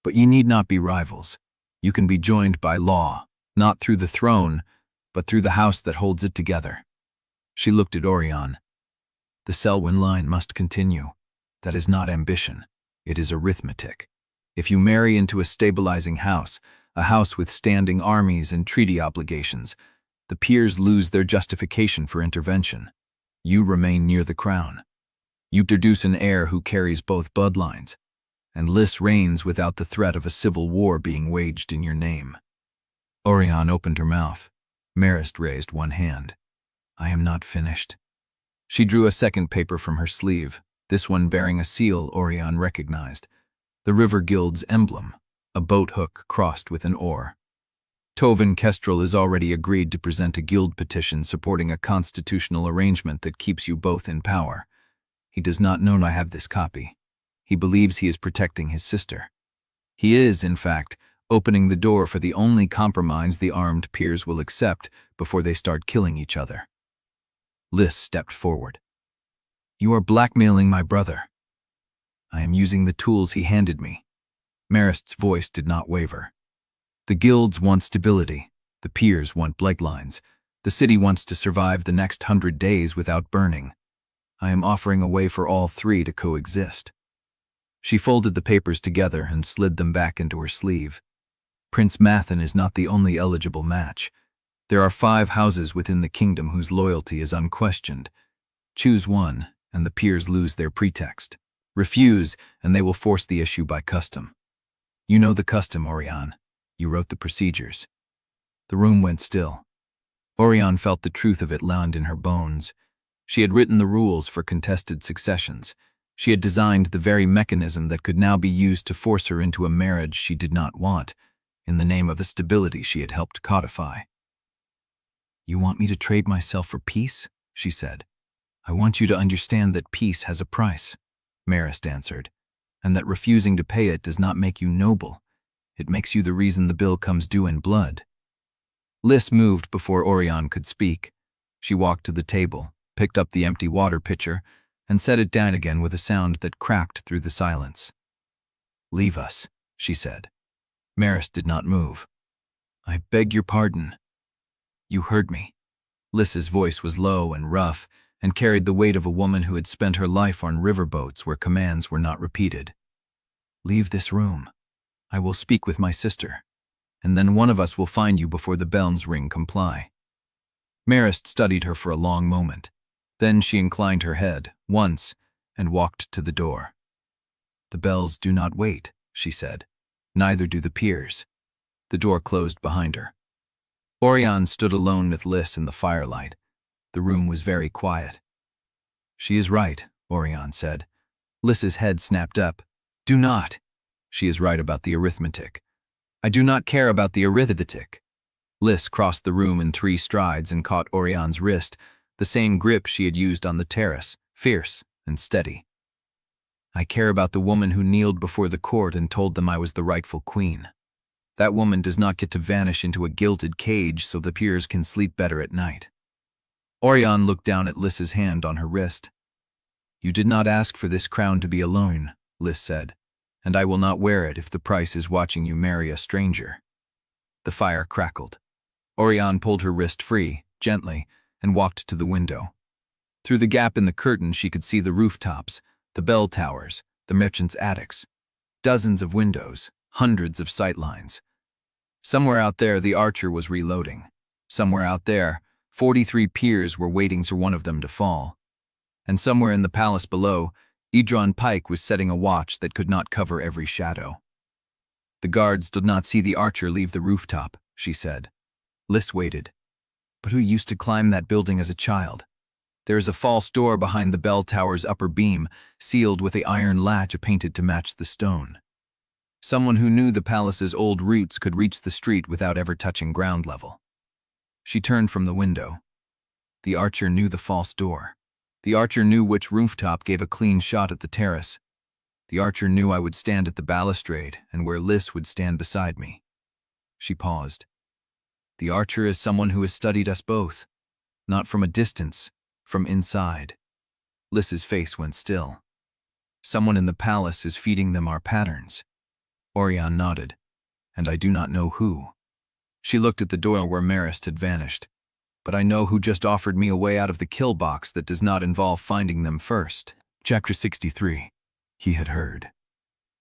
But ye need not be rivals. You can be joined by law, not through the throne, but through the house that holds it together. She looked at Auriane. The Sellwyn line must continue. That is not ambition. It is arithmetic. If you marry into a stabilizing house, a house with standing armies and treaty obligations, the peers lose their justification for intervention. You remain near the crown. You produce an heir who carries both bloodlines, and Liss reigns without the threat of a civil war being waged in your name. Auriane opened her mouth. Marist raised one hand. I am not finished. She drew a second paper from her sleeve, this one bearing a seal Auriane recognized. The River Guild's emblem, a boat hook crossed with an oar. Tovin Kestrel has already agreed to present a guild petition supporting a constitutional arrangement that keeps you both in power. He does not know I have this copy. He believes he is protecting his sister. He is, in fact, opening the door for the only compromise the armed peers will accept before they start killing each other. Liss stepped forward. You are blackmailing my brother. I am using the tools he handed me. Marist's voice did not waver. The guilds want stability. The peers want bloodlines. The city wants to survive the next 100 days without burning. I am offering a way for all three to coexist. She folded the papers together and slid them back into her sleeve. Prince Mathen is not the only eligible match. There are 5 houses within the kingdom whose loyalty is unquestioned. Choose one, and the peers lose their pretext. Refuse, and they will force the issue by custom. You know the custom, Auriane. You wrote the procedures. The room went still. Auriane felt the truth of it land in her bones. She had written the rules for contested successions. She had designed the very mechanism that could now be used to force her into a marriage she did not want, in the name of the stability she had helped codify. You want me to trade myself for peace? She said. I want you to understand that peace has a price, Marist answered, and that refusing to pay it does not make you noble. It makes you the reason the bill comes due in blood. Liss moved before Auriane could speak. She walked to the table, picked up the empty water pitcher, and set it down again with a sound that cracked through the silence. Leave us, she said. Marist did not move. I beg your pardon. You heard me. Liss's voice was low and rough, and carried the weight of a woman who had spent her life on riverboats where commands were not repeated. Leave this room. I will speak with my sister, and then one of us will find you before the bells ring comply. Marist studied her for a long moment. Then she inclined her head, once, and walked to the door. The bells do not wait, she said. Neither do the peers. The door closed behind her. Auriane stood alone with Liss in the firelight. The room was very quiet. She is right, Auriane said. Liss's head snapped up. Do not. She is right about the arithmetic. I do not care about the arithmetic. Liss crossed the room in 3 strides and caught Auriane's wrist, the same grip she had used on the terrace, fierce and steady. I care about the woman who kneeled before the court and told them I was the rightful queen. That woman does not get to vanish into a gilded cage so the peers can sleep better at night. Auriane looked down at Liss's hand on her wrist. You did not ask for this crown to be alone, Liss said, and I will not wear it if the price is watching you marry a stranger. The fire crackled. Auriane pulled her wrist free, gently, and walked to the window. Through the gap in the curtain she could see the rooftops, the bell towers, the merchants' attics. Dozens of windows, hundreds of sightlines. Somewhere out there the archer was reloading. Somewhere out there, 43 peers were waiting for one of them to fall. And somewhere in the palace below, Edran Pike was setting a watch that could not cover every shadow. The guards did not see the archer leave the rooftop, she said. Liss waited. But who used to climb that building as a child? There is a false door behind the bell tower's upper beam, sealed with the iron latch painted to match the stone. Someone who knew the palace's old roots could reach the street without ever touching ground level. She turned from the window. The archer knew the false door. The archer knew which rooftop gave a clean shot at the terrace. The archer knew I would stand at the balustrade and where Liss would stand beside me. She paused. The archer is someone who has studied us both, not from a distance, from inside. Liss's face went still. Someone in the palace is feeding them our patterns. Auriane nodded. And I do not know who. She looked at the door where Marist had vanished. But I know who just offered me a way out of the kill box that does not involve finding them first. Chapter 63. He had heard.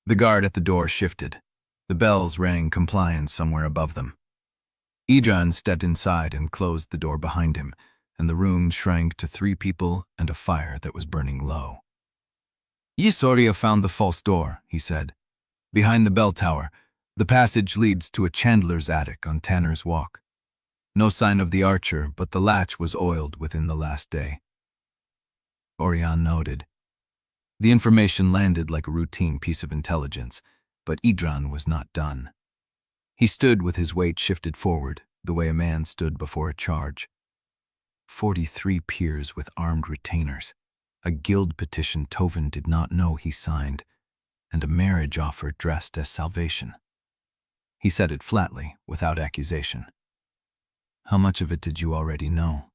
The guard at the door shifted. The bells rang compliance somewhere above them. Edran stepped inside and closed the door behind him, and the room shrank to 3 people and a fire that was burning low. "Yisoria found the false door," he said. "Behind the bell tower. The passage leads to a chandler's attic on Tanner's Walk. No sign of the archer, but the latch was oiled within the last day." Auriane nodded. The information landed like a routine piece of intelligence, but Edran was not done. He stood with his weight shifted forward, the way a man stood before a charge. 43 peers with armed retainers, a guild petition Tovin did not know he signed, and a marriage offer dressed as salvation. He said it flatly, without accusation. "How much of it did you already know?"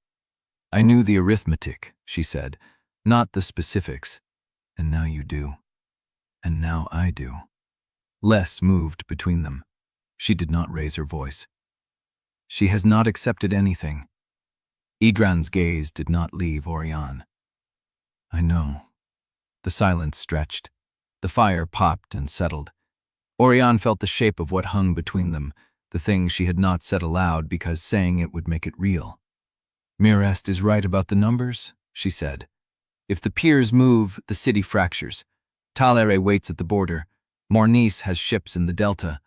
"I knew the arithmetic," she said, "not the specifics. And now you do. And now I do." Liss moved between them. She did not raise her voice. "She has not accepted anything." Edran's gaze did not leave Auriane. "I know." The silence stretched. The fire popped and settled. Auriane felt the shape of what hung between them, the thing she had not said aloud because saying it would make it real. "Marist is right about the numbers," she said. "If the piers move, the city fractures. Talere waits at the border. Mourning has ships in the delta.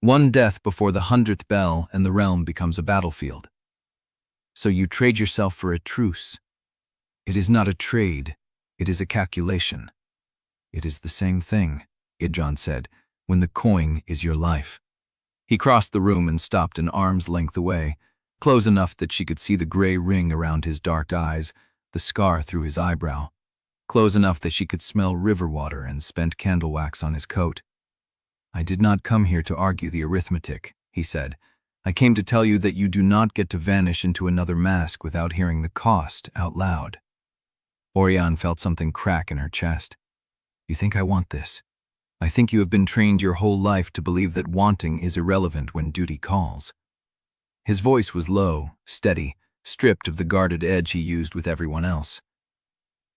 One death before the 100th bell and the realm becomes a battlefield. So you trade yourself for a truce. It is not a trade, it is a calculation." "It is the same thing," Edran said, "when the coin is your life." He crossed the room and stopped an arm's length away, close enough that she could see the gray ring around his dark eyes, the scar through his eyebrow, close enough that she could smell river water and spent candle wax on his coat. "I did not come here to argue the arithmetic," he said. "I came to tell you that you do not get to vanish into another mask without hearing the cost out loud." Auriane felt something crack in her chest. "You think I want this? I think you have been trained your whole life to believe that wanting is irrelevant when duty calls." His voice was low, steady, stripped of the guarded edge he used with everyone else.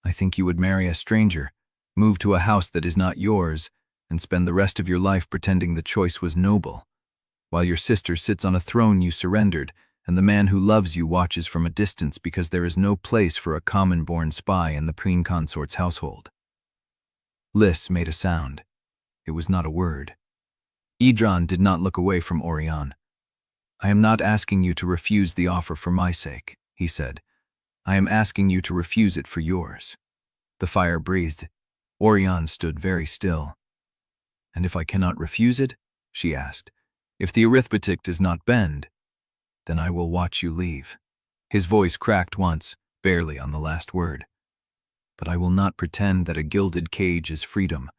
"I think you would marry a stranger, move to a house that is not yours, and spend the rest of your life pretending the choice was noble, while your sister sits on a throne you surrendered, and the man who loves you watches from a distance because there is no place for a common-born spy in the Queen Consort's household." Liss made a sound. It was not a word. Edran did not look away from Auriane. "I am not asking you to refuse the offer for my sake," he said. "I am asking you to refuse it for yours." The fire breathed. Auriane stood very still. "And if I cannot refuse it?" she asked. "If the arithmetic does not bend, then I will watch you leave." His voice cracked once, barely on the last word. "But I will not pretend that a gilded cage is freedom,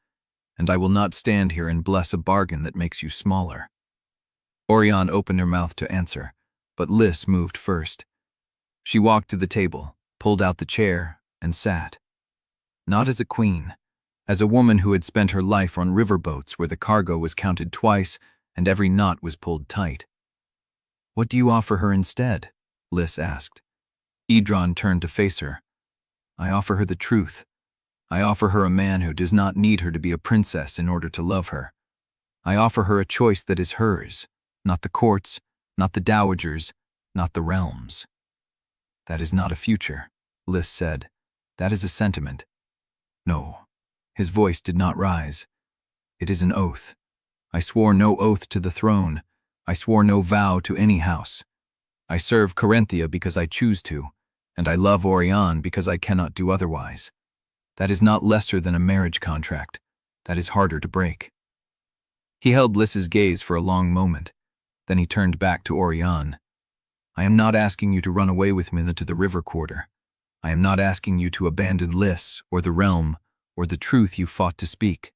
and I will not stand here and bless a bargain that makes you smaller." Auriane opened her mouth to answer, but Liss moved first. She walked to the table, pulled out the chair, and sat. Not as a queen, as a woman who had spent her life on riverboats where the cargo was counted twice and every knot was pulled tight. "What do you offer her instead?" Liss asked. Edran turned to face her. "I offer her the truth. I offer her a man who does not need her to be a princess in order to love her. I offer her a choice that is hers, not the court's, not the dowager's, not the realm's." "That is not a future," Liss said. "That is a sentiment." "No." His voice did not rise. "It is an oath. I swore no oath to the throne. I swore no vow to any house. I serve Corinthia because I choose to, and I love Auriane because I cannot do otherwise. That is not lesser than a marriage contract. That is harder to break." He held Liss's gaze for a long moment. Then he turned back to Auriane. "I am not asking you to run away with me to the river quarter. I am not asking you to abandon Liss or the realm or the truth you fought to speak.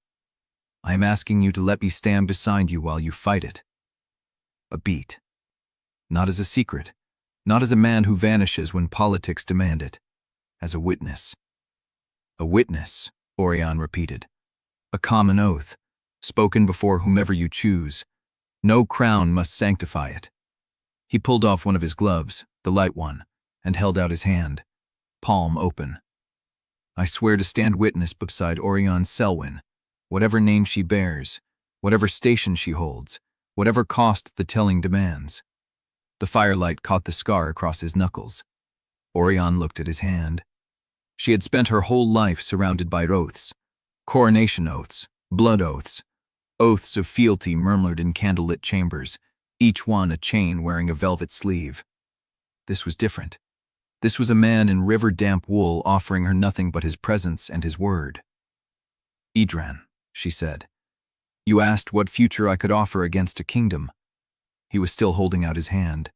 I am asking you to let me stand beside you while you fight it. A beat. Not as a secret, not as a man who vanishes when politics demand it. As a witness." "A witness," Auriane repeated. "A common oath. spoken before whomever you choose. No crown must sanctify it. He pulled off one of his gloves, the light one, and held out his hand, palm open. I swear to stand witness beside Auriane Sellwyn, whatever name she bears, whatever station she holds, whatever cost the telling demands. The firelight caught the scar across his knuckles. Auriane looked at his hand. She had spent her whole life surrounded by oaths, coronation oaths, blood oaths, oaths of fealty murmured in candlelit chambers, each one a chain wearing a velvet sleeve. This was different. This was a man in river-damp wool offering her nothing but his presence and his word. "Edran," she said, "you asked what future I could offer against a kingdom." He was still holding out his hand.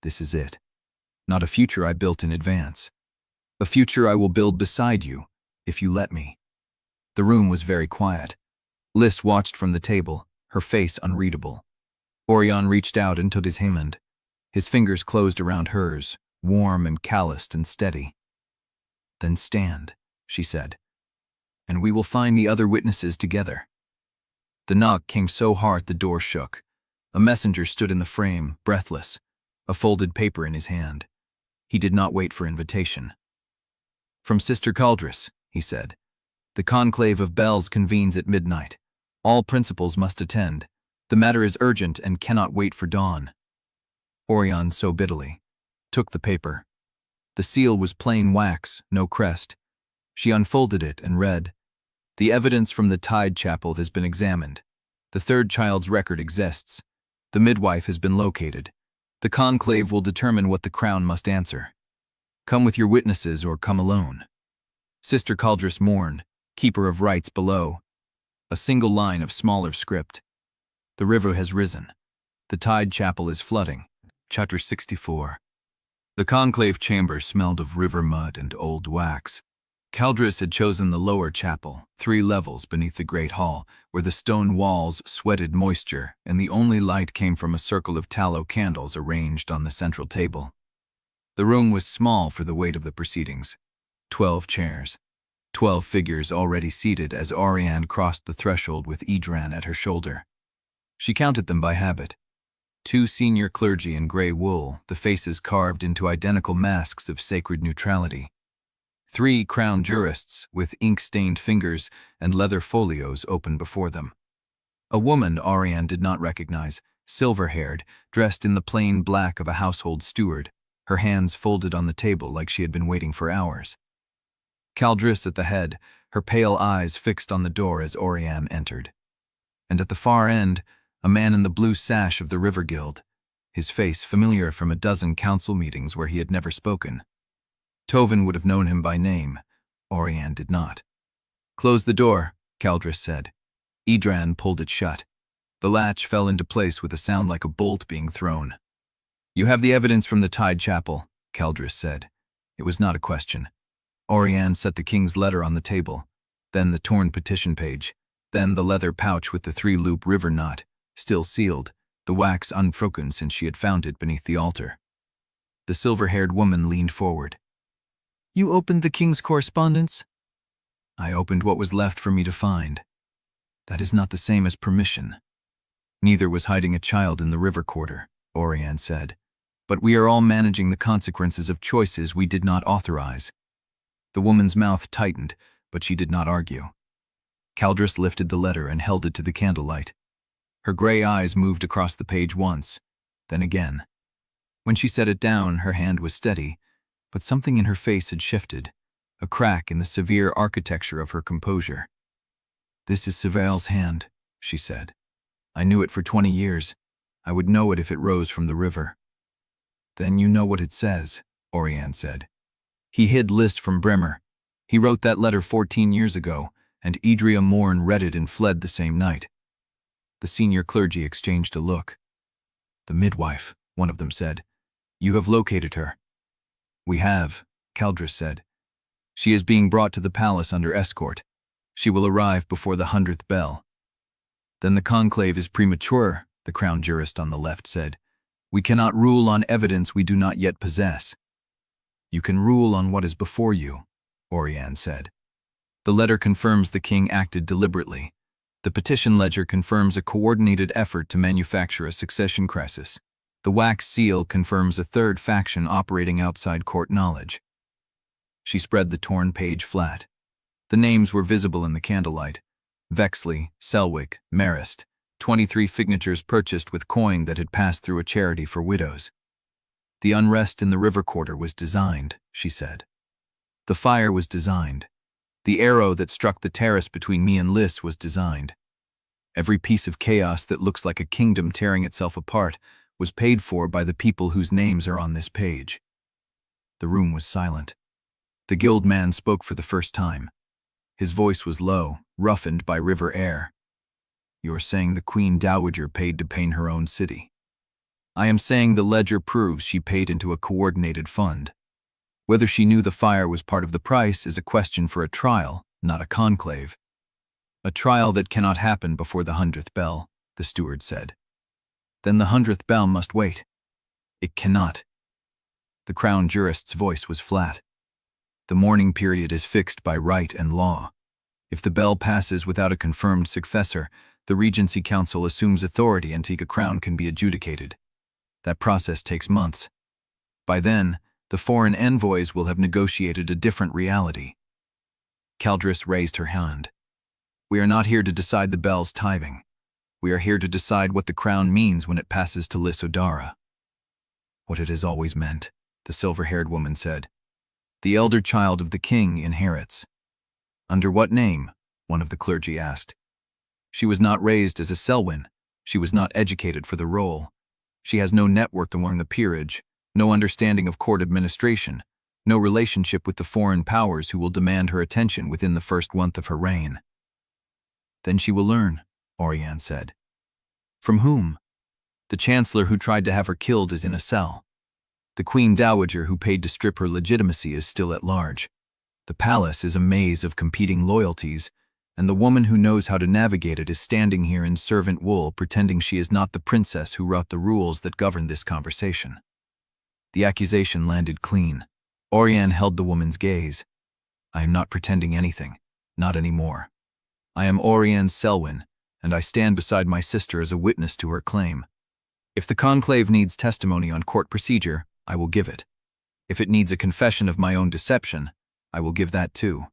"This is it. Not a future I built in advance. A future I will build beside you, if you let me." The room was very quiet. Liss watched from the table, her face unreadable. Auriane reached out and took his hand. His fingers closed around hers, warm and calloused and steady. "Then stand," she said, "and we will find the other witnesses together." The knock came so hard the door shook. A messenger stood in the frame, breathless, a folded paper in his hand. He did not wait for invitation. "From Sister Caldress," he said. "The Conclave of Bells convenes at midnight. All principals must attend. The matter is urgent and cannot wait for dawn." Auriane so bitterly took the paper. The seal was plain wax, no crest. She unfolded it and read, "The evidence from the Tide Chapel has been examined. The third child's record exists. The midwife has been located. The conclave will determine what the crown must answer. Come with your witnesses or come alone. Sister Caldress mourned, keeper of rites below." A single line of smaller script. "The river has risen. The Tide Chapel is flooding." Chapter 64. The conclave chamber smelled of river mud and old wax. Caldress had chosen the lower chapel, 3 levels beneath the great hall, where the stone walls sweated moisture and the only light came from a circle of tallow candles arranged on the central table. The room was small for the weight of the proceedings. 12 chairs. 12 figures already seated as Auriane crossed the threshold with Edran at her shoulder. She counted them by habit. 2 senior clergy in gray wool, the faces carved into identical masks of sacred neutrality. 3 crowned jurists with ink-stained fingers and leather folios open before them. A woman Auriane did not recognize, silver-haired, dressed in the plain black of a household steward, her hands folded on the table like she had been waiting for hours. Caldress at the head, her pale eyes fixed on the door as Auriane entered. And at the far end, a man in the blue sash of the River Guild, his face familiar from a dozen council meetings where he had never spoken. Tovin would have known him by name. Auriane did not. "Close the door," Caldress said. Edran pulled it shut. The latch fell into place with a sound like a bolt being thrown. "You have the evidence from the Tide Chapel," Caldress said. It was not a question. Auriane set the king's letter on the table, then the torn petition page, then the leather pouch with the 3-loop river knot, still sealed, the wax unbroken since she had found it beneath the altar. The silver-haired woman leaned forward. "You opened the king's correspondence?" "I opened what was left for me to find. That is not the same as permission. Neither was hiding a child in the river quarter," Auriane said. "But we are all managing the consequences of choices we did not authorize." The woman's mouth tightened, but she did not argue. Caldress lifted the letter and held it to the candlelight. Her gray eyes moved across the page once, then again. When she set it down, her hand was steady, but something in her face had shifted, a crack in the severe architecture of her composure. "This is Seval's hand," she said. "I knew it for 20 years. I would know it if it rose from the river." "Then you know what it says," Auriane said. "He hid Liss from Bremer. He wrote that letter 14 years ago, and Edran Mourne read it and fled the same night." The senior clergy exchanged a look. "The midwife," one of them said. "You have located her." "We have," Caldress said. "She is being brought to the palace under escort. She will arrive before the 100th bell." "Then the conclave is premature," the crown jurist on the left said. "We cannot rule on evidence we do not yet possess." "You can rule on what is before you," Auriane said. "The letter confirms the king acted deliberately. The petition ledger confirms a coordinated effort to manufacture a succession crisis. The wax seal confirms a third faction operating outside court knowledge. She spread the torn page flat. The names were visible in the candlelight. Vexley, Selwick, Marist, 23 signatures purchased with coin that had passed through a charity for widows. The unrest in the river quarter was designed, she said. The fire was designed. The arrow that struck the terrace between me and Liss was designed. Every piece of chaos that looks like a kingdom tearing itself apart was paid for by the people whose names are on this page. The room was silent. The guild man spoke for the first time. His voice was low, roughened by river air. "You're saying the Queen Dowager paid to paint her own city. I am saying the ledger proves she paid into a coordinated fund. Whether she knew the fire was part of the price is a question for a trial, not a conclave. A trial that cannot happen before the 100th bell," the steward said. "Then the 100th bell must wait." "It cannot." The crown jurist's voice was flat. "The mourning period is fixed by right and law. If the bell passes without a confirmed successor, the Regency Council assumes authority until a crown can be adjudicated. That process takes months. By then, the foreign envoys will have negotiated a different reality." Caldris raised her hand. "We are not here to decide the bell's timing. We are here to decide what the crown means when it passes to Liss Odara." "What it has always meant," the silver-haired woman said. "The elder child of the king inherits." "Under what name?" one of the clergy asked. "She was not raised as a Sellwyn. She was not educated for the role. She has no network among the peerage, no understanding of court administration, no relationship with the foreign powers who will demand her attention within the first month of her reign." "Then she will learn," Auriane said. "From whom?" "The Chancellor who tried to have her killed is in a cell. The Queen Dowager who paid to strip her legitimacy is still at large. The palace is a maze of competing loyalties, and the woman who knows how to navigate it is standing here in servant wool pretending she is not the princess who wrote the rules that govern this conversation." The accusation landed clean. Auriane held the woman's gaze. "I am not pretending anything, not anymore. I am Auriane Sellwyn, and I stand beside my sister as a witness to her claim. If the conclave needs testimony on court procedure, I will give it. If it needs a confession of my own deception, I will give that too.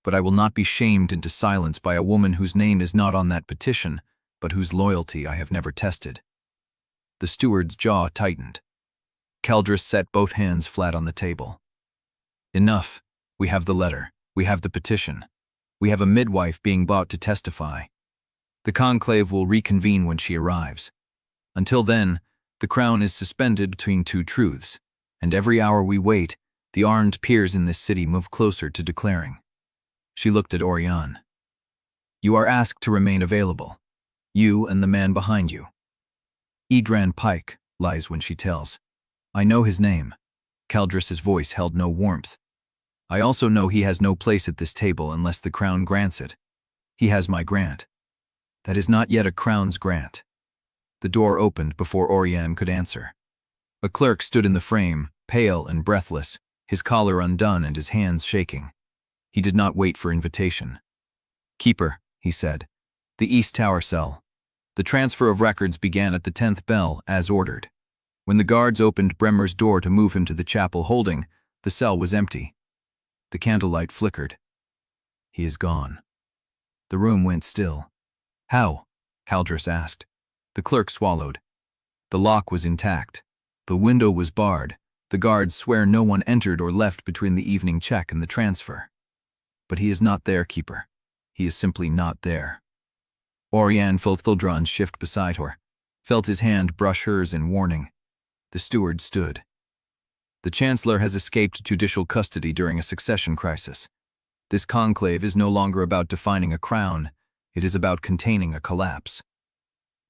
But I will not be shamed into silence by a woman whose name is not on that petition, but whose loyalty I have never tested." The steward's jaw tightened. Caldris set both hands flat on the table. "Enough. We have the letter. We have the petition. We have a midwife being bought to testify. The conclave will reconvene when she arrives. Until then, the crown is suspended between two truths, and every hour we wait, the armed peers in this city move closer to declaring." She looked at Auriane. "You are asked to remain available. You and the man behind you. Edran Pike lies when she tells. I know his name." Caldris's voice held no warmth. "I also know he has no place at this table unless the crown grants it. He has my grant. That is not yet a crown's grant." The door opened before Auriane could answer. A clerk stood in the frame, pale and breathless, his collar undone and his hands shaking. He did not wait for invitation. "Keeper," he said, "the East Tower cell." The transfer of records began at the 10th bell, as ordered. When the guards opened Bremer's door to move him to the chapel holding, the cell was empty. The candlelight flickered. "He is gone." The room went still. "How?" Caldris asked. The clerk swallowed. "The lock was intact. The window was barred. The guards swear no one entered or left between the evening check and the transfer. But he is not there, Keeper. He is simply not there." Auriane felt Thildron's shift beside her, felt his hand brush hers in warning. The steward stood. "The Chancellor has escaped judicial custody during a succession crisis. This conclave is no longer about defining a crown, it is about containing a collapse."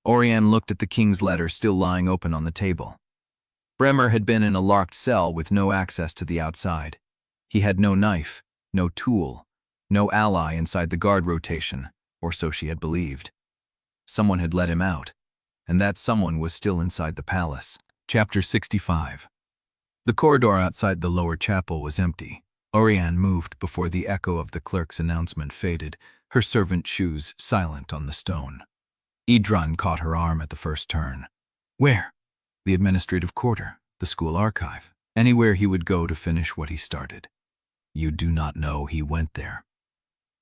Auriane looked at the king's letter still lying open on the table. Bremer had been in a locked cell with no access to the outside. He had no knife, no tool, no ally inside the guard rotation, or so she had believed. Someone had let him out, and that someone was still inside the palace. Chapter 65. The corridor outside the lower chapel was empty. Auriane moved before the echo of the clerk's announcement faded, her servant shoes silent on the stone. Edran caught her arm at the first turn. Where? The administrative quarter, the school archive, anywhere he would go to finish what he started. You do not know he went there.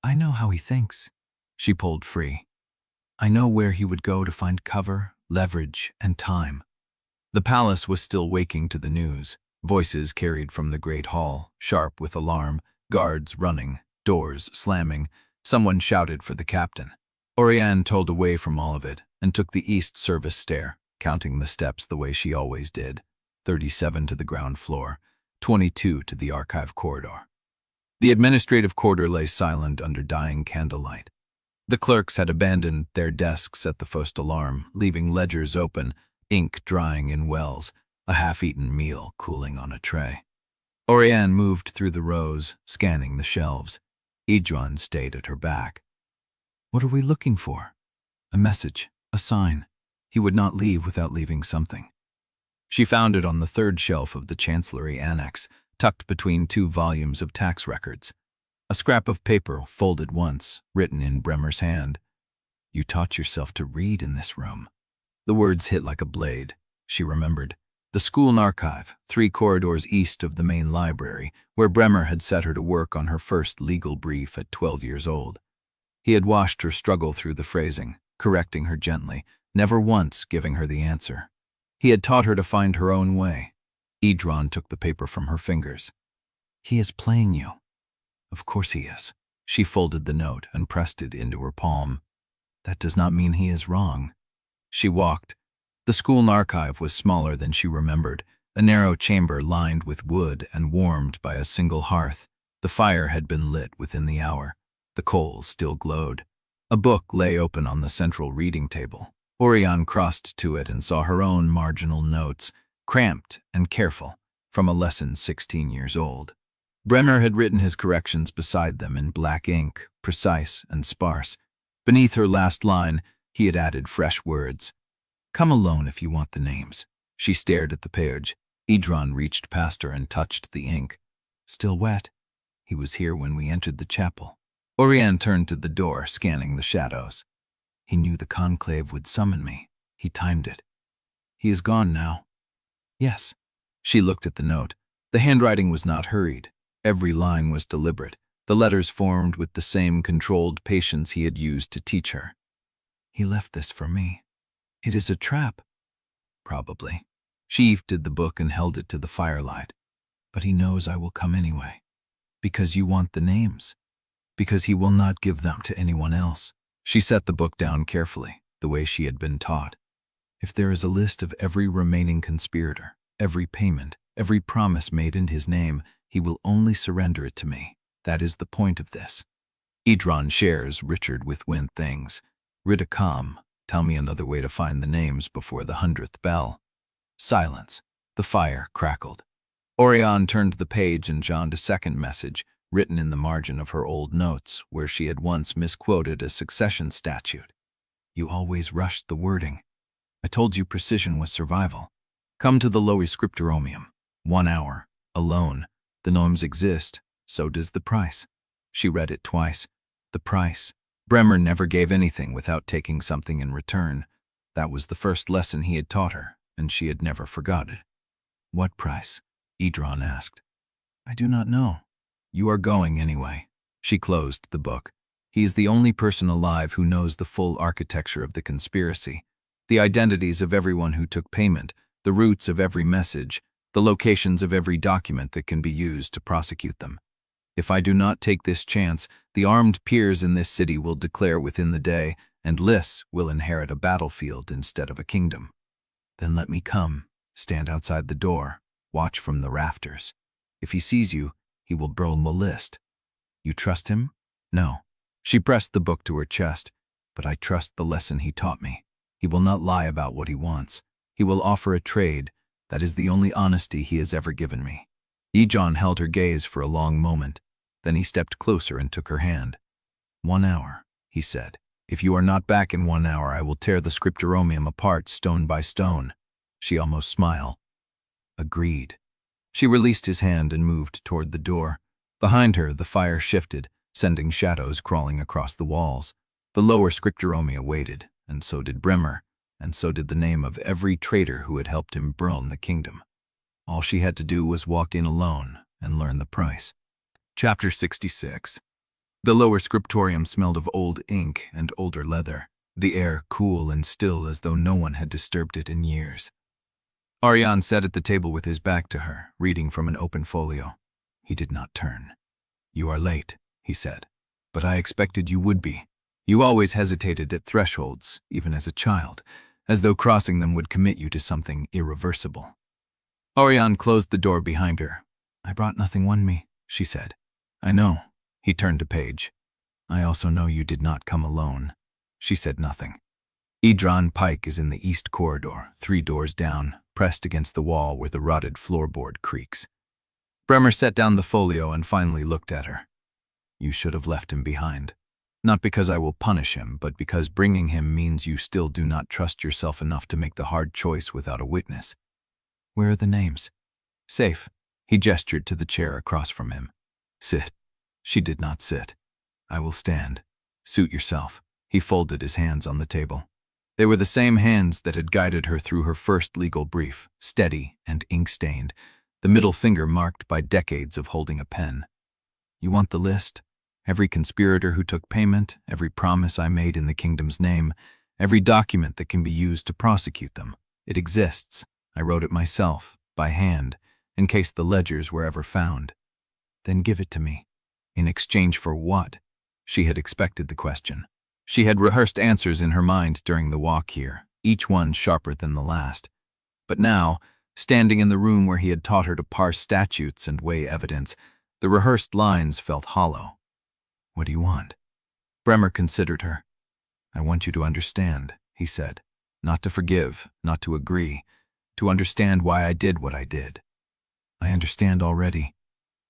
I know how he thinks. She pulled free. I know where he would go to find cover, leverage, and time. The palace was still waking to the news. Voices carried from the great hall, sharp with alarm, guards running, doors slamming. Someone shouted for the captain. Auriane told away from all of it and took the east service stair, counting the steps the way she always did. 37 to the ground floor, 22 to the archive corridor. The administrative quarter lay silent under dying candlelight. The clerks had abandoned their desks at the first alarm, leaving ledgers open, ink drying in wells, a half-eaten meal cooling on a tray. Auriane moved through the rows, scanning the shelves. Edran stayed at her back. What are we looking for? A message, a sign. He would not leave without leaving something. She found it on the third shelf of the Chancellery Annex, tucked between 2 volumes of tax records. A scrap of paper folded once, written in Bremer's hand. You taught yourself to read in this room. The words hit like a blade. She remembered. The school archive, 3 corridors east of the main library, where Bremer had set her to work on her first legal brief at 12 years old. He had watched her struggle through the phrasing, correcting her gently, never once giving her the answer. He had taught her to find her own way. Edran took the paper from her fingers. He is playing you. Of course he is. She folded the note and pressed it into her palm. That does not mean he is wrong. She walked. The school archive was smaller than she remembered, a narrow chamber lined with wood and warmed by a single hearth. The fire had been lit within the hour. The coals still glowed. A book lay open on the central reading table. Auriane crossed to it and saw her own marginal notes, cramped and careful, from a lesson 16 years old. Bremer had written his corrections beside them in black ink, precise and sparse. Beneath her last line, he had added fresh words. Come alone if you want the names. She stared at the page. Edran reached past her and touched the ink. Still wet. He was here when we entered the chapel. Auriane turned to the door, scanning the shadows. He knew the Conclave would summon me. He timed it. He is gone now. Yes. She looked at the note. The handwriting was not hurried. Every line was deliberate. The letters formed with the same controlled patience he had used to teach her. He left this for me. It is a trap. Probably. She lifted the book and held it to the firelight. But he knows I will come anyway. Because you want the names. Because he will not give them to anyone else. She set the book down carefully, the way she had been taught. If there is a list of every remaining conspirator, every payment, every promise made in his name, he will only surrender it to me. That is the point of this. Edran shares Richard with Win things. Ridicam, tell me another way to find the names before the 100th bell. Silence. The fire crackled. Auriane turned the page and joined a second message, written in the margin of her old notes, where she had once misquoted a succession statute. You always rushed the wording. I told you precision was survival. Come to the lower scriptoromium. 1 hour. Alone. The gnomes exist. So does the price. She read it twice. The price. Bremer never gave anything without taking something in return. That was the first lesson he had taught her, and she had never forgot it. What price? Edran asked. I do not know. You are going anyway. She closed the book. He is the only person alive who knows the full architecture of the conspiracy, the identities of everyone who took payment, the roots of every message, the locations of every document that can be used to prosecute them. If I do not take this chance, the armed peers in this city will declare within the day, and Liss will inherit a battlefield instead of a kingdom. Then let me come, stand outside the door, watch from the rafters. If he sees you, he will burn the list. You trust him? No. She pressed the book to her chest. But I trust the lesson he taught me. He will not lie about what he wants. He will offer a trade. That is the only honesty he has ever given me. Edran held her gaze for a long moment. Then he stepped closer and took her hand. 1 hour, he said. If you are not back in 1 hour, I will tear the scriptoromium apart stone by stone. She almost smiled. Agreed. She released his hand and moved toward the door. Behind her, the fire shifted. sending shadows crawling across the walls. The lower scripturomia waited, and so did Bremer, and so did the name of every traitor who had helped him burn the kingdom. All she had to do was walk in alone and learn the price. Chapter 66. The lower scriptorium smelled of old ink and older leather, the air cool and still as though no one had disturbed it in years. Auriane sat at the table with his back to her, reading from an open folio. He did not turn. "You are late," he said, "but I expected you would be. You always hesitated at thresholds, even as a child, as though crossing them would commit you to something irreversible." Auriane closed the door behind her. "I brought nothing on me," she said. "I know." He turned to Paige. "I also know you did not come alone." She said nothing. Edran Pike is in the east corridor, 3 doors down, pressed against the wall where the rotted floorboard creaks. Bremer set down the folio and finally looked at her. "You should have left him behind. Not because I will punish him, but because bringing him means you still do not trust yourself enough to make the hard choice without a witness." "Where are the names?" "Safe." He gestured to the chair across from him. "Sit." She did not sit. "I will stand. Suit yourself." He folded his hands on the table. They were the same hands that had guided her through her first legal brief, steady and ink-stained, the middle finger marked by decades of holding a pen. "You want the list? Every conspirator who took payment, every promise I made in the kingdom's name, every document that can be used to prosecute them. It exists. I wrote it myself, by hand, in case the ledgers were ever found." "Then give it to me." "In exchange for what?" She had expected the question. She had rehearsed answers in her mind during the walk here, each one sharper than the last. But now, standing in the room where he had taught her to parse statutes and weigh evidence, the rehearsed lines felt hollow. "What do you want?" Bremer considered her. "I want you to understand," he said. "Not to forgive, not to agree, to understand why I did what I did." "I understand already.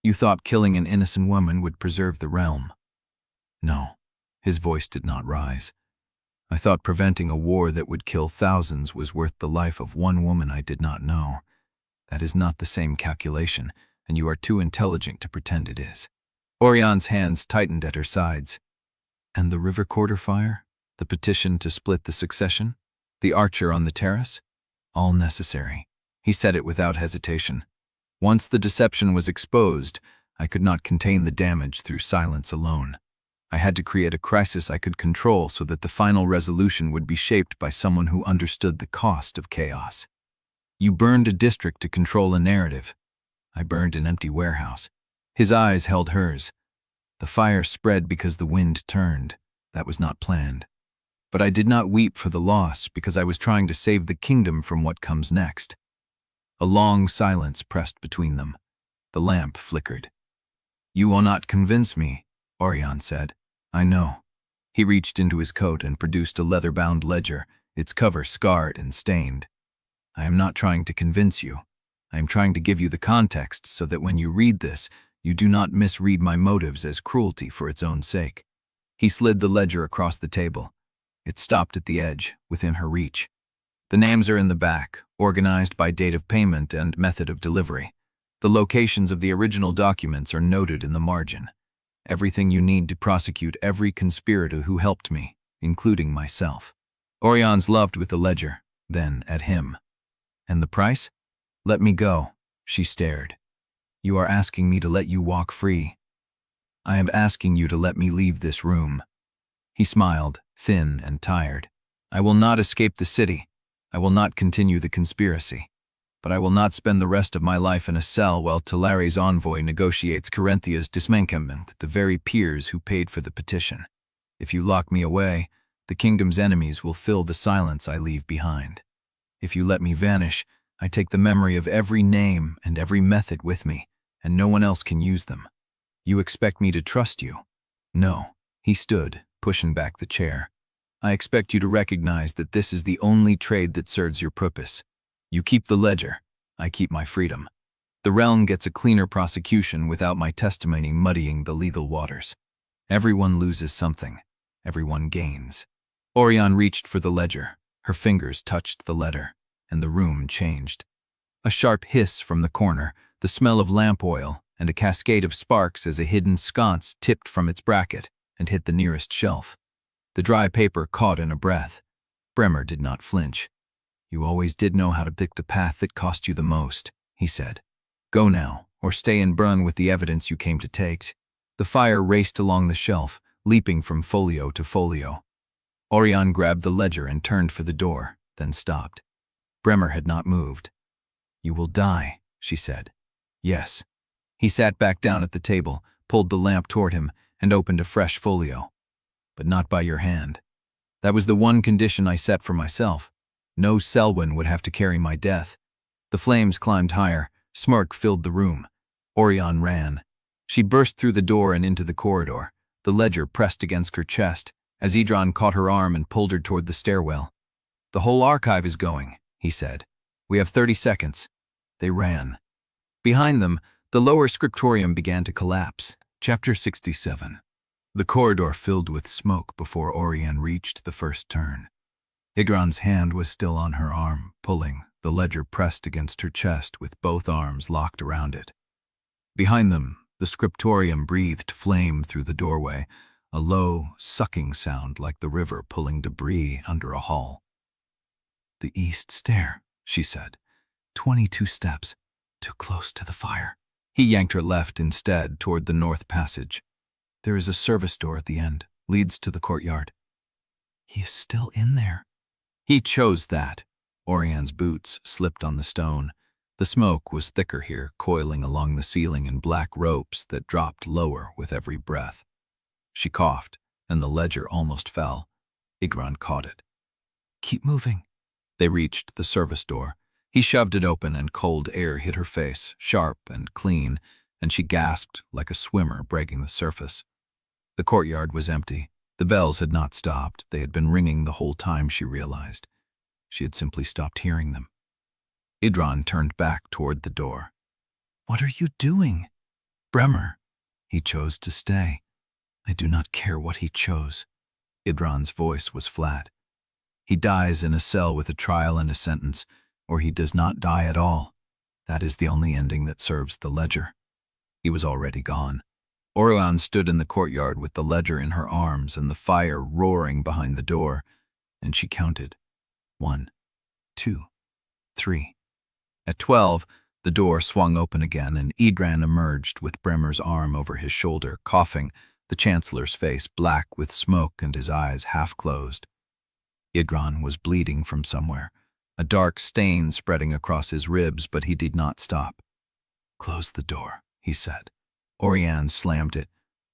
You thought killing an innocent woman would preserve the realm." "No." His voice did not rise. "I thought preventing a war that would kill thousands was worth the life of one woman I did not know. That is not the same calculation, and you are too intelligent to pretend it is." Auriane's hands tightened at her sides. "And the river quarter fire? The petition to split the succession? The archer on the terrace? All necessary." He said it without hesitation. "Once the deception was exposed, I could not contain the damage through silence alone. I had to create a crisis I could control so that the final resolution would be shaped by someone who understood the cost of chaos. You burned a district to control a narrative. I burned an empty warehouse." His eyes held hers. "The fire spread because the wind turned. That was not planned. But I did not weep for the loss because I was trying to save the kingdom from what comes next." A long silence pressed between them. The lamp flickered. "You will not convince me," Auriane said. "I know." He reached into his coat and produced a leather-bound ledger, its cover scarred and stained. "I am not trying to convince you. I am trying to give you the context so that when you read this, you do not misread my motives as cruelty for its own sake." He slid the ledger across the table. It stopped at the edge, within her reach. "The names are in the back, organized by date of payment and method of delivery. The locations of the original documents are noted in the margin. Everything you need to prosecute every conspirator who helped me, including myself." Auriane's loved with the ledger, then at him. "And the price?" "Let me go." She stared. "You are asking me to let you walk free." "I am asking you to let me leave this room." He smiled, thin and tired. "I will not escape the city. I will not continue the conspiracy. But I will not spend the rest of my life in a cell while Talari's envoy negotiates Carinthia's dismemberment with the very peers who paid for the petition. If you lock me away, the kingdom's enemies will fill the silence I leave behind. If you let me vanish, I take the memory of every name and every method with me, and no one else can use them. You expect me to trust you?" "No." He stood, pushing back the chair. "I expect you to recognize that this is the only trade that serves your purpose. You keep the ledger, I keep my freedom. The realm gets a cleaner prosecution without my testimony muddying the legal waters. Everyone loses something. Everyone gains." Auriane reached for the ledger. Her fingers touched the letter, and the room changed. A sharp hiss from the corner, the smell of lamp oil, and a cascade of sparks as a hidden sconce tipped from its bracket and hit the nearest shelf. The dry paper caught in a breath. Bremer did not flinch. "You always did know how to pick the path that cost you the most," he said. "Go now, or stay and burn with the evidence you came to take." The fire raced along the shelf, leaping from folio to folio. Auriane grabbed the ledger and turned for the door, then stopped. Bremer had not moved. "You will die," she said. "Yes." He sat back down at the table, pulled the lamp toward him, and opened a fresh folio. "But not by your hand. That was the one condition I set for myself. No Sellwyn would have to carry my death." The flames climbed higher. Smirk filled the room. Auriane ran. She burst through the door and into the corridor, the ledger pressed against her chest, as Edran caught her arm and pulled her toward the stairwell. "The whole archive is going," he said. "We have 30 seconds. They ran. Behind them, the lower scriptorium began to collapse. Chapter 67. The corridor filled with smoke before Auriane reached the first turn. Edran's hand was still on her arm, pulling, the ledger pressed against her chest with both arms locked around it. Behind them, the scriptorium breathed flame through the doorway, a low, sucking sound like the river pulling debris under a hull. "The east stair," she said. 22 steps, too close to the fire." He yanked her left instead toward the north passage. "There is a service door at the end, leads to the courtyard." "He is still in there." "He chose that." Auriane's boots slipped on the stone. The smoke was thicker here, coiling along the ceiling in black ropes that dropped lower with every breath. She coughed, and the ledger almost fell. Edran caught it. "Keep moving." They reached the service door. He shoved it open and cold air hit her face, sharp and clean, and she gasped like a swimmer breaking the surface. The courtyard was empty. The bells had not stopped. They had been ringing the whole time, she realized. She had simply stopped hearing them. Edran turned back toward the door. "What are you doing?" "Bremer. He chose to stay. I do not care what he chose." Idran's voice was flat. "He dies in a cell with a trial and a sentence, or he does not die at all. That is the only ending that serves the ledger." He was already gone. Auriane stood in the courtyard with the ledger in her arms and the fire roaring behind the door, and she counted. 1, 2, 3. At 12, the door swung open again, and Edran emerged with Bremer's arm over his shoulder, coughing, the Chancellor's face black with smoke and his eyes half closed. Edran was bleeding from somewhere, a dark stain spreading across his ribs, but he did not stop. "Close the door," he said. Auriane slammed it.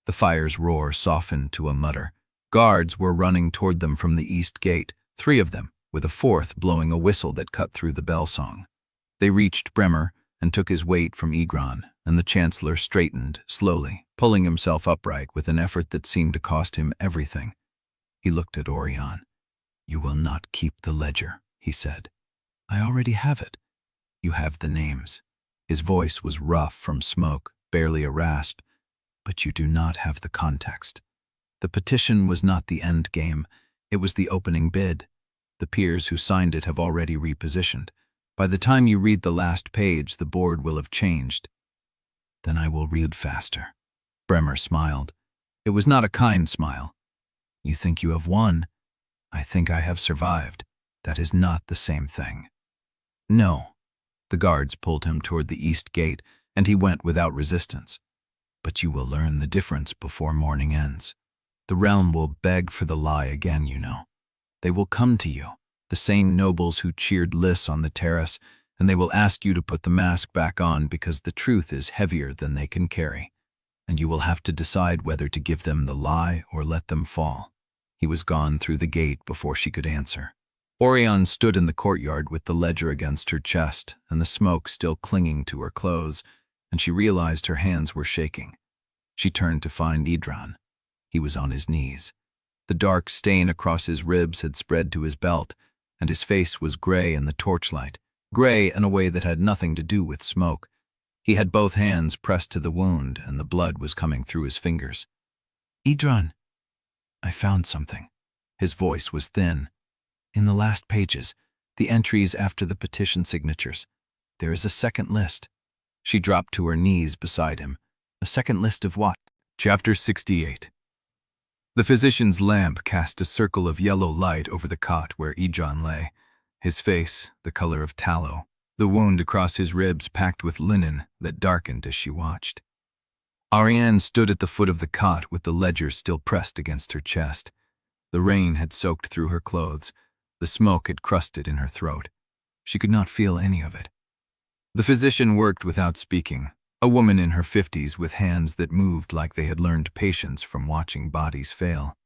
The fire's roar softened to a mutter. Guards were running toward them from the east gate, 3 of them, with a 4th blowing a whistle that cut through the bell song. They reached Bremer and took his weight from Edran, and the Chancellor straightened, slowly, pulling himself upright with an effort that seemed to cost him everything. He looked at Auriane. "You will not keep the ledger," he said. "I already have it. You have the names." His voice was rough from smoke, barely a rasp. "But you do not have the context. The petition was not the end game. It was the opening bid. The peers who signed it have already repositioned. By the time you read the last page, the board will have changed." "Then I will read faster." Bremer smiled. It was not a kind smile. "You think you have won? I think I have survived. That is not the same thing." "No." The guards pulled him toward the east gate, and he went without resistance. "But you will learn the difference before morning ends. The realm will beg for the lie again, you know. They will come to you, the same nobles who cheered Liss on the terrace, and they will ask you to put the mask back on because the truth is heavier than they can carry. And you will have to decide whether to give them the lie or let them fall." He was gone through the gate before she could answer. Auriane stood in the courtyard with the ledger against her chest and the smoke still clinging to her clothes, and she realized her hands were shaking. She turned to find Edran. He was on his knees. The dark stain across his ribs had spread to his belt, and his face was gray in the torchlight, gray in a way that had nothing to do with smoke. He had both hands pressed to the wound, and the blood was coming through his fingers. "Edran, I found something." His voice was thin. "In the last pages, the entries after the petition signatures, there is a second list. She dropped to her knees beside him. A second list of what? Chapter 68. The physician's lamp cast a circle of yellow light over the cot where Edran lay, his face the color of tallow, the wound across his ribs packed with linen that darkened as she watched. Auriane stood at the foot of the cot with the ledger still pressed against her chest. The rain had soaked through her clothes. The smoke had crusted in her throat. She could not feel any of it. The physician worked without speaking, a woman in her 50s with hands that moved like they had learned patience from watching bodies fail.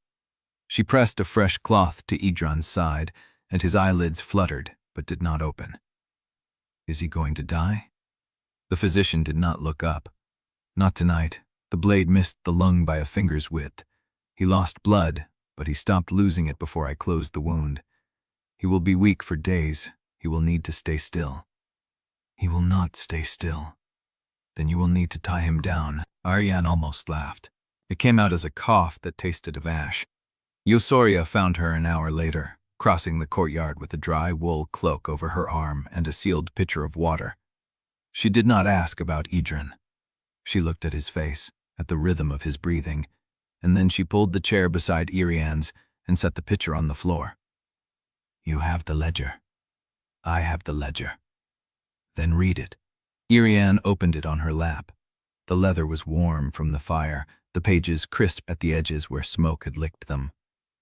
She pressed a fresh cloth to Edran's side, and his eyelids fluttered but did not open. Is he going to die? The physician did not look up. Not tonight. The blade missed the lung by a finger's width. He lost blood, but he stopped losing it before I closed the wound. He will be weak for days. He will need to stay still. He will not stay still. Then you will need to tie him down. Auriane almost laughed. It came out as a cough that tasted of ash. Yosoria found her an hour later, crossing the courtyard with a dry wool cloak over her arm and a sealed pitcher of water. She did not ask about Edran. She looked at his face, at the rhythm of his breathing, and then she pulled the chair beside Auriane's and set the pitcher on the floor. You have the ledger. I have the ledger. Then read it. Auriane opened it on her lap. The leather was warm from the fire, the pages crisp at the edges where smoke had licked them.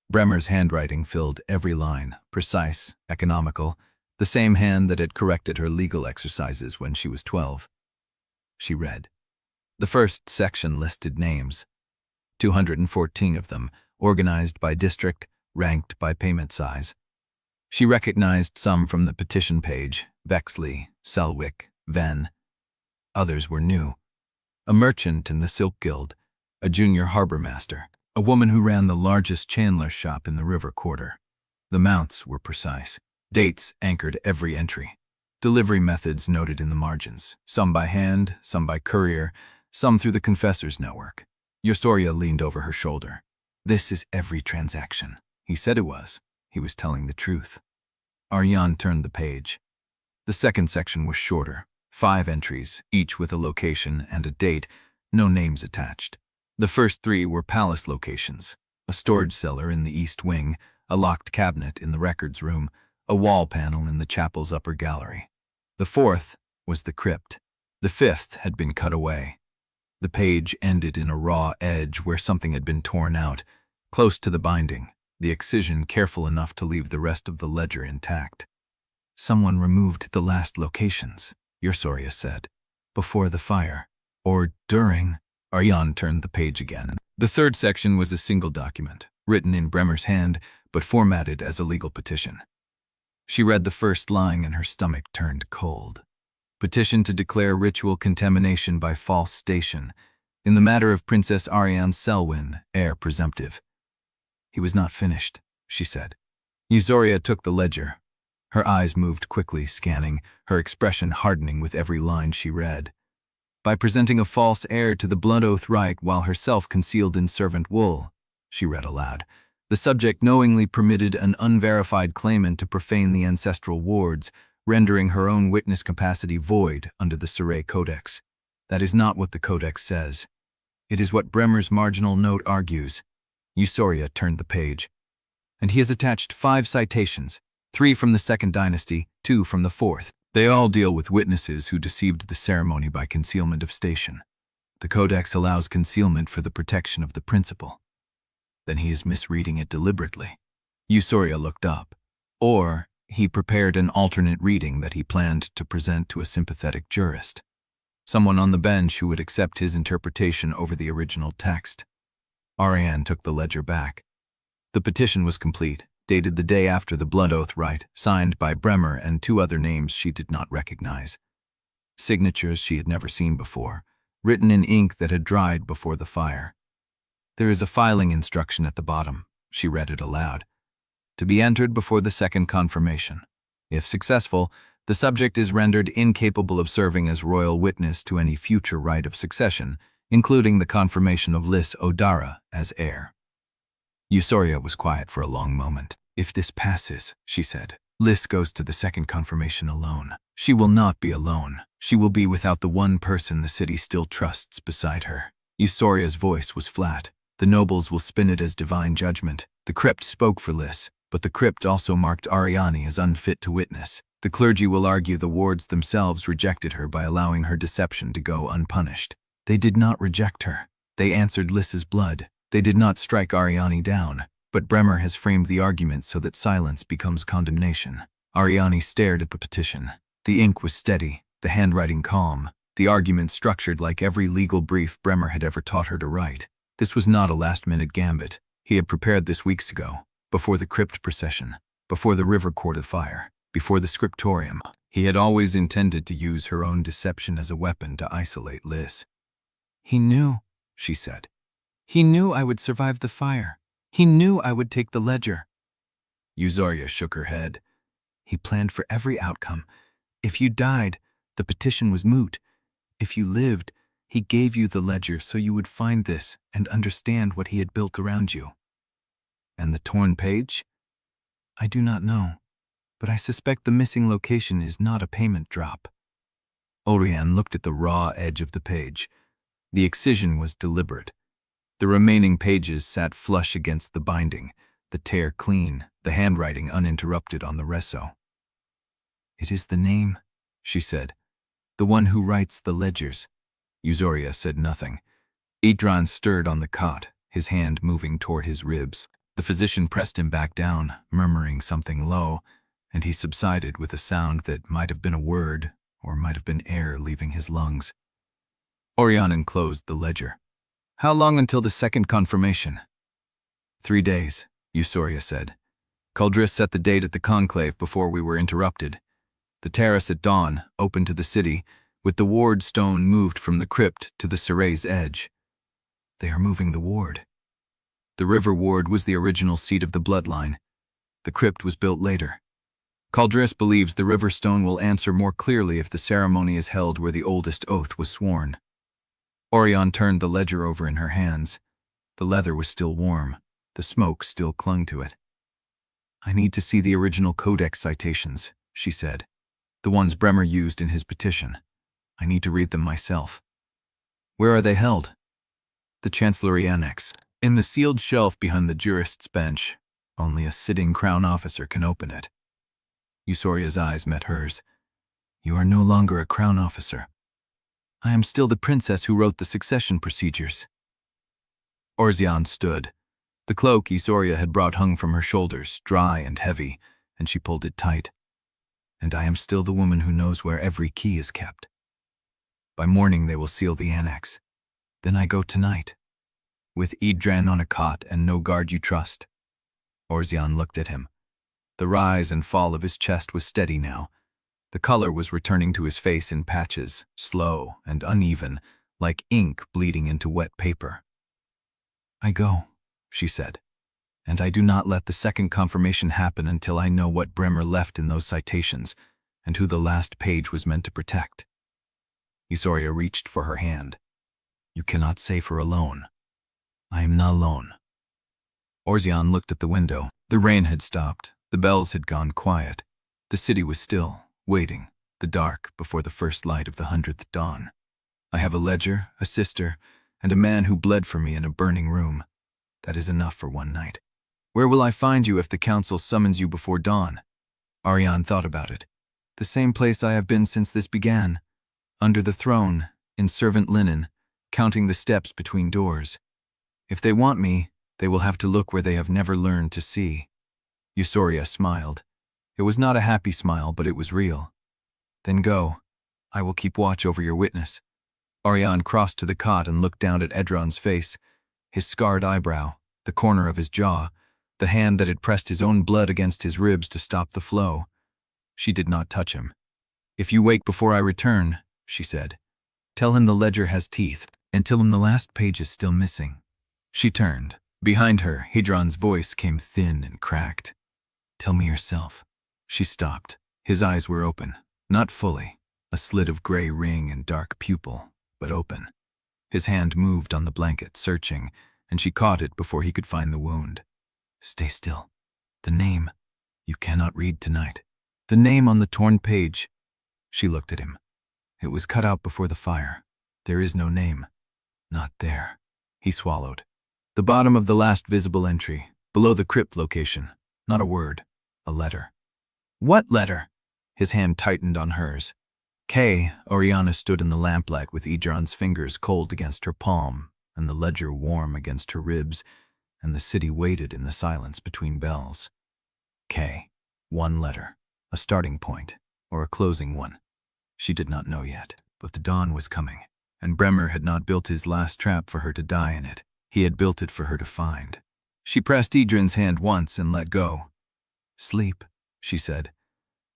Bremer's handwriting filled every line, precise, economical, the same hand that had corrected her legal exercises when she was 12. She read. The first section listed names, 214 of them, organized by district, ranked by payment size. She recognized some from the petition page, Vexley, Selwick, Venn. Others were new. A merchant in the Silk Guild, a junior harbor master, a woman who ran the largest chandler's shop in the river quarter. The mounts were precise. Dates anchored every entry. Delivery methods noted in the margins, some by hand, some by courier, some through the Confessor's network. Yosoria leaned over her shoulder. This is every transaction. He said it was. He was telling the truth. Auriane turned the page. The second section was shorter. 5 entries, each with a location and a date, no names attached. The first 3 were palace locations. A storage cellar in the east wing, a locked cabinet in the records room, a wall panel in the chapel's upper gallery. The 4th was the crypt. The 5th had been cut away. The page ended in a raw edge where something had been torn out, close to the binding, the excision careful enough to leave the rest of the ledger intact. Someone removed the last locations, Yosoria said, before the fire, or during. Auriane turned the page again. The 3rd section was a single document, written in Bremer's hand, but formatted as a legal petition. She read the first line and her stomach turned cold. Petition to declare ritual contamination by false station in the matter of Princess Auriane Sellwyn, heir presumptive. He was not finished, she said. Yosoria took the ledger. Her eyes moved quickly, scanning, her expression hardening with every line she read. By presenting a false heir to the blood oath rite while herself concealed in servant wool, she read aloud, the subject knowingly permitted an unverified claimant to profane the ancestral wards, rendering her own witness capacity void under the Surrey Codex. That is not what the Codex says. It is what Bremer's marginal note argues. Yosoria turned the page. And he has attached 5 citations, 3 from the 2nd dynasty, 2 from the 4th. They all deal with witnesses who deceived the ceremony by concealment of station. The Codex allows concealment for the protection of the principal. Then he is misreading it deliberately. Yosoria looked up. Or he prepared an alternate reading that he planned to present to a sympathetic jurist. Someone on the bench who would accept his interpretation over the original text. Auriane took the ledger back. The petition was complete, dated the day after the blood oath rite, signed by Bremer and 2 other names she did not recognize. Signatures she had never seen before, written in ink that had dried before the fire. There is a filing instruction at the bottom. She read it aloud. To be entered before the 2nd confirmation. If successful, the subject is rendered incapable of serving as royal witness to any future right of succession, including the confirmation of Liss Odara as heir. Yosoria was quiet for a long moment. If this passes, she said, Liss goes to the second confirmation alone. She will not be alone. She will be without the one person the city still trusts beside her. Eusoria's voice was flat. The nobles will spin it as divine judgment. The Crypt spoke for Liss, but the Crypt also marked Auriane as unfit to witness. The clergy will argue the wards themselves rejected her by allowing her deception to go unpunished. They did not reject her. They answered Liss's blood. They did not strike Auriane down, but Bremer has framed the argument so that silence becomes condemnation. Auriane stared at the petition. The ink was steady, the handwriting calm, the argument structured like every legal brief Bremer had ever taught her to write. This was not a last-minute gambit. He had prepared this weeks ago, before the Crypt procession, before the river court of fire, before the scriptorium. He had always intended to use her own deception as a weapon to isolate Liss. "He knew," she said. "He knew I would survive the fire. He knew I would take the ledger." Eusoria shook her head. "He planned for every outcome. If you died, the petition was moot. If you lived, he gave you the ledger so you would find this and understand what he had built around you." "And the torn page?" "I do not know, but I suspect the missing location is not a payment drop." Auriane looked at the raw edge of the page. The excision was deliberate. The remaining pages sat flush against the binding, the tear clean, the handwriting uninterrupted on the resso. "It is the name," she said. "The one who writes the ledgers." Eusoria said nothing. Edran stirred on the cot, his hand moving toward his ribs. The physician pressed him back down, murmuring something low, and he subsided with a sound that might have been a word or might have been air leaving his lungs. Auriane closed the ledger. "How long until the second confirmation?" 3 days, Eusoria said. Culdris set the date at the Conclave before we were interrupted. The terrace at dawn, open to the city, with the ward stone moved from the crypt to the Surrey's edge. They are moving the ward. The river ward was the original seat of the bloodline. The crypt was built later. Culdris believes the river stone will answer more clearly if the ceremony is held where the oldest oath was sworn. Auriane turned the ledger over in her hands. The leather was still warm. The smoke still clung to it. "I need to see the original codex citations," she said. "The ones Bremer used in his petition. I need to read them myself." "Where are they held?" "The Chancellery Annex. In the sealed shelf behind the jurist's bench. Only a sitting crown officer can open it." Eusoria's eyes met hers. "You are no longer a crown officer." "I am still the princess who wrote the succession procedures." Auriane stood. The cloak Eusoria had brought hung from her shoulders, dry and heavy, and she pulled it tight. "And I am still the woman who knows where every key is kept. By morning they will seal the annex. Then I go tonight. With Edran on a cot and no guard you trust." Auriane looked at him. The rise and fall of his chest was steady now. The color was returning to his face in patches, slow and uneven, like ink bleeding into wet paper. "I go," she said, "and I do not let the second confirmation happen until I know what Bremer left in those citations and who the last page was meant to protect." Eusoria reached for her hand. "You cannot save her alone." "I am not alone." Auriane looked at the window. The rain had stopped. The bells had gone quiet. The city was still, waiting, the dark before the first light of the 100th dawn. "I have a ledger, a sister, and a man who bled for me in a burning room. That is enough for one night. Where will I find you if the council summons you before dawn?" Auriane thought about it. "The same place I have been since this began. Under the throne, in servant linen, counting the steps between doors. If they want me, they will have to look where they have never learned to see." Eusoria smiled. It was not a happy smile, but it was real. "Then go. I will keep watch over your witness." Auriane crossed to the cot and looked down at Edran's face, his scarred eyebrow, the corner of his jaw, the hand that had pressed his own blood against his ribs to stop the flow. She did not touch him. "If you wake before I return," she said, "tell him the ledger has teeth, and tell him the last page is still missing." She turned. Behind her, Edran's voice came thin and cracked. "Tell me yourself." She stopped. His eyes were open, not fully, a slit of gray ring and dark pupil, but open. His hand moved on the blanket, searching, and she caught it before he could find the wound. "Stay still. The name. You cannot read tonight." The name on the torn page. She looked at him. It was cut out before the fire. There is no name. Not there. He swallowed. The bottom of the last visible entry, below the crypt location. Not a word. A letter. What letter? His hand tightened on hers. Auriane stood in the lamplight with Edran's fingers cold against her palm and the ledger warm against her ribs, and the city waited in the silence between bells. One letter. A starting point, or a closing one. She did not know yet, but the dawn was coming, and Bremer had not built his last trap for her to die in it. He had built it for her to find. She pressed Edran's hand once and let go. Sleep, she said.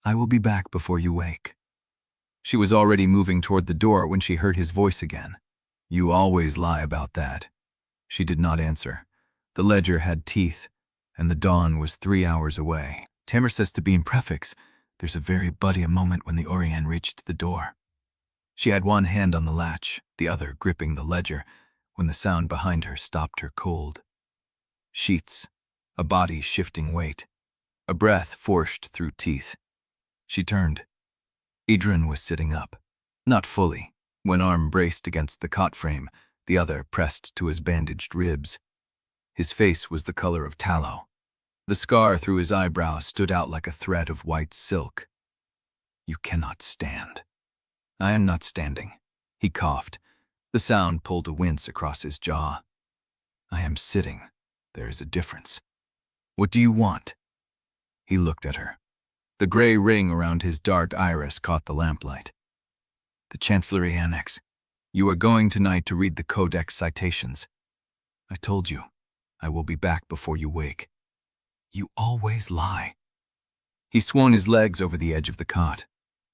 I will be back before you wake. She was already moving toward the door when she heard his voice again. You always lie about that. She did not answer. The ledger had teeth, and the dawn was 3 hours away. Tamer says to be in prefix. There's a very buddy a moment when the Auriane reached the door. She had one hand on the latch, the other gripping the ledger, when the sound behind her stopped her cold. Sheets, a body's shifting weight, a breath forced through teeth. She turned. Edran was sitting up, not fully, one arm braced against the cot frame, the other pressed to his bandaged ribs. His face was the color of tallow. The scar through his eyebrow stood out like a thread of white silk. You cannot stand. I am not standing. He coughed. The sound pulled a wince across his jaw. I am sitting. There is a difference. What do you want? He looked at her. The gray ring around his dark iris caught the lamplight. The Chancellery Annex. You are going tonight to read the Codex citations. I told you. I will be back before you wake. You always lie. He swung his legs over the edge of the cot.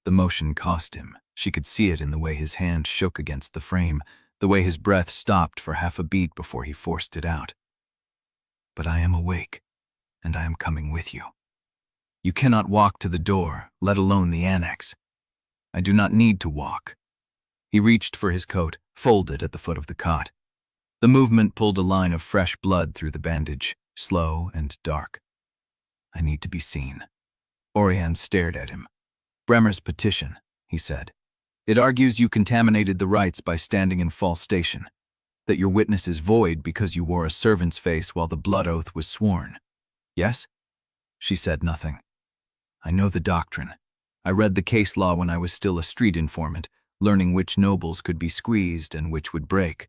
The motion cost him. She could see it in the way his hand shook against the frame, the way his breath stopped for half a beat before he forced it out. But I am awake, and I am coming with you. You cannot walk to the door, let alone the annex. I do not need to walk. He reached for his coat, folded at the foot of the cot. The movement pulled a line of fresh blood through the bandage, slow and dark. I need to be seen. Auriane stared at him. Bremer's petition, he said. It argues you contaminated the rites by standing in false station, that your witness is void because you wore a servant's face while the blood oath was sworn. Yes? She said nothing. I know the doctrine. I read the case law when I was still a street informant, learning which nobles could be squeezed and which would break.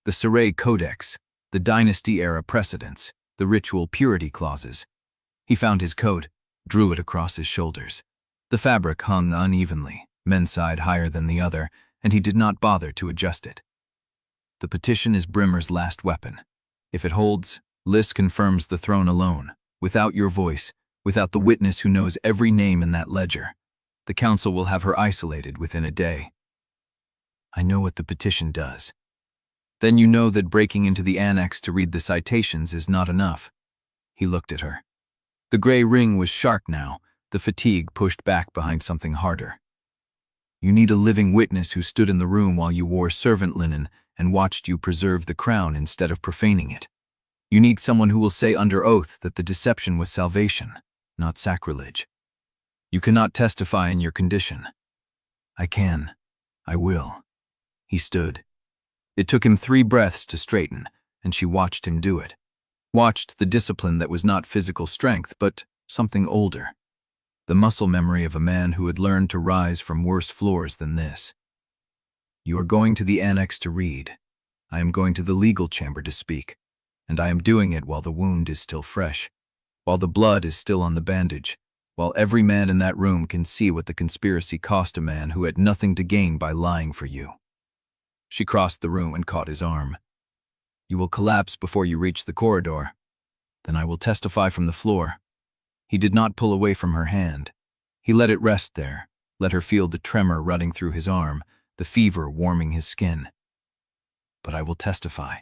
The Saray Codex, the dynasty-era precedents, the ritual purity clauses. He found his coat, drew it across his shoulders. The fabric hung unevenly, men's side higher than the other, and he did not bother to adjust it. The petition is Bremer's last weapon. If it holds, Liss confirms the throne alone, without your voice, without the witness who knows every name in that ledger. The council will have her isolated within a day. I know what the petition does. Then you know that breaking into the annex to read the citations is not enough. He looked at her. The gray ring was sharp now, the fatigue pushed back behind something harder. You need a living witness who stood in the room while you wore servant linen and watched you preserve the crown instead of profaning it. You need someone who will say under oath that the deception was salvation, not sacrilege. You cannot testify in your condition. I can. I will. He stood. It took him 3 breaths to straighten, and she watched him do it. Watched the discipline that was not physical strength, but something older. The muscle memory of a man who had learned to rise from worse floors than this. You are going to the annex to read. I am going to the legal chamber to speak, and I am doing it while the wound is still fresh, while the blood is still on the bandage, while every man in that room can see what the conspiracy cost a man who had nothing to gain by lying for you. She crossed the room and caught his arm. You will collapse before you reach the corridor. Then I will testify from the floor. He did not pull away from her hand. He let it rest there, let her feel the tremor running through his arm, the fever warming his skin. But I will testify,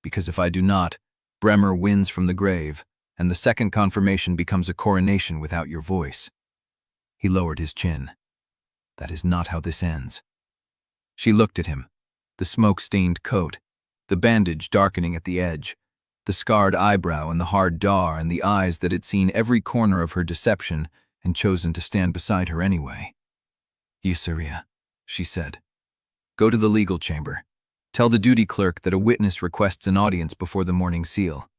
because if I do not, Bremer wins from the grave, and the second confirmation becomes a coronation without your voice. He lowered his chin. That is not how this ends. She looked at him, the smoke-stained coat, the bandage darkening at the edge, the scarred eyebrow and the hard jaw and the eyes that had seen every corner of her deception and chosen to stand beside her anyway. "Ysseria," she said. "Go to the legal chamber. Tell the duty clerk that a witness requests an audience before the morning seal.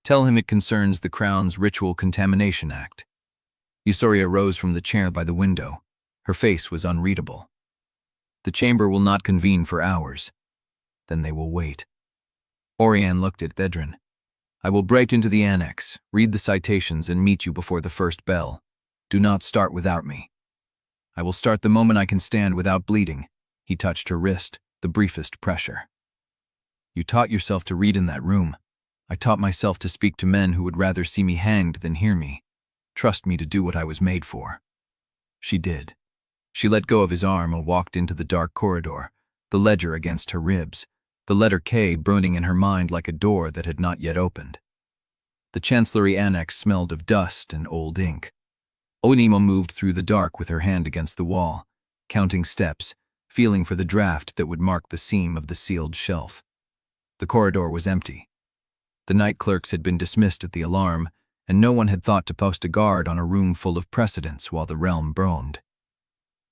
Tell him it concerns the Crown's Ritual Contamination Act." Ysseria rose from the chair by the window. Her face was unreadable. "The chamber will not convene for hours. Then they will wait." Auriane looked at Edran. "I will break into the annex, read the citations, and meet you before the first bell. Do not start without me." "I will start the moment I can stand without bleeding." He touched her wrist, the briefest pressure. "You taught yourself to read in that room. I taught myself to speak to men who would rather see me hanged than hear me. Trust me to do what I was made for." She did. She let go of his arm and walked into the dark corridor, the ledger against her ribs, the letter K burning in her mind like a door that had not yet opened. The Chancellery annex smelled of dust and old ink. Onima moved through the dark with her hand against the wall, counting steps, feeling for the draft that would mark the seam of the sealed shelf. The corridor was empty. The night clerks had been dismissed at the alarm, and no one had thought to post a guard on a room full of precedents while the realm groaned.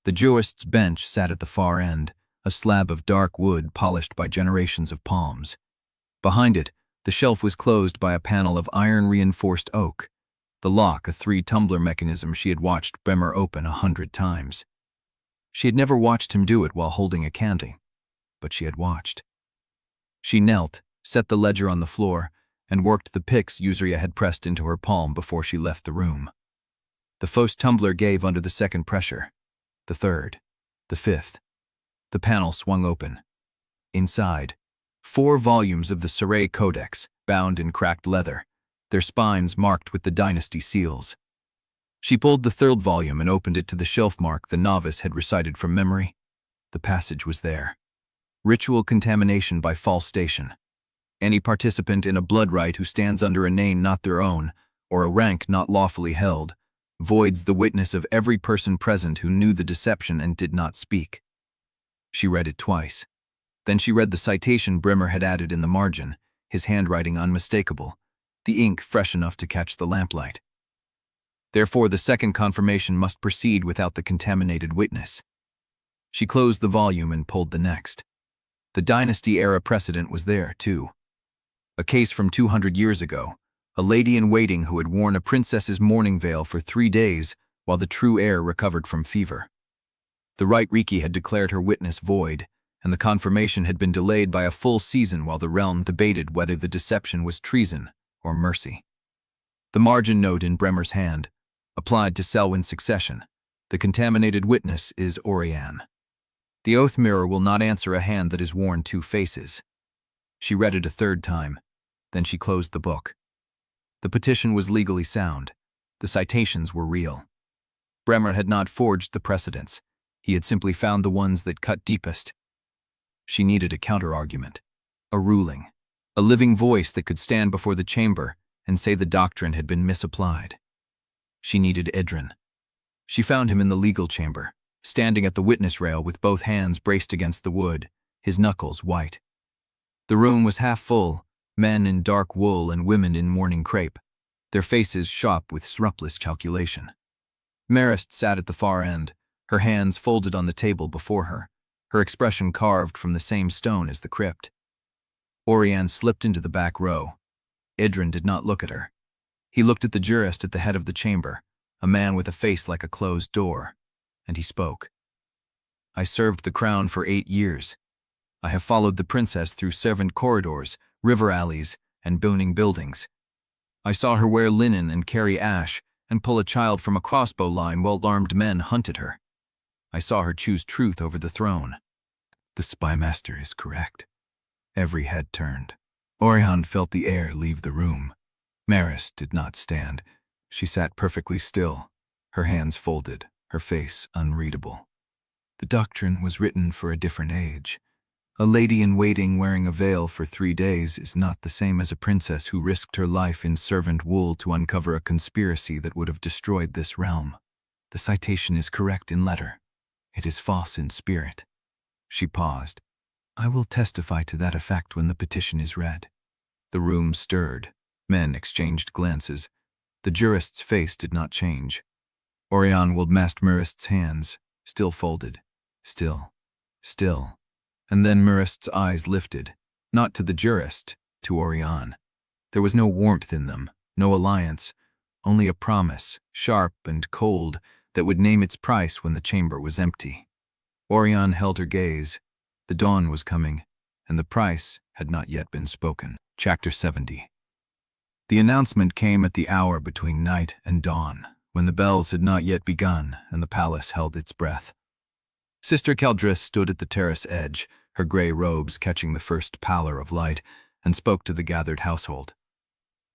The jurist's bench sat at the far end, a slab of dark wood polished by generations of palms. Behind it, the shelf was closed by a panel of iron-reinforced oak, the lock a 3-tumbler mechanism she had watched Bremer open 100 times. She had never watched him do it while holding a candle, but she had watched. She knelt, set the ledger on the floor, and worked the picks Ysseria had pressed into her palm before she left the room. The first tumbler gave under the second pressure, the third, the fifth. The panel swung open. Inside, 4 volumes of the Surrey Codex, bound in cracked leather, their spines marked with the dynasty seals. She pulled the 3rd volume and opened it to the shelf mark the novice had recited from memory. The passage was there. Ritual contamination by false station. Any participant in a blood rite who stands under a name not their own, or a rank not lawfully held, voids the witness of every person present who knew the deception and did not speak. She read it twice. Then she read the citation Bremer had added in the margin, his handwriting unmistakable, the ink fresh enough to catch the lamplight. Therefore, the second confirmation must proceed without the contaminated witness. She closed the volume and pulled the next. The dynasty-era precedent was there, too. A case from 200 years ago, a lady-in-waiting who had worn a princess's mourning veil for 3 days while the true heir recovered from fever. The Right Riki had declared her witness void, and the confirmation had been delayed by a full season while the realm debated whether the deception was treason or mercy. The margin note in Bremer's hand applied to Sellwyn's succession. The contaminated witness is Auriane. The oath mirror will not answer a hand that has worn 2 faces. She read it a 3rd time, then she closed the book. The petition was legally sound. The citations were real. Bremer had not forged the precedents. He had simply found the ones that cut deepest. She needed a counter-argument, a ruling, a living voice that could stand before the chamber and say the doctrine had been misapplied. She needed Edran. She found him in the legal chamber, standing at the witness rail with both hands braced against the wood, his knuckles white. The room was half full, men in dark wool and women in mourning crepe, their faces shop with scrupulous calculation. Marist sat at the far end, her hands folded on the table before her, her expression carved from the same stone as the crypt. Auriane slipped into the back row. Edran did not look at her. He looked at the jurist at the head of the chamber, a man with a face like a closed door, and he spoke. "I served the crown for 8 years. I have followed the princess through servant corridors, river alleys, and booming buildings. I saw her wear linen and carry ash and pull a child from a crossbow line while armed men hunted her. I saw her choose truth over the throne." The spymaster is correct. Every head turned. Auriane felt the air leave the room. Marist did not stand. She sat perfectly still, her hands folded, her face unreadable. The doctrine was written for a different age. A lady-in-waiting wearing a veil for 3 days is not the same as a princess who risked her life in servant wool to uncover a conspiracy that would have destroyed this realm. The citation is correct in letter. It is false in spirit. She paused. "I will testify to that effect when the petition is read." The room stirred. Men exchanged glances. The jurist's face did not change. Auriane willed past Marist's hands, still folded. Still. And then Marist's eyes lifted, not to the jurist, to Auriane. There was no warmth in them, no alliance, only a promise, sharp and cold, that would name its price when the chamber was empty. Auriane held her gaze. The dawn was coming, and the price had not yet been spoken. Chapter 70. The announcement came at the hour between night and dawn, when the bells had not yet begun and the palace held its breath. Sister Caldris stood at the terrace edge, her gray robes catching the first pallor of light, and spoke to the gathered household.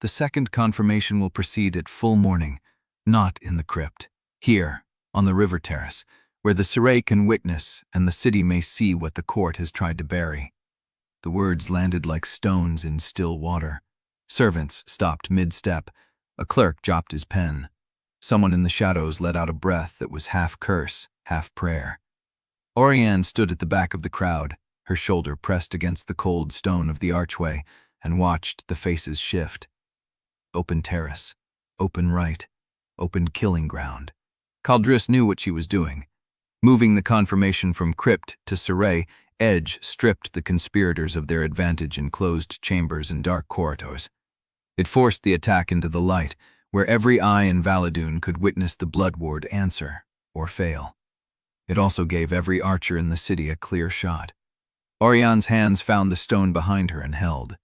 The second confirmation will proceed at full morning, not in the crypt, here, on the river terrace, where the Surrey can witness and the city may see what the court has tried to bury. The words landed like stones in still water. Servants stopped mid-step. A clerk dropped his pen. Someone in the shadows let out a breath that was half curse, half prayer. Auriane stood at the back of the crowd, her shoulder pressed against the cold stone of the archway, and watched the faces shift. Open terrace, open right, open killing ground. Caldris knew what she was doing. Moving the confirmation from crypt to Surrey, Edge stripped the conspirators of their advantage in closed chambers and dark corridors. It forced the attack into the light, where every eye in Valadoon could witness the blood ward answer, or fail. It also gave every archer in the city a clear shot. Auriane's hands found the stone behind her and held.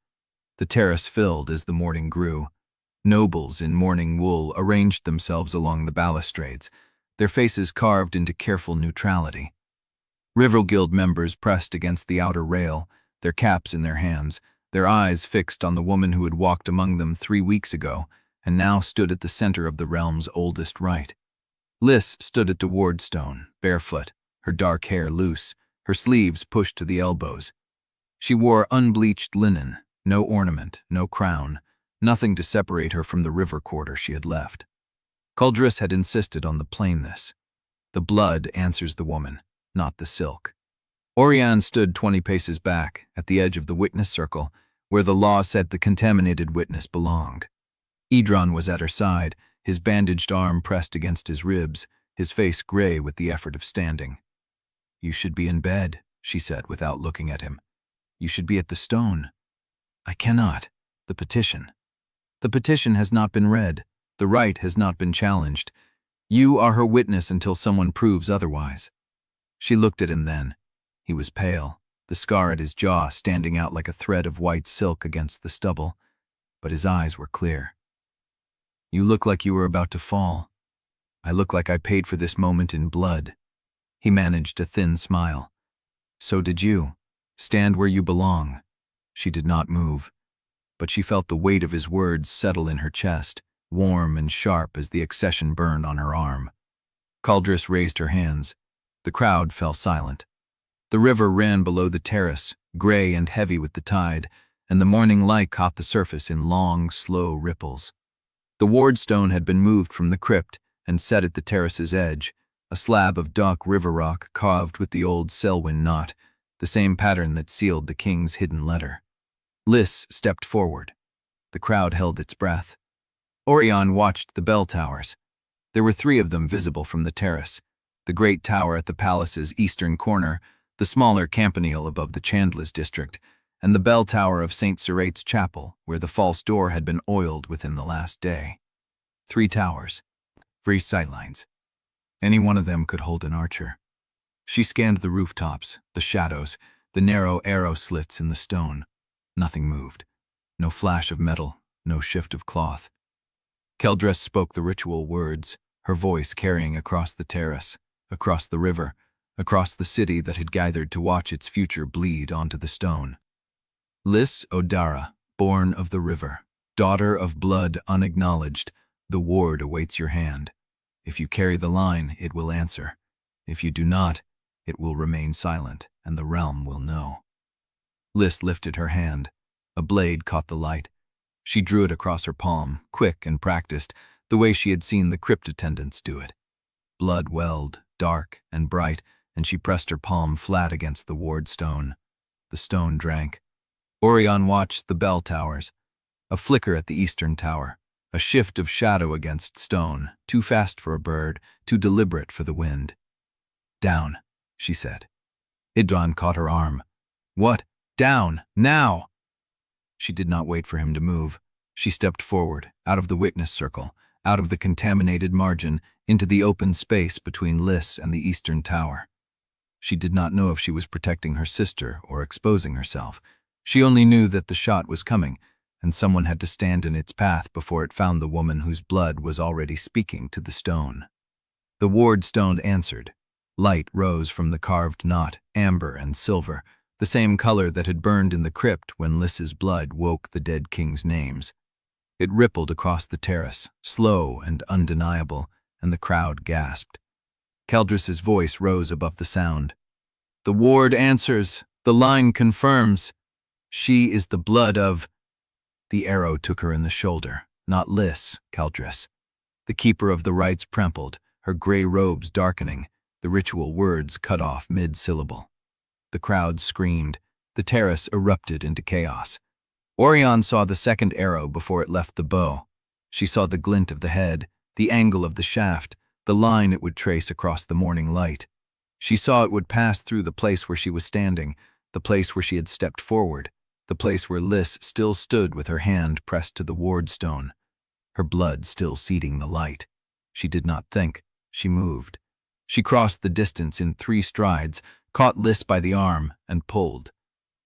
The terrace filled as the morning grew. Nobles in mourning wool arranged themselves along the balustrades, their faces carved into careful neutrality. River Guild members pressed against the outer rail, their caps in their hands, their eyes fixed on the woman who had walked among them 3 weeks ago and now stood at the center of the realm's oldest rite. Liss stood at the wardstone, barefoot, her dark hair loose, her sleeves pushed to the elbows. She wore unbleached linen, no ornament, no crown, nothing to separate her from the river quarter she had left. Caldris had insisted on the plainness. The blood answers the woman, not the silk. Auriane stood 20 paces back, at the edge of the witness circle, where the law said the contaminated witness belonged. Edran was at her side, his bandaged arm pressed against his ribs, his face gray with the effort of standing. "You should be in bed," she said without looking at him. "You should be at the stone." "I cannot. The petition. The petition has not been read. The right has not been challenged. You are her witness until someone proves otherwise." She looked at him then. He was pale, the scar at his jaw standing out like a thread of white silk against the stubble, but his eyes were clear. "You look like you were about to fall. I look like I paid for this moment in blood." He managed a thin smile. "So did you. Stand where you belong." She did not move, but she felt the weight of his words settle in her chest, warm and sharp as the accession burned on her arm. Caldris raised her hands. The crowd fell silent. The river ran below the terrace, gray and heavy with the tide, and the morning light caught the surface in long, slow ripples. The wardstone had been moved from the crypt and set at the terrace's edge, a slab of dark river rock carved with the old Sellwyn knot, the same pattern that sealed the king's hidden letter. Liss stepped forward. The crowd held its breath. Auriane watched the bell towers. There were 3 of them visible from the terrace: the great tower at the palace's eastern corner, the smaller campanile above the Chandler's district, and the bell tower of St. Cyrate's chapel, where the false door had been oiled within the last day. 3 towers, 3 sightlines. Any one of them could hold an archer. She scanned the rooftops, the shadows, the narrow arrow slits in the stone. Nothing moved. No flash of metal, no shift of cloth. Caldris spoke the ritual words, her voice carrying across the terrace, across the river, across the city that had gathered to watch its future bleed onto the stone. "Liss Odara, born of the river, daughter of blood unacknowledged, the ward awaits your hand. If you carry the line, it will answer. If you do not, it will remain silent, and the realm will know." Liss lifted her hand. A blade caught the light. She drew it across her palm, quick and practiced, the way she had seen the crypt attendants do it. Blood welled, dark and bright, and she pressed her palm flat against the ward stone. The stone drank. Auriane watched the bell towers. A flicker at the eastern tower. A shift of shadow against stone, too fast for a bird, too deliberate for the wind. "Down," she said. Edran caught her arm. "What? Down, now!" She did not wait for him to move. She stepped forward, out of the witness circle, out of the contaminated margin, into the open space between Liss and the eastern tower. She did not know if she was protecting her sister or exposing herself. She only knew that the shot was coming, and someone had to stand in its path before it found the woman whose blood was already speaking to the stone. The ward stone answered. Light rose from the carved knot, amber and silver, the same color that had burned in the crypt when Liss's blood woke the dead king's names. It rippled across the terrace, slow and undeniable, and the crowd gasped. Keldris's voice rose above the sound. "The ward answers. The line confirms. She is the blood of—" The arrow took her in the shoulder, not Liss, Keldris. The keeper of the rites trembled, her gray robes darkening, the ritual words cut off mid-syllable. The crowd screamed. The terrace erupted into chaos. Auriane saw the second arrow before it left the bow. She saw the glint of the head, the angle of the shaft, the line it would trace across the morning light. She saw it would pass through the place where she was standing, the place where she had stepped forward, the place where Liss still stood with her hand pressed to the ward stone, her blood still seeding the light. She did not think. She moved. She crossed the distance in 3 strides, caught Liss by the arm, and pulled.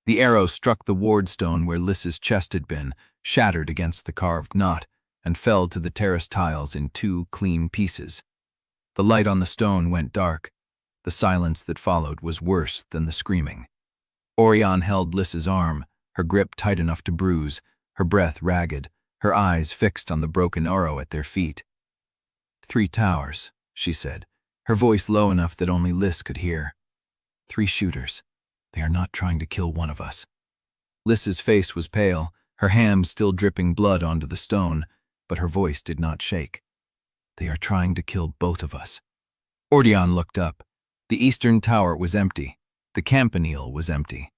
The arrow struck the ward stone where Liss's chest had been, shattered against the carved knot, and fell to the terrace tiles in 2 clean pieces. The light on the stone went dark. The silence that followed was worse than the screaming. Auriane held Liss's arm, her grip tight enough to bruise, her breath ragged, her eyes fixed on the broken arrow at their feet. 3 towers, she said, her voice low enough that only Liss could hear. 3 shooters. They are not trying to kill one of us. Liss's face was pale, her hand still dripping blood onto the stone, but her voice did not shake. They are trying to kill both of us. Auriane looked up. The eastern tower was empty. The campanile was empty.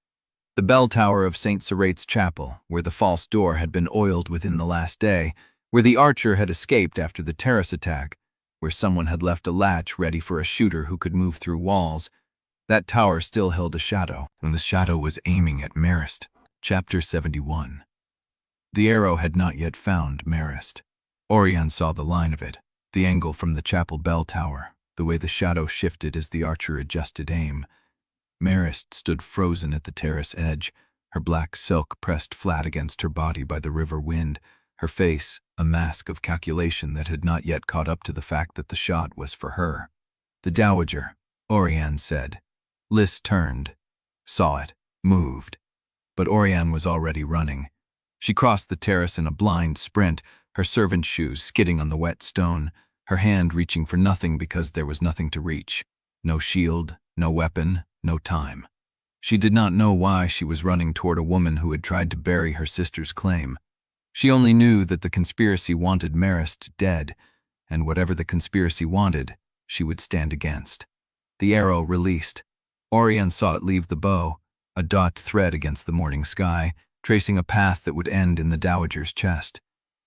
The bell tower of St. Cerate's chapel, where the false door had been oiled within the last day, where the archer had escaped after the terrace attack, where someone had left a latch ready for a shooter who could move through walls, that tower still held a shadow, and the shadow was aiming at Marist. Chapter 71. The arrow had not yet found Marist. Auriane saw the line of it, the angle from the chapel bell tower, the way the shadow shifted as the archer adjusted aim. Marist stood frozen at the terrace edge, her black silk pressed flat against her body by the river wind, her face a mask of calculation that had not yet caught up to the fact that the shot was for her. "The Dowager," Auriane said. Liss turned, saw it, moved. But Auriane was already running. She crossed the terrace in a blind sprint, her servant shoes skidding on the wet stone, her hand reaching for nothing because there was nothing to reach. No shield, no weapon, no time. She did not know why she was running toward a woman who had tried to bury her sister's claim. She only knew that the conspiracy wanted Marist dead, and whatever the conspiracy wanted, she would stand against. The arrow released. Auriane saw it leave the bow, a dot thread against the morning sky, tracing a path that would end in the Dowager's chest.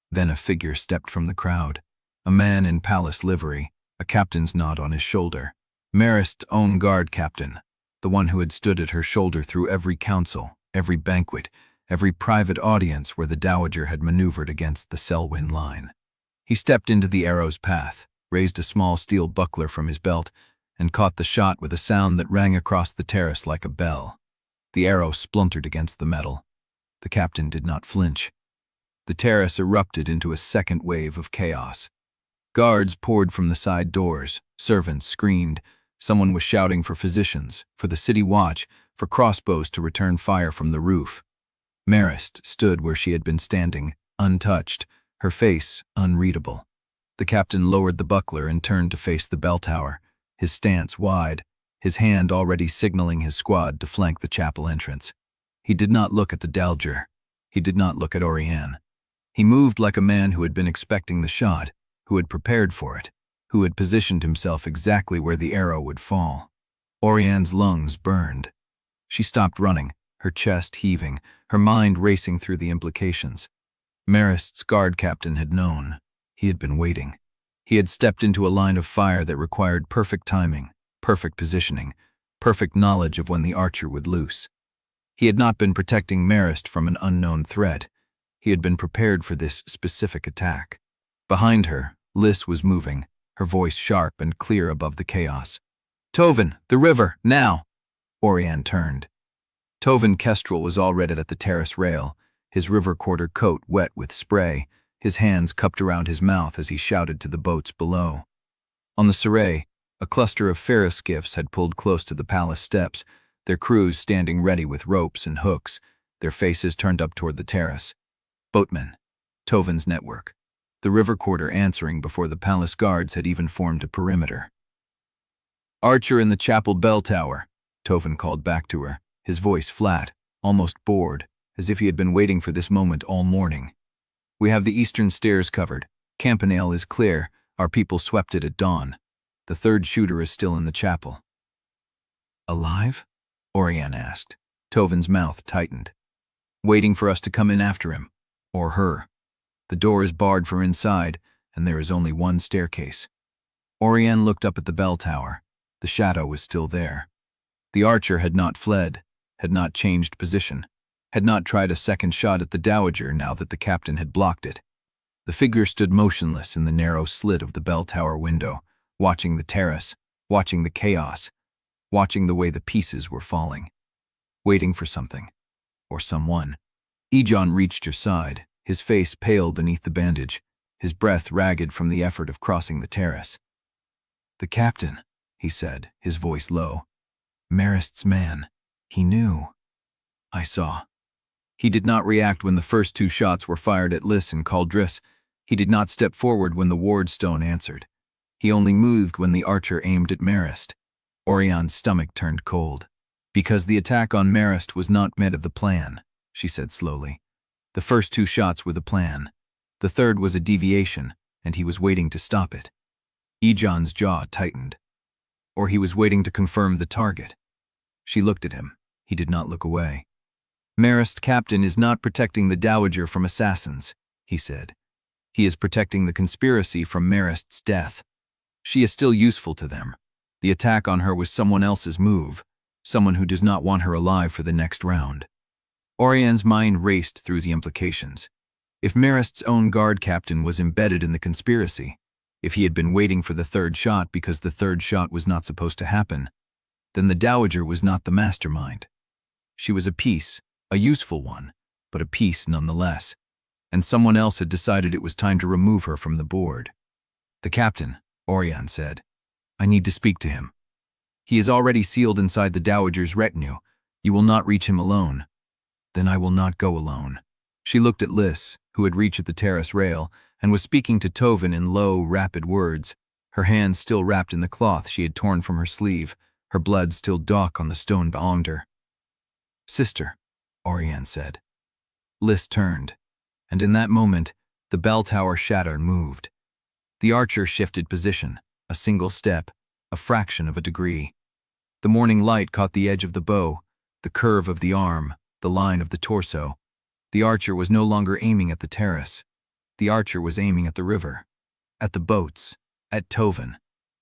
Then a figure stepped from the crowd, a man in palace livery, a captain's knot on his shoulder. Marist's own guard captain, the one who had stood at her shoulder through every council, every banquet, every private audience where the Dowager had maneuvered against the Sellwyn line. He stepped into the arrow's path, raised a small steel buckler from his belt, and caught the shot with a sound that rang across the terrace like a bell. The arrow splintered against the metal. The captain did not flinch. The terrace erupted into a second wave of chaos. Guards poured from the side doors, servants screamed, someone was shouting for physicians, for the city watch, for crossbows to return fire from the roof. Marist stood where she had been standing, untouched, her face unreadable. The captain lowered the buckler and turned to face the bell tower, his stance wide, his hand already signaling his squad to flank the chapel entrance. He did not look at the Dowager. He did not look at Auriane. He moved like a man who had been expecting the shot, who had prepared for it, who had positioned himself exactly where the arrow would fall. Auriane's lungs burned. She stopped running, her chest heaving, her mind racing through the implications. Marist's guard captain had known. He had been waiting. He had stepped into a line of fire that required perfect timing, perfect positioning, perfect knowledge of when the archer would loose. He had not been protecting Marist from an unknown threat. He had been prepared for this specific attack. Behind her, Liss was moving, her voice sharp and clear above the chaos. "Tovin, the river, now!" Auriane turned. Tovin Kestrel was already at the terrace rail, his river quarter coat wet with spray, his hands cupped around his mouth as he shouted to the boats below. On the Surrey, a cluster of ferris skiffs had pulled close to the palace steps, their crews standing ready with ropes and hooks, their faces turned up toward the terrace. Boatmen. Tovin's network. The river quarter answering before the palace guards had even formed a perimeter. "Archer in the chapel bell tower," Tovin called back to her, his voice flat, almost bored, as if he had been waiting for this moment all morning. "We have the eastern stairs covered. Campanile is clear. Our people swept it at dawn. The third shooter is still in the chapel." "Alive?" Auriane asked. Tovin's mouth tightened. "Waiting for us to come in after him. Or her. The door is barred from inside, and there is only one staircase." Auriane looked up at the bell tower. The shadow was still there. The archer had not fled, had not changed position, had not tried a second shot at the Dowager now that the captain had blocked it. The figure stood motionless in the narrow slit of the bell tower window, watching the terrace, watching the chaos, watching the way the pieces were falling, waiting for something, or someone. Edran reached her side, his face pale beneath the bandage, his breath ragged from the effort of crossing the terrace. "The captain," he said, his voice low. "Marist's man. He knew. I saw." He did not react when the first two shots were fired at Liss and Caldris. He did not step forward when the ward stone answered. He only moved when the archer aimed at Marist. Auriane's stomach turned cold. "Because the attack on Marist was not met of the plan," she said slowly. "The first two shots were the plan. The third was a deviation, and he was waiting to stop it." Edran's jaw tightened. Or he was waiting to confirm the target. She looked at him. He did not look away. "Marist's captain is not protecting the Dowager from assassins," he said. "He is protecting the conspiracy from Marist's death. She is still useful to them. The attack on her was someone else's move, someone who does not want her alive for the next round." Auriane's mind raced through the implications. If Marist's own guard captain was embedded in the conspiracy, if he had been waiting for the third shot because the third shot was not supposed to happen, then the Dowager was not the mastermind. She was a piece, a useful one, but a piece nonetheless, and someone else had decided it was time to remove her from the board. "The captain," Auriane said. "I need to speak to him. He is already sealed inside the Dowager's retinue. You will not reach him alone." "Then I will not go alone." She looked at Liss, who had reached the terrace rail, and was speaking to Tovin in low, rapid words, her hands still wrapped in the cloth she had torn from her sleeve, her blood still dark on the stone behind her. "Sister," Auriane said. Liss turned, and in that moment, the bell tower shatter moved. The archer shifted position, a single step, a fraction of a degree. The morning light caught the edge of the bow, the curve of the arm, the line of the torso. The archer was no longer aiming at the terrace. The archer was aiming at the river, at the boats, at Tovin.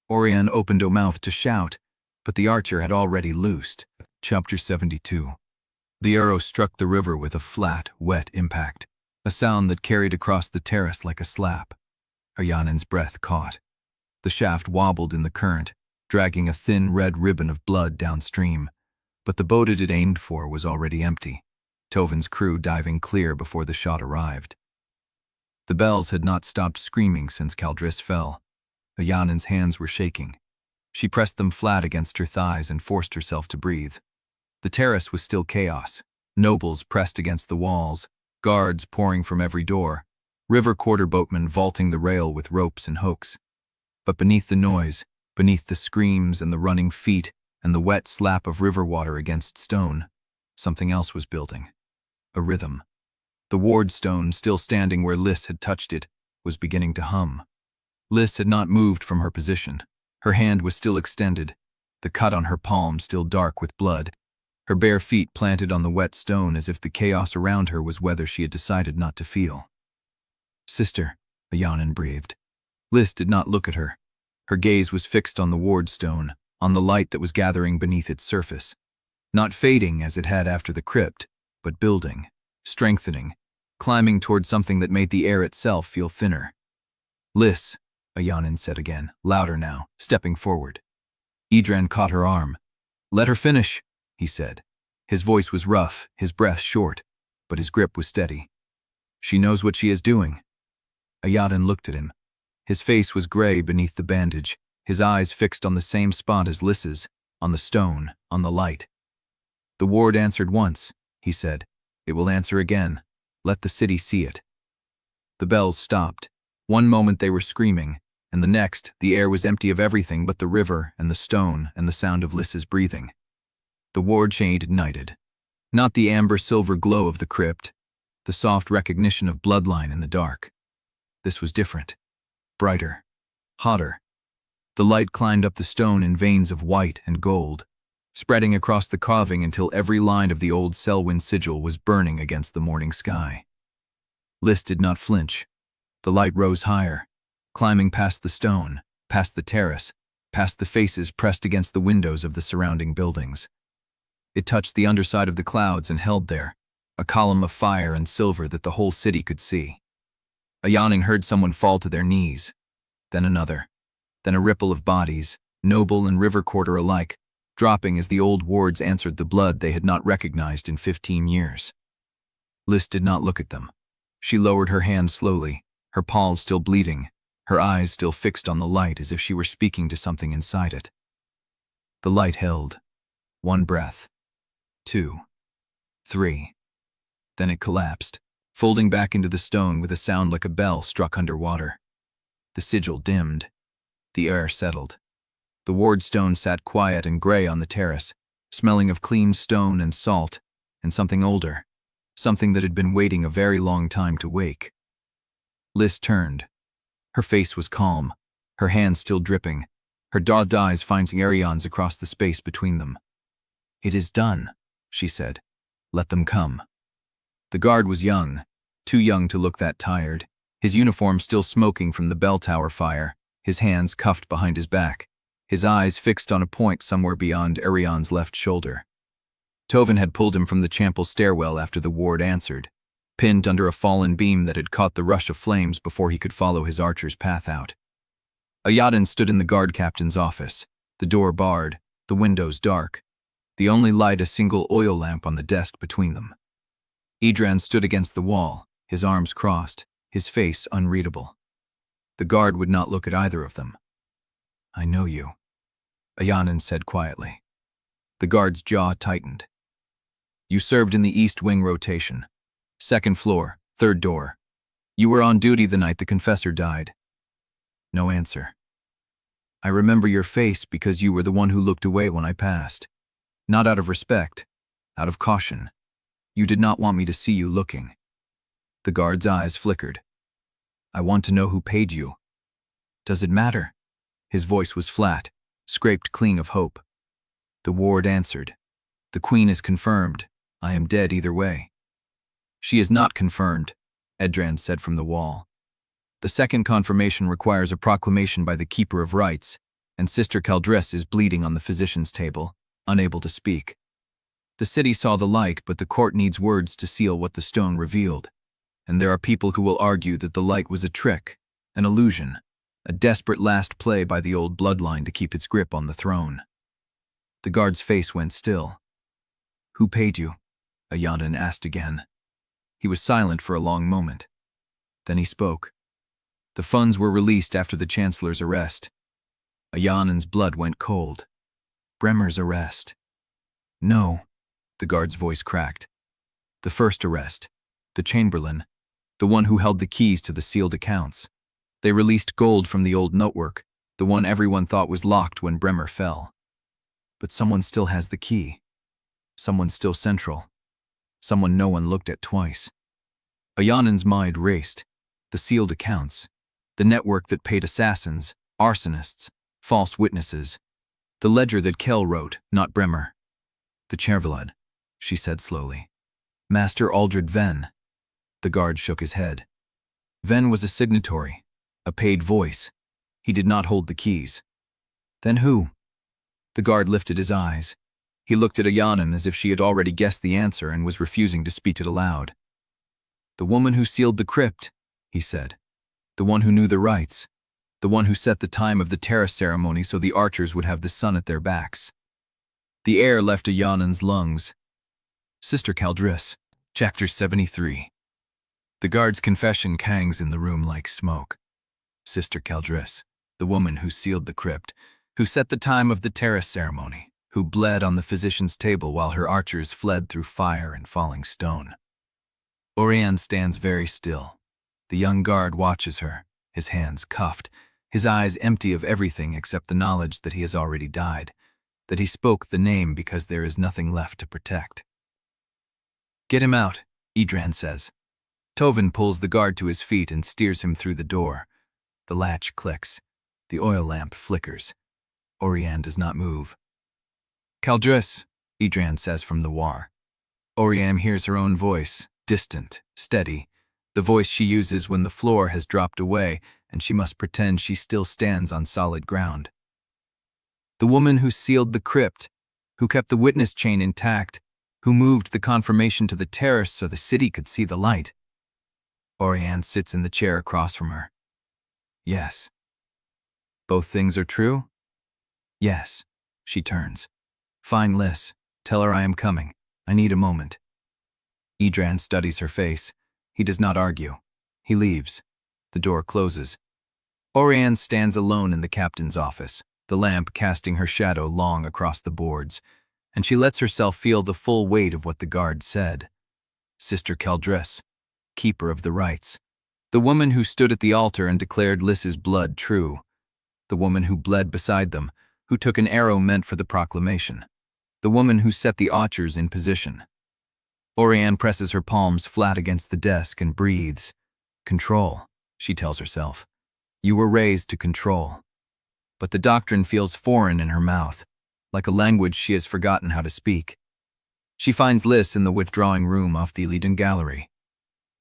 Auriane opened her mouth to shout, but the archer had already loosed. Chapter 72. The arrow struck the river with a flat, wet impact, a sound that carried across the terrace like a slap. Auriane's breath caught. The shaft wobbled in the current, dragging a thin red ribbon of blood downstream, but the boat it had aimed for was already empty, Tovin's crew diving clear before the shot arrived. The bells had not stopped screaming since Caldris fell. Auriane's hands were shaking. She pressed them flat against her thighs and forced herself to breathe. The terrace was still chaos. Nobles pressed against the walls, guards pouring from every door, river quarter boatmen vaulting the rail with ropes and hooks. But beneath the noise, beneath the screams and the running feet and the wet slap of river water against stone, something else was building. A rhythm. The ward stone, still standing where Liss had touched it, was beginning to hum. Liss had not moved from her position. Her hand was still extended, the cut on her palm still dark with blood, her bare feet planted on the wet stone as if the chaos around her was weather she had decided not to feel. Sister, Auriane breathed. Liss did not look at her. Her gaze was fixed on the ward stone, on the light that was gathering beneath its surface. Not fading as it had after the crypt, but building, strengthening, climbing toward something that made the air itself feel thinner. Liss, Auriane said again, louder now, stepping forward. Edran caught her arm. Let her finish, he said. His voice was rough, his breath short, but his grip was steady. She knows what she is doing. Auriane looked at him. His face was gray beneath the bandage, his eyes fixed on the same spot as Liss's, on the stone, on the light. The ward answered once, he said. It will answer again. Let the city see it. The bells stopped. One moment they were screaming, and the next, the air was empty of everything but the river and the stone and the sound of Liss's breathing. The ward shade ignited. Not the amber-silver glow of the crypt, the soft recognition of bloodline in the dark. This was different. Brighter. Hotter. The light climbed up the stone in veins of white and gold, spreading across the carving until every line of the old Sellwyn sigil was burning against the morning sky. Liss did not flinch. The light rose higher, climbing past the stone, past the terrace, past the faces pressed against the windows of the surrounding buildings. It touched the underside of the clouds and held there, a column of fire and silver that the whole city could see. Auriane heard someone fall to their knees, then another, then a ripple of bodies, noble and river quarter alike, dropping as the old wards answered the blood they had not recognized in 15 years. Liss did not look at them. She lowered her hand slowly, her palm still bleeding, her eyes still fixed on the light as if she were speaking to something inside it. The light held. 1 breath. 2. 3. Then it collapsed, folding back into the stone with a sound like a bell struck underwater. The sigil dimmed. The air settled. The ward stone sat quiet and gray on the terrace, smelling of clean stone and salt, and something older, something that had been waiting a very long time to wake. Liss turned. Her face was calm, her hands still dripping, her dark eyes finding Auriane's across the space between them. It is done, she said. Let them come. The guard was young, too young to look that tired, his uniform still smoking from the bell tower fire, his hands cuffed behind his back, his eyes fixed on a point somewhere beyond Auriane's left shoulder. Tovin had pulled him from the chapel stairwell after the ward answered, pinned under a fallen beam that had caught the rush of flames before he could follow his archer's path out. Auriane stood in the guard captain's office, the door barred, the windows dark, the only light a single oil lamp on the desk between them. Edran stood against the wall, his arms crossed, his face unreadable. The guard would not look at either of them. I know you, Auriane said quietly. The guard's jaw tightened. You served in the East Wing rotation. 2nd floor, 3rd door. You were on duty the night the Confessor died. No answer. I remember your face because you were the one who looked away when I passed. Not out of respect, out of caution. You did not want me to see you looking. The guard's eyes flickered. I want to know who paid you. Does it matter? His voice was flat, scraped clean of hope. The ward answered. The queen is confirmed. I am dead either way. She is not confirmed, Edran said from the wall. The second confirmation requires a proclamation by the Keeper of Rites, and Sister Caldress is bleeding on the physician's table, unable to speak. The city saw the light, but the court needs words to seal what the stone revealed, and there are people who will argue that the light was a trick, an illusion, a desperate last play by the old bloodline to keep its grip on the throne. The guard's face went still. Who paid you? Auriane asked again. He was silent for a long moment. Then he spoke. The funds were released after the Chancellor's arrest. Auriane's blood went cold. Bremer's arrest. No, the guard's voice cracked. The first arrest, the Chamberlain, the one who held the keys to the sealed accounts. They released gold from the old notework, the one everyone thought was locked when Bremer fell. But someone still has the key. Someone still central. Someone no one looked at twice. Auriane's mind raced. The sealed accounts. The network that paid assassins, arsonists, false witnesses. The ledger that Kell wrote, not Bremer. The Chancellor, she said slowly. Master Aldred Ven. The guard shook his head. Ven was a signatory, a paid voice. He did not hold the keys. Then who? The guard lifted his eyes. He looked at Auriane as if she had already guessed the answer and was refusing to speak it aloud. The woman who sealed the crypt, he said. The one who knew the rites. The one who set the time of the terrace ceremony so the archers would have the sun at their backs. The air left Auriane's lungs. Sister Caldris, Chapter 73. The guard's confession hangs in the room like smoke. Sister Caldris, the woman who sealed the crypt, who set the time of the terrace ceremony, who bled on the physician's table while her archers fled through fire and falling stone. Auriane stands very still. The young guard watches her, his hands cuffed, his eyes empty of everything except the knowledge that he has already died, that he spoke the name because there is nothing left to protect. Get him out, Edran says. Tovin pulls the guard to his feet and steers him through the door. The latch clicks. The oil lamp flickers. Auriane does not move. Caldris, Edran says from the war. Auriane hears her own voice, distant, steady, the voice she uses when the floor has dropped away and she must pretend she still stands on solid ground. The woman who sealed the crypt, who kept the witness chain intact, who moved the confirmation to the terrace so the city could see the light. Auriane sits in the chair across from her. Yes. Both things are true? Yes. She turns. Fine, Liss. Tell her I am coming. I need a moment. Edran studies her face. He does not argue. He leaves. The door closes. Auriane stands alone in the captain's office, the lamp casting her shadow long across the boards, and she lets herself feel the full weight of what the guard said. Sister Caldris, keeper of the rites. The woman who stood at the altar and declared Liss's blood true. The woman who bled beside them, who took an arrow meant for the proclamation. The woman who set the archers in position. Auriane presses her palms flat against the desk and breathes. Control, she tells herself. You were raised to control. But the doctrine feels foreign in her mouth, like a language she has forgotten how to speak. She finds Liss in the withdrawing room off the Elysian Gallery.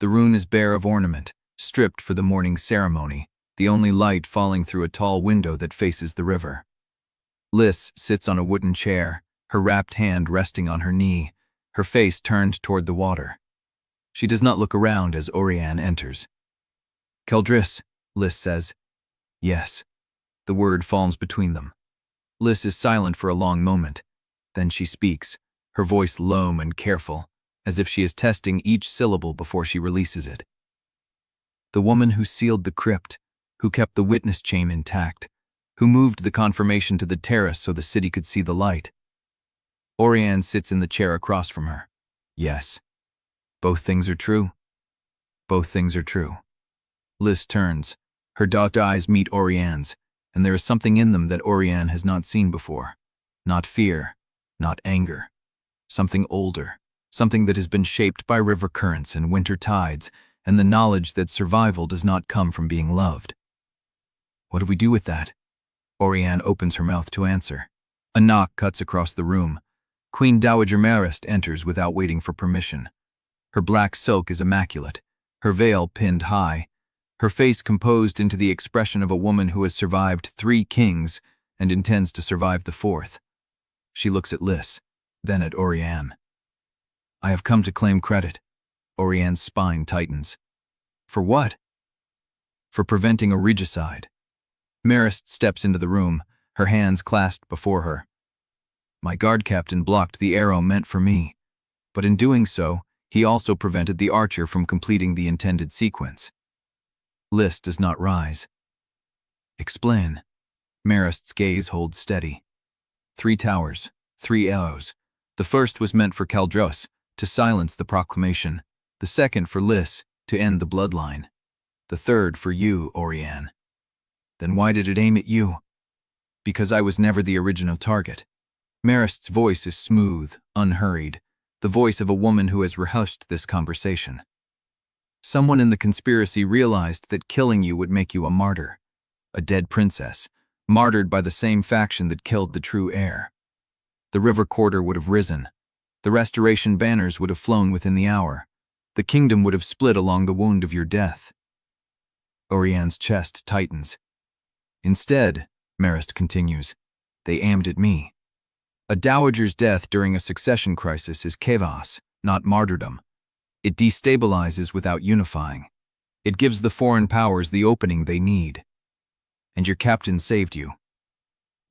The room is bare of ornament, stripped for the morning ceremony, the only light falling through a tall window that faces the river. Liss sits on a wooden chair, her wrapped hand resting on her knee, her face turned toward the water. She does not look around as Auriane enters. Caldris, Liss says. Yes. The word falls between them. Liss is silent for a long moment. Then she speaks, her voice low and careful, as if she is testing each syllable before she releases it. The woman who sealed the crypt, who kept the witness chain intact, who moved the confirmation to the terrace so the city could see the light. Auriane sits in the chair across from her. Yes. Both things are true. Both things are true. Liss turns. Her dark eyes meet Auriane's, and there is something in them that Auriane has not seen before. Not fear, not anger. Something older, something that has been shaped by river currents and winter tides, and the knowledge that survival does not come from being loved. What do we do with that? Auriane opens her mouth to answer. A knock cuts across the room. Queen Dowager Marist enters without waiting for permission. Her black silk is immaculate, her veil pinned high, her face composed into the expression of a woman who has survived 3 kings and intends to survive the 4th. She looks at Liss, then at Auriane. I have come to claim credit. Auriane's spine tightens. For what? For preventing a regicide. Marist steps into the room, her hands clasped before her. My guard captain blocked the arrow meant for me, but in doing so, he also prevented the archer from completing the intended sequence. Liss does not rise. Explain. Marist's gaze holds steady. 3 towers, 3 arrows. The first was meant for Caldris, to silence the proclamation. The second for Liss, to end the bloodline. The third for you, Auriane. Then why did it aim at you? Because I was never the original target. Marist's voice is smooth, unhurried, the voice of a woman who has rehearsed this conversation. Someone in the conspiracy realized that killing you would make you a martyr, a dead princess, martyred by the same faction that killed the true heir. The river quarter would have risen. The restoration banners would have flown within the hour. The kingdom would have split along the wound of your death. Auriane's chest tightens. Instead, Marist continues, they aimed at me. A dowager's death during a succession crisis is chaos, not martyrdom. It destabilizes without unifying. It gives the foreign powers the opening they need. And your captain saved you.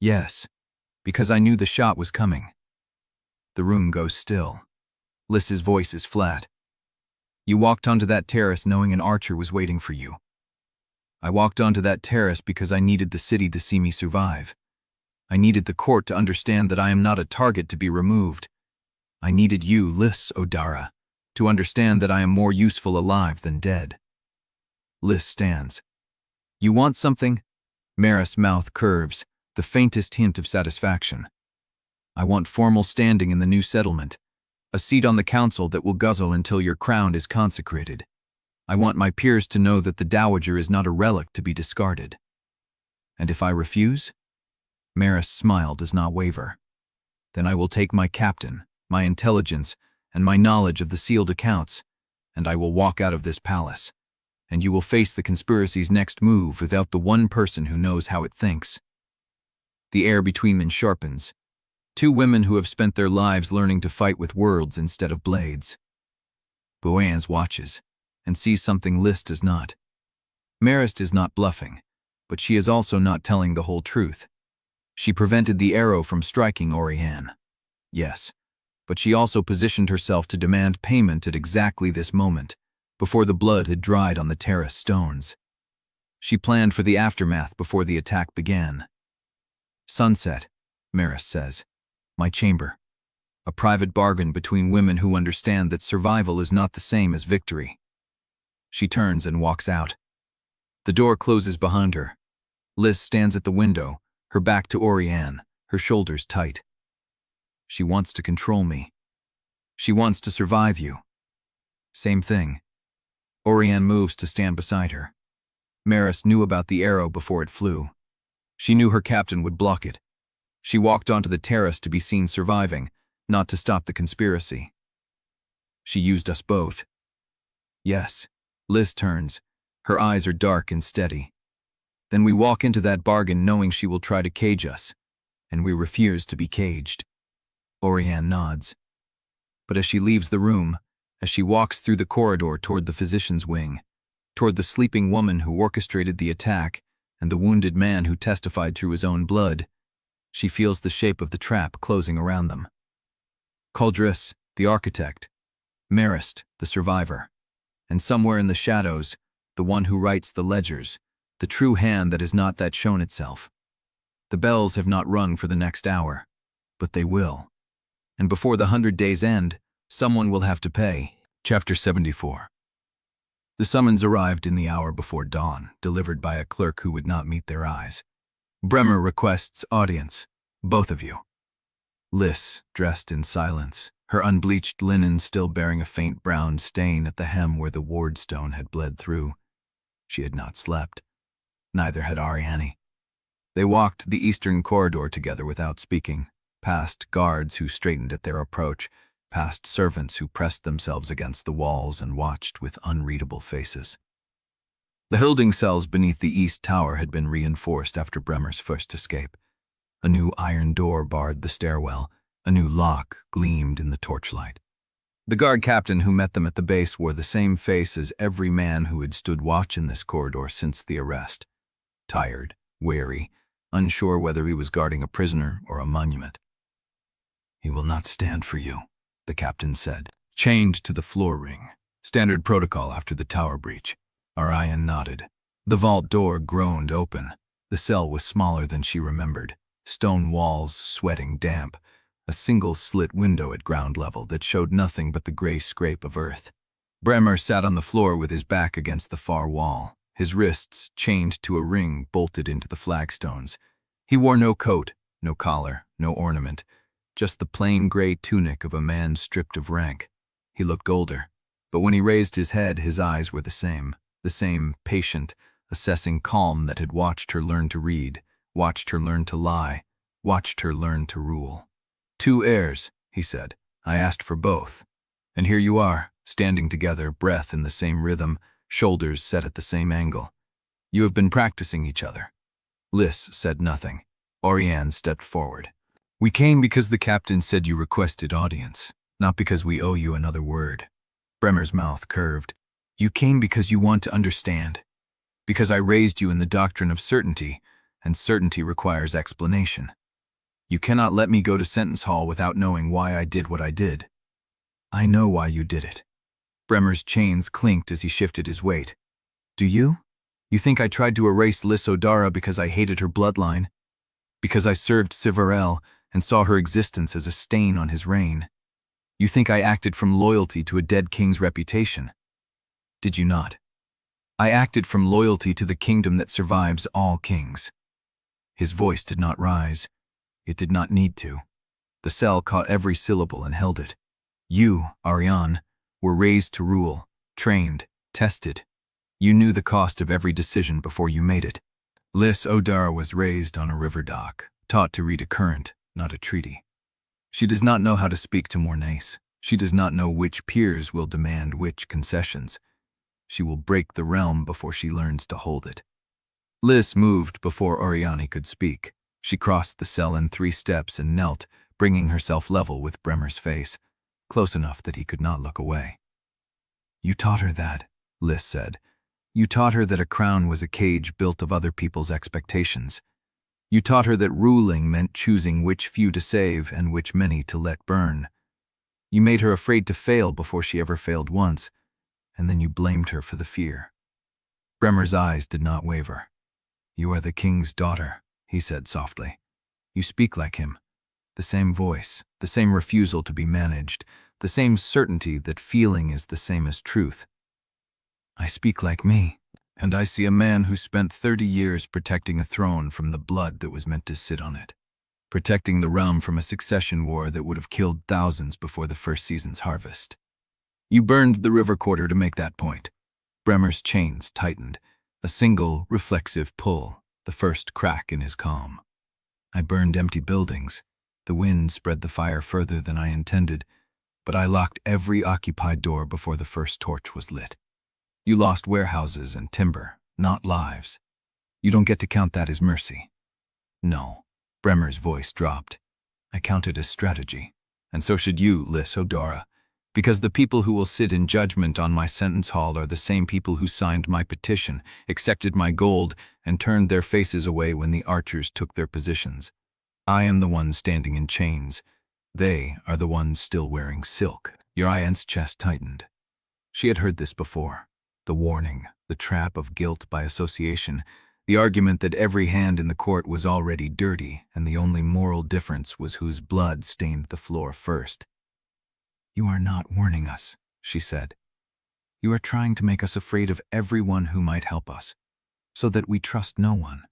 Yes, because I knew the shot was coming. The room goes still. Liss's voice is flat. You walked onto that terrace knowing an archer was waiting for you. I walked onto that terrace because I needed the city to see me survive. I needed the court to understand that I am not a target to be removed. I needed you, Liss Odara, to understand that I am more useful alive than dead. Liss stands. You want something? Marist's mouth curves, the faintest hint of satisfaction. I want formal standing in the new settlement, a seat on the council that will guzzle until your crown is consecrated. I want my peers to know that the Dowager is not a relic to be discarded. And if I refuse? Marist's smile does not waver. Then I will take my captain, my intelligence, and my knowledge of the sealed accounts, and I will walk out of this palace. And you will face the conspiracy's next move without the one person who knows how it thinks. The air between them sharpens. Two women who have spent their lives learning to fight with words instead of blades. Boanz watches, and sees something Liss does not. Marist is not bluffing, but she is also not telling the whole truth. She prevented the arrow from striking Auriane. Yes, but she also positioned herself to demand payment at exactly this moment, before the blood had dried on the terrace stones. She planned for the aftermath before the attack began. Sunset, Marist says. My chamber. A private bargain between women who understand that survival is not the same as victory. She turns and walks out. The door closes behind her. Liss stands at the window, her back to Auriane, her shoulders tight. She wants to control me. She wants to survive you. Same thing. Auriane moves to stand beside her. Marist knew about the arrow before it flew. She knew her captain would block it. She walked onto the terrace to be seen surviving, not to stop the conspiracy. She used us both. Yes, Liss turns. Her eyes are dark and steady. Then we walk into that bargain knowing she will try to cage us, and we refuse to be caged. Auriane nods. But as she leaves the room, as she walks through the corridor toward the physician's wing, toward the sleeping woman who orchestrated the attack and the wounded man who testified through his own blood, she feels the shape of the trap closing around them. Culdris, the architect, Marist, the survivor, and somewhere in the shadows, the one who writes the ledgers, the true hand that has not that shown itself. The bells have not rung for the next hour, but they will. And before the 100 days end, someone will have to pay. Chapter 74. The summons arrived in the hour before dawn, delivered by a clerk who would not meet their eyes. Bremer requests audience, both of you. Liss, dressed in silence, her unbleached linen still bearing a faint brown stain at the hem where the wardstone had bled through. She had not slept. Neither had Auriane. They walked the eastern corridor together without speaking, past guards who straightened at their approach, past servants who pressed themselves against the walls and watched with unreadable faces. The holding cells beneath the east tower had been reinforced after Bremer's first escape. A new iron door barred the stairwell. A new lock gleamed in the torchlight. The guard captain who met them at the base wore the same face as every man who had stood watch in this corridor since the arrest. Tired, weary, unsure whether he was guarding a prisoner or a monument. He will not stand for you, the captain said. Chained to the floor ring. Standard protocol after the tower breach. Auriane nodded. The vault door groaned open. The cell was smaller than she remembered. Stone walls, sweating damp. A single slit window at ground level that showed nothing but the gray scrape of earth. Bremer sat on the floor with his back against the far wall, his wrists chained to a ring bolted into the flagstones. He wore no coat, no collar, no ornament, just the plain gray tunic of a man stripped of rank. He looked older, but when he raised his head, his eyes were the same patient, assessing calm that had watched her learn to read, watched her learn to lie, watched her learn to rule. 2 heirs, he said. I asked for both. And here you are, standing together, breath in the same rhythm, shoulders set at the same angle. You have been practicing each other. Liss said nothing. Auriane stepped forward. We came because the captain said you requested audience, not because we owe you another word. Bremer's mouth curved. You came because you want to understand. Because I raised you in the doctrine of certainty, and certainty requires explanation. You cannot let me go to sentence hall without knowing why I did what I did. I know why you did it. Bremer's chains clinked as he shifted his weight. Do you? You think I tried to erase Liss Odara because I hated her bloodline? Because I served Sivarel and saw her existence as a stain on his reign? You think I acted from loyalty to a dead king's reputation? Did you not? I acted from loyalty to the kingdom that survives all kings. His voice did not rise. It did not need to. The cell caught every syllable and held it. You, Auriane, were raised to rule, trained, tested. You knew the cost of every decision before you made it. Liss Odara was raised on a river dock, taught to read a current, not a treaty. She does not know how to speak to Mourning. She does not know which peers will demand which concessions. She will break the realm before she learns to hold it. Liss moved before Auriane could speak. She crossed the cell in 3 steps and knelt, bringing herself level with Bremer's face, close enough that he could not look away. You taught her that, Liss said. You taught her that a crown was a cage built of other people's expectations. You taught her that ruling meant choosing which few to save and which many to let burn. You made her afraid to fail before she ever failed once, and then you blamed her for the fear. Bremer's eyes did not waver. You are the king's daughter, he said softly. You speak like him. The same voice, the same refusal to be managed, the same certainty that feeling is the same as truth. I speak like me, and I see a man who spent 30 years protecting a throne from the blood that was meant to sit on it, protecting the realm from a succession war that would have killed thousands before the first season's harvest. You burned the river quarter to make that point. Bremer's chains tightened, a single, reflexive pull, the first crack in his calm. I burned empty buildings. The wind spread the fire further than I intended, but I locked every occupied door before the first torch was lit. You lost warehouses and timber, not lives. You don't get to count that as mercy. No. Bremer's voice dropped. I count it as strategy, and so should you, Liss Odara, because the people who will sit in judgment on my sentence hall are the same people who signed my petition, accepted my gold, and turned their faces away when the archers took their positions. I am the one standing in chains. They are the ones still wearing silk. Auriane's chest tightened. She had heard this before. The warning, the trap of guilt by association, the argument that every hand in the court was already dirty and the only moral difference was whose blood stained the floor first. You are not warning us, she said. You are trying to make us afraid of everyone who might help us, so that we trust no one,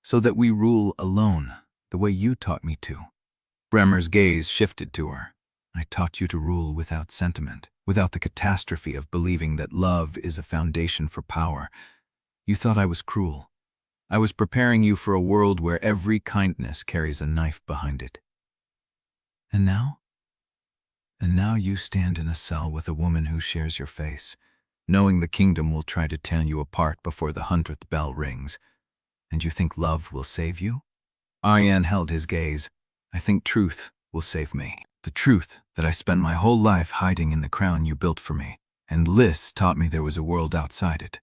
so that we rule alone, the way you taught me to. Bremer's gaze shifted to her. I taught you to rule without sentiment, without the catastrophe of believing that love is a foundation for power. You thought I was cruel. I was preparing you for a world where every kindness carries a knife behind it. And now? And now you stand in a cell with a woman who shares your face, knowing the kingdom will try to tear you apart before the 100th bell rings. And you think love will save you? Auriane held his gaze. I think truth will save me. The truth that I spent my whole life hiding in the crown you built for me, and Liss taught me there was a world outside it.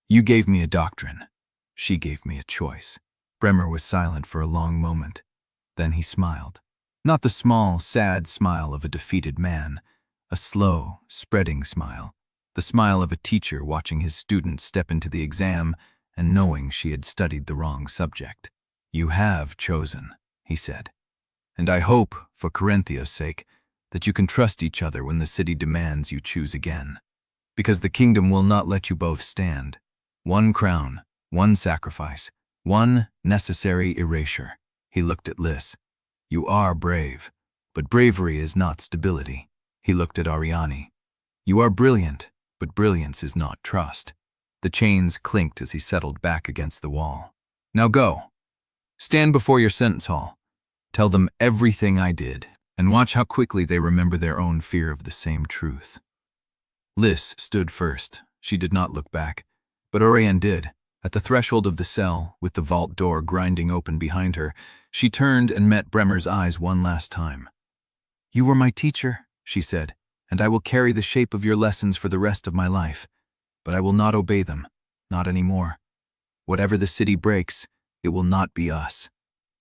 You gave me a doctrine. She gave me a choice. Bremer was silent for a long moment. Then he smiled. Not the small, sad smile of a defeated man, a slow, spreading smile. The smile of a teacher watching his student step into the exam and knowing she had studied the wrong subject. You have chosen, he said. And I hope, for Corinthia's sake, that you can trust each other when the city demands you choose again. Because the kingdom will not let you both stand. One crown, one sacrifice, one necessary erasure. He looked at Liss. You are brave, but bravery is not stability. He looked at Auriane. You are brilliant, but brilliance is not trust. The chains clinked as he settled back against the wall. Now go. Stand before your sentence hall. Tell them everything I did, and watch how quickly they remember their own fear of the same truth. Liss stood first. She did not look back, but Auriane did. At the threshold of the cell, with the vault door grinding open behind her, she turned and met Bremer's eyes one last time. "You were my teacher," she said, "and I will carry the shape of your lessons for the rest of my life. But I will not obey them, not anymore. Whatever the city breaks, it will not be us."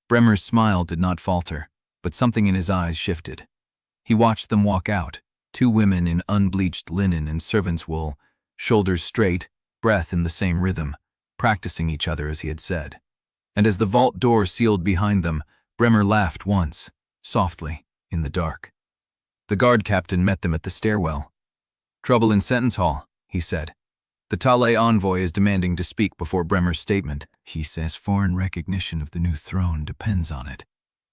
Bremer's smile did not falter, but something in his eyes shifted. He watched them walk out, two women in unbleached linen and servant's wool, shoulders straight, breath in the same rhythm, practicing each other as he had said. And as the vault door sealed behind them, Bremer laughed once, softly, in the dark. The guard captain met them at the stairwell. "Trouble in sentence hall," he said. "The Tale envoy is demanding to speak before Bremer's statement. He says foreign recognition of the new throne depends on it."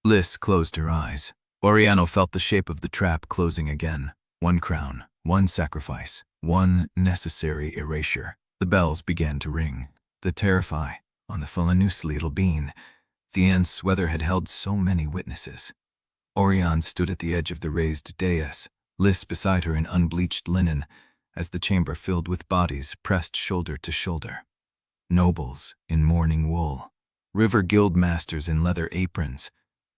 Liss closed her eyes. Auriane felt the shape of the trap closing again. One crown, one sacrifice, one necessary erasure. The bells began to ring. The terrify, on the Fulanus little bean, the ants weather had held so many witnesses. Auriane stood at the edge of the raised dais, Liss beside her in unbleached linen, as the chamber filled with bodies pressed shoulder to shoulder. Nobles in mourning wool, river guild masters in leather aprons,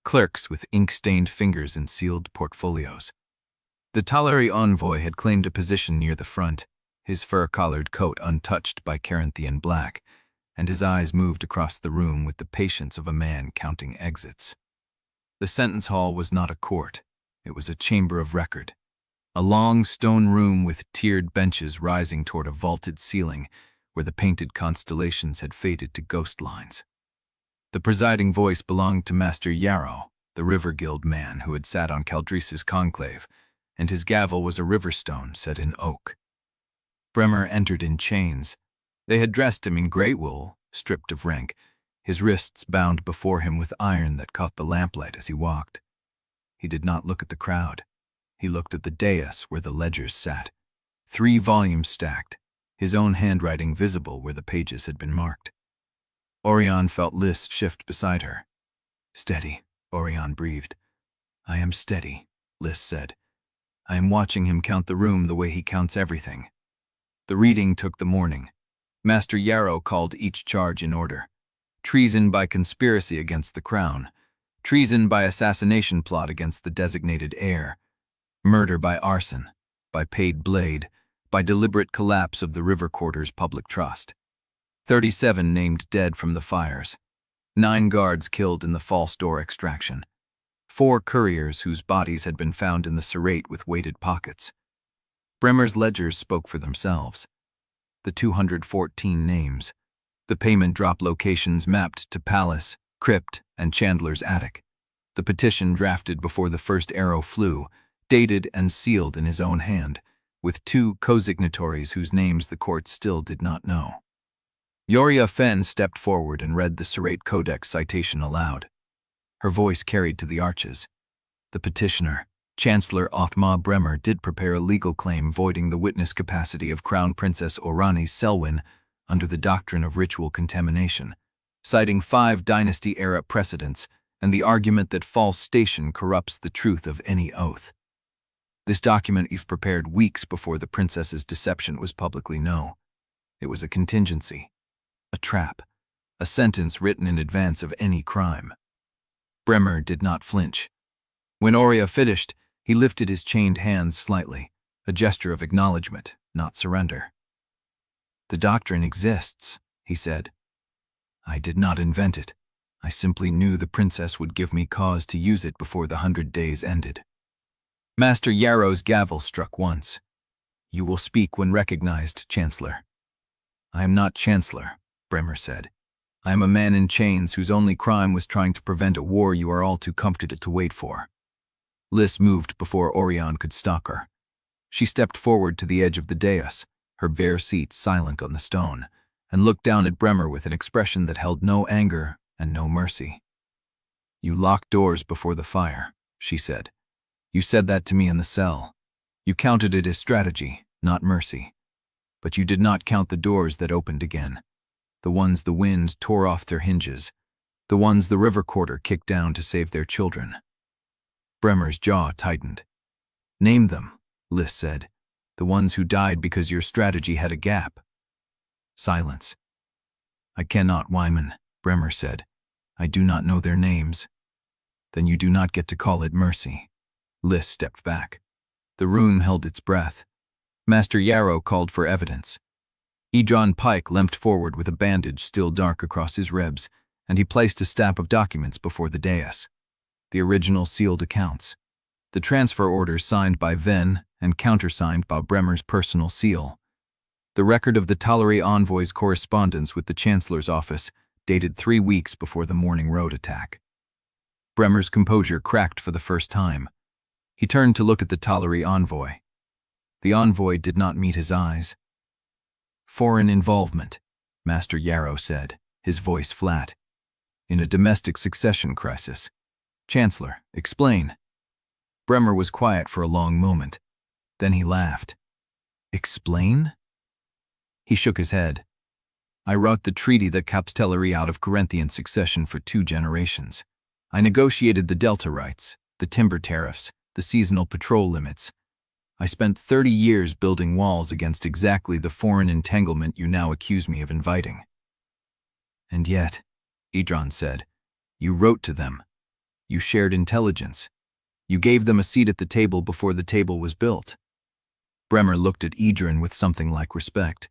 clerks with ink-stained fingers and sealed portfolios. The Tale envoy had claimed a position near the front, his fur-collared coat untouched by Carinthian black, and his eyes moved across the room with the patience of a man counting exits. The sentence hall was not a court, it was a chamber of record. A long stone room with tiered benches rising toward a vaulted ceiling where the painted constellations had faded to ghost lines. The presiding voice belonged to Master Yarrow, the River Guild man who had sat on Caldrice's conclave, and his gavel was a river stone set in oak. Bremer entered in chains. They had dressed him in grey wool, stripped of rank, his wrists bound before him with iron that caught the lamplight as he walked. He did not look at the crowd. He looked at the dais where the ledgers sat, 3 volumes stacked, his own handwriting visible where the pages had been marked. Auriane felt Liss shift beside her. "Steady," Auriane breathed. "I am steady," Liss said. "I am watching him count the room the way he counts everything." The reading took the morning. Master Yarrow called each charge in order. Treason by conspiracy against the crown, treason by assassination plot against the designated heir, murder by arson, by paid blade, by deliberate collapse of the river quarter's public trust. 37 named dead from the fires, 9 guards killed in the false door extraction, 4 couriers whose bodies had been found in the Surrate with weighted pockets. Bremer's ledgers spoke for themselves. The 214 names, the payment drop locations mapped to Palace, Crypt, and Chandler's attic, the petition drafted before the first arrow flew, dated and sealed in his own hand, with 2 co-signatories whose names the court still did not know. Yoria Fenn stepped forward and read the Surrate Codex citation aloud. Her voice carried to the arches. The petitioner, Chancellor Othma Bremer, did prepare a legal claim voiding the witness capacity of Crown Princess Auriane Sellwyn under the doctrine of ritual contamination, citing 5 dynasty-era precedents and the argument that false station corrupts the truth of any oath. This document you've prepared weeks before the princess's deception was publicly known. It was a contingency, a trap, a sentence written in advance of any crime. Bremer did not flinch. When Auria finished, he lifted his chained hands slightly, a gesture of acknowledgement, not surrender. "The doctrine exists," he said. "I did not invent it. I simply knew the princess would give me cause to use it before the 100 days ended." Master Yarrow's gavel struck once. "You will speak when recognized, Chancellor." "I am not Chancellor," Bremer said. "I am a man in chains whose only crime was trying to prevent a war you are all too comforted to wait for." Liss moved before Auriane could stop her. She stepped forward to the edge of the dais, her bare seat silent on the stone, and looked down at Bremer with an expression that held no anger and no mercy. "You locked doors before the fire," she said. "You said that to me in the cell. You counted it as strategy, not mercy. But you did not count the doors that opened again, the ones the winds tore off their hinges, the ones the river quarter kicked down to save their children." Bremer's jaw tightened. "Name them," Liss said. "The ones who died because your strategy had a gap." Silence. I cannot, Wyman, Bremer said. I do not know their names. Then you do not get to call it mercy. Liss stepped back. The room held its breath. Master Yarrow called for evidence. Edran Pike limped forward with a bandage still dark across his ribs, and he placed a stack of documents before the dais. The original sealed accounts. The transfer orders signed by Venn and countersigned by Bremer's personal seal. The record of the Tallery envoy's correspondence with the Chancellor's office, dated 3 weeks before the Mourning road attack. Bremer's composure cracked for the first time. He turned to look at the Tallery envoy. The envoy did not meet his eyes. Foreign involvement, Master Yarrow said, his voice flat. In a domestic succession crisis. Chancellor, explain. Bremer was quiet for a long moment. Then he laughed. Explain? He shook his head. I wrote the treaty that kept Tallery out of Corinthian succession for 2 generations. I negotiated the Delta rights, the timber tariffs, the seasonal patrol limits. I spent 30 years building walls against exactly the foreign entanglement you now accuse me of inviting. And yet, Edran said, you wrote to them. You shared intelligence. You gave them a seat at the table before the table was built. Bremer looked at Edran with something like respect.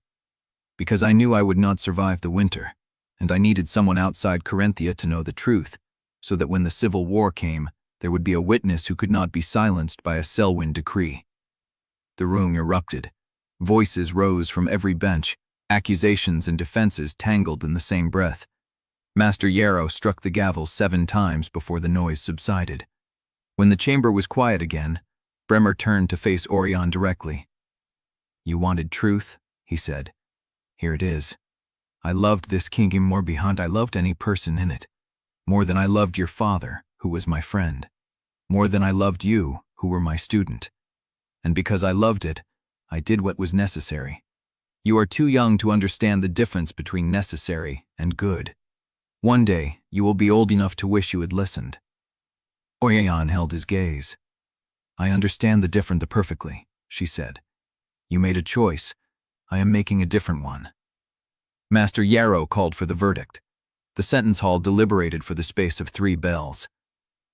Because I knew I would not survive the winter, and I needed someone outside Corinthia to know the truth, so that when the civil war came, there would be a witness who could not be silenced by a Sellwyn decree. The room erupted. Voices rose from every bench, accusations and defenses tangled in the same breath. Master Yarrow struck the gavel 7 times before the noise subsided. When the chamber was quiet again, Bremer turned to face Auriane directly. You wanted truth, he said. Here it is. I loved this kingdom more beyond I loved any person in it. More than I loved your father, who was my friend. More than I loved you, who were my student. And because I loved it, I did what was necessary. You are too young to understand the difference between necessary and good. One day, you will be old enough to wish you had listened. Auriane held his gaze. I understand the difference perfectly, she said. You made a choice. I am making a different one. Master Yarrow called for the verdict. The sentence hall deliberated for the space of 3 bells.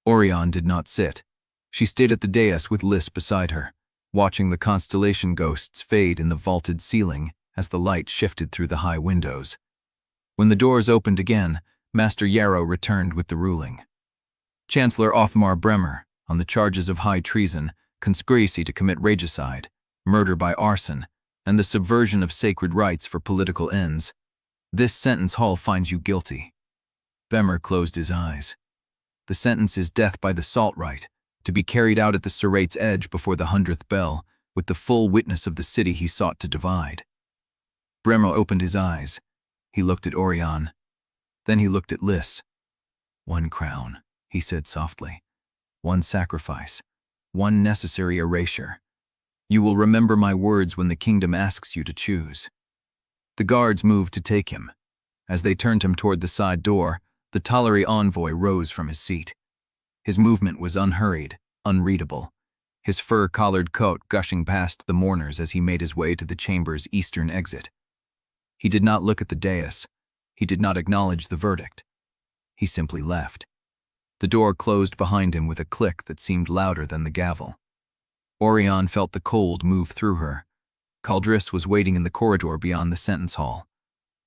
Auriane did not sit. She stayed at the dais with Liss beside her, watching the constellation ghosts fade in the vaulted ceiling as the light shifted through the high windows. When the doors opened again, Master Yarrow returned with the ruling. Chancellor Othmar Bremer, on the charges of high treason, conspiracy to commit regicide, murder by arson, and the subversion of sacred rites for political ends. This sentence hall finds you guilty. Bremer closed his eyes. The sentence is death by the salt rite, to be carried out at the Serate's edge before the 100th bell, with the full witness of the city he sought to divide. Bremer opened his eyes. He looked at Auriane. Then he looked at Liss. 1 crown, he said softly. 1 sacrifice. 1 necessary erasure. You will remember my words when the kingdom asks you to choose. The guards moved to take him. As they turned him toward the side door, the Tallery envoy rose from his seat. His movement was unhurried, unreadable, his fur-collared coat gushing past the mourners as he made his way to the chamber's eastern exit. He did not look at the dais. He did not acknowledge the verdict. He simply left. The door closed behind him with a click that seemed louder than the gavel. Auriane felt the cold move through her. Caldris was waiting in the corridor beyond the sentence hall.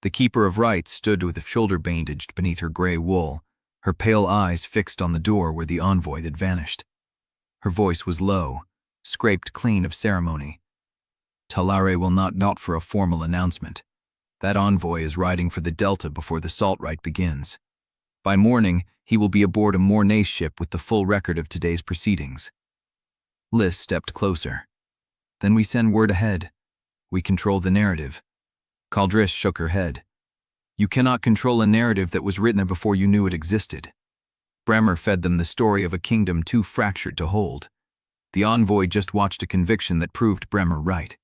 The keeper of rites stood with a shoulder bandaged beneath her gray wool, her pale eyes fixed on the door where the envoy had vanished. Her voice was low, scraped clean of ceremony. Tallery will not for a formal announcement. That envoy is riding for the Delta before the salt rite begins. By morning, he will be aboard a Mourning ship with the full record of today's proceedings. Liss stepped closer. Then we send word ahead. We control the narrative. Caldris shook her head. You cannot control a narrative that was written before you knew it existed. Bremer fed them the story of a kingdom too fractured to hold. The envoy just watched a conviction that proved Bremer right.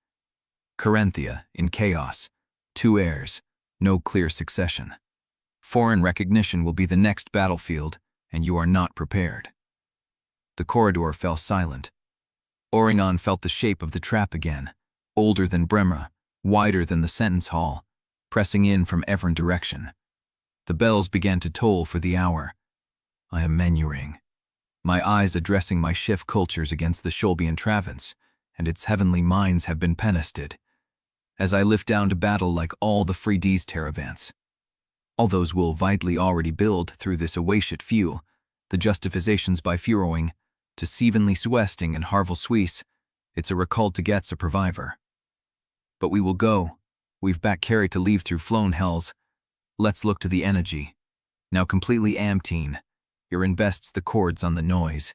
Corinthia, in chaos. 2 heirs, no clear succession. Foreign recognition will be the next battlefield, and you are not prepared. The corridor fell silent. Auriane felt the shape of the trap again, older than Bremer, wider than the sentence hall. pressing in from every direction. The bells began to toll for the hour. I am menuing, my eyes addressing my shift cultures against the Sholbian Travance, and its heavenly minds have been penisted, as I lift down to battle like all the free D's Terravants. All those will vitally already build through this awaited few, the justifications by furrowing, to Sevenly Suesting and Harvel Suisse, it's a recall to gets a proviver. But we will go, we've back carry to leave through flown hells. Let's look to the energy. Now completely amteen, your invests the chords on the noise,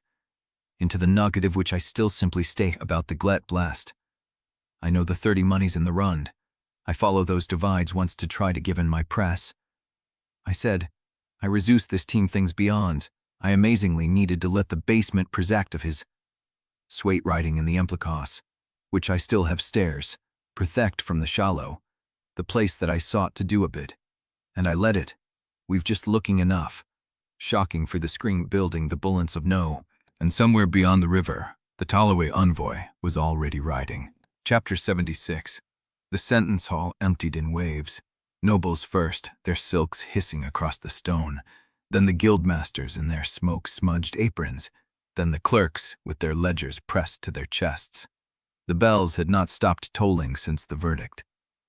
into the nugget of which I still simply stay about the glet blast. I know the 30 monies in the rund. I follow those divides once to try to give in my press. I said, I reduce this team things beyond. I amazingly needed to let the basement presact of his swait riding in the Emplicos, which I still have stairs, protect from the shallow, the place that I sought to do a bit. And I let it. We've just looking enough. Shocking for the screen building the bullets of no, and somewhere beyond the river, the Talloway Envoy was already riding. Chapter 76. The sentence hall emptied in waves. Nobles first, their silks hissing across the stone, then the guildmasters in their smoke-smudged aprons, then the clerks with their ledgers pressed to their chests. The bells had not stopped tolling since the verdict.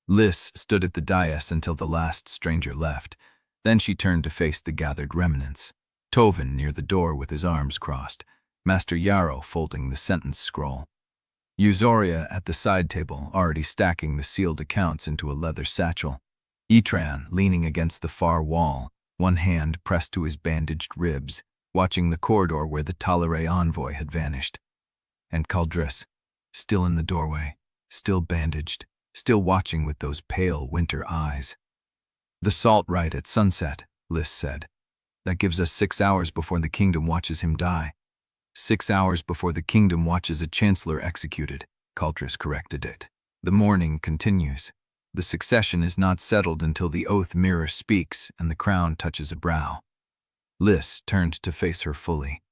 Liss stood at the dais until the last stranger left. Then she turned to face the gathered remnants. Tovin near the door with his arms crossed, Master Yarrow folding the sentence scroll. Euzoria at the side table, already stacking the sealed accounts into a leather satchel. Edran leaning against the far wall, one hand pressed to his bandaged ribs, watching the corridor where the Talloway Envoy had vanished. And Caldris, still in the doorway, still bandaged, still watching with those pale winter eyes. The salt rite at sunset, Liss said. That gives us 6 hours before the kingdom watches him die. 6 hours before the kingdom watches a chancellor executed, Caldris corrected it. The mourning continues. The succession is not settled until the oath mirror speaks and the crown touches a brow. Liss turned to face her fully.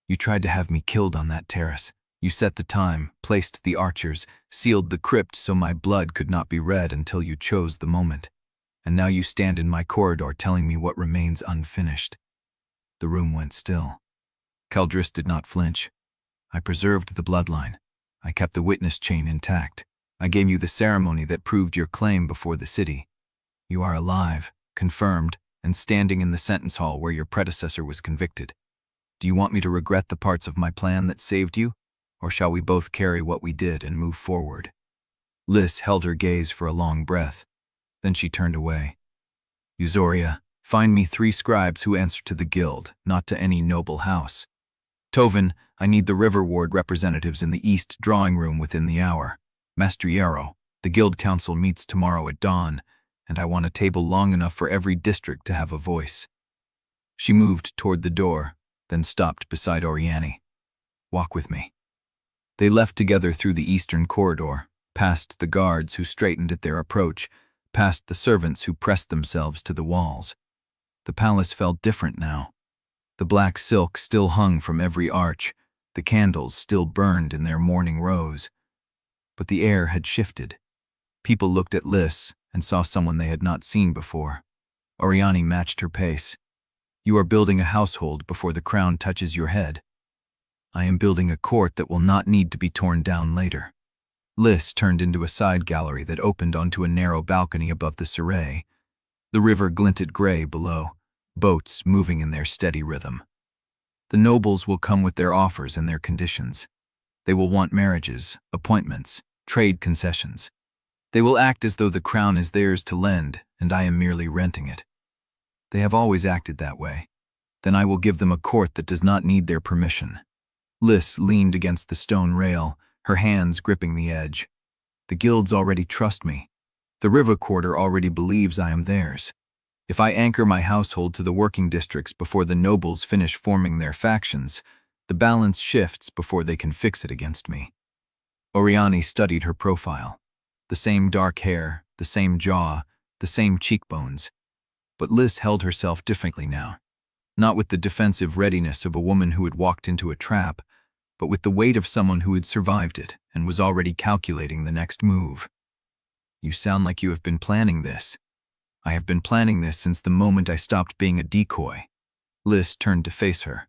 You tried to have me killed on that terrace. You set the time, placed the archers, sealed the crypt so my blood could not be read until you chose the moment. And now you stand in my corridor telling me what remains unfinished. The room went still. Caldris did not flinch. I preserved the bloodline. I kept the witness chain intact. I gave you the ceremony that proved your claim before the city. You are alive, confirmed, and standing in the sentence hall where your predecessor was convicted. Do you want me to regret the parts of my plan that saved you, or shall we both carry what we did and move forward? Liss held her gaze for a long breath. Then she turned away. Euzoria, find me 3 scribes who answer to the guild, not to any noble house. Tovin, I need the River Ward representatives in the east drawing room within the hour. Master Yarrow, the guild council meets tomorrow at dawn, and I want a table long enough for every district to have a voice. She moved toward the door, then stopped beside Auriane. Walk with me. They left together through the eastern corridor, past the guards who straightened at their approach, past the servants who pressed themselves to the walls. The palace felt different now. The black silk still hung from every arch, the candles still burned in their morning rose. But the air had shifted. People looked at Liss and saw someone they had not seen before. Auriane matched her pace. You are building a household before the crown touches your head. I am building a court that will not need to be torn down later. Liss turned into a side gallery that opened onto a narrow balcony above the Surrey. The river glinted gray below, boats moving in their steady rhythm. The nobles will come with their offers and their conditions. They will want marriages, appointments, trade concessions. They will act as though the crown is theirs to lend, and I am merely renting it. They have always acted that way. Then I will give them a court that does not need their permission. Liss leaned against the stone rail, her hands gripping the edge. The guilds already trust me. The river quarter already believes I am theirs. If I anchor my household to the working districts before the nobles finish forming their factions, the balance shifts before they can fix it against me. Auriane studied her profile. The same dark hair, the same jaw, the same cheekbones. But Liss held herself differently now. Not with the defensive readiness of a woman who had walked into a trap, but with the weight of someone who had survived it and was already calculating the next move. You sound like you have been planning this, I have been planning this since the moment I stopped being a decoy. Liss turned to face her.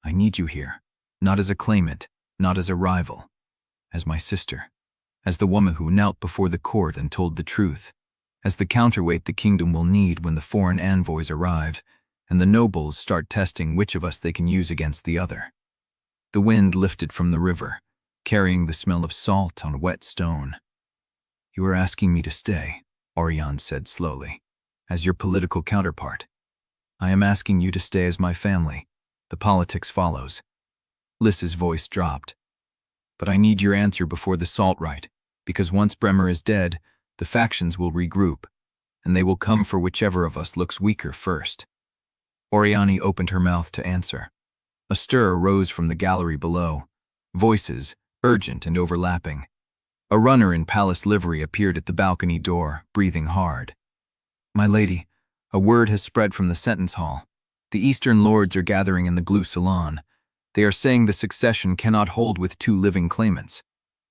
I need you here, not as a claimant, not as a rival, as my sister, as the woman who knelt before the court and told the truth, as the counterweight the kingdom will need when the foreign envoys arrive and the nobles start testing which of us they can use against the other. The wind lifted from the river, carrying the smell of salt on wet stone. You are asking me to stay, Auriane said slowly, as your political counterpart. I am asking you to stay as my family. The politics follows. Liss's voice dropped. But I need your answer before the salt rite, because once Bremer is dead, the factions will regroup, and they will come for whichever of us looks weaker first. Auriane opened her mouth to answer. A stir arose from the gallery below, voices, urgent and overlapping. A runner in palace livery appeared at the balcony door, breathing hard. My lady, a word has spread from the sentence hall. The Eastern lords are gathering in the Glue Salon. They are saying the succession cannot hold with 2 living claimants.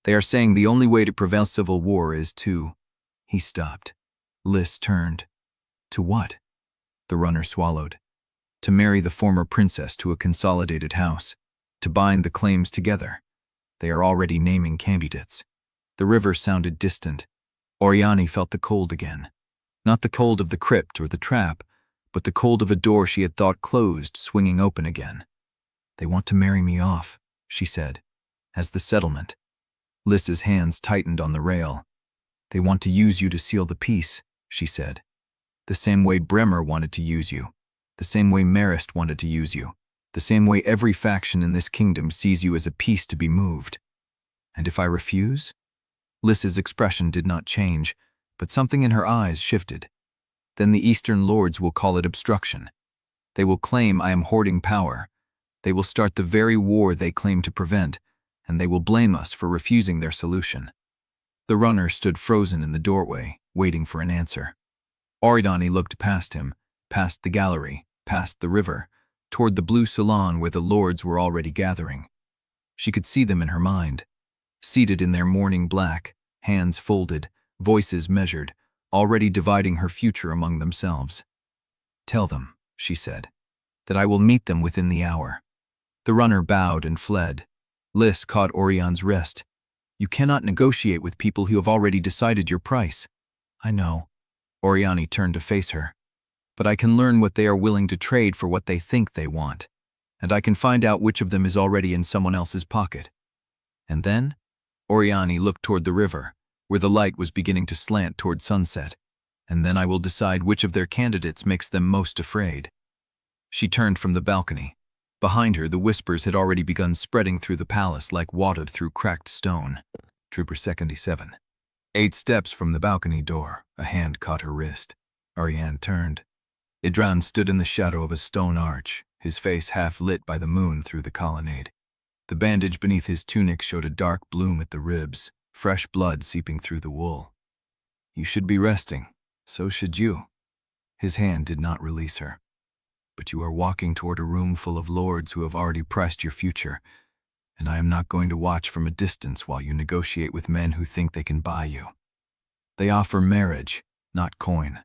They are saying the only way to prevent civil war is to... He stopped. Liss turned. To what? The runner swallowed. To marry the former princess to a consolidated house. To bind the claims together. They are already naming candidates. The river sounded distant. Auriane felt the cold again. Not the cold of the crypt or the trap, but the cold of a door she had thought closed swinging open again. They want to marry me off, she said, as the settlement. Liss's hands tightened on the rail. They want to use you to seal the peace, she said. The same way Bremer wanted to use you. The same way Marist wanted to use you. The same way every faction in this kingdom sees you as a piece to be moved. And if I refuse? Liss's expression did not change, but something in her eyes shifted. Then the Eastern lords will call it obstruction. They will claim I am hoarding power. They will start the very war they claim to prevent, and they will blame us for refusing their solution. The runner stood frozen in the doorway, waiting for an answer. Auriane looked past him, past the gallery, past the river, toward the blue salon where the lords were already gathering. She could see them in her mind, seated in their mourning black, hands folded, voices measured, already dividing her future among themselves. Tell them, she said, that I will meet them within the hour. The runner bowed and fled. Liss caught Auriane's wrist. You cannot negotiate with people who have already decided your price. I know. Auriane turned to face her. But I can learn what they are willing to trade for what they think they want. And I can find out which of them is already in someone else's pocket. And then? Auriane looked toward the river, where the light was beginning to slant toward sunset. And then I will decide which of their candidates makes them most afraid. She turned from the balcony. Behind her, the whispers had already begun spreading through the palace like water through cracked stone. Trooper 77. 8 steps from the balcony door, a hand caught her wrist. Auriane turned. Edran stood in the shadow of a stone arch, his face half lit by the moon through the colonnade. The bandage beneath his tunic showed a dark bloom at the ribs, fresh blood seeping through the wool. You should be resting. So should you. His hand did not release her. But you are walking toward a room full of lords who have already pressed your future, and I am not going to watch from a distance while you negotiate with men who think they can buy you. They offer marriage, not coin.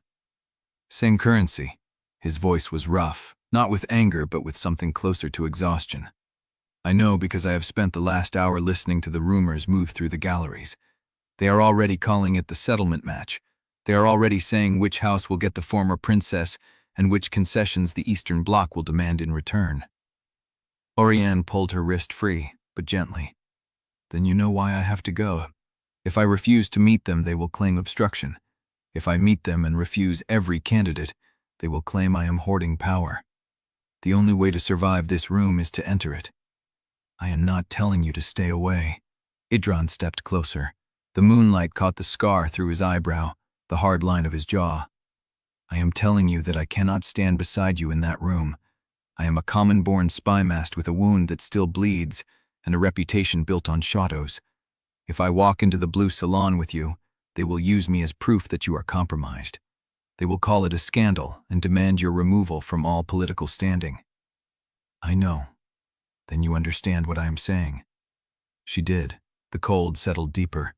Same currency. His voice was rough, not with anger but with something closer to exhaustion. I know because I have spent the last hour listening to the rumors move through the galleries. They are already calling it the settlement match. They are already saying which house will get the former princess and which concessions the Eastern Bloc will demand in return. Auriane pulled her wrist free, but gently. Then you know why I have to go. If I refuse to meet them, they will claim obstruction. If I meet them and refuse every candidate, they will claim I am hoarding power. The only way to survive this room is to enter it. I am not telling you to stay away. Edran stepped closer. The moonlight caught the scar through his eyebrow, the hard line of his jaw. I am telling you that I cannot stand beside you in that room. I am a common-born spymaster with a wound that still bleeds and a reputation built on shadows. If I walk into the blue salon with you, they will use me as proof that you are compromised. They will call it a scandal and demand your removal from all political standing. I know. Then you understand what I am saying. She did. The cold settled deeper.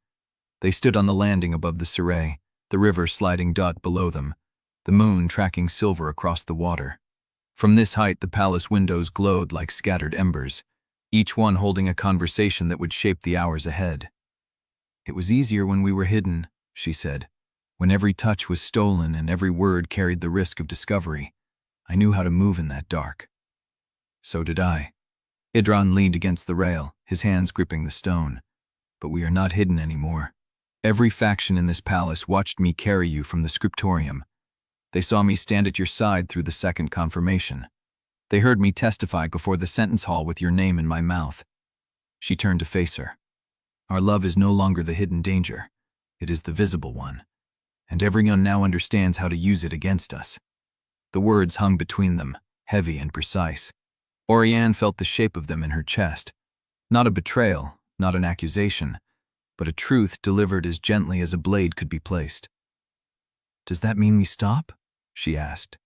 They stood on the landing above the Surrey, the river sliding dot below them. the moon tracking silver across the water. From this height, the palace windows glowed like scattered embers, each one holding a conversation that would shape the hours ahead. "It was easier when we were hidden," she said. "When every touch was stolen and every word carried the risk of discovery. I knew how to move in that dark." "So did I." Edran leaned against the rail, his hands gripping the stone. "But we are not hidden anymore. Every faction in this palace watched me carry you from the scriptorium. They saw me stand at your side through the second confirmation. They heard me testify before the sentence hall with your name in my mouth." She turned to face her. "Our love is no longer the hidden danger. It is the visible one. And everyone now understands how to use it against us." The words hung between them, heavy and precise. Auriane felt the shape of them in her chest. Not a betrayal, not an accusation, but a truth delivered as gently as a blade could be placed. "Does that mean we stop?" she asked.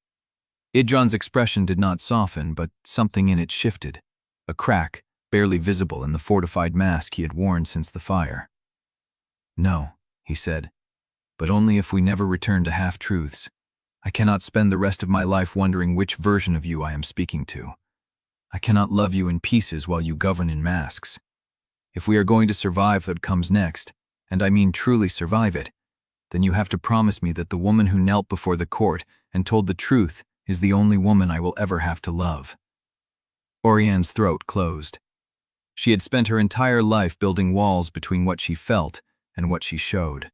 Edran's expression did not soften, but something in it shifted. A crack, barely visible in the fortified mask he had worn since the fire. "No," he said, "but only if we never return to half-truths. I cannot spend the rest of my life wondering which version of you I am speaking to. I cannot love you in pieces while you govern in masks. If we are going to survive what comes next, and I mean truly survive it, then you have to promise me that the woman who knelt before the court and told the truth is the only woman I will ever have to love." Auriane's throat closed. She had spent her entire life building walls between what she felt and what she showed.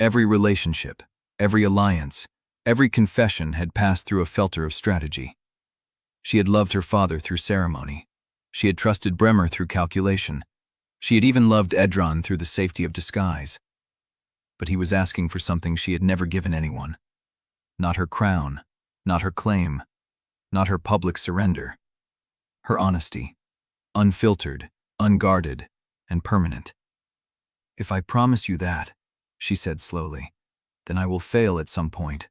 Every relationship, every alliance, every confession had passed through a filter of strategy. She had loved her father through ceremony. She had trusted Bremer through calculation. She had even loved Edran through the safety of disguise. But he was asking for something she had never given anyone. Not her crown, not her claim, not her public surrender. Her honesty, unfiltered, unguarded, and permanent. "If I promise you that," she said slowly, "then I will fail at some point.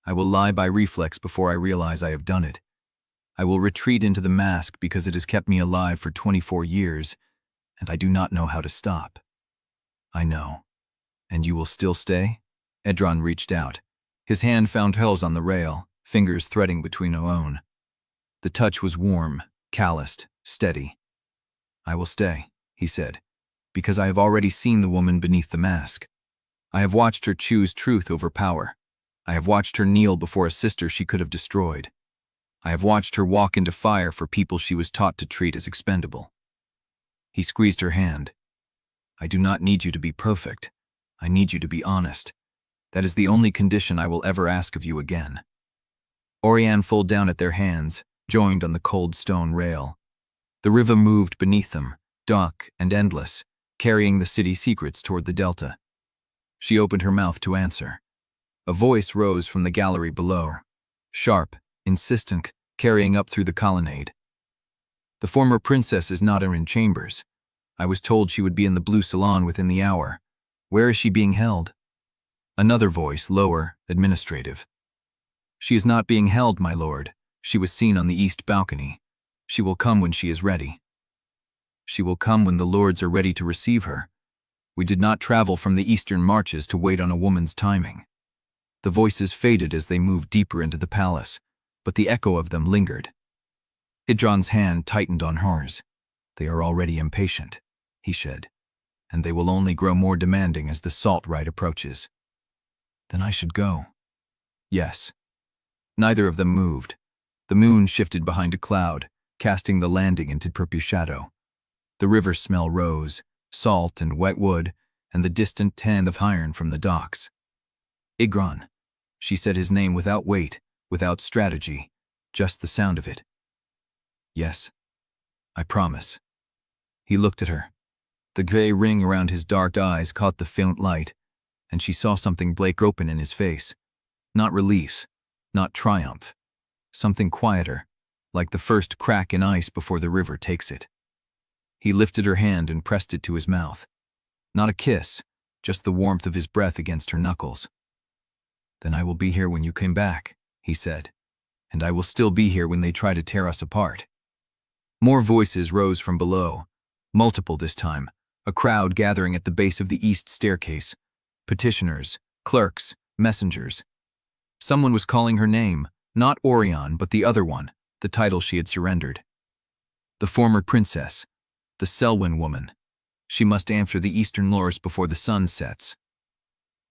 I will lie by reflex before I realize I have done it. I will retreat into the mask because it has kept me alive for 24 years, and I do not know how to stop." "I know. And you will still stay?" Edran reached out. His hand found hers on the rail, fingers threading between her own. The touch was warm, calloused, steady. "I will stay," he said, "because I have already seen the woman beneath the mask. I have watched her choose truth over power. I have watched her kneel before a sister she could have destroyed. I have watched her walk into fire for people she was taught to treat as expendable." He squeezed her hand. "I do not need you to be perfect. I need you to be honest. That is the only condition I will ever ask of you again." Auriane fell down at their hands, joined on the cold stone rail. The river moved beneath them, dark and endless, carrying the city's secrets toward the delta. She opened her mouth to answer. A voice rose from the gallery below, sharp, insistent, carrying up through the colonnade. "The former princess is not in chambers. I was told she would be in the blue salon within the hour. Where is she being held?" Another voice, lower, administrative. "She is not being held, my lord. She was seen on the east balcony. She will come when she is ready." "She will come when the lords are ready to receive her. We did not travel from the eastern marches to wait on a woman's timing." The voices faded as they moved deeper into the palace, but the echo of them lingered. Edran's hand tightened on hers. "They are already impatient," he said, "and they will only grow more demanding as the salt rite approaches." "Then I should go." "Yes." Neither of them moved. The moon shifted behind a cloud, casting the landing into purple shadow. The river smell rose, salt and wet wood, and the distant tan of iron from the docks. "Edran." She said his name without weight, without strategy, just the sound of it. "Yes. I promise." He looked at her. The gray ring around his dark eyes caught the faint light, and she saw something break open in his face. Not release, not triumph. Something quieter, like the first crack in ice before the river takes it. He lifted her hand and pressed it to his mouth. Not a kiss, just the warmth of his breath against her knuckles. "Then I will be here when you come back," he said, "and I will still be here when they try to tear us apart." More voices rose from below, multiple this time, a crowd gathering at the base of the east staircase. Petitioners, clerks, messengers. Someone was calling her name, not Auriane, but the other one, the title she had surrendered. The former princess, the Sellwyn woman. She must answer the Eastern lords before the sun sets.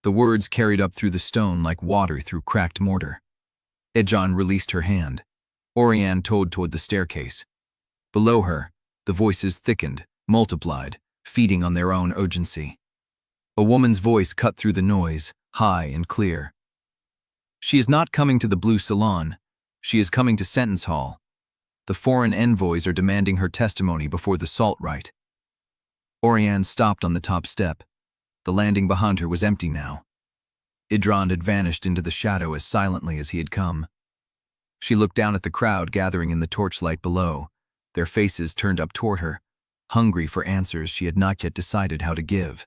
The words carried up through the stone like water through cracked mortar. Edran released her hand. Auriane towed toward the staircase. Below her, the voices thickened, multiplied, feeding on their own urgency. A woman's voice cut through the noise, high and clear. She is not coming to the Blue Salon. She is coming to Sentence Hall. The foreign envoys are demanding her testimony before the Salt Rite. Auriane stopped on the top step. The landing behind her was empty now. Edran had vanished into the shadow as silently as he had come. She looked down at the crowd gathering in the torchlight below, their faces turned up toward her, hungry for answers she had not yet decided how to give.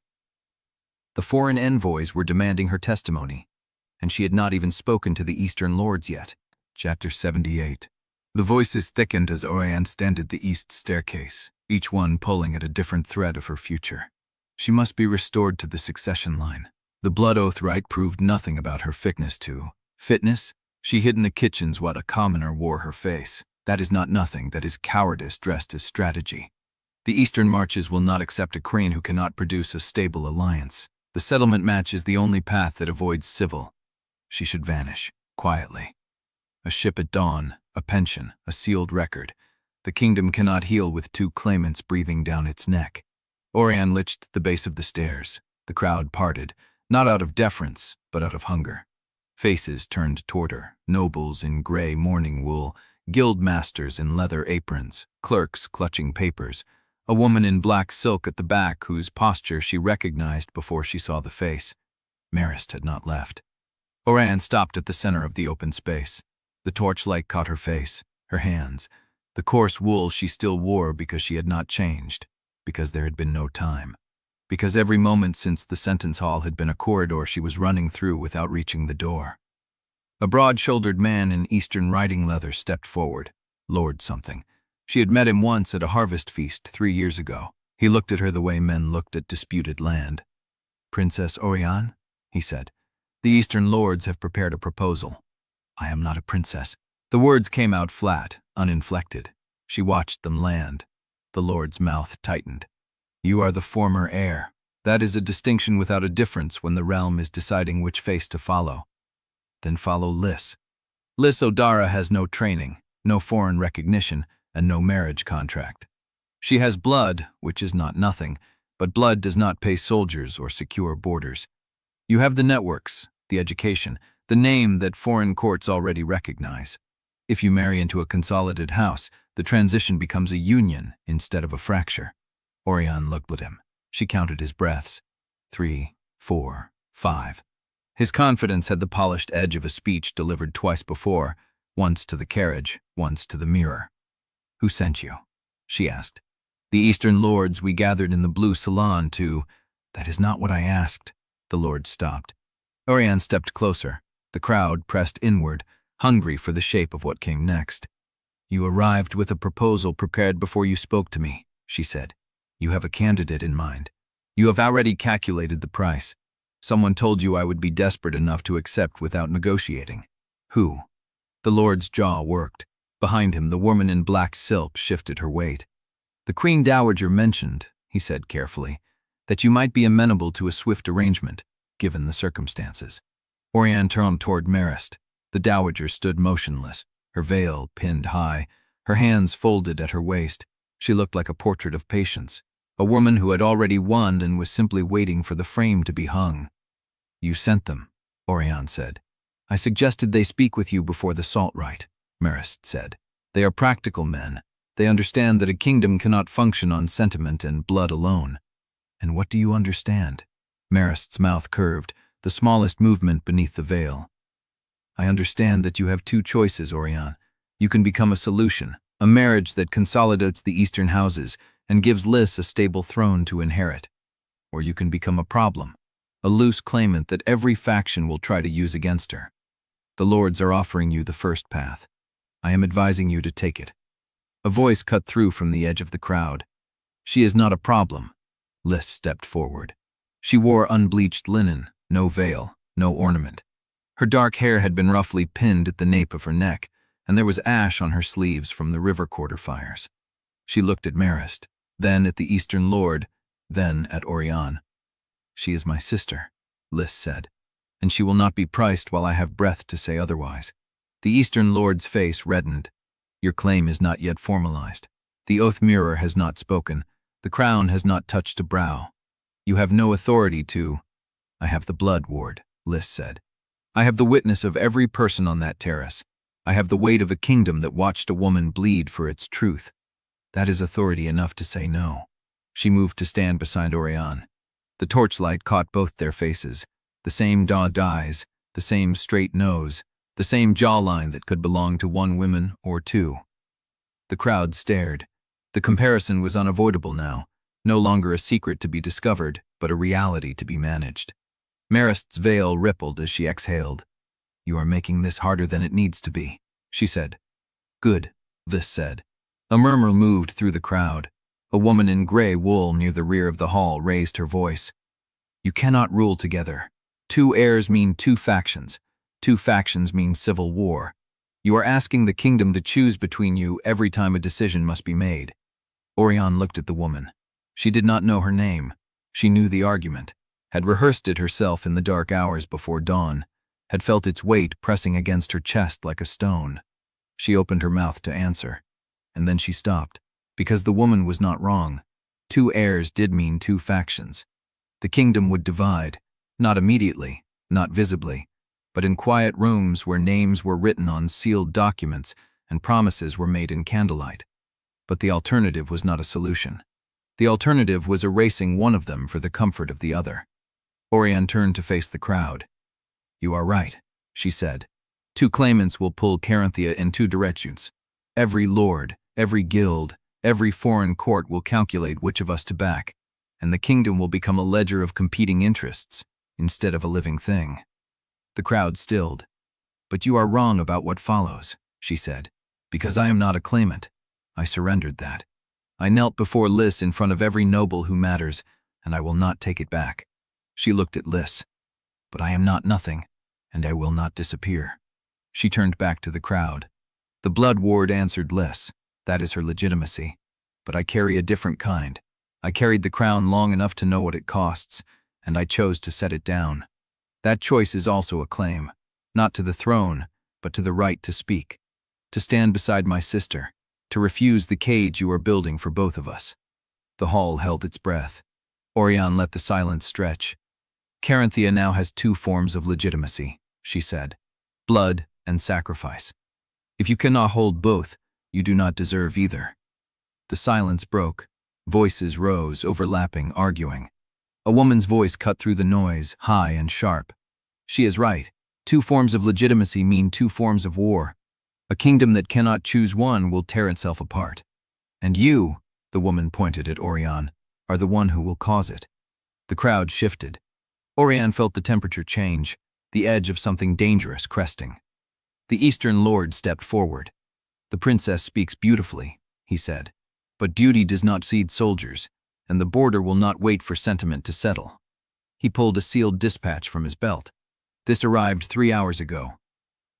The foreign envoys were demanding her testimony, and she had not even spoken to the Eastern lords yet. Chapter 78. The voices thickened as Auriane ascended the east staircase, each one pulling at a different thread of her future. She must be restored to the succession line. The blood oath rite proved nothing about her fitness to. Fitness? She hid in the kitchens while a commoner wore her face. That is not nothing, that is cowardice dressed as strategy. The Eastern marches will not accept a crane who cannot produce a stable alliance. The settlement match is the only path that avoids civil. She should vanish, quietly. A ship at dawn, a pension, a sealed record. The kingdom cannot heal with two claimants breathing down its neck. Auriane liched the base of the stairs. The crowd parted, not out of deference, but out of hunger. Faces turned toward her, nobles in gray mourning wool, guild masters in leather aprons, clerks clutching papers, a woman in black silk at the back whose posture she recognized before she saw the face. Marist had not left. Auriane stopped at the center of the open space. The torchlight caught her face, her hands, the coarse wool she still wore because she had not changed, because there had been no time, because every moment since the sentence hall had been a corridor she was running through without reaching the door. A broad-shouldered man in Eastern riding leather stepped forward, Lord something. She had met him once at a harvest feast 3 years ago. He looked at her the way men looked at disputed land. "Princess Auriane," he said, "the Eastern lords have prepared a proposal." "I am not a princess." The words came out flat, uninflected. She watched them land. The lord's mouth tightened. "You are the former heir. That is a distinction without a difference when the realm is deciding which face to follow. Then follow Liss. Liss Odara has no training, no foreign recognition, and no marriage contract. She has blood, which is not nothing, but blood does not pay soldiers or secure borders. You have the networks, the education, the name that foreign courts already recognize. If you marry into a consolidated house, the transition becomes a union instead of a fracture." Auriane looked at him. She counted his breaths. 3, 4, 5. His confidence had the polished edge of a speech delivered twice before, once to the carriage, once to the mirror. "Who sent you?" she asked. "The Eastern lords we gathered in the Blue Salon to—" "That is not what I asked." The lord stopped. Auriane stepped closer. The crowd pressed inward, hungry for the shape of what came next. "You arrived with a proposal prepared before you spoke to me," she said. "You have a candidate in mind. You have already calculated the price. Someone told you I would be desperate enough to accept without negotiating. Who?" The lord's jaw worked. Behind him, the woman in black silk shifted her weight. "The Queen Dowager mentioned," he said carefully, "that you might be amenable to a swift arrangement, given the circumstances." Auriane turned toward Marist. The Dowager stood motionless, her veil pinned high, her hands folded at her waist. She looked like a portrait of patience, a woman who had already won and was simply waiting for the frame to be hung. "You sent them," Auriane said. "I suggested they speak with you before the Salt Rite," Marist said. "They are practical men. They understand that a kingdom cannot function on sentiment and blood alone." "And what do you understand?" Marist's mouth curved, the smallest movement beneath the veil. "I understand that you have two choices, Auriane. You can become a solution, a marriage that consolidates the Eastern houses and gives Liss a stable throne to inherit. Or you can become a problem, a loose claimant that every faction will try to use against her. The lords are offering you the first path. I am advising you to take it." A voice cut through from the edge of the crowd. "She is not a problem." Liss stepped forward. She wore unbleached linen, no veil, no ornament. Her dark hair had been roughly pinned at the nape of her neck, and there was ash on her sleeves from the river quarter fires. She looked at Marist, then at the Eastern Lord, then at Auriane. "She is my sister," Liss said, "and she will not be priced while I have breath to say otherwise." The Eastern Lord's face reddened. "Your claim is not yet formalized. The oath mirror has not spoken. The crown has not touched a brow. You have no authority to—" "I have the blood ward," Liss said. "I have the witness of every person on that terrace. I have the weight of a kingdom that watched a woman bleed for its truth. That is authority enough to say no." She moved to stand beside Auriane. The torchlight caught both their faces, the same dogged eyes, the same straight nose, the same jawline that could belong to one woman or two. The crowd stared. The comparison was unavoidable now, no longer a secret to be discovered, but a reality to be managed. Marist's veil rippled as she exhaled. "You are making this harder than it needs to be," she said. "Good," Liss said. A murmur moved through the crowd. A woman in gray wool near the rear of the hall raised her voice. "You cannot rule together. 2 heirs mean 2 factions. 2 factions mean civil war. You are asking the kingdom to choose between you every time a decision must be made." Auriane looked at the woman. She did not know her name. She knew the argument, had rehearsed it herself in the dark hours before dawn, had felt its weight pressing against her chest like a stone. She opened her mouth to answer, and then she stopped, because the woman was not wrong. 2 heirs did mean 2 factions. The kingdom would divide, not immediately, not visibly, but in quiet rooms where names were written on sealed documents and promises were made in candlelight. But the alternative was not a solution. The alternative was erasing one of them for the comfort of the other. Auriane turned to face the crowd. "You are right," she said. 2 claimants will pull Carinthia in 2 directions. Every lord, every guild, every foreign court will calculate which of us to back, and the kingdom will become a ledger of competing interests instead of a living thing. The crowd stilled. "But you are wrong about what follows," she said, "because I am not a claimant. I surrendered that. I knelt before Liss in front of every noble who matters, and I will not take it back." She looked at Liss. "But I am not nothing, and I will not disappear." She turned back to the crowd. "The blood ward," answered Liss. "That is her legitimacy. But I carry a different kind. I carried the crown long enough to know what it costs, and I chose to set it down. That choice is also a claim, not to the throne, but to the right to speak, to stand beside my sister, to refuse the cage you are building for both of us." The hall held its breath. Auriane let the silence stretch. "Carinthia now has 2 forms of legitimacy," she said. "Blood and sacrifice. If you cannot hold both, you do not deserve either." The silence broke. Voices rose, overlapping, arguing. A woman's voice cut through the noise, high and sharp. "She is right. 2 forms of legitimacy mean 2 forms of war. A kingdom that cannot choose one will tear itself apart. And you," the woman pointed at Auriane, "are the one who will cause it." The crowd shifted. Auriane felt the temperature change, the edge of something dangerous cresting. The Eastern Lord stepped forward. "The princess speaks beautifully," he said, "but duty does not seed soldiers, and the border will not wait for sentiment to settle." He pulled a sealed dispatch from his belt. "This arrived 3 hours ago.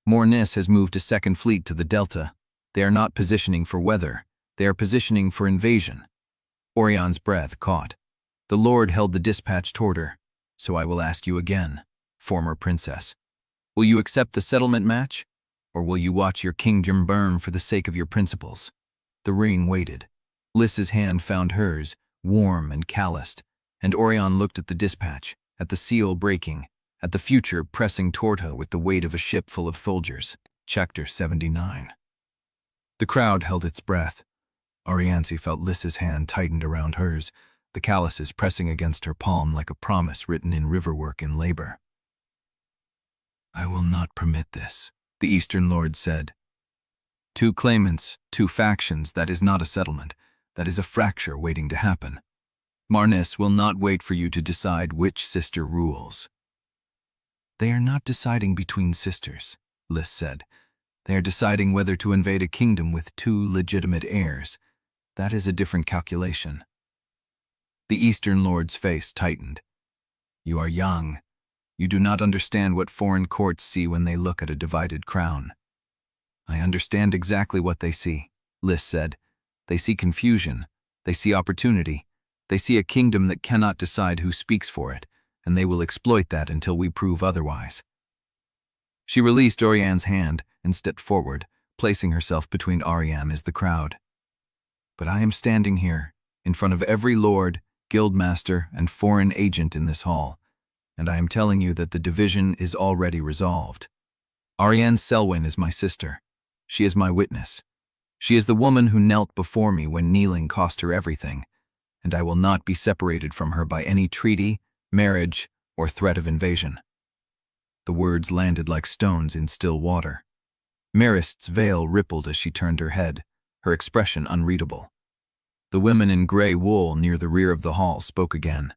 Mourning has moved a 2nd fleet to the Delta. They are not positioning for weather. They are positioning for invasion." Auriane's breath caught. The Lord held the dispatch toward her. "So I will ask you again, former princess. Will you accept the settlement match? Or will you watch your kingdom burn for the sake of your principles?" The ring waited. Liss's hand found hers, warm and calloused, and Auriane looked at the dispatch, at the seal breaking, at the future pressing toward her with the weight of a ship full of soldiers. Chapter 79. The crowd held its breath. Auriane felt Liss's hand tightened around hers, the calluses pressing against her palm like a promise written in riverwork in labor. "I will not permit this," the Eastern Lord said. 2 claimants, 2 factions, that is not a settlement. That is a fracture waiting to happen. Mourning will not wait for you to decide which sister rules." "They are not deciding between sisters," Liss said. "They are deciding whether to invade a kingdom with 2 legitimate heirs. That is a different calculation." The Eastern Lord's face tightened. "You are young. You do not understand what foreign courts see when they look at a divided crown. I understand exactly what they see, Liss said. They see confusion. They see opportunity. They see a kingdom that cannot decide who speaks for it, and they will exploit that until we prove otherwise. She released Auriane's hand and stepped forward, placing herself between Auriane and the crowd. But I am standing here, in front of every lord, guildmaster, and foreign agent in this hall, and I am telling you that the division is already resolved. Auriane Sellwyn is my sister. She is my witness. She is the woman who knelt before me when kneeling cost her everything, and I will not be separated from her by any treaty, marriage, or threat of invasion. The words landed like stones in still water. Marist's veil rippled as she turned her head, her expression unreadable. The women in gray wool near the rear of the hall spoke again.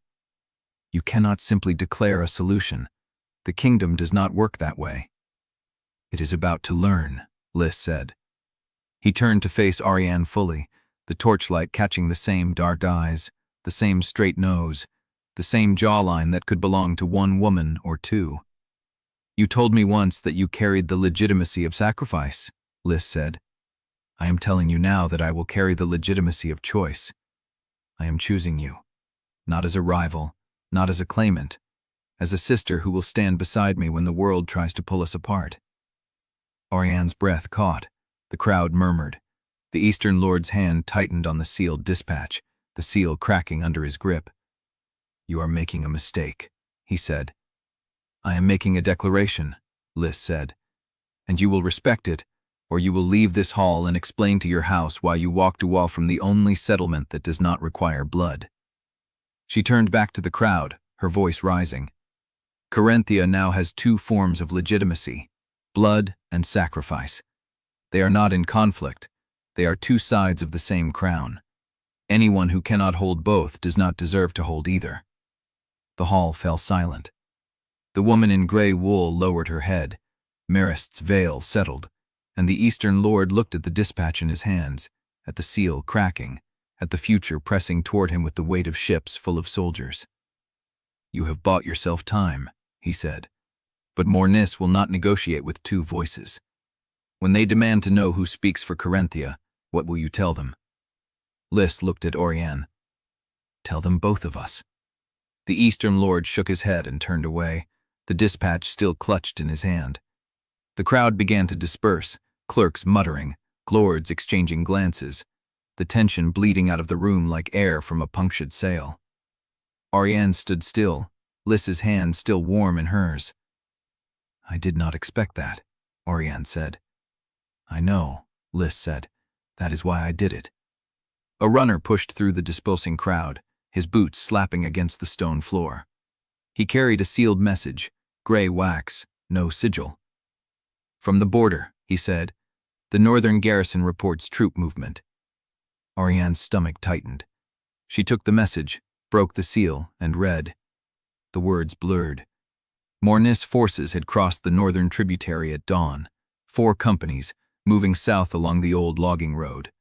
You cannot simply declare a solution. The kingdom does not work that way. It is about to learn, Liss said. He turned to face Auriane fully, the torchlight catching the same dark eyes, the same straight nose, the same jawline that could belong to one woman or two. You told me once that you carried the legitimacy of sacrifice, Liss said. I am telling you now that I will carry the legitimacy of choice. I am choosing you, not as a rival, not as a claimant, as a sister who will stand beside me when the world tries to pull us apart. Auriane's breath caught. The crowd murmured. The Eastern Lord's hand tightened on the sealed dispatch, the seal cracking under his grip. You are making a mistake, he said. I am making a declaration, Liss said, and you will respect it, or you will leave this hall and explain to your house why you walked away from the only settlement that does not require blood. She turned back to the crowd, her voice rising. Corinthia now has two forms of legitimacy, blood and sacrifice. They are not in conflict. They are two sides of the same crown. Anyone who cannot hold both does not deserve to hold either. The hall fell silent. The woman in gray wool lowered her head. Marist's veil settled, and the Eastern Lord looked at the dispatch in his hands, at the seal cracking, at the future pressing toward him with the weight of ships full of soldiers. You have bought yourself time, he said, but Mourning will not negotiate with two voices. When they demand to know who speaks for Corinthia, what will you tell them? Liss looked at Auriane. Tell them both of us. The Eastern Lord shook his head and turned away, the dispatch still clutched in his hand. The crowd began to disperse, clerks muttering, lords exchanging glances, the tension bleeding out of the room like air from a punctured sail. Auriane stood still, Liss's hand still warm in hers. I did not expect that, Auriane said. I know, Liss said. That is why I did it. A runner pushed through the dispersing crowd, his boots slapping against the stone floor. He carried a sealed message, gray wax, no sigil. From the border, he said, the northern garrison reports troop movement. Auriane's stomach tightened. She took the message, broke the seal, and read. The words blurred. Mourning's forces had crossed the northern tributary at dawn, 4 companies, moving south along the old logging road.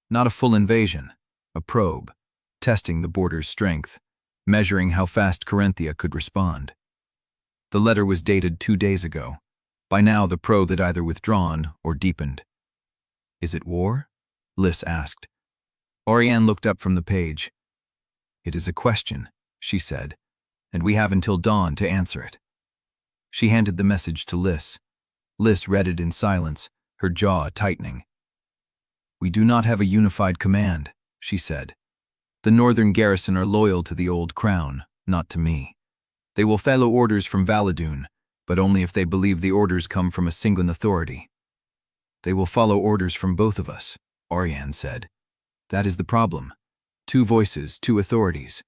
Not a full invasion, a probe, testing the border's strength, measuring how fast Corinthia could respond. The letter was dated 2 days ago. By now the probe had either withdrawn or deepened. Is it war? Liss asked. Auriane looked up from the page. It is a question, she said, and we have until dawn to answer it. She handed the message to Liss. Liss read it in silence, her jaw tightening. We do not have a unified command, she said. The northern garrison are loyal to the old crown, not to me. They will follow orders from Valadoon, but only if they believe the orders come from a single authority. They will follow orders from both of us, Auriane said. That is the problem. 2 voices, 2 authorities.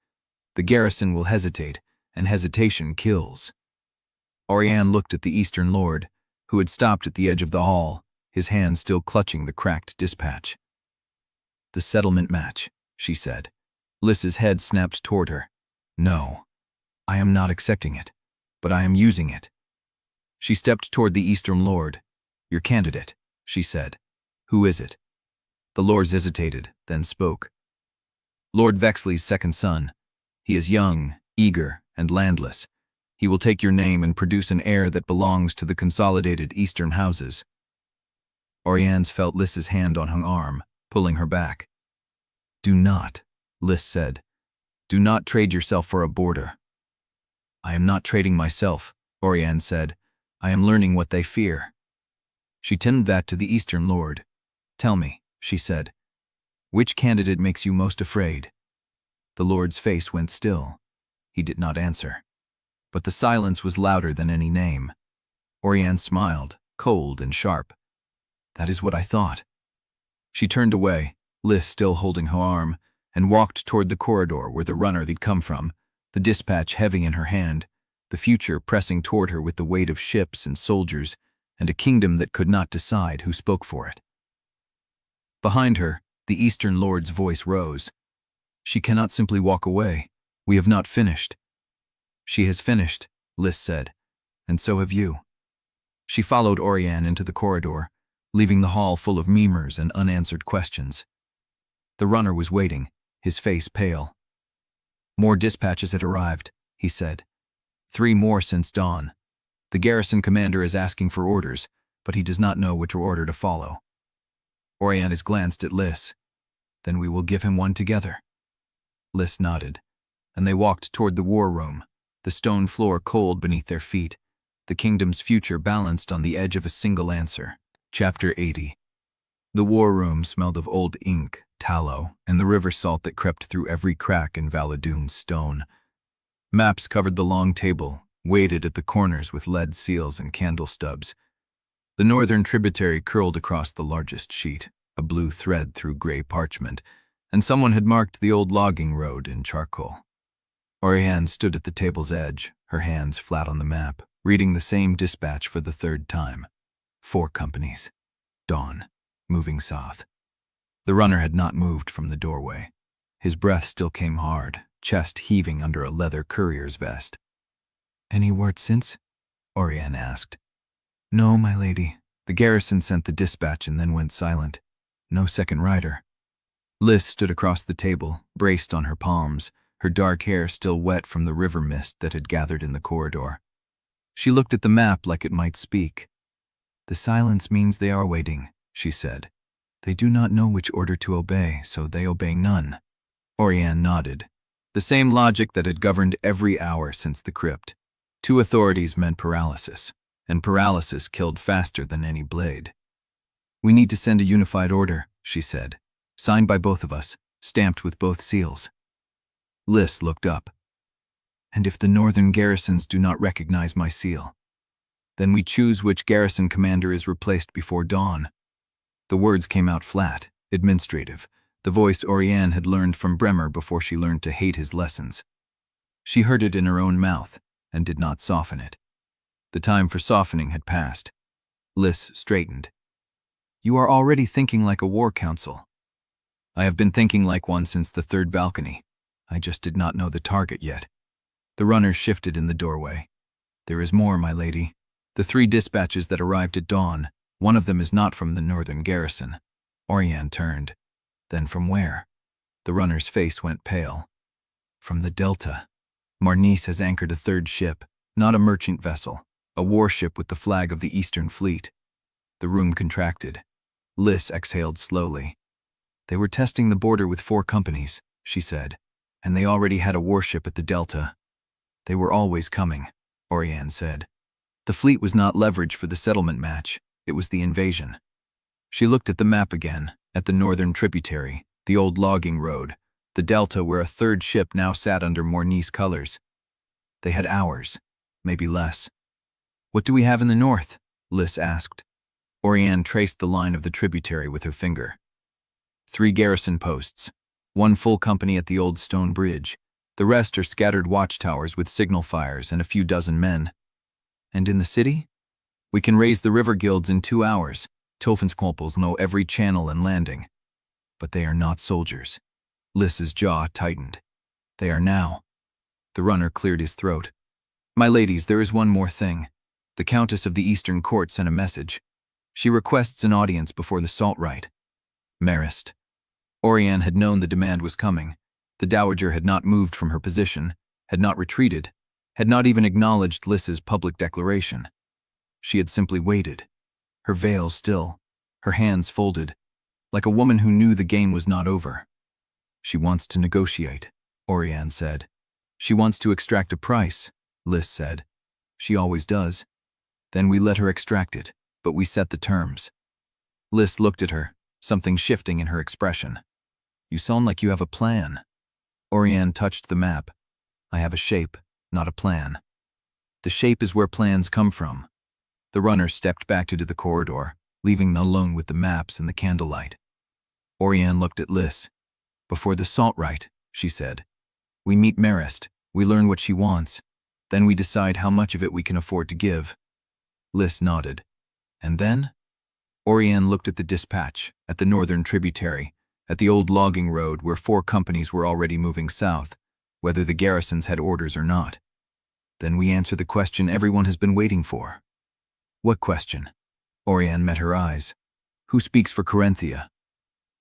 The garrison will hesitate, and hesitation kills. Auriane looked at the Eastern Lord, who had stopped at the edge of the hall, his hand still clutching the cracked dispatch. The settlement match, she said. Liss's head snapped toward her. No, I am not accepting it, but I am using it. She stepped toward the Eastern Lord. Your candidate, she said. Who is it? The lords hesitated, then spoke. Lord Vexley's second son. He is young, eager, and landless. He will take your name and produce an heir that belongs to the consolidated eastern houses. Auriane felt Liss's hand on her arm, pulling her back. Do not, Liss said. Do not trade yourself for a boarder. I am not trading myself, Auriane said. I am learning what they fear. She turned back to the Eastern Lord. Tell me, she said, which candidate makes you most afraid? The Lord's face went still. He did not answer. But the silence was louder than any name. Auriane smiled, cold and sharp. That is what I thought. She turned away, Liss still holding her arm, and walked toward the corridor where the runner they'd come from, the dispatch heavy in her hand, the future pressing toward her with the weight of ships and soldiers, and a kingdom that could not decide who spoke for it. Behind her, the Eastern Lord's voice rose. She cannot simply walk away. We have not finished. She has finished, Liss said, and so have you. She followed Auriane into the corridor, leaving the hall full of murmurs and unanswered questions. The runner was waiting, his face pale. More dispatches had arrived, he said. 3 more since dawn. The garrison commander is asking for orders, but he does not know which order to follow. Auriane glanced at Liss. Then we will give him one together. Liss nodded, and they walked toward the war room, the stone floor cold beneath their feet, the kingdom's future balanced on the edge of a single answer. Chapter 80. The war room smelled of old ink, tallow, and the river salt that crept through every crack in Valadoon's stone. Maps covered the long table, weighted at the corners with lead seals and candle stubs. The northern tributary curled across the largest sheet, a blue thread through gray parchment, and someone had marked the old logging road in charcoal. Auriane stood at the table's edge, her hands flat on the map, reading the same dispatch for the 3rd time. 4 companies. Dawn. Moving south. The runner had not moved from the doorway. His breath still came hard, chest heaving under a leather courier's vest. Any word since? Auriane asked. No, my lady. The garrison sent the dispatch and then went silent. No second rider. Liss stood across the table, braced on her palms, her dark hair still wet from the river mist that had gathered in the corridor. She looked at the map like it might speak. The silence means they are waiting, she said. They do not know which order to obey, so they obey none. Auriane nodded. The same logic that had governed every hour since the crypt. 2 authorities meant paralysis, and paralysis killed faster than any blade. We need to send a unified order, she said, signed by both of us, stamped with both seals. Liss looked up. And if the northern garrisons do not recognize my seal, then we choose which garrison commander is replaced before dawn. The words came out flat, administrative, the voice Auriane had learned from Bremer before she learned to hate his lessons. She heard it in her own mouth and did not soften it. The time for softening had passed. Liss straightened. You are already thinking like a war council. I have been thinking like one since the 3rd balcony. I just did not know the target yet. The runner shifted in the doorway. There is more, my lady. The 3 dispatches that arrived at dawn, one of them is not from the northern garrison. Auriane turned. Then from where? The runner's face went pale. From the Delta. Marnice has anchored a 3rd ship, not a merchant vessel, a warship with the flag of the Eastern Fleet. The room contracted. Liss exhaled slowly. They were testing the border with 4 companies, she said, and they already had a warship at the Delta. They were always coming, Auriane said. The fleet was not leverage for the settlement match, it was the invasion. She looked at the map again, at the northern tributary, the old logging road, the Delta where a 3rd ship now sat under Marnice colors. They had hours, maybe less. What do we have in the north? Liss asked. Auriane traced the line of the tributary with her finger. 3 garrison posts, 1 full company at the old stone bridge. The rest are scattered watchtowers with signal fires and a few dozen men. And in the city? We can raise the river guilds in 2 hours. Tofensqualpels know every channel and landing. But they are not soldiers. Liss's jaw tightened. They are now. The runner cleared his throat. My ladies, there is one more thing. The Countess of the Eastern Court sent a message. She requests an audience before the salt rite. Marist. Auriane had known the demand was coming. The Dowager had not moved from her position, had not retreated, had not even acknowledged Liss's public declaration. She had simply waited, her veil still, her hands folded, like a woman who knew the game was not over. She wants to negotiate, Auriane said. She wants to extract a price, Liss said. She always does. Then we let her extract it, but we set the terms. Liss looked at her, something shifting in her expression. You sound like you have a plan. Auriane touched the map. I have a shape, not a plan. The shape is where plans come from. The runner stepped back into the corridor, leaving them alone with the maps and the candlelight. Auriane looked at Liss. Before the salt rite, she said. We meet Marist, we learn what she wants, then we decide how much of it we can afford to give. Liss nodded. And then? Auriane looked at the dispatch, at the northern tributary, at the old logging road where 4 companies were already moving south, whether the garrisons had orders or not. Then we answer the question everyone has been waiting for. What question? Auriane met her eyes. Who speaks for Corinthia?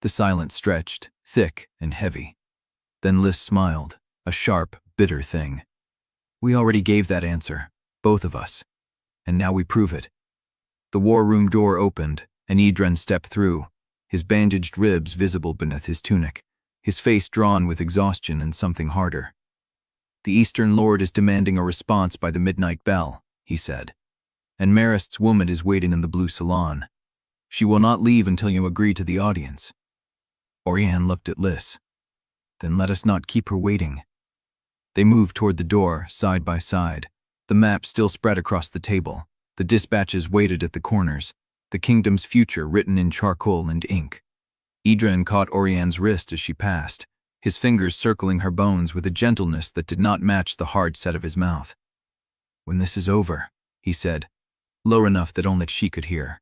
The silence stretched, thick and heavy. Then Liss smiled, a sharp, bitter thing. We already gave that answer, both of us. And now we prove it. The war room door opened, and Edran stepped through, his bandaged ribs visible beneath his tunic, his face drawn with exhaustion and something harder. The Eastern Lord is demanding a response by the midnight bell, he said. And Marist's woman is waiting in the blue salon. She will not leave until you agree to the audience. Auriane looked at Liss. Then let us not keep her waiting. They moved toward the door, side by side, the map still spread across the table, the dispatches weighted at the corners, the kingdom's future written in charcoal and ink. Edran caught Auriane's wrist as she passed, his fingers circling her bones with a gentleness that did not match the hard set of his mouth. When this is over, he said, low enough that only she could hear.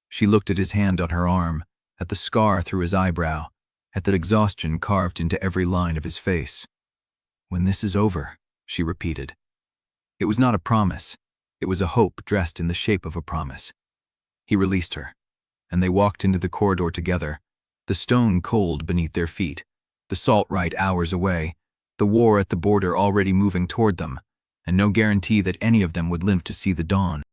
She looked at his hand on her arm, at the scar through his eyebrow, at the exhaustion carved into every line of his face. When this is over, she repeated. It was not a promise. It was a hope dressed in the shape of a promise. He released her, and they walked into the corridor together, the stone cold beneath their feet, the salt rite hours away, the war at the border already moving toward them, and no guarantee that any of them would live to see the dawn.